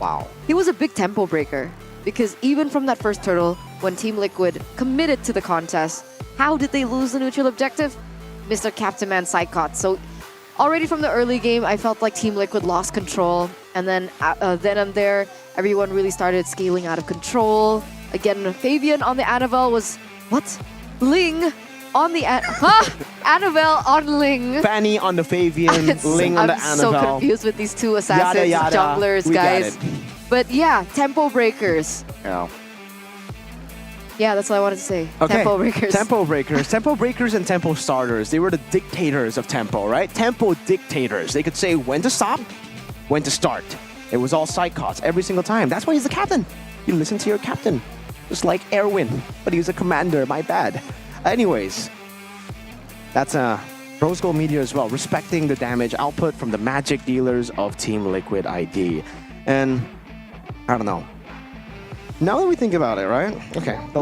Wow. He was a big tempo breaker because even from that first turtle, when Team Liquid committed to the contest, how did they lose the neutral objective? Mr. Captain Man Psychot. So already from the early game, I felt like Team Liquid lost control. And then and there, everyone really started scaling out of control. Again, Fabian on the Annabelle was, what? Ling on the Annabelle on Ling. Fanny on the Fabian, Ling on the Annabelle. I'm so confused with these two assassins, junglers, guys. But yeah, tempo breakers. Yeah, that's all I wanted to say. Okay. Tempo breakers. Tempo breakers. Tempo breakers and tempo starters. They were the dictators of tempo, right? Tempo dictators. They could say when to stop, when to start. It was all Psychots every single time. That's why he's the captain. You listen to your captain. Just like Erwin, but he was a commander. My bad. Anyways, that's Rose Gold Meteor as well, respecting the damage output from the magic dealers of Team Liquid ID. And I don't know. Now that we think about it, right? Okay, the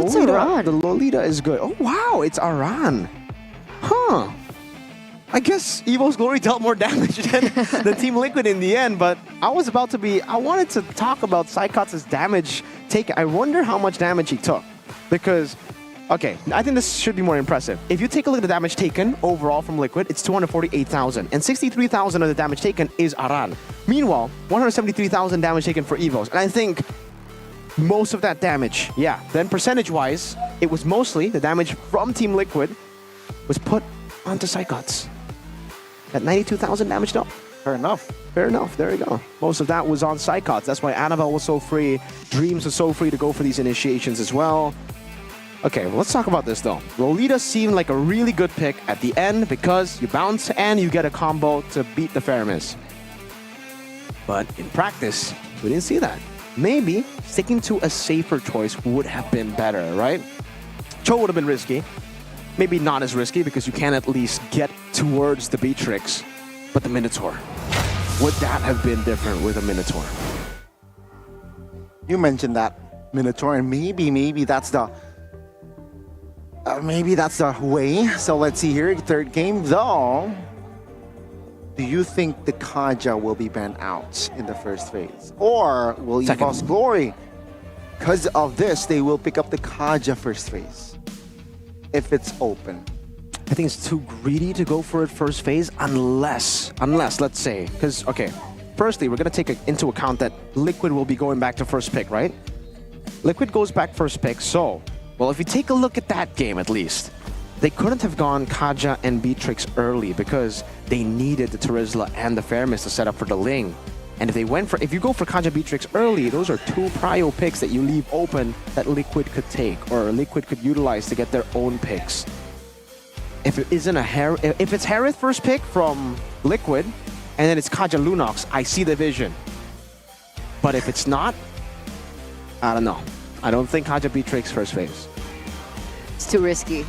Lolita is good. Oh wow, it's Aran. Huh. I guess Evo's Glory dealt more damage than the Team Liquid in the end, but I wanted to talk about Psychots' damage taken. I wonder how much damage he took. Because, okay, I think this should be more impressive. If you take a look at the damage taken overall from Liquid, it's 248,000. And 63,000 of the damage taken is Aran. Meanwhile, 173,000 damage taken for Evos. And I think most of that damage, then percentage-wise, it was mostly the damage from Team Liquid was put onto Psychots. At 92,000 damage though. Fair enough. Fair enough. There you go. Most of that was on Psychots. That's why Annabelle was so free. Dreams was so free to go for these initiations as well. Okay, well, let's talk about this though. Lolita seemed like a really good pick at the end because you bounce and you get a combo to beat the Faramis. But in practice, we didn't see that. Maybe sticking to a safer choice would have been better, right? Cho would have been risky. Maybe not as risky because you can at least get towards the Beatrix. But the Minotaur, would that have been different with a Minotaur? You mentioned that Minotaur, and maybe that's the way. So let's see here, third game though. Do you think the Kaja will be banned out in the first phase, or will EVO's Glory, because of this, they will pick up the Kaja first phase if it's open? I think it's too greedy to go for it first phase unless let's say, because okay, firstly we're gonna take into account that Liquid will be going back to first pick, right? Liquid goes back first pick, so well, if you take a look at that game at least, they couldn't have gone Kaja and Beatrix early because they needed the Terizla and the Fairmist to set up for the Ling. And if you go for Kaja Beatrix early, those are two prio picks that you leave open that Liquid could take or Liquid could utilize to get their own picks. If it isn't if it's Harith first pick from Liquid, and then it's Kaja Lunox, I see the vision. But if it's not, I don't know. I don't think Kaja Beatrix first phase. It's too risky.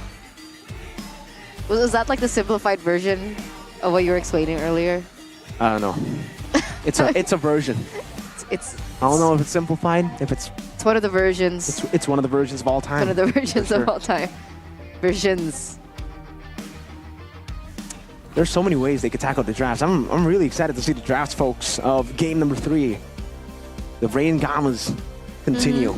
Was that like the simplified version of what you were explaining earlier? I don't know. It's a version. It's I don't know if it's simplified. If it's one of the versions. It's one of the versions of all time. One of the versions of all time. Versions. There's so many ways they could tackle the drafts. I'm really excited to see the drafts, folks, of game number 3. The Rain Gammas continue.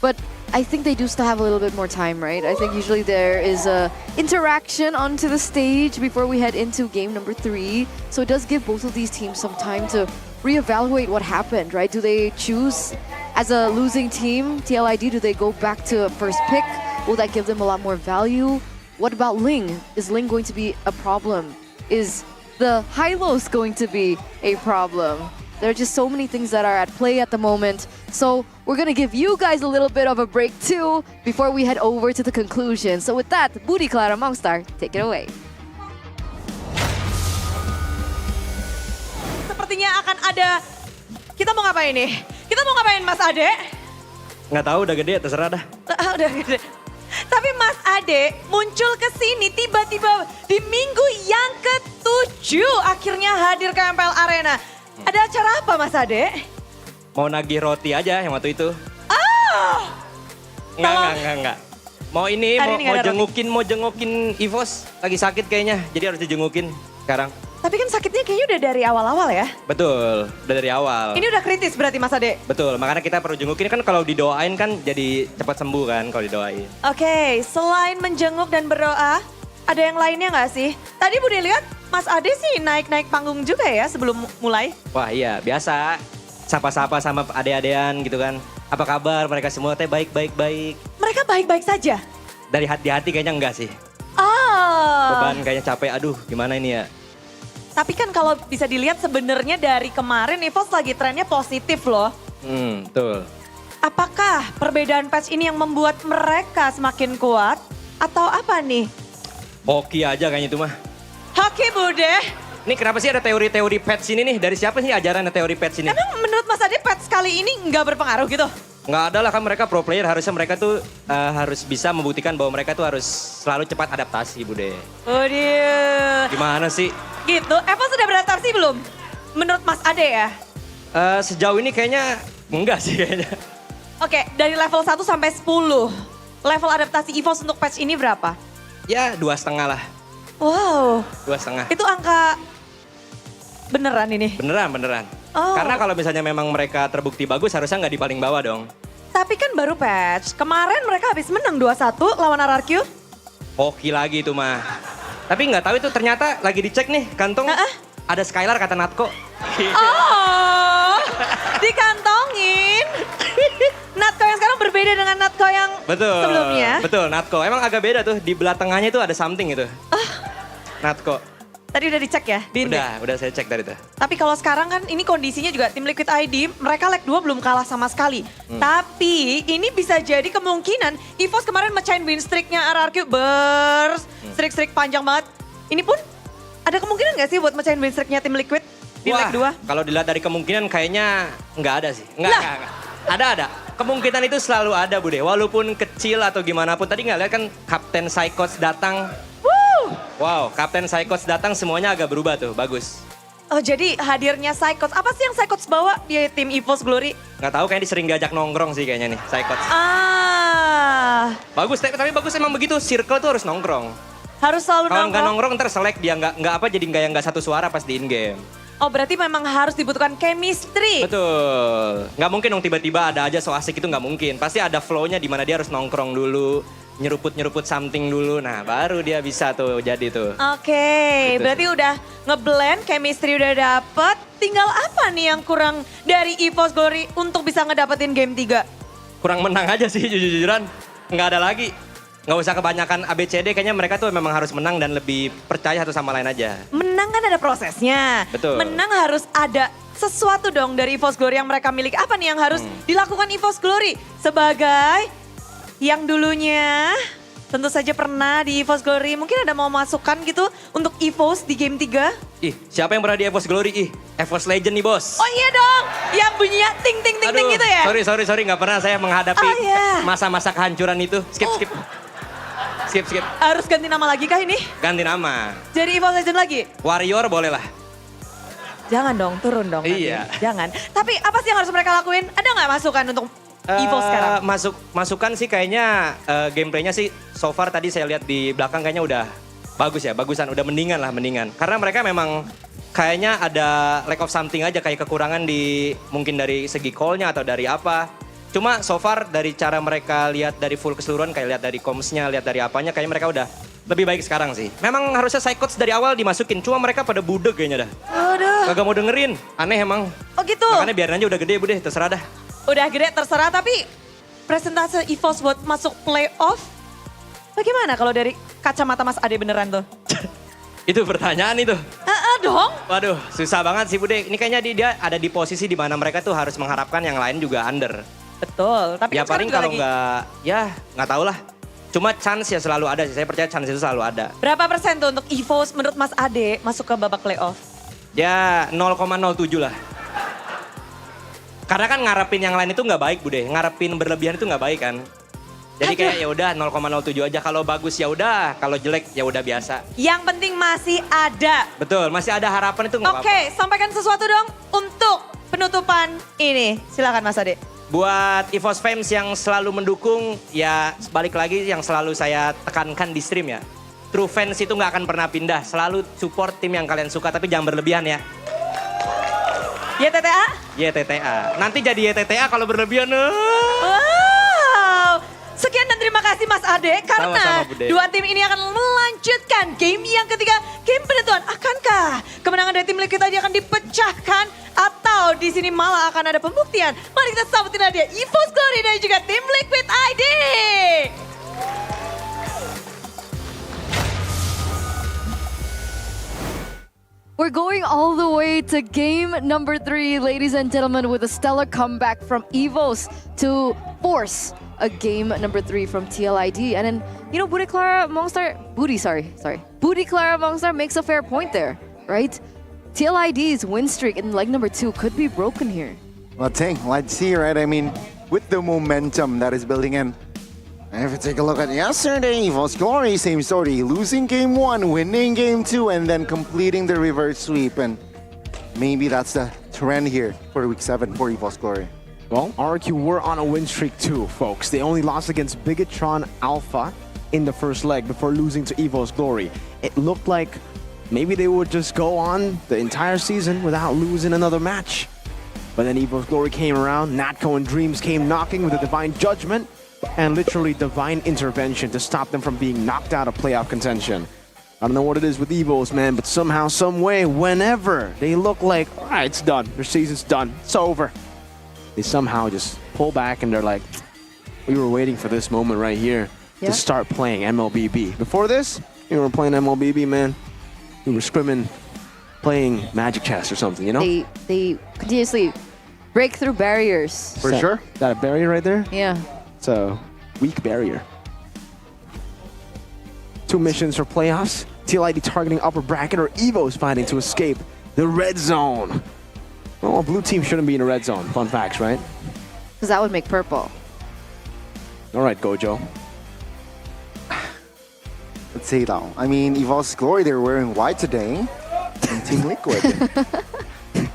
But I think they do still have a little bit more time, right? I think usually there is a interaction onto the stage before we head into game number 3. So it does give both of these teams some time to reevaluate what happened, right? Do they choose as a losing team, TLID, do they go back to first pick? Will that give them a lot more value? What about Ling? Is Ling going to be a problem? Is the Hylos going to be a problem? There are just so many things that are at play at the moment. So we're going to give you guys a little bit of a break too before we head over to the conclusion. So with that, Budi Clara Mongstar, take it away. Sepertinya akan ada, kita mau ngapain nih? Kita mau ngapain Mas Ade? Nggak tahu, udah gede, terserah dah. Udah gede. Tapi Mas Ade muncul ke sini tiba-tiba di minggu yang ke-7 akhirnya hadir ke MPL Arena. Ada acara apa Mas Ade? Mau nagih roti aja yang waktu itu. Enggak. Mau ini, mau jengukin Evos. Lagi sakit kayaknya, jadi harus dijengukin sekarang. Tapi kan sakitnya kayaknya udah dari awal-awal ya? Betul, udah dari awal. Ini udah kritis berarti Mas Ade? Betul, makanya kita perlu jengukin kan kalau didoain kan jadi cepat sembuh kan kalau didoain. Oke, selain menjenguk dan berdoa, ada yang lainnya nggak sih? Tadi Budi lihat Mas Ade sih naik-naik panggung juga ya sebelum mulai? Wah iya, biasa. Sapa-sapa sama ade-adean gitu kan. Apa kabar mereka semua teh baik-baik. Mereka baik-baik saja? Dari hati-hati kayaknya enggak sih. Beban kayaknya capek, aduh gimana ini ya. Tapi kan kalau bisa dilihat sebenarnya dari kemarin EVOS lagi trennya positif loh. Betul. Apakah perbedaan patch ini yang membuat mereka semakin kuat? Atau apa nih? Hoki aja kayaknya itu mah. Hoki Bude. Ini kenapa sih ada teori-teori patch ini nih? Dari siapa sih ajaran teori patch ini? Emang menurut Mas Ade patch kali ini nggak berpengaruh gitu? Nggak ada lah, kan mereka pro player, harusnya mereka tuh harus bisa membuktikan bahwa mereka tuh harus selalu cepat adaptasi Bude. Gimana sih? Gitu, Eva sudah beradaptasi belum? Menurut Mas Ade ya? Sejauh ini kayaknya enggak sih kayaknya. Oke, dari level 1 sampai 10, level adaptasi EVOS untuk patch ini berapa? Ya 2,5 lah. Wow. 2,5. Itu angka beneran ini? Beneran. Oh. Karena kalau misalnya memang mereka terbukti bagus harusnya nggak di paling bawah dong. Tapi kan baru patch, kemarin mereka habis menang 2-1 lawan RRQ. Hoki lagi itu mah. Tapi nggak tahu itu ternyata lagi dicek nih kantong ada Skylar kata Natko. Oh, dikantongin. Natko yang sekarang berbeda dengan Natko yang sebelumnya. Betul, Natko. Emang agak beda tuh, di belah tengahnya itu ada something gitu. Natko. Tadi udah dicek ya? Udah saya cek tadi tuh. Tapi kalau sekarang kan ini kondisinya juga tim Liquid ID, mereka leg 2 belum kalah sama sekali. Tapi ini bisa jadi kemungkinan EVOS kemarin mecahin win streaknya RRQ streak panjang banget. Ini pun ada kemungkinan gak sih buat mecahin win streaknya tim Liquid di leg 2? Kalau dilihat dari kemungkinan kayaknya nggak ada sih. Nggak. Ada. Kemungkinan itu selalu ada Bude, walaupun kecil atau gimana pun. Tadi nggak lihat kan Kapten Psychots datang. Wow, Kapten Psychots datang semuanya agak berubah tuh, bagus. Oh jadi hadirnya Psychots, apa sih yang Psychots bawa di tim EVOS Glory? Nggak tahu kayaknya sering diajak nongkrong sih kayaknya nih, Psychots. Bagus, tapi bagus emang begitu, circle tuh harus nongkrong. Harus selalu Kalau nggak nongkrong? nongkrong ntar selek dia nggak apa jadi nggak satu suara pas di in game. Oh berarti memang harus dibutuhkan chemistry. Betul. Nggak mungkin dong tiba-tiba ada aja so asik itu nggak mungkin. Pasti ada flow-nya di mana dia harus nongkrong dulu, nyeruput something dulu. Nah baru dia bisa tuh jadi tuh. Oke, Gitu berarti udah ngeblend, chemistry udah dapet. Tinggal apa nih yang kurang dari EVOS Glory untuk bisa ngedapetin game 3? Kurang menang aja sih jujur-jujuran. Nggak ada lagi. Nggak usah kebanyakan ABCD, kayaknya mereka tuh memang harus menang dan lebih percaya satu sama lain aja. Menang kan ada prosesnya. Betul. Menang harus ada sesuatu dong dari EVOS Glory yang mereka miliki. Apa nih yang harus dilakukan EVOS Glory sebagai yang dulunya tentu saja pernah di EVOS Glory. Mungkin ada mau masukan gitu untuk EVOS di game 3? Ih, siapa yang pernah di EVOS Glory? Ih, EVOS Legend nih bos. Oh iya dong, yang bunyinya ting ting ting ting gitu ya? Sorry, nggak pernah saya menghadapi Oh iya. masa-masa kehancuran itu. Skip. Harus ganti nama lagi kah ini? Ganti nama. Jadi EVOS Legend lagi? Warrior boleh lah. Jangan dong, turun dong. Iya. Nanti. Jangan. Tapi apa sih yang harus mereka lakuin? Ada nggak masukan untuk EVOS sekarang? Masukan sih kayaknya gameplaynya sih so far tadi saya lihat di belakang kayaknya udah bagus ya, bagusan. Udah mendingan. Karena mereka memang kayaknya ada lack of something aja, kayak kekurangan di mungkin dari segi call-nya atau dari apa. Cuma so far dari cara mereka lihat dari full keseluruhan, kayak lihat dari comms-nya, lihat dari apanya, kayaknya mereka udah lebih baik sekarang sih. Memang harusnya Psychots dari awal dimasukin, cuma mereka pada budek kayaknya dah. Aduh. Kagak mau dengerin, aneh emang. Oh gitu? Makanya biarin aja udah gede bude, terserah dah. Udah gede terserah, tapi presentase EVOS buat masuk playoff, bagaimana kalau dari kacamata Mas Ade beneran tuh? Itu pertanyaan itu. Dong. Waduh, susah banget sih Bude. Ini kayaknya dia ada di posisi di mana mereka tuh harus mengharapkan yang lain juga under. Betul, tapi Ya kan paling sekarang kalau juga nggak tahu lah. Cuma chance ya selalu ada sih, saya percaya chance itu selalu ada. Berapa persen tuh untuk EVOS menurut Mas Ade masuk ke babak playoff? Ya 0,07 lah. Karena kan ngarepin yang lain itu nggak baik Bude, ngarepin berlebihan itu nggak baik kan. Jadi kayak ya udah 0,07 aja, kalau bagus ya udah, kalau jelek ya udah biasa. Yang penting masih ada. Betul, masih ada harapan itu nggak apa-apa. Oke, sampaikan sesuatu dong untuk penutupan ini. Silakan Mas Ade. Buat EVOS fans yang selalu mendukung, ya balik lagi yang selalu saya tekankan di stream ya. True fans itu nggak akan pernah pindah, selalu support tim yang kalian suka, tapi jangan berlebihan ya. YTTA? YTTA. Nanti jadi YTTA kalau berlebihan. Wow. Sekian dan terima kasih Mas Ade. Karena Sama-sama, Bude. dua tim ini akan melanjutkan game yang ketiga. Game penentuan. Akankah kemenangan dari tim Liquid tadi akan dipecahkan? Atau di sini malah akan ada pembuktian? Mari kita sambutin dia EVOS Glory dan juga tim Liquid ID. We're going all the way to game number 3, ladies and gentlemen, with a stellar comeback from EVOS to force a game number 3 from TLID. And then, you know, Budi Clara Mongstar makes a fair point there, right? TLID's win streak in leg number 2 could be broken here. Well, let's see, right? I mean, with the momentum that is building in. And if you take a look at yesterday, EVOS Glory, same story. Losing game 1, winning game 2, and then completing the reverse sweep. And maybe that's the trend here for week 7 for EVOS Glory. Well, RQ were on a win streak too, folks. They only lost against Bigatron Alpha in the first leg before losing to EVOS Glory. It looked like maybe they would just go on the entire season without losing another match. But then EVOS Glory came around, Natco and Dreams came knocking with a divine judgment and literally divine intervention to stop them from being knocked out of playoff contention. I don't know what it is with EVOS, man, but somehow, some way, whenever they look like, all right, it's done, their season's done, it's over, they somehow just pull back and they're like, we were waiting for this moment right here to start playing MLBB. Before this, we were playing MLBB, man. We were scrimming, playing Magic Chess or something, you know? They continuously break through barriers. For sure. Is that a barrier right there? Yeah. It's a weak barrier. 2 missions for playoffs. TLID targeting upper bracket, or EVOS fighting to escape the red zone. Well, blue team shouldn't be in the red zone. Fun facts, right? Because that would make purple. All right, Gojo. Let's see though. I mean, EVOS Glory, they're wearing white today. And Team Liquid.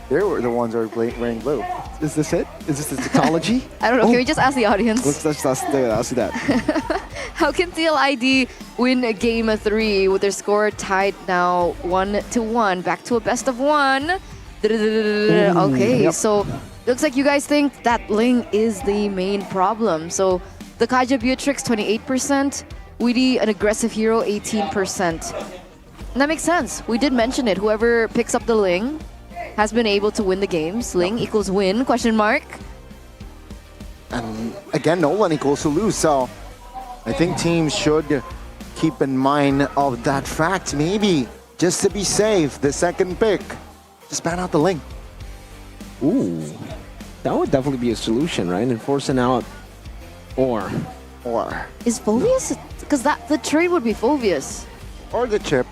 They were the ones who are wearing blue. Is this it? Is this the technology? I don't know. Can we just ask the audience? Let's do that. How can TLID win game 3 with their score tied now 1-1, back to a best of 1? Okay, yep. so looks like you guys think that Ling is the main problem. So the Kaja Beatrix 28%, Weedy an aggressive hero 18%. And that makes sense. We did mention it. Whoever picks up the Ling has been able to win the games. Ling equals win, question mark. And again, Nolan equals to lose. So I think teams should keep in mind of that fact. Maybe just to be safe, the second pick, just ban out the Ling. Ooh, that would definitely be a solution, right? Enforcing out or. Is Phoveus? Because the trade would be Phoveus. Or the chip.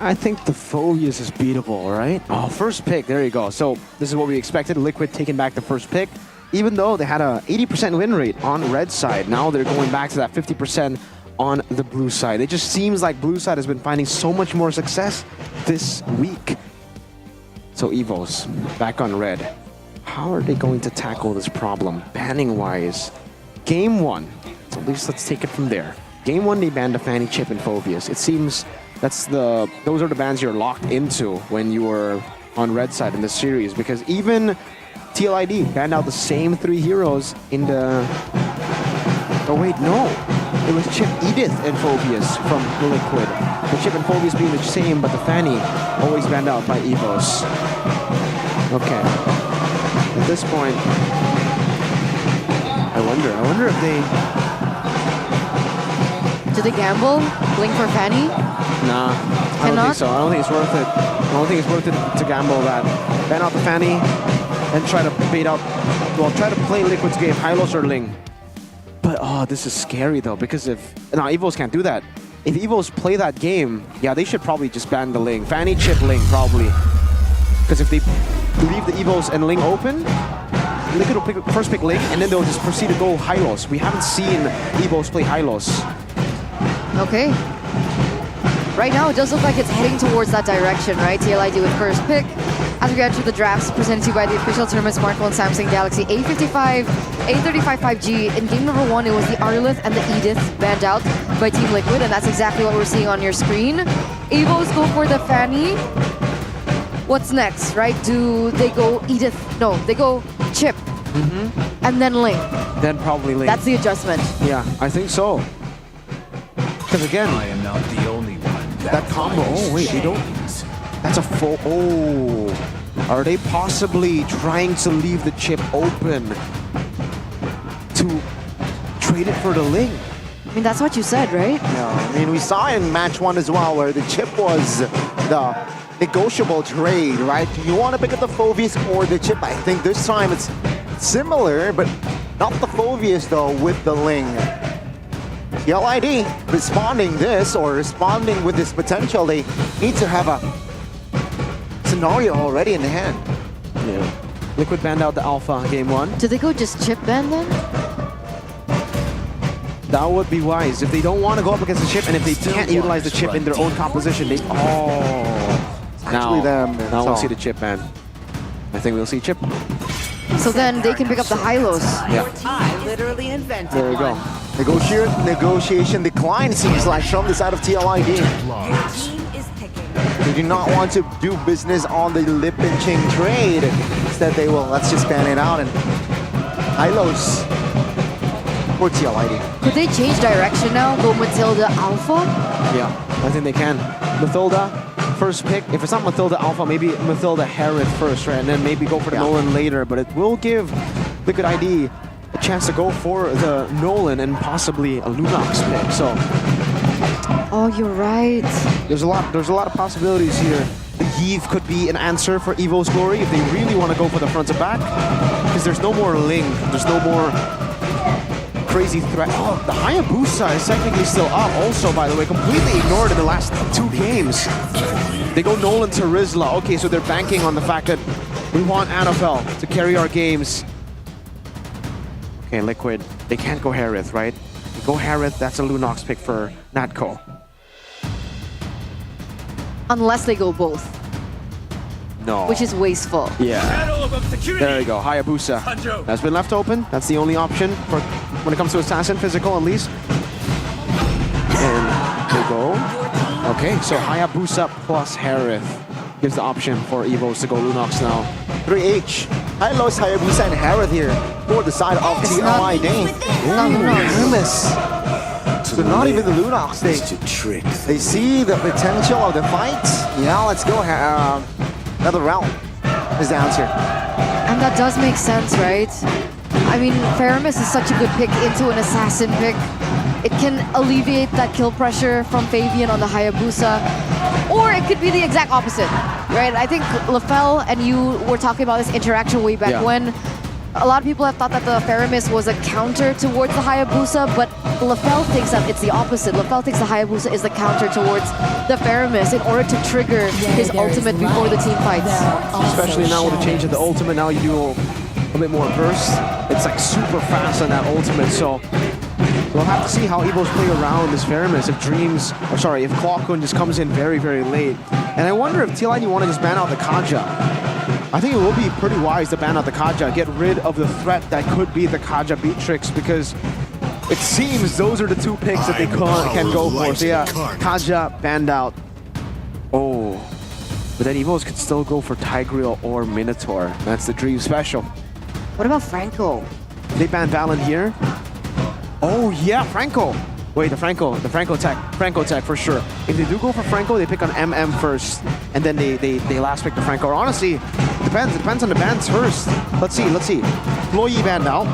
I think the Phoveus is beatable, right? Oh, first pick, there you go. So this is what we expected, Liquid taking back the first pick. Even though they had a 80% win rate on red side, now they're going back to that 50% on the blue side. It just seems like blue side has been finding so much more success this week. So Evos, back on red. How are they going to tackle this problem, banning-wise? Game 1, so at least let's take it from there. Game 1, they banned the Fanny, Chip, and Phoveus. It seems those are the bans you're locked into when you were on red side in the series, because even TLID banned out the same 3 heroes in the... Oh wait, no. It was Chip, Edith, and Phoveus from Liquid. The Chip and Phoveus being the same, but the Fanny always banned out by Evos. Okay. At this point, I wonder if they... Do they gamble? Ling for Fanny? Nah, I don't think so. I don't think it's worth it. I don't think it's worth it to gamble that. Ban out the Fanny and try to bait out... Well, try to play Liquid's game, Hylos or Ling. But, oh, this is scary, though, because if... No, Evos can't do that. If Evos play that game, yeah, they should probably just ban the Ling. Fanny, Chip, Ling, probably. Because if they leave the Evos and Ling open, Liquid will first pick Ling, and then they'll just proceed to go Hylos. We haven't seen Evos play Hylos. Okay. Right now, it does look like it's heading towards that direction, right? TLID with first pick. As we get to the drafts presented to you by the official tournament smartphone Samsung Galaxy A55, A35 5G. In game number 1, it was the Arlith and the Edith banned out by Team Liquid, and that's exactly what we're seeing on your screen. Evos go for the Fanny. What's next, right? Do they go Edith? No, they go Chip. And then Ling. Then probably Ling. That's the adjustment. Yeah, I think so. Because again, I am not the only one. That combo. Oh wait, they don't. That's a full. Oh, are they possibly trying to leave the Chip open to trade it for the Ling? I mean, that's what you said, right? Yeah, I mean, we saw in match 1 as well, where the Chip was the negotiable trade, right? Do you want to pick up the Phoveus or the Chip? I think this time it's similar, but not the Phoveus though with the Ling. TLID responding with this potential, they need to have a scenario already in hand. Yeah. Liquid banned out the Alpha game 1. Do they go just Chip ban then? That would be wise. If they don't want to go up against the Chip, and if they can't utilize the Chip in their own composition, they... Oh! Now we'll see the Chip ban. I think we'll see Chip. So then they can pick up the Hylos. Yeah. I literally invented There we go. Negotiation decline seems like from the side of TLID. They do not want to do business on the lip pinching trade. Instead they will, let's just ban it out and Hylos for TLID. Could they change direction now? Go Matilda Alpha? Yeah, I think they can. Matilda, first pick. If it's not Matilda Alpha, maybe Matilda Harith first, right? And then maybe go for the Nolan later. But it will give Liquid ID a chance to go for the Nolan and possibly a Lunox pick. So, oh, you're right. There's a lot of possibilities here. The Heave could be an answer for Evo's Glory if they really want to go for the front to back. Because there's no more Ling. There's no more crazy threat. Oh, the Hayabusa is technically still up also, by the way. Completely ignored in the last 2 games. They go Nolan to Rizla. Okay, so they're banking on the fact that we want Annabelle to carry our games. Okay, Liquid. They can't go Harith, right? They go Harith, that's a Lunox pick for Natco. Unless they go both. No. which is wasteful. Yeah. There you go. Hayabusa has been left open. That's the only option for when it comes to assassin, physical at least. And they go. Okay, so Hayabusa plus Harith gives the option for Evos to go Lunox now. 3H. High-lows Hayabusa and Harith here for the side of TLI Dane. Hermes. So not even the Lunox. They see the potential of the fight. Yeah, let's go. Another round is the answer. And that does make sense, right? I mean, Faramis is such a good pick into an assassin pick. It can alleviate that kill pressure from Fabian on the Hayabusa. Or it could be the exact opposite, right? I think LaFell and you were talking about this interaction way back when. A lot of people have thought that the Faramis was a counter towards the Hayabusa, but LaFell thinks that it's the opposite. LaFell thinks the Hayabusa is the counter towards the Faramis in order to trigger his ultimate before the team fights. Especially now with the change of the ultimate, now you do a bit more burst. It's like super fast on that ultimate, so we'll have to see how Evos play around this Faramis if Clockun just comes in very, very late. And I wonder if TLI want to just ban out the Kaja. I think it will be pretty wise to ban out the Kaja, get rid of the threat that could be the Kaja Beatrix, because it seems those are the two picks that they can go for. So yeah, Kaja banned out. Oh, but then Evos could still go for Tigreal or Minotaur. That's the dream special. What about Franco? They banned Valen here. Oh yeah, Franco. Wait, the Franco tech for sure. If they do go for Franco, they pick on MM first, and then they last pick the Franco. Or honestly, it depends on the bans first. Let's see. Floyi banned out.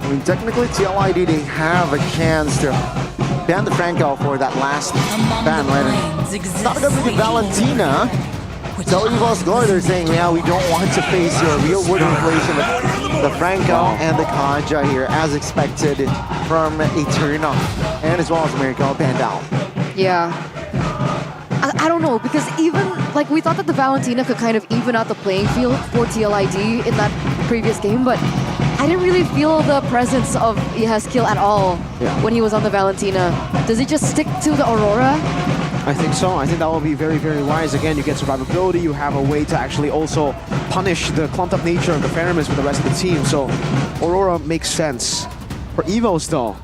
I mean, technically, TLID, they have a chance to ban the Franco for that last ban, right? It's not going to be the Valentina. So Evos Glory, they're saying, yeah, we don't want to face your real-world inflation with the Franco and the Kaja here, as expected from Eterna, and as well as Miracle banned out. Yeah. I don't know, because even, like, we thought that the Valentina could kind of even out the playing field for TLID in that previous game, but I didn't really feel the presence of Yehezkiel at all when he was on the Valentina. Does he just stick to the Aurora? I think so. I think that will be very, very wise. Again, you get survivability. You have a way to actually also punish the clumped-up nature of the Faramis with the rest of the team. So Aurora makes sense. For Evos, though,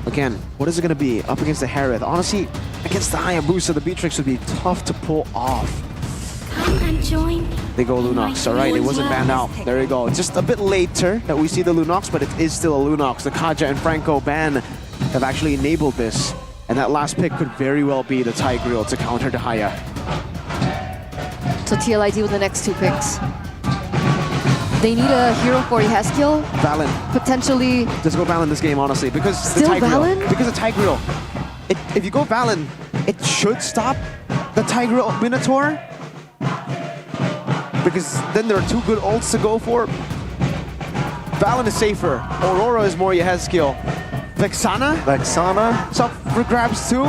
again, what is it going to be up against the Harith? Honestly, against the Hayabusa, the Beatrix would be tough to pull off. They go Lunox. All right, it wasn't banned out. There you go. Just a bit later that we see the Lunox, but it is still a Lunox. The Kaja and Franco ban have actually enabled this. And that last pick could very well be the Tigreal to counter the Haya. So TLID with the next two picks. They need a hero for Yehezkiel. Valen. Potentially. Just go Valen this game, honestly. Because still the Tigreal. Valen? Because the Tigreal. If you go Valen, it should stop the Tigreal Minotaur. Because then there are two good ults to go for. Valen is safer. Aurora is more Yehezkiel. Vexana? It's up for grabs too.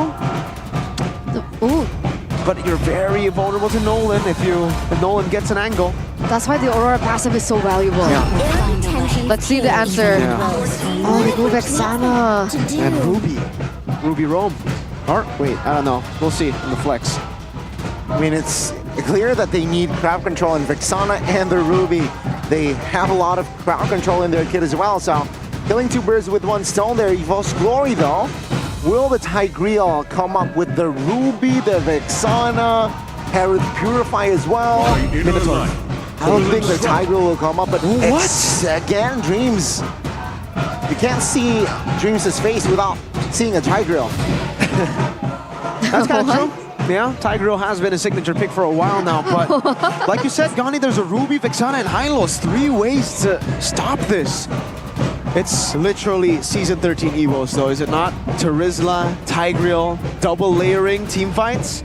Ooh. But you're very vulnerable to Nolan if Nolan gets an angle. That's why the Aurora passive is so valuable. Yeah. Let's see the answer. Yeah. Oh, they go Vexana. And Ruby Rome. Or wait, I don't know. We'll see in the flex. I mean, it's clear that they need crowd control in Vexana and the Ruby. They have a lot of crowd control in their kit as well, so killing two birds with one stone there. Evos Glory, though. Will the Tigreal come up with the Ruby, the Vexana, Harith Purify as well? Minotaur. I don't think the Tigreal will come up, but it's, again, Dreams. You can't see Dreams' face without seeing a Tigreal. That's kind of true. Yeah, Tigreal has been a signature pick for a while now, but like you said, Gani, there's a Ruby, Vexana, and Hylos. 3 ways to stop this. It's literally Season 13 Evos, though, is it not? Terizla, Tigreal, double layering team fights.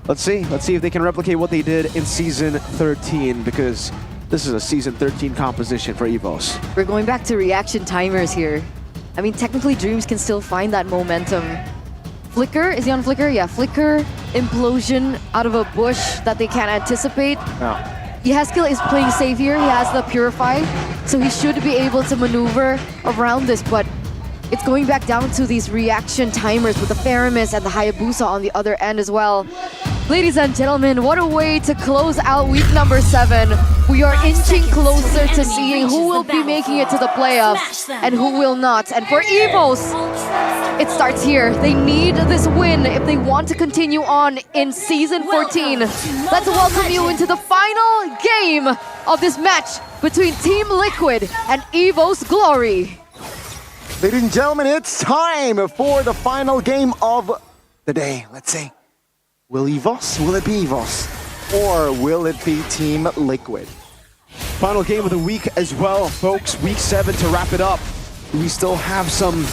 Let's see if they can replicate what they did in Season 13, because this is a Season 13 composition for Evos. We're going back to reaction timers here. I mean, technically, Dreams can still find that momentum. Flicker, is he on Flicker? Yeah, Flicker, Implosion out of a bush that they can't anticipate. Yeah. Yehezkiel is playing safe here. He has the Purify, so he should be able to maneuver around this, but it's going back down to these reaction timers with the Faramis and the Hayabusa on the other end as well. Ladies and gentlemen, what a way to close out week number 7. We are inching closer to seeing who will be making it to the playoffs and who will not. And for EVOS, it starts here. They need this win if they want to continue on in Season 14. Let's welcome you into the final game of this match between Team Liquid and EVOS Glory. Ladies and gentlemen, it's time for the final game of the day. Let's see. Will it be EVOS? Or will it be Team Liquid? Final game of the week as well, folks. Week 7 to wrap it up. Do we still have some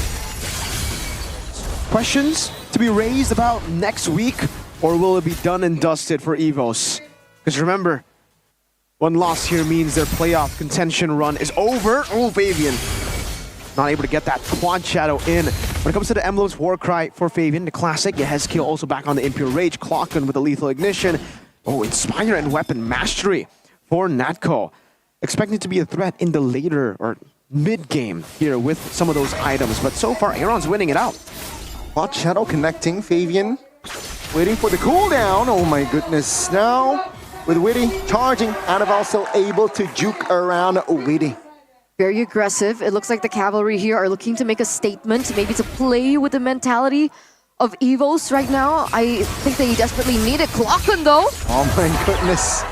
questions to be raised about next week? Or will it be done and dusted for EVOS? Because remember, one loss here means their playoff contention run is over. Oh, Fabian. Not able to get that quad shadow in. When it comes to the emblems, Warcry for Fabian, the classic. Yehezkiel also back on the Impure Rage. Clocken with the lethal ignition. Oh, Inspire and Weapon Mastery for Natco. Expecting to be a threat in the later or mid-game here with some of those items. But so far, Aaron's winning it out. Quad shadow connecting. Fabian waiting for the cooldown. Oh my goodness. Now, with Witty charging, Annabelle still able to juke around Witty. Very aggressive. It looks like the Cavalry here are looking to make a statement, maybe to play with the mentality of EVOS right now. I think they desperately need it. Clocken though. Oh my goodness.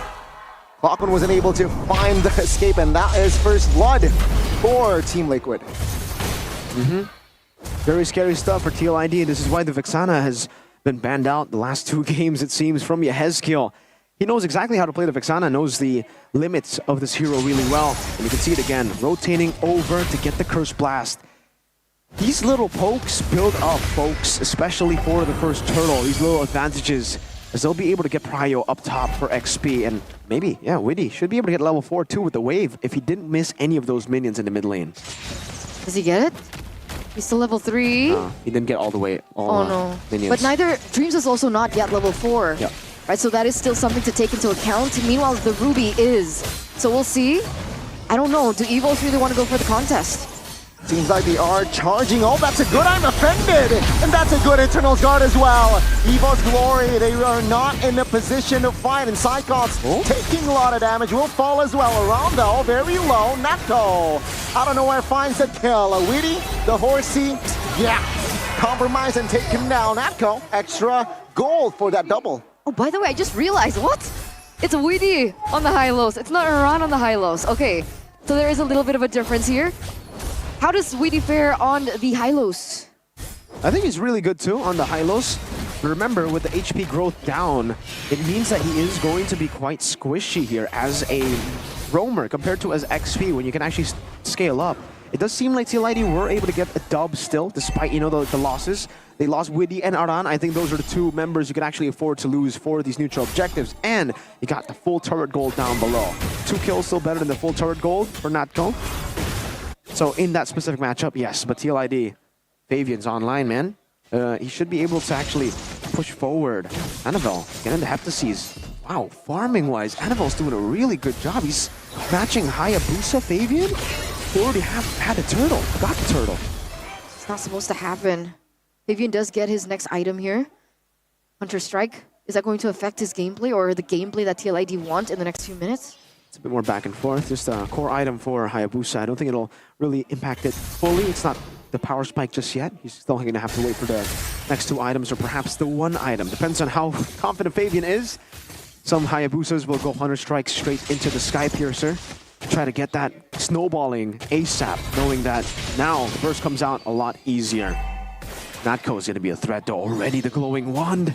Clocken wasn't able to find the escape, and that is first blood for Team Liquid. Very scary stuff for TLID. This is why the Vexana has been banned out the last 2 games, it seems, from Yehezkiel. He knows exactly how to play the Vexana, knows the limits of this hero really well. And you can see it again, rotating over to get the Curse Blast. These little pokes build up, folks, especially for the first turtle. These little advantages, as they'll be able to get Prio up top for XP. And maybe, yeah, Witty should be able to get level 4 too with the wave if he didn't miss any of those minions in the mid lane. Does he get it? He's still level 3. He didn't get all the way, minions. But neither, Dreams is also not yet level 4. Yeah. Right, so that is still something to take into account. Meanwhile, the Ruby is. So we'll see. I don't know. Do EVOS really want to go for the contest? Seems like they are charging. Oh, that's a good I'm offended. And that's a good Eternal's Guard as well. EVOS Glory, they are not in a position to fight. And Cyclops taking a lot of damage. Will fall as well. Around though, very low. Natco out of nowhere finds a kill. Witty, the horsey, yeah. Compromise and take him down. Natco, extra gold for that double. Oh, by the way, I just realized, what? It's Witty on the high-lows. It's not Iran on the high-lows. Okay, so there is a little bit of a difference here. How does Witty fare on the high-lows? I think he's really good too on the high-lows. But remember, with the HP growth down, it means that he is going to be quite squishy here as a roamer compared to as XP when you can actually scale up. It does seem like TLID were able to get a dub still, despite, you know, the losses. They lost Witty and Aran. I think those are the 2 members you can actually afford to lose for these neutral objectives. And you got the full turret gold down below. 2 kills still better than the full turret gold for Natco. So in that specific matchup, yes, but TLID, Fabian's online, man. He should be able to actually push forward. Annabelle, get into Heptases. Wow, farming-wise, Annabelle's doing a really good job. He's matching Hayabusa Fabian. They already had a turtle, got the turtle. It's not supposed to happen. Fabian does get his next item here. Hunter Strike. Is that going to affect his gameplay or the gameplay that TLID want in the next few minutes? It's a bit more back and forth. Just a core item for Hayabusa. I don't think it'll really impact it fully. It's not the power spike just yet. He's still going to have to wait for the next 2 items or perhaps the 1 item. Depends on how confident Fabian is. Some Hayabusas will go Hunter Strike straight into the Sky Piercer. Try to get that snowballing ASAP, knowing that now the burst comes out a lot easier. Natco is going to be a threat though. Already the glowing wand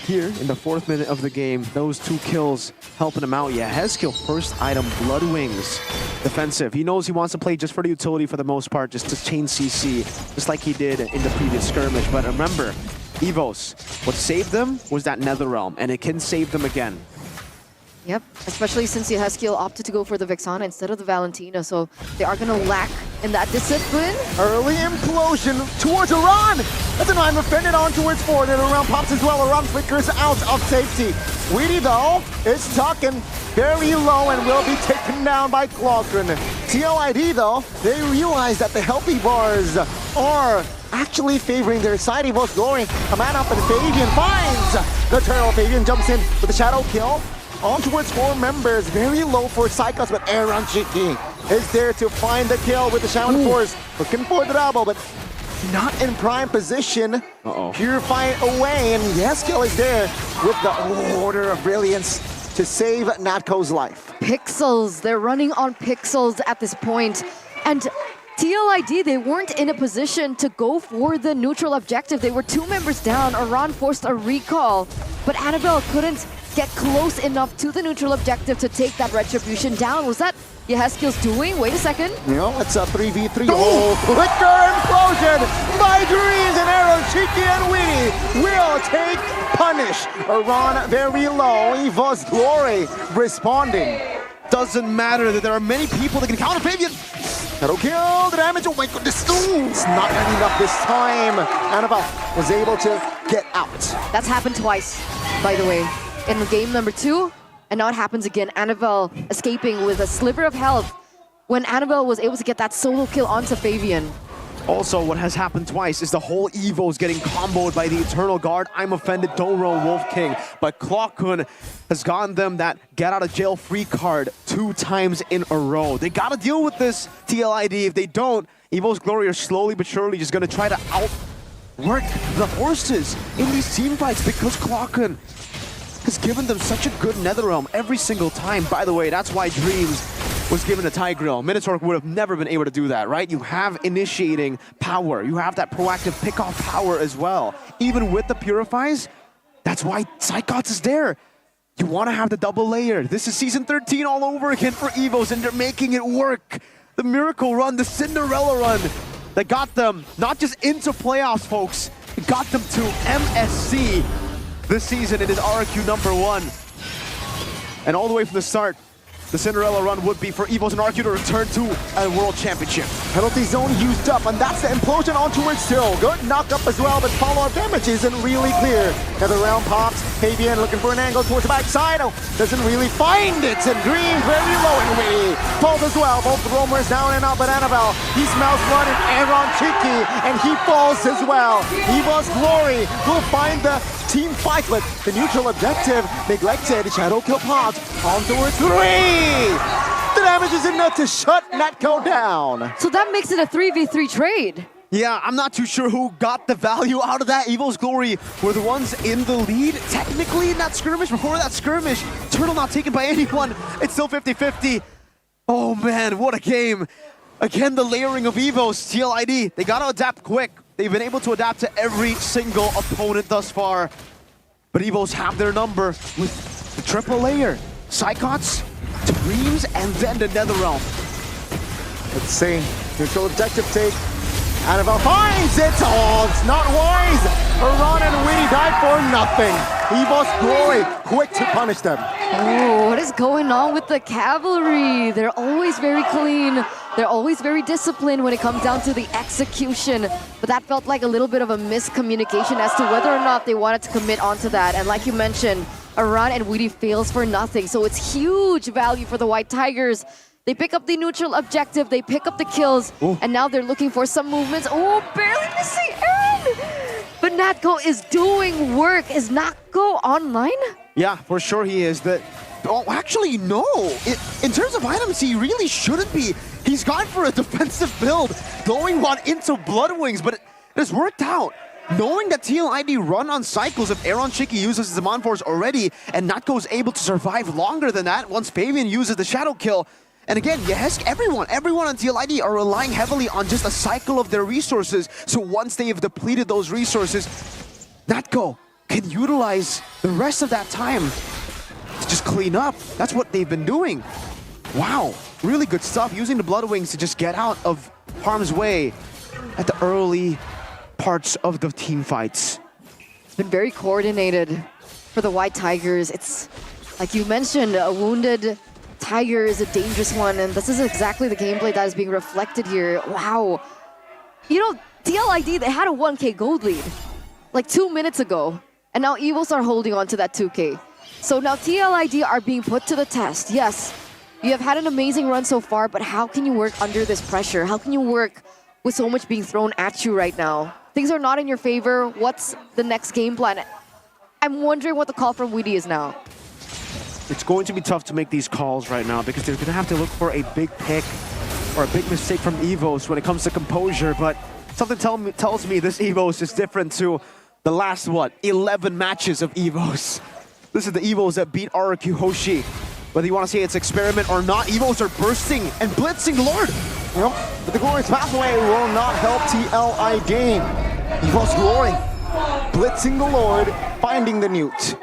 here in the 4th minute of the game. Those 2 kills helping him out. Yeah, Yehezkiel first item, Blood Wings. Defensive. He knows he wants to play just for the utility for the most part, just to chain CC, just like he did in the previous skirmish. But remember, EVOS, what saved them was that Netherrealm, and it can save them again. Yep, especially since Yehezkiel opted to go for the Vexana instead of the Valentina, so they are going to lack in that discipline. Early implosion towards Iran! That's an I'm offended on towards 4, and Iran pops as well. Iran flickers out of safety. Witty though is tucking very low and will be taken down by Clockren. TLID though, they realize that the healthy bars are actually favoring their side. EVOS Glory, a man up and Fabian finds the turtle. Fabian jumps in with the shadow kill. On towards 4 members. Very low for Psychos, but Aaron Chiki is there to find the kill with the Shaman Force. Looking for the double, but not in prime position. Purify away, and Yeskill is there with the Order of Brilliance to save Natko's life. Pixels, they're running on pixels at this point. And TLID, they weren't in a position to go for the neutral objective. They were 2 members down. Iran forced a recall, but Annabelle couldn't get close enough to the neutral objective to take that retribution down. Was that Yeheskill's doing? Wait a second. No, it's a 3v3. Oh, flicker implosion by Dreams, and Aaron Chiki and Winnie will take punish. Iran very low. Eva's Glory responding. Doesn't matter that there are many people that can counter Fabian. That'll kill the damage. Oh my goodness. It's not enough this time. Annabelle was able to get out. That's happened twice, by the way. In game number 2, and now it happens again. Annabelle escaping with a sliver of health when Annabelle was able to get that solo kill onto Fabian. Also, what has happened twice is the whole Evo is getting comboed by the Eternal Guard. I'm offended, don't roll Wolf King. But Clockun has gotten them that get out of jail free card 2 times in a row. They gotta deal with this TLID. If they don't, Evo's Glory are slowly but surely just gonna try to outwork the horses in these team fights because Clockun has given them such a good Netherrealm every single time. By the way, that's why Dreams was given a Tigreal. Minotaur would have never been able to do that, right? You have initiating power. You have that proactive pick-off power as well. Even with the Purifies, that's why Psychots is there. You want to have the double layer. This is Season 13 all over again for Evos, and they're making it work. The Miracle Run, the Cinderella Run that got them not just into playoffs, folks. It got them to MSC. This season, it is RQ number 1. And all the way from the start, the Cinderella Run would be for Evos and RQ to return to a World Championship. Penalty zone used up, and that's the implosion on towards Still. Good knock-up as well, but follow-up damage isn't really clear. Another round pops. Fabian looking for an angle towards the backside. Oh, doesn't really find it, and Green very low and Winnie falls as well. Both roamers down and out, but Annabelle, he smells blood and Aaron Chiki, and he falls as well. Eva's Glory will find the team fight, but the neutral objective neglected. Shadow kill popped on towards 3. The damage is enough to shut Natko down. So that makes it a 3v3 trade. Yeah, I'm not too sure who got the value out of that. Evil's Glory were the ones in the lead, technically in that skirmish. Before that skirmish, Turtle not taken by anyone. It's still 50-50. Oh man, what a game. Again, the layering of Evos, TLID, they gotta adapt quick. They've been able to adapt to every single opponent thus far. But Evos have their number with the triple layer. Psychots, Dreams, and then the Netherrealm. Let's see. Neutral objective take. Annabelle finds it. Oh, it's not wise. Iran and Winnie died for nothing. Evo's Glory quick to punish them. Oh, what is going on with the cavalry? They're always very clean. They're always very disciplined when it comes down to the execution. But that felt like a little bit of a miscommunication as to whether or not they wanted to commit onto that. And like you mentioned, Iran and Weedy fails for nothing. So it's huge value for the White Tigers. They pick up the neutral objective, they pick up the kills, and now they're looking for some movements. Oh, barely missing Aaron! But Natko is doing work. Is Natko online? Yeah, for sure he is. Oh, actually, no. In terms of items, he really shouldn't be. He's gone for a defensive build, going on into Bloodwings, but it has worked out. Knowing that TLID run on cycles, if Aaron Chiki uses his Amon Force already, and Natko is able to survive longer than that once Fabian uses the Shadow Kill. And again, everyone on TLID are relying heavily on just a cycle of their resources. So once they have depleted those resources, Natko can utilize the rest of that time to just clean up. That's what they've been doing. Wow, really good stuff. Using the Bloodwings to just get out of harm's way at the early parts of the team fights. It's been very coordinated for the White Tigers. It's, like you mentioned, a wounded Tiger is a dangerous one, and this is exactly the gameplay that is being reflected here. Wow. You know, TLID, they had a 1K gold lead like 2 minutes ago, and now Evils are holding on to that 2K. So now TLID are being put to the test. Yes, you have had an amazing run so far, but how can you work under this pressure? How can you work with so much being thrown at you right now? Things are not in your favor. What's the next game plan? I'm wondering what the call from Woody is now. It's going to be tough to make these calls right now because they're going to have to look for a big pick or a big mistake from EVOS when it comes to composure. But something tells me this EVOS is different to the last, 11 matches of EVOS. This is the EVOS that beat RRQ Hoshi. Whether you want to say it's experiment or not, EVOS are bursting and blitzing Lord. Yep, but the Glorious pathway will not help TLID. EVOS Glory blitzing the Lord, finding the Newt.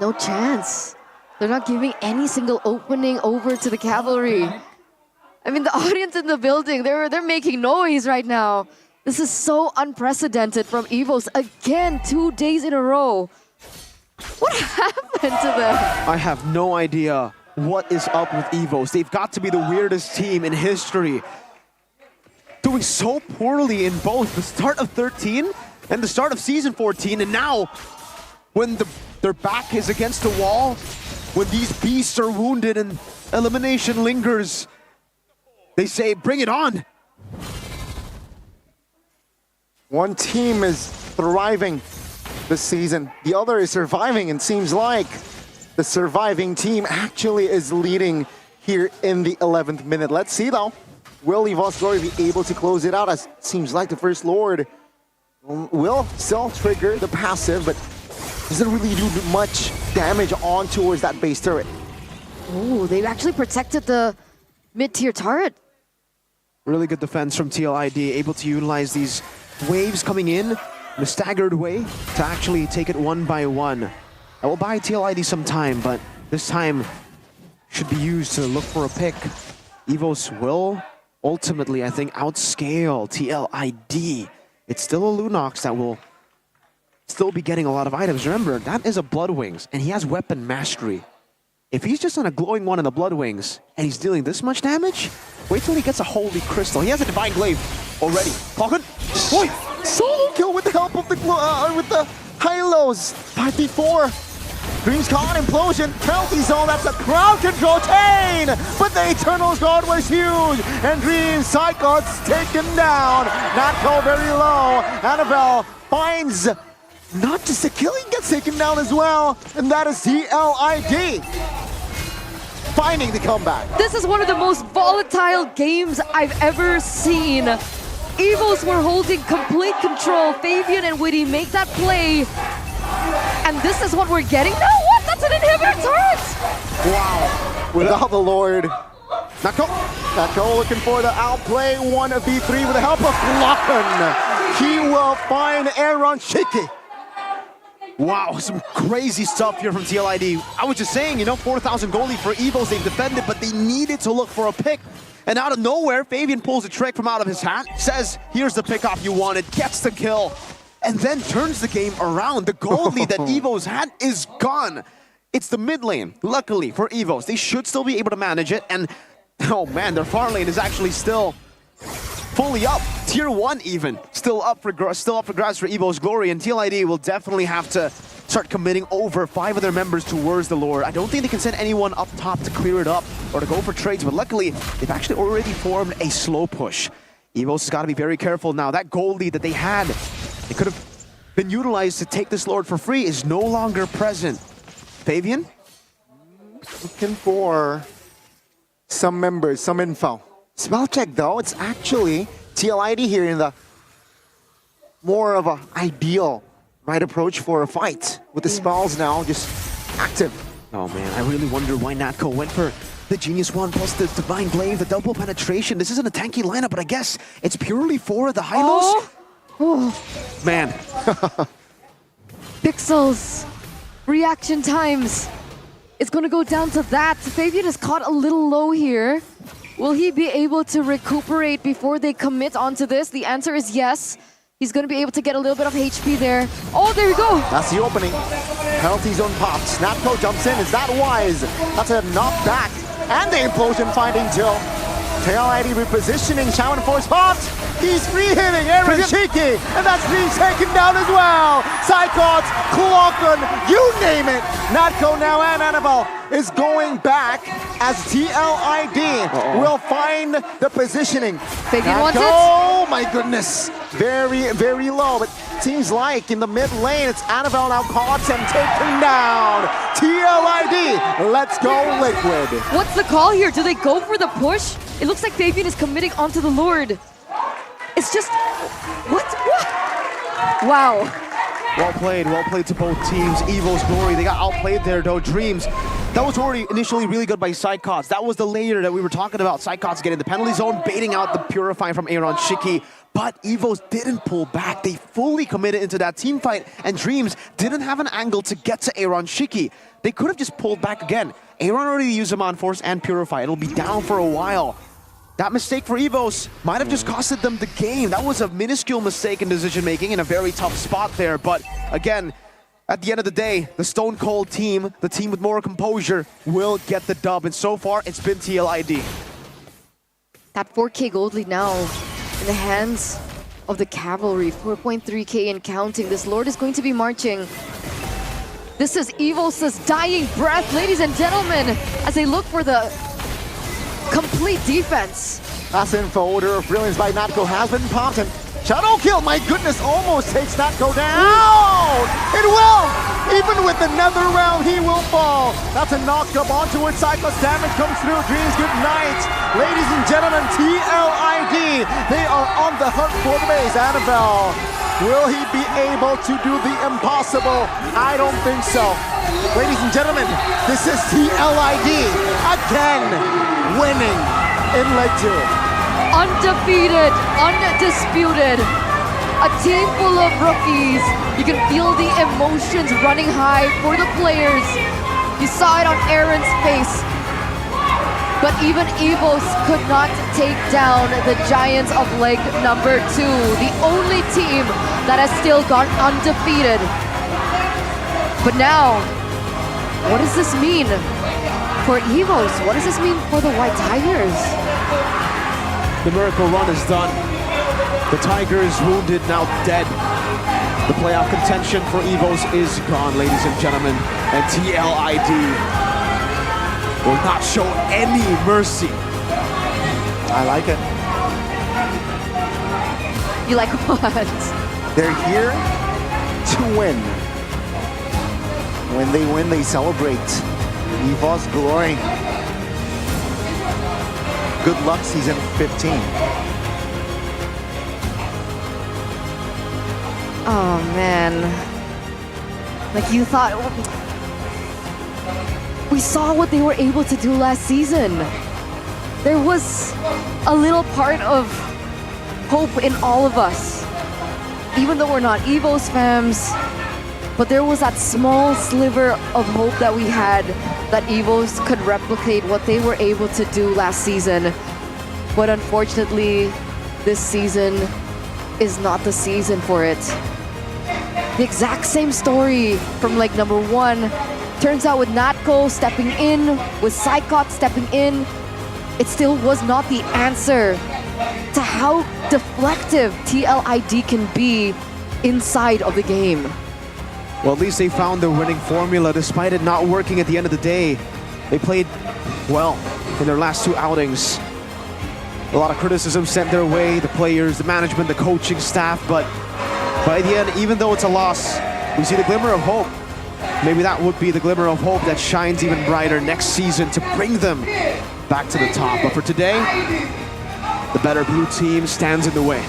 No chance. They're not giving any single opening over to the cavalry. I mean, the audience in the building, they're making noise right now. This is so unprecedented from EVOS. Again, 2 days in a row. What happened to them? I have no idea what is up with EVOS. They've got to be the weirdest team in history. Doing so poorly in both the start of 13 and the start of Season 14. And now, when their back is against the wall, when these beasts are wounded and elimination lingers, they say, bring it on. One team is thriving this season. The other is surviving, and seems like the surviving team actually is leading here in the 11th minute. Let's see though. Will EVOS Glory be able to close it out? As it seems like the First Lord will still trigger the passive, but doesn't really do much damage on towards that base turret. Oh, they actually protected the mid-tier turret. Really good defense from TLID, able to utilize these waves coming in a staggered way to actually take it one by one. I will buy TLID some time, but this time should be used to look for a pick. EVOS will ultimately, I think, outscale TLID. It's still a Lunox that will still be getting a lot of items. Remember, that is a Blood Wings, and he has weapon mastery. If he's just on a glowing one in the Blood Wings, and he's dealing this much damage, wait till he gets a Holy Crystal. He has a Divine Glaive already. Falcon, boy! Solo kill with the help of the Hylos. 5v4. Dreams caught implosion, penalty zone, that's a crowd control chain! But the Eternal's guard was huge, and Dreams Cyclops taken down. Natco very low. Annabelle finds not just a kill, he gets taken down as well, and that is TLID. Finding the comeback. This is one of the most volatile games I've ever seen. EVOS were holding complete control. Fabian and Witty make that play. And this is what we're getting. No, what? That's an inhibitor turret! Wow. Without the Lord. Natco looking for the outplay. 1v3 with the help of Locken. He will find Aaron Shiki. Wow, some crazy stuff here from TLID. I was just saying, 4,000 goalie for EVOS. They've defended, but they needed to look for a pick. And out of nowhere, Fabian pulls a trick from out of his hat, says, here's the pickoff you wanted, gets the kill, and then turns the game around. The goal lead that EVOS had is gone. It's the mid lane, luckily for EVOS. They should still be able to manage it, and oh man, their far lane is actually still fully up. Tier 1 even, still up for grabs for EVOS Glory, and TLID will definitely have to start committing over 5 of their members towards the Lord. I don't think they can send anyone up top to clear it up or to go for trades, but luckily, they've actually already formed a slow push. EVOS has got to be very careful now. That goal lead that they had, it could have been utilized to take this Lord for free, is no longer present. Fabian? Looking for some members, some info. Spell check though, it's actually TLID here in the more of a ideal right approach for a fight with the spells now just active. Oh man, I really wonder why Natco went for the Genius Wand plus the Divine Glaive, the double penetration. This isn't a tanky lineup, but I guess it's purely for the Hylos. Oh. Man. Pixels. Reaction times. It's going to go down to that. Fabian is caught a little low here. Will he be able to recuperate before they commit onto this? The answer is yes. He's going to be able to get a little bit of HP there. Oh, there you go. That's the opening. Penalty zone pops. Natco jumps in. Is that wise? That's a knockback. And the implosion finding Jill. TLID repositioning. Shaman Force popped. He's free hitting Aaron Cheeky. And that's being taken down as well. Cyclops, Clockon, you name it. Natco now and Annabelle is going back as TLID will find the positioning. Fabian wants it. Oh my goodness. Very, very low. But seems like in the mid lane, it's Annabelle now caught and taken down. TLID, let's go Liquid. What's the call here? Do they go for the push? It looks like Fabian is committing onto the Lord. It's just, what? Wow. Well played to both teams. Evo's Glory, they got outplayed there though. Dreams, that was already initially really good by Psychots. That was the layer that we were talking about. Psychots getting the penalty zone, baiting out the Purifying from Aaron Shiki. But Evos didn't pull back. They fully committed into that team fight, and Dreams didn't have an angle to get to Aaron Shiki. They could have just pulled back again. Aaron already used Amon Force and Purify. It'll be down for a while. That mistake for Evos might have just costed them the game. That was a minuscule mistake in decision making in a very tough spot there. But again, at the end of the day, the Stone Cold team, the team with more composure, will get the dub. And so far, it's been TLID. That 4K gold lead now in the hands of the Cavalry. 4.3K and counting. This Lord is going to be marching. This is Evos' dying breath, ladies and gentlemen, as they look for the complete defense. Last info, Order of Brilliance by Natko has been popped, and Shadow Kill, my goodness, almost takes Natko down! It will! Even with another round, he will fall. That's a knock-up onto it. Cyclops damage comes through. Dreams, good night. Ladies and gentlemen, TLID, they are on the hunt for the base. Annabelle, will he be able to do the impossible? I don't think so. Ladies and gentlemen, this is TLID again, winning in leg 2. Undefeated, undisputed. A team full of rookies. You can feel the emotions running high for the players. You saw it on Aaron's face. But even Evos could not take down the Giants of leg number 2. The only team that has still gone undefeated. But now, what does this mean for Evos? What does this mean for the White Tigers? The miracle run is done. The Tigers wounded, now dead. The playoff contention for Evos is gone, ladies and gentlemen. And TLID will not show any mercy. I like it. You like what? They're here to win. When they win, they celebrate. Evos Glory. Good luck, season 15. Oh man. Like you thought, we saw what they were able to do last season. There was a little part of hope in all of us. Even though we're not Evos fans, but there was that small sliver of hope that we had that Evos could replicate what they were able to do last season. But unfortunately, this season is not the season for it. The exact same story from leg number 1. Turns out with Natko stepping in, with Psychot stepping in, it still was not the answer to how deflective TLID can be inside of the game. Well, at least they found their winning formula despite it not working at the end of the day. They played well in their last 2 outings. A lot of criticism sent their way, the players, the management, the coaching staff, but by the end, even though it's a loss, we see the glimmer of hope. Maybe that would be the glimmer of hope that shines even brighter next season to bring them back to the top. But for today, the better blue team stands in the way.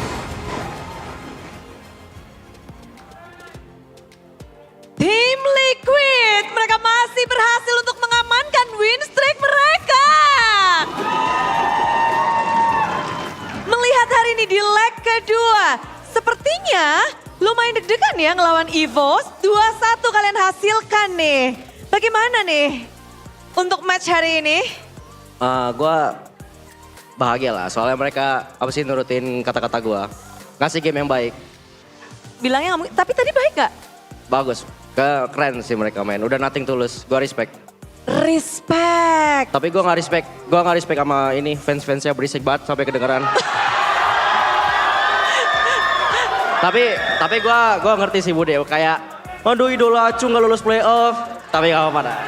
Tim Liquid, mereka masih berhasil untuk mengamankan win streak mereka. Melihat hari ini di leg kedua, sepertinya lumayan deg-degan ya ngelawan Evos. 2-1 kalian hasilkan nih. Bagaimana nih untuk match hari ini? Gue bahagia lah, soalnya mereka apa sih nurutin kata-kata gue. Ngasih game yang baik. Bilangnya nggak, tapi tadi baik gak? Bagus, keren sih mereka main. Udah nothing tulus, gue respect. Respect. Tapi gue nggak respect sama ini fans-fansnya berisik banget sampai kedengeran. tapi gue ngerti sih Bude, kayak aduh idola Acu nggak lulus playoff. Tapi nggak apa-apa dah.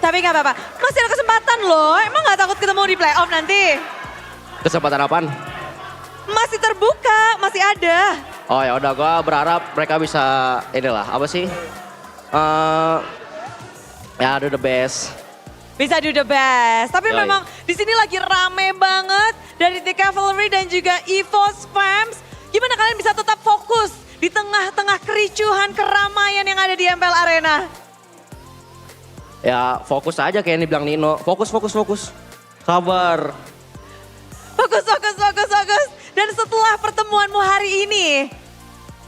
Tapi nggak apa-apa, masih ada kesempatan loh. Emang nggak takut ketemu di playoff nanti? Kesempatan apaan? Masih terbuka, masih ada. Oh ya udah, gue berharap mereka bisa inilah apa sih? Ya do the best. Bisa do the best. Tapi Yoi. memang di sini lagi rame banget dari The Cavalry dan juga EVOS fans. Gimana kalian bisa tetap fokus di tengah-tengah kericuhan keramaian yang ada di MPL Arena? Ya fokus aja kayak yang dibilang Nino. Fokus. Sabar. Fokus. Dan setelah pertemuanmu hari ini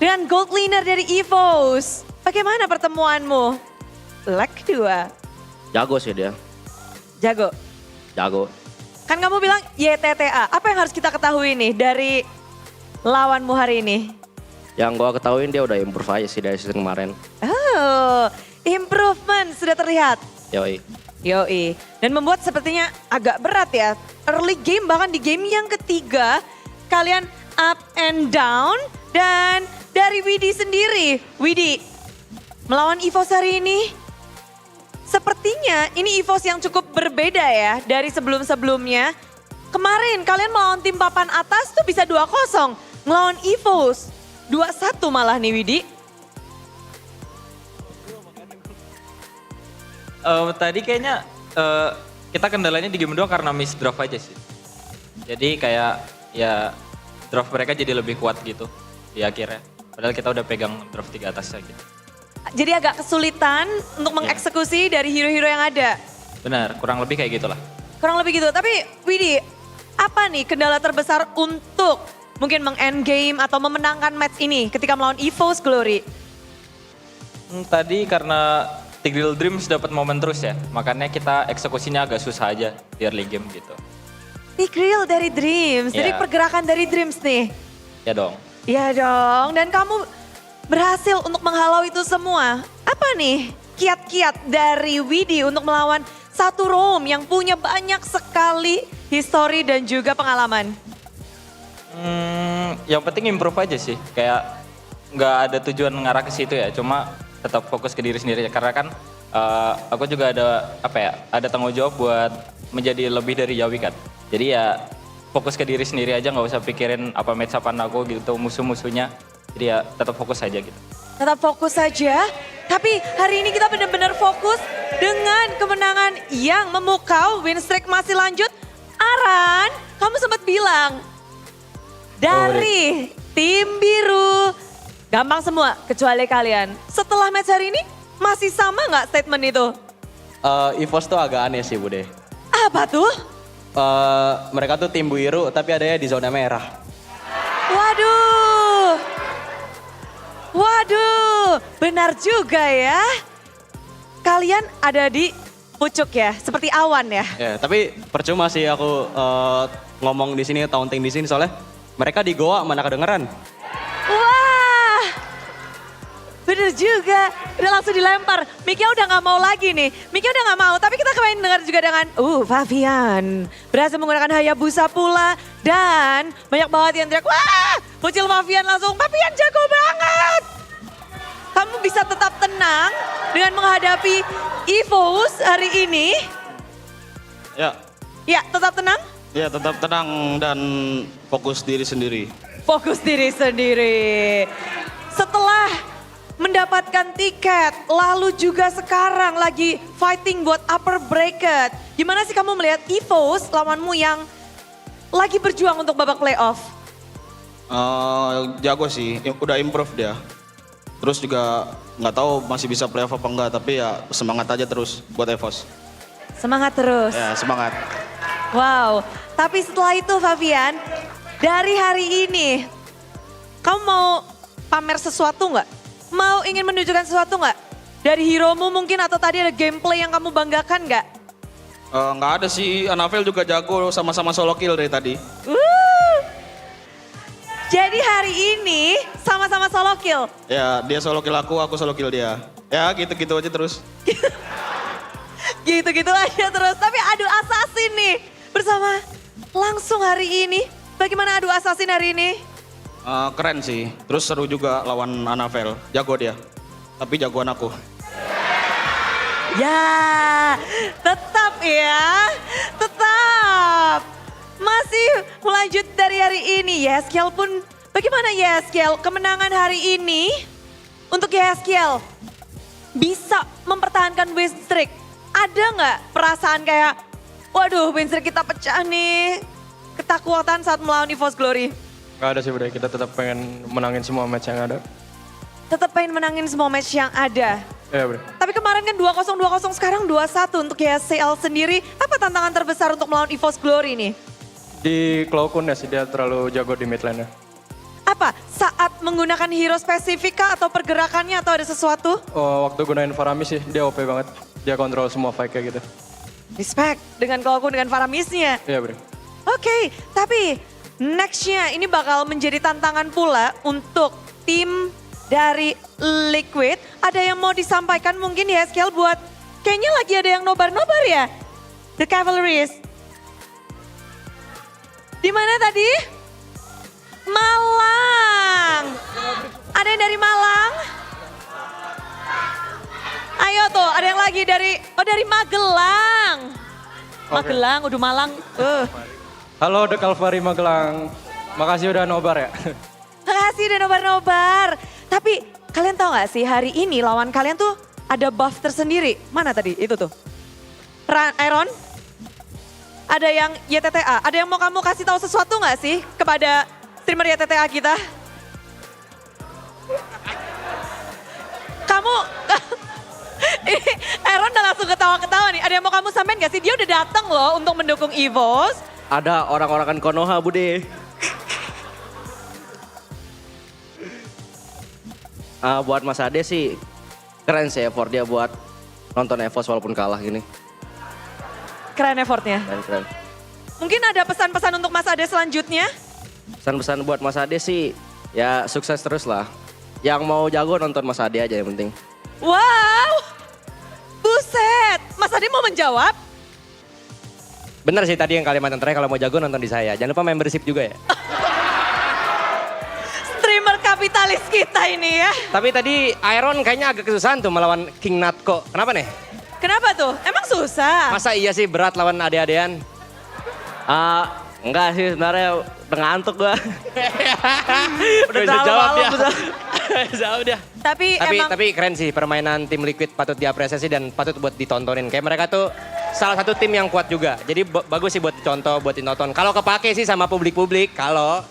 dengan gold winner dari EVOS, bagaimana pertemuanmu? Leg 2. Jago sih dia. Jago. Kan kamu bilang YTTA. Apa yang harus kita ketahui nih dari lawanmu hari ini? Yang gue ketahuin dia udah improve aja sih dari season kemarin. Oh, improvement sudah terlihat. Yoi. Dan membuat sepertinya agak berat ya. Early game bahkan di game yang ketiga kalian up and down. Dan dari Widi sendiri, Widi melawan EVOS hari ini sepertinya ini EVOS yang cukup berbeda ya dari sebelum-sebelumnya. Kemarin kalian melawan tim papan atas tuh bisa 2-0. Ngelawan EVOS 2-1 malah nih Widi. Tadi kayaknya kita kendalanya di game 2 karena miss draft aja sih. Jadi kayak ya draft mereka jadi lebih kuat gitu di akhirnya. Padahal kita udah pegang draft 3 atasnya gitu. Jadi agak kesulitan untuk mengeksekusi dari hero-hero yang ada. Benar, kurang lebih kayak gitulah. Kurang lebih gitu. Tapi Widi, apa nih kendala terbesar untuk mungkin meng-end game atau memenangkan match ini ketika melawan EVOS Glory? Tadi karena Tigreal Dreams dapat momen terus ya, makanya kita eksekusinya agak susah aja di early game gitu. Tigreal dari Dreams, jadi pergerakan dari Dreams nih. Ya dong. Iya dong, dan kamu berhasil untuk menghalau itu semua. Apa nih kiat-kiat dari Widi untuk melawan satu Rome yang punya banyak sekali histori dan juga pengalaman? Yang penting improve aja sih, kayak nggak ada tujuan mengarah ke situ ya, cuma tetap fokus ke diri sendiri. Karena kan aku juga ada tanggung jawab buat menjadi lebih dari Yawi kan. Jadi ya fokus ke diri sendiri aja, nggak usah pikirin apa match apaan aku gitu, musuh-musuhnya. Jadi ya tetap fokus aja gitu. Tetap fokus saja, tapi hari ini kita benar-benar fokus dengan kemenangan yang memukau, win streak masih lanjut. Aran, kamu sempat bilang dari tim biru, gampang semua kecuali kalian. Setelah match hari ini masih sama nggak statement itu? EVOS tuh agak aneh sih Bude. Apa tuh? Mereka tuh tim biru tapi adanya di zona merah. Waduh, benar juga ya. Kalian ada di pucuk ya, seperti awan ya. Ya, tapi percuma sih aku ngomong di sini, taunting di sini soalnya mereka di Goa mana kedengeran. Wah, bener juga. Udah langsung dilempar. Mikia udah gak mau lagi nih. Mikia udah gak mau, tapi kita kemarin dengar juga dengan Favian. Berhasil menggunakan Hayabusa pula. Dan banyak banget yang teriak, wah, bocil Favian langsung, Favian jago banget. Kamu bisa tetap tenang dengan menghadapi EVOS hari ini. Ya. Ya, tetap tenang. Ya, tetap tenang dan fokus diri sendiri. Fokus diri sendiri. Setelah mendapatkan tiket, lalu juga sekarang lagi fighting buat upper bracket. Gimana sih kamu melihat EVOS lawanmu yang lagi berjuang untuk babak playoff? Jago sih, udah improve dia. Terus juga nggak tahu masih bisa playoff apa enggak, tapi ya semangat aja terus buat EVOS. Semangat terus. Ya, semangat. Wow, tapi setelah itu Favian, dari hari ini, kamu mau pamer sesuatu nggak? Mau ingin menunjukkan sesuatu nggak? Dari heromu mungkin atau tadi ada gameplay yang kamu banggakan nggak? Nggak ada sih, Anavel juga jago sama-sama solo kill dari tadi. Jadi hari ini sama-sama solo kill? Ya, dia solo kill aku solo kill dia. Ya gitu-gitu aja terus. Gitu-gitu aja terus, tapi adu assassin nih bersama langsung hari ini. Bagaimana adu assassin hari ini? Keren sih, terus seru juga lawan Anavel, jago dia. Tapi jagoan aku. Ya, tetap ya, tetap. Masih melanjut dari hari ini ya, walaupun Bagaimana Yeskiel kemenangan hari ini untuk Yeskiel bisa mempertahankan win streak? Ada nggak perasaan kayak, waduh win streak kita pecah nih, ketakutan saat melawan EVOS Glory? Gak ada sih Bre, kita tetap pengen menangin semua match yang ada. Tetap pengen menangin semua match yang ada. Iya Bre. Tapi kemarin kan 2-0, sekarang 2-1 untuk YSCL sendiri. Apa tantangan terbesar untuk melawan EVOS Glory nih? Di Cloakun ya sih, dia terlalu jago di mid lane-nya. Apa? Saat menggunakan hero spesifik kah atau pergerakannya atau ada sesuatu? Oh, waktu gunain Faramis sih, dia OP banget. Dia kontrol semua fight kayak gitu. Respect dengan Cloakun dengan Faramisnya. Iya Bre. Oke, tapi nextnya ini bakal menjadi tantangan pula untuk tim dari Liquid. Ada yang mau disampaikan mungkin ya Skill buat, kayaknya lagi ada yang nobar-nobar ya? The Cavalries. Di mana tadi? Malang. Ada yang dari Malang? Ayo tuh, ada yang lagi dari Magelang. Magelang, udah Malang. Halo The Calvary Magelang, makasih udah nobar ya. Makasih udah nobar-nobar. Tapi kalian tahu gak sih hari ini lawan kalian tuh ada buff tersendiri. Mana tadi? Itu tuh. Iron? Ada yang YTTA. Ada yang mau kamu kasih tahu sesuatu gak sih kepada streamer YTTA kita? Kamu, ini Iron udah langsung ketawa-ketawa nih. Ada yang mau kamu sampein gak sih? Dia udah datang loh untuk mendukung EVOS. Ada orang-orangan Konoha Bude. Buat Mas Ade sih keren sih effort dia buat nonton EVOS walaupun kalah gini. Keren effortnya. Keren. Mungkin ada pesan-pesan untuk Mas Ade selanjutnya? Pesan-pesan buat Mas Ade sih ya sukses terus lah. Yang mau jago nonton Mas Ade aja yang penting. Wow, buset. Mas Ade mau menjawab? Bener sih tadi yang kalimat terakhir, kalau mau jago nonton di saya. Jangan lupa membership juga ya. Streamer kapitalis kita ini ya. Tapi tadi Iron kayaknya agak kesusahan tuh melawan King Natko. Kenapa nih? Kenapa tuh? Emang susah? Masa iya sih berat lawan ade-adean? Enggak sih sebenarnya udah ngantuk gua. Udah terlalu malam udah. Udah. Tapi keren sih permainan tim Liquid, patut diapresiasi dan patut buat ditontonin. Kayak mereka tuh salah satu tim yang kuat juga. Jadi bagus sih buat dicontoh, buat ditonton. Kalau kepake sih sama publik-publik, kalau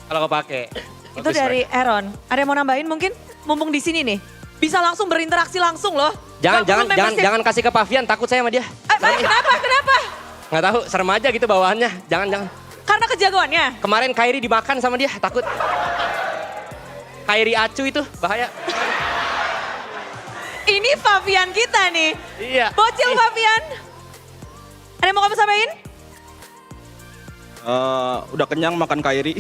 kepake. Itu dari Aaron. Ada yang mau nambahin mungkin? Mumpung di sini nih. Bisa langsung berinteraksi langsung loh. Jangan kasih ke Pavian, takut saya sama dia. Kenapa? Nggak tahu, serem aja gitu bawahannya. Jangan. Karena kejagoannya? Kemarin Kairi dimakan sama dia, takut. Kairi acu itu, bahaya. Ini Fabian kita nih. Iya. Bocil Fabian. Ada yang mau kamu sampaikan? Udah kenyang makan Kairi.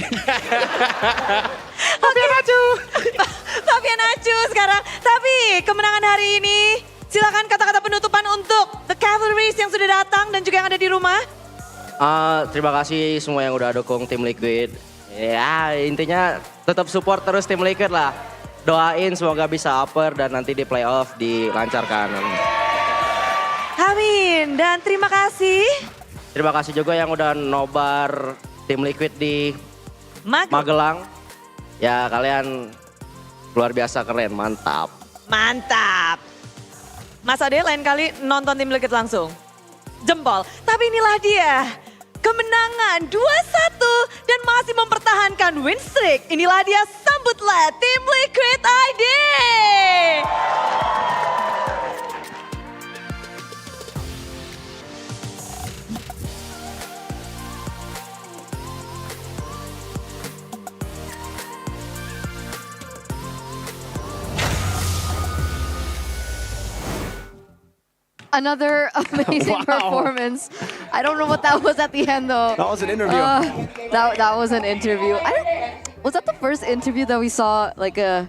Fabian acu. Fabian acu sekarang. Tapi kemenangan hari ini, silakan kata-kata penutupan untuk The Cavalries yang sudah datang dan juga yang ada di rumah. Terima kasih semua yang udah dukung tim Liquid. Ya intinya tetap support terus tim Liquid lah. Doain semoga bisa upper dan nanti di playoff dilancarkan. Amin dan terima kasih. Terima kasih juga yang udah nobar tim Liquid di Magelang. Ya kalian luar biasa keren, mantap. Mantap. Mas Ade lain kali nonton tim Liquid langsung. Jempol. Tapi inilah dia. Kemenangan 2-1 dan masih mempertahankan win streak. Inilah dia, sambutlah tim Liquid ID. Another amazing performance. I don't know what that was at the end though. That was an interview. That was an interview. Was that the first interview that we saw like a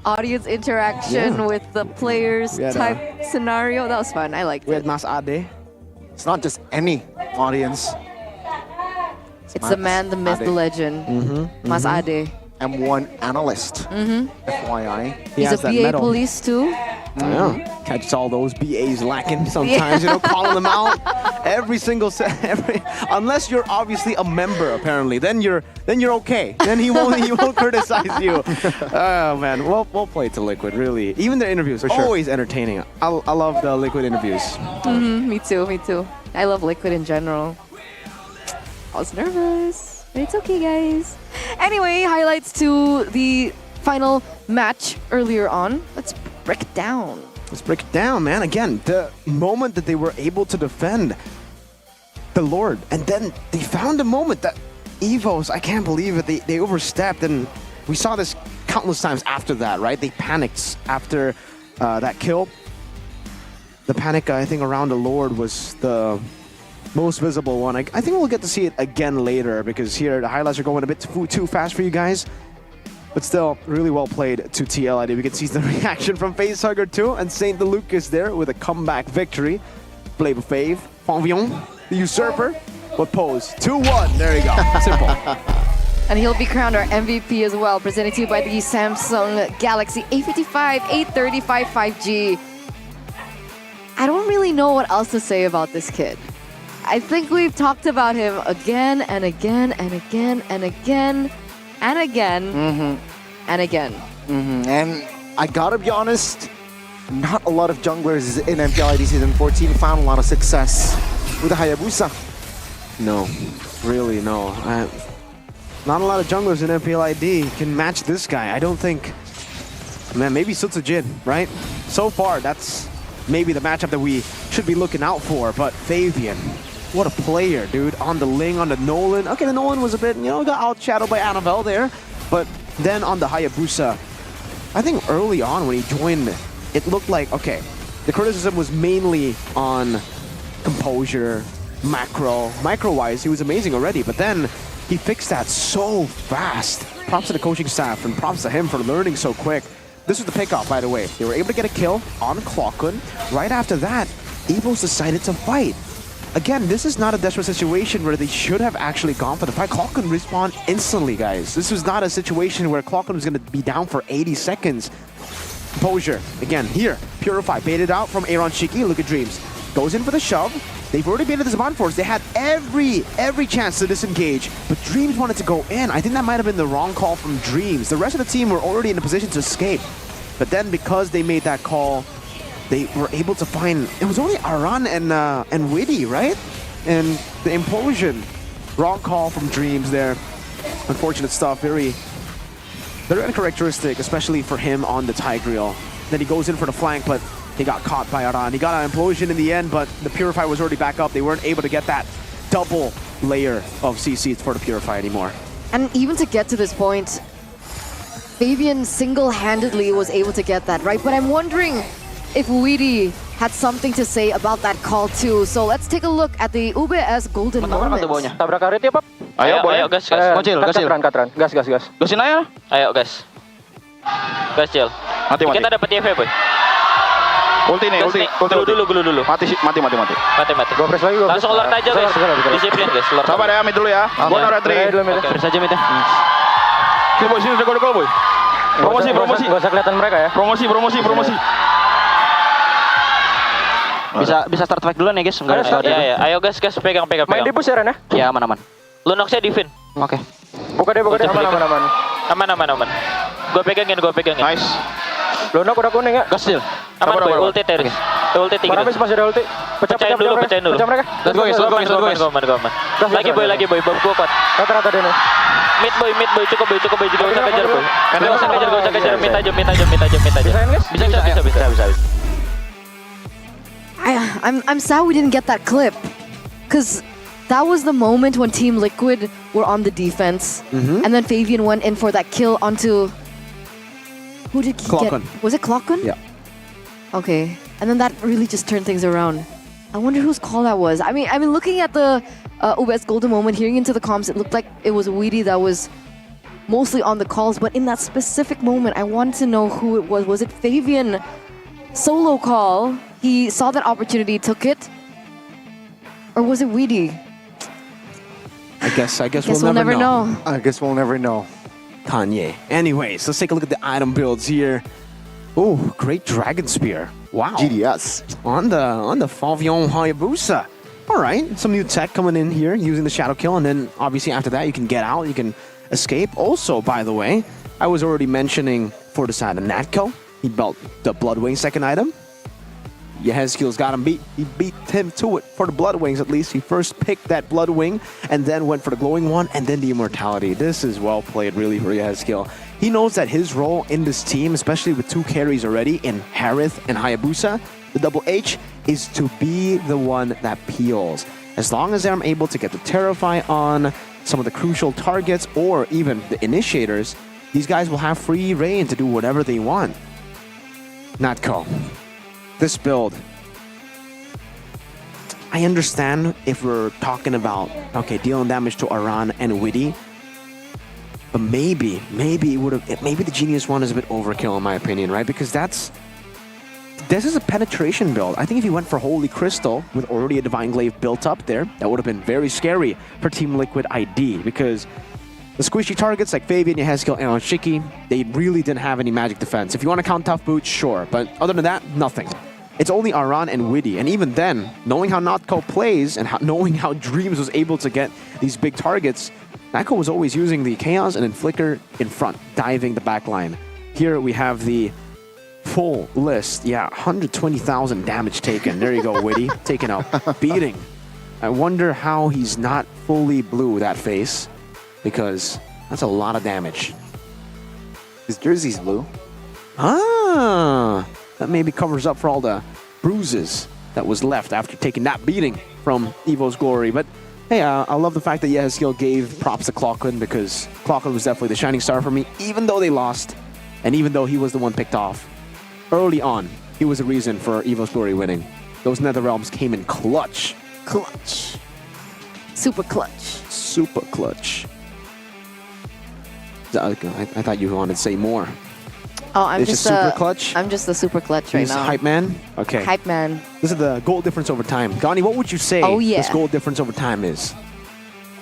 audience interaction with the players type scenario? That was fun. I liked it. We had Mas Ade. It's not just any audience. It's the man, the myth, the legend. Mas Ade. M1 analyst. FYI. He's a PA police too. Yeah, catches all those BAs lacking sometimes, calling them out every single unless you're obviously a member apparently, then you're okay. Then he won't criticize you. Oh man, well played to Liquid, really. Even their interviews are always entertaining. I love the Liquid interviews. Me too. I love Liquid in general. I was nervous, but it's okay, guys. Anyway, highlights to the final match earlier on. Let's break it down. Let's break it down, man. Again, the moment that they were able to defend the Lord, and then they found a moment that Evos, I can't believe it, they overstepped, and we saw this countless times after that, right? They panicked after that kill. The panic, I think, around the Lord was the most visible one. I think we'll get to see it again later, because here the highlights are going a bit too fast for you guys. But still, really well played to TLID. We can see the reaction from Facehugger too, and Saint Lucas there with a comeback victory. Play for Fave, Fanvion, the Usurper, but pose 2-1. There you go. Simple. And he'll be crowned our MVP as well, presented to you by the Samsung Galaxy A55, A35 5G. I don't really know what else to say about this kid. I think we've talked about him again and again and again and again and again and again. And I gotta be honest, not a lot of junglers in MPL ID Season 14 found a lot of success with the Hayabusa. No, really no. Not a lot of junglers in MPL ID can match this guy. I don't think. Man, maybe Sutsujin, right? So far, that's maybe the matchup that we should be looking out for. But Fabian, what a player, dude. On the Ling, on the Nolan. Okay, the Nolan was a bit, got outshadowed by Annabelle there. But then on the Hayabusa, I think early on when he joined, it looked like, okay, the criticism was mainly on composure, micro-wise, he was amazing already. But then he fixed that so fast. Props to the coaching staff and props to him for learning so quick. This was the pickoff, by the way. They were able to get a kill on Clockun. Right after that, Evos decided to fight. Again, this is not a desperate situation where they should have actually gone for the fight. Clockun respawned instantly, guys. This was not a situation where Clockun was going to be down for 80 seconds. Composure. Again, here, Purify. Baited out from Aaron Shiki. Look at Dreams. Goes in for the shove. They've already baited the Saban Force. They had every chance to disengage, but Dreams wanted to go in. I think that might have been the wrong call from Dreams. The rest of the team were already in a position to escape. But then because they made that call, they were able to find, it was only Aran and Widdy, right? And the implosion. Wrong call from Dreams there. Unfortunate stuff, very uncharacteristic, especially for him on the Tigreal. Then he goes in for the flank, but he got caught by Aran. He got an implosion in the end, but the Purify was already back up. They weren't able to get that double layer of CCs for the Purify anymore. And even to get to this point, Fabian single-handedly was able to get that, right? But I'm wondering if Weedy had something to say about that call too. So let's take a look at the UBS golden moment. Tabrak karet ya, Pap. Ayo gas. Kocil. Gas. Gasin aja. Ayo gas. Gas, Cil. Mati. Kita dapat EV, boy. Ulti nih, ulti. Dulu. Mati. Gua press lagi, langsung alert aja, guys. Disiplin, guys. Sabar ya, mid dulu ya. Gua naruh entry. Oke, press aja mid ya. Sini, boy. Sini, udah gol, boy. Promosi. Gak usah kelihatan mereka ya. Promosi. Bisa start fight duluan ya, guys. Iya. Ayo, guys. Pegang. Main di push ya, Ren ya? Iya, aman. Lunoxnya divin. Oke. Buka deh. Aman. Gua pegangin. Nice. Lunok udah kuning ya? Gas, Cil. Aman, boy. Ulti teris. Ulti 3. Habis masih ada ulti. Pecahin dulu. Pecah mereka. Let's go, guys. Lagi, boy. Bob gua kuat. Rata-rata deh nih. Mid boy. Cukup boy. Gak usah kejar, boy. Gak usah kejar. Mid aja. Bisa. I'm sad we didn't get that clip, because that was the moment when Team Liquid were on the defense, and then Fabian went in for that kill onto, who did he get? Was it Clockun? Yeah. Okay, and then that really just turned things around. I wonder whose call that was. I mean, looking at the UBS golden moment, hearing into the comms, it looked like it was Weedy that was mostly on the calls, but in that specific moment, I wanted to know who it was. Was it Fabian solo call? He saw that opportunity, took it, or was it Weedy? I guess we'll never know. I guess we'll never know. Kanye. Anyways, let's take a look at the item builds here. Oh, great Dragon Spear. Wow. GDS. On the Favion Hayabusa. All right, some new tech coming in here using the Shadow Kill, and then obviously after that you can get out, you can escape. Also, by the way, I was already mentioning for the side of Natco, he built the Bloodwing second item. Yehezkiel's got him beat. He beat him to it for the Bloodwings at least. He first picked that Bloodwing and then went for the glowing one and then the Immortality. This is well played really for Yehezkiel. He knows that his role in this team, especially with 2 carries already in Harith and Hayabusa, the double H, is to be the one that peels. As long as I'm able to get the Terrify on some of the crucial targets or even the initiators, these guys will have free reign to do whatever they want. Natco. This build, I understand if we're talking about, okay, dealing damage to Aran and Witty, but maybe it would have, maybe the Genius one is a bit overkill in my opinion, right? Because this is a penetration build. I think if you went for Holy Crystal with already a Divine Glaive built up there, that would have been very scary for Team Liquid ID, because the squishy targets like Fabian, Yehezkiel, and Shiki, they really didn't have any magic defense. If you want to count Tough Boots, sure, but other than that, nothing. It's only Aran and Witty, and even then, knowing how Natco plays and knowing how Dreams was able to get these big targets, Natco was always using the Chaos and then Flicker in front, diving the back line. Here we have the full list. Yeah, 120,000 damage taken. There you go, Witty, taking a beating. I wonder how he's not fully blue, that face, because that's a lot of damage. His jersey's blue. Ah, that maybe covers up for all the bruises that was left after taking that beating from Evo's Glory. But hey, I love the fact that Yehezkiel gave props to Clockland, because Clockland was definitely the shining star for me, even though they lost, and even though he was the one picked off. Early on, he was the reason for Evo's Glory winning. Those Netherrealms came in clutch. Clutch. Super clutch. Super clutch. I thought you wanted to say more. Oh, I'm it's just super clutch. I'm just the super clutch right He's now. hype man. Okay. Hype man. This is the goal difference over time. Gani, what would you say this goal difference over time is?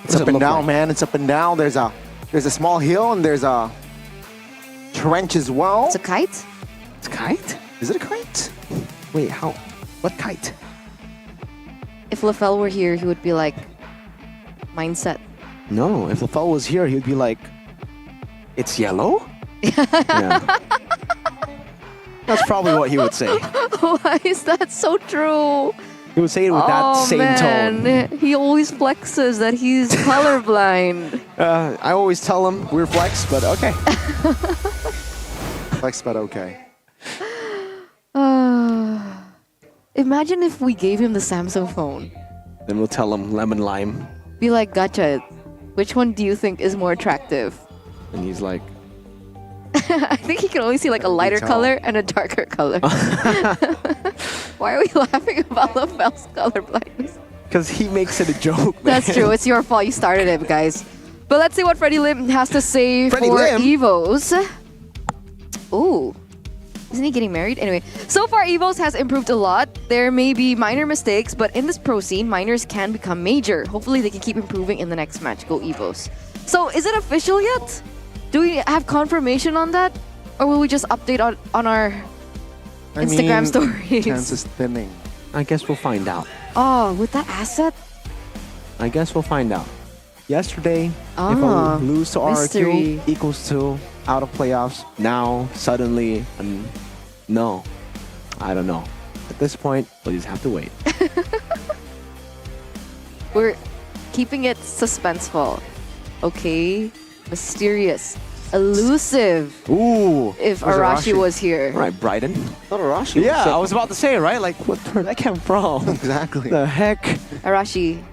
It's up and down, man. It's up and down. There's a small hill and there's a trench as well. It's a kite? It's a kite? Is it a kite? Wait, how? What kite? If LaFell were here, he would be like, mindset. No, if LaFell was here, he would be like, it's yellow? Yeah. That's probably what he would say. Why is that so true? He would say it with that same tone. He always flexes that he's colorblind. I always tell him we're flex, but okay. Flex, but okay. Imagine if we gave him the Samsung phone. Then we'll tell him lemon lime. Be like, gotcha. Which one do you think is more attractive? And he's like, I think he can only see like a lighter color and a darker color. Why are we laughing about LaFell's color blindness? Because he makes it a joke, man. That's true. It's your fault. You started it, guys. But let's see what Freddie Lim has to say for Evos. Ooh. Isn't he getting married? Anyway, so far Evos has improved a lot. There may be minor mistakes, but in this pro scene, minors can become major. Hopefully they can keep improving in the next match. Go Evos. So is it official yet? Do we have confirmation on that? Or will we just update on our Instagram stories? Chances thinning. I guess we'll find out. Oh, with that asset? I guess we'll find out. Yesterday, if I lose to mystery. RRQ equals to out of playoffs, now suddenly, no. I don't know. At this point, we'll just have to wait. We're keeping it suspenseful. Okay? Mysterious. Elusive. Ooh. If Arashi was here. All right, Bryden. Not Arashi. Yeah, I was about to say, right? Like, where that came from? Exactly. The heck? Arashi,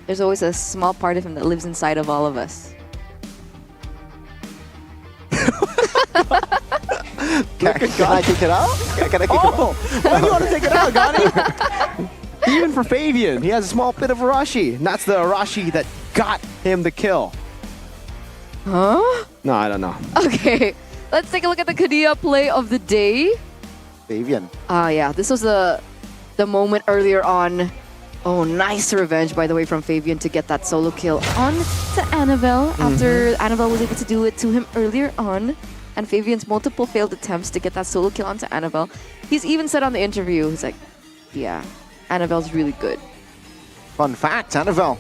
there's always a small part of him that lives inside of all of us. Can I kick it out? Can I kick it out? Why do you want to take it out, Gani? Even for Fabian, he has a small bit of Arashi. And that's the Arashi that got him the kill. Huh? No, I don't know. Okay, let's take a look at the Kadia play of the day. Fabian. Yeah, this was the moment earlier on. Oh, nice revenge, by the way, from Fabian to get that solo kill on to Annabelle after Annabelle was able to do it to him earlier on. and Fabian's multiple failed attempts to get that solo kill onto Annabelle. He's even said on the interview, he's like, yeah, Annabelle's really good. Fun fact, Annabelle.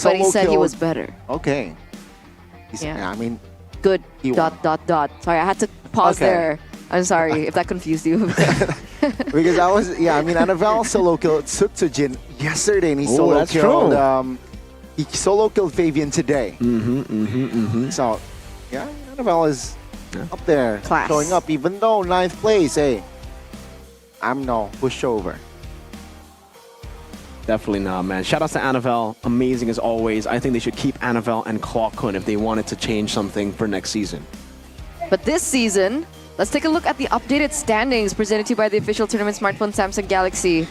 But he said he killed- was better. Okay. Yeah. I mean, Good, He dot, won. dot, dot. Sorry, I had to pause Okay. there. I'm sorry if that confused you. because I was, I mean, Annabelle solo killed Sutsujin yesterday, and he Oh, solo that's killed, true. he solo killed Fabian today. Mm-hmm. So, yeah, Annabelle is up there, Class. showing up, even though 9th place. Hey, I'm no pushover. Definitely not, man. Shout out to Annabelle. Amazing as always. I think they should keep Annabelle and Claw-Kun if they wanted to change something for next season. But this season, let's take a look at the updated standings presented to you by the official tournament smartphone Samsung Galaxy.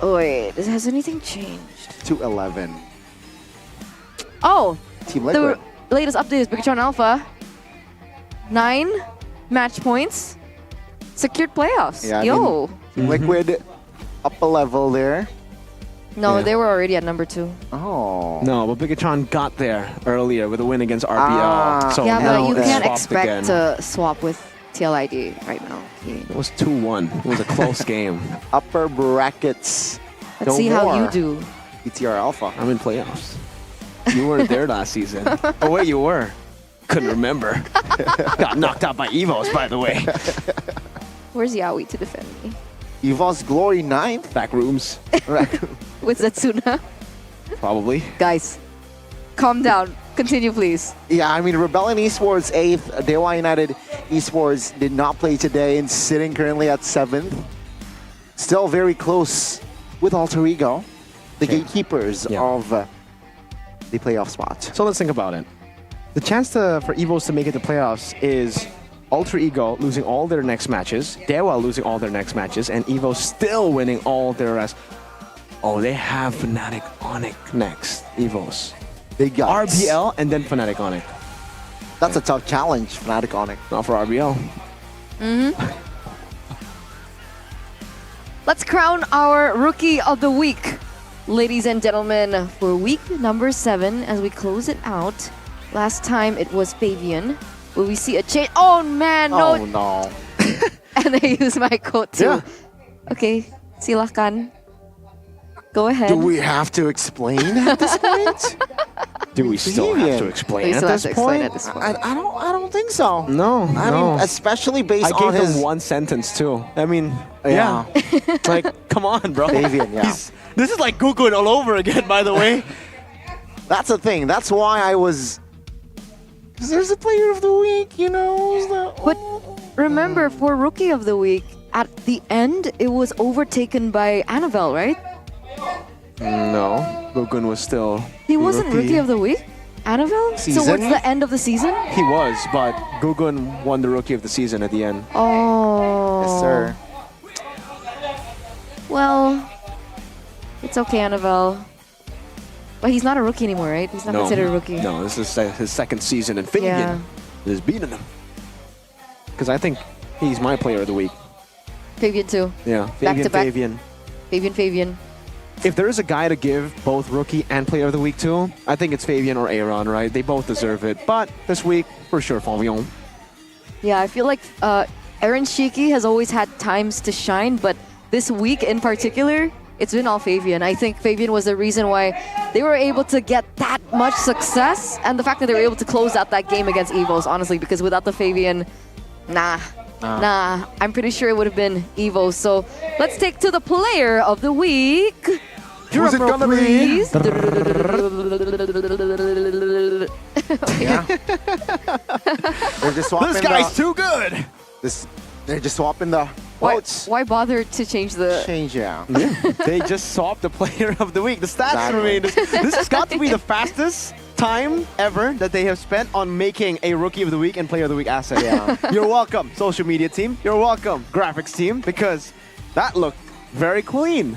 Oh wait, has anything changed? To 11. Oh, Team the Liquid. latest update is Bigtron Alpha. 9 match points, secured playoffs. Yeah, I Yo. mean, Team Liquid up a level there. No, Yeah. they were already at number 2. Oh. No, but Bigatron got there earlier with a win against RPL. Ah. so yeah, now but you it's can't swapped expect again. to swap with TLID right now. Okay. It was 2-1. It was a close game. Upper brackets. Let's No see how you more. do. ETR Alpha. I'm in playoffs. You weren't there last season. Oh, wait, you were. Couldn't remember. Got knocked out by Evos, by the way. Where's Yaoi to defend me? Evol's Glory 9th. Back rooms, With Zetsuna? probably. Guys, calm down. Continue, please. Yeah, I mean, Rebellion Esports 8th. Dewa United Esports did not play today and sitting currently at 7th. Still very close with Alter Ego, the gatekeepers of the playoff spot. So let's think about it. The chance for Evos to make it to playoffs is Alter Ego losing all their next matches, Dewa losing all their next matches, and Evo still winning all their rest. Oh, they have Fnatic Onyx next, Evos. Big guys. RBL and then Fnatic Onyx. That's a tough challenge, Fnatic Onyx. Not for RBL. Let's crown our Rookie of the Week, ladies and gentlemen, for week number 7 as we close it out. Last time it was Fabian. Will we see a change? Oh man, no. Oh no. And I use my code too. Yeah. Okay, silakan. Go ahead. Do we have to explain at this point? Do we still have to explain We at still have this to explain point? at this point. I don't think so. No, I no. mean, especially based I on gave his them one sentence too. I mean, Yeah. It's like, come on, bro. Fabian, yeah. This is like Gukun all over again, by the way. That's the thing. That's why I was. Because there's a player of the week, you know. But remember, for Rookie of the Week, at the end, it was overtaken by Annabelle, right? No, Gukun was still. He wasn't Rookie of the Week? Annabelle? Season? Towards the end of the season? He was, but Gukun won the Rookie of the Season at the end. Oh. Yes, sir. Well, it's okay, Annabelle. But he's not a rookie anymore, right? He's not considered a rookie. No, this is his second season, and Fabian Yeah. is beating him. Because I think he's my player of the week. Fabian too. Yeah, Back to back. Fabian. Fabian. If there is a guy to give both rookie and player of the week to, I think it's Fabian or Aaron, right? They both deserve it. But this week, for sure, Fabian. Yeah, I feel like Aaron Shiki has always had times to shine, but this week in particular, it's been all Fabian. I think Fabian was the reason why they were able to get that much success, and the fact that they were able to close out that game against Evos, honestly, because without the Fabian, nah, I'm pretty sure it would have been Evos. So let's take to the player of the week. Who's it Drum roll, gonna be? please. Yeah. They're just swapping This guy's too good. They're just swapping the votes. Why bother to change the... Change, yeah. They just swapped the player of the week. The stats Exactly. remain. This has got to be the fastest time ever that they have spent on making a Rookie of the Week and Player of the Week asset. Yeah. You're welcome, social media team. You're welcome, graphics team, because that looked very clean.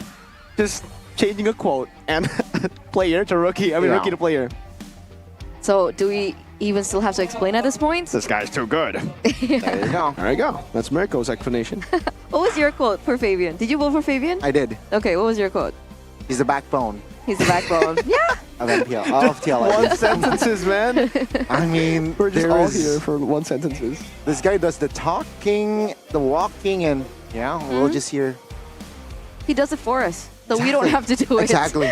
Just changing a quote and player to rookie. I mean, Yeah. rookie to player. So do we even still have to explain at this point? This guy's too good. There you go. There you go. That's Mirko's explanation. What was your quote for Fabian? Did you vote for Fabian? I did. Okay, what was your quote? He's the backbone. He's the backbone. Yeah. Of MPL, of TLID. One sentences, man. I mean, We're just all there's- here for one sentences. This guy does the talking, the walking, and yeah, we'll just hear. He does it for us, so we don't have to do it. Exactly.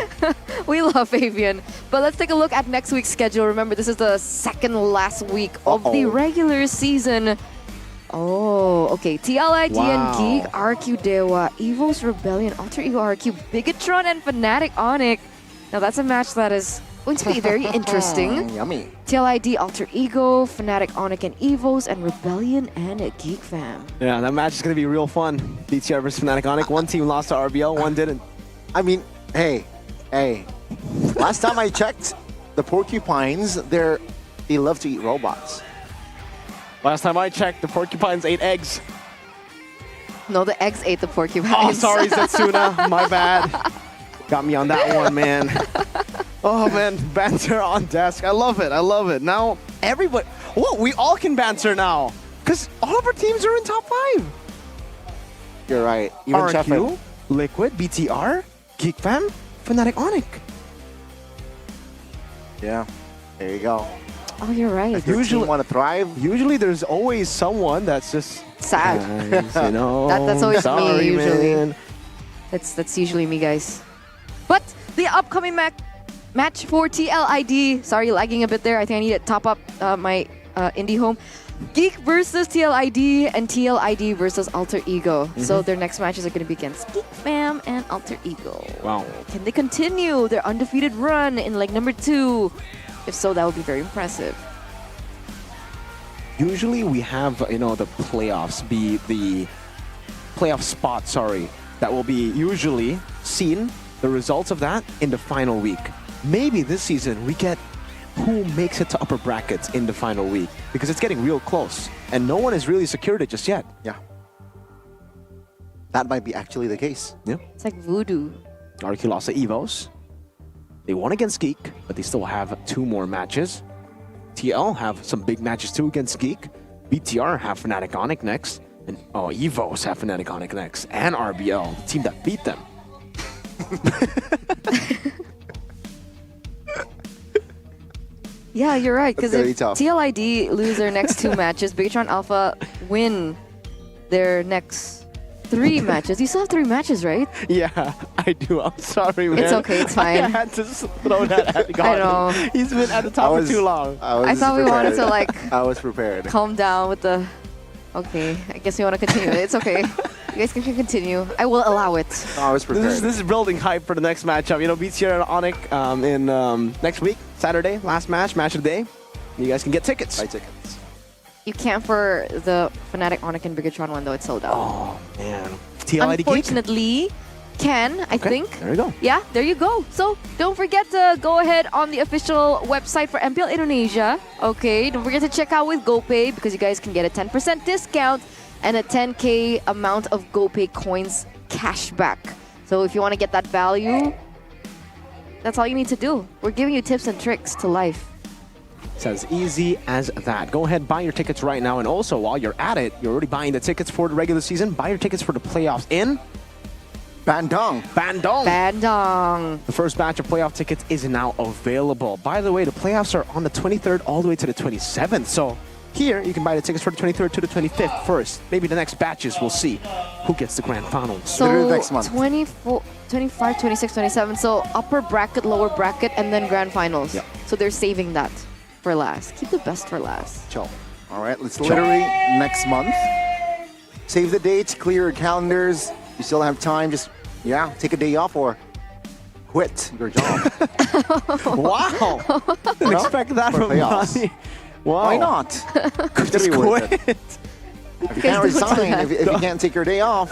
We love Fabian. But let's take a look at next week's schedule. Remember, this is the second last week of the regular season. Oh, okay. TLID and Geek, RQ Dewa, Evo's Rebellion, Alter Ego RQ, Bigatron, and Fnatic Onyx. Now that's a match that is going to be very interesting. Yummy. TLID, Alter Ego, Fnatic Onyx and Evos, and Rebellion and Geek Fam. Yeah, that match is going to be real fun. BTR versus Fnatic Onyx. One team lost to RBL, one didn't. I mean, hey. Last time I checked, the porcupines, they love to eat robots. Last time I checked, the porcupines ate eggs. No, the eggs ate the porcupines. Oh, sorry, Zetsuna. My bad. Got me on that one, man. Oh, man. Banter on desk. I love it. I love it. Now, everybody... Whoa, we all can banter now. Because all of our teams are in top 5. You're right. Even RQ, Sheffield. Liquid, BTR, Geek Fam, Fnatic Onyx. Yeah. There you go. Oh, you're right. If your team want to thrive, usually there's always someone that's just sad. Guys, you know, That's always sorry, me usually. man. That's usually me, guys. But the upcoming match for TLID. Sorry, lagging a bit there. I think I need to top up my indie home. Geek versus TLID and TLID versus Alter Ego. So their next matches are going to be against Geek Fam and Alter Ego. Wow. Can they continue their undefeated run in leg number 2? If so, that would be very impressive. Usually we have, you know, the playoffs be the playoff spot, that will be usually seen, the results of that in the final week. Maybe this season we get who makes it to upper brackets in the final week, because it's getting real close and no one has really secured it just yet. Yeah. That might be actually the case. Yeah. It's like voodoo. RQ lost to Evos. They won against Geek, but they still have 2 more matches. TL have some big matches too against Geek. BTR have Fnatic Onyx next. And Evos have Fnatic Onyx next. And RBL, the team that beat them. Yeah, you're right. Because That's if gonna be tough. TLID lose their next 2 matches, Bigatron Alpha win their next 3 matches. You still have 3 matches, right? Yeah, I do. I'm sorry, man. It's okay, it's fine. I had to throw that at God. I know. He's been at the top for too long. I thought we wanted to like I was prepared. calm down with the... Okay, I guess we want to continue. It's okay. You guys can continue. I will allow it. I was prepared. This is building hype for the next matchup. You know, BTR and Onyx in next week, Saturday, last match of the day. You guys can get tickets. Buy tickets. You can't for the Fnatic Onyx and Bigatron one, though. It's sold out. Oh, man. TLID Geek? Unfortunately, I think. There you go. Yeah, there you go. So don't forget to go ahead on the official website for MPL Indonesia. Okay, don't forget to check out with GoPay because you guys can get a 10% discount and a 10K amount of GoPay coins cash back. So if you want to get that value, that's all you need to do. We're giving you tips and tricks to life. It's as easy as that. Go ahead, buy your tickets right now. And also, while you're at it, you're already buying the tickets for the regular season. Buy your tickets for the playoffs in Bandung. The first batch of playoff tickets is now available. By the way, the playoffs are on the 23rd all the way to the 27th. So here, you can buy the tickets for the 23rd to the 25th first. Maybe the next batches, we'll see who gets the grand finals. So next month. 24, 25, 26, 27. So upper bracket, lower bracket, and then grand finals. Yep. So they're saving that for last. Keep the best for last. Chill. All right, let's literally next month. Save the dates, clear your calendars. You still have time. Just, take a day off or quit your job. Wow. Didn't expect that For from playoffs. Monty. Wow. Why not? Just quit. If you can't resign, if you can't take your day off,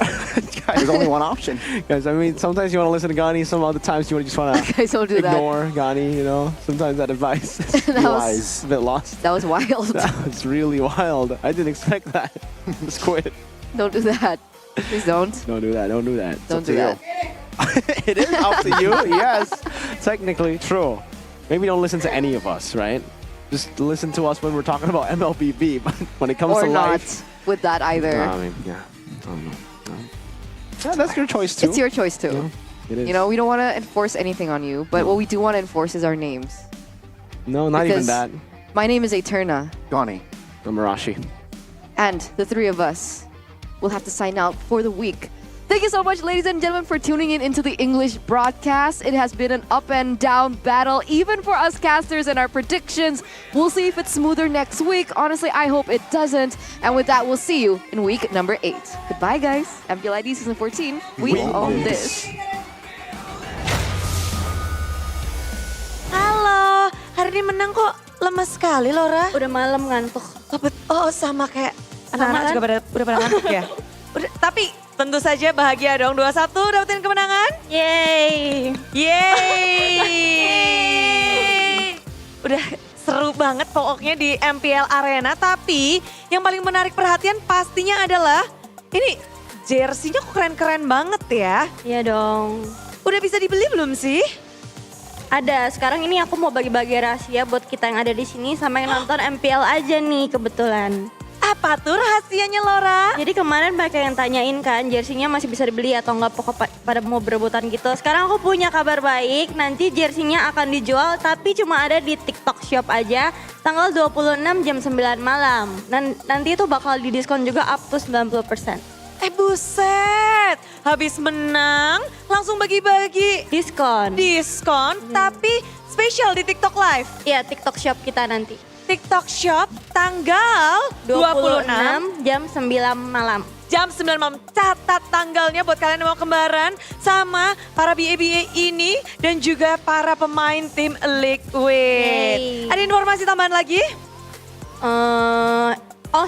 there's only one option. Guys, I mean, sometimes you want to listen to Gani, some other times you just want to Guys, don't do that. ignore Gani, you know? Sometimes that advice is was- a bit lost. That was wild. That was really wild. I didn't expect that. Just quit. Don't do that. Please don't. Don't do that. Don't do that. Don't do that. It is up to you, yes. Technically, true. Maybe don't listen to any of us, right? Just listen to us when we're talking about MLBB, but when it comes Or to not life... with that either. I mean, yeah. I don't know. Yeah, that's your choice too. It's your choice too. It is. You know, we don't want to enforce anything on you, but what we do want to enforce is our names. No, not even Because that. My name is Eterna. Johnny. I'm Marashi. And the three of us will have to sign out for the week. Thank you so much, ladies and gentlemen, for tuning in into the English broadcast. It has been an up and down battle, even for us casters and our predictions. We'll see if it's smoother next week. Honestly, I hope it doesn't. And with that, we'll see you in week number 8. Goodbye, guys. MPL ID Season 14. We own this. Halo, hari ini menang kok lemas sekali Laura. Udah malam ngantuk. Oh, sama kayak anak-anak kan? juga udah pada ngantuk ya. Tapi tentu saja bahagia dong 2-1 dapetin kemenangan. Yeay. Yeay. Udah seru banget pokoknya di MPL Arena. Tapi yang paling menarik perhatian pastinya adalah ini jersey-nya kok keren-keren banget ya. Iya dong. Udah bisa dibeli belum sih? Ada, sekarang ini aku mau bagi-bagi rahasia buat kita yang ada di sini sama yang nonton MPL aja nih kebetulan. Apa tuh rahasianya Laura? Jadi kemarin banyak yang tanyain kan jersinya masih bisa dibeli atau enggak pokok pada mau berebutan gitu. Sekarang aku punya kabar baik, nanti jersinya akan dijual tapi cuma ada di TikTok Shop aja tanggal 26 jam 9 malam. Dan nanti itu bakal didiskon juga up to 90%. Buset, habis menang langsung bagi-bagi diskon. Tapi spesial di TikTok Live. Iya, TikTok Shop kita nanti. TikTok Shop tanggal 26 jam 9 malam. Jam 9 malam, catat tanggalnya buat kalian yang mau kembaran sama para BA-BA ini dan juga para pemain tim Liquid. Yay. Ada informasi tambahan lagi?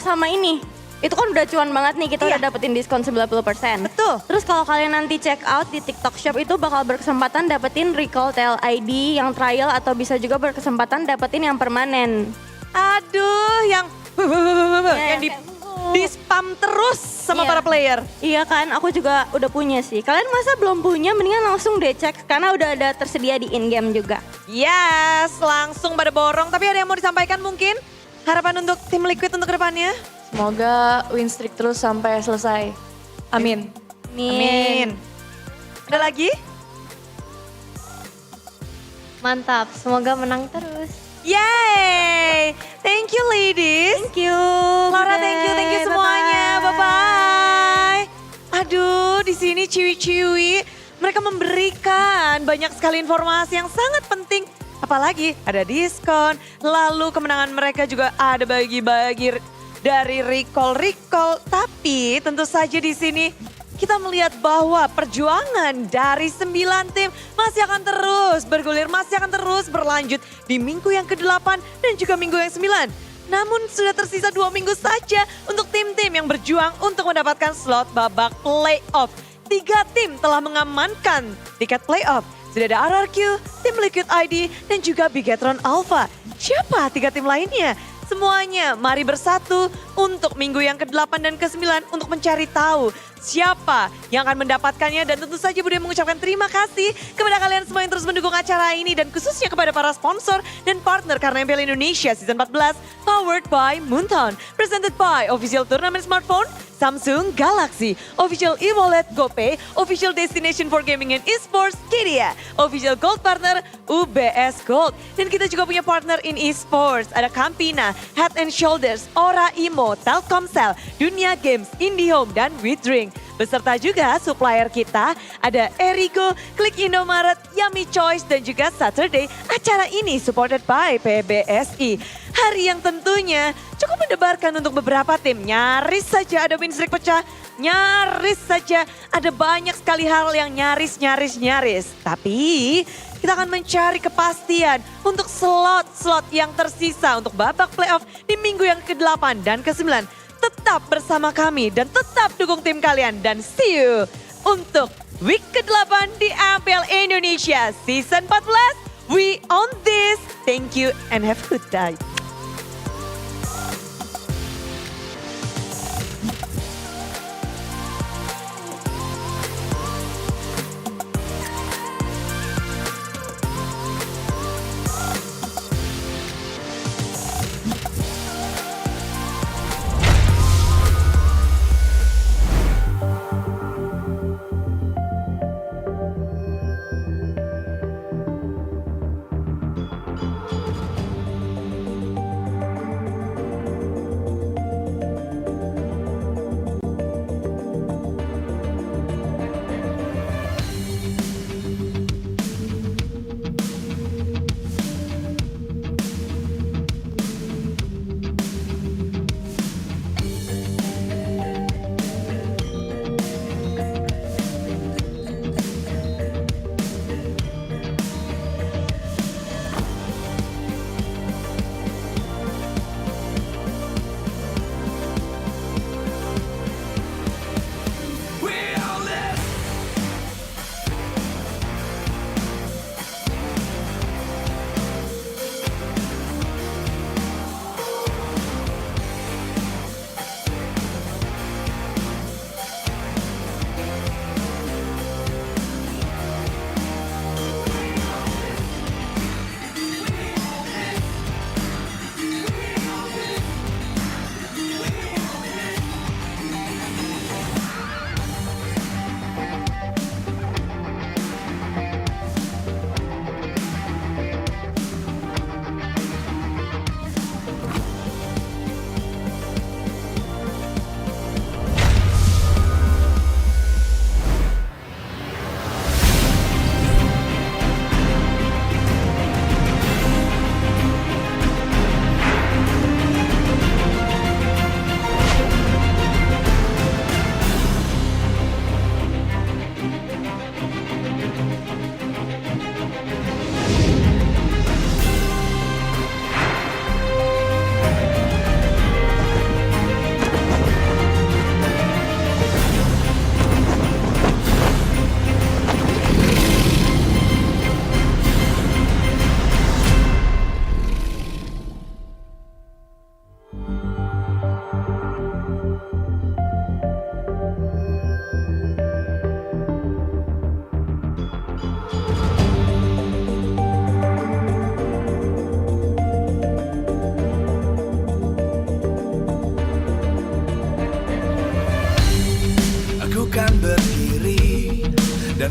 Sama ini. Itu kan udah cuan banget nih, kita udah dapetin diskon 90%. Betul. Terus kalau kalian nanti check out di TikTok Shop itu bakal berkesempatan dapetin recall tail ID yang trial atau bisa juga berkesempatan dapetin yang permanen. Aduh, yang di spam terus sama para player. Iya kan, aku juga udah punya sih. Kalian masa belum punya, mendingan langsung deh cek karena udah ada tersedia di in-game juga. Yes, langsung pada borong. Tapi ada yang mau disampaikan mungkin? Harapan untuk tim Liquid untuk kedepannya? Semoga win streak terus sampai selesai. Amin. Amin. Ada lagi? Mantap, semoga menang terus. Yay! Thank you ladies. Thank you. Laura, thank you semuanya. Bye-bye. Aduh, di sini ciwi-ciwi mereka memberikan banyak sekali informasi yang sangat penting. Apalagi ada diskon, lalu kemenangan mereka juga ada bagi-bagi dari recall. Tapi tentu saja di sini kita melihat bahwa perjuangan dari 9 tim masih akan terus bergulir, masih akan terus berlanjut di minggu yang ke-8 dan juga minggu yang 9. Namun sudah tersisa 2 minggu saja untuk tim-tim yang berjuang untuk mendapatkan slot babak playoff. 3 tim telah mengamankan tiket playoff. Sudah ada RRQ, tim Liquid ID, dan juga Bigetron Alpha. Siapa 3 tim lainnya? Semuanya mari bersatu untuk minggu yang ke-8 dan ke-9 untuk mencari tahu siapa yang akan mendapatkannya. Dan tentu saja Budi mengucapkan terima kasih kepada kalian semua yang terus mendukung acara ini dan khususnya kepada para sponsor dan partner karena MPL Indonesia Season 14 powered by Moonton, presented by Official Tournament Smartphone, Samsung Galaxy, Official e-wallet GoPay, Official Destination for Gaming and Esports Kidia, Official Gold Partner UBS Gold. Dan kita juga punya partner in esports, ada Campina, Head and Shoulders, Ora Imo, Telkomsel, Dunia Games, IndiHome, dan WeDrink. Beserta juga supplier kita ada Erigo, Klik Indomaret, Yummy Choice, dan juga Saturday. Acara ini supported by PBSI. Hari yang tentunya cukup mendebarkan untuk beberapa tim. Nyaris saja ada win streak pecah, nyaris saja ada banyak sekali hal yang nyaris. Tapi kita akan mencari kepastian untuk slot-slot yang tersisa untuk babak playoff di minggu yang ke-8 dan ke-9. Tetap bersama kami dan tetap dukung tim kalian. Dan see you untuk week ke-8 di MPL Indonesia Season 14. We own this. Thank you and have a good day.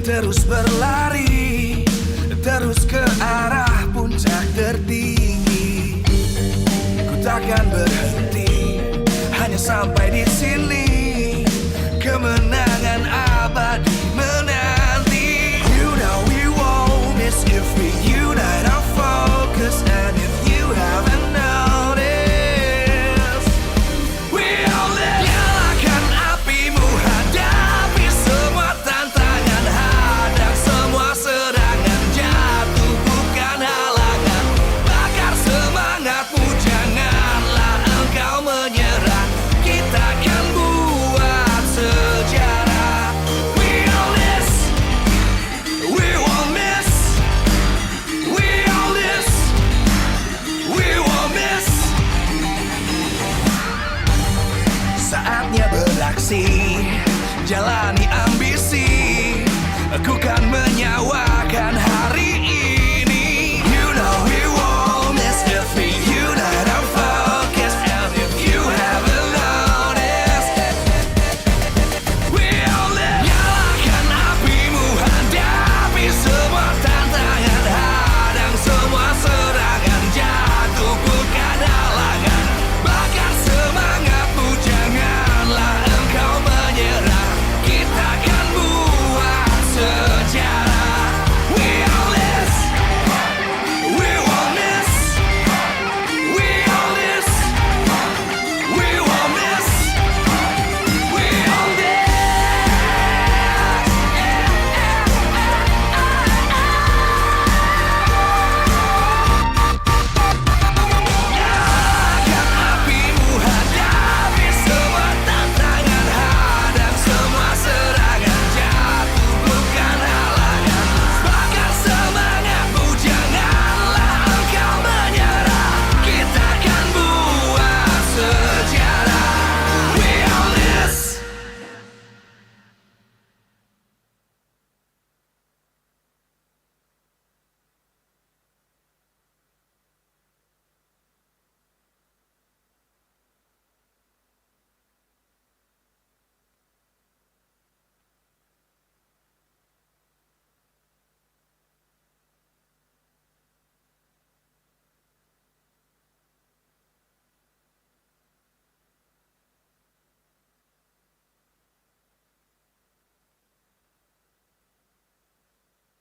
terus berlari, terus ke arah puncak tertinggi. Ku takkan berhenti, hanya sampai di sini.